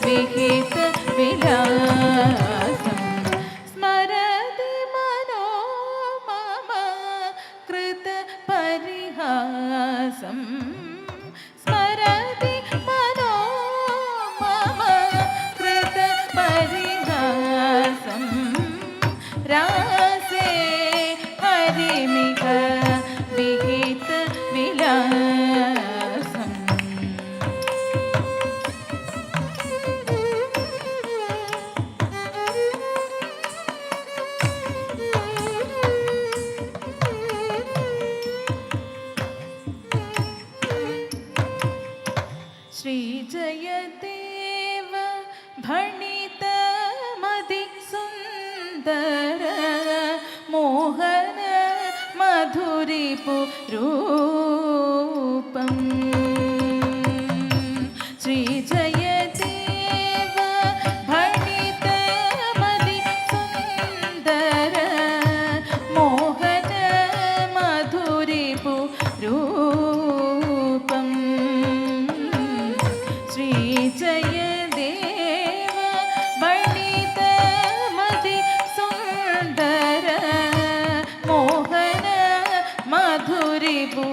വിഹിത വിലാസം സ്മരതി മനോ മമ കൃത പരിഹാസം സ്മരതി മനോ മമ കൃത പരിഹാസം രാസേ ഹരിമിക വിഹിത വിലാസം ശ്രീജയദേവ ഭണിത മതിസുന്ദര മോഹന മധുരിപു രൂപം ശ്രീജയദേവ ഭണിത മതിസുന്ദര മോഹന മധുരിപു രൂപം ശ്രീജയദേവ ഭണിത മതിസുന്ദര മോഹന മധുരിപു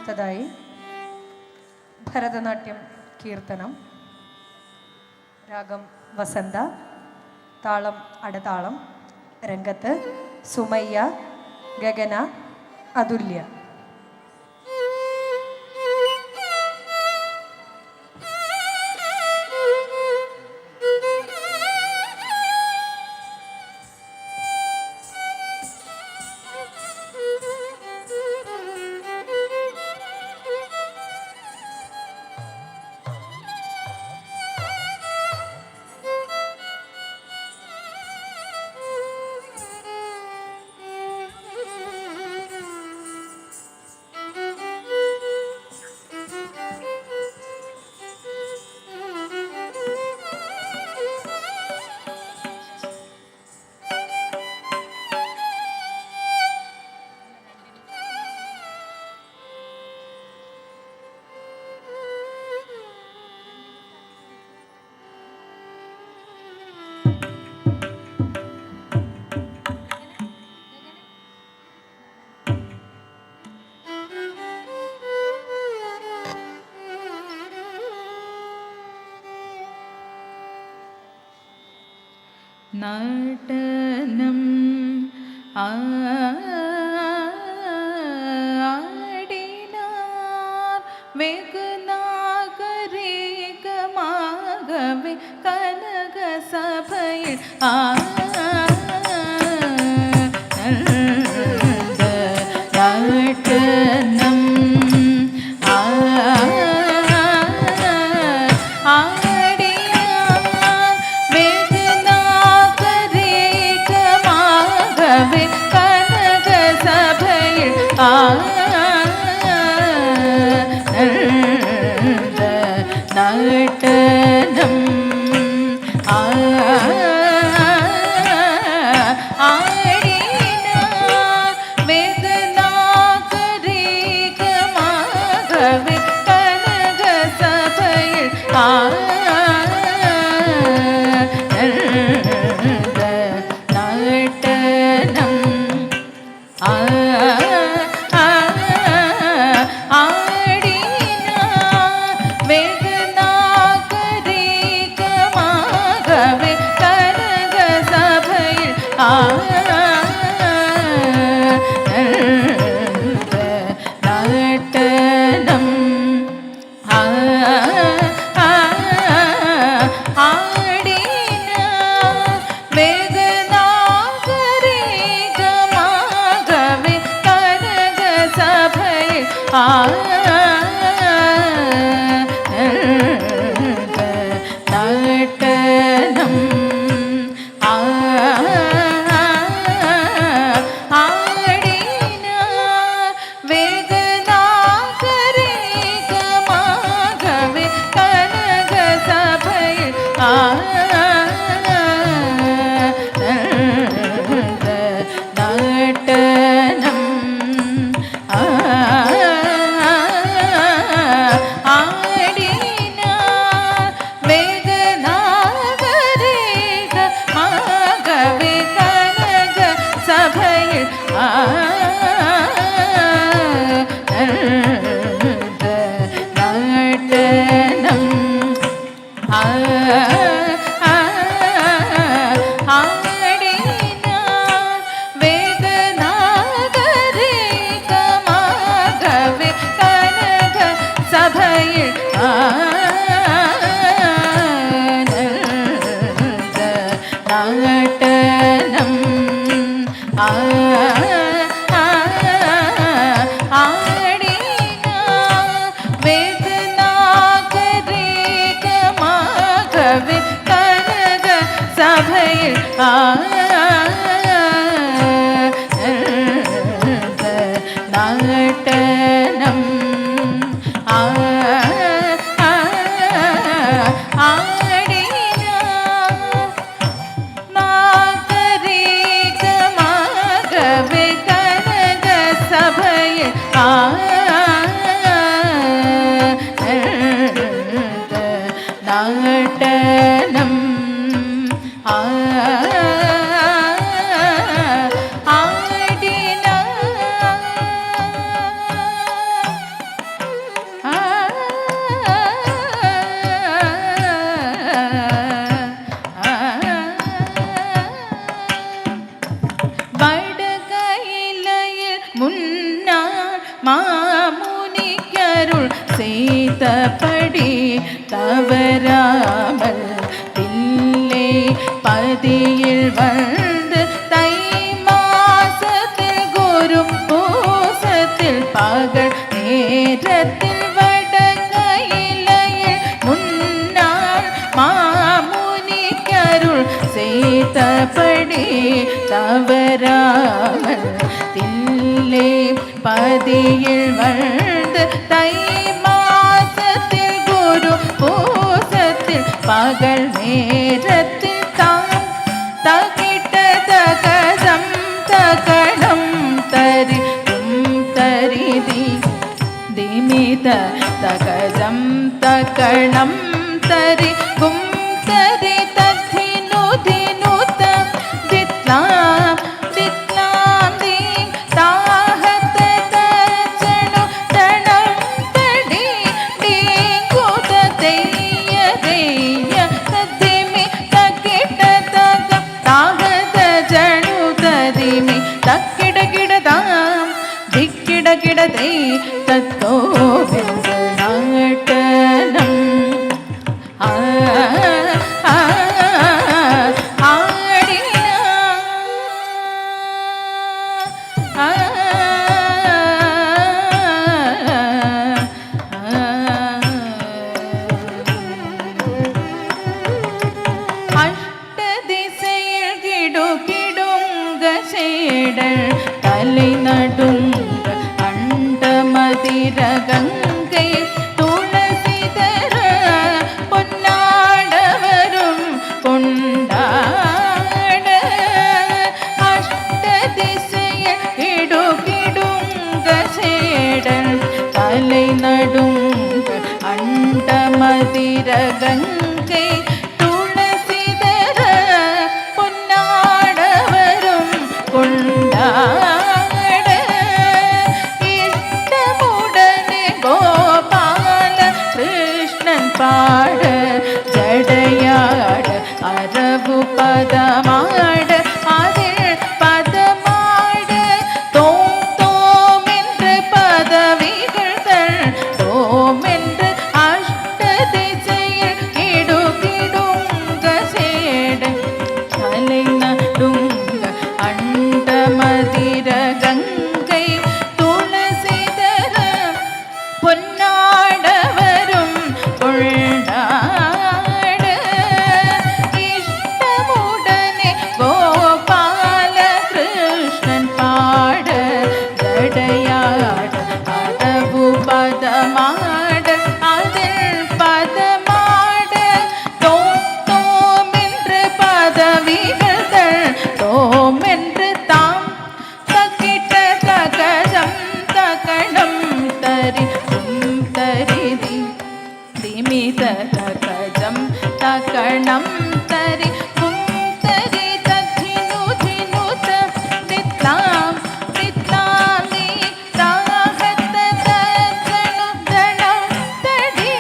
അടുത്തതായി ഭരതനാട്യം കീർത്തനം. രാഗം വസന്ത, താളം അടതാളം. രംഗത്ത് സുമയ്യ, ഗഗന, അതുല്യ. നടനം ആടിനാർ വെകുനാഗരേകമാകവെ കനക സഭയിൽ നടനം നടനം ആടിനാർ വേദനാഗരേകമാകവെ കനക സഭയിൽ നടനം വേദനാഗരേകമാകവെ കനക സഭയിൽ നടനം ആടിനാർ വേദനാഗരേകമാകവെ കനക സഭയിൽ നടനം ആടിനാർ വേദനാഗരേകമാകവെ കനക സഭയിൽ നടനം ആടിനാർ വേദനാഗരേകമാകവെ കനക സഭയിൽ നടനം ആടിനാർ വേദനാഗരേകമാകവെ കനക സഭയിൽ നടനം ആടിനാർ വേദനാഗരേകമാകവെ കനക സഭയിൽ നടനം ആടിനാർ നാഗരേകമാകവെ കനക സഭയിൽ നടനം வடகையிலையில் முன்னாள் மாமுனிக்கருள் செய்தபடி தவறாமல் தில்லை பதியில் வந்து தை மாசத்தில் குரு பூசத்தில் பகல் நேரத்தில் வடகையிலையில் முன்னாள் மாமுனிக்கருள் செய்தபடி தவறாமல் தில்லை பதியில் வந்து தை மாசத்தில் குரு பூசத்தில் பகல் நேரத்தில் தாம் தகிட்ட தகதம் தகணம் தரி தரிதி திமித தகதம் தகணம் தரி கும் தரி தத்தினு தினுத தித்லாம் தித்லாம் தி தாஹத தஜனு தணம் தடி டி குத தெய்ய தெய்ய ததிமி தக்கிட தக தாஹத ஜனு ததிமி தக்கிட கிடதாம் திக்கிட கிடதை தத்தோ நாட்டனம் அஷ்டதிசையில் கிடுகிடுங்க சேடல் தலை நடுங்க அண்டமதிர கங்கை துளசிதர பொன்னாடவரும் கொண்டாட அஷ்டதிசையில் கிடுகிடுங்க சேடல் தலை நடுங்க அண்டமதிர கங்கை துளசிதர பொன்னாடவரும் கொண்டாட இஷ்டமுடனே கோபால கிருஷ்ணன் பாட ஜடையாட அரவு பதமாட அதில் பதமாட தோம் தோம் என்று பதவிகள் தள் தோம் என்று அஷ்ட திசையில் கிடு கிடுங்க சேட தலை நடுங்க அண்டமதிர கங்கை துளசிதர பொன்னாடவரும் கொண்டாட இஷ்டமுடனே கோபால கிருஷ்ணன் பாட ஜடையாட அதவு பதமாட அதில் பதமாட தோம் தோம் என்று பதவிகள் தள் தோம் என்று தாம் தக்கிட்ட தகஜம் தகணம் தரி தரிதி திமித தகஜம் தகணம் தரி தரி தத்தினு தினுத தித்லாம் தித்லாம் நீ தாஹத்த தஜனு தணம் தடி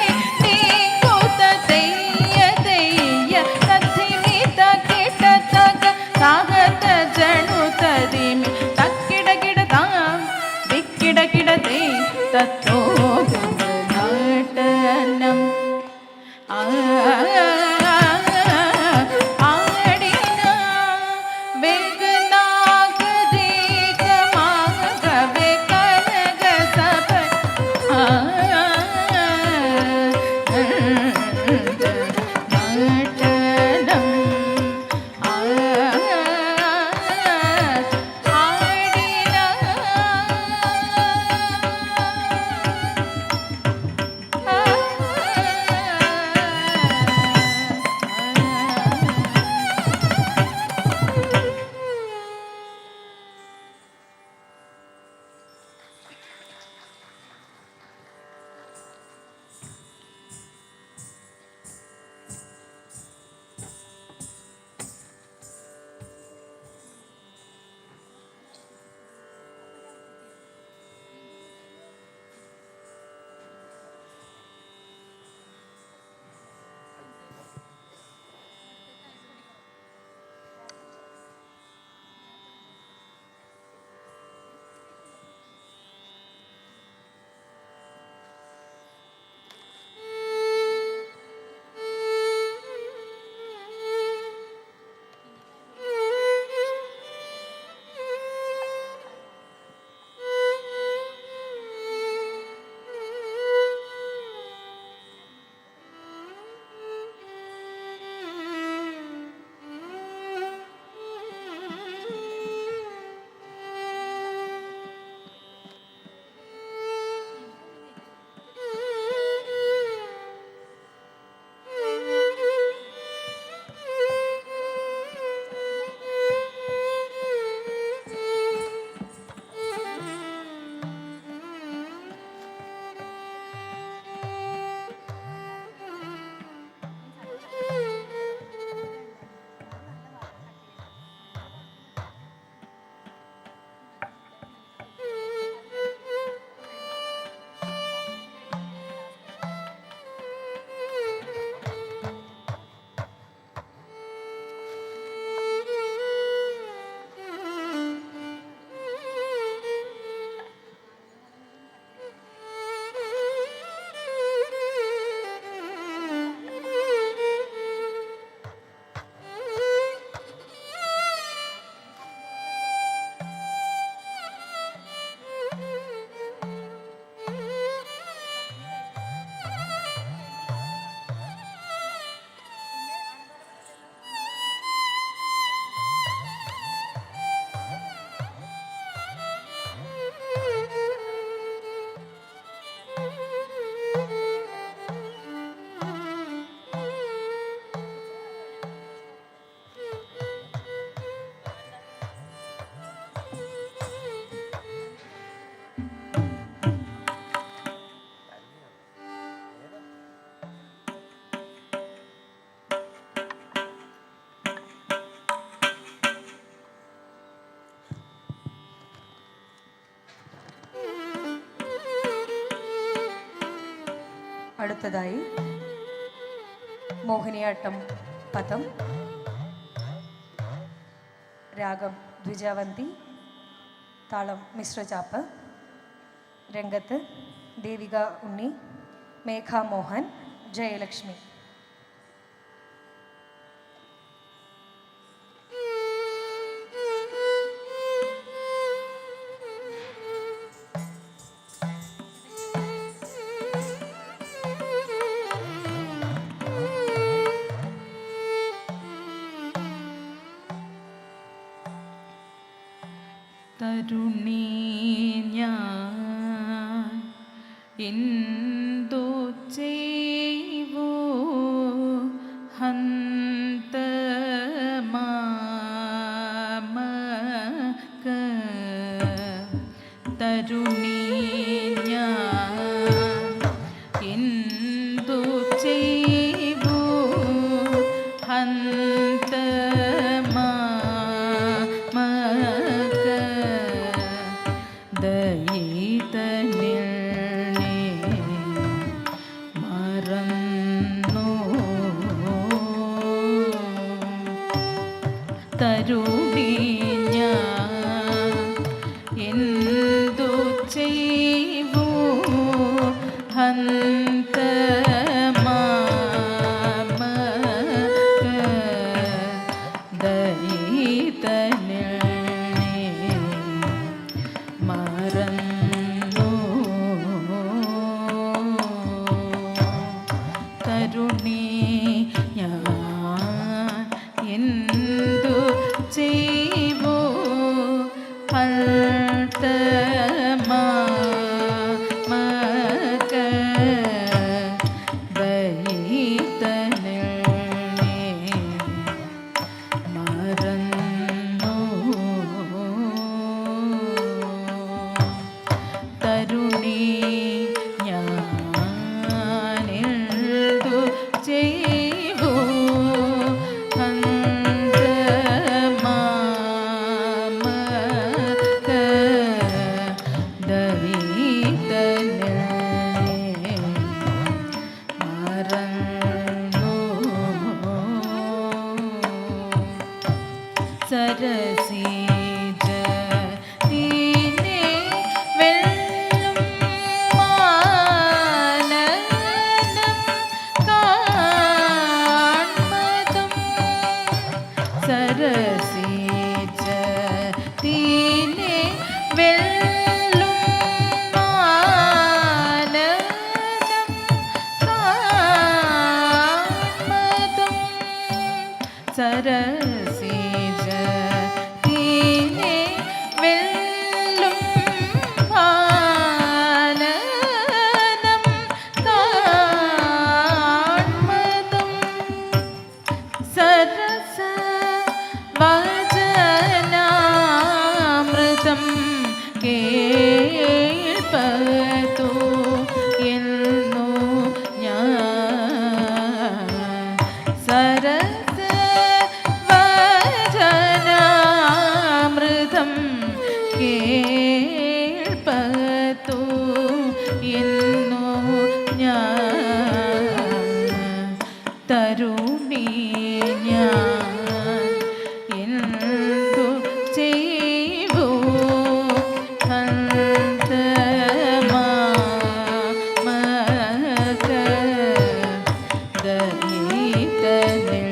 நீ குத தெய்ய தெய்ய தத்திமி தக்கிட்ட தக தாஹத்த ஜனு ததிமி தக்கிட கிடதாம் திக்கிட கிடதை தத்தோ நாட்டனம் ஆடினா வெகு நாகரீகமாகவே கனக சபை நாட்டனம் ஆடினா അടുത്തതായി മോഹിനിയാട്ടം പദം, രാഗം ദ്വിജാവന്തി, താളം മിശ്രചാപ്പ്. രംഗത്ത് ദേവിക ഉണ്ണി, മേഘ മോഹൻ, ജയലക്ഷ്മി. തരുണീ ഞാൻ എന്തു ചെയ്വോ ഹന്ത മാമക. തരുണീ ഞാൻ എന്തു ചെയ്വോ ഹന്ത തരുണീ ഞാൻ എന്തു ചെയ്വോ ഹന്ത മാമക. ദയിതനേ മറന്നു. തരുണീ ഞാൻ എന്തു ചെയ്വോ ഹന്ത മാമക. ദയിതനേ മറന്നു. തരുണീ ഞാനെന്തു ചെയ്വോ ഹന്ത മാമക. ദയിതനേ മറന്നു. സരസീജതീനെ വെള്ളും മാനനം കാൺമതും. സരസീജതീനെ വെള്ളും മാനനം കാൺമതും. സരസീജതീനെ വെള്ളും മാനനം കാൺമതും. സരസ വചനാമൃതം കേൾപ്പതു എന്നു ഞാൻ. സരസ വചനാമൃതം കേൾപ്പതു എന്നു ഞാൻ. തരുണീ ഞാൻ എന്തു ചെയ്വോ ഹന്ത മാമക. ദയിതനേ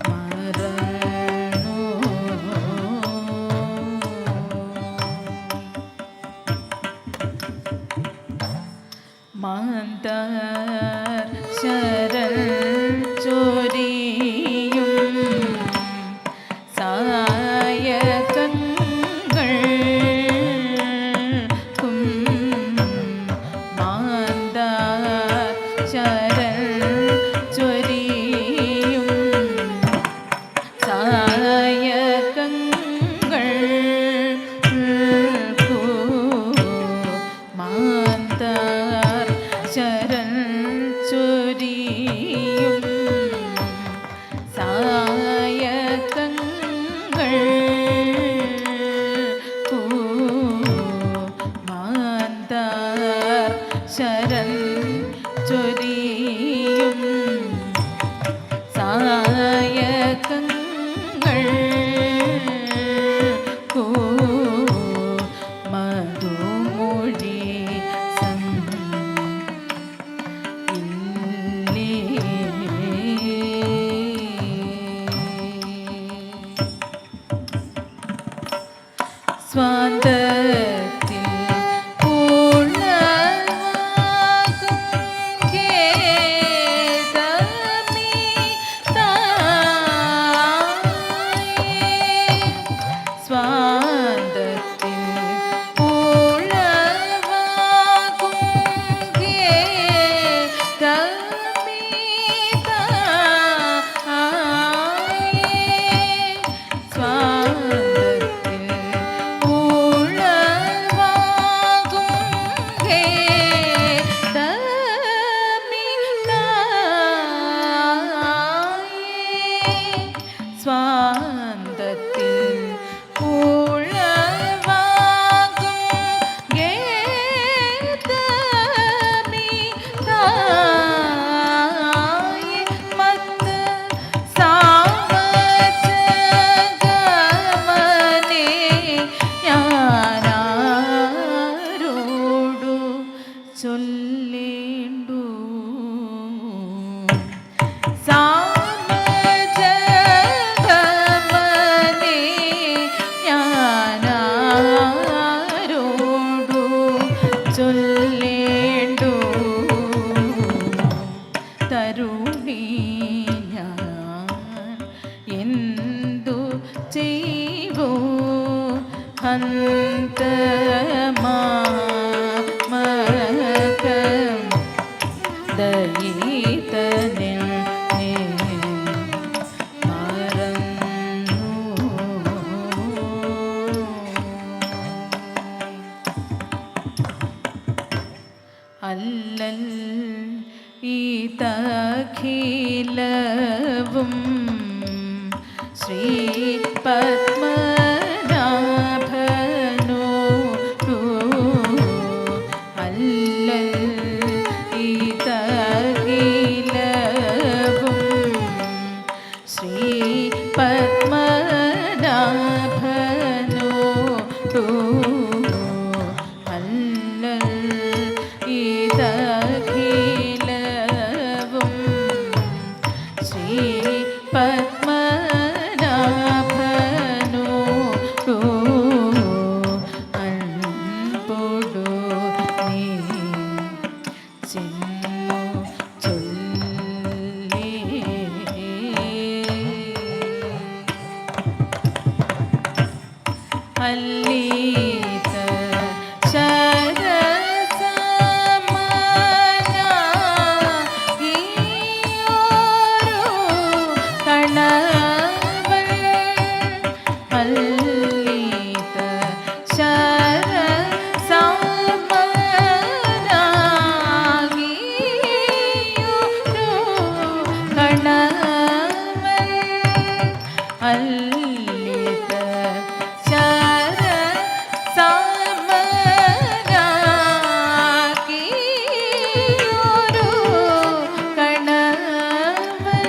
മറന്നു. മാന്താർ ശരൽ ചൊരിയും സായകങ്ങൾക്കും. മാന്താർ ശരൽ ചൊരിയും സായകങ്ങൾക്കു. മാന്താർ ശരൽ ചൊരിയും സായകങ്ങൾക്കു. മാന്താർ ശരൽ സ്വാന്തത്തിൽ ഉളവാകും ഖേദമേ തായേ. സ്വാന്തത്തിൽ ഉളവാകും ഖേദമേ തായേ. സ്വാന്തത്തിൽ ഉളവാകും ഖേദമേ തായേ. സ്വാന്തത്തിൽ ഉളവാകും ഖേദമേ തായേ. മത്ത് സാവചകമനേ ഞാനാരോടു ചൊല്ലേണ്ടു. സാവചകമനേ ഞാനാരോടു ചൊല്ലേണ്ടു. തരുണി ഞാൻ എന്തു ചെയ്വോ ഹന്തമാമകം ദയിതനിൽ മറന്നു. അല്ലൽ ഇതഖിലവും ശ്രീ പത്മനാഭനോടു. അല്ലൽ ഇതഖിലവും ശ്രീ പത്മനാഭനോടു. അല്ലൽ ഇതഖിലവും ശ്രീ പത്മനാഭനോടു. അൻപൊടു നീ ചെന്നു ചൊല്ലി. അല്ലീത ശരസമനായിയോരു കണവൾ. അല്ലീത ശരസമനായിയോരു കണവൾ. അല്ലീത ശരസമനായിയോരു കണവൾ.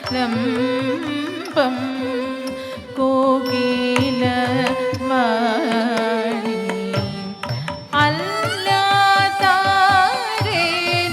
അല്ലാതായെനിക്കവലംബം കോകിലവാണി. അല്ലാതായെനിക്കവലംബം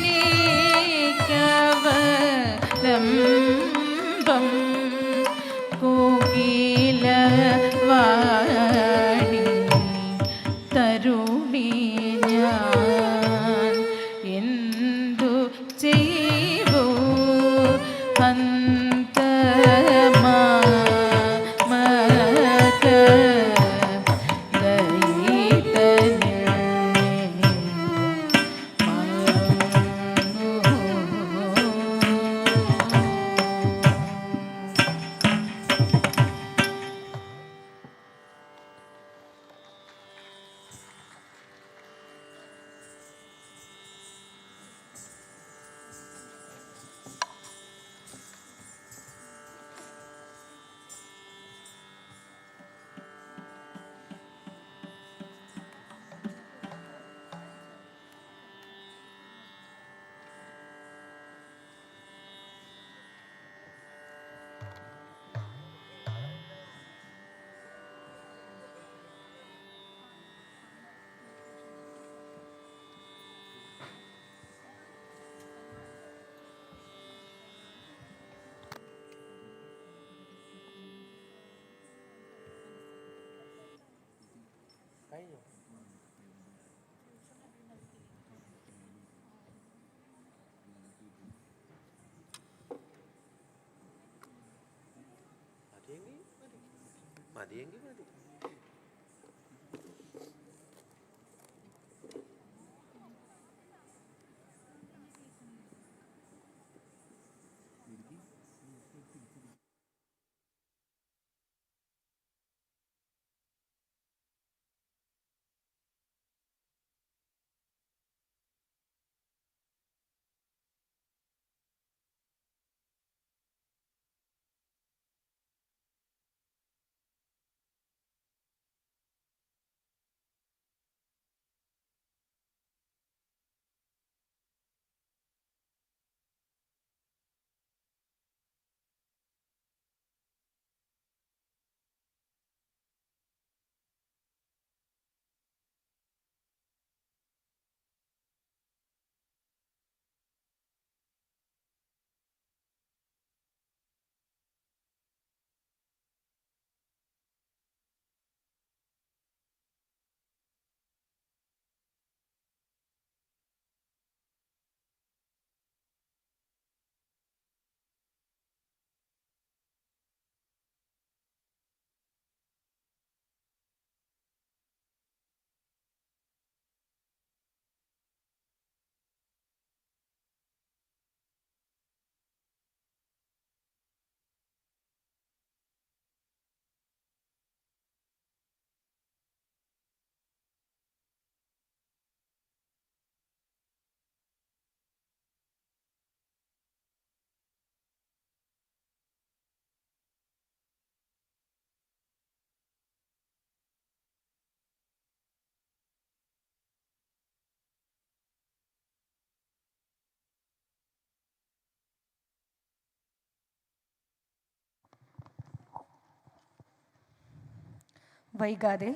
വൈകാതെ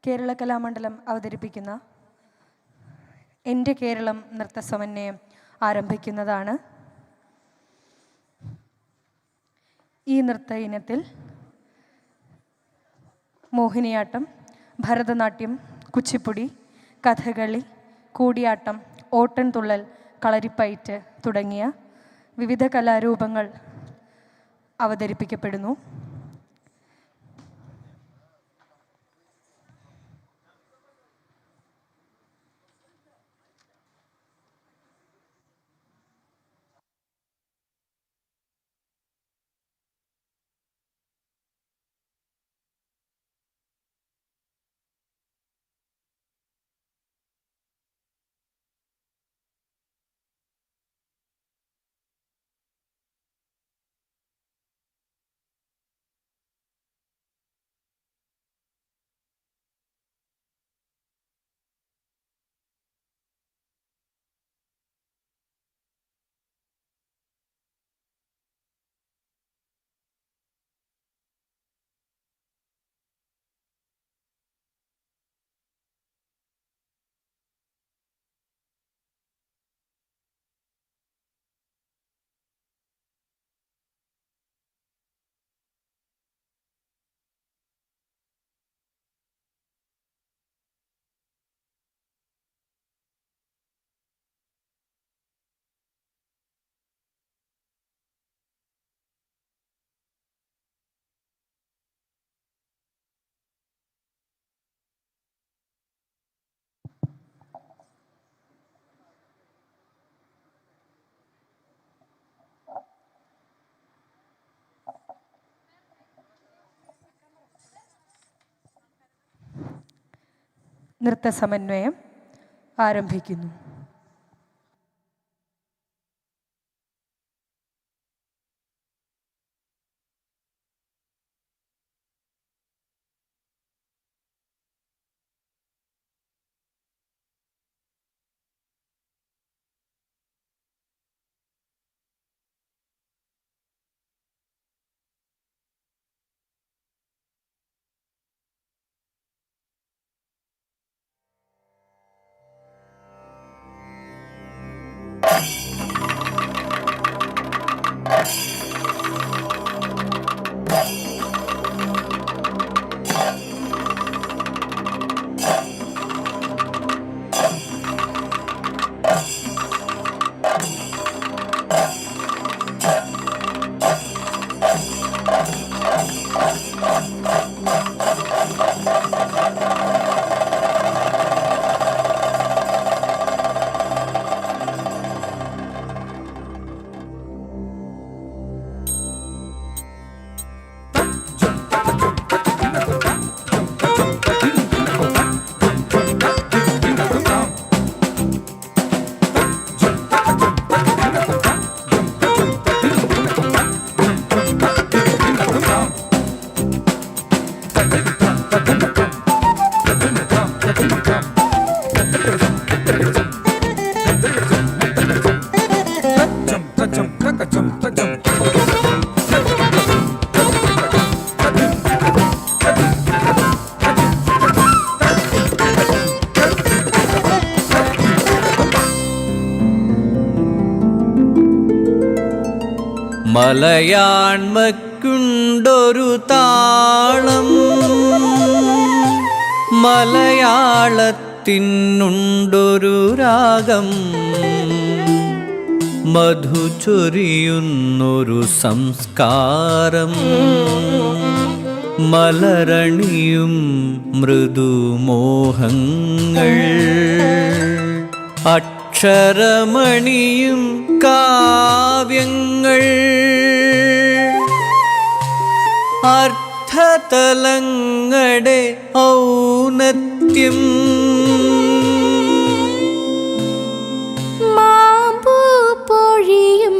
കേരള കലാമണ്ഡലം അവതരിപ്പിക്കുന്ന എൻ്റെ കേരളം നൃത്തസമന്വയം ആരംഭിക്കുന്നതാണ്. ഈ നൃത്ത ഇനത്തിൽ മോഹിനിയാട്ടം, ഭരതനാട്യം, കുച്ചിപ്പുടി, കഥകളി, കൂടിയാട്ടം, ഓട്ടൻതുള്ളൽ, കളരിപ്പയറ്റ് തുടങ്ങിയ വിവിധ കലാരൂപങ്ങൾ അവതരിപ്പിക്കപ്പെടുന്നു. നൃത്തസമന്വയം ആരംഭിക്കുന്നു. മലയാൺമയ്ക്കുണ്ടൊരു താളം, മലയാളത്തിനുണ്ടൊരു രാഗം, മധു ചൊരിയുന്നൊരു സംസ്കാരം, മലരണിയും മൃദുമോഹങ്ങൾ, അക്ഷരമണിയും കാവ്യങ്ങൾ, അർത്ഥതലങ്ങളുടെ ഔന്നത്യം, മാമ്പൂ പൊഴിയും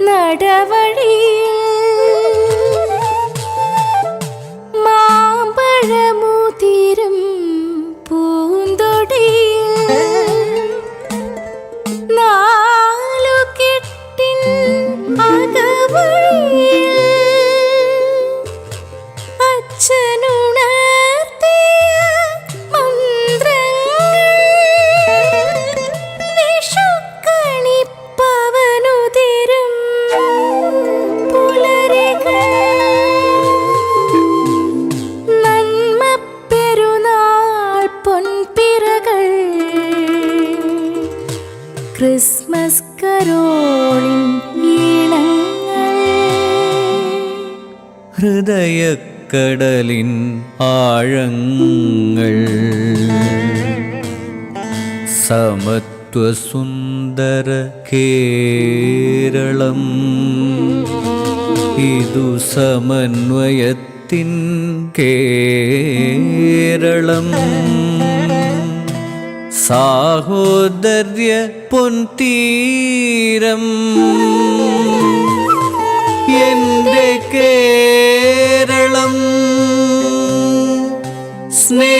നടവഴിയിൽ മാമ്പഴമുതിരും പൂന്തൊടിയിൽ നാലുകെട്ടിൻ അകവഴിയിൽ അച്ഛനുണർത്തിയ മന്ത്രങ്ങൾ, വിഷുക്കണിപ്പവനുതിരും പുലരികൾ, നന്മപ്പെരുന്നാൾ പൊൻപിറകൾ, ക്രിസ്മസ് കരോളിൻ ഈണങ്ങൾ, ഹൃദയക്കടലിൻ ആഴങ്ങൾ, സമത്വസുന്ദര കേരളം, ഇതു സമന്വയത്തിൻ കേരളം, സാഹോദര്യ പൊൻതീരം, എന്റെ കേരളം, സ്നേഹ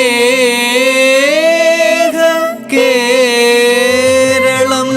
കേരളം.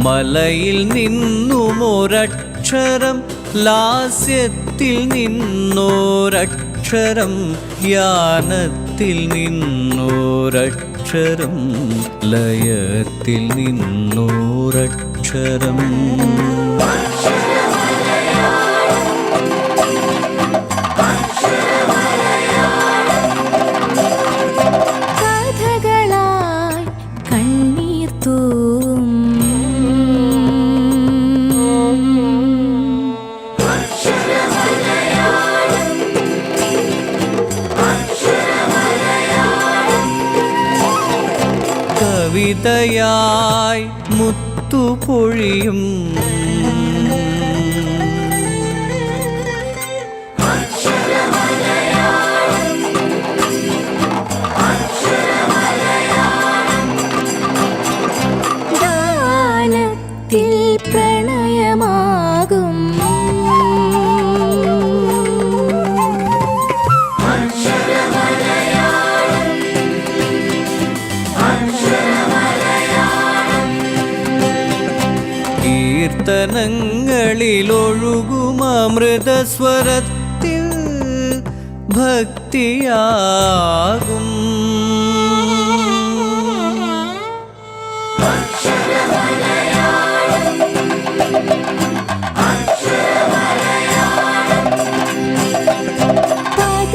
മലയിൽ നിന്നുമൊരക്ഷരം, ലാസ്യത്തിൽ നിന്നൊരക്ഷരം, യാനത്തിൽ നിന്നൊരക്ഷരം, ലയത്തിൽ നിന്നൊരക്ഷരം. കഥകളായി കണ്ണീർ തൂം കവിതയായി മുത്തുപൊഴിയും ഗാനത്തിൽ പ്രണയമാകും കീർത്തനങ്ങളിലൊഴുകും അമൃതസ്വരത്തിൽ ഭക്തിയാകും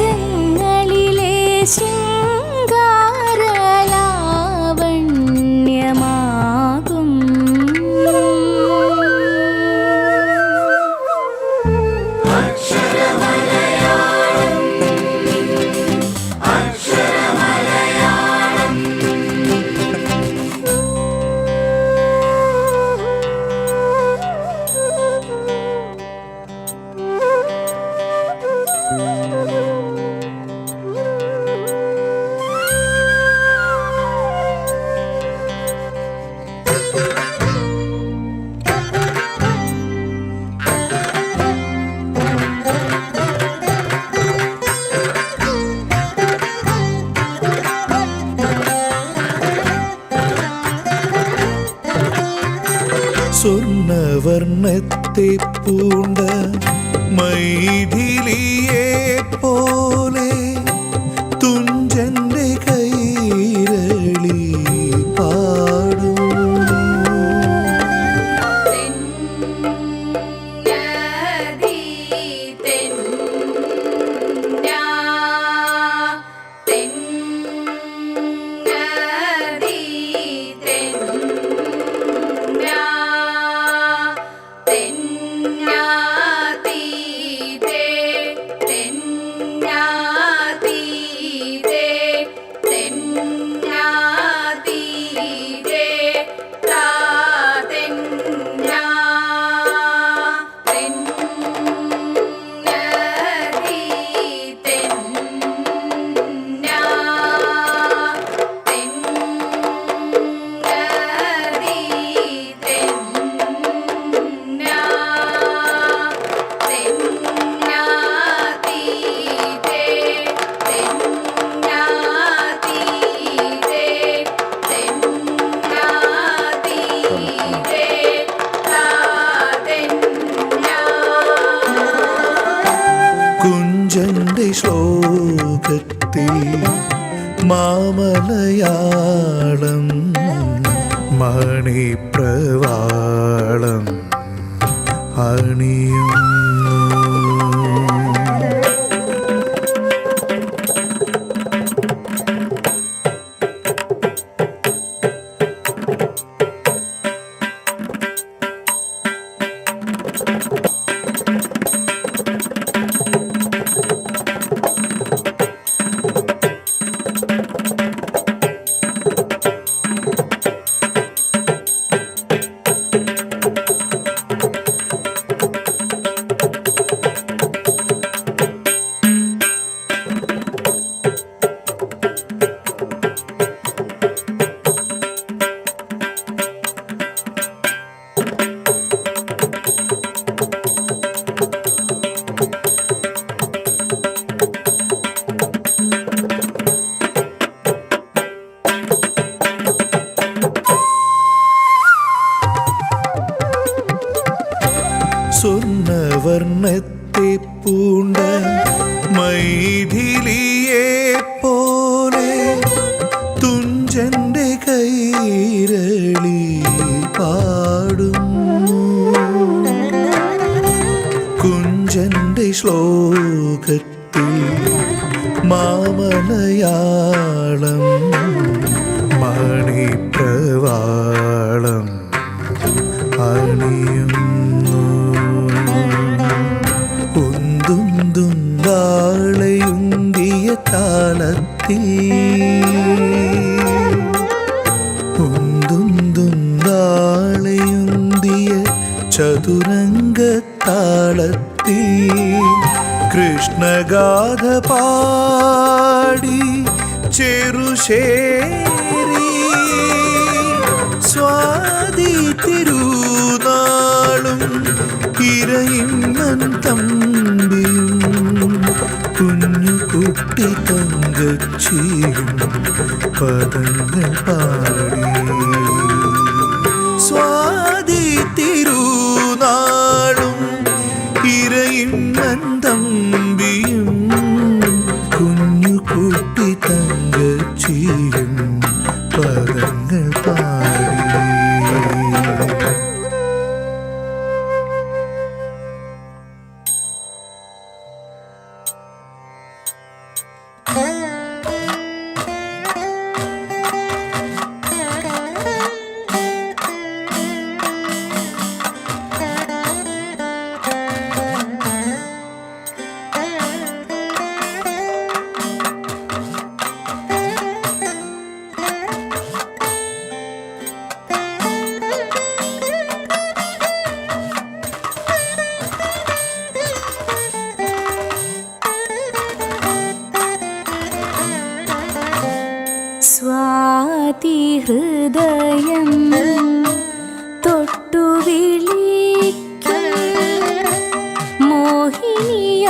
പദങ്ങളിലെ ശൃംഗാരലാവണ്യമാകും സ്വർണവർണ്ണത്തെ പൂണ്ട മൈഥിലിയെ പോലെ തുഞ്ചന്റെ കൈരളി പാടും കുഞ്ചന്റെ ശ്ലോകത്തിൽ മാമലയാളം മണിപ്രവാളം അണിയുന്നു സ്വർണവർണ്ണത്തെ പൂണ്ട മൈഥിലിയെ പോലെ തുഞ്ചന്റെ കൈരളി പാടും കുഞ്ചന്റെ ശ്ലോകത്തിൽ മാമലയാളം മണിപ്രവാളം അണിയുന്നു താളയുന്തിയ താളത്തിൽ ഗാഥ പാടി ചെറുശേരി സ്വാതി തിരുനാളും ഇരയിമ്മൻ തമ്പിയും കുഞ്ഞു കുട്ടി തങ്കച്ചിയും പദങ്ങൾ പാടി സ്വാതി തിരുനാളും ഇരയിമ്മൻ തമ്പിയും കുഞ്ഞു കുട്ടി തങ്കച്ചിയും പദങ്ങൾ പാടി. ഹൃദയം തൊട്ടു വിളിക്കും മോഹിനിയാട്ടം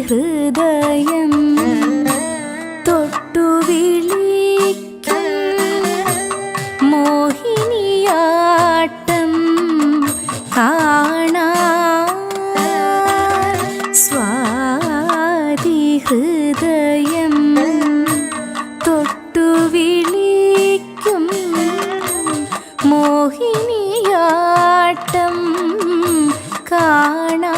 ഹൃദയം തൊട്ടു വിളിക്കും മോഹിനിയാട്ടം കാണാൻ സ്വാതി ഹൃദയം തൊട്ടു വിളിക്കും മോഹിനിയാട്ടം കാണാൻ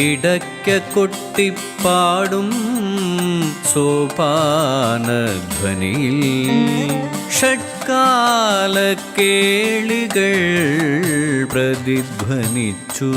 ഇടയ്ക്ക കൊട്ടിപ്പാടും സോപാനധ്വനിയിൽ ഷഡ്കാല കേളികൾ പ്രതിധ്വനിച്ചു.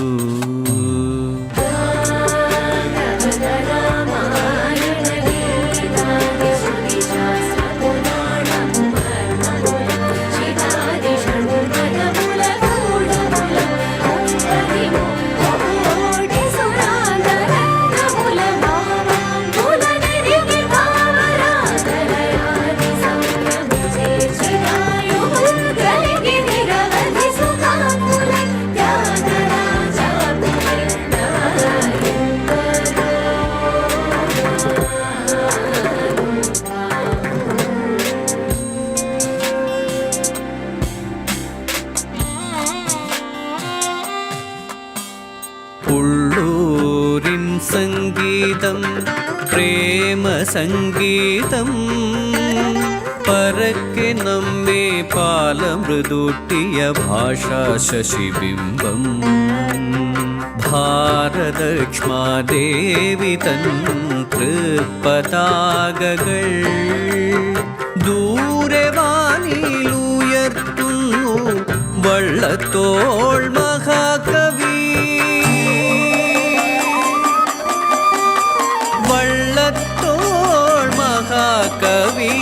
ഉള്ളൂരിൻ സംഗീതം പ്രേമ സംഗീതം പരക്കെ നമ്മെ പാലമൃദൂട്ടിയ ഭാഷാ ശശിബിംബം. ഭാരതക്ഷ്മാദേവി തൻ തൃപ്പതാകകൾ ദൂരെ വാനിലുയർത്തുന്നു വള്ളത്തോൾ മഹാകവി. വള്ളത്തോൾ മഹാകവി.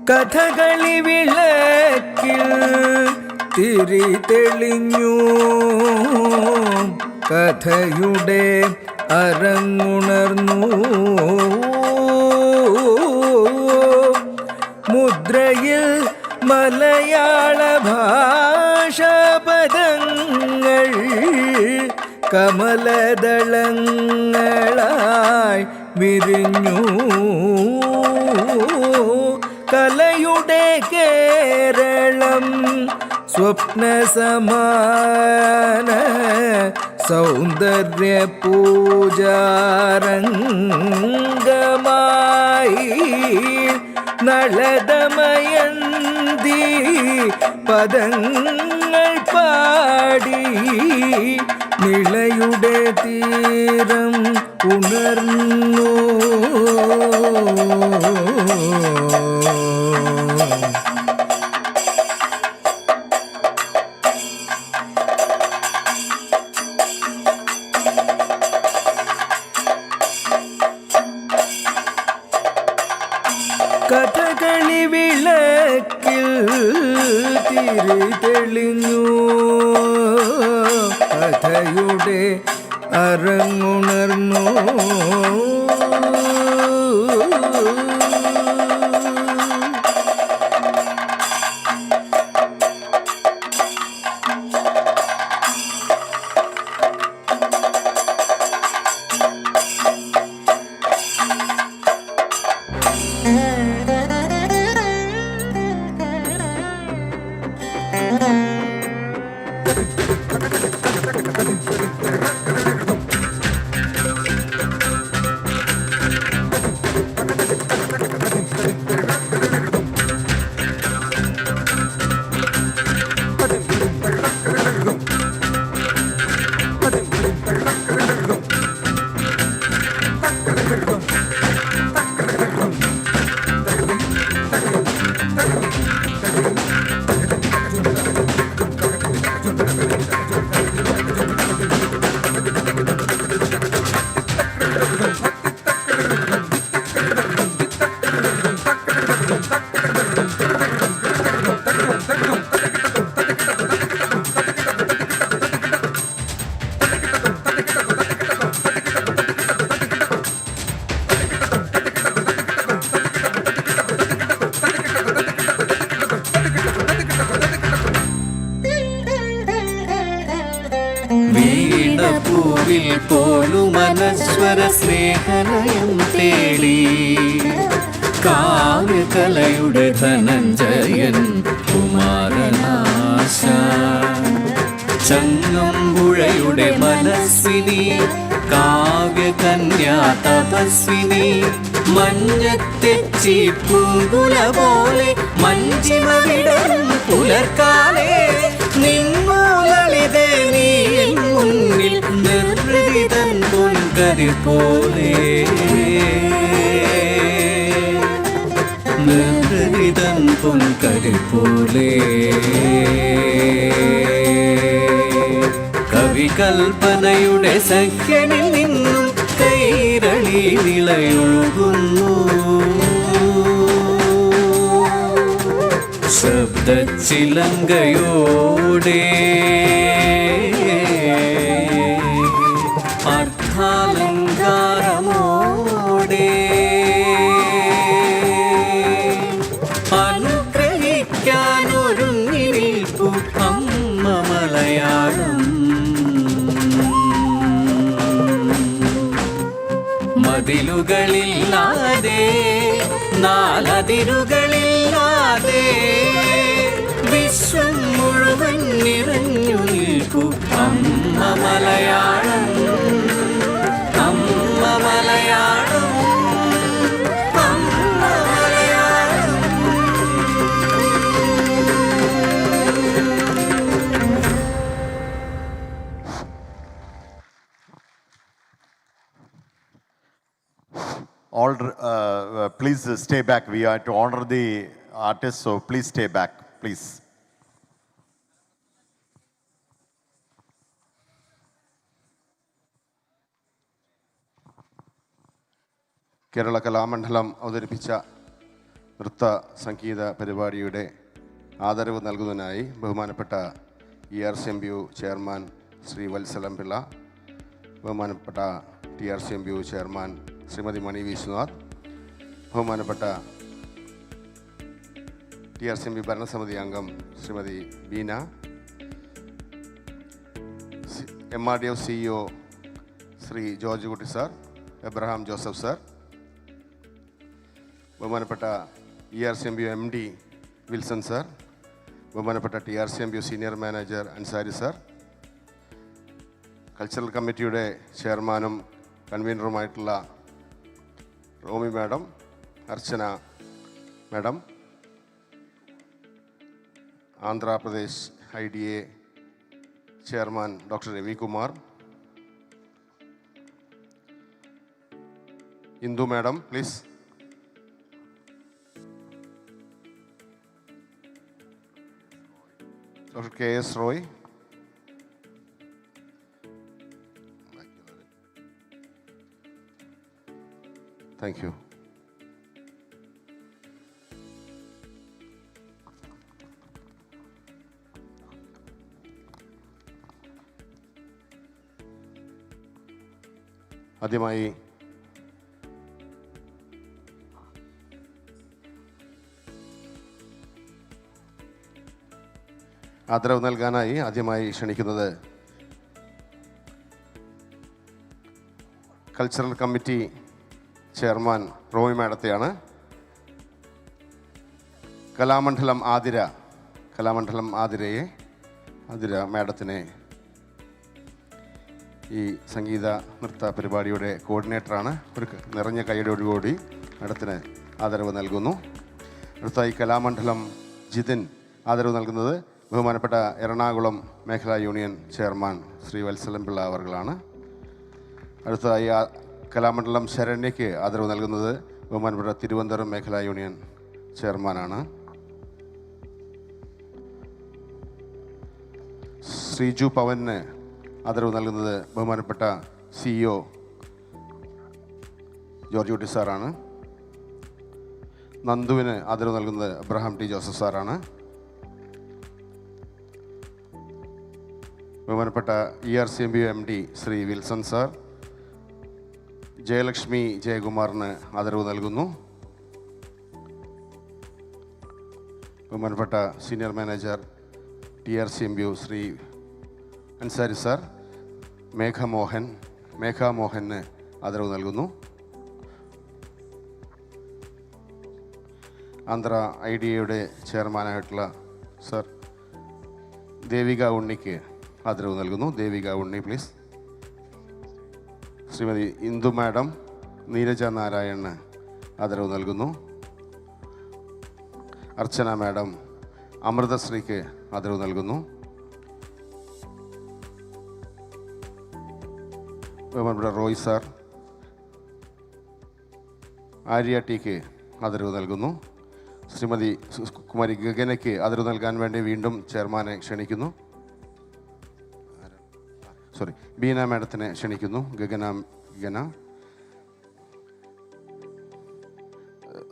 കഥകളി വിളക്കിൽ തിരി തെളിഞ്ഞു കഥയുടെ അരങ്ങുണർന്നു മുദ്രയിൽ മലയാള ഭാഷാപദങ്ങൾ കമലദളങ്ങളായി വിരിഞ്ഞു കലയുടെ കേരളം സ്വപ്നസമാന സൗന്ദര്യ പൂജാരംഗമായി നളദമയന്തി പദങ്ങൾ പാടി നിളയുടെ തീരം ഉണർന്നു കഥകളി വിളക്കിൽ തിരി തെളിഞ്ഞു കഥയുടെ അരങ്ങുണർന്നു കോവിൽ പോലും അനശ്വര സ്നേഹലയം തേടി കാവ്യകലയുടെ ധനഞ്ജയൻ കുമാരനാശ ചങ്ങമ്പുഴയുടെ മനസ്സിനി കാവ്യകന്യാ തപസ്വിനി മഞ്ഞത്തെച്ചി പൂങ്കുല പോലെ മഞ്ചിമ വിടരും പുലർക്കാലേ നിന്നോളിതേ നീ മുന്നിൽ നിർവൃതിതൻ പൊൻകതിർ പോലെ നിർവൃതിതൻ പൊൻകതിർ പോലെ കവികൽപ്പനയുടെ സഖ്യനിൽ നിന്നും കൈരളി നിളയൊഴുകുന്നു ശബ്ദച്ചിലങ്കയോടെ അർത്ഥാലങ്കാരമോടെ അനുഗ്രഹിക്കാനൊരുങ്ങി നിൽപ്പു അമ്മ മലയാളം മതിലുകളില്ലാതെ നാലതിരുകളില്ലാതെ വിശ്വം മുഴുവൻ നിറഞ്ഞു നിൽക്കൂ അമ്മ മലയാളം അമ്മ മലയാളം അമ്മ Malayalam. All, please stay back. We are to honor the artist, so please stay back, please. Kerala Kalamandalam അവതരിപ്പിച്ച നൃത്ത സംഗീത പരിപാടിയുടെ ആദരവ് നൽകുന്നതിനായി ബഹുമാനപ്പെട്ട ERCMBU ചെയർമാൻ ശ്രീ വത്സലം പിള്ള, ബഹുമാനപ്പെട്ട TRCMBU ചെയർമാൻ ശ്രീമതി മണി വിശ്വനാഥ്, ബഹുമാനപ്പെട്ട TRCMBU ഭരണസമിതി അംഗം Shrimati Beena, MRDF CEO Shri George Kutty sir, Abraham Joseph sir, ബഹുമാനപ്പെട്ട ERCMBU MD വിൽസൺ സാർ, ബഹുമാനപ്പെട്ട TRCMBU senior manager Ansari sir, cultural കമ്മിറ്റിയുടെ ചെയർമാനും കൺവീനറുമായിട്ടുള്ള Romy madam, Archana madam, Andhra Pradesh IDA chairman doctor Ravikumar, Indu madam please, doctor KS Roy, thank you. ആദ്യമായി ആദരവ് നൽകാനായി ക്ഷണിക്കുന്നത് cultural committee chairman Romy മാഡത്തെയാണ്. Kalamandalam Athira മാഡത്തിനെ ഈ സംഗീത നൃത്ത പരിപാടിയുടെ കോർഡിനേറ്ററാണ്. ഒരു നിറഞ്ഞ കൈയോടുകൂടി മാഡത്തിന് ആദരവ് നൽകുന്നു. അടുത്തായി കലാമണ്ഡലം ജിതിൻ ആദരവ് നൽകുന്നത് ബഹുമാനപ്പെട്ട എറണാകുളം മേഖലാ യൂണിയൻ ചെയർമാൻ ശ്രീ വത്സലം പിള്ള അവർകളാണ്. അടുത്തതായി കലാമണ്ഡലം ശരണ്യയ്ക്ക് ആദരവ് നൽകുന്നത് ബഹുമാനപ്പെട്ട തിരുവനന്തപുരം മേഖലാ യൂണിയൻ ചെയർമാനാണ്. ശ്രീജു പവന് ആദരവ് നൽകുന്നത് ബഹുമാനപ്പെട്ട CEO ജോർജ് കുട്ടി സാറാണ്. നന്ദുവിന് ആദരവ് നൽകുന്നത് എബ്രഹാം T. ജോസഫ് സാറാണ്. ബഹുമാനപ്പെട്ട ERCMBU MD Shri Wilson sir, Jayalakshmi ജയകുമാറിന് ആദരവ് നൽകുന്നു. ബഹുമാനപ്പെട്ട senior manager TRCMBU Shri Ansari sir, മേഘാമോഹന് ആദരവ് നൽകുന്നു. ആന്ധ്ര IDAയുടെ ചെയർമാനായിട്ടുള്ള സർ ദേവിക ഉണ്ണിക്ക് ആദരവ് നൽകുന്നു. ദേവിക ഉണ്ണി പ്ലീസ്. ശ്രീമതി ഇന്ദു മാഡം നീരജ നാരായണന് ആദരവ് നൽകുന്നു. അർച്ചന മാഡം അമൃതശ്രീക്ക് ആദരവ് നൽകുന്നു. ബഹുമാനപ്പെട്ട റോയ് സാർ ആര്യ ടിക്ക് ആദരവ് നൽകുന്നു. ശ്രീമതി കുമാരി ഗഗനയ്ക്ക് ആദരവ് നൽകാൻ വേണ്ടി വീണ്ടും ചെയർമാനെ ക്ഷണിക്കുന്നു. ബീന മാഡത്തിനെ ക്ഷണിക്കുന്നു. ഗഗന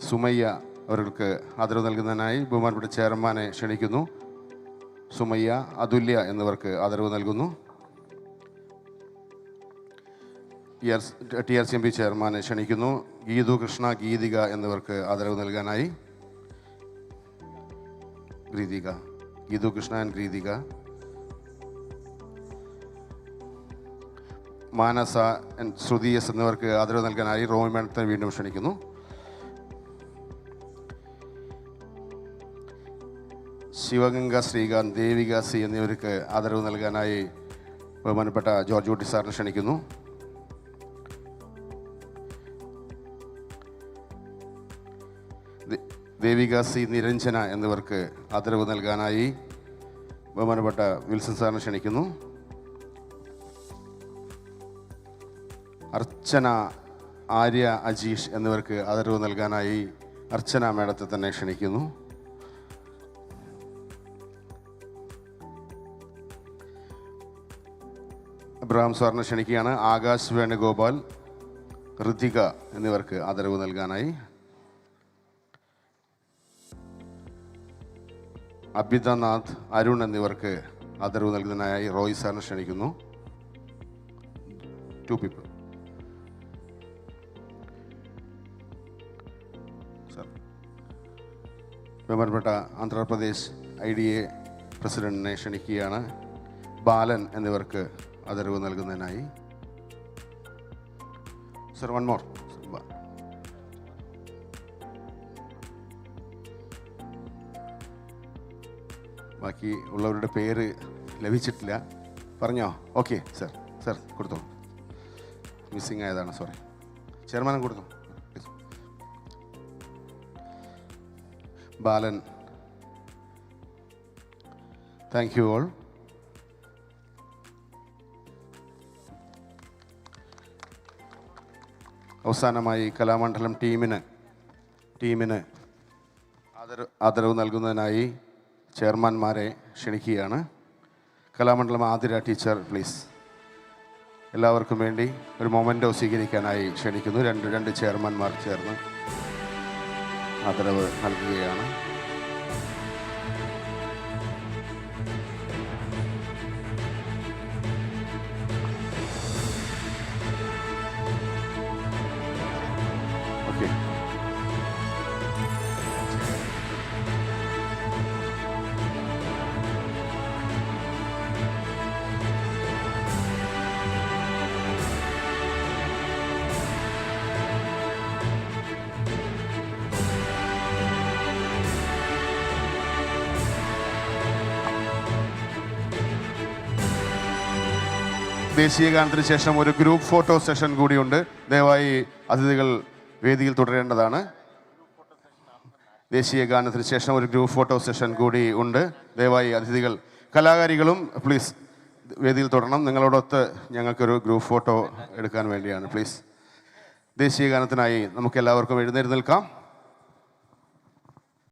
സുമയ്യ അവർക്ക് ആദരവ് നൽകുന്നതിനായി ബഹുമാനപ്പെട്ട ചെയർമാനെ ക്ഷണിക്കുന്നു. സുമയ്യ, അതുല്യ എന്നിവർക്ക് ആദരവ് നൽകുന്നു. TRCMB ചെയർമാനെ ക്ഷണിക്കുന്നു. ഗീതു കൃഷ്ണ, ഗീതിക എന്നിവർക്ക് ആദരവ് നൽകാനായി. Geethu Krishna and Geethika. Manasa and Shruthi S എന്നിവർക്ക് ആദരവ് നൽകാനായി റോമി മാഡത്തെ വീണ്ടും ക്ഷണിക്കുന്നു. ശിവഗംഗ ശ്രീകാന്ത്, ദേവിക സി എന്നിവർക്ക് ആദരവ് നൽകാനായി ബഹുമാനപ്പെട്ട ജോർജ് കുട്ടി സാറിനെ ക്ഷണിക്കുന്നു. ദേവിക സി, നിരഞ്ജന എന്നിവർക്ക് ആദരവ് നൽകാനായി ബഹുമാനപ്പെട്ട വിൽസൺ സാറിനെ ക്ഷണിക്കുന്നു. അർച്ചന, ആര്യ, അജീഷ് എന്നിവർക്ക് ആദരവ് നൽകാനായി അർച്ചന മേഡത്തെ തന്നെ ക്ഷണിക്കുന്നു. അബ്രഹാം സാറിനെ ക്ഷണിക്കുകയാണ്. ആകാശ് വേണുഗോപാൽ, ഋതിക എന്നിവർക്ക് ആദരവ് നൽകാനായി. അബിതനാഥ്, അരുൺ എന്നിവർക്ക് ആദരവ് നൽകുന്നതിനായി റോയ് സാറിനെ ക്ഷണിക്കുന്നു. 2 people. ബഹുമാനപ്പെട്ട ആന്ധ്രാപ്രദേശ് IDA പ്രസിഡന്റിനെ ക്ഷണിക്കുകയാണ്. ബാലൻ എന്നിവർക്ക് ആദരവ് നൽകുന്നതിനായി. Sir, one more. ബാക്കി ഉള്ളവരുടെ പേര് ലഭിച്ചിട്ടില്ല. പറഞ്ഞോ? Okay sir. സർ കൊടുത്തു. മിസ്സിങ് ആയതാണ്, സോറി. ചെയർമാനും കൊടുത്തു. ബാലൻ. Thank you all. അവസാനമായി കലാമണ്ഡലം ടീമിന് ആദരവ് നൽകുന്നതിനായി ചെയർമാൻമാരെ ക്ഷണിക്കുകയാണ്. Kalamandalam Athira teacher please. എല്ലാവർക്കും വേണ്ടി ഒരു മൊമെൻറ്റോ സ്വീകരിക്കാനായി ക്ഷണിക്കുന്നു. രണ്ട് ചെയർമാൻമാർ ചേർന്ന് ആദരവ് നൽകുകയാണ്. ഓക്കെ. ദേശീയ ഗാനത്തിന് ശേഷം ഒരു ഗ്രൂപ്പ് ഫോട്ടോ സെഷൻ കൂടിയുണ്ട്. ദയവായി അതിഥികൾ വേദിയിൽ തുടരേണ്ടതാണ്. ദേശീയ ഗാനത്തിന് ശേഷം ഒരു ഗ്രൂപ്പ് ഫോട്ടോ സെഷൻ കൂടി ഉണ്ട്. ദയവായി അതിഥികൾ, കലാകാരികളും പ്ലീസ് വേദിയിൽ തുടരണം. നിങ്ങളോടൊത്ത് ഞങ്ങൾക്കൊരു ഗ്രൂപ്പ് ഫോട്ടോ എടുക്കാൻ വേണ്ടിയാണ്. പ്ലീസ്. ദേശീയ ഗാനത്തിനായി നമുക്ക് എല്ലാവർക്കും എഴുന്നേറ്റ് നിൽക്കാം.